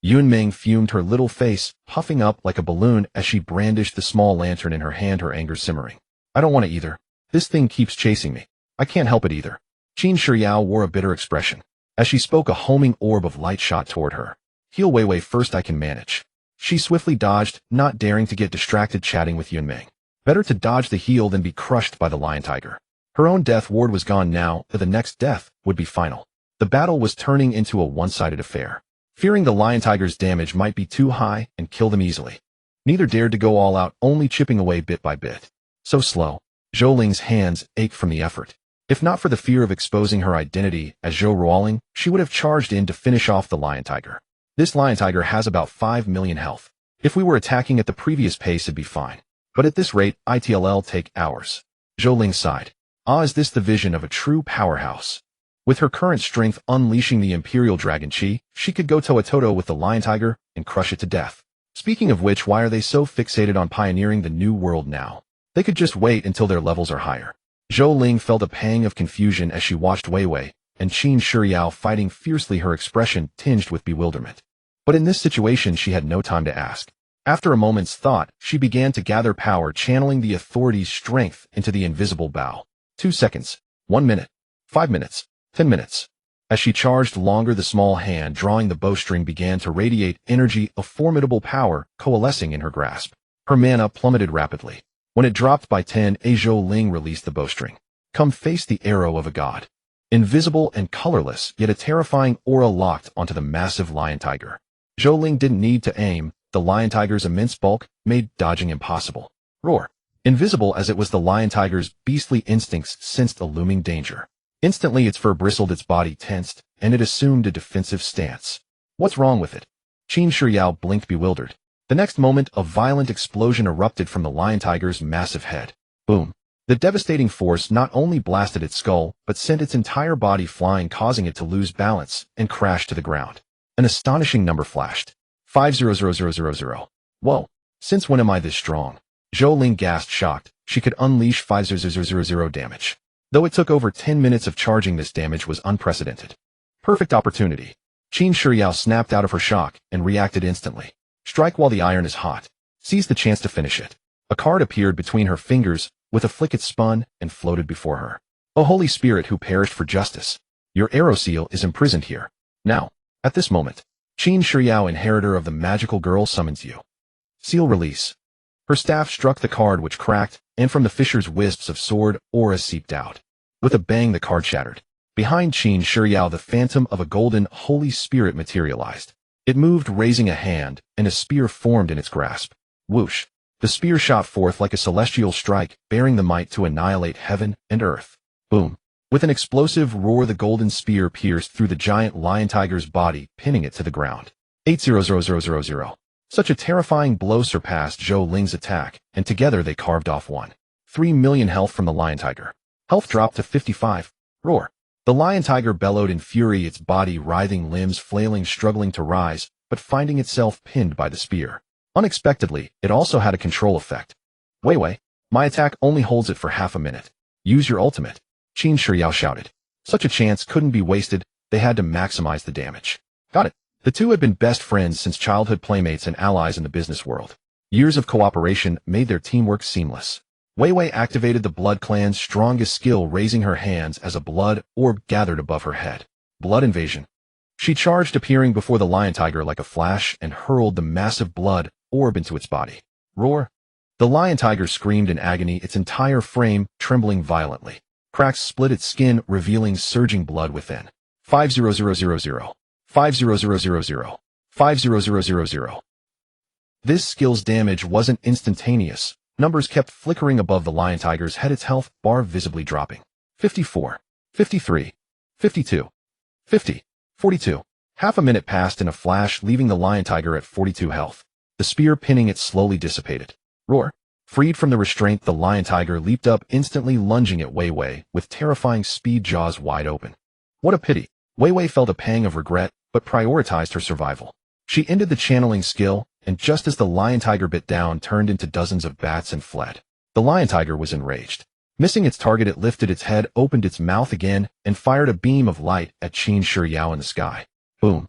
A: Yunming fumed, her little face puffing up like a balloon as she brandished the small lantern in her hand, her anger simmering. I don't want to either. This thing keeps chasing me. I can't help it either. Qin Shiyao wore a bitter expression. As she spoke, a homing orb of light shot toward her. Heal Wei Wei first, I can manage. She swiftly dodged, not daring to get distracted chatting with Yunming. Better to dodge the heal than be crushed by the lion tiger. Her own death ward was gone now, but the next death would be final. The battle was turning into a one-sided affair. Fearing the lion tiger's damage might be too high and kill them easily, neither dared to go all out, only chipping away bit by bit. So slow. Zhou Ling's hands ached from the effort. If not for the fear of exposing her identity as Zhou Ruoling, she would have charged in to finish off the lion tiger. This lion tiger has about 5 million health. If we were attacking at the previous pace, it'd be fine. But at this rate, it'll take hours. Zhou Ling sighed. Ah, is this the vision of a true powerhouse? With her current strength unleashing the Imperial Dragon Chi, she could go toe-to-toe with the lion tiger and crush it to death. Speaking of which, why are they so fixated on pioneering the new world now? They could just wait until their levels are higher. Zhou Ling felt a pang of confusion as she watched Wei Wei and Qin Shiyao fighting fiercely, her expression tinged with bewilderment. But in this situation, she had no time to ask. After a moment's thought, she began to gather power, channeling the authority's strength into the invisible bow. 2 seconds, 1 minute, 5 minutes, 10 minutes. As she charged longer, the small hand drawing the bowstring began to radiate energy, a formidable power coalescing in her grasp. Her mana plummeted rapidly. When it dropped by 10, Zhou Ling released the bowstring. Come face the arrow of a god. Invisible and colorless, yet a terrifying aura locked onto the massive lion tiger. Zhou Ling didn't need to aim. The lion tiger's immense bulk made dodging impossible. Roar. Invisible as it was, the lion tiger's beastly instincts sensed a looming danger. Instantly its fur bristled, its body tensed, and it assumed a defensive stance. What's wrong with it? Qin Shiyao blinked, bewildered. The next moment, a violent explosion erupted from the lion tiger's massive head. Boom. The devastating force not only blasted its skull, but sent its entire body flying, causing it to lose balance and crash to the ground. An astonishing number flashed. 500000. Whoa. Since when am I this strong? Zhou Ling gasped, shocked. She could unleash 5000 damage. Though it took over 10 minutes of charging, this damage was unprecedented. Perfect opportunity. Qin Shiyao snapped out of her shock and reacted instantly. Strike while the iron is hot. Seize the chance to finish it. A card appeared between her fingers. With a flick, it spun and floated before her. O Holy Spirit who perished for justice, your arrow seal is imprisoned here. Now, at this moment, Qin Shiyao, inheritor of the magical girl, summons you. Seal release. Her staff struck the card, which cracked, and from the fissures wisps of sword aura seeped out. With a bang, the card shattered. Behind Qin Shiyao, the phantom of a golden Holy Spirit materialized. It moved, raising a hand, and a spear formed in its grasp. Whoosh. The spear shot forth like a celestial strike, bearing the might to annihilate heaven and earth. Boom. With an explosive roar, the golden spear pierced through the giant lion tiger's body, pinning it to the ground. 80000. Such a terrifying blow surpassed Zhou Ling's attack, and together they carved off 1.3 million health from the lion tiger. Health dropped to 55. Roar. The lion tiger bellowed in fury, its body writhing, limbs flailing, struggling to rise, but finding itself pinned by the spear. Unexpectedly, it also had a control effect. Wei Wei, my attack only holds it for half a minute. Use your ultimate. Qin Shiyao shouted. Such a chance couldn't be wasted. They had to maximize the damage. Got it. The two had been best friends since childhood, playmates and allies in the business world. Years of cooperation made their teamwork seamless. Wei Wei activated the Blood Clan's strongest skill, raising her hands as a blood orb gathered above her head. Blood invasion. She charged, appearing before the lion tiger like a flash, and hurled the massive blood orb into its body. Roar. The lion tiger screamed in agony, its entire frame trembling violently. Cracks split its skin, revealing surging blood within. 5000. 5000. 5000. This skill's damage wasn't instantaneous. Numbers kept flickering above the lion tiger's head, its health bar visibly dropping. 54. 53. 52. 50. 42. Half a minute passed in a flash, leaving the lion tiger at 42 health. The spear pinning it slowly dissipated. Roar. Freed from the restraint, the lion tiger leaped up, instantly lunging at Wei Wei with terrifying speed, jaws wide open. What a pity. Wei Wei felt a pang of regret, but prioritized her survival. She ended the channeling skill, and just as the lion tiger bit down, turned into dozens of bats and fled. The lion tiger was enraged. Missing its target, it lifted its head, opened its mouth again, and fired a beam of light at Qin Shiyao in the sky. Boom.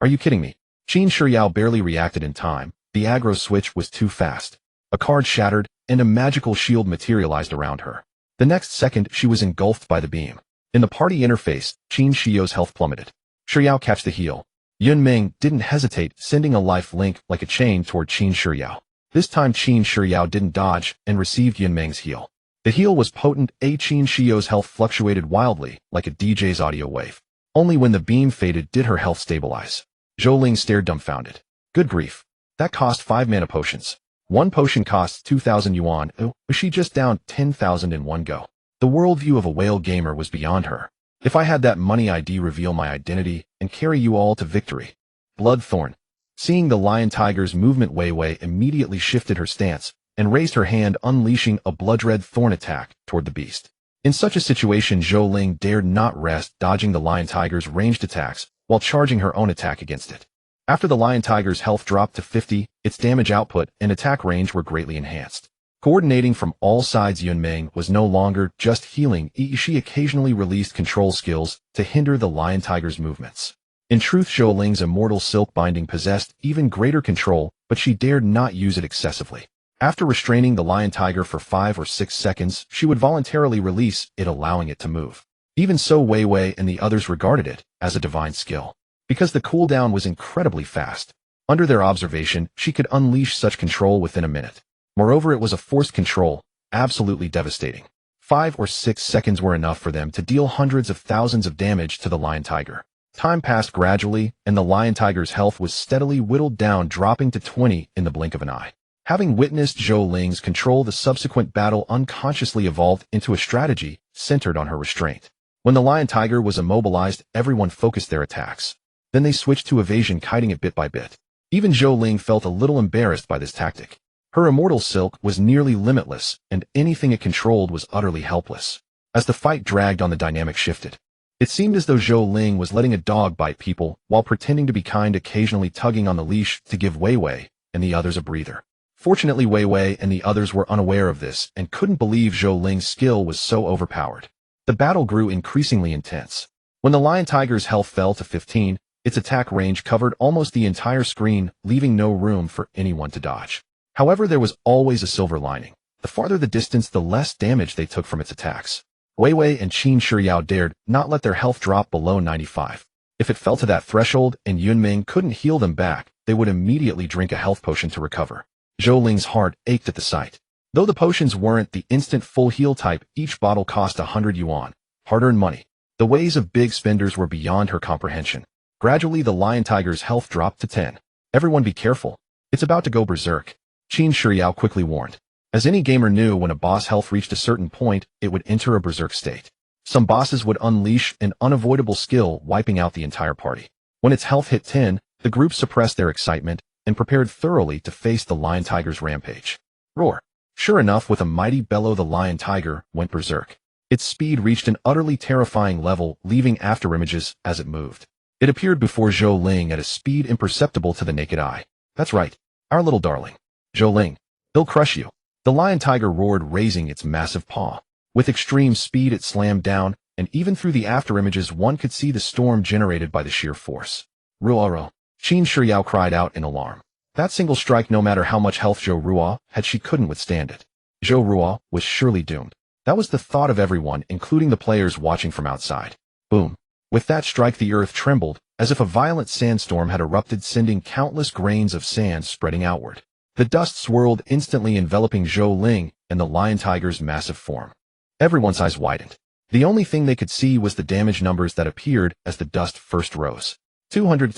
A: Are you kidding me? Qin Shiyao barely reacted in time. The aggro switch was too fast. A card shattered, and a magical shield materialized around her. The next second, she was engulfed by the beam. In the party interface, Qin Shiyao's health plummeted. Shiyao catch the heal. Yunming didn't hesitate, sending a life link like a chain toward Qin Shiyao. This time Qin Shiyao didn't dodge and received Yunming's heal. The heal was potent. Qin Shiyao's health fluctuated wildly, like a DJ's audio wave. Only when the beam faded did her health stabilize. Zhou Ling stared dumbfounded. Good grief. That cost 5 mana potions. One potion costs 2,000 yuan. Was she just down 10,000 in one go? The worldview of a whale gamer was beyond her. If I had that money, I'd reveal my identity and carry you all to victory. Bloodthorn. Seeing the lion tiger's movement, Wei Wei immediately shifted her stance and raised her hand, unleashing a blood-red thorn attack toward the beast. In such a situation, Zhou Ling dared not rest, dodging the lion tiger's ranged attacks while charging her own attack against it. After the lion tiger's health dropped to 50, its damage output and attack range were greatly enhanced. Coordinating from all sides, Yunming was no longer just healing. She occasionally released control skills to hinder the lion tiger's movements. In truth, Zhou Ling's immortal silk binding possessed even greater control, but she dared not use it excessively. After restraining the lion tiger for 5 or 6 seconds, she would voluntarily release it, allowing it to move. Even so, Wei Wei and the others regarded it as a divine skill. Because the cooldown was incredibly fast. Under their observation, she could unleash such control within a minute. Moreover, it was a forced control, absolutely devastating. 5 or 6 seconds were enough for them to deal hundreds of thousands of damage to the lion tiger. Time passed gradually, and the lion tiger's health was steadily whittled down, dropping to 20 in the blink of an eye. Having witnessed Zhou Ling's control, the subsequent battle unconsciously evolved into a strategy centered on her restraint. When the lion tiger was immobilized, everyone focused their attacks. Then they switched to evasion, kiting it bit by bit. Even Zhou Ling felt a little embarrassed by this tactic. Her immortal silk was nearly limitless, and anything it controlled was utterly helpless. As the fight dragged on, the dynamic shifted. It seemed as though Zhou Ling was letting a dog bite people while pretending to be kind, occasionally tugging on the leash to give Wei Wei and the others a breather. Fortunately, Wei Wei and the others were unaware of this and couldn't believe Zhou Ling's skill was so overpowered. The battle grew increasingly intense. When the lion tiger's health fell to 15, its attack range covered almost the entire screen, leaving no room for anyone to dodge. However, there was always a silver lining. The farther the distance, the less damage they took from its attacks. Wei Wei and Qin Shiyao dared not let their health drop below 95. If it fell to that threshold and Yunming couldn't heal them back, they would immediately drink a health potion to recover. Zhou Ling's heart ached at the sight. Though the potions weren't the instant full heal type, each bottle cost 100 yuan, hard-earned money. The ways of big spenders were beyond her comprehension. Gradually, the lion tiger's health dropped to 10. Everyone be careful. It's about to go berserk. Qin Shiyao quickly warned. As any gamer knew, when a boss health reached a certain point, it would enter a berserk state. Some bosses would unleash an unavoidable skill, wiping out the entire party. When its health hit 10, the group suppressed their excitement and prepared thoroughly to face the lion tiger's rampage. Roar. Sure enough, with a mighty bellow, the lion tiger went berserk. Its speed reached an utterly terrifying level, leaving afterimages as it moved. It appeared before Zhou Ling at a speed imperceptible to the naked eye. That's right, our little darling. Zhou Ling, they'll crush you. The lion tiger roared, raising its massive paw. With extreme speed, it slammed down, and even through the afterimages one could see the storm generated by the sheer force. Ruoro. Qin Shiyao cried out in alarm. That single strike, no matter how much health Zhou Ruo had, she couldn't withstand it. Zhou Ruo was surely doomed. That was the thought of everyone, including the players watching from outside. Boom. With that strike, the earth trembled, as if a violent sandstorm had erupted, sending countless grains of sand spreading outward. The dust swirled, instantly enveloping Zhou Ling and the lion tiger's massive form. Everyone's eyes widened. The only thing they could see was the damage numbers that appeared as the dust first rose. 200.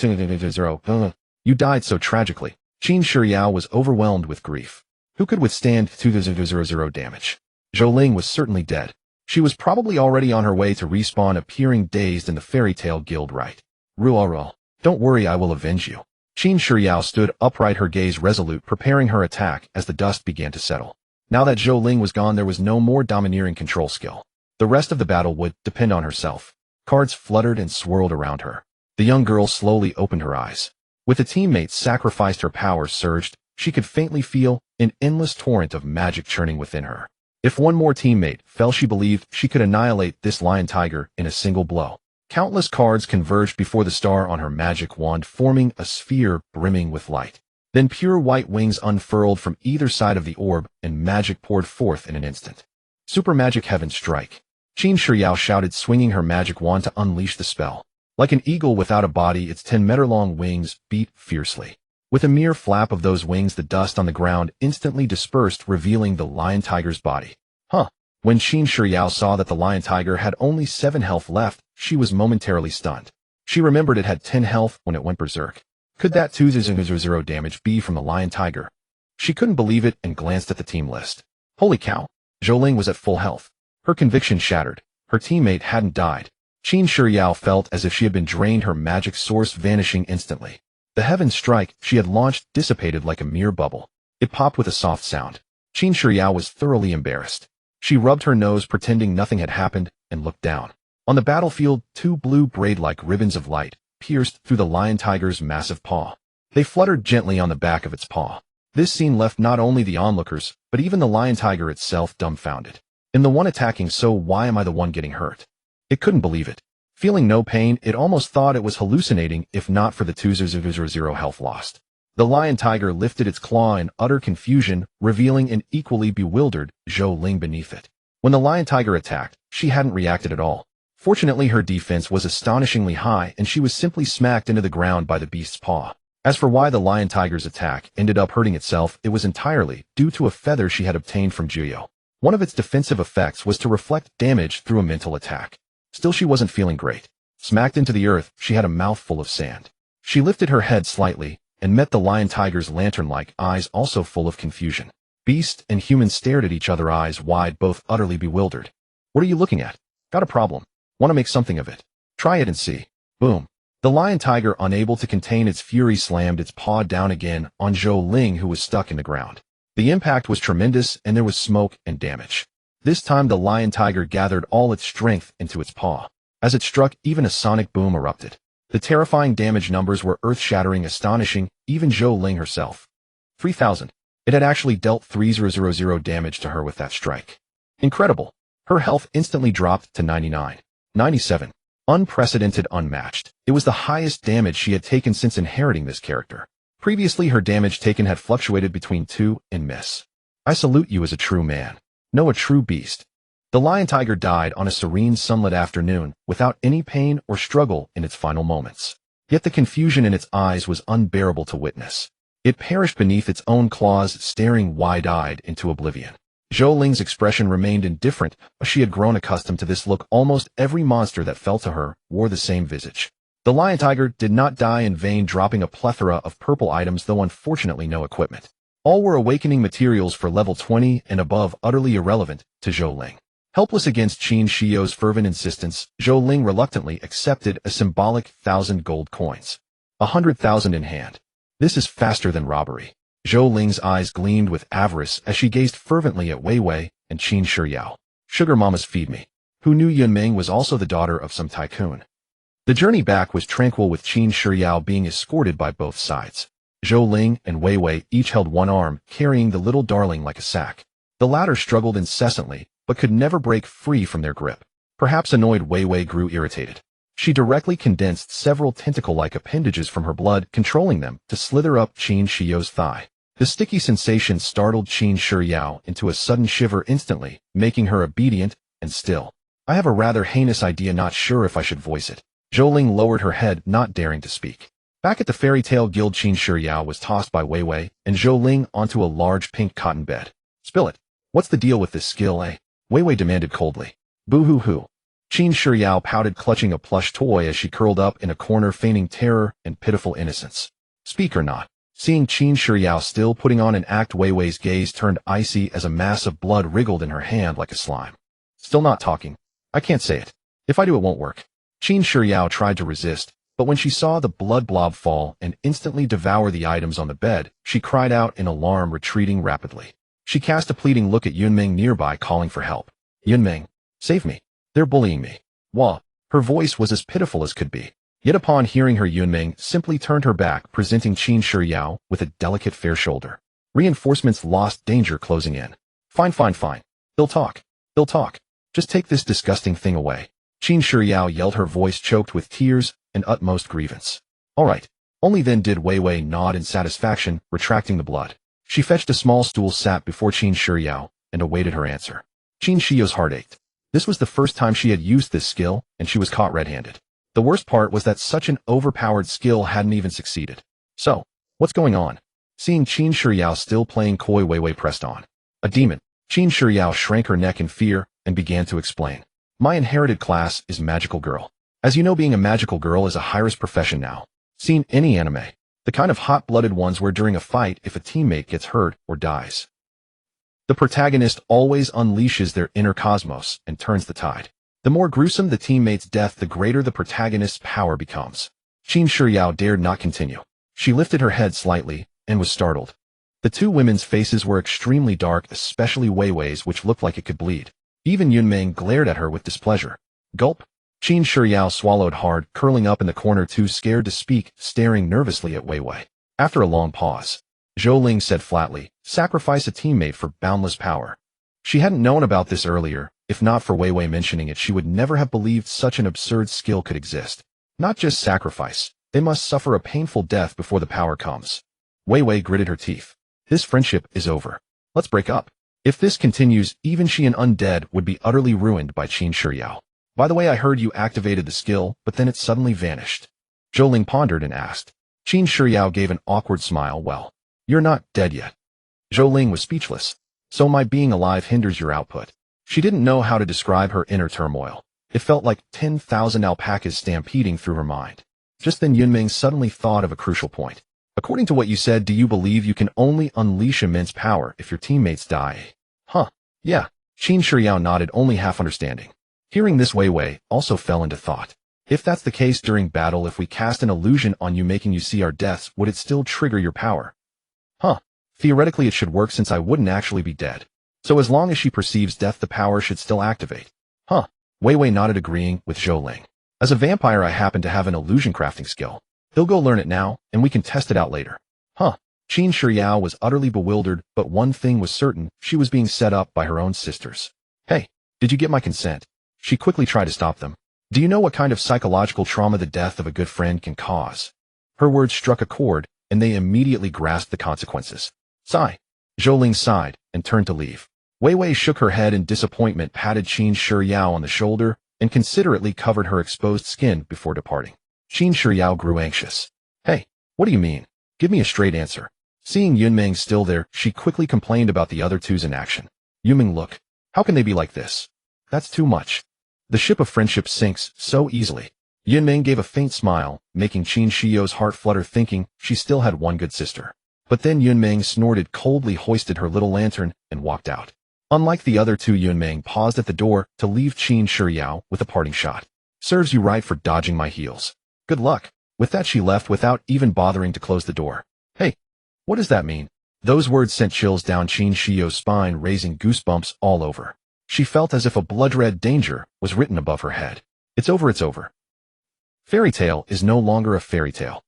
A: You died so tragically. Qin Shiyao was overwhelmed with grief. Who could withstand 200 damage? Zhou Ling was certainly dead. She was probably already on her way to respawn, appearing dazed in the fairy tale guild rite. Ruoro. Don't worry, I will avenge you. Qin Shiyao stood upright, her gaze resolute, preparing her attack as the dust began to settle. Now that Zhou Ling was gone, there was no more domineering control skill. The rest of the battle would depend on herself. Cards fluttered and swirled around her. The young girl slowly opened her eyes. With a teammate sacrificed, her power surged. She could faintly feel an endless torrent of magic churning within her. If one more teammate fell, she believed she could annihilate this lion tiger in a single blow. Countless cards converged before the star on her magic wand, forming a sphere brimming with light. Then pure white wings unfurled from either side of the orb, and magic poured forth in an instant. Super Magic Heaven Strike. Qin Shiyao shouted, swinging her magic wand to unleash the spell. Like an eagle without a body, its 10-meter-long wings beat fiercely. With a mere flap of those wings, the dust on the ground instantly dispersed, revealing the lion tiger's body. When Qin Shiyao saw that the lion tiger had only 7 health left, she was momentarily stunned. She remembered it had 10 health when it went berserk. Could that 200 damage be from the lion tiger? She couldn't believe it and glanced at the team list. Holy cow! Zhou Ling was at full health. Her conviction shattered. Her teammate hadn't died. Qin Shiyao felt as if she had been drained, her magic source vanishing instantly. The heaven strike she had launched dissipated like a mere bubble. It popped with a soft sound. Qin Shiyao was thoroughly embarrassed. She rubbed her nose, pretending nothing had happened, and looked down. On the battlefield, 2 blue braid-like ribbons of light pierced through the lion tiger's massive paw. They fluttered gently on the back of its paw. This scene left not only the onlookers, but even the lion tiger itself dumbfounded. In the one attacking, so why am I the one getting hurt? It couldn't believe it. Feeling no pain, it almost thought it was hallucinating if not for the 200 health lost. The lion tiger lifted its claw in utter confusion, revealing an equally bewildered Zhou Ling beneath it. When the lion tiger attacked, she hadn't reacted at all. Fortunately, her defense was astonishingly high, and she was simply smacked into the ground by the beast's paw. As for why the lion tiger's attack ended up hurting itself, it was entirely due to a feather she had obtained from Jiyo. One of its defensive effects was to reflect damage through a mental attack. Still, she wasn't feeling great. Smacked into the earth, she had a mouthful of sand. She lifted her head slightly and met the lion tiger's lantern-like eyes, also full of confusion. Beast and human stared at each other, eyes wide, both utterly bewildered. What are you looking at? Got a problem. Want to make something of it? Try it and see. Boom. The lion tiger, unable to contain its fury, slammed its paw down again on Zhou Ling, who was stuck in the ground. The impact was tremendous, and there was smoke and damage. This time the lion tiger gathered all its strength into its paw. As it struck, even a sonic boom erupted. The terrifying damage numbers were earth-shattering, astonishing even Zhou Ling herself. 3,000. It had actually dealt 3,000 damage to her with that strike. Incredible. Her health instantly dropped to 99. 97. Unprecedented, unmatched. It was the highest damage she had taken since inheriting this character. Previously, her damage taken had fluctuated between 2 and miss. I salute you as a true man. No, a true beast. The lion tiger died on a serene sunlit afternoon, without any pain or struggle in its final moments. Yet the confusion in its eyes was unbearable to witness. It perished beneath its own claws, staring wide-eyed into oblivion. Zhou Ling's expression remained indifferent, but she had grown accustomed to this look. Almost every monster that fell to her wore the same visage. The lion tiger did not die in vain, dropping a plethora of purple items, though unfortunately no equipment. All were awakening materials for level 20 and above, utterly irrelevant to Zhou Ling. Helpless against Qin Shiyao's fervent insistence, Zhou Ling reluctantly accepted a symbolic 1,000 gold coins. 100,000 in hand. This is faster than robbery. Zhou Ling's eyes gleamed with avarice as she gazed fervently at Wei Wei and Qin Shiyao. Sugar mamas feed me. Who knew Yunming was also the daughter of some tycoon? The journey back was tranquil, with Qin Shiyao being escorted by both sides. Zhou Ling and Wei Wei each held one arm, carrying the little darling like a sack. The latter struggled incessantly, but could never break free from their grip. Perhaps annoyed, Wei Wei grew irritated. She directly condensed several tentacle-like appendages from her blood, controlling them to slither up Qin Shiyao's thigh. The sticky sensation startled Qin Shiyao into a sudden shiver instantly, making her obedient and still. I have a rather heinous idea, not sure if I should voice it. Zhou Ling lowered her head, not daring to speak. Back at the Fairy Tale Guild, Qin Shiyao was tossed by Wei Wei and Zhou Ling onto a large pink cotton bed. Spill it. What's the deal with this skill, eh? Wei Wei demanded coldly. Boo-hoo-hoo. Qin Shiyao pouted, clutching a plush toy as she curled up in a corner, feigning terror and pitiful innocence. Speak or not. Seeing Qin Shiyao still putting on an act, Wei Wei's gaze turned icy as a mass of blood wriggled in her hand like a slime. Still not talking. I can't say it. If I do, it won't work. Qin Shiyao tried to resist, but when she saw the blood blob fall and instantly devour the items on the bed, she cried out in alarm, retreating rapidly. She cast a pleading look at Yunming nearby, calling for help. Yunming, save me. They're bullying me. Wah. Her voice was as pitiful as could be. Yet upon hearing her, Yunming simply turned her back, presenting Qin Shiyao with a delicate fair shoulder. Reinforcements lost danger closing in. Fine. They'll talk. Just take this disgusting thing away. Qin Shiyao yelled, her voice choked with tears and utmost grievance. All right. Only then did Wei Wei nod in satisfaction, retracting the blood. She fetched a small stool, sat before Qin Shiyao, and awaited her answer. Qin Shiyao's heart ached. This was the first time she had used this skill, and she was caught red-handed. The worst part was that such an overpowered skill hadn't even succeeded. So, what's going on? Seeing Qin Shiyao still playing coy, Wei Wei pressed on. A demon. Qin Shiyao shrank her neck in fear and began to explain. My inherited class is magical girl. As you know, being a magical girl is a high-risk profession now. Seen any anime. The kind of hot-blooded ones where during a fight, if a teammate gets hurt or dies, the protagonist always unleashes their inner cosmos and turns the tide. The more gruesome the teammate's death, the greater the protagonist's power becomes. Qin Shiyao dared not continue. She lifted her head slightly and was startled. The two women's faces were extremely dark, especially Wei Wei's, which looked like it could bleed. Even Yunming glared at her with displeasure. Gulp. Qin Shiyao swallowed hard, curling up in the corner, too scared to speak, staring nervously at Wei Wei. After a long pause, Zhou Ling said flatly, sacrifice a teammate for boundless power. She hadn't known about this earlier. If not for Wei Wei mentioning it, she would never have believed such an absurd skill could exist. Not just sacrifice, they must suffer a painful death before the power comes. Wei Wei gritted her teeth. This friendship is over. Let's break up. If this continues, even she and Undead would be utterly ruined by Qin Shiyao. By the way, I heard you activated the skill, but then it suddenly vanished. Zhou Ling pondered and asked. Qin Shiyao gave an awkward smile. Well, you're not dead yet. Zhou Ling was speechless. So my being alive hinders your output. She didn't know how to describe her inner turmoil. It felt like 10,000 alpacas stampeding through her mind. Just then Yunming suddenly thought of a crucial point. According to what you said, do you believe you can only unleash immense power if your teammates die? Huh. Yeah. Qin Shiyao nodded, only half understanding. Hearing this, Wei Wei also fell into thought. If that's the case, during battle, if we cast an illusion on you making you see our deaths, would it still trigger your power? Huh. Theoretically it should work, since I wouldn't actually be dead. So as long as she perceives death, the power should still activate. Huh. Wei Wei nodded, agreeing with Zhou Ling. As a vampire, I happen to have an illusion crafting skill. He'll go learn it now, and we can test it out later. Huh. Qin Shiyao was utterly bewildered, but one thing was certain, she was being set up by her own sisters. Hey, did you get my consent? She quickly tried to stop them. Do you know what kind of psychological trauma the death of a good friend can cause? Her words struck a chord, and they immediately grasped the consequences. Sigh. Zhou Ling sighed and turned to leave. Wei Wei shook her head in disappointment, patted Qin Shiyao on the shoulder, and considerately covered her exposed skin before departing. Qin Shiyao grew anxious. Hey, what do you mean? Give me a straight answer. Seeing Yunming still there, she quickly complained about the other two's inaction. Yunming, look. How can they be like this? That's too much. The ship of friendship sinks so easily. Yunming gave a faint smile, making Qin Shiyao's heart flutter, thinking she still had one good sister. But then Yunming snorted coldly, hoisted her little lantern, and walked out. Unlike the other two, Yunming paused at the door to leave Qin Shiyao with a parting shot. Serves you right for dodging my heels. Good luck. With that, she left without even bothering to close the door. Hey, what does that mean? Those words sent chills down Qin Shiyao's spine, raising goosebumps all over. She felt as if a blood-red danger was written above her head. It's over, it's over. Fairy tale is no longer a fairy tale.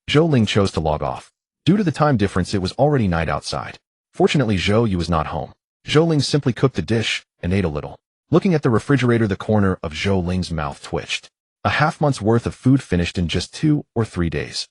A: Zhou Ling chose to log off. Due to the time difference, it was already night outside. Fortunately, Zhou Yu was not home. Zhou Ling simply cooked a dish and ate a little. Looking at the refrigerator, the corner of Zhou Ling's mouth twitched. A half-month's worth of food finished in just 2 or 3 days.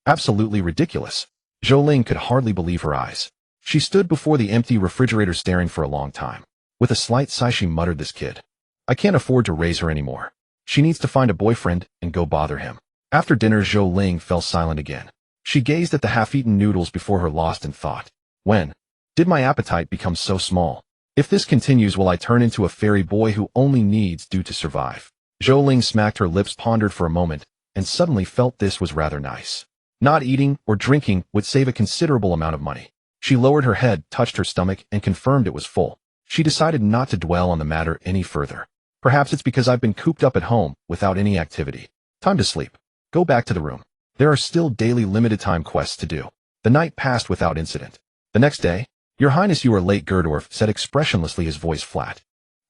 A: Absolutely ridiculous. Zhou Ling could hardly believe her eyes. She stood before the empty refrigerator staring for a long time. With a slight sigh, she muttered, this kid. I can't afford to raise her anymore. She needs to find a boyfriend and go bother him. After dinner, Zhou Ling fell silent again. She gazed at the half-eaten noodles before her, lost in thought. When did my appetite become so small? If this continues, will I turn into a fairy boy who only needs dew to survive? Zhou Ling smacked her lips, pondered for a moment, and suddenly felt this was rather nice. Not eating or drinking would save a considerable amount of money. She lowered her head, touched her stomach, and confirmed it was full. She decided not to dwell on the matter any further. Perhaps it's because I've been cooped up at home without any activity. Time to sleep. Go back to the room. There are still daily limited-time quests to do. The night passed without incident. The next day, Your Highness, you are late, Gerdorf said expressionlessly, his voice flat.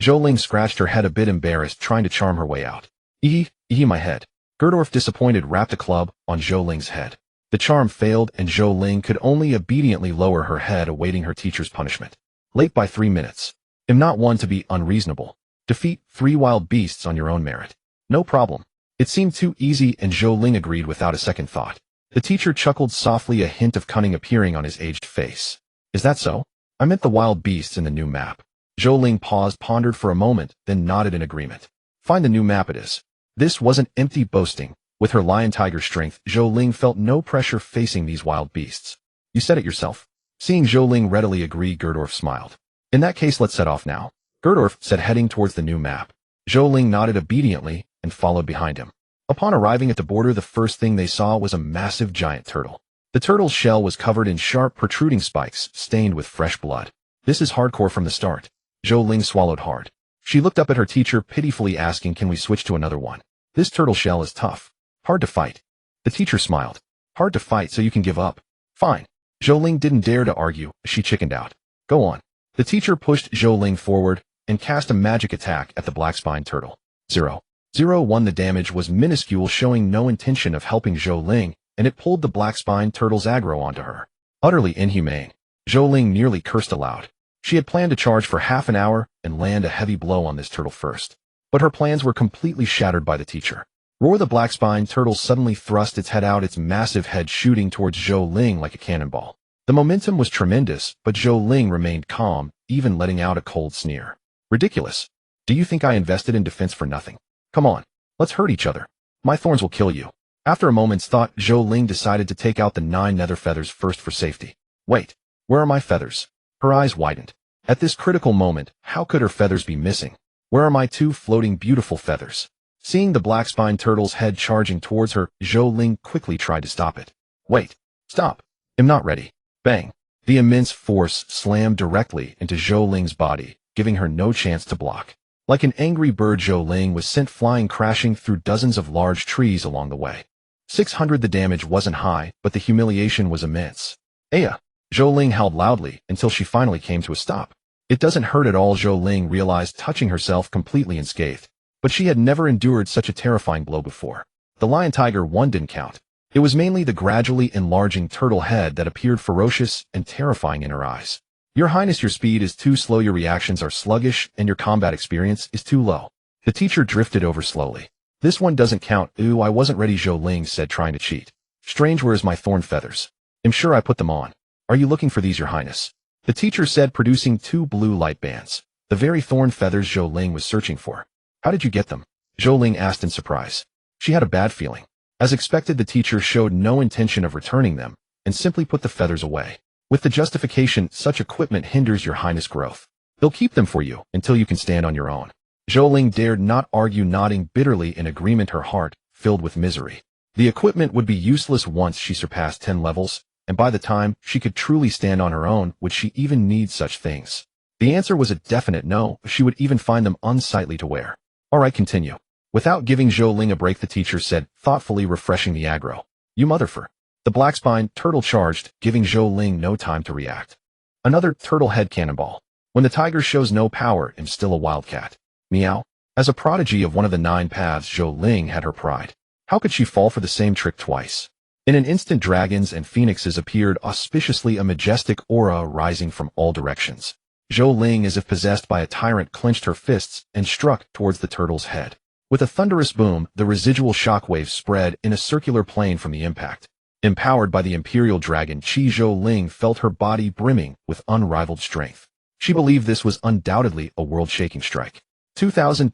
A: Zhou Ling scratched her head, a bit embarrassed, trying to charm her way out. My head. Gerdorf, disappointed, wrapped a club on Zhou Ling's head. The charm failed, and Zhou Ling could only obediently lower her head, awaiting her teacher's punishment. Late by 3 minutes. Am not one to be unreasonable. Defeat 3 wild beasts on your own merit. No problem. It seemed too easy, and Zhou Ling agreed without a second thought. The teacher chuckled softly, a hint of cunning appearing on his aged face. Is that so? I meant the wild beasts in the new map. Zhou Ling paused, pondered for a moment, then nodded in agreement. Find the new map it is. This wasn't empty boasting. With her lion-tiger strength, Zhou Ling felt no pressure facing these wild beasts. You said it yourself. Seeing Zhou Ling readily agree, Gerdorf smiled. In that case, let's set off now. Gerdorf said, heading towards the new map. Zhou Ling nodded obediently and followed behind him. Upon arriving at the border, the first thing they saw was a massive giant turtle. The turtle's shell was covered in sharp, protruding spikes, stained with fresh blood. This is hardcore from the start. Zhou Ling swallowed hard. She looked up at her teacher, pitifully asking, can we switch to another one? This turtle shell is tough. Hard to fight. The teacher smiled. Hard to fight, so you can give up. Fine. Zhou Ling didn't dare to argue. She chickened out. Go on. The teacher pushed Zhou Ling forward and cast a magic attack at the black-spined turtle. 0-0-1. The damage was minuscule, showing no intention of helping Zhou Ling, and it pulled the black-spined turtle's aggro onto her. Utterly inhumane. Zhou Ling nearly cursed aloud. She had planned to charge for half an hour and land a heavy blow on this turtle first. But her plans were completely shattered by the teacher. Roar! The black-spined turtle suddenly thrust its head out, its massive head shooting towards Zhou Ling like a cannonball. The momentum was tremendous, but Zhou Ling remained calm, even letting out a cold sneer. Ridiculous. Do you think I invested in defense for nothing? Come on, let's hurt each other. My thorns will kill you. After a moment's thought, Zhou Ling decided to take out the 9 nether feathers first for safety. Wait, where are my feathers? Her eyes widened. At this critical moment, how could her feathers be missing? Where are my 2 floating beautiful feathers? Seeing the black-spined turtle's head charging towards her, Zhou Ling quickly tried to stop it. Wait, stop. I'm not ready. Bang. The immense force slammed directly into Zhou Ling's body, giving her no chance to block. Like an angry bird, Zhou Ling was sent flying, crashing through dozens of large trees along the way. 600. The damage wasn't high, but the humiliation was immense. Aya! Zhou Ling howled loudly until she finally came to a stop. It doesn't hurt at all, Zhou Ling realized, touching herself completely unscathed. But she had never endured such a terrifying blow before. The lion-tiger one didn't count. It was mainly the gradually enlarging turtle head that appeared ferocious and terrifying in her eyes. Your Highness, your speed is too slow, your reactions are sluggish, and your combat experience is too low. The teacher drifted over slowly. This one doesn't count. Ooh, I wasn't ready, Zhou Ling said, trying to cheat. Strange, where is my thorn feathers? I'm sure I put them on. Are you looking for these, your Highness? The teacher said, producing 2 blue light bands. The very thorn feathers Zhou Ling was searching for. How did you get them? Zhou Ling asked in surprise. She had a bad feeling. As expected, the teacher showed no intention of returning them, and simply put the feathers away. With the justification, such equipment hinders your Highness' growth. They'll keep them for you until you can stand on your own. Zhou Ling dared not argue, nodding bitterly in agreement, her heart filled with misery. The equipment would be useless once she surpassed 10 levels, and by the time she could truly stand on her own, would she even need such things? The answer was a definite no. She would even find them unsightly to wear. All right, continue. Without giving Zhou Ling a break, the teacher said, thoughtfully refreshing the aggro. You motherfucker. The black-spined turtle charged, giving Zhou Ling no time to react. Another turtle head cannonball. When the tiger shows no power, I'm still a wildcat. Meow. As a prodigy of one of the 9 paths, Zhou Ling had her pride. How could she fall for the same trick twice? In an instant, dragons and phoenixes appeared auspiciously, a majestic aura rising from all directions. Zhou Ling, as if possessed by a tyrant, clenched her fists and struck towards the turtle's head. With a thunderous boom, the residual shockwaves spread in a circular plane from the impact. Empowered by the imperial dragon Qi, Zhou Ling felt her body brimming with unrivaled strength. She believed this was undoubtedly a world-shaking strike. 2,000,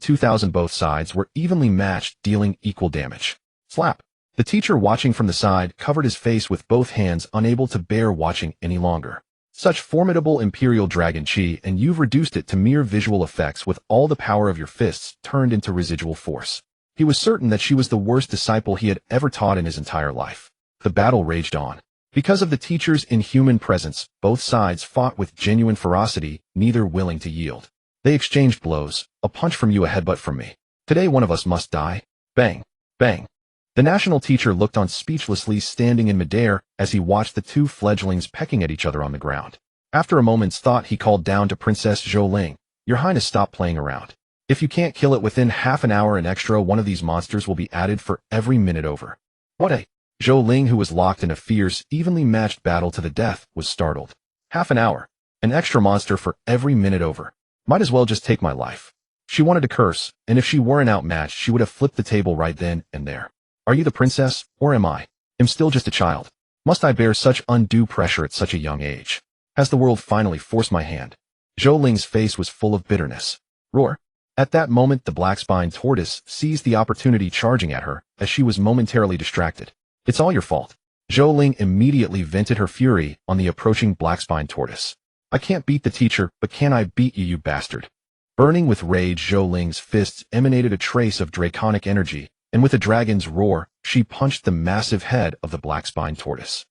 A: both sides were evenly matched, dealing equal damage. Slap. The teacher, watching from the side, covered his face with both hands, unable to bear watching any longer. Such formidable imperial dragon Qi, and you've reduced it to mere visual effects with all the power of your fists turned into residual force. He was certain that she was the worst disciple he had ever taught in his entire life. The battle raged on. Because of the teacher's inhuman presence, both sides fought with genuine ferocity, neither willing to yield. They exchanged blows, a punch from you, a headbutt from me. Today one of us must die. Bang. Bang. The national teacher looked on speechlessly, standing in midair as he watched the 2 fledglings pecking at each other on the ground. After a moment's thought, he called down to Princess Zhou Ling, Your Highness, stop playing around. If you can't kill it within half an hour, an extra one of these monsters will be added for every minute over. What a... Zhou Ling, who was locked in a fierce, evenly matched battle to the death, was startled. Half an hour. An extra monster for every minute over. Might as well just take my life. She wanted to curse, and if she weren't outmatched, she would have flipped the table right then and there. Are you the princess, or am I? I'm still just a child. Must I bear such undue pressure at such a young age? Has the world finally forced my hand? Zhou Ling's face was full of bitterness. Roar. At that moment, the black-spined tortoise seized the opportunity, charging at her, as she was momentarily distracted. It's all your fault. Zhou Ling immediately vented her fury on the approaching black-spined tortoise. I can't beat the teacher, but can I beat you, you bastard? Burning with rage, Zhou Ling's fists emanated a trace of draconic energy, and with a dragon's roar, she punched the massive head of the black-spined tortoise.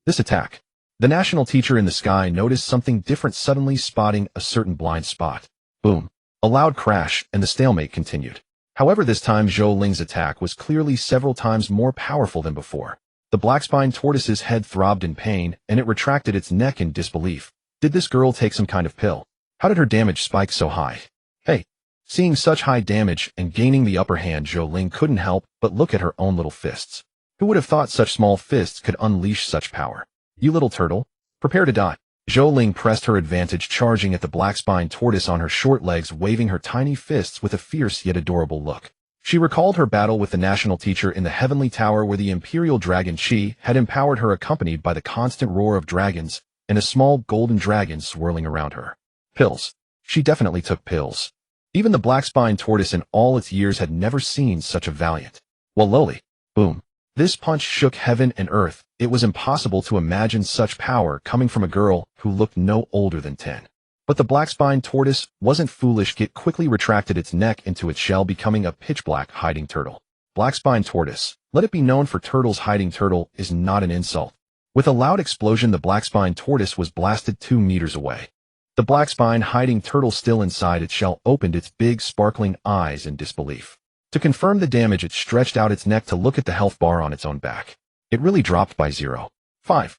A: This attack. The national teacher in the sky noticed something different, suddenly spotting a certain blind spot. Boom. A loud crash, and the stalemate continued. However, this time Zhou Ling's attack was clearly several times more powerful than before. The black-spined tortoise's head throbbed in pain, and it retracted its neck in disbelief. Did this girl take some kind of pill? How did her damage spike so high? Hey! Seeing such high damage and gaining the upper hand, Zhou Ling couldn't help but look at her own little fists. Who would have thought such small fists could unleash such power? You little turtle, prepare to die. Zhou Ling pressed her advantage, charging at the black-spined tortoise on her short legs, waving her tiny fists with a fierce yet adorable look. She recalled her battle with the national teacher in the heavenly tower, where the imperial dragon Qi had empowered her, accompanied by the constant roar of dragons and a small golden dragon swirling around her. Pills. She definitely took pills. Even the black-spined tortoise in all its years had never seen such a valiant. Well, Loli. Boom. This punch shook heaven and earth. It was impossible to imagine such power coming from a girl who looked no older than 10. But the black-spined tortoise wasn't foolish. It quickly retracted its neck into its shell, becoming a pitch-black hiding turtle. Black-spined tortoise. Let it be known, for turtles, hiding turtle is not an insult. With a loud explosion, the black-spined tortoise was blasted 2 meters away. The black-spined hiding turtle, still inside its shell, opened its big sparkling eyes in disbelief. To confirm the damage, it stretched out its neck to look at the health bar on its own back. It really dropped by 0.5.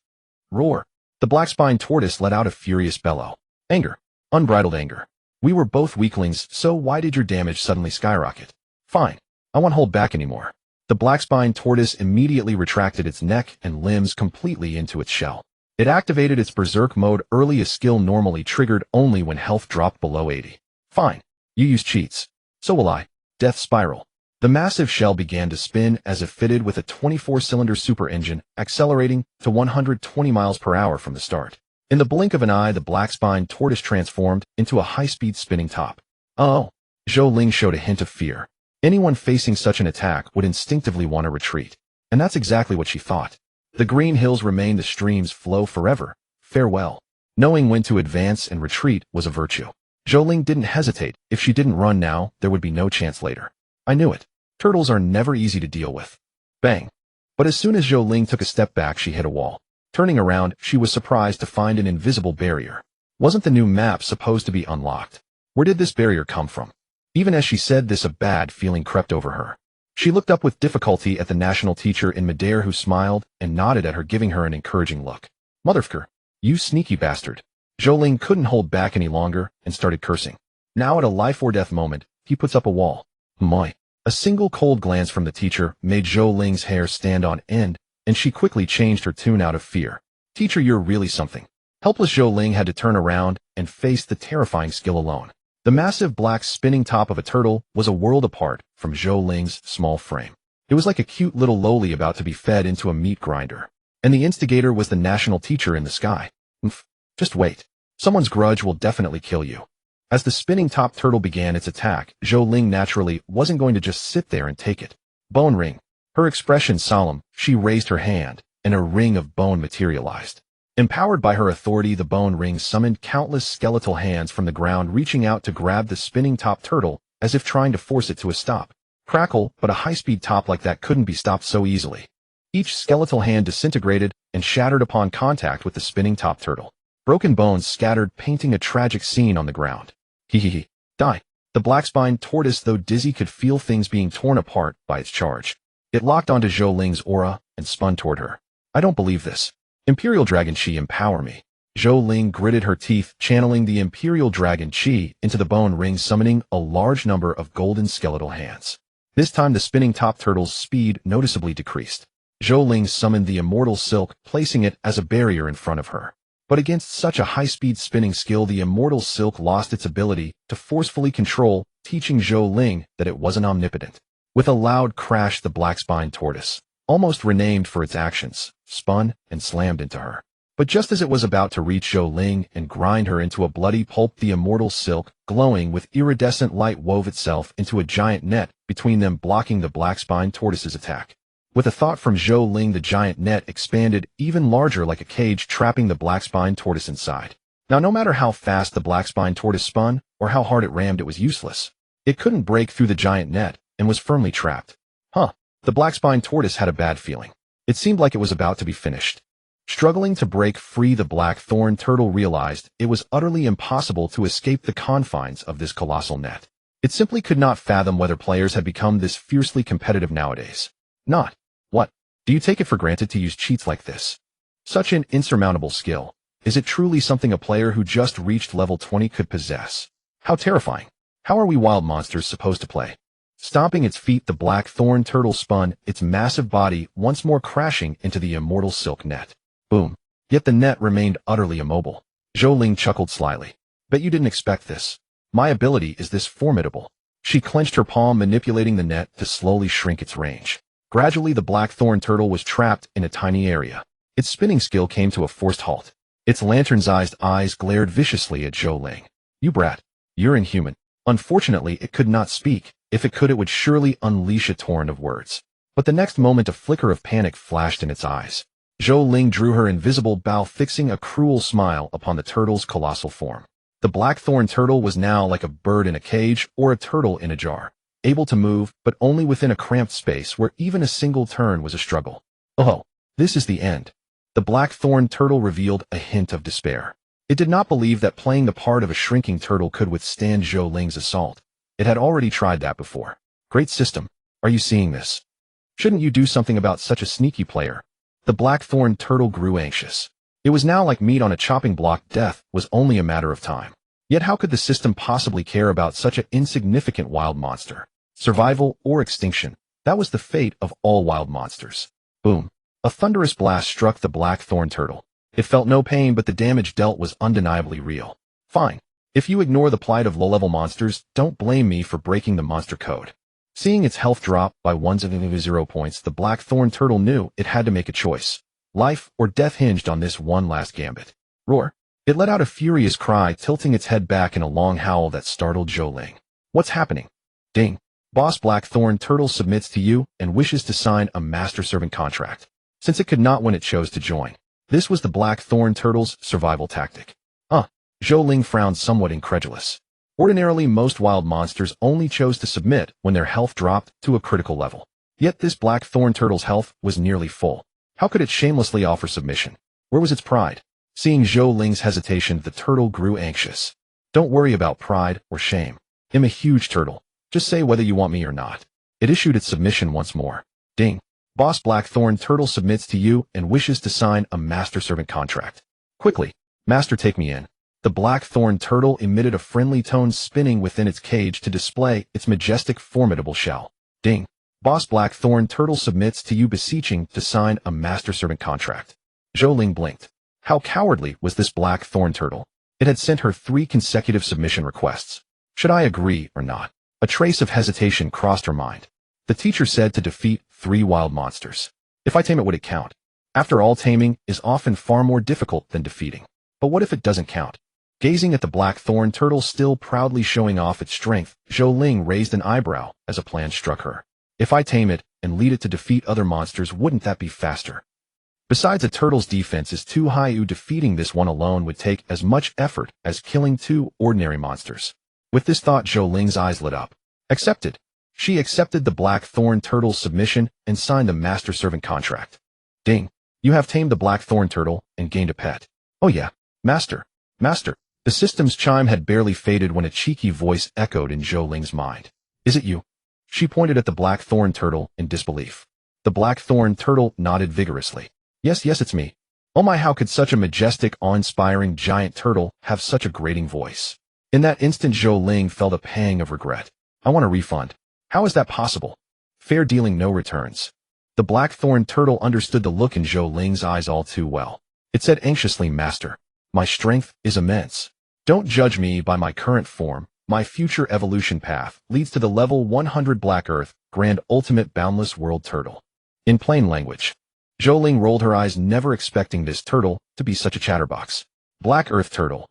A: Roar. The black-spined tortoise let out a furious bellow. Anger. Unbridled anger. We were both weaklings, so why did your damage suddenly skyrocket? Fine. I won't hold back anymore. The black-spined tortoise immediately retracted its neck and limbs completely into its shell. It activated its berserk mode early, a skill normally triggered only when health dropped below 80. Fine. You use cheats. So will I. Death spiral. The massive shell began to spin as if fitted with a 24-cylinder super engine, accelerating to 120 miles per hour from the start. In the blink of an eye, the black-spined tortoise transformed into a high-speed spinning top. Oh! Zhou Ling showed a hint of fear. Anyone facing such an attack would instinctively want to retreat. And that's exactly what she thought. The green hills remain, the streams flow forever. Farewell. Knowing when to advance and retreat was a virtue. Zhou Ling didn't hesitate. If she didn't run now, there would be no chance later. I knew it. Turtles are never easy to deal with. Bang. But as soon as Zhou Ling took a step back, she hit a wall. Turning around, she was surprised to find an invisible barrier. Wasn't the new map supposed to be unlocked? Where did this barrier come from? Even as she said this, a bad feeling crept over her. She looked up with difficulty at the national teacher in midair, who smiled and nodded at her, giving her an encouraging look. Motherfucker, you sneaky bastard. Zhou Ling couldn't hold back any longer and started cursing. Now, at a life-or-death moment, he puts up a wall. Moi. A single cold glance from the teacher made Zhou Ling's hair stand on end, and she quickly changed her tune out of fear. Teacher, you're really something. Helpless Zhou Ling had to turn around and face the terrifying skill alone. The massive black spinning top of a turtle was a world apart from Zhou Ling's small frame. It was like a cute little loli about to be fed into a meat grinder. And the instigator was the national teacher in the sky. Just wait. Someone's grudge will definitely kill you. As the spinning top turtle began its attack, Zhou Ling naturally wasn't going to just sit there and take it. Bone ring. Her expression solemn, she raised her hand, and a ring of bone materialized. Empowered by her authority, the bone ring summoned countless skeletal hands from the ground, reaching out to grab the spinning top turtle, as if trying to force it to a stop. Crackle, but a high-speed top like that couldn't be stopped so easily. Each skeletal hand disintegrated and shattered upon contact with the spinning top turtle. Broken bones scattered, painting a tragic scene on the ground. Hee. Die. The black-spined tortoise, though dizzy, could feel things being torn apart by its charge. It locked onto Zhou Ling's aura and spun toward her. I don't believe this. Imperial Dragon Qi, empower me. Zhou Ling gritted her teeth, channeling the Imperial Dragon Qi into the bone ring, summoning a large number of golden skeletal hands. This time the spinning top turtle's speed noticeably decreased. Zhou Ling summoned the Immortal Silk, placing it as a barrier in front of her. But against such a high-speed spinning skill, the Immortal Silk lost its ability to forcefully control, teaching Zhou Ling that it wasn't omnipotent. With a loud crash, the black-spined tortoise, almost renamed for its actions, spun and slammed into her. But just as it was about to reach Zhou Ling and grind her into a bloody pulp, the Immortal Silk, glowing with iridescent light, wove itself into a giant net between them, blocking the black-spined tortoise's attack. With a thought from Zhou Ling, the giant net expanded even larger, like a cage, trapping the black-spined tortoise inside. Now, no matter how fast the black-spined tortoise spun or how hard it rammed, it was useless. It couldn't break through the giant net and was firmly trapped. The black-spined tortoise had a bad feeling. It seemed like it was about to be finished. Struggling to break free, the black-thorn turtle realized it was utterly impossible to escape the confines of this colossal net. It simply could not fathom whether players had become this fiercely competitive nowadays. Not. What? Do you take it for granted to use cheats like this? Such an insurmountable skill. Is it truly something a player who just reached level 20 could possess? How terrifying. How are we wild monsters supposed to play? Stomping its feet, the black-thorn turtle spun, its massive body once more crashing into the Immortal Silk net. Boom. Yet the net remained utterly immobile. Zhou Ling chuckled slyly. Bet you didn't expect this. My ability is this formidable. She clenched her palm, manipulating the net to slowly shrink its range. Gradually, the black-thorn turtle was trapped in a tiny area. Its spinning skill came to a forced halt. Its lantern-sized eyes glared viciously at Zhou Ling. You brat. You're inhuman. Unfortunately, it could not speak. If it could, it would surely unleash a torrent of words. But the next moment, a flicker of panic flashed in its eyes. Zhou Ling drew her invisible bow, fixing a cruel smile upon the turtle's colossal form. The black-thorn turtle was now like a bird in a cage or a turtle in a jar, able to move, but only within a cramped space where even a single turn was a struggle. Oh, this is the end. The black-thorn turtle revealed a hint of despair. It did not believe that playing the part of a shrinking turtle could withstand Zhou Ling's assault. It had already tried that before. Great system. Are you seeing this? Shouldn't you do something about such a sneaky player? The black-thorn turtle grew anxious. It was now like meat on a chopping block. Death was only a matter of time. Yet how could the system possibly care about such an insignificant wild monster? Survival or extinction. That was the fate of all wild monsters. Boom. A thunderous blast struck the black-thorn turtle. It felt no pain, but the damage dealt was undeniably real. Fine. If you ignore the plight of low-level monsters, don't blame me for breaking the monster code. Seeing its health drop by 0 points, the black-thorn turtle knew it had to make a choice. Life or death hinged on this one last gambit. Roar. It let out a furious cry, tilting its head back in a long howl that startled Zhou Ling. What's happening? Ding. Boss Black-thorn turtle submits to you and wishes to sign a master-servant contract. Since it could not win, it chose to join. This was the black-thorn turtle's survival tactic. Zhou Ling frowned, somewhat incredulous. Ordinarily, most wild monsters only chose to submit when their health dropped to a critical level. Yet this black-thorn turtle's health was nearly full. How could it shamelessly offer submission? Where was its pride? Seeing Zhou Ling's hesitation, the turtle grew anxious. Don't worry about pride or shame. I'm a huge turtle. Just say whether you want me or not. It issued its submission once more. Ding. Boss Black-thorn turtle submits to you and wishes to sign a master-servant contract. Quickly. Master, take me in. The black-thorn turtle emitted a friendly tone, spinning within its cage to display its majestic, formidable shell. Ding. Boss Black-thorn turtle submits to you, beseeching to sign a master-servant contract. Zhou Ling blinked. How cowardly was this black-thorn turtle? It had sent her 3 consecutive submission requests. Should I agree or not? A trace of hesitation crossed her mind. The teacher said to defeat 3 wild monsters. If I tame it, would it count? After all, taming is often far more difficult than defeating. But what if it doesn't count? Gazing at the black-thorn turtle still proudly showing off its strength, Zhou Ling raised an eyebrow as a plan struck her. If I tame it and lead it to defeat other monsters, wouldn't that be faster? Besides, a turtle's defense is too high. Defeating this one alone would take as much effort as killing 2 ordinary monsters. With this thought, Zhou Ling's eyes lit up. Accepted. She accepted the black-thorn turtle's submission and signed a master-servant contract. Ding. You have tamed the black-thorn turtle and gained a pet. Oh yeah. Master. Master. The system's chime had barely faded when a cheeky voice echoed in Zhou Ling's mind. Is it you? She pointed at the black-thorn turtle in disbelief. The black-thorn turtle nodded vigorously. Yes, it's me. Oh my, how could such a majestic, awe-inspiring giant turtle have such a grating voice? In that instant, Zhou Ling felt a pang of regret. I want a refund. How is that possible? Fair dealing, no returns. The blackthorn turtle understood the look in Zhou Ling's eyes all too well. It said anxiously, Master, my strength is immense. Don't judge me by my current form. My future evolution path leads to the level 100 Black Earth, Grand Ultimate Boundless World Turtle. In plain language, Zhou Ling rolled her eyes, never expecting this turtle to be such a chatterbox. Black Earth Turtle.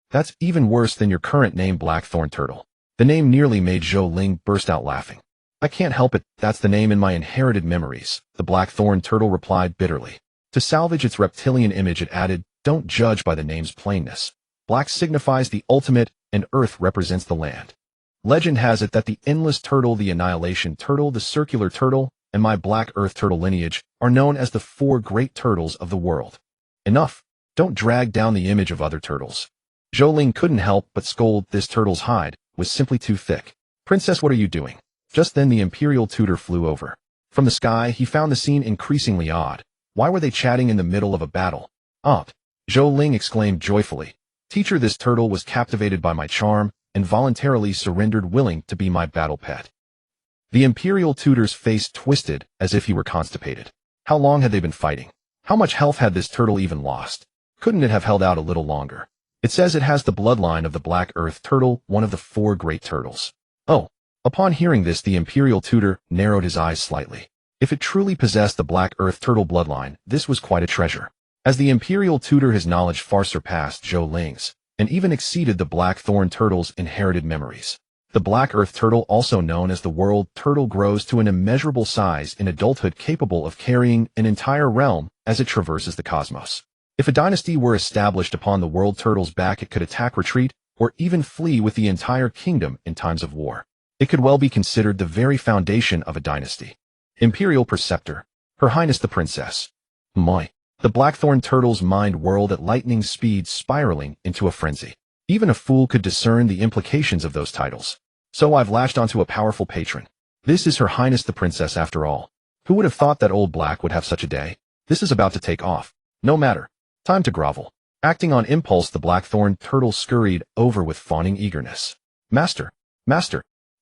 A: That's even worse than your current name, Blackthorn Turtle. The name nearly made Zhou Ling burst out laughing. I can't help it, that's the name in my inherited memories, the Blackthorn Turtle replied bitterly. To salvage its reptilian image, it added, don't judge by the name's plainness. Black signifies the ultimate, and Earth represents the land. Legend has it that the Endless Turtle, the Annihilation Turtle, the Circular Turtle, and my Black Earth Turtle lineage are known as the 4 great turtles of the world. Enough. Don't drag down the image of other turtles. Zhou Ling couldn't help but scold. This turtle's hide was simply too thick. Princess, what are you doing? Just then the Imperial Tutor flew over. From the sky, he found the scene increasingly odd. Why were they chatting in the middle of a battle? Zhou Ling exclaimed joyfully. Teacher, this turtle was captivated by my charm and voluntarily surrendered, willing to be my battle pet. The Imperial Tutor's face twisted as if he were constipated. How long had they been fighting? How much health had this turtle even lost? Couldn't it have held out a little longer? It says it has the bloodline of the Black Earth Turtle, one of the 4 great turtles. Oh. Upon hearing this, the Imperial Tutor narrowed his eyes slightly. If it truly possessed the Black Earth Turtle bloodline, this was quite a treasure. As the Imperial Tutor, his knowledge far surpassed Zhou Ling's, and even exceeded the Blackthorn Turtle's inherited memories. The Black Earth Turtle, also known as the World Turtle, grows to an immeasurable size in adulthood, capable of carrying an entire realm as it traverses the cosmos. If a dynasty were established upon the World Turtle's back, it could attack, retreat, or even flee with the entire kingdom in times of war. It could well be considered the very foundation of a dynasty. Imperial Preceptor, Her Highness the Princess. My. The Blackthorn Turtle's mind whirled at lightning speed, spiraling into a frenzy. Even a fool could discern the implications of those titles. So I've latched onto a powerful patron. This is Her Highness the Princess after all. Who would have thought that old Black would have such a day? This is about to take off. No matter. Time to grovel. Acting on impulse, the Blackthorn Turtle scurried over with fawning eagerness. Master.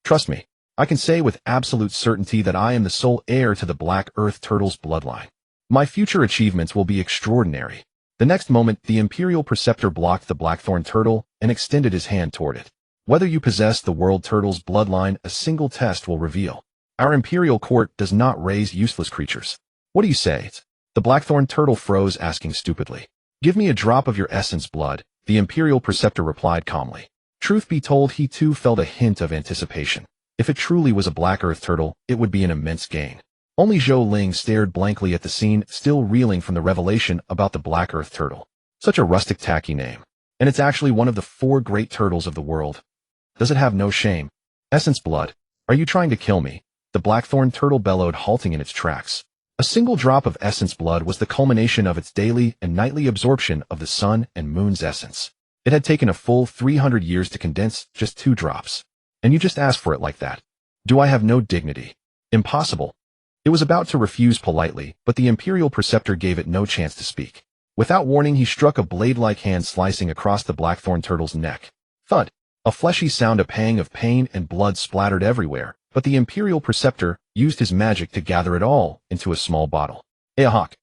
A: Trust me. I can say with absolute certainty that I am the sole heir to the Black Earth Turtle's bloodline. My future achievements will be extraordinary. The next moment, the Imperial Preceptor blocked the Blackthorn Turtle and extended his hand toward it. Whether you possess the World Turtle's bloodline, a single test will reveal. Our Imperial Court does not raise useless creatures. What do you say? The Blackthorn Turtle froze, asking stupidly. Give me a drop of your essence blood, the Imperial Preceptor replied calmly. Truth be told, he too felt a hint of anticipation. If it truly was a Black Earth Turtle, it would be an immense gain. Only Zhou Ling stared blankly at the scene, still reeling from the revelation about the Black Earth Turtle. Such a rustic, tacky name. And it's actually one of the 4 great turtles of the world. Does it have no shame? Essence blood. Are you trying to kill me? The Blackthorn Turtle bellowed, halting in its tracks. A single drop of essence blood was the culmination of its daily and nightly absorption of the sun and moon's essence. It had taken a full 300 years to condense just 2 drops. And you just ask for it like that. Do I have no dignity? Impossible. It was about to refuse politely, but the Imperial Preceptor gave it no chance to speak. Without warning, he struck a blade-like hand, slicing across the Blackthorn Turtle's neck. Thud. A fleshy sound, a pang of pain, and blood splattered everywhere, but the Imperial Preceptor used his magic to gather it all into a small bottle. Hawk.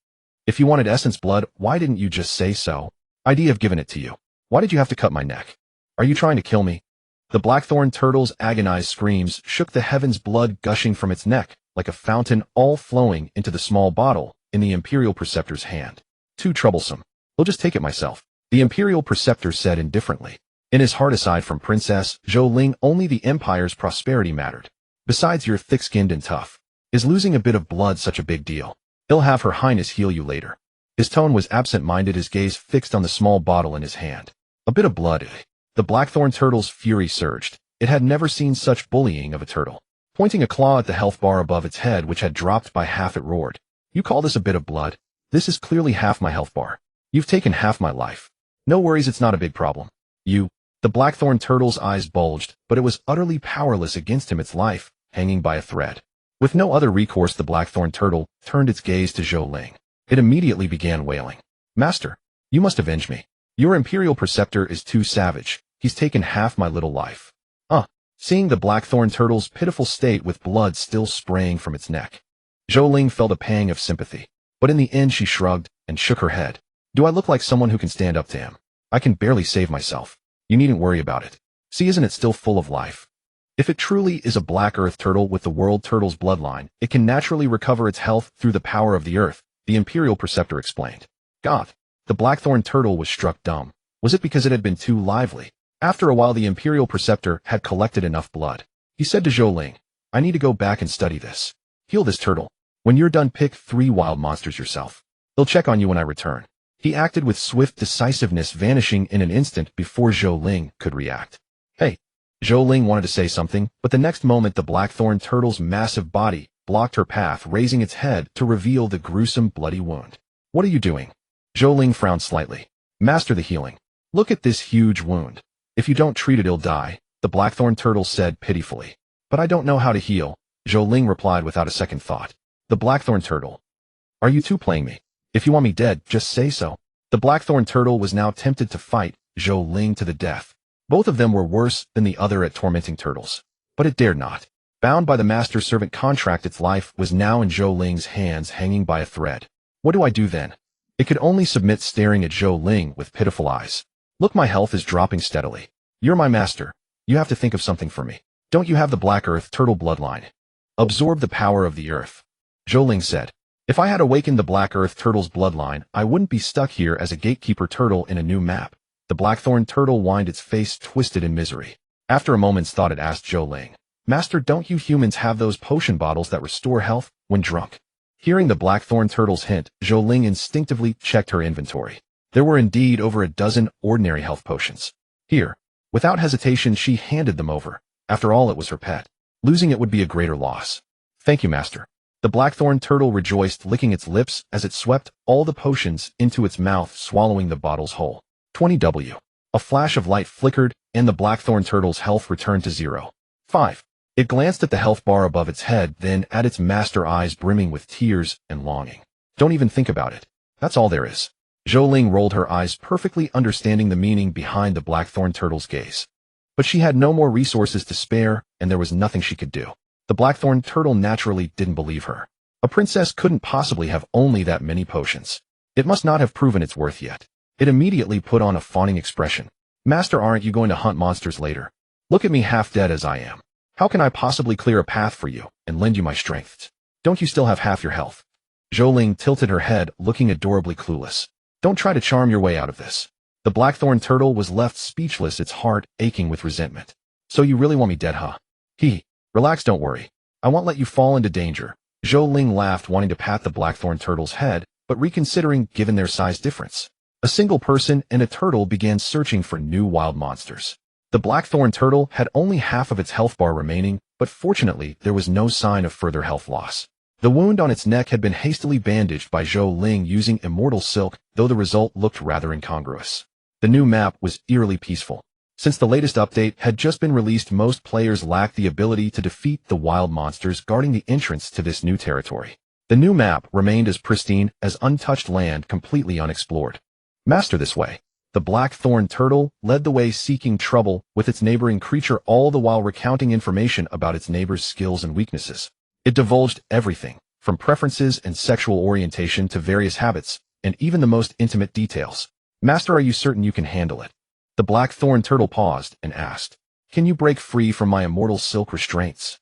A: If you wanted essence blood, why didn't you just say so? I'd have given it to you. Why did you have to cut my neck? Are you trying to kill me? The Blackthorn Turtle's agonized screams shook the heavens, blood gushing from its neck like a fountain, all flowing into the small bottle in the Imperial Preceptor's hand. Too troublesome. I'll just take it myself, the Imperial Preceptor said indifferently. In his heart, aside from Princess Zhou Ling, only the Empire's prosperity mattered. Besides, you're thick-skinned and tough. Is losing a bit of blood such a big deal? He'll have Her Highness heal you later. His tone was absent-minded, his gaze fixed on the small bottle in his hand. A bit of blood. The Blackthorn Turtle's fury surged. It had never seen such bullying of a turtle. Pointing a claw at the health bar above its head, which had dropped by half, it roared. You call this a bit of blood? This is clearly half my health bar. You've taken half my life. No worries, it's not a big problem. The Blackthorn Turtle's eyes bulged, but it was utterly powerless against him, its life hanging by a thread. With no other recourse, the Blackthorn Turtle turned its gaze to Zhou Ling. It immediately began wailing. Master, you must avenge me. Your Imperial Preceptor is too savage. He's taken half my little life. Seeing the blackthorn turtle's pitiful state with blood still spraying from its neck, Zhou Ling felt a pang of sympathy. But in the end she shrugged and shook her head. Do I look like someone who can stand up to him? I can barely save myself. You needn't worry about it. See, isn't it still full of life? If it truly is a black earth turtle with the world turtle's bloodline, it can naturally recover its health through the power of the earth, the Imperial Preceptor explained. God, the blackthorn turtle was struck dumb. Was it because it had been too lively? After a while the Imperial Preceptor had collected enough blood. He said to Zhou Ling, I need to go back and study this. Heal this turtle. When you're done, pick 3 wild monsters yourself. They'll check on you when I return. He acted with swift decisiveness, vanishing in an instant before Zhou Ling could react. Hey! Zhou Ling wanted to say something, but the next moment the blackthorn turtle's massive body blocked her path, raising its head to reveal the gruesome bloody wound. What are you doing? Zhou Ling frowned slightly. Master the healing. Look at this huge wound. If you don't treat it, it'll die, the blackthorn turtle said pitifully. But I don't know how to heal, Zhou Ling replied without a second thought. The blackthorn turtle. Are you two playing me? If you want me dead, just say so. The blackthorn turtle was now tempted to fight Zhou Ling to the death. Both of them were worse than the other at tormenting turtles. But it dared not. Bound by the master-servant contract, its life was now in Zhou Ling's hands, hanging by a thread. What do I do then? It could only submit, staring at Zhou Ling with pitiful eyes. Look, my health is dropping steadily. You're my master. You have to think of something for me. Don't you have the black earth turtle bloodline? Absorb the power of the earth. Zhou Ling said. If I had awakened the black earth turtle's bloodline, I wouldn't be stuck here as a gatekeeper turtle in a new map. The blackthorn turtle whined, its face twisted in misery. After a moment's thought, it asked Zhou Ling, Master, don't you humans have those potion bottles that restore health when drunk? Hearing the blackthorn turtle's hint, Zhou Ling instinctively checked her inventory. There were indeed over a dozen ordinary health potions. Here. Without hesitation, she handed them over. After all, it was her pet. Losing it would be a greater loss. Thank you, Master. The blackthorn turtle rejoiced, licking its lips as it swept all the potions into its mouth, swallowing the bottles whole. 20W. A flash of light flickered, and the blackthorn turtle's health returned to 0. 5. It glanced at the health bar above its head, then at its master, eyes brimming with tears and longing. Don't even think about it. That's all there is. Zhou Ling rolled her eyes, perfectly understanding the meaning behind the blackthorn turtle's gaze. But she had no more resources to spare, and there was nothing she could do. The blackthorn turtle naturally didn't believe her. A princess couldn't possibly have only that many potions. It must not have proven its worth yet. It immediately put on a fawning expression. Master, aren't you going to hunt monsters later? Look at me, half dead as I am. How can I possibly clear a path for you and lend you my strength? Don't you still have half your health? Zhou Ling tilted her head, looking adorably clueless. Don't try to charm your way out of this. The blackthorn turtle was left speechless, its heart aching with resentment. So you really want me dead, huh? Relax, don't worry. I won't let you fall into danger. Zhou Ling laughed, wanting to pat the blackthorn turtle's head, but reconsidering given their size difference. A single person and a turtle began searching for new wild monsters. The blackthorn turtle had only half of its health bar remaining, but fortunately there was no sign of further health loss. The wound on its neck had been hastily bandaged by Zhou Ling using immortal silk, though the result looked rather incongruous. The new map was eerily peaceful. Since the latest update had just been released, most players lacked the ability to defeat the wild monsters guarding the entrance to this new territory. The new map remained as pristine as untouched land, completely unexplored. Master, this way. The blackthorn turtle led the way, seeking trouble with its neighboring creature, all the while recounting information about its neighbor's skills and weaknesses. It divulged everything, from preferences and sexual orientation to various habits, and even the most intimate details. Master, are you certain you can handle it? The blackthorn turtle paused and asked, Can you break free from my immortal silk restraints?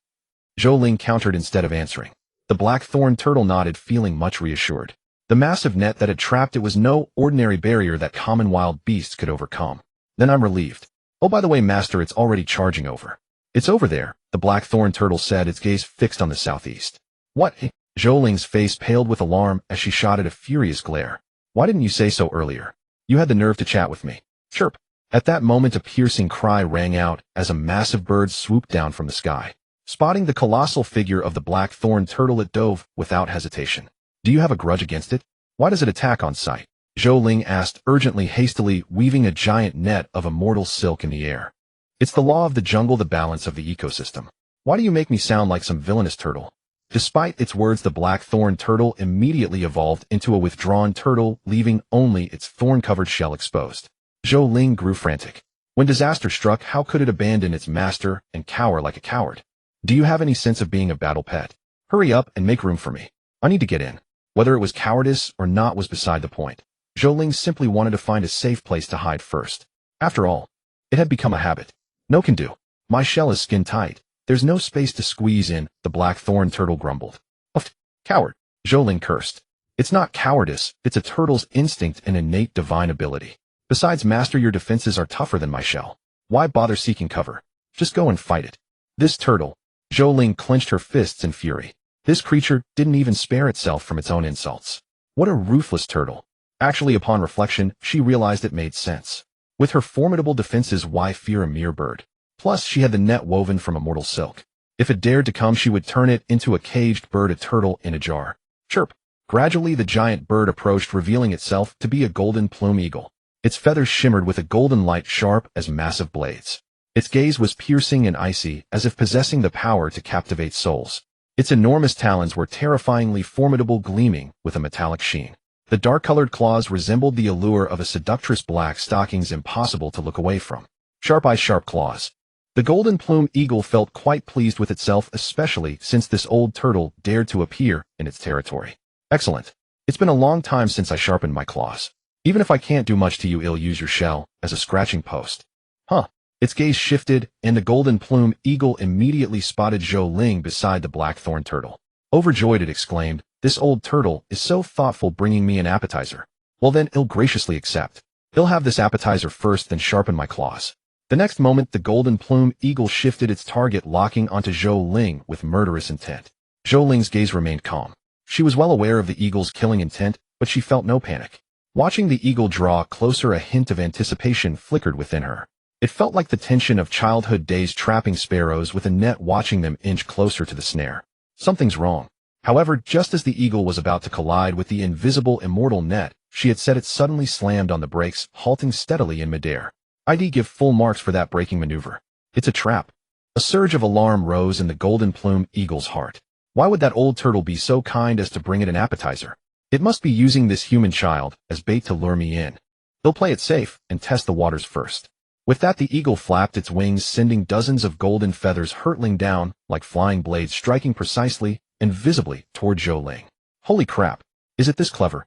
A: Zhou Ling countered instead of answering. The blackthorn turtle nodded, feeling much reassured. The massive net that had trapped it was no ordinary barrier that common wild beasts could overcome. Then I'm relieved. Oh, by the way, Master, it's already charging over. It's over there, the blackthorn turtle said, its gaze fixed on the southeast. What? Zhou Ling's face paled with alarm as she shot at a furious glare. Why didn't you say so earlier? You had the nerve to chat with me. Chirp. At that moment a piercing cry rang out as a massive bird swooped down from the sky. Spotting the colossal figure of the blackthorn turtle, it dove without hesitation. Do you have a grudge against it? Why does it attack on sight? Zhou Ling asked urgently, hastily weaving a giant net of immortal silk in the air. It's the law of the jungle, the balance of the ecosystem. Why do you make me sound like some villainous turtle? Despite its words, the black thorn turtle immediately evolved into a withdrawn turtle, leaving only its thorn-covered shell exposed. Zhou Ling grew frantic. When disaster struck, how could it abandon its master and cower like a coward? Do you have any sense of being a battle pet? Hurry up and make room for me. I need to get in. Whether it was cowardice or not was beside the point. Zhou Ling simply wanted to find a safe place to hide first. After all, it had become a habit. No can do. My shell is skin tight. There's no space to squeeze in, the black thorn turtle grumbled. Uff, coward, Zhou Ling cursed. It's not cowardice, it's a turtle's instinct and innate divine ability. Besides, master, your defenses are tougher than my shell. Why bother seeking cover? Just go and fight it. This turtle, Zhou Ling clenched her fists in fury. This creature didn't even spare itself from its own insults. What a ruthless turtle. Actually, upon reflection, she realized it made sense. With her formidable defenses, why fear a mere bird? Plus, she had the net woven from immortal silk. If it dared to come, she would turn it into a caged bird, a turtle in a jar. Chirp. Gradually, the giant bird approached, revealing itself to be a golden plume eagle. Its feathers shimmered with a golden light sharp as massive blades. Its gaze was piercing and icy, as if possessing the power to captivate souls. Its enormous talons were terrifyingly formidable, gleaming with a metallic sheen. The dark-colored claws resembled the allure of a seductress, black stockings impossible to look away from. Sharp eyes, sharp claws. The golden plume eagle felt quite pleased with itself, especially since this old turtle dared to appear in its territory. Excellent. It's been a long time since I sharpened my claws. Even if I can't do much to you, I'll use your shell as a scratching post. Huh. Its gaze shifted, and the golden plume eagle immediately spotted Zhou Ling beside the blackthorn turtle. Overjoyed, it exclaimed, "This old turtle is so thoughtful, bringing me an appetizer. Well then, I'll graciously accept. I'll have this appetizer first, then sharpen my claws." The next moment, the golden plume eagle shifted its target, locking onto Zhou Ling with murderous intent. Zhou Ling's gaze remained calm. She was well aware of the eagle's killing intent, but she felt no panic. Watching the eagle draw closer, a hint of anticipation flickered within her. It felt like the tension of childhood days, trapping sparrows with a net, watching them inch closer to the snare. Something's wrong. However, just as the eagle was about to collide with the invisible immortal net she had set, it suddenly slammed on the brakes, halting steadily in midair. I'd give full marks for that braking maneuver. It's a trap. A surge of alarm rose in the golden plume eagle's heart. Why would that old turtle be so kind as to bring it an appetizer? It must be using this human child as bait to lure me in. They'll play it safe and test the waters first. With that, the eagle flapped its wings, sending dozens of golden feathers hurtling down like flying blades, striking precisely and visibly toward Zhou Ling. Holy crap! Is it this clever?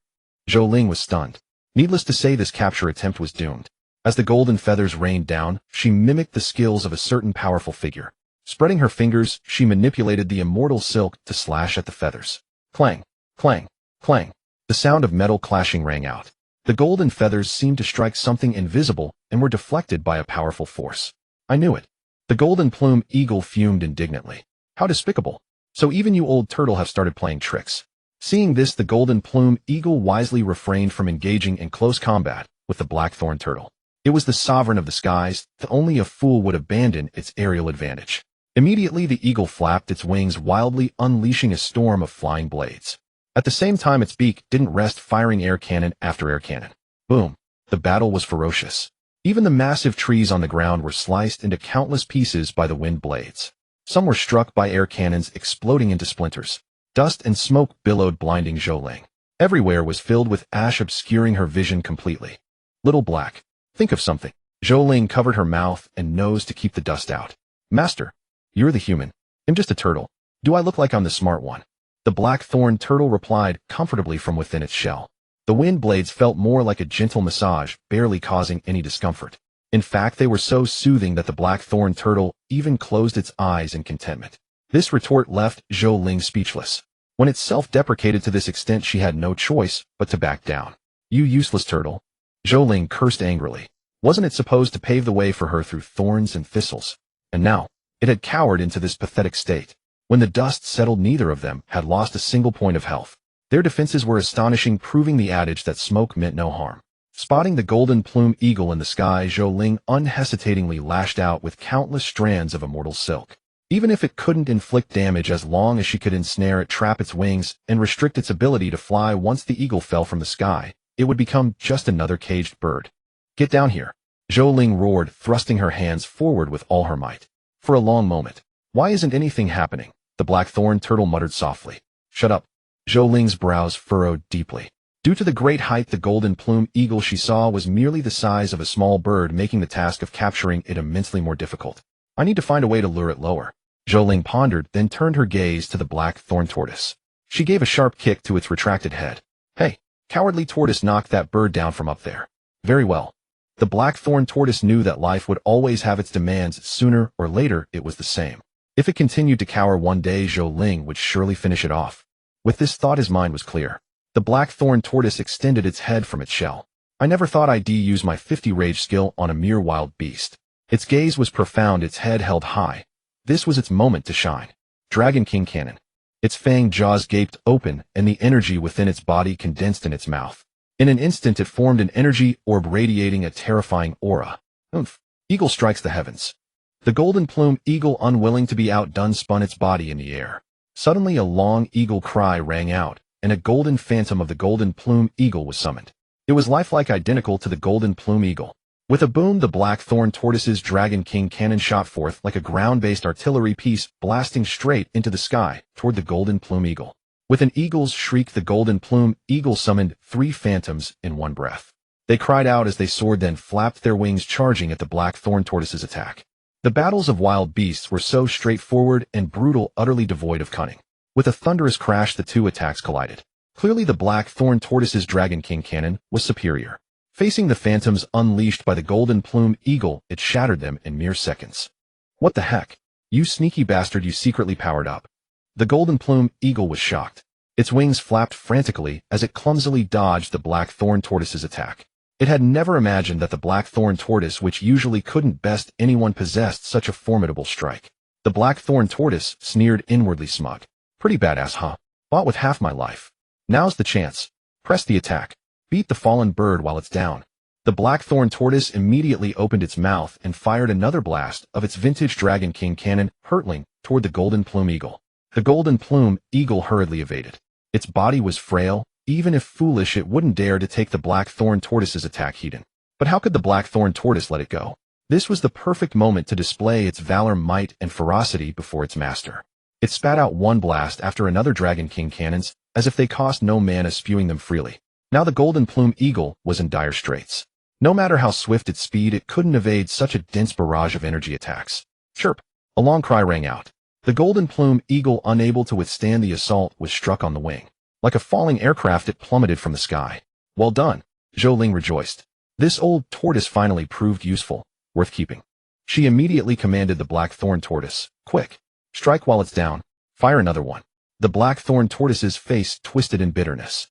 A: Zhou Ling was stunned. Needless to say, this capture attempt was doomed. As the golden feathers rained down, she mimicked the skills of a certain powerful figure. Spreading her fingers, she manipulated the immortal silk to slash at the feathers. Clang! Clang! Clang! The sound of metal clashing rang out. The golden feathers seemed to strike something invisible and were deflected by a powerful force. I knew it. The golden plume eagle fumed indignantly. How despicable! So even you old turtle have started playing tricks. Seeing this, the golden plume eagle wisely refrained from engaging in close combat with the blackthorn turtle. It was the sovereign of the skies, that only a fool would abandon its aerial advantage. Immediately, the eagle flapped its wings wildly, unleashing a storm of flying blades. At the same time, its beak didn't rest, firing air cannon after air cannon. Boom! The battle was ferocious. Even the massive trees on the ground were sliced into countless pieces by the wind blades. Some were struck by air cannons, exploding into splinters. Dust and smoke billowed, blinding Zhou Ling. Everywhere was filled with ash, obscuring her vision completely. Little black. Think of something. Zhou Ling covered her mouth and nose to keep the dust out. Master, you're the human. I'm just a turtle. Do I look like I'm the smart one? The blackthorn turtle replied comfortably from within its shell. The wind blades felt more like a gentle massage, barely causing any discomfort. In fact, they were so soothing that the blackthorn turtle even closed its eyes in contentment. This retort left Zhou Ling speechless. When it self-deprecated to this extent, she had no choice but to back down. You useless turtle. Zhou Ling cursed angrily. Wasn't it supposed to pave the way for her through thorns and thistles? And now, it had cowered into this pathetic state. When the dust settled, neither of them had lost a single point of health. Their defenses were astonishing, proving the adage that smoke meant no harm. Spotting the golden plume eagle in the sky, Zhou Ling unhesitatingly lashed out with countless strands of immortal silk. Even if it couldn't inflict damage, as long as she could ensnare it, trap its wings, and restrict its ability to fly once the eagle fell from the sky, it would become just another caged bird. Get down here! Zhou Ling roared, thrusting her hands forward with all her might. For a long moment. Why isn't anything happening? The blackthorn turtle muttered softly. Shut up. Zhou Ling's brows furrowed deeply. Due to the great height, the golden plume eagle she saw was merely the size of a small bird, making the task of capturing it immensely more difficult. I need to find a way to lure it lower. Zhou Ling pondered, then turned her gaze to the black thorn tortoise. She gave a sharp kick to its retracted head. Hey, cowardly tortoise, knock that bird down from up there. Very well. The blackthorn tortoise knew that life would always have its demands. Sooner or later, it was the same. If it continued to cower, one day Zhou Ling would surely finish it off. With this thought, his mind was clear. The blackthorn tortoise extended its head from its shell. I never thought I'd use my 50 rage skill on a mere wild beast. Its gaze was profound, its head held high. This was its moment to shine. Dragon King Cannon. Its fanged jaws gaped open, and the energy within its body condensed in its mouth. In an instant, it formed an energy orb radiating a terrifying aura. Oomph! Eagle strikes the heavens. The golden plume eagle, unwilling to be outdone, spun its body in the air. Suddenly, a long eagle cry rang out, and a golden phantom of the golden plume eagle was summoned. It was lifelike, identical to the golden plume eagle. With a boom, the blackthorn tortoise's Dragon King cannon shot forth like a ground-based artillery piece, blasting straight into the sky toward the golden plume eagle. With an eagle's shriek, the golden plume eagle summoned 3 phantoms in one breath. They cried out as they soared, then flapped their wings, charging at the blackthorn tortoise's attack. The battles of wild beasts were so straightforward and brutal, utterly devoid of cunning. With a thunderous crash, the two attacks collided. Clearly, the blackthorn tortoise's Dragon King cannon was superior. Facing the phantoms unleashed by the golden plume eagle, it shattered them in mere seconds. What the heck? You sneaky bastard, you secretly powered up. The golden plume eagle was shocked. Its wings flapped frantically as it clumsily dodged the blackthorn tortoise's attack. It had never imagined that the blackthorn tortoise, which usually couldn't best anyone, possessed such a formidable strike. The blackthorn tortoise sneered, inwardly smug. Pretty badass, huh? Bought with half my life. Now's the chance. Press the attack. Beat the fallen bird while it's down. The blackthorn tortoise immediately opened its mouth and fired another blast of its vintage Dragon King cannon, hurtling toward the golden plume eagle. The golden plume eagle hurriedly evaded. Its body was frail. Even if foolish, it wouldn't dare to take the blackthorn tortoise's attack heed. But how could the blackthorn tortoise let it go? This was the perfect moment to display its valor, might, and ferocity before its master. It spat out one blast after another Dragon King cannons, as if they cost no mana, spewing them freely. Now the golden plume eagle was in dire straits. No matter how swift its speed, it couldn't evade such a dense barrage of energy attacks. Chirp! A long cry rang out. The golden plume eagle, unable to withstand the assault, was struck on the wing. Like a falling aircraft, it plummeted from the sky. Well done! Zhou Ling rejoiced. This old tortoise finally proved useful, worth keeping. She immediately commanded the blackthorn tortoise, quick! Strike while it's down. Fire another one. The blackthorn tortoise's face twisted in bitterness.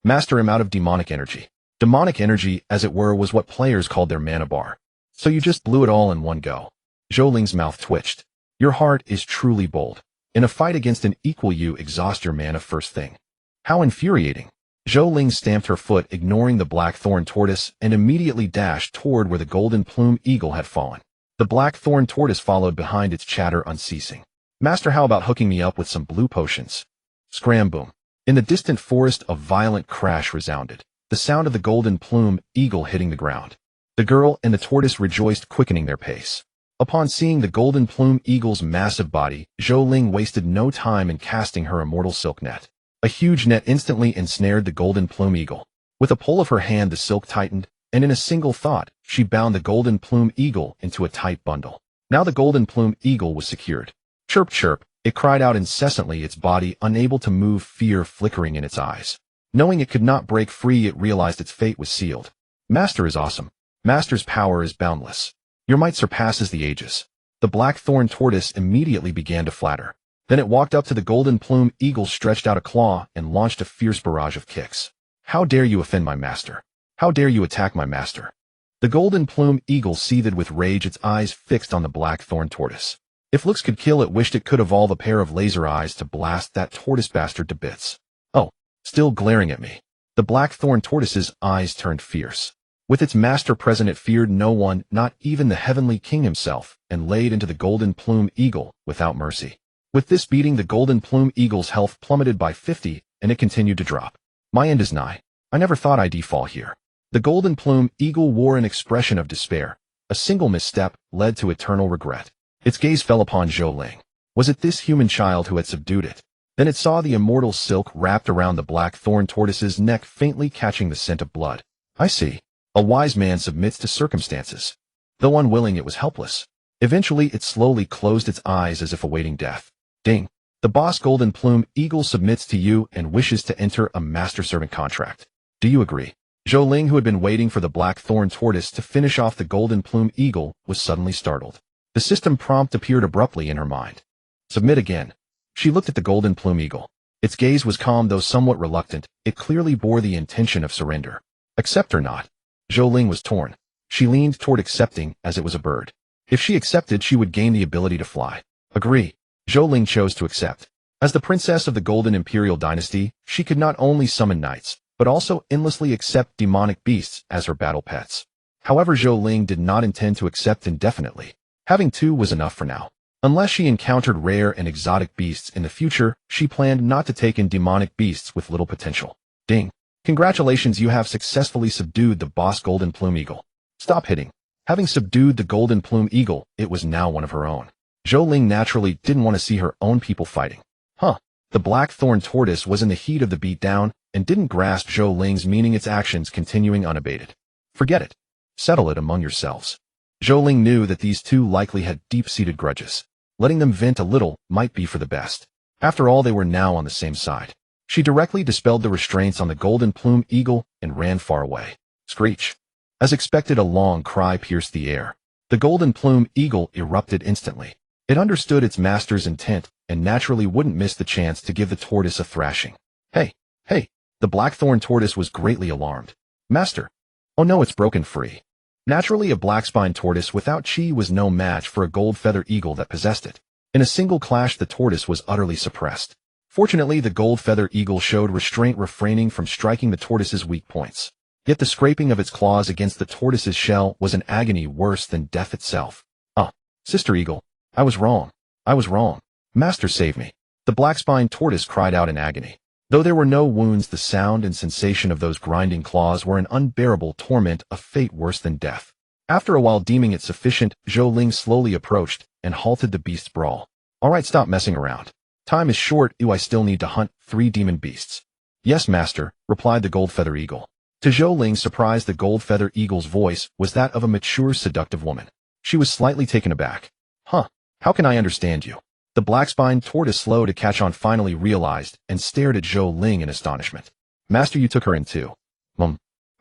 A: Master, I'm out of demonic energy. Demonic energy, as it were, was what players called their mana bar. So you just blew it all in one go. Zhou Ling's mouth twitched. Your heart is truly bold. In a fight against an equal, you exhaust your mana first thing. How infuriating. Zhou Ling stamped her foot, ignoring the blackthorn tortoise, and immediately dashed toward where the golden plume eagle had fallen. The blackthorn tortoise followed behind, its chatter unceasing. Master, how about hooking me up with some blue potions? Scram boom. In the distant forest, a violent crash resounded, the sound of the golden plume eagle hitting the ground. The girl and the tortoise rejoiced, quickening their pace. Upon seeing the golden plume eagle's massive body, Zhou Ling wasted no time in casting her immortal silk net. A huge net instantly ensnared the golden plume eagle. With a pull of her hand, the silk tightened, and in a single thought, she bound the golden plume eagle into a tight bundle. Now the golden plume eagle was secured. Chirp, chirp, it cried out incessantly, its body unable to move, fear flickering in its eyes. Knowing it could not break free, it realized its fate was sealed. Master is awesome. Master's power is boundless. Your might surpasses the ages. The blackthorn tortoise immediately began to flatter. Then it walked up to the golden plume eagle, stretched out a claw, and launched a fierce barrage of kicks. How dare you offend my master? How dare you attack my master? The golden plume eagle seethed with rage, its eyes fixed on the blackthorn tortoise. If looks could kill, it wished it could evolve a pair of laser eyes to blast that tortoise bastard to bits. Oh, still glaring at me. The blackthorn tortoise's eyes turned fierce. With its master present, it feared no one, not even the heavenly king himself, and laid into the golden plume eagle without mercy. With this beating, the golden plume eagle's health plummeted by 50, and it continued to drop. My end is nigh. I never thought I'd fall here. The golden plume eagle wore an expression of despair. A single misstep led to eternal regret. Its gaze fell upon Zhou Ling. Was it this human child who had subdued it? Then it saw the immortal silk wrapped around the black thorn tortoise's neck, faintly catching the scent of blood. I see. A wise man submits to circumstances. Though unwilling, it was helpless. Eventually, it slowly closed its eyes as if awaiting death. Ding. The boss Golden Plume Eagle submits to you and wishes to enter a master-servant contract. Do you agree? Zhou Ling, who had been waiting for the black thorn tortoise to finish off the Golden Plume Eagle, was suddenly startled. The system prompt appeared abruptly in her mind. Submit again. She looked at the Golden Plume Eagle. Its gaze was calm though somewhat reluctant. It clearly bore the intention of surrender. Accept or not? Zhou Ling was torn. She leaned toward accepting, as it was a bird. If she accepted, she would gain the ability to fly. Agree. Zhou Ling chose to accept. As the princess of the Golden Imperial Dynasty, she could not only summon knights, but also endlessly accept demonic beasts as her battle pets. However, Zhou Ling did not intend to accept indefinitely. Having two was enough for now. Unless she encountered rare and exotic beasts in the future, she planned not to take in demonic beasts with little potential. Ding. Congratulations, you have successfully subdued the boss Golden Plume Eagle. Stop hitting. Having subdued the Golden Plume Eagle, it was now one of her own. Zhou Ling naturally didn't want to see her own people fighting. The black thorn tortoise was in the heat of the beatdown and didn't grasp Zhou Ling's meaning, its actions continuing unabated. Forget it. Settle it among yourselves. Zhou Ling knew that these two likely had deep-seated grudges. Letting them vent a little might be for the best. After all, they were now on the same side. She directly dispelled the restraints on the Golden Plume Eagle and ran far away. Screech. As expected, a long cry pierced the air. The Golden Plume Eagle erupted instantly. It understood its master's intent and naturally wouldn't miss the chance to give the tortoise a thrashing. Hey! The blackthorn tortoise was greatly alarmed. Master! Oh no, it's broken free. Naturally, a black-spined tortoise without chi was no match for a gold feather eagle that possessed it. In a single clash, the tortoise was utterly suppressed. Fortunately, the gold feather eagle showed restraint, refraining from striking the tortoise's weak points. Yet the scraping of its claws against the tortoise's shell was an agony worse than death itself. Sister Eagle, I was wrong. Master, save me. The black-spined tortoise cried out in agony. Though there were no wounds, the sound and sensation of those grinding claws were an unbearable torment, a fate worse than death. After a while, deeming it sufficient, Zhou Ling slowly approached and halted the beast's brawl. All right, stop messing around. Time is short. I still need to hunt 3 demon beasts. Yes, master, replied the gold feather eagle. To Zhou Ling's surprise, the gold feather eagle's voice was that of a mature, seductive woman. She was slightly taken aback. How can I understand you? The black-spined tortoise, slow to catch on, finally realized and stared at Zhou Ling in astonishment. Master, you took her in too.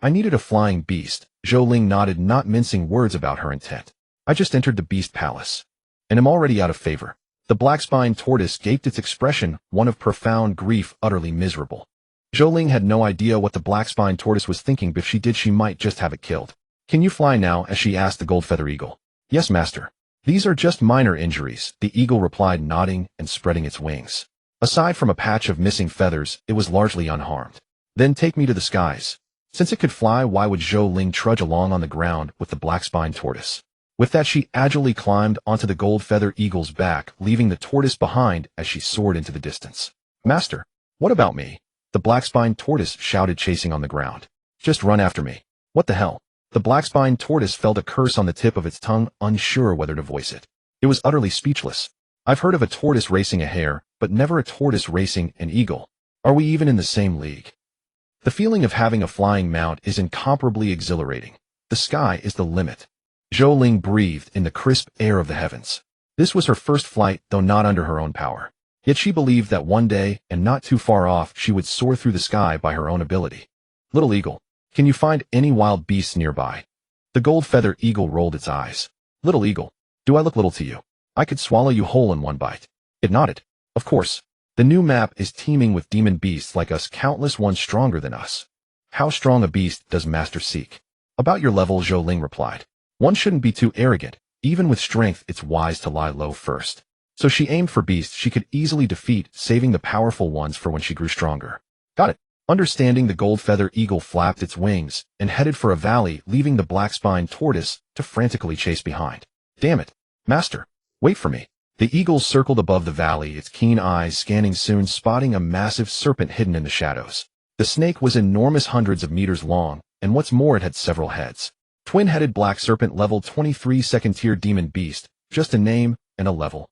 A: I needed a flying beast. Zhou Ling nodded, not mincing words about her intent. I just entered the beast palace and am already out of favor. The black-spined tortoise gaped, its expression one of profound grief, utterly miserable. Zhou Ling had no idea what the black-spined tortoise was thinking, but if she did, she might just have it killed. Can you fly now? As she asked the gold feather eagle. Yes, master. These are just minor injuries, the eagle replied, nodding and spreading its wings. Aside from a patch of missing feathers, it was largely unharmed. Then take me to the skies. Since it could fly, why would Zhou Ling trudge along on the ground with the black-spined tortoise? With that, she agilely climbed onto the gold feather eagle's back, leaving the tortoise behind as she soared into the distance. Master, what about me? The black-spined tortoise shouted, chasing on the ground. Just run after me. What the hell? The black-spined tortoise felt a curse on the tip of its tongue, unsure whether to voice it. It was utterly speechless. I've heard of a tortoise racing a hare, but never a tortoise racing an eagle. Are we even in the same league? The feeling of having a flying mount is incomparably exhilarating. The sky is the limit. Zhou Ling breathed in the crisp air of the heavens. This was her first flight, though not under her own power. Yet she believed that one day, and not too far off, she would soar through the sky by her own ability. Little eagle, can you find any wild beasts nearby? The gold feather eagle rolled its eyes. Little eagle, do I look little to you? I could swallow you whole in one bite. It nodded. Of course. The new map is teeming with demon beasts like us, countless ones stronger than us. How strong a beast does master seek? About your level, Zhou Ling replied. One shouldn't be too arrogant. Even with strength, it's wise to lie low first. So she aimed for beasts she could easily defeat, saving the powerful ones for when she grew stronger. Got it. Understanding, the gold feather eagle flapped its wings and headed for a valley, leaving the black-spined tortoise to frantically chase behind. Damn it. Master, wait for me. The eagle circled above the valley, its keen eyes scanning, soon spotting a massive serpent hidden in the shadows. The snake was enormous, hundreds of meters long, and what's more, it had several heads. Twin-headed black serpent, level 23, second-tier demon beast, just a name and a level.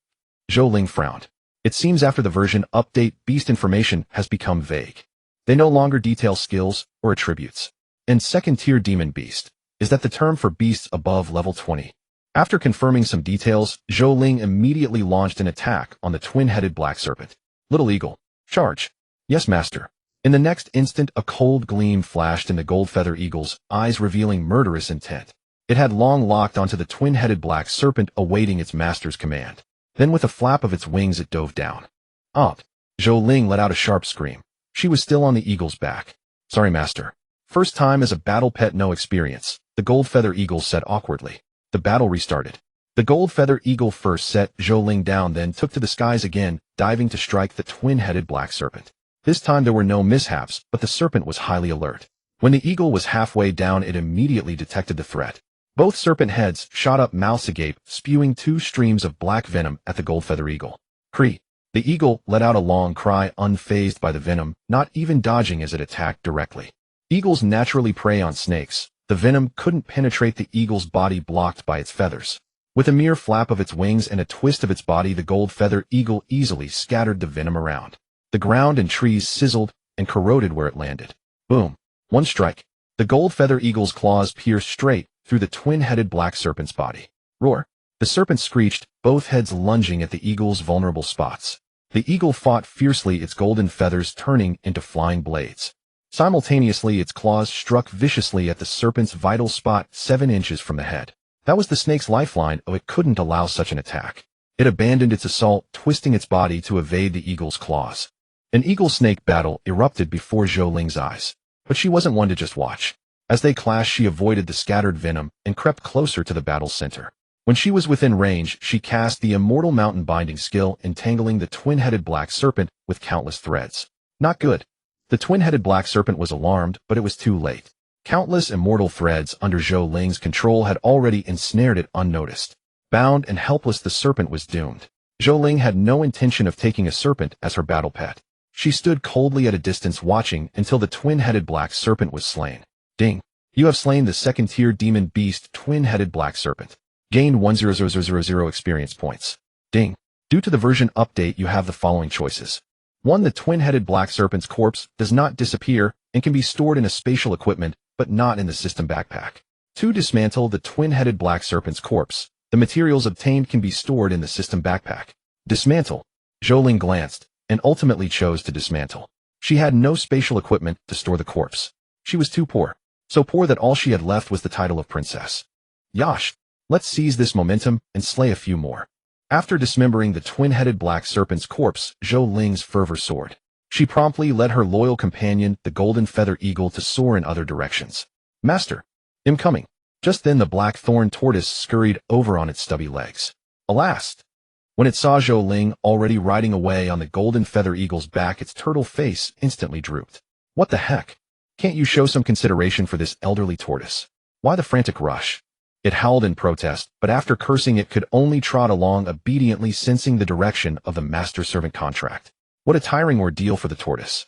A: Zhou Ling frowned. It seems after the version update, beast information has become vague. They no longer detail skills or attributes. And second-tier demon beast, is that the term for beasts above level 20? After confirming some details, Zhou Ling immediately launched an attack on the twin-headed black serpent. Little Eagle, charge. Yes, master. In the next instant, a cold gleam flashed in the gold-feather eagle's eyes, revealing murderous intent. It had long locked onto the twin-headed black serpent, awaiting its master's command. Then with a flap of its wings it dove down. Up. Zhou Ling let out a sharp scream. She was still on the eagle's back. Sorry, master. First time as a battle pet, no experience, the gold-feather eagle said awkwardly. The battle restarted. The gold-feather eagle first set Zhou Ling down, then took to the skies again, diving to strike the twin-headed black serpent. This time there were no mishaps, but the serpent was highly alert. When the eagle was halfway down, it immediately detected the threat. Both serpent heads shot up, mouths agape, spewing two streams of black venom at the gold-feather eagle. Cree. The eagle let out a long cry, unfazed by the venom, not even dodging as it attacked directly. Eagles naturally prey on snakes. The venom couldn't penetrate the eagle's body, blocked by its feathers. With a mere flap of its wings and a twist of its body, the gold-feather eagle easily scattered the venom around. The ground and trees sizzled and corroded where it landed. Boom. One strike. The gold-feather eagle's claws pierced straight through the twin-headed black serpent's body. Roar. The serpent screeched, both heads lunging at the eagle's vulnerable spots. The eagle fought fiercely, its golden feathers turning into flying blades. Simultaneously, its claws struck viciously at the serpent's vital spot 7 inches from the head. That was the snake's lifeline. Oh, it couldn't allow such an attack. It abandoned its assault, twisting its body to evade the eagle's claws. An eagle-snake battle erupted before Zhou Ling's eyes. But she wasn't one to just watch. As they clashed, she avoided the scattered venom and crept closer to the battle's center. When she was within range, she cast the immortal mountain binding skill, entangling the twin-headed black serpent with countless threads. Not good. The twin-headed black serpent was alarmed, but it was too late. Countless immortal threads under Zhou Ling's control had already ensnared it unnoticed. Bound and helpless, the serpent was doomed. Zhou Ling had no intention of taking a serpent as her battle pet. She stood coldly at a distance, watching until the twin-headed black serpent was slain. Ding. You have slain the second-tier demon beast twin-headed black serpent. Gained 1,000,000 experience points. Ding. Due to the version update, you have the following choices. 1. The twin-headed black serpent's corpse does not disappear and can be stored in a spatial equipment, but not in the system backpack. 2. Dismantle the twin-headed black serpent's corpse. The materials obtained can be stored in the system backpack. Dismantle. Zhou Ling glanced and ultimately chose to dismantle. She had no spatial equipment to store the corpse. She was too poor. So poor that all she had left was the title of princess. Yosh. Let's seize this momentum and slay a few more. After dismembering the twin-headed black serpent's corpse, Zhou Ling's fervor soared. She promptly led her loyal companion, the golden feather eagle, to soar in other directions. Master. I'm coming. Just then the black thorn tortoise scurried over on its stubby legs. Alas! When it saw Zhou Ling already riding away on the golden feather eagle's back, its turtle face instantly drooped. What the heck? Can't you show some consideration for this elderly tortoise? Why the frantic rush? It howled in protest, but after cursing it could only trot along, obediently sensing the direction of the master-servant contract. What a tiring ordeal for the tortoise.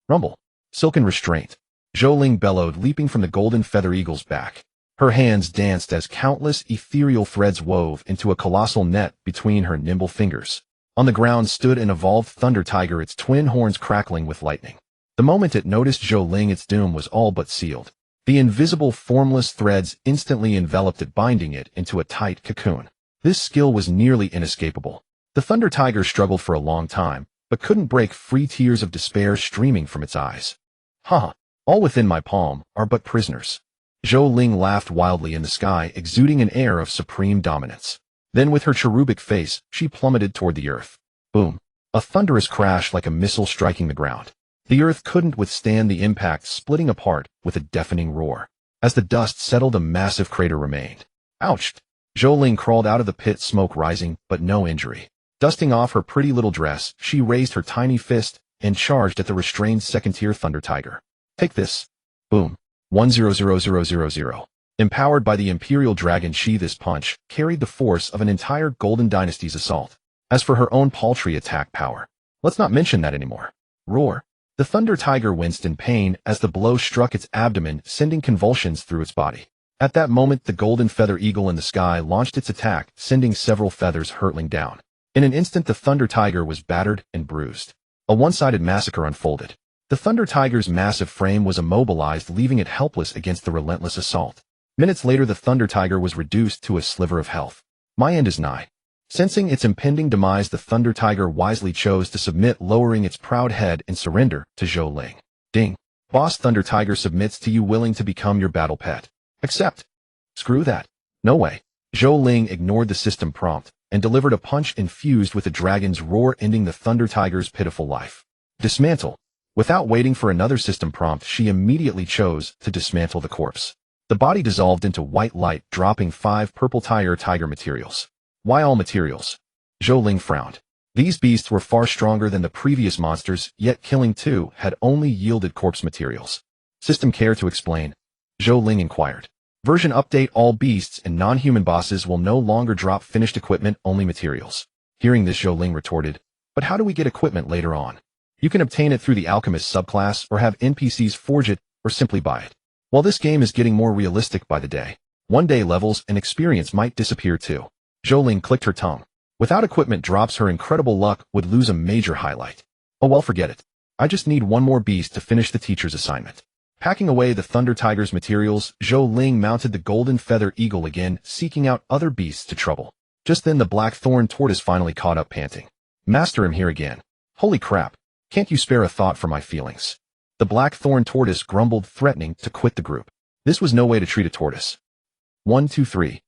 A: Rumble. Silken restraint. Zhou Ling bellowed, leaping from the golden feather eagle's back. Her hands danced as countless ethereal threads wove into a colossal net between her nimble fingers. On the ground stood an evolved thunder tiger, its twin horns crackling with lightning. The moment it noticed Zhou Ling, its doom was all but sealed. The invisible, formless threads instantly enveloped it, binding it into a tight cocoon. This skill was nearly inescapable. The thunder tiger struggled for a long time, but couldn't break free, tears of despair streaming from its eyes. Ha! All within my palm are but prisoners. Zhou Ling laughed wildly in the sky, exuding an air of supreme dominance. Then with her cherubic face, she plummeted toward the earth. Boom! A thunderous crash like a missile striking the ground. The earth couldn't withstand the impact, splitting apart with a deafening roar. As the dust settled, a massive crater remained. Ouch! Zhou Ling crawled out of the pit, smoke rising, but no injury. Dusting off her pretty little dress, she raised her tiny fist and charged at the restrained second-tier thunder tiger. Take this. Boom. 1,000,000. Empowered by the Imperial Dragon, this punch carried the force of an entire Golden Dynasty's assault. As for her own paltry attack power, let's not mention that anymore. Roar. The thunder tiger winced in pain as the blow struck its abdomen, sending convulsions through its body. At that moment, the golden feather eagle in the sky launched its attack, sending several feathers hurtling down. In an instant the Thunder Tiger was battered and bruised. A one-sided massacre unfolded. The Thunder Tiger's massive frame was immobilized, leaving it helpless against the relentless assault. Minutes later the Thunder Tiger was reduced to a sliver of health. My end is nigh. Sensing its impending demise, the Thunder Tiger wisely chose to submit, lowering its proud head in surrender to Zhou Ling. Ding. Boss, Thunder Tiger submits to you, willing to become your battle pet. Accept. Screw that. No way. Zhou Ling ignored the system prompt and delivered a punch infused with a dragon's roar, ending the Thunder Tiger's pitiful life. Dismantle. Without waiting for another system prompt, she immediately chose to dismantle the corpse. The body dissolved into white light, dropping 5 purple tiger materials. Why all materials? Zhou Ling frowned. These beasts were far stronger than the previous monsters, yet killing 2 had only yielded corpse materials. System care to explain? Zhou Ling inquired. Version update: all beasts and non-human bosses will no longer drop finished equipment, only materials. Hearing this, Zhou Ling retorted, but how do we get equipment later on? You can obtain it through the alchemist subclass, or have NPCs forge it, or simply buy it. While this game is getting more realistic by the day, one-day levels and experience might disappear too. Zhou Ling clicked her tongue. Without equipment drops, her incredible luck would lose a major highlight. Oh well, forget it. I just need one more beast to finish the teacher's assignment. Packing away the Thunder Tiger's materials, Zhou Ling mounted the golden feather eagle again, seeking out other beasts to trouble. Just then the black thorn tortoise finally caught up, panting. Master, I'm here again. Holy crap. Can't you spare a thought for my feelings? The black thorn tortoise grumbled, threatening to quit the group. This was no way to treat a tortoise. 1, 2, 3.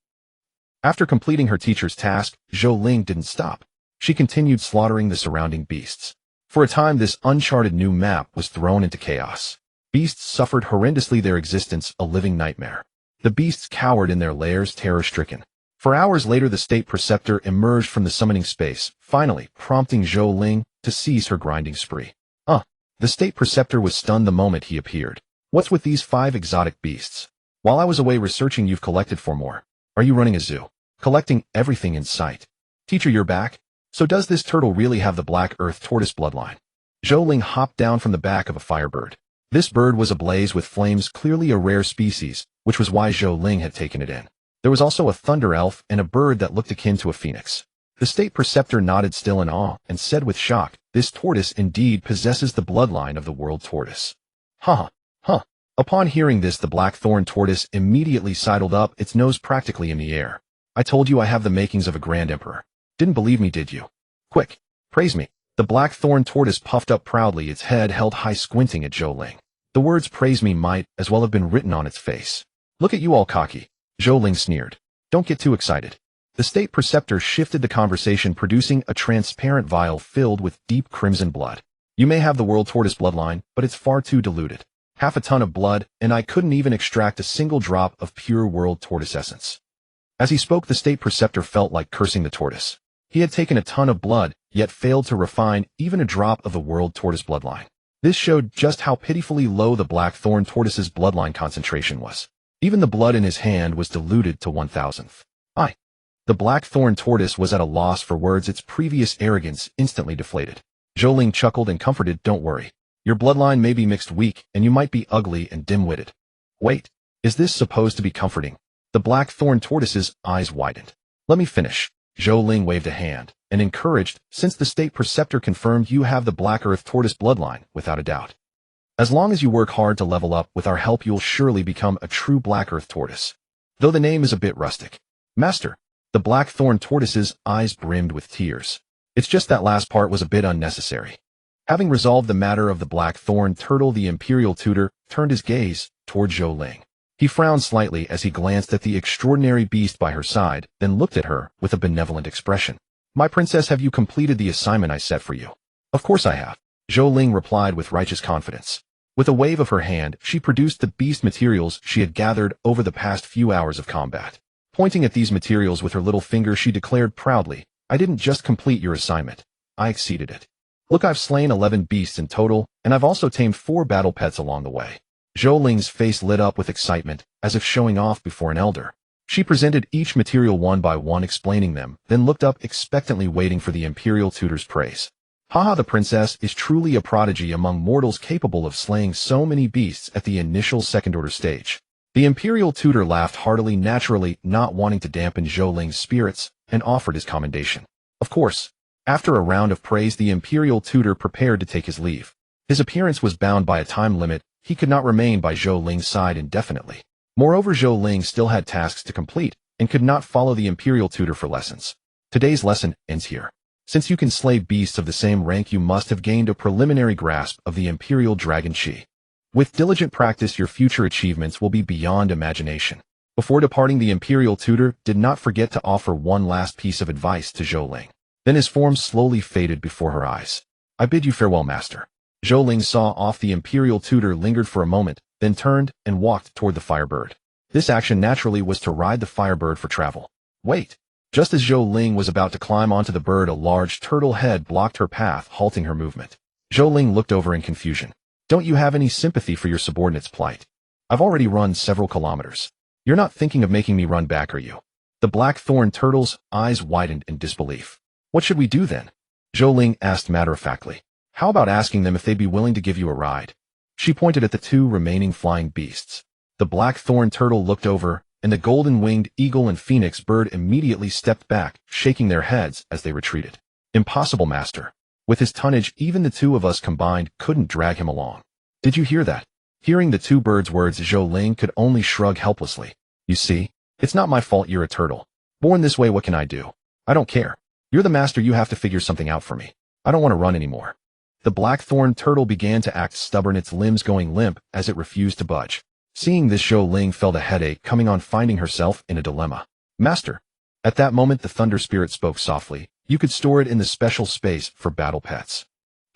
A: After completing her teacher's task, Zhou Ling didn't stop. She continued slaughtering the surrounding beasts. For a time, this uncharted new map was thrown into chaos. Beasts suffered horrendously, their existence a living nightmare. The beasts cowered in their lairs, terror-stricken. For hours later, the state preceptor emerged from the summoning space, finally prompting Zhou Ling to cease her grinding spree. The state preceptor was stunned the moment he appeared. What's with these 5 exotic beasts? While I was away researching, you've collected 4 more. Are you running a zoo? Collecting everything in sight. Teacher, you're back? So does this turtle really have the Black Earth Tortoise bloodline? Zhou Ling hopped down from the back of a firebird. This bird was ablaze with flames, clearly a rare species, which was why Zhou Ling had taken it in. There was also a thunder elf and a bird that looked akin to a phoenix. The state preceptor nodded, still in awe, and said with shock, this tortoise indeed possesses the bloodline of the world tortoise. Huh. Upon hearing this, the blackthorn tortoise immediately sidled up, its nose practically in the air. I told you I have the makings of a grand emperor. Didn't believe me, did you? Quick, praise me. The blackthorn tortoise puffed up proudly, its head held high, squinting at Zhou Ling. The words praise me might as well have been written on its face. Look at you all cocky. Zhou Ling sneered. Don't get too excited. The state preceptor shifted the conversation, producing a transparent vial filled with deep crimson blood. You may have the world tortoise bloodline, but it's far too diluted. Half a ton of blood, and I couldn't even extract a single drop of pure world tortoise essence. As he spoke, the state preceptor felt like cursing the tortoise. He had taken a ton of blood, yet failed to refine even a drop of the world tortoise bloodline. This showed just how pitifully low the blackthorn tortoise's bloodline concentration was. Even the blood in his hand was diluted to 1,000th. The blackthorn tortoise was at a loss for words, its previous arrogance instantly deflated. Zhou Ling chuckled and comforted, don't worry. Your bloodline may be mixed weak, and you might be ugly and dim-witted. Wait, is this supposed to be comforting? The blackthorn tortoise's eyes widened. Let me finish. Zhou Ling waved a hand, and encouraged, since the state preceptor confirmed you have the Black Earth tortoise bloodline, without a doubt. As long as you work hard to level up, with our help you'll surely become a true Black Earth tortoise. Though the name is a bit rustic. Master. The blackthorn tortoise's eyes brimmed with tears. It's just that last part was a bit unnecessary. Having resolved the matter of the blackthorn turtle, the imperial tutor turned his gaze toward Zhou Ling. He frowned slightly as he glanced at the extraordinary beast by her side, then looked at her with a benevolent expression. My princess, have you completed the assignment I set for you? Of course I have. Zhou Ling replied with righteous confidence. With a wave of her hand, she produced the beast materials she had gathered over the past few hours of combat. Pointing at these materials with her little finger, she declared proudly, I didn't just complete your assignment. I exceeded it. Look, I've slain 11 beasts in total, and I've also tamed 4 battle pets along the way. Zhou Ling's face lit up with excitement, as if showing off before an elder. She presented each material one by one, explaining them, then looked up expectantly, waiting for the imperial tutor's praise. Haha, the princess is truly a prodigy among mortals, capable of slaying so many beasts at the initial second-order stage. The imperial tutor laughed heartily, naturally not wanting to dampen Zhou Ling's spirits, and offered his commendation. Of course, After a round of praise, the imperial tutor prepared to take his leave. His appearance was bound by a time limit. He could not remain by Zhou Ling's side indefinitely. Moreover, Zhou Ling still had tasks to complete and could not follow the imperial tutor for lessons. Today's lesson ends here. Since you can slay beasts of the same rank, you must have gained a preliminary grasp of the imperial dragon chi. With diligent practice, your future achievements will be beyond imagination. Before departing, the imperial tutor did not forget to offer one last piece of advice to Zhou Ling. Then his form slowly faded before her eyes. I bid you farewell, master. Zhou Ling saw off. The imperial tutor lingered for a moment, then turned and walked toward the Firebird. This action naturally was to ride the Firebird for travel. Wait! Just as Zhou Ling was about to climb onto the bird, a large turtle head blocked her path, halting her movement. Zhou Ling looked over in confusion. Don't you have any sympathy for your subordinate's plight? I've already run several kilometers. You're not thinking of making me run back, are you? The black-thorn turtle's eyes widened in disbelief. What should we do then? Zhou Ling asked matter-of-factly. How about asking them if they'd be willing to give you a ride? She pointed at the two remaining flying beasts. The black-thorn turtle looked over, and the golden-winged eagle and phoenix bird immediately stepped back, shaking their heads as they retreated. Impossible, master. With his tonnage, even the two of us combined couldn't drag him along. Did you hear that? Hearing the two birds' words, Zhou Ling could only shrug helplessly. You see, it's not my fault you're a turtle. Born this way, what can I do? I don't care. You're the master, you have to figure something out for me. I don't want to run anymore. The blackthorn turtle began to act stubborn, its limbs going limp as it refused to budge. Seeing this, Zhou Ling felt a headache coming on, finding herself in a dilemma. Master. At that moment, the thunder spirit spoke softly. You could store it in the special space for battle pets.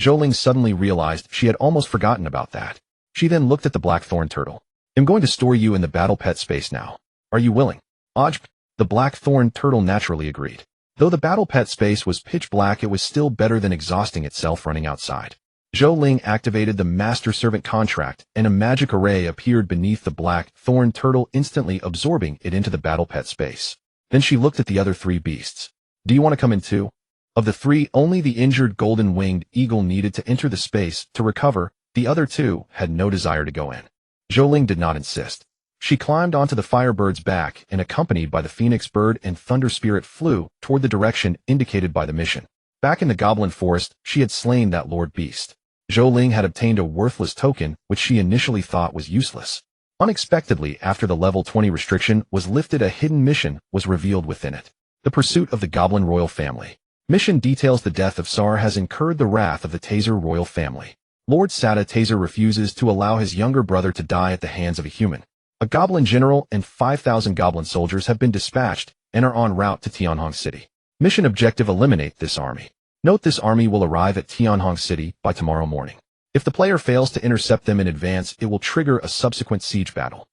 A: Zhou Ling suddenly realized she had almost forgotten about that. She then looked at the blackthorn turtle. I'm going to store you in the battle pet space now. Are you willing? Ojp. The blackthorn turtle naturally agreed. Though the battle pet space was pitch black, it was still better than exhausting itself running outside. Zhou Ling activated the master-servant contract, and a magic array appeared beneath the black-thorn turtle, instantly absorbing it into the battle pet space. Then she looked at the other three beasts. Do you want to come in too? Of the three, only the injured golden-winged eagle needed to enter the space to recover. The other two had no desire to go in. Zhou Ling did not insist. She climbed onto the Firebird's back and, accompanied by the Phoenix Bird and Thunder Spirit, flew toward the direction indicated by the mission. Back in the Goblin Forest, she had slain that Lord Beast. Zhou Ling had obtained a worthless token, which she initially thought was useless. Unexpectedly, after the level 20 restriction was lifted, a hidden mission was revealed within it. The pursuit of the Goblin Royal Family. Mission details: the death of Sar has incurred the wrath of the Taser Royal Family. Lord Sata Taser refuses to allow his younger brother to die at the hands of a human. A goblin general and 5,000 goblin soldiers have been dispatched and are en route to Tianhong City. Mission objective: eliminate this army. Note: this army will arrive at Tianhong City by tomorrow morning. If the player fails to intercept them in advance, it will trigger a subsequent siege battle.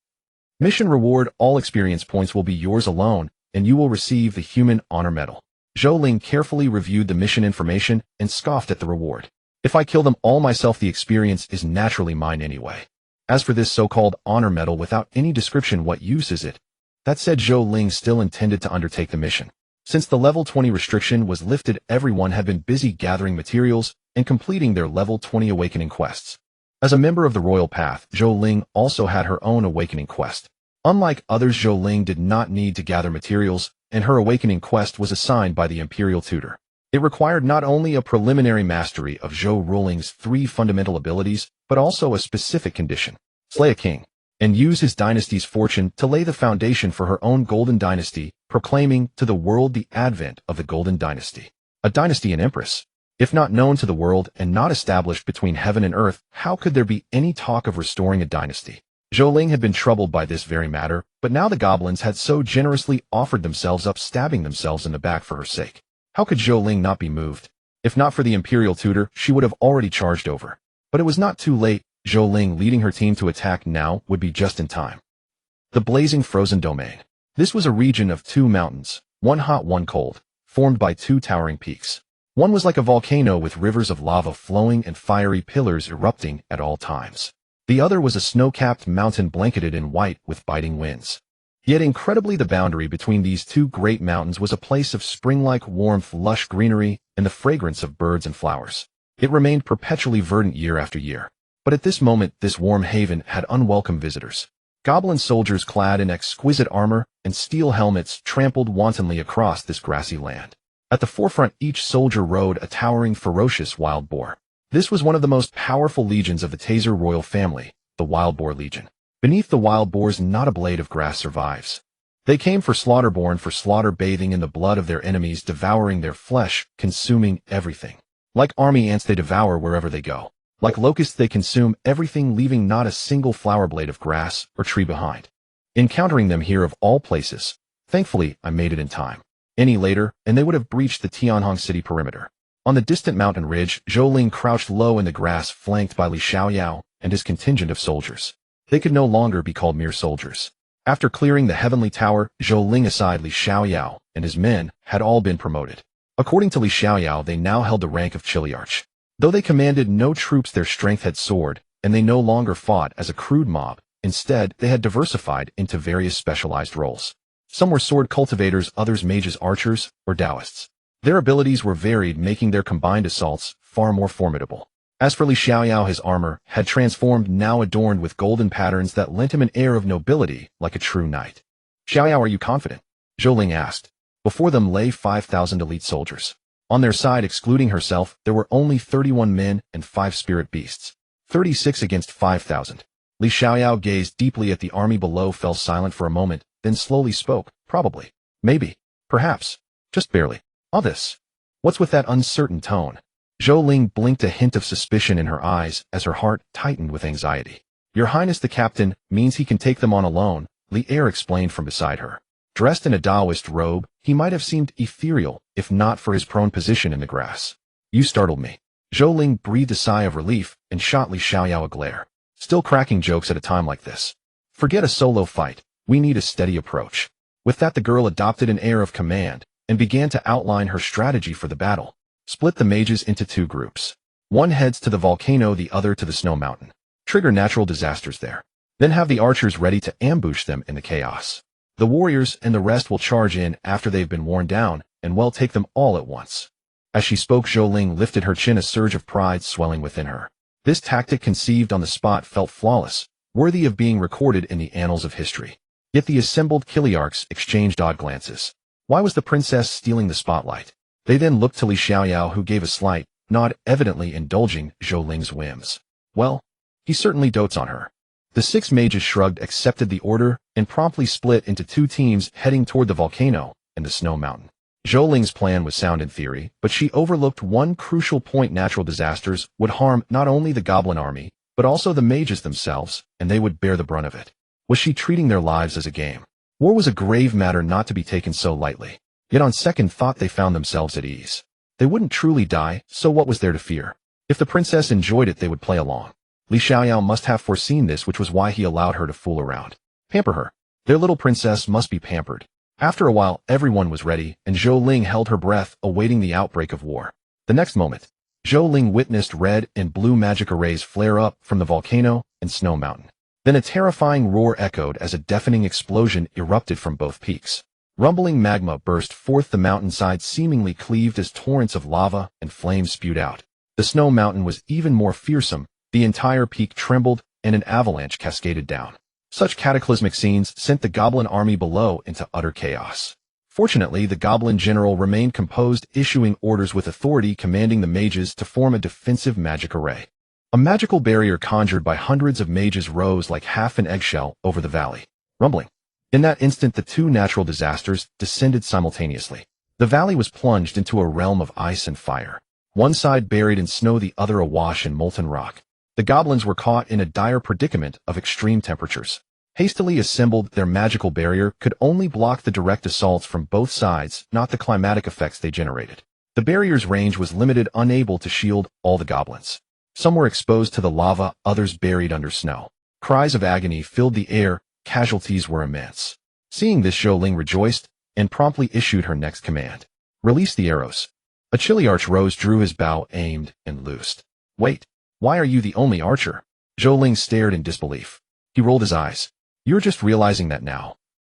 A: Mission reward: all experience points will be yours alone, and you will receive the Human Honor Medal. Zhou Ling carefully reviewed the mission information and scoffed at the reward. If I kill them all myself, the experience is naturally mine anyway. As for this so-called honor medal without any description, what use is it? That said, Zhou Ling still intended to undertake the mission. Since the level 20 restriction was lifted, everyone had been busy gathering materials and completing their level 20 awakening quests. As a member of the Royal Path, Zhou Ling also had her own awakening quest. Unlike others, Zhou Ling did not need to gather materials, and her awakening quest was assigned by the Imperial Tutor. It required not only a preliminary mastery of Zhou Ruling's 3 fundamental abilities, but also a specific condition: slay a king, and use his dynasty's fortune to lay the foundation for her own golden dynasty, proclaiming to the world the advent of the golden dynasty. A dynasty, an empress. If not known to the world and not established between heaven and earth, how could there be any talk of restoring a dynasty? Zhou Ling had been troubled by this very matter, but now the goblins had so generously offered themselves up, stabbing themselves in the back for her sake. How could Zhou Ling not be moved? If not for the Imperial Tutor, she would have already charged over. But it was not too late. Zhou Ling leading her team to attack now would be just in time. The Blazing Frozen Domain. This was a region of 2 mountains, one hot, one cold, formed by 2 towering peaks. One was like a volcano with rivers of lava flowing and fiery pillars erupting at all times. The other was a snow-capped mountain blanketed in white with biting winds. Yet incredibly, the boundary between these 2 great mountains was a place of spring-like warmth, lush greenery, and the fragrance of birds and flowers. It remained perpetually verdant year after year. But at this moment, this warm haven had unwelcome visitors. Goblin soldiers clad in exquisite armor and steel helmets trampled wantonly across this grassy land. At the forefront, each soldier rode a towering, ferocious wild boar. This was one of the most powerful legions of the Taser royal family, the Wild Boar Legion. Beneath the wild boars, not a blade of grass survives. They came for slaughter, born for slaughter, bathing in the blood of their enemies, devouring their flesh, consuming everything. Like army ants, they devour wherever they go. Like locusts, they consume everything, leaving not a single flower, blade of grass, or tree behind. Encountering them here of all places, thankfully I made it in time. Any later, and they would have breached the Tianhong city perimeter. On the distant mountain ridge, Zhou Ling crouched low in the grass, flanked by Li Xiaoyao and his contingent of soldiers. They could no longer be called mere soldiers. After clearing the heavenly tower, Zhou Ling, aside Li Xiaoyao and his men, had all been promoted. According to Li Xiaoyao, they now held the rank of Chiliarch. Though they commanded no troops, their strength had soared, and they no longer fought as a crude mob. Instead, they had diversified into various specialized roles. Some were sword cultivators, others mages, archers, or Taoists. Their abilities were varied, making their combined assaults far more formidable. As for Li Xiaoyao, his armor had transformed, now adorned with golden patterns that lent him an air of nobility, like a true knight. "Xiaoyao, are you confident?" Zhou Ling asked. Before them lay 5,000 elite soldiers. On their side, excluding herself, there were only 31 men and 5 spirit beasts. 36 against 5,000. Li Xiaoyao gazed deeply at the army below, fell silent for a moment, then slowly spoke. "Probably. Maybe. Perhaps. Just barely. All this. What's with that uncertain tone?" Zhou Ling blinked, a hint of suspicion in her eyes as her heart tightened with anxiety. "Your Highness, the captain means he can take them on alone," Li Er explained from beside her. Dressed in a Taoist robe, he might have seemed ethereal if not for his prone position in the grass. "You startled me." Zhou Ling breathed a sigh of relief and shot Li Xiaoyao a glare. "Still cracking jokes at a time like this? Forget a solo fight. We need a steady approach." With that, the girl adopted an air of command and began to outline her strategy for the battle. Split the mages into 2 groups. One heads to the volcano, the other to the snow mountain. Trigger natural disasters there. Then have the archers ready to ambush them in the chaos. The warriors and the rest will charge in after they've been worn down, and well, take them all at once. As she spoke, Zhou Ling lifted her chin, a surge of pride swelling within her. This tactic, conceived on the spot, felt flawless, worthy of being recorded in the annals of history. Yet the assembled Chiliarchs exchanged odd glances. Why was the princess stealing the spotlight? They then looked to Li Xiaoyao, who gave a slight nod, evidently indulging Zhou Ling's whims. Well, he certainly dotes on her. The 6 mages shrugged, accepted the order, and promptly split into 2 teams, heading toward the volcano and the snow mountain. Zhou Ling's plan was sound in theory, but she overlooked one crucial point: natural disasters would harm not only the goblin army, but also the mages themselves, and they would bear the brunt of it. Was she treating their lives as a game? War was a grave matter, not to be taken so lightly. Yet on second thought, they found themselves at ease. They wouldn't truly die, so what was there to fear? If the princess enjoyed it, they would play along. Li Xiaoyao must have foreseen this, which was why he allowed her to fool around. Pamper her. Their little princess must be pampered. After a while, everyone was ready, and Zhou Ling held her breath, awaiting the outbreak of war. The next moment, Zhou Ling witnessed red and blue magic arrays flare up from the volcano and snow mountain. Then a terrifying roar echoed as a deafening explosion erupted from both peaks. Rumbling magma burst forth, the mountainside seemingly cleaved as torrents of lava and flames spewed out. The snow mountain was even more fearsome. The entire peak trembled, and an avalanche cascaded down. Such cataclysmic scenes sent the goblin army below into utter chaos. Fortunately, the goblin general remained composed, issuing orders with authority, commanding the mages to form a defensive magic array. A magical barrier conjured by hundreds of mages rose like half an eggshell over the valley, rumbling. In that instant, the 2 natural disasters descended simultaneously. The valley was plunged into a realm of ice and fire. One side buried in snow, the other awash in molten rock. The goblins were caught in a dire predicament of extreme temperatures. Hastily assembled, their magical barrier could only block the direct assaults from both sides, not the climatic effects they generated. The barrier's range was limited, unable to shield all the goblins. Some were exposed to the lava, others buried under snow. Cries of agony filled the air, casualties were immense. Seeing this, Zhou Ling rejoiced and promptly issued her next command. "Release the arrows." A Chiliarch rose, drew his bow, aimed, and loosed. "Wait. Why are you the only archer?" Zhou Ling stared in disbelief. He rolled his eyes. "You're just realizing that now."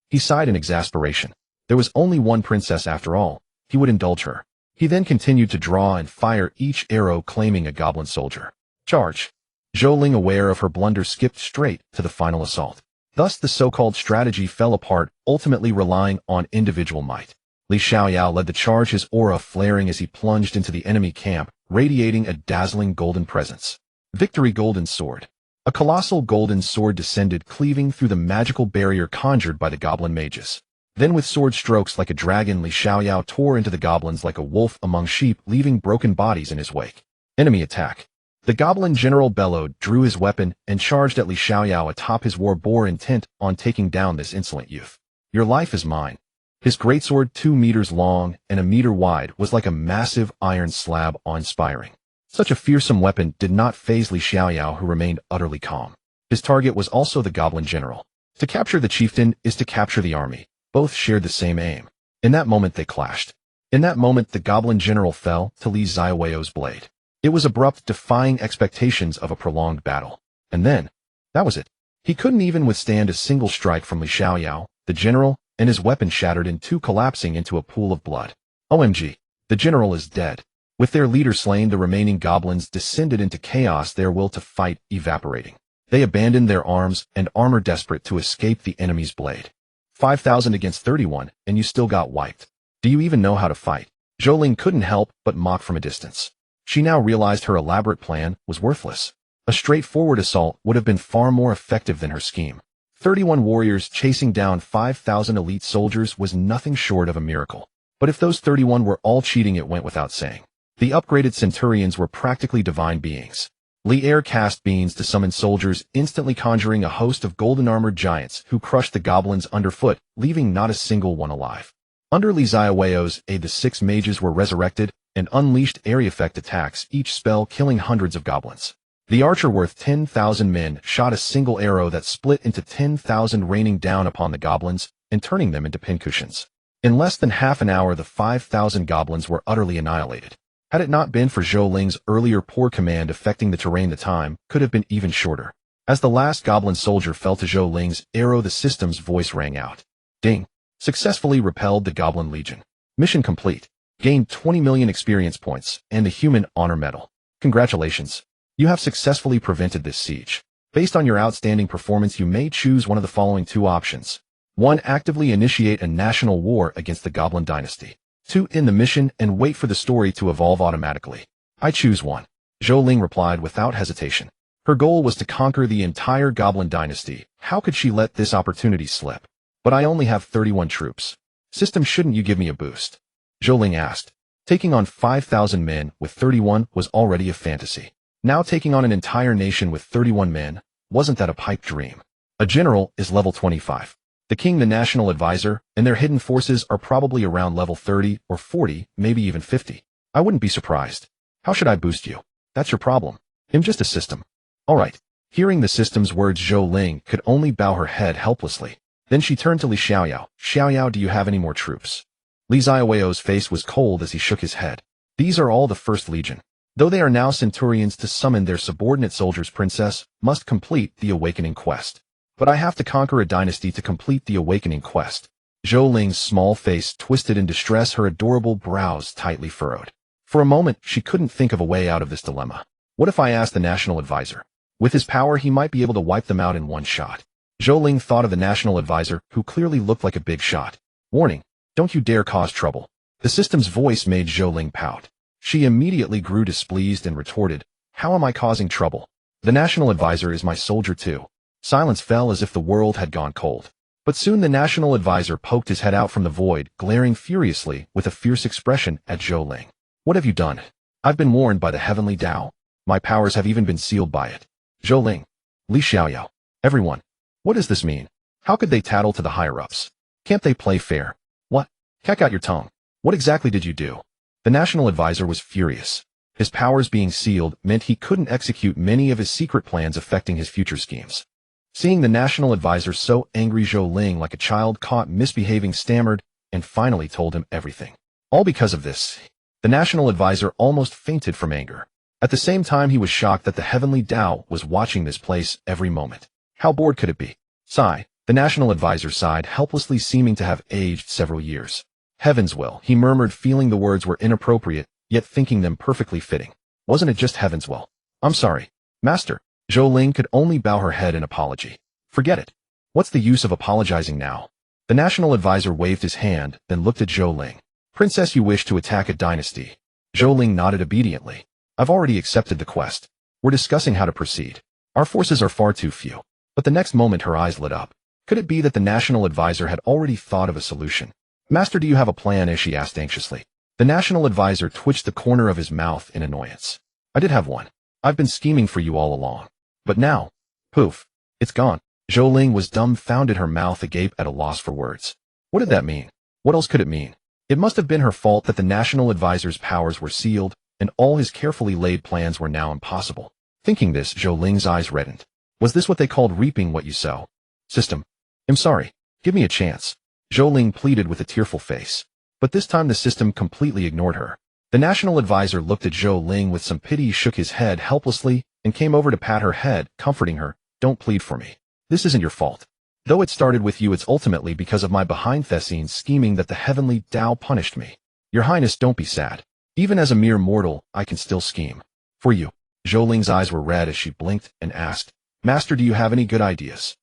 A: He sighed in exasperation. There was only one princess after all. He would indulge her. He then continued to draw and fire, each arrow claiming a goblin soldier. "Charge." Zhou Ling, aware of her blunder, skipped straight to the final assault. Thus the so-called strategy fell apart, ultimately relying on individual might. Li Xiaoyao led the charge, his aura flaring as he plunged into the enemy camp, radiating a dazzling golden presence. Victory Golden Sword. A colossal golden sword descended, cleaving through the magical barrier conjured by the goblin mages. Then with sword strokes like a dragon, Li Xiaoyao tore into the goblins like a wolf among sheep, leaving broken bodies in his wake. Enemy attack. The goblin general bellowed, drew his weapon, and charged at Li Xiaoyao atop his war boar, intent on taking down this insolent youth. Your life is mine. His greatsword, 2 meters long and a meter wide, was like a massive iron slab, awe-inspiring. Such a fearsome weapon did not faze Li Xiaoyao, who remained utterly calm. His target was also the goblin general. To capture the chieftain is to capture the army. Both shared the same aim. In that moment they clashed. In that moment the goblin general fell to Li Xiaoyao's blade. It was abrupt, defying expectations of a prolonged battle. And then, that was it. He couldn't even withstand a single strike from Li Xiaoyao, the general, and his weapon shattered in two, collapsing into a pool of blood. OMG, the general is dead. With their leader slain, the remaining goblins descended into chaos, their will to fight evaporating. They abandoned their arms and armor, desperate to escape the enemy's blade. 5,000 against 31, and you still got wiped. Do you even know how to fight? Zhou Ling couldn't help but mock from a distance. She now realized her elaborate plan was worthless. A straightforward assault would have been far more effective than her scheme. 31 warriors chasing down 5,000 elite soldiers was nothing short of a miracle. But if those 31 were all cheating, it went without saying. The upgraded centurions were practically divine beings. Li Air cast beans to summon soldiers, instantly conjuring a host of golden-armored giants who crushed the goblins underfoot, leaving not a single one alive. Under Li Xiaoyao's aid, the 6 mages were resurrected and unleashed area effect attacks, each spell killing hundreds of goblins. The archer, worth 10,000 men, shot a single arrow that split into 10,000, raining down upon the goblins and turning them into pincushions. In less than half an hour, the 5,000 goblins were utterly annihilated. Had it not been for Zhou Ling's earlier poor command affecting the terrain, the time could have been even shorter. As the last goblin soldier fell to Zhou Ling's arrow, the system's voice rang out. Ding! Successfully repelled the goblin legion. Mission complete. Gained 20 million experience points and the human honor medal. Congratulations. You have successfully prevented this siege. Based on your outstanding performance, you may choose one of the following 2 options. 1. Actively initiate a national war against the Goblin Dynasty. 2. End the mission and wait for the story to evolve automatically. I choose 1. Zhou Ling replied without hesitation. Her goal was to conquer the entire Goblin Dynasty. How could she let this opportunity slip? But I only have 31 troops. System, shouldn't you give me a boost? Zhou Ling asked. Taking on 5,000 men with 31 was already a fantasy. Now taking on an entire nation with 31 men, wasn't that a pipe dream? A general is level 25. The king, the national advisor, and their hidden forces are probably around level 30 or 40, maybe even 50. I wouldn't be surprised. How should I boost you? That's your problem. I'm just a system. Alright. Hearing the system's words, Zhou Ling could only bow her head helplessly. Then she turned to Li Xiaoyao. Xiaoyao, do you have any more troops? Li Xiaoyao's face was cold as he shook his head. These are all the First Legion. Though they are now centurions, to summon their subordinate soldiers, princess must complete the awakening quest. But I have to conquer a dynasty to complete the awakening quest. Zhou Ling's small face twisted in distress, her adorable brows tightly furrowed. For a moment, she couldn't think of a way out of this dilemma. What if I asked the national advisor? With his power, he might be able to wipe them out in one shot. Zhou Ling thought of the national advisor, who clearly looked like a big shot. Warning, don't you dare cause trouble. The system's voice made Zhou Ling pout. She immediately grew displeased and retorted, how am I causing trouble? The national advisor is my soldier too. Silence fell as if the world had gone cold. But soon the national advisor poked his head out from the void, glaring furiously with a fierce expression at Zhou Ling. What have you done? I've been warned by the heavenly Tao. My powers have even been sealed by it. Zhou Ling, Li Xiaoyao, everyone. What does this mean? How could they tattle to the higher-ups? Can't they play fair? What? Cack out your tongue. What exactly did you do? The national advisor was furious. His powers being sealed meant he couldn't execute many of his secret plans affecting his future schemes. Seeing the national advisor so angry, Zhou Ling, like a child caught misbehaving, stammered and finally told him everything. All because of this, the national advisor almost fainted from anger. At the same time, he was shocked that the heavenly Tao was watching this place every moment. How bored could it be? Sigh. The national advisor sighed helplessly, seeming to have aged several years. Heaven's will, he murmured, feeling the words were inappropriate, yet thinking them perfectly fitting. Wasn't it just heaven's will? I'm sorry, master. Zhou Ling could only bow her head in apology. Forget it. What's the use of apologizing now? The national advisor waved his hand, then looked at Zhou Ling. Princess, you wish to attack a dynasty. Zhou Ling nodded obediently. I've already accepted the quest. We're discussing how to proceed. Our forces are far too few. But the next moment her eyes lit up. Could it be that the national advisor had already thought of a solution? Master, do you have a plan? As she asked anxiously. The national advisor twitched the corner of his mouth in annoyance. I did have one. I've been scheming for you all along. But now, poof, it's gone. Zhou Ling was dumbfounded, her mouth agape at a loss for words. What did that mean? What else could it mean? It must have been her fault that the national advisor's powers were sealed, and all his carefully laid plans were now impossible. Thinking this, Zhou Ling's eyes reddened. Was this what they called reaping what you sow? System. I'm sorry. Give me a chance. Zhou Ling pleaded with a tearful face. But this time the system completely ignored her. The national advisor looked at Zhou Ling with some pity, shook his head helplessly, and came over to pat her head, comforting her. Don't plead for me. This isn't your fault. Though it started with you, it's ultimately because of my behind-the-scenes scheming that the heavenly Tao punished me. Your Highness, don't be sad. Even as a mere mortal, I can still scheme. For you. Zhou Ling's eyes were red as she blinked and asked, Master, do you have any good ideas?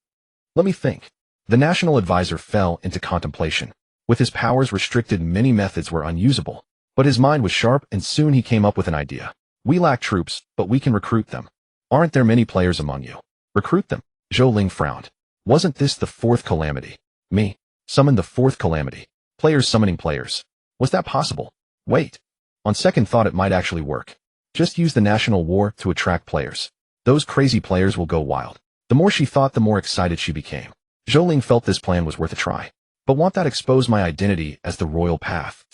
A: Let me think. The national advisor fell into contemplation. With his powers restricted, many methods were unusable. But his mind was sharp, and soon he came up with an idea. We lack troops, but we can recruit them. Aren't there many players among you? Recruit them. Zhou Ling frowned. Wasn't this the fourth calamity? Me? Summon the fourth calamity. Players summoning players. Was that possible? Wait. On second thought, it might actually work. Just use the national war to attract players. Those crazy players will go wild. The more she thought, the more excited she became. Zhou Ling felt this plan was worth a try. But won't that expose my identity as the royal path?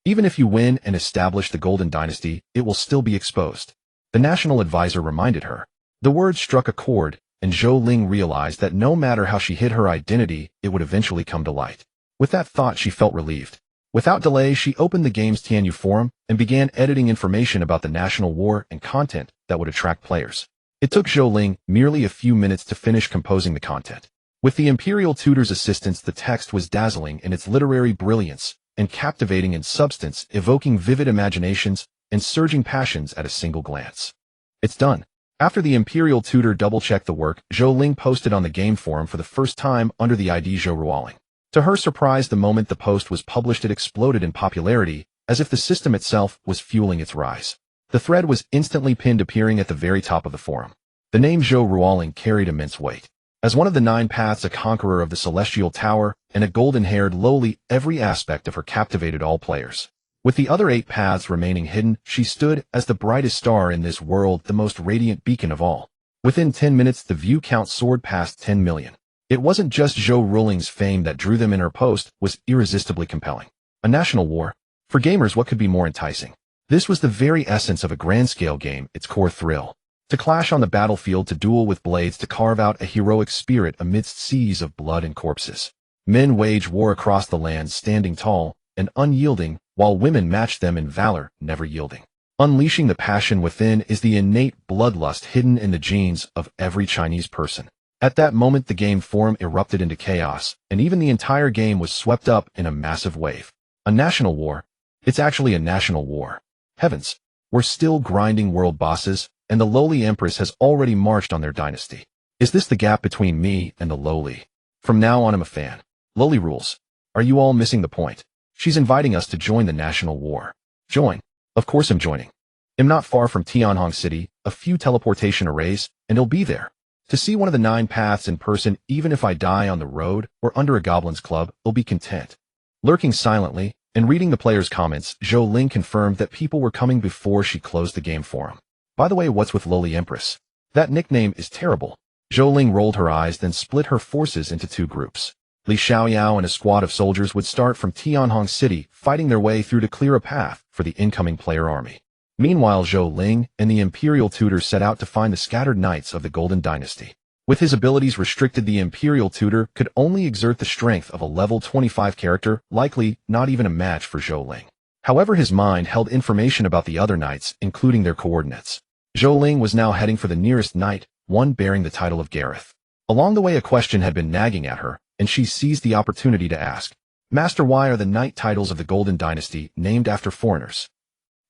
A: Even if you win and establish the Golden Dynasty, it will still be exposed. The national advisor reminded her. The words struck a chord, and Zhou Ling realized that no matter how she hid her identity, it would eventually come to light. With that thought, she felt relieved. Without delay, she opened the game's Tianyu forum and began editing information about the national war and content that would attract players. It took Zhou Ling merely a few minutes to finish composing the content. With the Imperial Tutor's assistance, the text was dazzling in its literary brilliance and captivating in substance, evoking vivid imaginations and surging passions at a single glance. It's done. After the Imperial Tutor double-checked the work, Zhou Ling posted on the game forum for the first time under the ID Zhou Ruoling. To her surprise, the moment the post was published, it exploded in popularity, as if the system itself was fueling its rise. The thread was instantly pinned, appearing at the very top of the forum. The name Zhou Ruoling carried immense weight. As one of the 9 paths, a conqueror of the Celestial Tower, and a golden-haired loli, every aspect of her captivated all players. With the other 8 paths remaining hidden, she stood as the brightest star in this world, the most radiant beacon of all. Within 10 minutes, the view count soared past 10 million. It wasn't just Zhou Ruoling's fame that drew them in. Her post was irresistibly compelling. A national war? For gamers, what could be more enticing? This was the very essence of a grand-scale game, its core thrill. To clash on the battlefield, to duel with blades, to carve out a heroic spirit amidst seas of blood and corpses. Men wage war across the land, standing tall and unyielding, while women match them in valor, never yielding. Unleashing the passion within is the innate bloodlust hidden in the genes of every Chinese person. At that moment, the game forum erupted into chaos, and even the entire game was swept up in a massive wave. A national war? It's actually a national war. Heavens, we're still grinding world bosses, and the lowly empress has already marched on their dynasty. Is this the gap between me and the lowly? From now on, I'm a fan. Lowly rules. Are you all missing the point? She's inviting us to join the national war. Join? Of course I'm joining. I'm not far from Tianhong City, a few teleportation arrays, and it'll be there. To see one of the 9 paths in person, even if I die on the road or under a goblin's club, I'll be content. Lurking silently and reading the players' comments, Zhou Ling confirmed that people were coming before she closed the game forum. By the way, what's with Lowly Empress? That nickname is terrible. Zhou Ling rolled her eyes, then split her forces into 2 groups. Li Xiaoyao and a squad of soldiers would start from Tianhong City, fighting their way through to clear a path for the incoming player army. Meanwhile, Zhou Ling and the Imperial Tutor set out to find the scattered knights of the Golden Dynasty. With his abilities restricted, the Imperial Tutor could only exert the strength of a level 25 character, likely not even a match for Zhou Ling. However, his mind held information about the other knights, including their coordinates. Zhou Ling was now heading for the nearest knight, one bearing the title of Gareth. Along the way, a question had been nagging at her, and she seized the opportunity to ask, Master, why are the knight titles of the Golden Dynasty named after foreigners?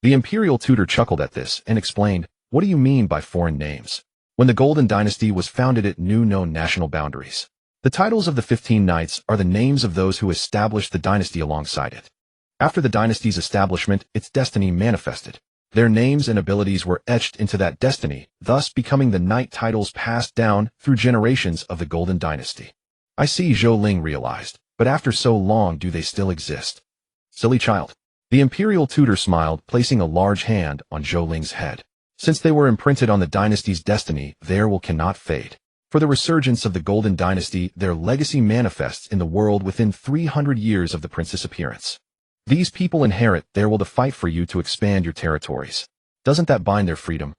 A: The Imperial Tutor chuckled at this and explained, what do you mean by foreign names? When the Golden Dynasty was founded, it knew no national boundaries. The titles of the 15 knights are the names of those who established the dynasty alongside it. After the dynasty's establishment, its destiny manifested. Their names and abilities were etched into that destiny, thus becoming the knight titles passed down through generations of the Golden Dynasty. I see, Zhou Ling realized, but after so long do they still exist? Silly child. The imperial tutor smiled, placing a large hand on Zhou Ling's head. Since they were imprinted on the dynasty's destiny, their will cannot fade. For the resurgence of the Golden Dynasty, their legacy manifests in the world within 300 years of the prince's appearance. These people inherit their will to fight for you to expand your territories. Doesn't that bind their freedom?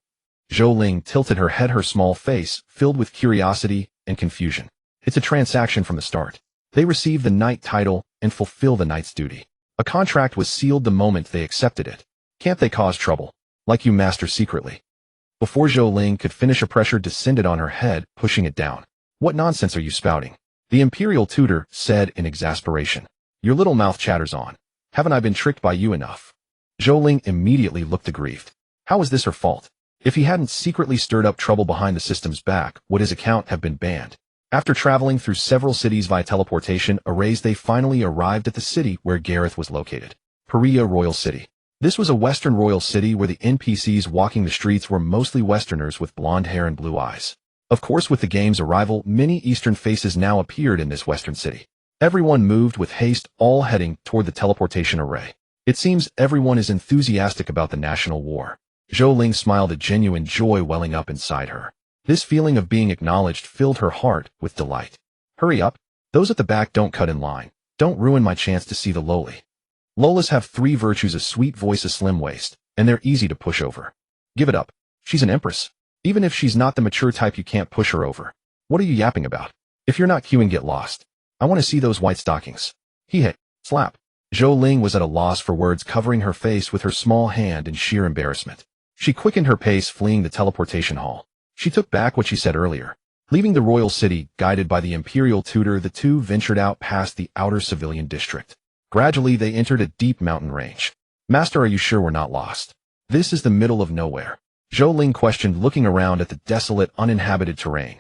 A: Zhou Ling tilted her head, her small face filled with curiosity and confusion. It's a transaction from the start. They receive the knight title and fulfill the knight's duty. A contract was sealed the moment they accepted it. Can't they cause trouble? Like you, master, secretly. Before Zhou Ling could finish, a pressure descended on her head, pushing it down. What nonsense are you spouting? The imperial tutor said in exasperation. Your little mouth chatters on. Haven't I been tricked by you enough? Zhou Ling immediately looked aggrieved. How was this her fault? If he hadn't secretly stirred up trouble behind the system's back, would his account have been banned? After traveling through several cities via teleportation arrays, they finally arrived at the city where Gareth was located. Perea Royal City. This was a Western royal city where the NPCs walking the streets were mostly Westerners with blonde hair and blue eyes. Of course, with the game's arrival, many Eastern faces now appeared in this Western city. Everyone moved with haste, all heading toward the teleportation array. It seems everyone is enthusiastic about the national war. Zhou Ling smiled, a genuine joy welling up inside her. This feeling of being acknowledged filled her heart with delight. Hurry up. Those at the back, don't cut in line. Don't ruin my chance to see the Loli. Lolas have 3 virtues: a sweet voice, a slim waist, and they're easy to push over. Give it up. She's an empress. Even if she's not the mature type, you can't push her over. What are you yapping about? If you're not queuing, get lost. I want to see those white stockings. He hit. Slap. Zhou Ling was at a loss for words, covering her face with her small hand in sheer embarrassment. She quickened her pace, fleeing the teleportation hall. She took back what she said earlier. Leaving the royal city, guided by the imperial tutor, the two ventured out past the outer civilian district. Gradually, they entered a deep mountain range. Master, are you sure we're not lost? This is the middle of nowhere. Zhou Ling questioned, looking around at the desolate, uninhabited terrain.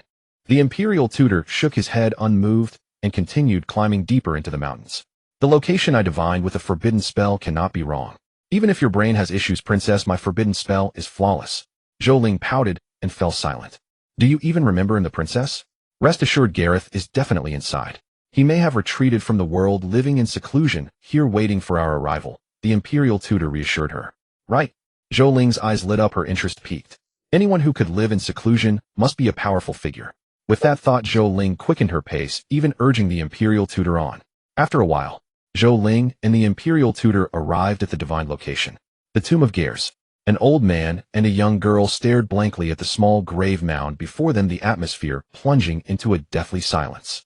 A: The imperial tutor shook his head, unmoved, and continued climbing deeper into the mountains. The location I divined with a forbidden spell cannot be wrong. Even if your brain has issues, princess, my forbidden spell is flawless. Zhou Ling pouted and fell silent. Do you even remember the princess? Rest assured, Gareth is definitely inside. He may have retreated from the world, living in seclusion, here waiting for our arrival, the imperial tutor reassured her. Right. Zhou Ling's eyes lit up, her interest piqued. Anyone who could live in seclusion must be a powerful figure. With that thought, Zhou Ling quickened her pace, even urging the imperial tutor on. After a while, Zhou Ling and the imperial tutor arrived at the divine location, the tomb of Gears. An old man and a young girl stared blankly at the small grave mound before them, the atmosphere plunging into a deathly silence.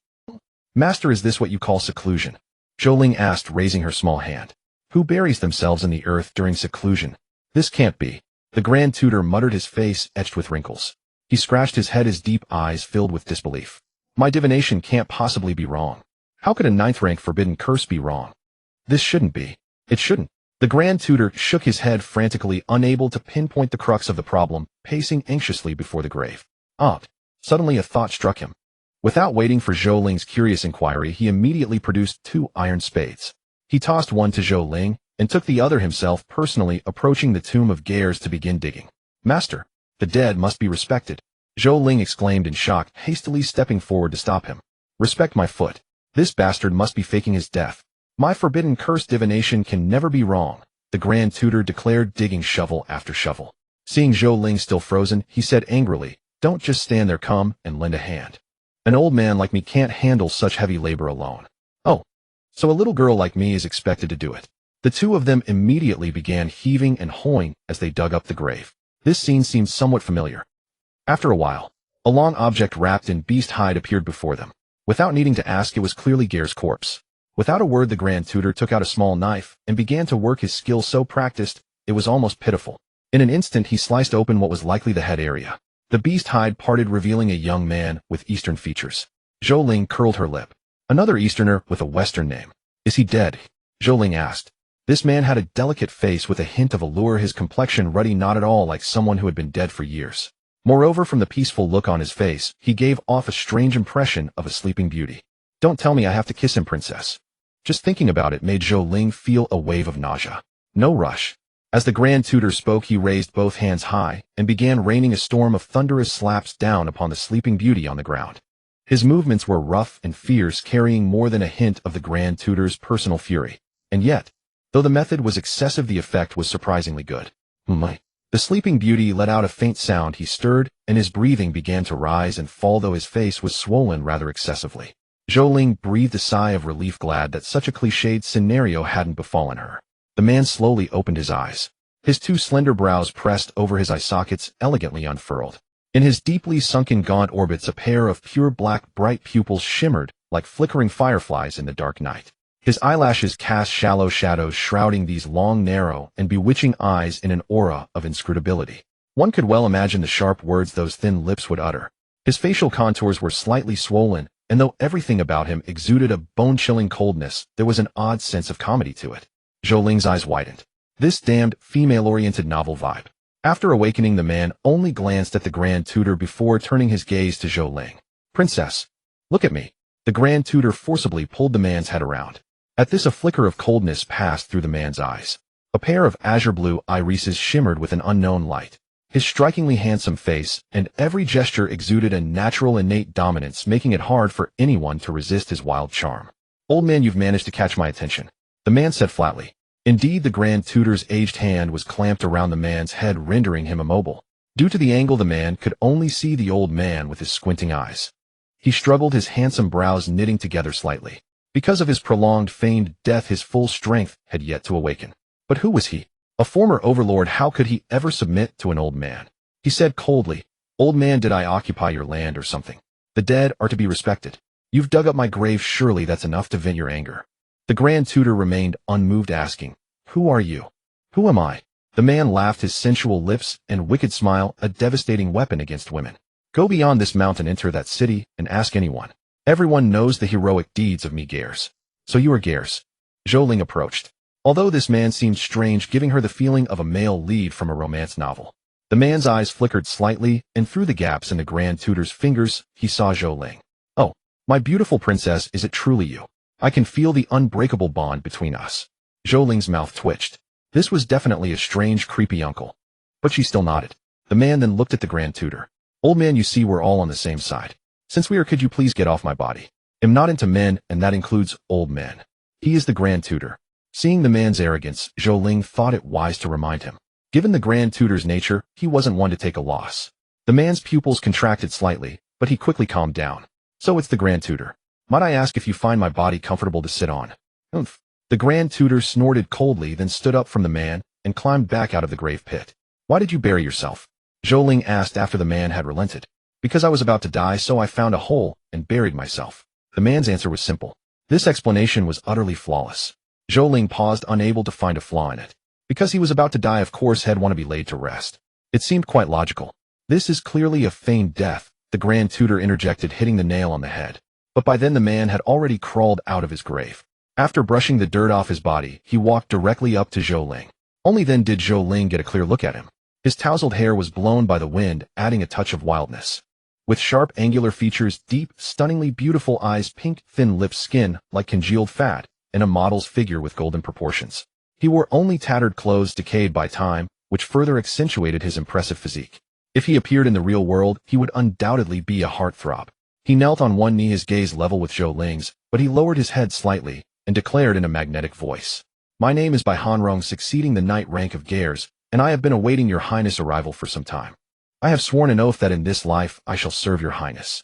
A: Master, is this what you call seclusion? Zhou Ling asked, raising her small hand. Who buries themselves in the earth during seclusion? This can't be. The grand tutor muttered, his face etched with wrinkles. He scratched his head, his deep eyes filled with disbelief. My divination can't possibly be wrong. How could a 9th rank forbidden curse be wrong? This shouldn't be. It shouldn't. The grand tutor shook his head frantically, unable to pinpoint the crux of the problem, pacing anxiously before the grave. Suddenly a thought struck him. Without waiting for Zhou Ling's curious inquiry, he immediately produced 2 iron spades. He tossed one to Zhou Ling and took the other himself, personally approaching the tomb of Gears to begin digging. Master, the dead must be respected. Zhou Ling exclaimed in shock, hastily stepping forward to stop him. Respect my foot. This bastard must be faking his death. My forbidden curse divination can never be wrong, the grand tutor declared, digging shovel after shovel. Seeing Zhou Ling still frozen, he said angrily, Don't just stand there, come and lend a hand. An old man like me can't handle such heavy labor alone. Oh, so a little girl like me is expected to do it. The two of them immediately began heaving and hoeing as they dug up the grave. This scene seemed somewhat familiar. After a while, a long object wrapped in beast hide appeared before them. Without needing to ask, it was clearly Gear's corpse. Without a word, the grand tutor took out a small knife and began to work, his skill so practiced, it was almost pitiful. In an instant, he sliced open what was likely the head area. The beast hide parted, revealing a young man with Eastern features. Zhou Ling curled her lip. Another Easterner with a Western name. Is he dead? Zhou Ling asked. This man had a delicate face with a hint of allure, his complexion ruddy, not at all like someone who had been dead for years. Moreover, from the peaceful look on his face, he gave off a strange impression of a sleeping beauty. Don't tell me I have to kiss him, princess. Just thinking about it made Zhou Ling feel a wave of nausea. No rush. As the Grand Tutor spoke, he raised both hands high and began raining a storm of thunderous slaps down upon the sleeping beauty on the ground. His movements were rough and fierce, carrying more than a hint of the Grand Tutor's personal fury. And yet, though the method was excessive, the effect was surprisingly good. The sleeping beauty let out a faint sound. He stirred, and his breathing began to rise and fall, though his face was swollen rather excessively. Zhou Ling breathed a sigh of relief, glad that such a cliched scenario hadn't befallen her. The man slowly opened his eyes. His two slender brows pressed over his eye sockets, elegantly unfurled. In his deeply sunken gaunt orbits, a pair of pure black bright pupils shimmered like flickering fireflies in the dark night. His eyelashes cast shallow shadows, shrouding these long, narrow, and bewitching eyes in an aura of inscrutability. One could well imagine the sharp words those thin lips would utter. His facial contours were slightly swollen, and though everything about him exuded a bone-chilling coldness, there was an odd sense of comedy to it. Zhou Ling's eyes widened. This damned female-oriented novel vibe. After awakening, the man only glanced at the Grand Tutor before turning his gaze to Zhou Ling. Princess, look at me. The Grand Tutor forcibly pulled the man's head around. At this, a flicker of coldness passed through the man's eyes. A pair of azure-blue irises shimmered with an unknown light. His strikingly handsome face and every gesture exuded a natural, innate dominance, making it hard for anyone to resist his wild charm. Old man, you've managed to catch my attention, the man said flatly. Indeed, the Grand Tutor's aged hand was clamped around the man's head, rendering him immobile. Due to the angle, the man could only see the old man with his squinting eyes. He struggled, his handsome brows knitting together slightly. Because of his prolonged, feigned death, his full strength had yet to awaken. But who was he? A former overlord. How could he ever submit to an old man? He said coldly, Old man, did I occupy your land or something? The dead are to be respected. You've dug up my grave, surely that's enough to vent your anger. The Grand Tutor remained unmoved, asking, Who are you? Who am I? The man laughed, his sensual lips and wicked smile a devastating weapon against women. Go beyond this mountain, enter that city, and ask anyone. Everyone knows the heroic deeds of me, Gers. So you are Gers. Zhou Ling approached. Although this man seemed strange, giving her the feeling of a male lead from a romance novel. The man's eyes flickered slightly, and through the gaps in the Grand Tutor's fingers, he saw Zhou Ling. Oh, my beautiful princess, is it truly you? I can feel the unbreakable bond between us. Zhou Ling's mouth twitched. This was definitely a strange, creepy uncle. But she still nodded. The man then looked at the Grand Tutor. Old man, you see, we're all on the same side. Since we are, could you please get off my body? I'm not into men, and that includes old men. He is the Grand Tutor. Seeing the man's arrogance, Zhou Ling thought it wise to remind him. Given the Grand Tutor's nature, he wasn't one to take a loss. The man's pupils contracted slightly, but he quickly calmed down. So it's the Grand Tutor. Might I ask if you find my body comfortable to sit on? Oomph. The Grand Tutor snorted coldly, then stood up from the man and climbed back out of the grave pit. Why did you bury yourself? Zhou Ling asked after the man had relented. Because I was about to die, so I found a hole and buried myself. The man's answer was simple. This explanation was utterly flawless. Zhou Ling paused, unable to find a flaw in it. Because he was about to die, of course he'd want to be laid to rest. It seemed quite logical. This is clearly a feigned death, the Grand Tutor interjected, hitting the nail on the head. But by then the man had already crawled out of his grave. After brushing the dirt off his body, he walked directly up to Zhou Ling. Only then did Zhou Ling get a clear look at him. His tousled hair was blown by the wind, adding a touch of wildness. With sharp, angular features, deep, stunningly beautiful eyes, pink, thin lips, skin like congealed fat, and a model's figure with golden proportions. He wore only tattered clothes decayed by time, which further accentuated his impressive physique. If he appeared in the real world, he would undoubtedly be a heartthrob. He knelt on one knee, his gaze level with Zhou Ling's, but he lowered his head slightly and declared in a magnetic voice. My name is Bai Hanrong, succeeding the knight rank of Gers, and I have been awaiting your highness' arrival for some time. I have sworn an oath that in this life I shall serve your highness.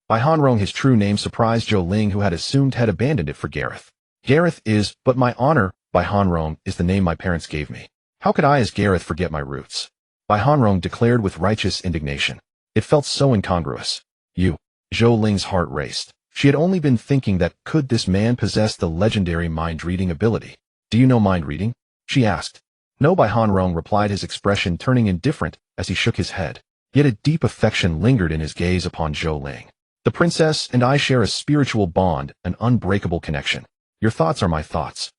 A: Bai Hanrong, his true name, surprised Zhou Ling, who had assumed had abandoned it for Gareth. Gareth is, but my honor, Bai Hanrong, is the name my parents gave me. How could I as Gareth forget my roots? Bai Hanrong declared with righteous indignation. It felt so incongruous. You. Zhou Ling's heart raced. She had only been thinking that could this man possess the legendary mind-reading ability. Do you know mind-reading? She asked. No, Bai Hanrong replied, his expression turning indifferent as he shook his head. Yet a deep affection lingered in his gaze upon Zhou Ling. The princess and I share a spiritual bond, an unbreakable connection. Your thoughts are my thoughts.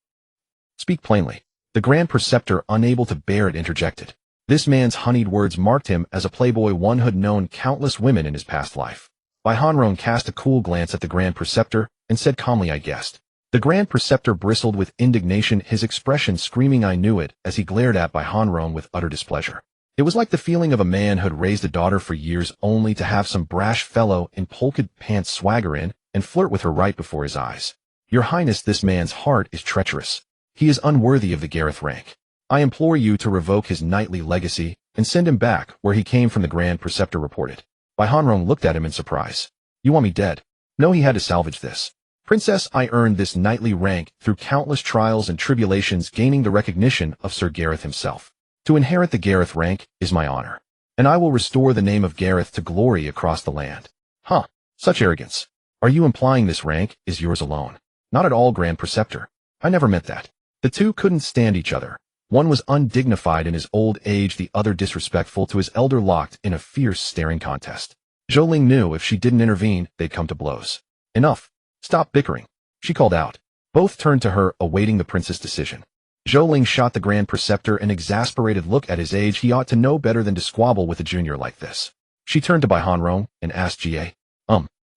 A: Speak plainly. The Grand Preceptor, unable to bear it, interjected. This man's honeyed words marked him as a playboy one who had known countless women in his past life. Bai Hanron cast a cool glance at the Grand Preceptor and said calmly, "I guessed." The Grand Preceptor bristled with indignation, his expression screaming "I knew it," as he glared at Bai Hanron with utter displeasure. It was like the feeling of a man who had raised a daughter for years only to have some brash fellow in polka pants swagger in and flirt with her right before his eyes. "Your Highness, this man's heart is treacherous. He is unworthy of the Gareth rank. I implore you to revoke his knightly legacy and send him back where he came from," the Grand Preceptor reported. Bai Hanron looked at him in surprise. "You want me dead?" "No, he had to salvage this. Princess, I earned this knightly rank through countless trials and tribulations, gaining the recognition of Sir Gareth himself. To inherit the Gareth rank is my honor, and I will restore the name of Gareth to glory across the land." "Huh, such arrogance. Are you implying this rank is yours alone?" "Not at all, Grand Preceptor. I never meant that." The two couldn't stand each other. One was undignified in his old age, the other disrespectful to his elder, locked in a fierce staring contest. Zhou Ling knew if she didn't intervene, they'd come to blows. "Enough. Stop bickering," she called out. Both turned to her, awaiting the prince's decision. Zhou Ling shot the Grand Preceptor an exasperated look. At his age, he ought to know better than to squabble with a junior like this. She turned to Bai Hanron and asked Ga,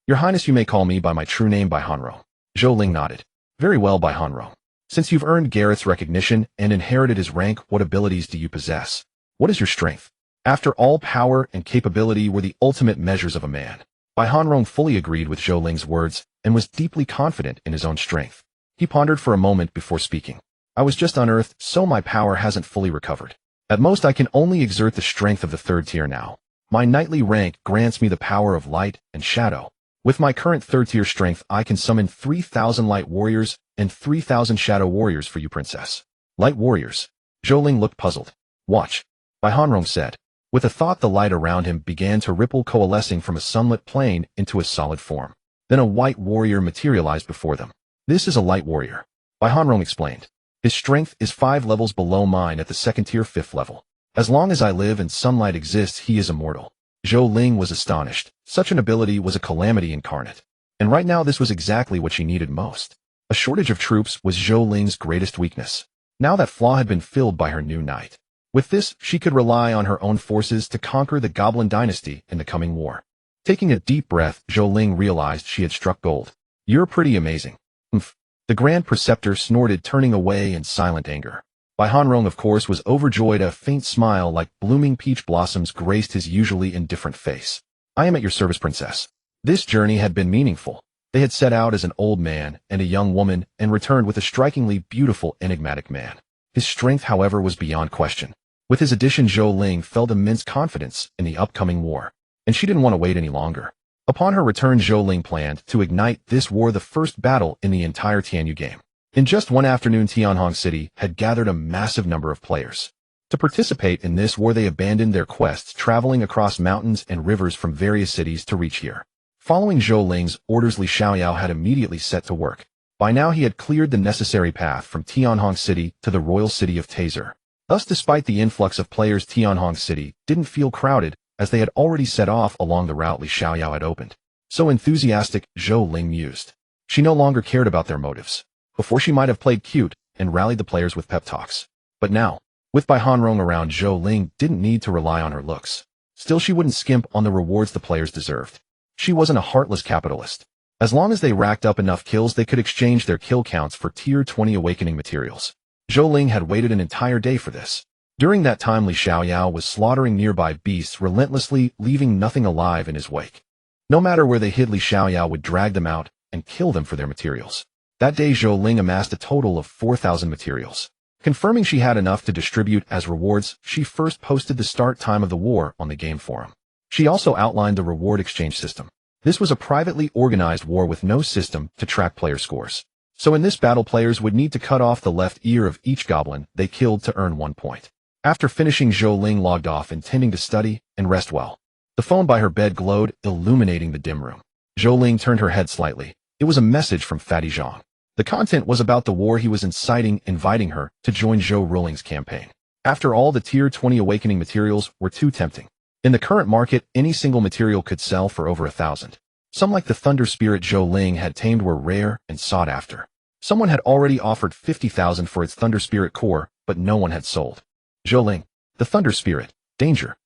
A: "Your Highness, you may call me by my true name, Bai Hanron." Zhou Ling nodded. "Very well, Bai Hanron. Since you've earned Gareth's recognition and inherited his rank, what abilities do you possess? What is your strength?" After all, power and capability were the ultimate measures of a man. Bai Hanron fully agreed with Zhou Ling's words and was deeply confident in his own strength. He pondered for a moment before speaking. "I was just unearthed, so my power hasn't fully recovered. At most, I can only exert the strength of the 3rd tier now. My knightly rank grants me the power of light and shadow. With my current 3rd tier strength, I can summon 3,000 light warriors and 3,000 shadow warriors for you, Princess." "Light warriors?" Zhou Ling looked puzzled. "Watch," Bai Hanron said. With a thought, the light around him began to ripple, coalescing from a sunlit plane into a solid form. Then a white warrior materialized before them. "This is a light warrior," Bai Hanron explained. "His strength is 5 levels below mine at the 2nd tier 5th level. As long as I live and sunlight exists, he is immortal." Zhou Ling was astonished. Such an ability was a calamity incarnate. And right now, this was exactly what she needed most. A shortage of troops was Zhou Ling's greatest weakness. Now that flaw had been filled by her new knight. With this, she could rely on her own forces to conquer the Goblin dynasty in the coming war. Taking a deep breath, Zhou Ling realized she had struck gold. "You're pretty amazing." "Umph." The Grand Preceptor snorted, turning away in silent anger. Bai Hanron, of course, was overjoyed. A faint smile like blooming peach blossoms graced his usually indifferent face. "I am at your service, Princess." This journey had been meaningful. They had set out as an old man and a young woman and returned with a strikingly beautiful, enigmatic man. His strength, however, was beyond question. With his addition, Zhou Ling felt immense confidence in the upcoming war, and she didn't want to wait any longer. Upon her return, Zhou Ling planned to ignite this war, the first battle in the entire Tianyu game. In just one afternoon, Tianhong City had gathered a massive number of players. To participate in this war, they abandoned their quests, traveling across mountains and rivers from various cities to reach here. Following Zhou Ling's orders, Li Xiaoyao had immediately set to work. By now, he had cleared the necessary path from Tianhong City to the royal city of Taizur. Thus, despite the influx of players, Tianhong City didn't feel crowded, as they had already set off along the route Li Xiaoyao had opened. So enthusiastic, Zhou Ling mused. She no longer cared about their motives. Before, she might have played cute and rallied the players with pep talks. But now, with Bai Hanron around, Zhou Ling didn't need to rely on her looks. Still, she wouldn't skimp on the rewards the players deserved. She wasn't a heartless capitalist. As long as they racked up enough kills, they could exchange their kill counts for tier 20 awakening materials. Zhou Ling had waited an entire day for this. During that time, Li Xiaoyao was slaughtering nearby beasts relentlessly, leaving nothing alive in his wake. No matter where they hid, Li Xiaoyao would drag them out and kill them for their materials. That day, Zhou Ling amassed a total of 4,000 materials. Confirming she had enough to distribute as rewards, she first posted the start time of the war on the game forum. She also outlined the reward exchange system. This was a privately organized war with no system to track player scores. So in this battle, players would need to cut off the left ear of each goblin they killed to earn 1 point. After finishing, Zhou Ling logged off, intending to study and rest well. The phone by her bed glowed, illuminating the dim room. Zhou Ling turned her head slightly. It was a message from Fatty Zhang. The content was about the war he was inciting, inviting her to join Zhou Ruling's campaign. After all, the tier 20 awakening materials were too tempting. In the current market, any single material could sell for over 1,000. Some, like the Thunder Spirit Zhou Ling had tamed, were rare and sought after. Someone had already offered 50,000 for its Thunder Spirit core, but no one had sold. "Zhou Ling, The Thunder Spirit. Danger.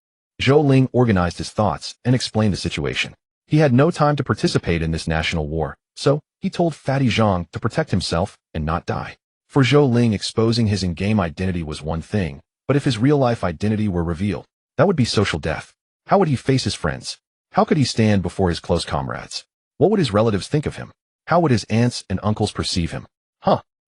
A: Zhou Ling organized his thoughts and explained the situation. He had no time to participate in this national war, so he told Fatty Zhang to protect himself and not die. For Zhou Ling, exposing his in-game identity was one thing, but if his real-life identity were revealed, that would be social death. How would he face his friends? How could he stand before his close comrades? What would his relatives think of him? How would his aunts and uncles perceive him?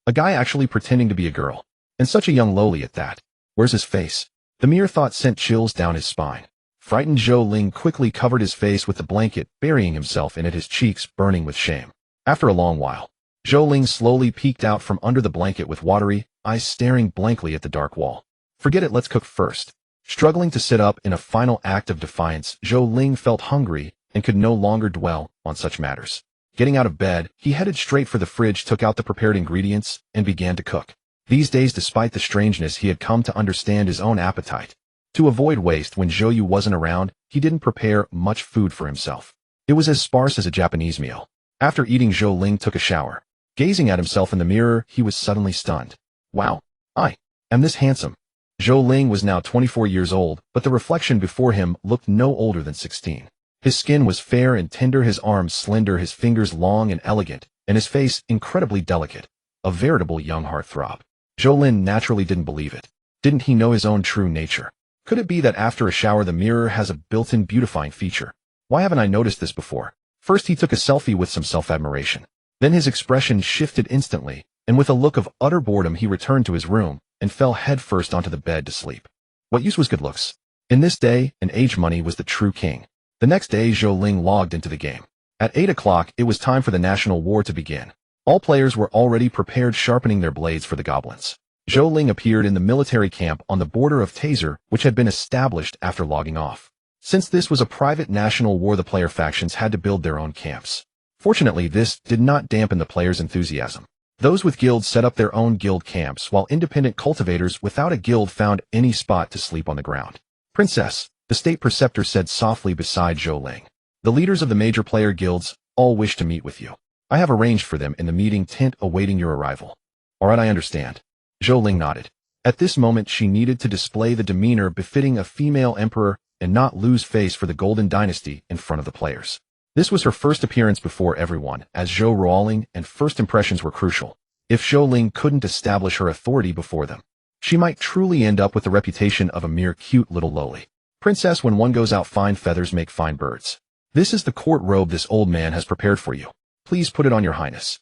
A: A guy actually pretending to be a girl. And such a young loli at that. Where's his face? The mere thought sent chills down his spine. Frightened Zhou Ling quickly covered his face with the blanket, burying himself in it, his cheeks burning with shame. After a long while, Zhou Ling slowly peeked out from under the blanket with watery eyes staring blankly at the dark wall. Forget it, let's cook first. Struggling to sit up in a final act of defiance, Zhou Ling felt hungry and could no longer dwell on such matters. Getting out of bed, he headed straight for the fridge, took out the prepared ingredients, and began to cook. These days, despite the strangeness, he had come to understand his own appetite. To avoid waste, when Zhou Yu wasn't around, he didn't prepare much food for himself. It was as sparse as a Japanese meal. After eating, Zhou Ling took a shower. Gazing at himself in the mirror, he was suddenly stunned. Wow, I am this handsome. Zhou Ling was now 24 years old, but the reflection before him looked no older than 16. His skin was fair and tender, his arms slender, his fingers long and elegant, and his face incredibly delicate. A veritable young heartthrob. Zhou Ling naturally didn't believe it. Didn't he know his own true nature? Could it be that after a shower the mirror has a built-in beautifying feature? Why haven't I noticed this before? First he took a selfie with some self-admiration. Then his expression shifted instantly, and with a look of utter boredom he returned to his room and fell headfirst onto the bed to sleep. What use was good looks? In this day and age, money was the true king. The next day Zhou Ling logged into the game. At 8 o'clock it was time for the national war to begin. All players were already prepared, sharpening their blades for the goblins. Zhou Ling appeared in the military camp on the border of Taser, which had been established after logging off. Since this was a private national war, the player factions had to build their own camps. Fortunately, this did not dampen the players' enthusiasm. Those with guilds set up their own guild camps, while independent cultivators without a guild found any spot to sleep on the ground. Princess, the state preceptor said softly beside Zhou Ling. The leaders of the major player guilds all wish to meet with you. I have arranged for them in the meeting tent awaiting your arrival. All right, I understand. Zhou Ling nodded. At this moment she needed to display the demeanor befitting a female emperor and not lose face for the Golden Dynasty in front of the players. This was her first appearance before everyone, as Zhou Ruoling, and first impressions were crucial. If Zhou Ling couldn't establish her authority before them, she might truly end up with the reputation of a mere cute little loli. Princess, when one goes out, fine feathers make fine birds. This is the court robe this old man has prepared for you. Please put it on, your highness.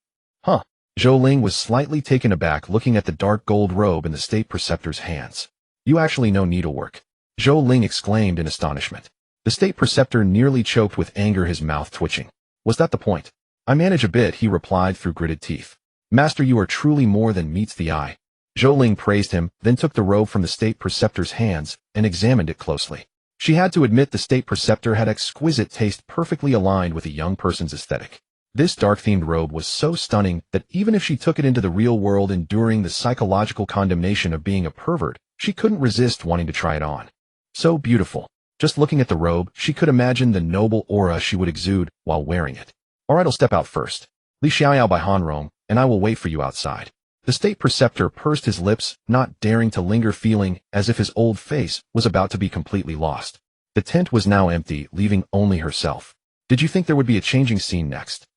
A: Zhou Ling was slightly taken aback looking at the dark gold robe in the state preceptor's hands. You actually know needlework? Zhou Ling exclaimed in astonishment. The state preceptor nearly choked with anger, his mouth twitching. Was that the point? I manage a bit, he replied through gritted teeth. Master, you are truly more than meets the eye. Zhou Ling praised him, then took the robe from the state preceptor's hands and examined it closely. She had to admit the state preceptor had exquisite taste, perfectly aligned with a young person's aesthetic. This dark-themed robe was so stunning that even if she took it into the real world, enduring the psychological condemnation of being a pervert, she couldn't resist wanting to try it on. So beautiful. Just looking at the robe, she could imagine the noble aura she would exude while wearing it. All right, I'll step out first. Li Xiaoyao by Hanrong, and I will wait for you outside. The state preceptor pursed his lips, not daring to linger, feeling as if his old face was about to be completely lost. The tent was now empty, leaving only herself. Did you think there would be a changing scene next?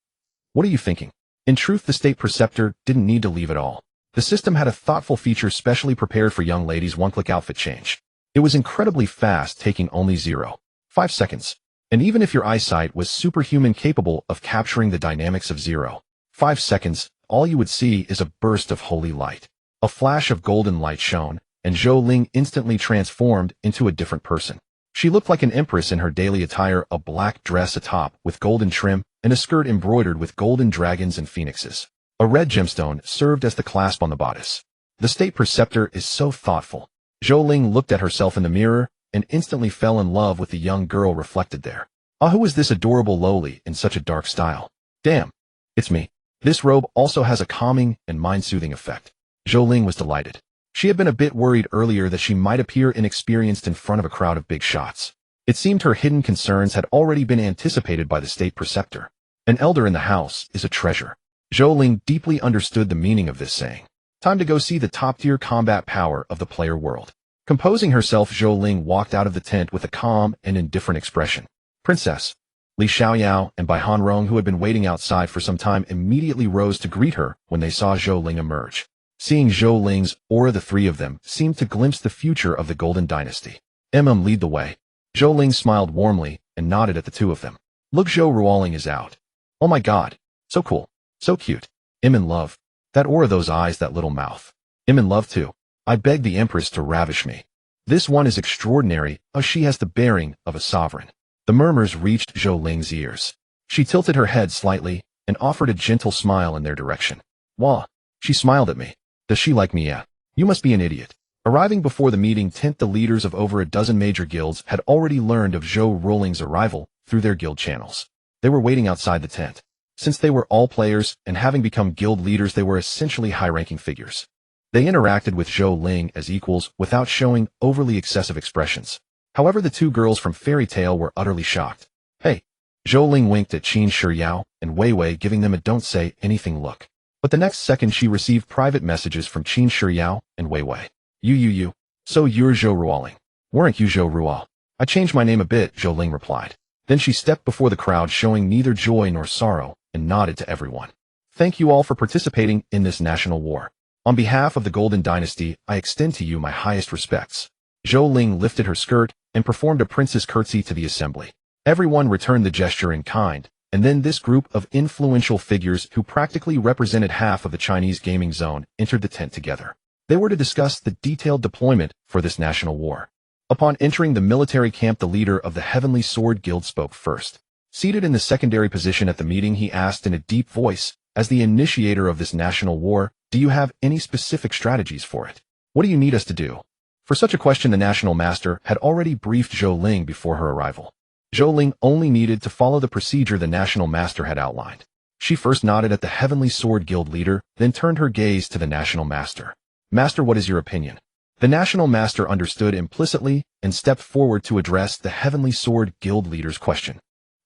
A: What are you thinking? In truth, the state preceptor didn't need to leave at all. The system had a thoughtful feature specially prepared for young ladies, one-click outfit change. It was incredibly fast, taking only 0.5 seconds. And even if your eyesight was superhuman, capable of capturing the dynamics of 0.5 seconds, all you would see is a burst of holy light. A flash of golden light shone, and Zhou Ling instantly transformed into a different person. She looked like an empress in her daily attire, a black dress atop with golden trim, and a skirt embroidered with golden dragons and phoenixes. A red gemstone served as the clasp on the bodice. The state preceptor is so thoughtful. Zhou Ling looked at herself in the mirror and instantly fell in love with the young girl reflected there. Who is this adorable loli in such a dark style? Damn, it's me. This robe also has a calming and mind-soothing effect. Zhou Ling was delighted. She had been a bit worried earlier that she might appear inexperienced in front of a crowd of big shots. It seemed her hidden concerns had already been anticipated by the state preceptor. An elder in the house is a treasure. Zhou Ling deeply understood the meaning of this saying. Time to go see the top-tier combat power of the player world. Composing herself, Zhou Ling walked out of the tent with a calm and indifferent expression. Princess Li Xiaoyao and Bai Hanrong, who had been waiting outside for some time, immediately rose to greet her when they saw Zhou Ling emerge. Seeing Zhou Ling's aura, the three of them seemed to glimpse the future of the Golden Dynasty. Lead the way. Zhou Ling smiled warmly and nodded at the two of them. Look, Zhou Ruoling is out. Oh my god. So cool. So cute. I'm in love. That aura, those eyes, that little mouth. I'm in love too. I beg the Empress to ravish me. This one is extraordinary, she has the bearing of a sovereign. The murmurs reached Zhou Ling's ears. She tilted her head slightly and offered a gentle smile in their direction. Wah. She smiled at me. Does she like me? Yeah. You must be an idiot. Arriving before the meeting tent, the leaders of over a dozen major guilds had already learned of Zhou Ruoling's arrival through their guild channels. They were waiting outside the tent. Since they were all players and having become guild leaders, they were essentially high-ranking figures. They interacted with Zhou Ling as equals without showing overly excessive expressions. However, the two girls from Fairy Tail were utterly shocked. Hey! Zhou Ling winked at Qin Shiyao and Wei Wei, giving them a don't say anything look. But the next second she received private messages from Qin Shiyao and Wei Wei. You. So you're Zhou Ruoling. Weren't you Zhou Ruo? I changed my name a bit, Zhou Ling replied. Then she stepped before the crowd, showing neither joy nor sorrow, and nodded to everyone. Thank you all for participating in this national war. On behalf of the Golden Dynasty, I extend to you my highest respects. Zhou Ling lifted her skirt and performed a princess curtsy to the assembly. Everyone returned the gesture in kind, and then this group of influential figures who practically represented half of the Chinese gaming zone entered the tent together. They were to discuss the detailed deployment for this national war. Upon entering the military camp, the leader of the Heavenly Sword Guild spoke first. Seated in the secondary position at the meeting, he asked in a deep voice, as the initiator of this national war, do you have any specific strategies for it? What do you need us to do? For such a question, the National Master had already briefed Zhou Ling before her arrival. Zhou Ling only needed to follow the procedure the National Master had outlined. She first nodded at the Heavenly Sword Guild leader, then turned her gaze to the National Master. Master, what is your opinion? The National Master understood implicitly and stepped forward to address the Heavenly Sword Guild leader's question.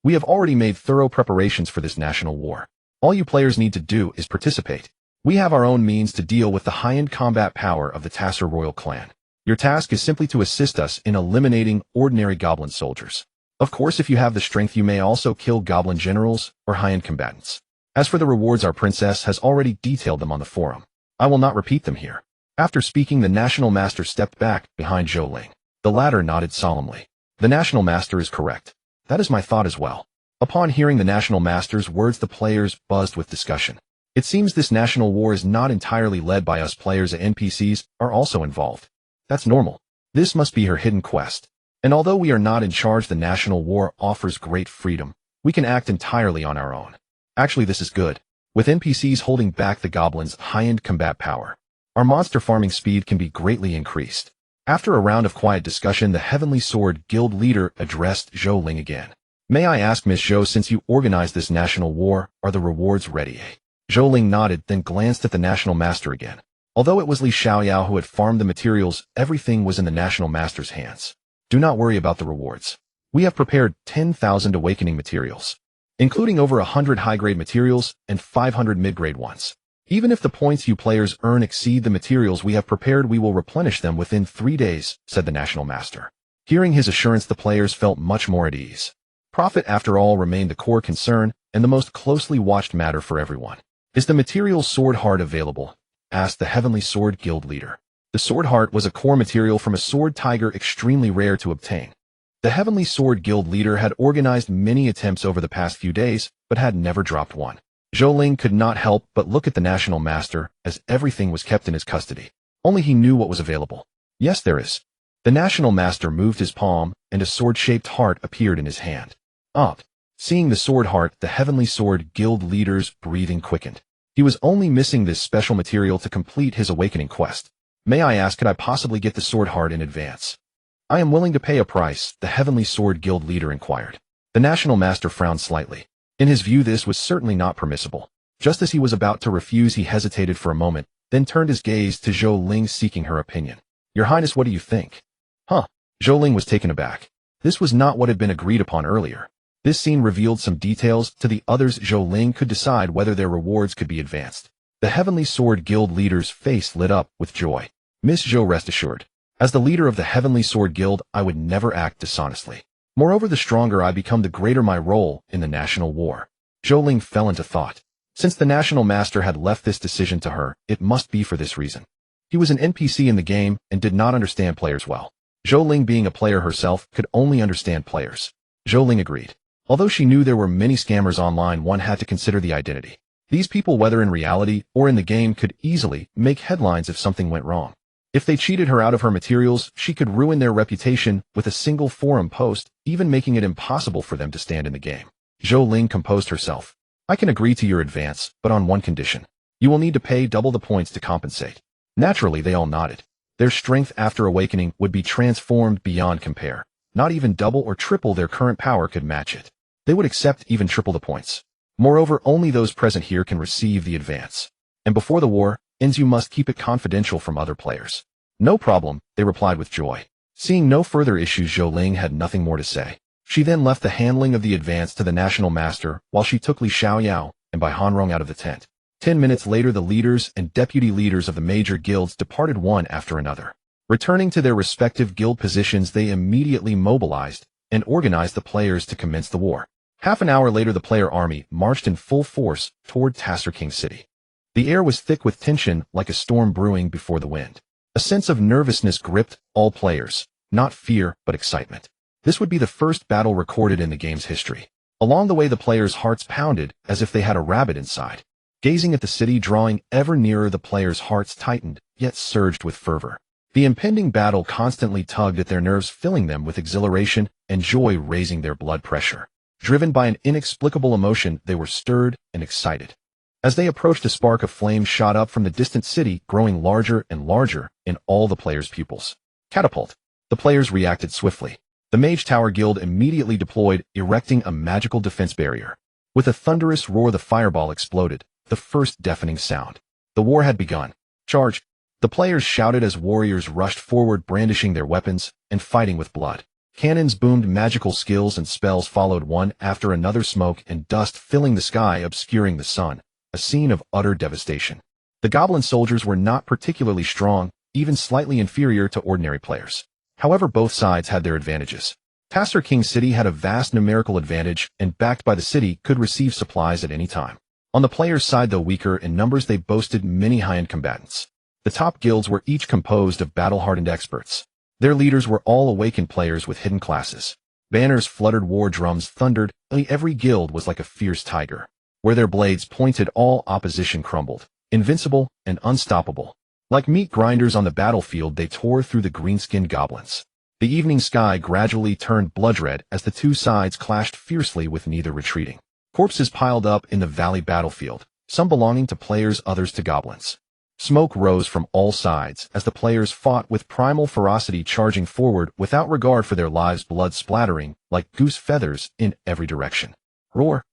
A: We have already made thorough preparations for this national war. All you players need to do is participate. We have our own means to deal with the high-end combat power of the Tasser royal clan. Your task is simply to assist us in eliminating ordinary goblin soldiers. Of course, if you have the strength, you may also kill goblin generals or high-end combatants. As for the rewards, our princess has already detailed them on the forum. I will not repeat them here. After speaking, the National Master stepped back behind Zhou Ling. The latter nodded solemnly. The National Master is correct. That is my thought as well. Upon hearing the National Master's words, the players buzzed with discussion. It seems this national war is not entirely led by us players, and NPCs are also involved. That's normal. This must be her hidden quest. And although we are not in charge, the national war offers great freedom. We can act entirely on our own. Actually, this is good. With NPCs holding back the goblins' high-end combat power, our monster farming speed can be greatly increased. After a round of quiet discussion, the Heavenly Sword Guild leader addressed Zhou Ling again. May I ask, Miss Zhou, since you organized this national war, are the rewards ready? Zhou Ling nodded, then glanced at the National Master again. Although it was Li Xiaoyao who had farmed the materials, everything was in the National Master's hands. Do not worry about the rewards. We have prepared 10,000 awakening materials, including over 100 high-grade materials and 500 mid-grade ones. Even if the points you players earn exceed the materials we have prepared, we will replenish them within 3 days, said the National Master. Hearing his assurance, the players felt much more at ease. Profit, after all, remained the core concern and the most closely watched matter for everyone. Is the material Sword Heart available? Asked the Heavenly Sword Guild leader. The Sword Heart was a core material from a sword tiger, extremely rare to obtain. The Heavenly Sword Guild leader had organized many attempts over the past few days, but had never dropped one. Zhou Ling could not help but look at the National Master, as everything was kept in his custody. Only he knew what was available. Yes, there is. The National Master moved his palm, and a sword-shaped heart appeared in his hand. Seeing the Sword Heart, the Heavenly Sword Guild leader's breathing quickened. He was only missing this special material to complete his awakening quest. May I ask, could I possibly get the Sword Heart in advance? I am willing to pay a price, the Heavenly Sword Guild leader inquired. The National Master frowned slightly. In his view, this was certainly not permissible. Just as he was about to refuse, he hesitated for a moment, then turned his gaze to Zhou Ling, seeking her opinion. Your Highness, what do you think? Zhou Ling was taken aback. This was not what had been agreed upon earlier. This scene revealed some details to the others. Zhou Ling could decide whether their rewards could be advanced. The Heavenly Sword Guild leader's face lit up with joy. Miss Zhou, rest assured, As the leader of the Heavenly Sword Guild, I would never act dishonestly. Moreover, the stronger I become, the greater my role in the national war. Zhou Ling fell into thought. Since the national master had left this decision to her, it must be for this reason. He was an NPC in the game and did not understand players well. Zhou Ling, being a player herself, could only understand players. Zhou Ling agreed. Although she knew there were many scammers online, one had to consider the identity. These people, whether in reality or in the game, could easily make headlines if something went wrong. If they cheated her out of her materials, she could ruin their reputation with a single forum post, even making it impossible for them to stand in the game. Zhou Ling composed herself. I can agree to your advance, but on one condition. You will need to pay double the points to compensate. Naturally, they all nodded. Their strength after awakening would be transformed beyond compare. Not even double or triple their current power could match it. They would accept even triple the points. Moreover, only those present here can receive the advance. And before the war ends, you must keep it confidential from other players. No problem, they replied with joy. Seeing no further issues, Zhou Ling had nothing more to say. She then left the handling of the advance to the national master, while she took Li Xiaoyao and Bai Hanrong out of the tent. 10 minutes later, the leaders and deputy leaders of the major guilds departed one after another. Returning to their respective guild positions, they immediately mobilized and organized the players to commence the war. Half an hour later, the player army marched in full force toward Tasser King City. The air was thick with tension, like a storm brewing before the wind. A sense of nervousness gripped all players, not fear but excitement. This would be the first battle recorded in the game's history. Along the way, the players' hearts pounded as if they had a rabbit inside. Gazing at the city drawing ever nearer, the players' hearts tightened, yet surged with fervor. The impending battle constantly tugged at their nerves, filling them with exhilaration and joy, raising their blood pressure. Driven by an inexplicable emotion, they were stirred and excited. As they approached, a spark of flame shot up from the distant city, growing larger and larger in all the players' pupils. Catapult. The players reacted swiftly. The Mage Tower Guild immediately deployed, erecting a magical defense barrier. With a thunderous roar, the fireball exploded, the first deafening sound. The war had begun. Charge! The players shouted as warriors rushed forward, brandishing their weapons and fighting with blood. Cannons boomed, magical skills and spells followed one after another, smoke and dust filling the sky, obscuring the sun, a scene of utter devastation. The goblin soldiers were not particularly strong, even slightly inferior to ordinary players. However, both sides had their advantages. Tasser King City had a vast numerical advantage and, backed by the city, could receive supplies at any time. On the players' side, though weaker in numbers, they boasted many high-end combatants. The top guilds were each composed of battle-hardened experts. Their leaders were all awakened players with hidden classes. Banners fluttered, war drums thundered, every guild was like a fierce tiger. Where their blades pointed, all opposition crumbled, invincible and unstoppable. Like meat grinders on the battlefield, they tore through the green-skinned goblins. The evening sky gradually turned blood-red as the two sides clashed fiercely, with neither retreating. Corpses piled up in the valley battlefield, some belonging to players, others to goblins. Smoke rose from all sides as the players fought with primal ferocity, charging forward without regard for their lives, blood splattering like goose feathers in every direction. Roar!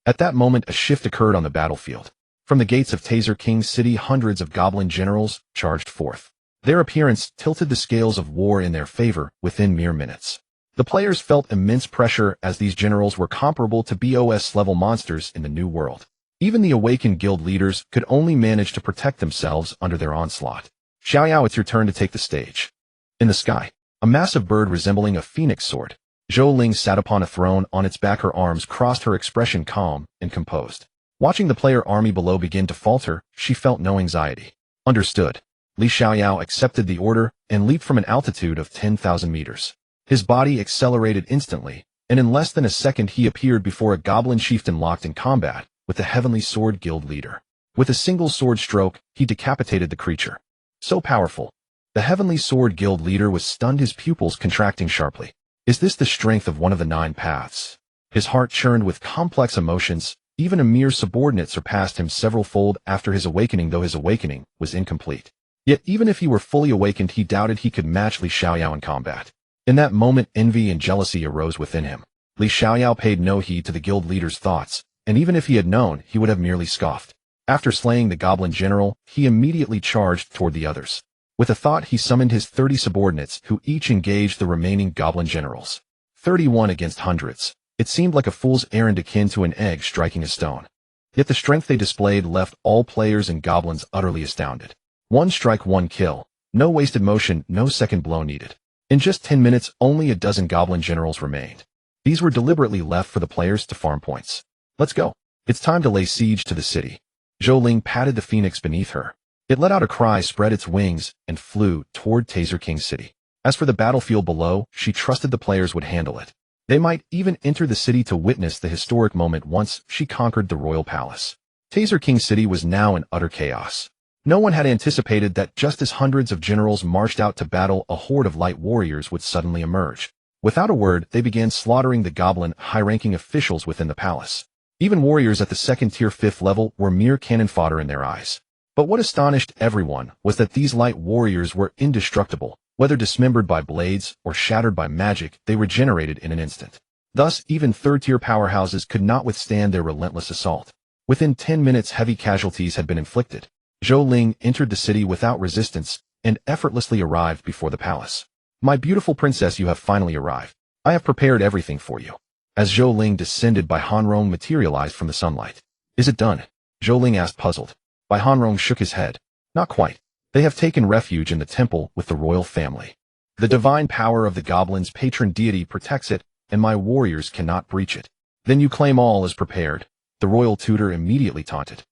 A: At that moment, a shift occurred on the battlefield. From the gates of Tasser King City, hundreds of goblin generals charged forth. Their appearance tilted the scales of war in their favor within mere minutes. The players felt immense pressure, as these generals were comparable to BOS-level monsters in the New World. Even the awakened guild leaders could only manage to protect themselves under their onslaught. Xiaoyao, it's your turn to take the stage. In the sky, a massive bird resembling a phoenix soared. Zhou Ling sat upon a throne on its back, her arms crossed, her expression calm and composed. Watching the player army below begin to falter, she felt no anxiety. Understood. Li Xiaoyao accepted the order and leaped from an altitude of 10,000 meters. His body accelerated instantly, and in less than a second he appeared before a goblin chieftain locked in combat with the Heavenly Sword Guild leader. With a single sword stroke, he decapitated the creature. So powerful. The Heavenly Sword Guild leader was stunned, his pupils contracting sharply. Is this the strength of one of the 9 paths? His heart churned with complex emotions. Even a mere subordinate surpassed him several-fold after his awakening, though his awakening was incomplete. Yet even if he were fully awakened, he doubted he could match Li Xiaoyao in combat. In that moment, envy and jealousy arose within him. Li Xiaoyao paid no heed to the guild leader's thoughts, and even if he had known, he would have merely scoffed. After slaying the goblin general, he immediately charged toward the others. With a thought, he summoned his 30 subordinates, who each engaged the remaining goblin generals. 31 against hundreds. It seemed like a fool's errand, akin to an egg striking a stone. Yet the strength they displayed left all players and goblins utterly astounded. 1 strike, 1 kill. No wasted motion, no second blow needed. In just 10 minutes, only a dozen goblin generals remained. These were deliberately left for the players to farm points. Let's go. It's time to lay siege to the city. Zhou Ling patted the phoenix beneath her. It let out a cry, spread its wings, and flew toward Taser King City. As for the battlefield below, she trusted the players would handle it. They might even enter the city to witness the historic moment once she conquered the royal palace. Taser King City was now in utter chaos. No one had anticipated that just as hundreds of generals marched out to battle, a horde of light warriors would suddenly emerge. Without a word, they began slaughtering the goblin high-ranking officials within the palace. Even warriors at the second-tier 5th level were mere cannon fodder in their eyes. But what astonished everyone was that these light warriors were indestructible. Whether dismembered by blades or shattered by magic, they regenerated in an instant. Thus, even third-tier powerhouses could not withstand their relentless assault. Within 10 minutes, heavy casualties had been inflicted. Zhou Ling entered the city without resistance and effortlessly arrived before the palace. My beautiful princess, you have finally arrived. I have prepared everything for you. As Zhou Ling descended, Bai Hanrong materialized from the sunlight. Is it done? Zhou Ling asked, puzzled. Bai Hanrong shook his head. Not quite. They have taken refuge in the temple with the royal family. The divine power of the goblin's patron deity protects it, and my warriors cannot breach it. Then you claim all is prepared. The royal tutor immediately taunted.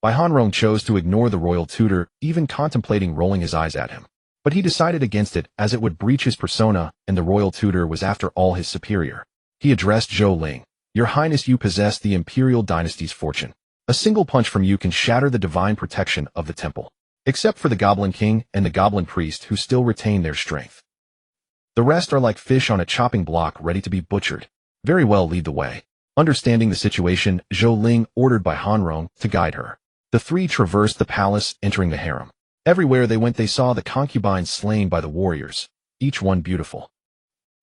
A: Bai Hanrong chose to ignore the royal tutor, even contemplating rolling his eyes at him. But he decided against it, as it would breach his persona, and the royal tutor was after all his superior. He addressed Zhou Ling. Your Highness, you possess the imperial dynasty's fortune. A single punch from you can shatter the divine protection of the temple. Except for the Goblin King and the Goblin Priest, who still retain their strength. The rest are like fish on a chopping block, ready to be butchered. Very well, lead the way. Understanding the situation, Zhou Ling ordered Bai Hanrong to guide her. The three traversed the palace, entering the harem. Everywhere they went, they saw the concubines slain by the warriors, each one beautiful.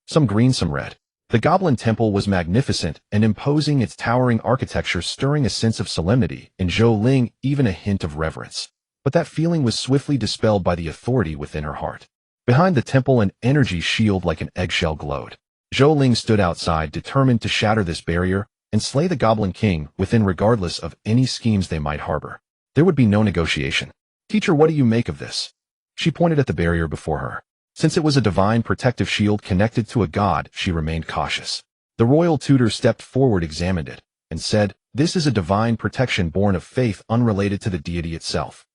A: Some green, some red. The Goblin Temple was magnificent and imposing, its towering architecture stirring a sense of solemnity in Zhou Ling, even a hint of reverence. But that feeling was swiftly dispelled by the authority within her heart. Behind the temple, an energy shield like an eggshell glowed. Zhou Ling stood outside, determined to shatter this barrier and slay the Goblin King within, regardless of any schemes they might harbor. There would be no negotiation. Teacher, what do you make of this? She pointed at the barrier before her. Since it was a divine protective shield connected to a god, she remained cautious. The royal tutor stepped forward, examined it, and said, this is a divine protection born of faith unrelated to the deity itself.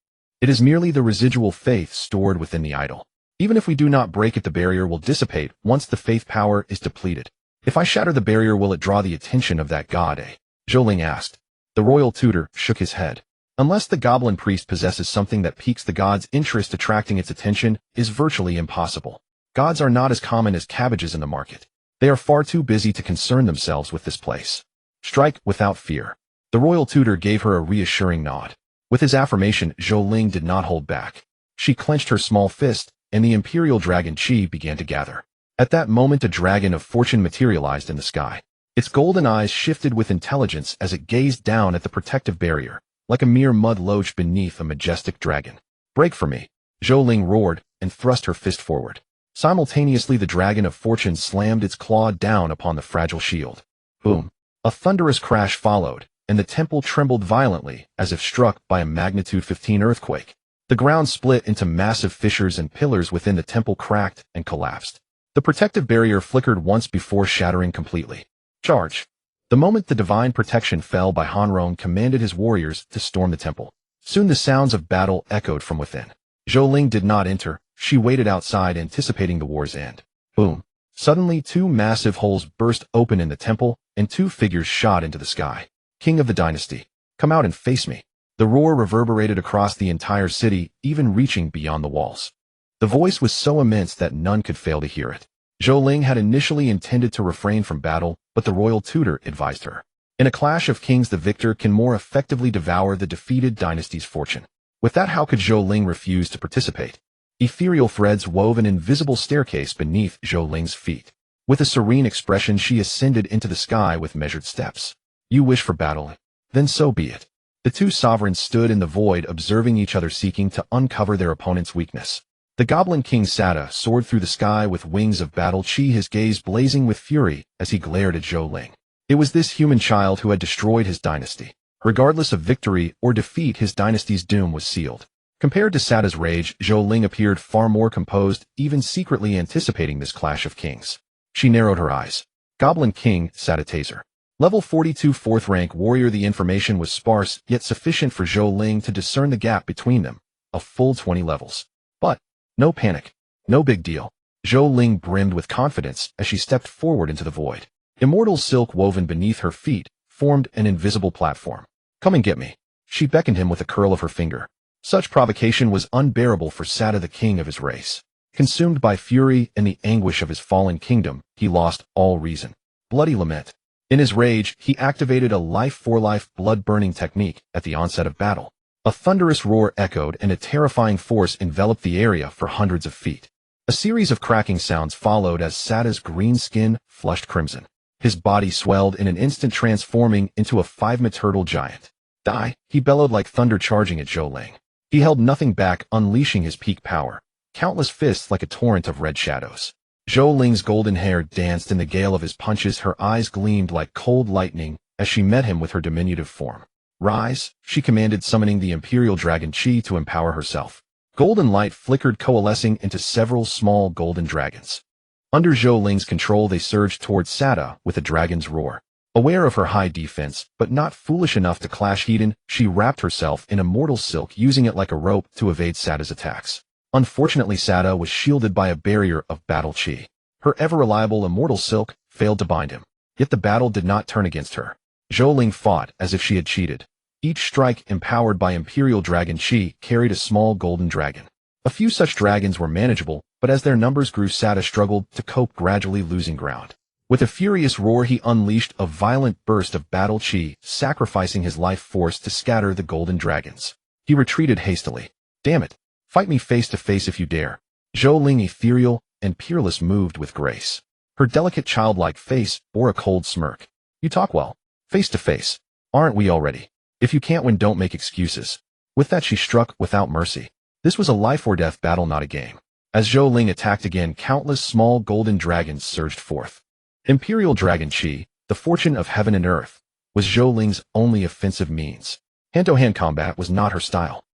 A: It is merely the residual faith stored within the idol. Even if we do not break it, the barrier will dissipate once the faith power is depleted. If I shatter the barrier, will it draw the attention of that god, eh? Zhou Ling asked. The royal tutor shook his head. Unless the goblin priest possesses something that piques the god's interest, attracting its attention is virtually impossible. Gods are not as common as cabbages in the market. They are far too busy to concern themselves with this place. Strike without fear. The royal tutor gave her a reassuring nod. With his affirmation, Zhou Ling did not hold back. She clenched her small fist, and the imperial dragon chi began to gather. At that moment, a dragon of fortune materialized in the sky. Its golden eyes shifted with intelligence as it gazed down at the protective barrier, like a mere mud loach beneath a majestic dragon. Break for me, Zhou Ling roared and thrust her fist forward. Simultaneously, the dragon of fortune slammed its claw down upon the fragile shield. Boom! A thunderous crash followed, and the temple trembled violently as if struck by a magnitude 15 earthquake. The ground split into massive fissures and pillars within the temple cracked and collapsed. The protective barrier flickered once before shattering completely. Charge! The moment the divine protection fell, Bai Hanrong commanded his warriors to storm the temple. Soon the sounds of battle echoed from within. Zhou Ling did not enter. She waited outside, anticipating the war's end. Boom! Suddenly, two massive holes burst open in the temple, and two figures shot into the sky. King of the dynasty, come out and face me. The roar reverberated across the entire city, even reaching beyond the walls. The voice was so immense that none could fail to hear it. Zhou Ling had initially intended to refrain from battle, but the royal tutor advised her. In a clash of kings, the victor can more effectively devour the defeated dynasty's fortune. With that, how could Zhou Ling refuse to participate? Ethereal threads wove an invisible staircase beneath Zhou Ling's feet. With a serene expression, she ascended into the sky with measured steps. You wish for battle? Then so be it. The two sovereigns stood in the void, observing each other, seeking to uncover their opponent's weakness. The Goblin King Sada soared through the sky with wings of battle chi, his gaze blazing with fury as he glared at Zhou Ling. It was this human child who had destroyed his dynasty. Regardless of victory or defeat, his dynasty's doom was sealed. Compared to Sada's rage, Zhou Ling appeared far more composed, even secretly anticipating this clash of kings. She narrowed her eyes. Goblin King, Sada Taser. Level 42 4th rank warrior. The information was sparse, yet sufficient for Zhou Ling to discern the gap between them. A full 20 levels. But, no panic. No big deal. Zhou Ling brimmed with confidence as she stepped forward into the void. Immortal silk woven beneath her feet formed an invisible platform. Come and get me. She beckoned him with a curl of her finger. Such provocation was unbearable for Sada, the king of his race. Consumed by fury and the anguish of his fallen kingdom, he lost all reason. Bloody lament. In his rage, he activated a life-for-life blood-burning technique at the onset of battle. A thunderous roar echoed and a terrifying force enveloped the area for hundreds of feet. A series of cracking sounds followed as Sada's green skin flushed crimson. His body swelled in an instant, transforming into a 5-meter turtle giant. Die, he bellowed like thunder, charging at Zhou Ling. He held nothing back, unleashing his peak power. Countless fists like a torrent of red shadows. Zhou Ling's golden hair danced in the gale of his punches. Her eyes gleamed like cold lightning as she met him with her diminutive form. Rise, she commanded, summoning the Imperial Dragon Chi to empower herself. Golden light flickered, coalescing into several small golden dragons. Under Zhou Ling's control, they surged towards Sada with a dragon's roar. Aware of her high defense, but not foolish enough to clash Hedon, she wrapped herself in immortal silk, using it like a rope to evade Sada's attacks. Unfortunately, Sada was shielded by a barrier of battle chi. Her ever-reliable immortal silk failed to bind him. Yet the battle did not turn against her. Zhou Ling fought as if she had cheated. Each strike, empowered by Imperial Dragon Chi, carried a small golden dragon. A few such dragons were manageable, but as their numbers grew, Sada struggled to cope, gradually losing ground. With a furious roar, he unleashed a violent burst of battle chi, sacrificing his life force to scatter the golden dragons. He retreated hastily. Damn it! Fight me face to face if you dare. Zhou Ling, ethereal and peerless, moved with grace. Her delicate childlike face bore a cold smirk. You talk well. Face to face. Aren't we already? If you can't win, don't make excuses. With that, she struck without mercy. This was a life or death battle, not a game. As Zhou Ling attacked again, countless small golden dragons surged forth. Imperial Dragon Chi, the fortune of heaven and earth, was Zhou Ling's only offensive means. Hand-to-hand combat was not her style.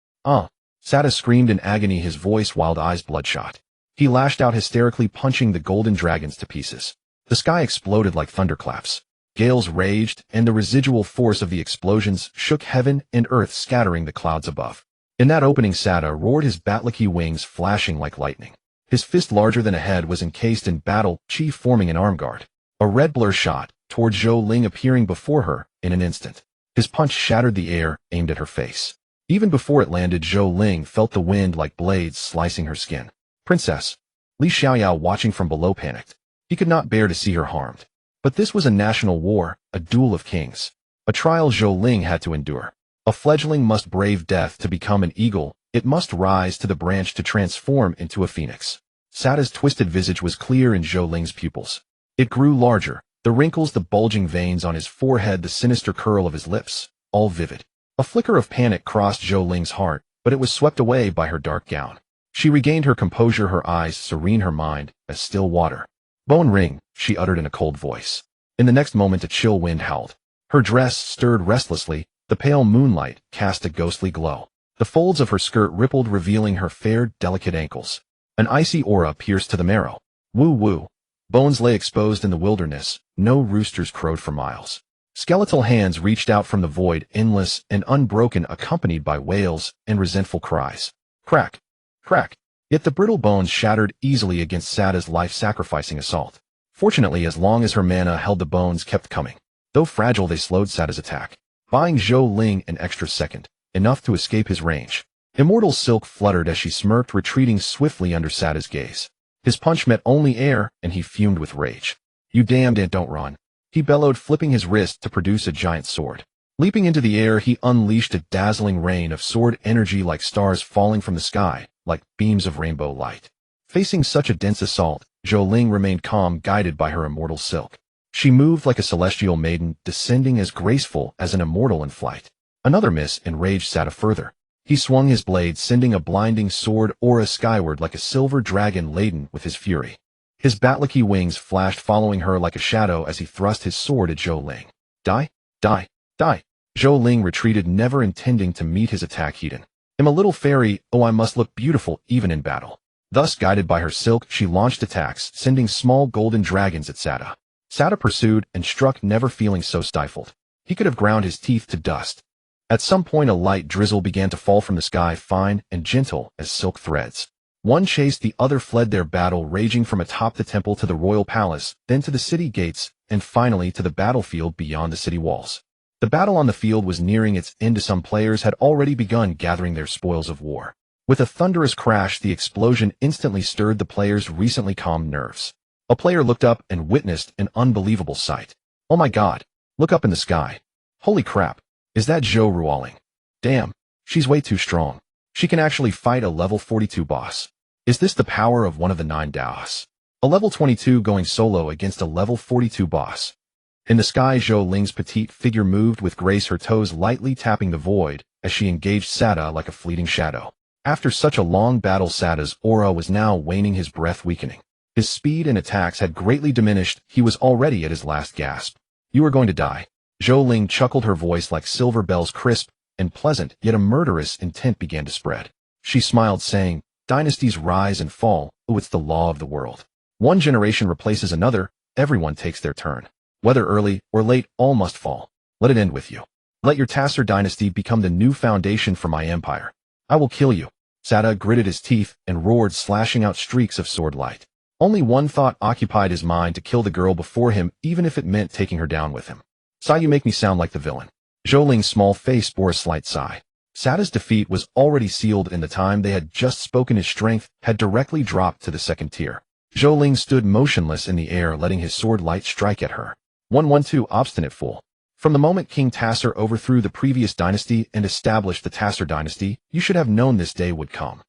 A: Sada screamed in agony, his voice wild, eyes bloodshot. He lashed out hysterically, punching the golden dragons to pieces. The sky exploded like thunderclaps. Gales raged, and the residual force of the explosions shook heaven and earth, scattering the clouds above. In that opening, Sada roared, his battlike wings flashing like lightning. His fist, larger than a head, was encased in battle chi, forming an arm guard. A red blur shot towards Zhou Ling, appearing before her in an instant. His punch shattered the air, aimed at her face. Even before it landed, Zhou Ling felt the wind like blades slicing her skin. Princess. Li Xiaoyao, watching from below, panicked. He could not bear to see her harmed. But this was a national war, a duel of kings. A trial Zhou Ling had to endure. A fledgling must brave death to become an eagle. It must rise to the branch to transform into a phoenix. Sada's twisted visage was clear in Zhou Ling's pupils. It grew larger, the wrinkles, the bulging veins on his forehead, the sinister curl of his lips, all vivid. A flicker of panic crossed Zhou Ling's heart, but it was swept away by her dark gown. She regained her composure, her eyes serene, her mind as still water. Bone ring, she uttered in a cold voice. In the next moment, a chill wind howled. Her dress stirred restlessly, the pale moonlight cast a ghostly glow. The folds of her skirt rippled, revealing her fair, delicate ankles. An icy aura pierced to the marrow. Woo woo. Bones lay exposed in the wilderness, no roosters crowed for miles. Skeletal hands reached out from the void, endless and unbroken, accompanied by wails and resentful cries. Crack! Crack! Yet the brittle bones shattered easily against Sada's life-sacrificing assault. Fortunately, as long as her mana held, the bones kept coming. Though fragile, they slowed Sada's attack, buying Zhou Ling an extra second, enough to escape his range. Immortal silk fluttered as she smirked, retreating swiftly under Sada's gaze. His punch met only air, and he fumed with rage. You damned ant, don't run. He bellowed, flipping his wrist to produce a giant sword. Leaping into the air, he unleashed a dazzling rain of sword energy, like stars falling from the sky, like beams of rainbow light. Facing such a dense assault, Zhou Ling remained calm, guided by her immortal silk. She moved like a celestial maiden, descending as graceful as an immortal in flight. Another miss enraged Sada further. He swung his blade, sending a blinding sword aura skyward like a silver dragon laden with his fury. His batlike wings flashed, following her like a shadow as he thrust his sword at Zhou Ling. Die! Die! Die! Zhou Ling retreated, never intending to meet his attack. Hedon. am a little fairy, oh I must look beautiful even in battle. Thus, guided by her silk, she launched attacks, sending small golden dragons at Sada. Sada pursued and struck, never feeling so stifled. He could have ground his teeth to dust. At some point a light drizzle began to fall from the sky, fine and gentle as silk threads. One chased the other, fled their battle raging from atop the temple to the royal palace, then to the city gates, and finally to the battlefield beyond the city walls. The battle on the field was nearing its end. Some players had already begun gathering their spoils of war. With a thunderous crash, the explosion instantly stirred the players' recently calmed nerves. A player looked up and witnessed an unbelievable sight. Oh my god, look up in the sky. Holy crap, is that Zhou Ruoling? Damn, she's way too strong. She can actually fight a level 42 boss. Is this the power of one of the 9 Daos? A level 22 going solo against a level 42 boss. In the sky, Zhou Ling's petite figure moved with grace, her toes lightly tapping the void as she engaged Sada like a fleeting shadow. After such a long battle, Sada's aura was now waning, his breath weakening. His speed and attacks had greatly diminished, he was already at his last gasp. You are going to die. Zhou Ling chuckled, her voice like silver bells, crisp and pleasant, yet a murderous intent began to spread. She smiled, saying, dynasties rise and fall, oh it's the law of the world. One generation replaces another, everyone takes their turn. Whether early or late, all must fall. Let it end with you. Let your Tasser dynasty become the new foundation for my empire. I will kill you. Sada gritted his teeth and roared, slashing out streaks of sword light. Only one thought occupied his mind: to kill the girl before him, even if it meant taking her down with him. Sigh, you make me sound like the villain. Zhou Ling's small face bore a slight sigh. Sada's defeat was already sealed. In the time they had just spoken, his strength had directly dropped to the 2nd tier. Zhou Ling stood motionless in the air, letting his sword light strike at her. 112, obstinate fool. From the moment King Tasser overthrew the previous dynasty and established the Tasser dynasty, you should have known this day would come.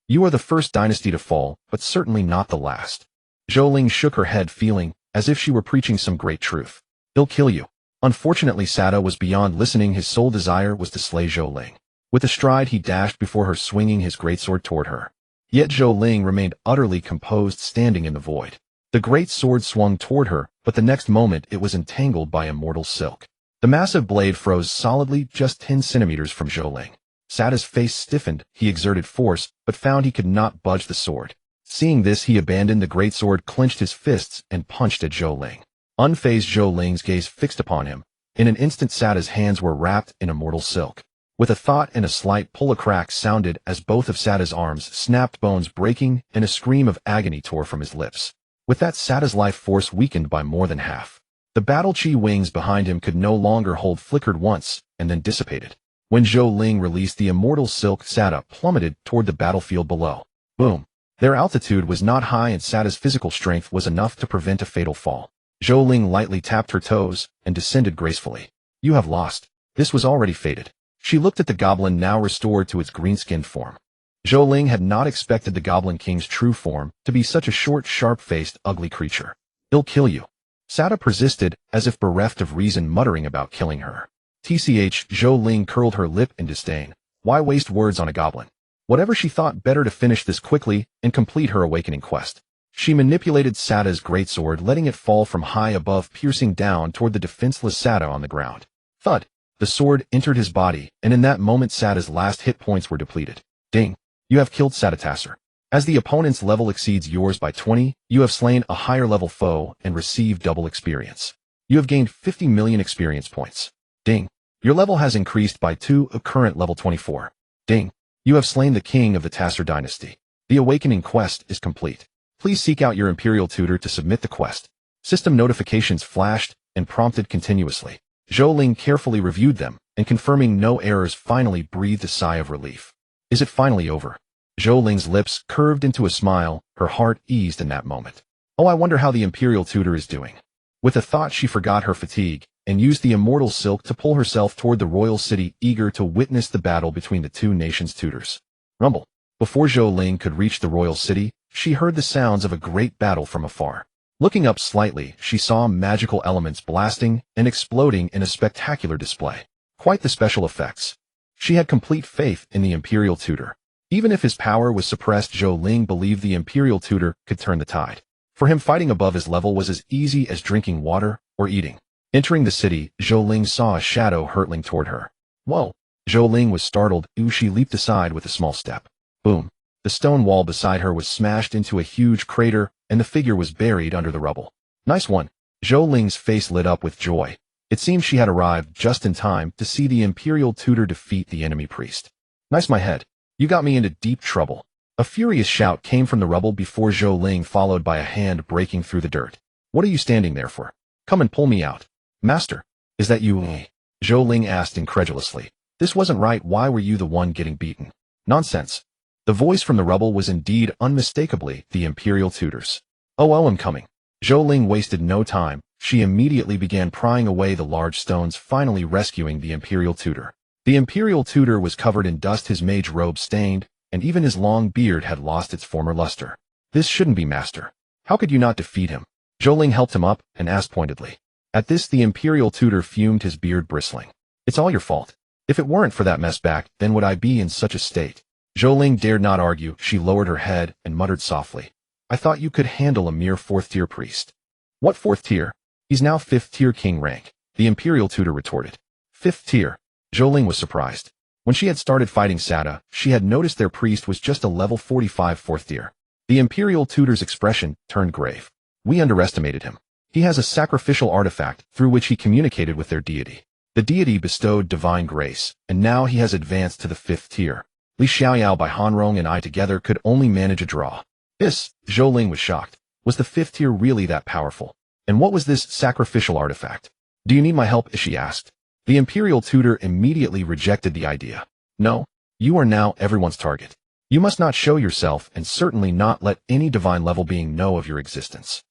A: You are the first dynasty to fall, but certainly not the last. Zhou Ling shook her head, feeling as if she were preaching some great truth. He'll kill you. Unfortunately, Sada was beyond listening. His sole desire was to slay Zhou Ling. With a stride, he dashed before her, swinging his greatsword toward her. Yet Zhou Ling remained utterly composed, standing in the void. The great sword swung toward her, but the next moment it was entangled by immortal silk. The massive blade froze solidly just 10 centimeters from Zhou Ling. Sada's face stiffened. He exerted force, but found he could not budge the sword. Seeing this, he abandoned the greatsword, clenched his fists, and punched at Zhou Ling. Unfazed, Zhou Ling's gaze fixed upon him. In an instant, Sada's hands were wrapped in immortal silk. With a thought and a slight pull, a crack sounded as both of Sada's arms snapped, bones breaking, and a scream of agony tore from his lips. With that, Sada's life force weakened by more than half. The battle chi wings behind him could no longer hold, flickered once, and then dissipated. When Zhou Ling released the immortal silk, Sada plummeted toward the battlefield below. Boom! Their altitude was not high, and Sada's physical strength was enough to prevent a fatal fall. Zhou Ling lightly tapped her toes and descended gracefully. You have lost. This was already fated. She looked at the goblin, now restored to its green-skinned form. Zhou Ling had not expected the Goblin King's true form to be such a short, sharp-faced, ugly creature. He'll kill you. Sada persisted, as if bereft of reason, muttering about killing her. TCH, Zhou Ling curled her lip in disdain. Why waste words on a goblin? Whatever, she thought, better to finish this quickly and complete her awakening quest. She manipulated Sada's greatsword, letting it fall from high above, piercing down toward the defenseless Sada on the ground. Thud! The sword entered his body, and in that moment Sada's last hit points were depleted. Ding! You have killed Sada Tasser. As the opponent's level exceeds yours by 20, you have slain a higher level foe and received double experience. You have gained 50 million experience points. Ding! Your level has increased by 2, a current level 24. Ding! You have slain the king of the Tasser dynasty. The awakening quest is complete. Please seek out your imperial tutor to submit the quest. System notifications flashed and prompted continuously. Zhou Ling carefully reviewed them, and confirming no errors, finally breathed a sigh of relief. Is it finally over? Zhou Ling's lips curved into a smile, her heart eased in that moment. Oh, I wonder how the imperial tutor is doing. With a thought, she forgot her fatigue and used the immortal silk to pull herself toward the royal city, eager to witness the battle between the two nations' tutors. Rumble. Before Zhou Ling could reach the royal city, she heard the sounds of a great battle from afar. Looking up slightly, she saw magical elements blasting and exploding in a spectacular display. Quite the special effects. She had complete faith in the imperial tutor. Even if his power was suppressed, Zhou Ling believed the imperial tutor could turn the tide. For him, fighting above his level was as easy as drinking water or eating. Entering the city, Zhou Ling saw a shadow hurtling toward her. Whoa! Zhou Ling was startled. She leaped aside with a small step. Boom. The stone wall beside her was smashed into a huge crater, and the figure was buried under the rubble. Nice one. Zhou Ling's face lit up with joy. It seemed she had arrived just in time to see the Imperial tutor defeat the enemy priest. Nice my head. You got me into deep trouble. A furious shout came from the rubble before Zhou Ling, followed by a hand breaking through the dirt. What are you standing there for? Come and pull me out. Master, is that you? Zhou Ling asked incredulously. This wasn't right. Why were you the one getting beaten? Nonsense. The voice from the rubble was indeed unmistakably the Imperial tutor's. Oh, I'm coming. Zhou Ling wasted no time. She immediately began prying away the large stones, finally rescuing the Imperial tutor. The Imperial tutor was covered in dust, his mage robe stained, and even his long beard had lost its former luster. This shouldn't be, master. How could you not defeat him? Zhou Ling helped him up and asked pointedly. At this, the Imperial tutor fumed, his beard bristling. It's all your fault. If it weren't for that mess back, then would I be in such a state? Zhou Ling dared not argue. She lowered her head and muttered softly. I thought you could handle a mere 4th-tier priest. What 4th tier? He's now 5th-tier king rank, the Imperial tutor retorted. 5th tier. Zhou Ling was surprised. When she had started fighting Sada, she had noticed their priest was just a level 45 4th tier. The Imperial tutor's expression turned grave. We underestimated him. He has a sacrificial artifact through which he communicated with their deity. The deity bestowed divine grace, and now he has advanced to the 5th tier. Li Xiaoyao by Hanrong and I together could only manage a draw. This, Zhou Ling was shocked. Was the 5th tier really that powerful? And what was this sacrificial artifact? Do you need my help? She asked. The Imperial tutor immediately rejected the idea. No, you are now everyone's target. You must not show yourself and certainly not let any divine level being know of your existence.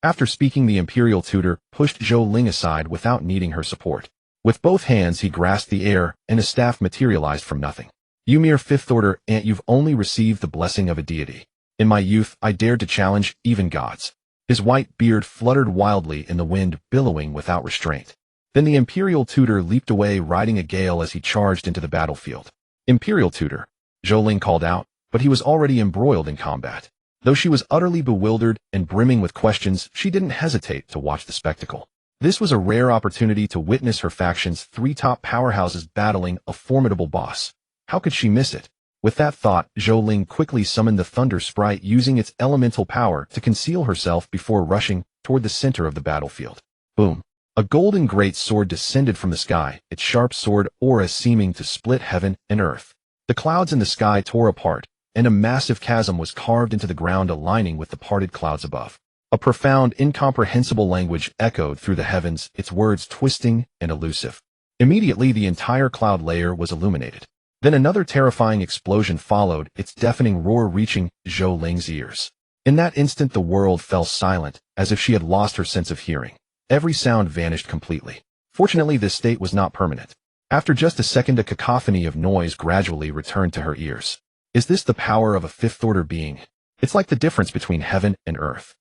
A: After speaking, the Imperial tutor pushed Zhou Ling aside without needing her support. With both hands he grasped the air, and a staff materialized from nothing. You mere 5th order ant, you've only received the blessing of a deity. In my youth, I dared to challenge even gods. His white beard fluttered wildly in the wind, billowing without restraint. Then the Imperial tutor leaped away, riding a gale as he charged into the battlefield. Imperial tutor, Zhou Ling called out, but he was already embroiled in combat. Though she was utterly bewildered and brimming with questions, she didn't hesitate to watch the spectacle. This was a rare opportunity to witness her faction's 3 top powerhouses battling a formidable boss. How could she miss it? With that thought, Zhou Ling quickly summoned the Thunder Sprite, using its elemental power to conceal herself before rushing toward the center of the battlefield. Boom. A golden great sword descended from the sky, its sharp sword aura seeming to split heaven and earth. The clouds in the sky tore apart, and a massive chasm was carved into the ground, aligning with the parted clouds above. A profound, incomprehensible language echoed through the heavens, its words twisting and elusive. Immediately, the entire cloud layer was illuminated. Then another terrifying explosion followed, its deafening roar reaching Zhou Ling's ears. In that instant, the world fell silent, as if she had lost her sense of hearing. Every sound vanished completely. Fortunately, this state was not permanent. After just a second, a cacophony of noise gradually returned to her ears. Is this the power of a 5th-order being? It's like the difference between heaven and earth.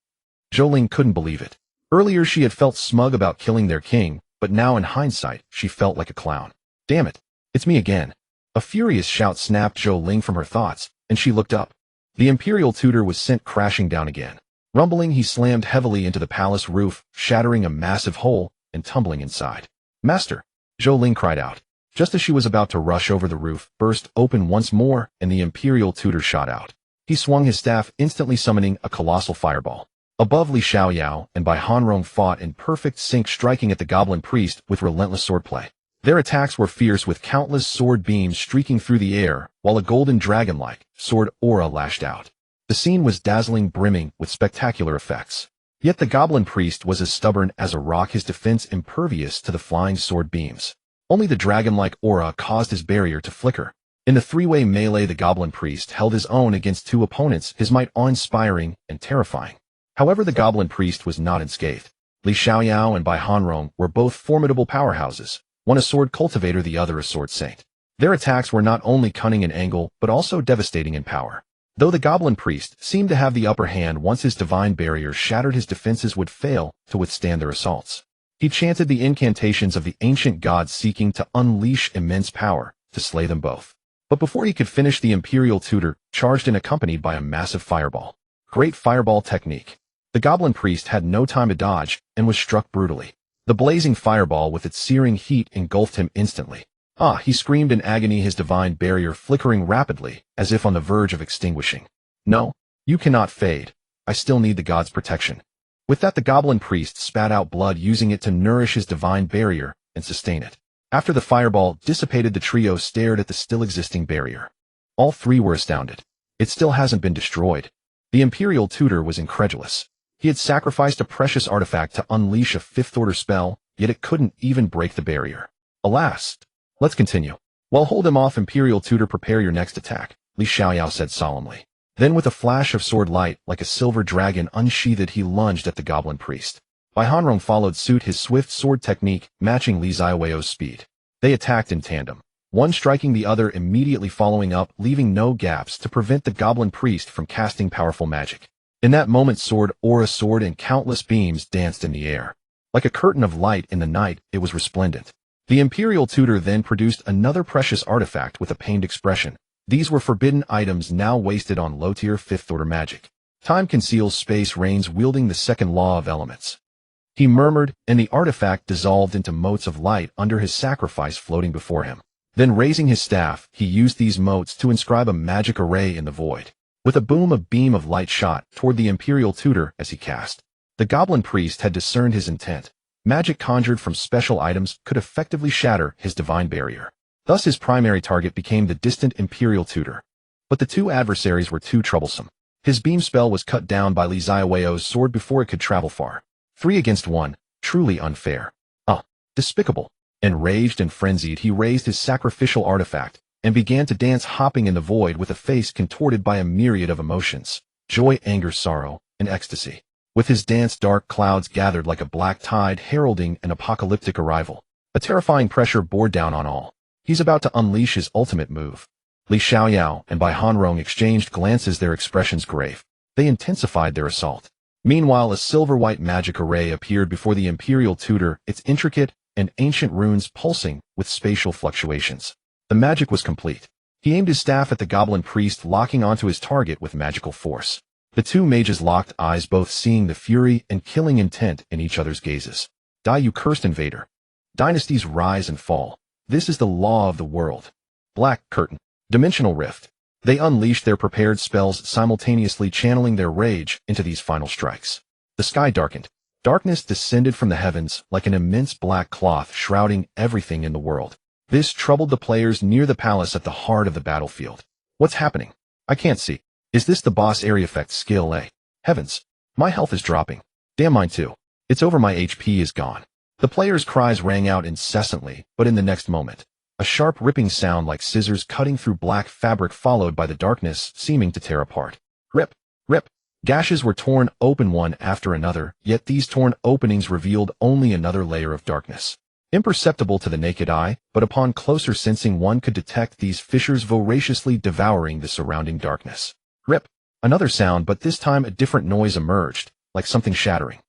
A: Zhou Ling couldn't believe it. Earlier she had felt smug about killing their king, but now in hindsight, she felt like a clown. Damn it, it's me again. A furious shout snapped Zhou Ling from her thoughts, and she looked up. The Imperial tutor was sent crashing down again. Rumbling, he slammed heavily into the palace roof, shattering a massive hole and tumbling inside. Master! Zhou Ling cried out. Just as she was about to rush over, the roof burst open once more, and the Imperial tutor shot out. He swung his staff, instantly summoning a colossal fireball. Above, Li Xiaoyao and Bai Hanrong fought in perfect sync, striking at the goblin priest with relentless swordplay. Their attacks were fierce, with countless sword beams streaking through the air, while a golden dragon-like sword aura lashed out. The scene was dazzling, brimming with spectacular effects. Yet the goblin priest was as stubborn as a rock, his defense impervious to the flying sword beams. Only the dragon-like aura caused his barrier to flicker. In the 3-way melee, the goblin priest held his own against 2 opponents, his might awe-inspiring and terrifying. However, the goblin priest was not unscathed. Li Xiaoyao and Bai Hanrong were both formidable powerhouses, one a sword cultivator, the other a sword saint. Their attacks were not only cunning in angle, but also devastating in power. Though the goblin priest seemed to have the upper hand, once his divine barrier shattered, his defenses would fail to withstand their assaults. He chanted the incantations of the ancient gods, seeking to unleash immense power to slay them both. But before he could finish, the Imperial tutor charged in, accompanied by a massive fireball. Great fireball technique. The goblin priest had no time to dodge and was struck brutally. The blazing fireball with its searing heat engulfed him instantly. Ah, he screamed in agony, his divine barrier flickering rapidly, as if on the verge of extinguishing. No, you cannot fade. I still need the god's protection. With that, the goblin priest spat out blood, using it to nourish his divine barrier and sustain it. After the fireball dissipated, the trio stared at the still existing barrier. All three were astounded. It still hasn't been destroyed. The Imperial Tutor was incredulous. He had sacrificed a precious artifact to unleash a fifth-order spell, yet it couldn't even break the barrier. Alas. Let's continue. Well, hold him off, Imperial Tutor. Prepare your next attack, Li Xiaoyao said solemnly. Then with a flash of sword light, like a silver dragon unsheathed, he lunged at the goblin priest. Bai Hanrong followed suit, his swift sword technique matching Li Xiaoyao's speed. They attacked in tandem, one striking the other, immediately following up, leaving no gaps to prevent the goblin priest from casting powerful magic. In that moment, sword, aura sword, and countless beams danced in the air. Like a curtain of light in the night, it was resplendent. The Imperial Tutor then produced another precious artifact with a pained expression. These were forbidden items now wasted on low-tier fifth-order magic. Time conceals, space reigns, wielding the second law of elements. He murmured, and the artifact dissolved into motes of light under his sacrifice floating before him. Then raising his staff, he used these motes to inscribe a magic array in the void. With a boom, a beam of light shot toward the Imperial Tutor as he cast. The goblin priest had discerned his intent. Magic conjured from special items could effectively shatter his divine barrier. Thus his primary target became the distant Imperial Tutor. But the two adversaries were too troublesome. His beam spell was cut down by Li Xiaoyao's sword before it could travel far. 3 against 1, truly unfair. Despicable. Enraged and frenzied, he raised his sacrificial artifact and began to dance, hopping in the void with a face contorted by a myriad of emotions: joy, anger, sorrow, and ecstasy. With his dance, dark clouds gathered like a black tide, heralding an apocalyptic arrival. A terrifying pressure bore down on all. He's about to unleash his ultimate move. Li Xiaoyao and Bai Hanrong exchanged glances, their expressions grave. They intensified their assault. Meanwhile, a silver-white magic array appeared before the Imperial Tutor, its intricate and ancient runes pulsing with spatial fluctuations. The magic was complete. He aimed his staff at the goblin priest, locking onto his target with magical force. The two mages locked eyes, both seeing the fury and killing intent in each other's gazes. Die, you cursed invader. Dynasties rise and fall. This is the law of the world. Black curtain. Dimensional rift. They unleashed their prepared spells, simultaneously channeling their rage into these final strikes. The sky darkened. Darkness descended from the heavens like an immense black cloth shrouding everything in the world. This troubled the players near the palace at the heart of the battlefield. What's happening? I can't see. Is this the boss area effect skill? Heavens. My health is dropping. Damn, mine too. It's over, my HP is gone. The players' cries rang out incessantly, but in the next moment, a sharp ripping sound like scissors cutting through black fabric, followed by the darkness seeming to tear apart. Rip, rip. Gashes were torn open one after another, yet these torn openings revealed only another layer of darkness. Imperceptible to the naked eye, but upon closer sensing one could detect these fissures voraciously devouring the surrounding darkness. Rip. Another sound, but this time a different noise emerged, like something shattering.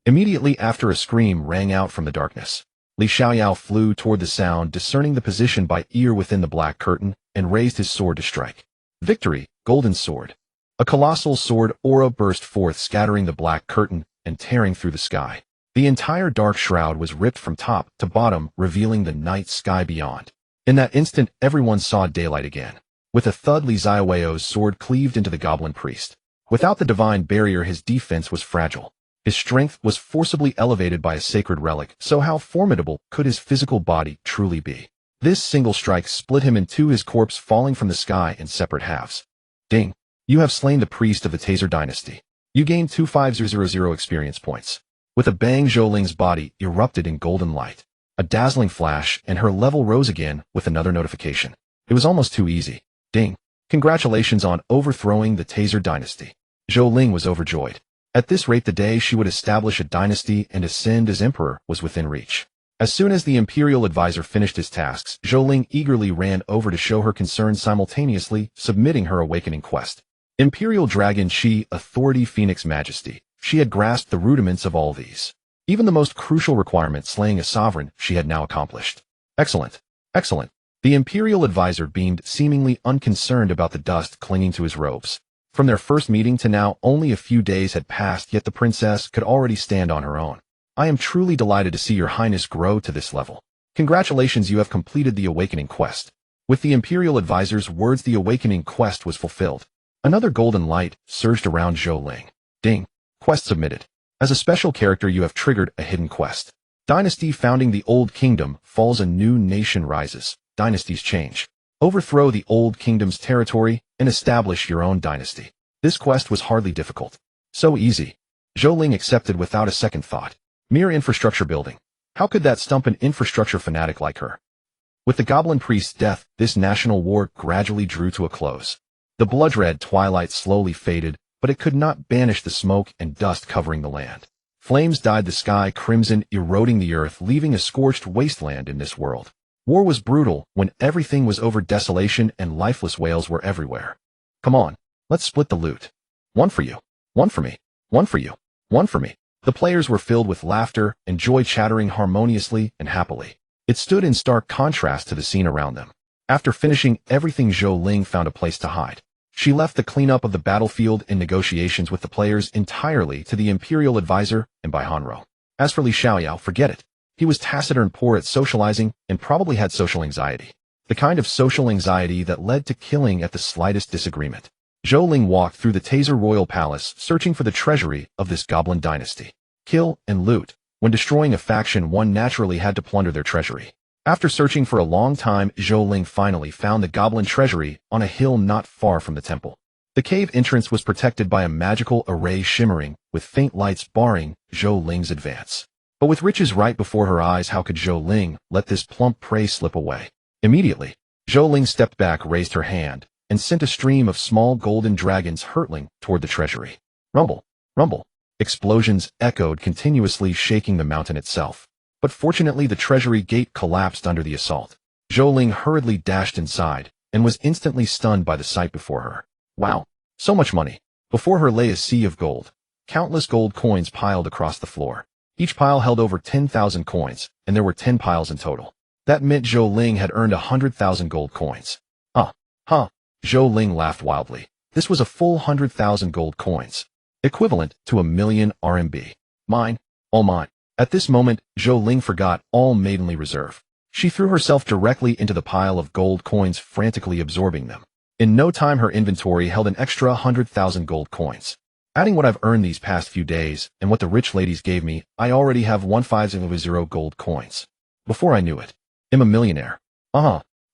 A: Immediately after, a scream rang out from the darkness. Li Xiaoyao flew toward the sound, discerning the position by ear within the black curtain, and raised his sword to strike. Victory, golden sword. A colossal sword aura burst forth, scattering the black curtain and tearing through the sky. The entire dark shroud was ripped from top to bottom, revealing the night sky beyond. In that instant, everyone saw daylight again. With a thud, Li Xiaoyao's sword cleaved into the goblin priest. Without the divine barrier, his defense was fragile. His strength was forcibly elevated by a sacred relic, so how formidable could his physical body truly be? This single strike split him in two, his corpse falling from the sky in separate halves. Ding! You have slain the priest of the Taser dynasty. You gain 25000 experience points. With a bang, Zhou Ling's body erupted in golden light. A dazzling flash, and her level rose again with another notification. It was almost too easy. Ding! Congratulations on overthrowing the Taser dynasty. Zhou Ling was overjoyed. At this rate, the day she would establish a dynasty and ascend as emperor was within reach. As soon as the imperial advisor finished his tasks, Zhou Ling eagerly ran over to show her concern, simultaneously submitting her awakening quest. Imperial Dragon Chi, Authority, Phoenix Majesty. She had grasped the rudiments of all these. Even the most crucial requirement, slaying a sovereign, she had now accomplished. Excellent. Excellent. The imperial advisor beamed, seemingly unconcerned about the dust clinging to his robes. From their first meeting to now, only a few days had passed, yet the princess could already stand on her own. I am truly delighted to see your highness grow to this level. Congratulations, you have completed the awakening quest. With the Imperial Advisor's words, the awakening quest was fulfilled. Another golden light surged around Zhou Ling. Ding. Quest submitted. As a special character, you have triggered a hidden quest. Dynasty founding the Old Kingdom falls, a new nation rises. Dynasties change. Overthrow the Old Kingdom's territory and establish your own dynasty. This quest was hardly difficult. So easy. Zhou Ling accepted without a second thought. Mere infrastructure building. How could that stump an infrastructure fanatic like her? With the Goblin Priest's death, this national war gradually drew to a close. The blood-red twilight slowly faded, but it could not banish the smoke and dust covering the land. Flames dyed the sky crimson, eroding the earth, leaving a scorched wasteland in this world. War was brutal when everything was over. Desolation and lifeless whales were everywhere. Come on, let's split the loot. One for you. One for me. One for you. One for me. The players were filled with laughter and joy, chattering harmoniously and happily. It stood in stark contrast to the scene around them. After finishing everything, Zhou Ling found a place to hide. She left the cleanup of the battlefield and negotiations with the players entirely to the Imperial Advisor and Bai Hanro. As for Li Xiaoyao, forget it. He was taciturn, poor at socializing, and probably had social anxiety. The kind of social anxiety that led to killing at the slightest disagreement. Zhou Ling walked through the Taser Royal Palace, searching for the treasury of this goblin dynasty. Kill and loot. When destroying a faction, one naturally had to plunder their treasury. After searching for a long time, Zhou Ling finally found the goblin treasury on a hill not far from the temple. The cave entrance was protected by a magical array shimmering, with faint lights barring Zhou Ling's advance. But with riches right before her eyes, how could Zhou Ling let this plump prey slip away? Immediately, Zhou Ling stepped back, raised her hand, and sent a stream of small golden dragons hurtling toward the treasury. Rumble, rumble. Explosions echoed continuously, shaking the mountain itself. But fortunately, the treasury gate collapsed under the assault. Zhou Ling hurriedly dashed inside, and was instantly stunned by the sight before her. Wow, so much money. Before her lay a sea of gold. Countless gold coins piled across the floor. Each pile held over 10,000 coins, and there were 10 piles in total. That meant Zhou Ling had earned 100,000 gold coins. Zhou Ling laughed wildly. This was a full 100,000 gold coins, equivalent to 1,000,000 RMB. Mine, all mine. At this moment, Zhou Ling forgot all maidenly reserve. She threw herself directly into the pile of gold coins, frantically absorbing them. In no time, her inventory held an extra 100,000 gold coins. Adding what I've earned these past few days and what the rich ladies gave me, I already have 150 gold coins. Before I knew it, I'm a millionaire.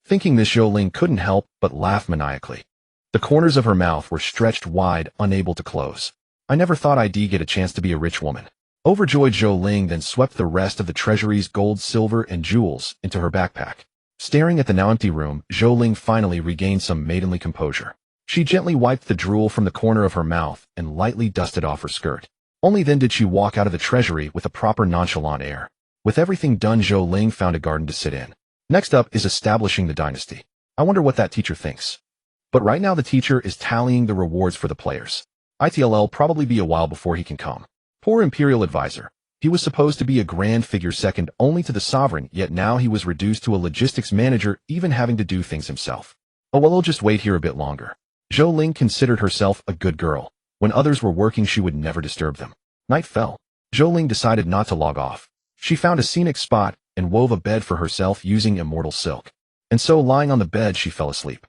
A: Thinking this, Zhou Ling couldn't help but laugh maniacally. The corners of her mouth were stretched wide, unable to close. I never thought I'd get a chance to be a rich woman. Overjoyed, Zhou Ling then swept the rest of the treasury's gold, silver, and jewels into her backpack. Staring at the now empty room, Zhou Ling finally regained some maidenly composure. She gently wiped the drool from the corner of her mouth and lightly dusted off her skirt. Only then did she walk out of the treasury with a proper nonchalant air. With everything done, Zhou Ling found a garden to sit in. Next up is establishing the dynasty. I wonder what that teacher thinks. But right now the teacher is tallying the rewards for the players. It'll probably be a while before he can come. Poor Imperial Advisor. He was supposed to be a grand figure second only to the sovereign, yet now he was reduced to a logistics manager, even having to do things himself. Oh well, I'll just wait here a bit longer. Zhou Ling considered herself a good girl. When others were working, she would never disturb them. Night fell. Zhou Ling decided not to log off. She found a scenic spot and wove a bed for herself using immortal silk. And so, lying on the bed, she fell asleep.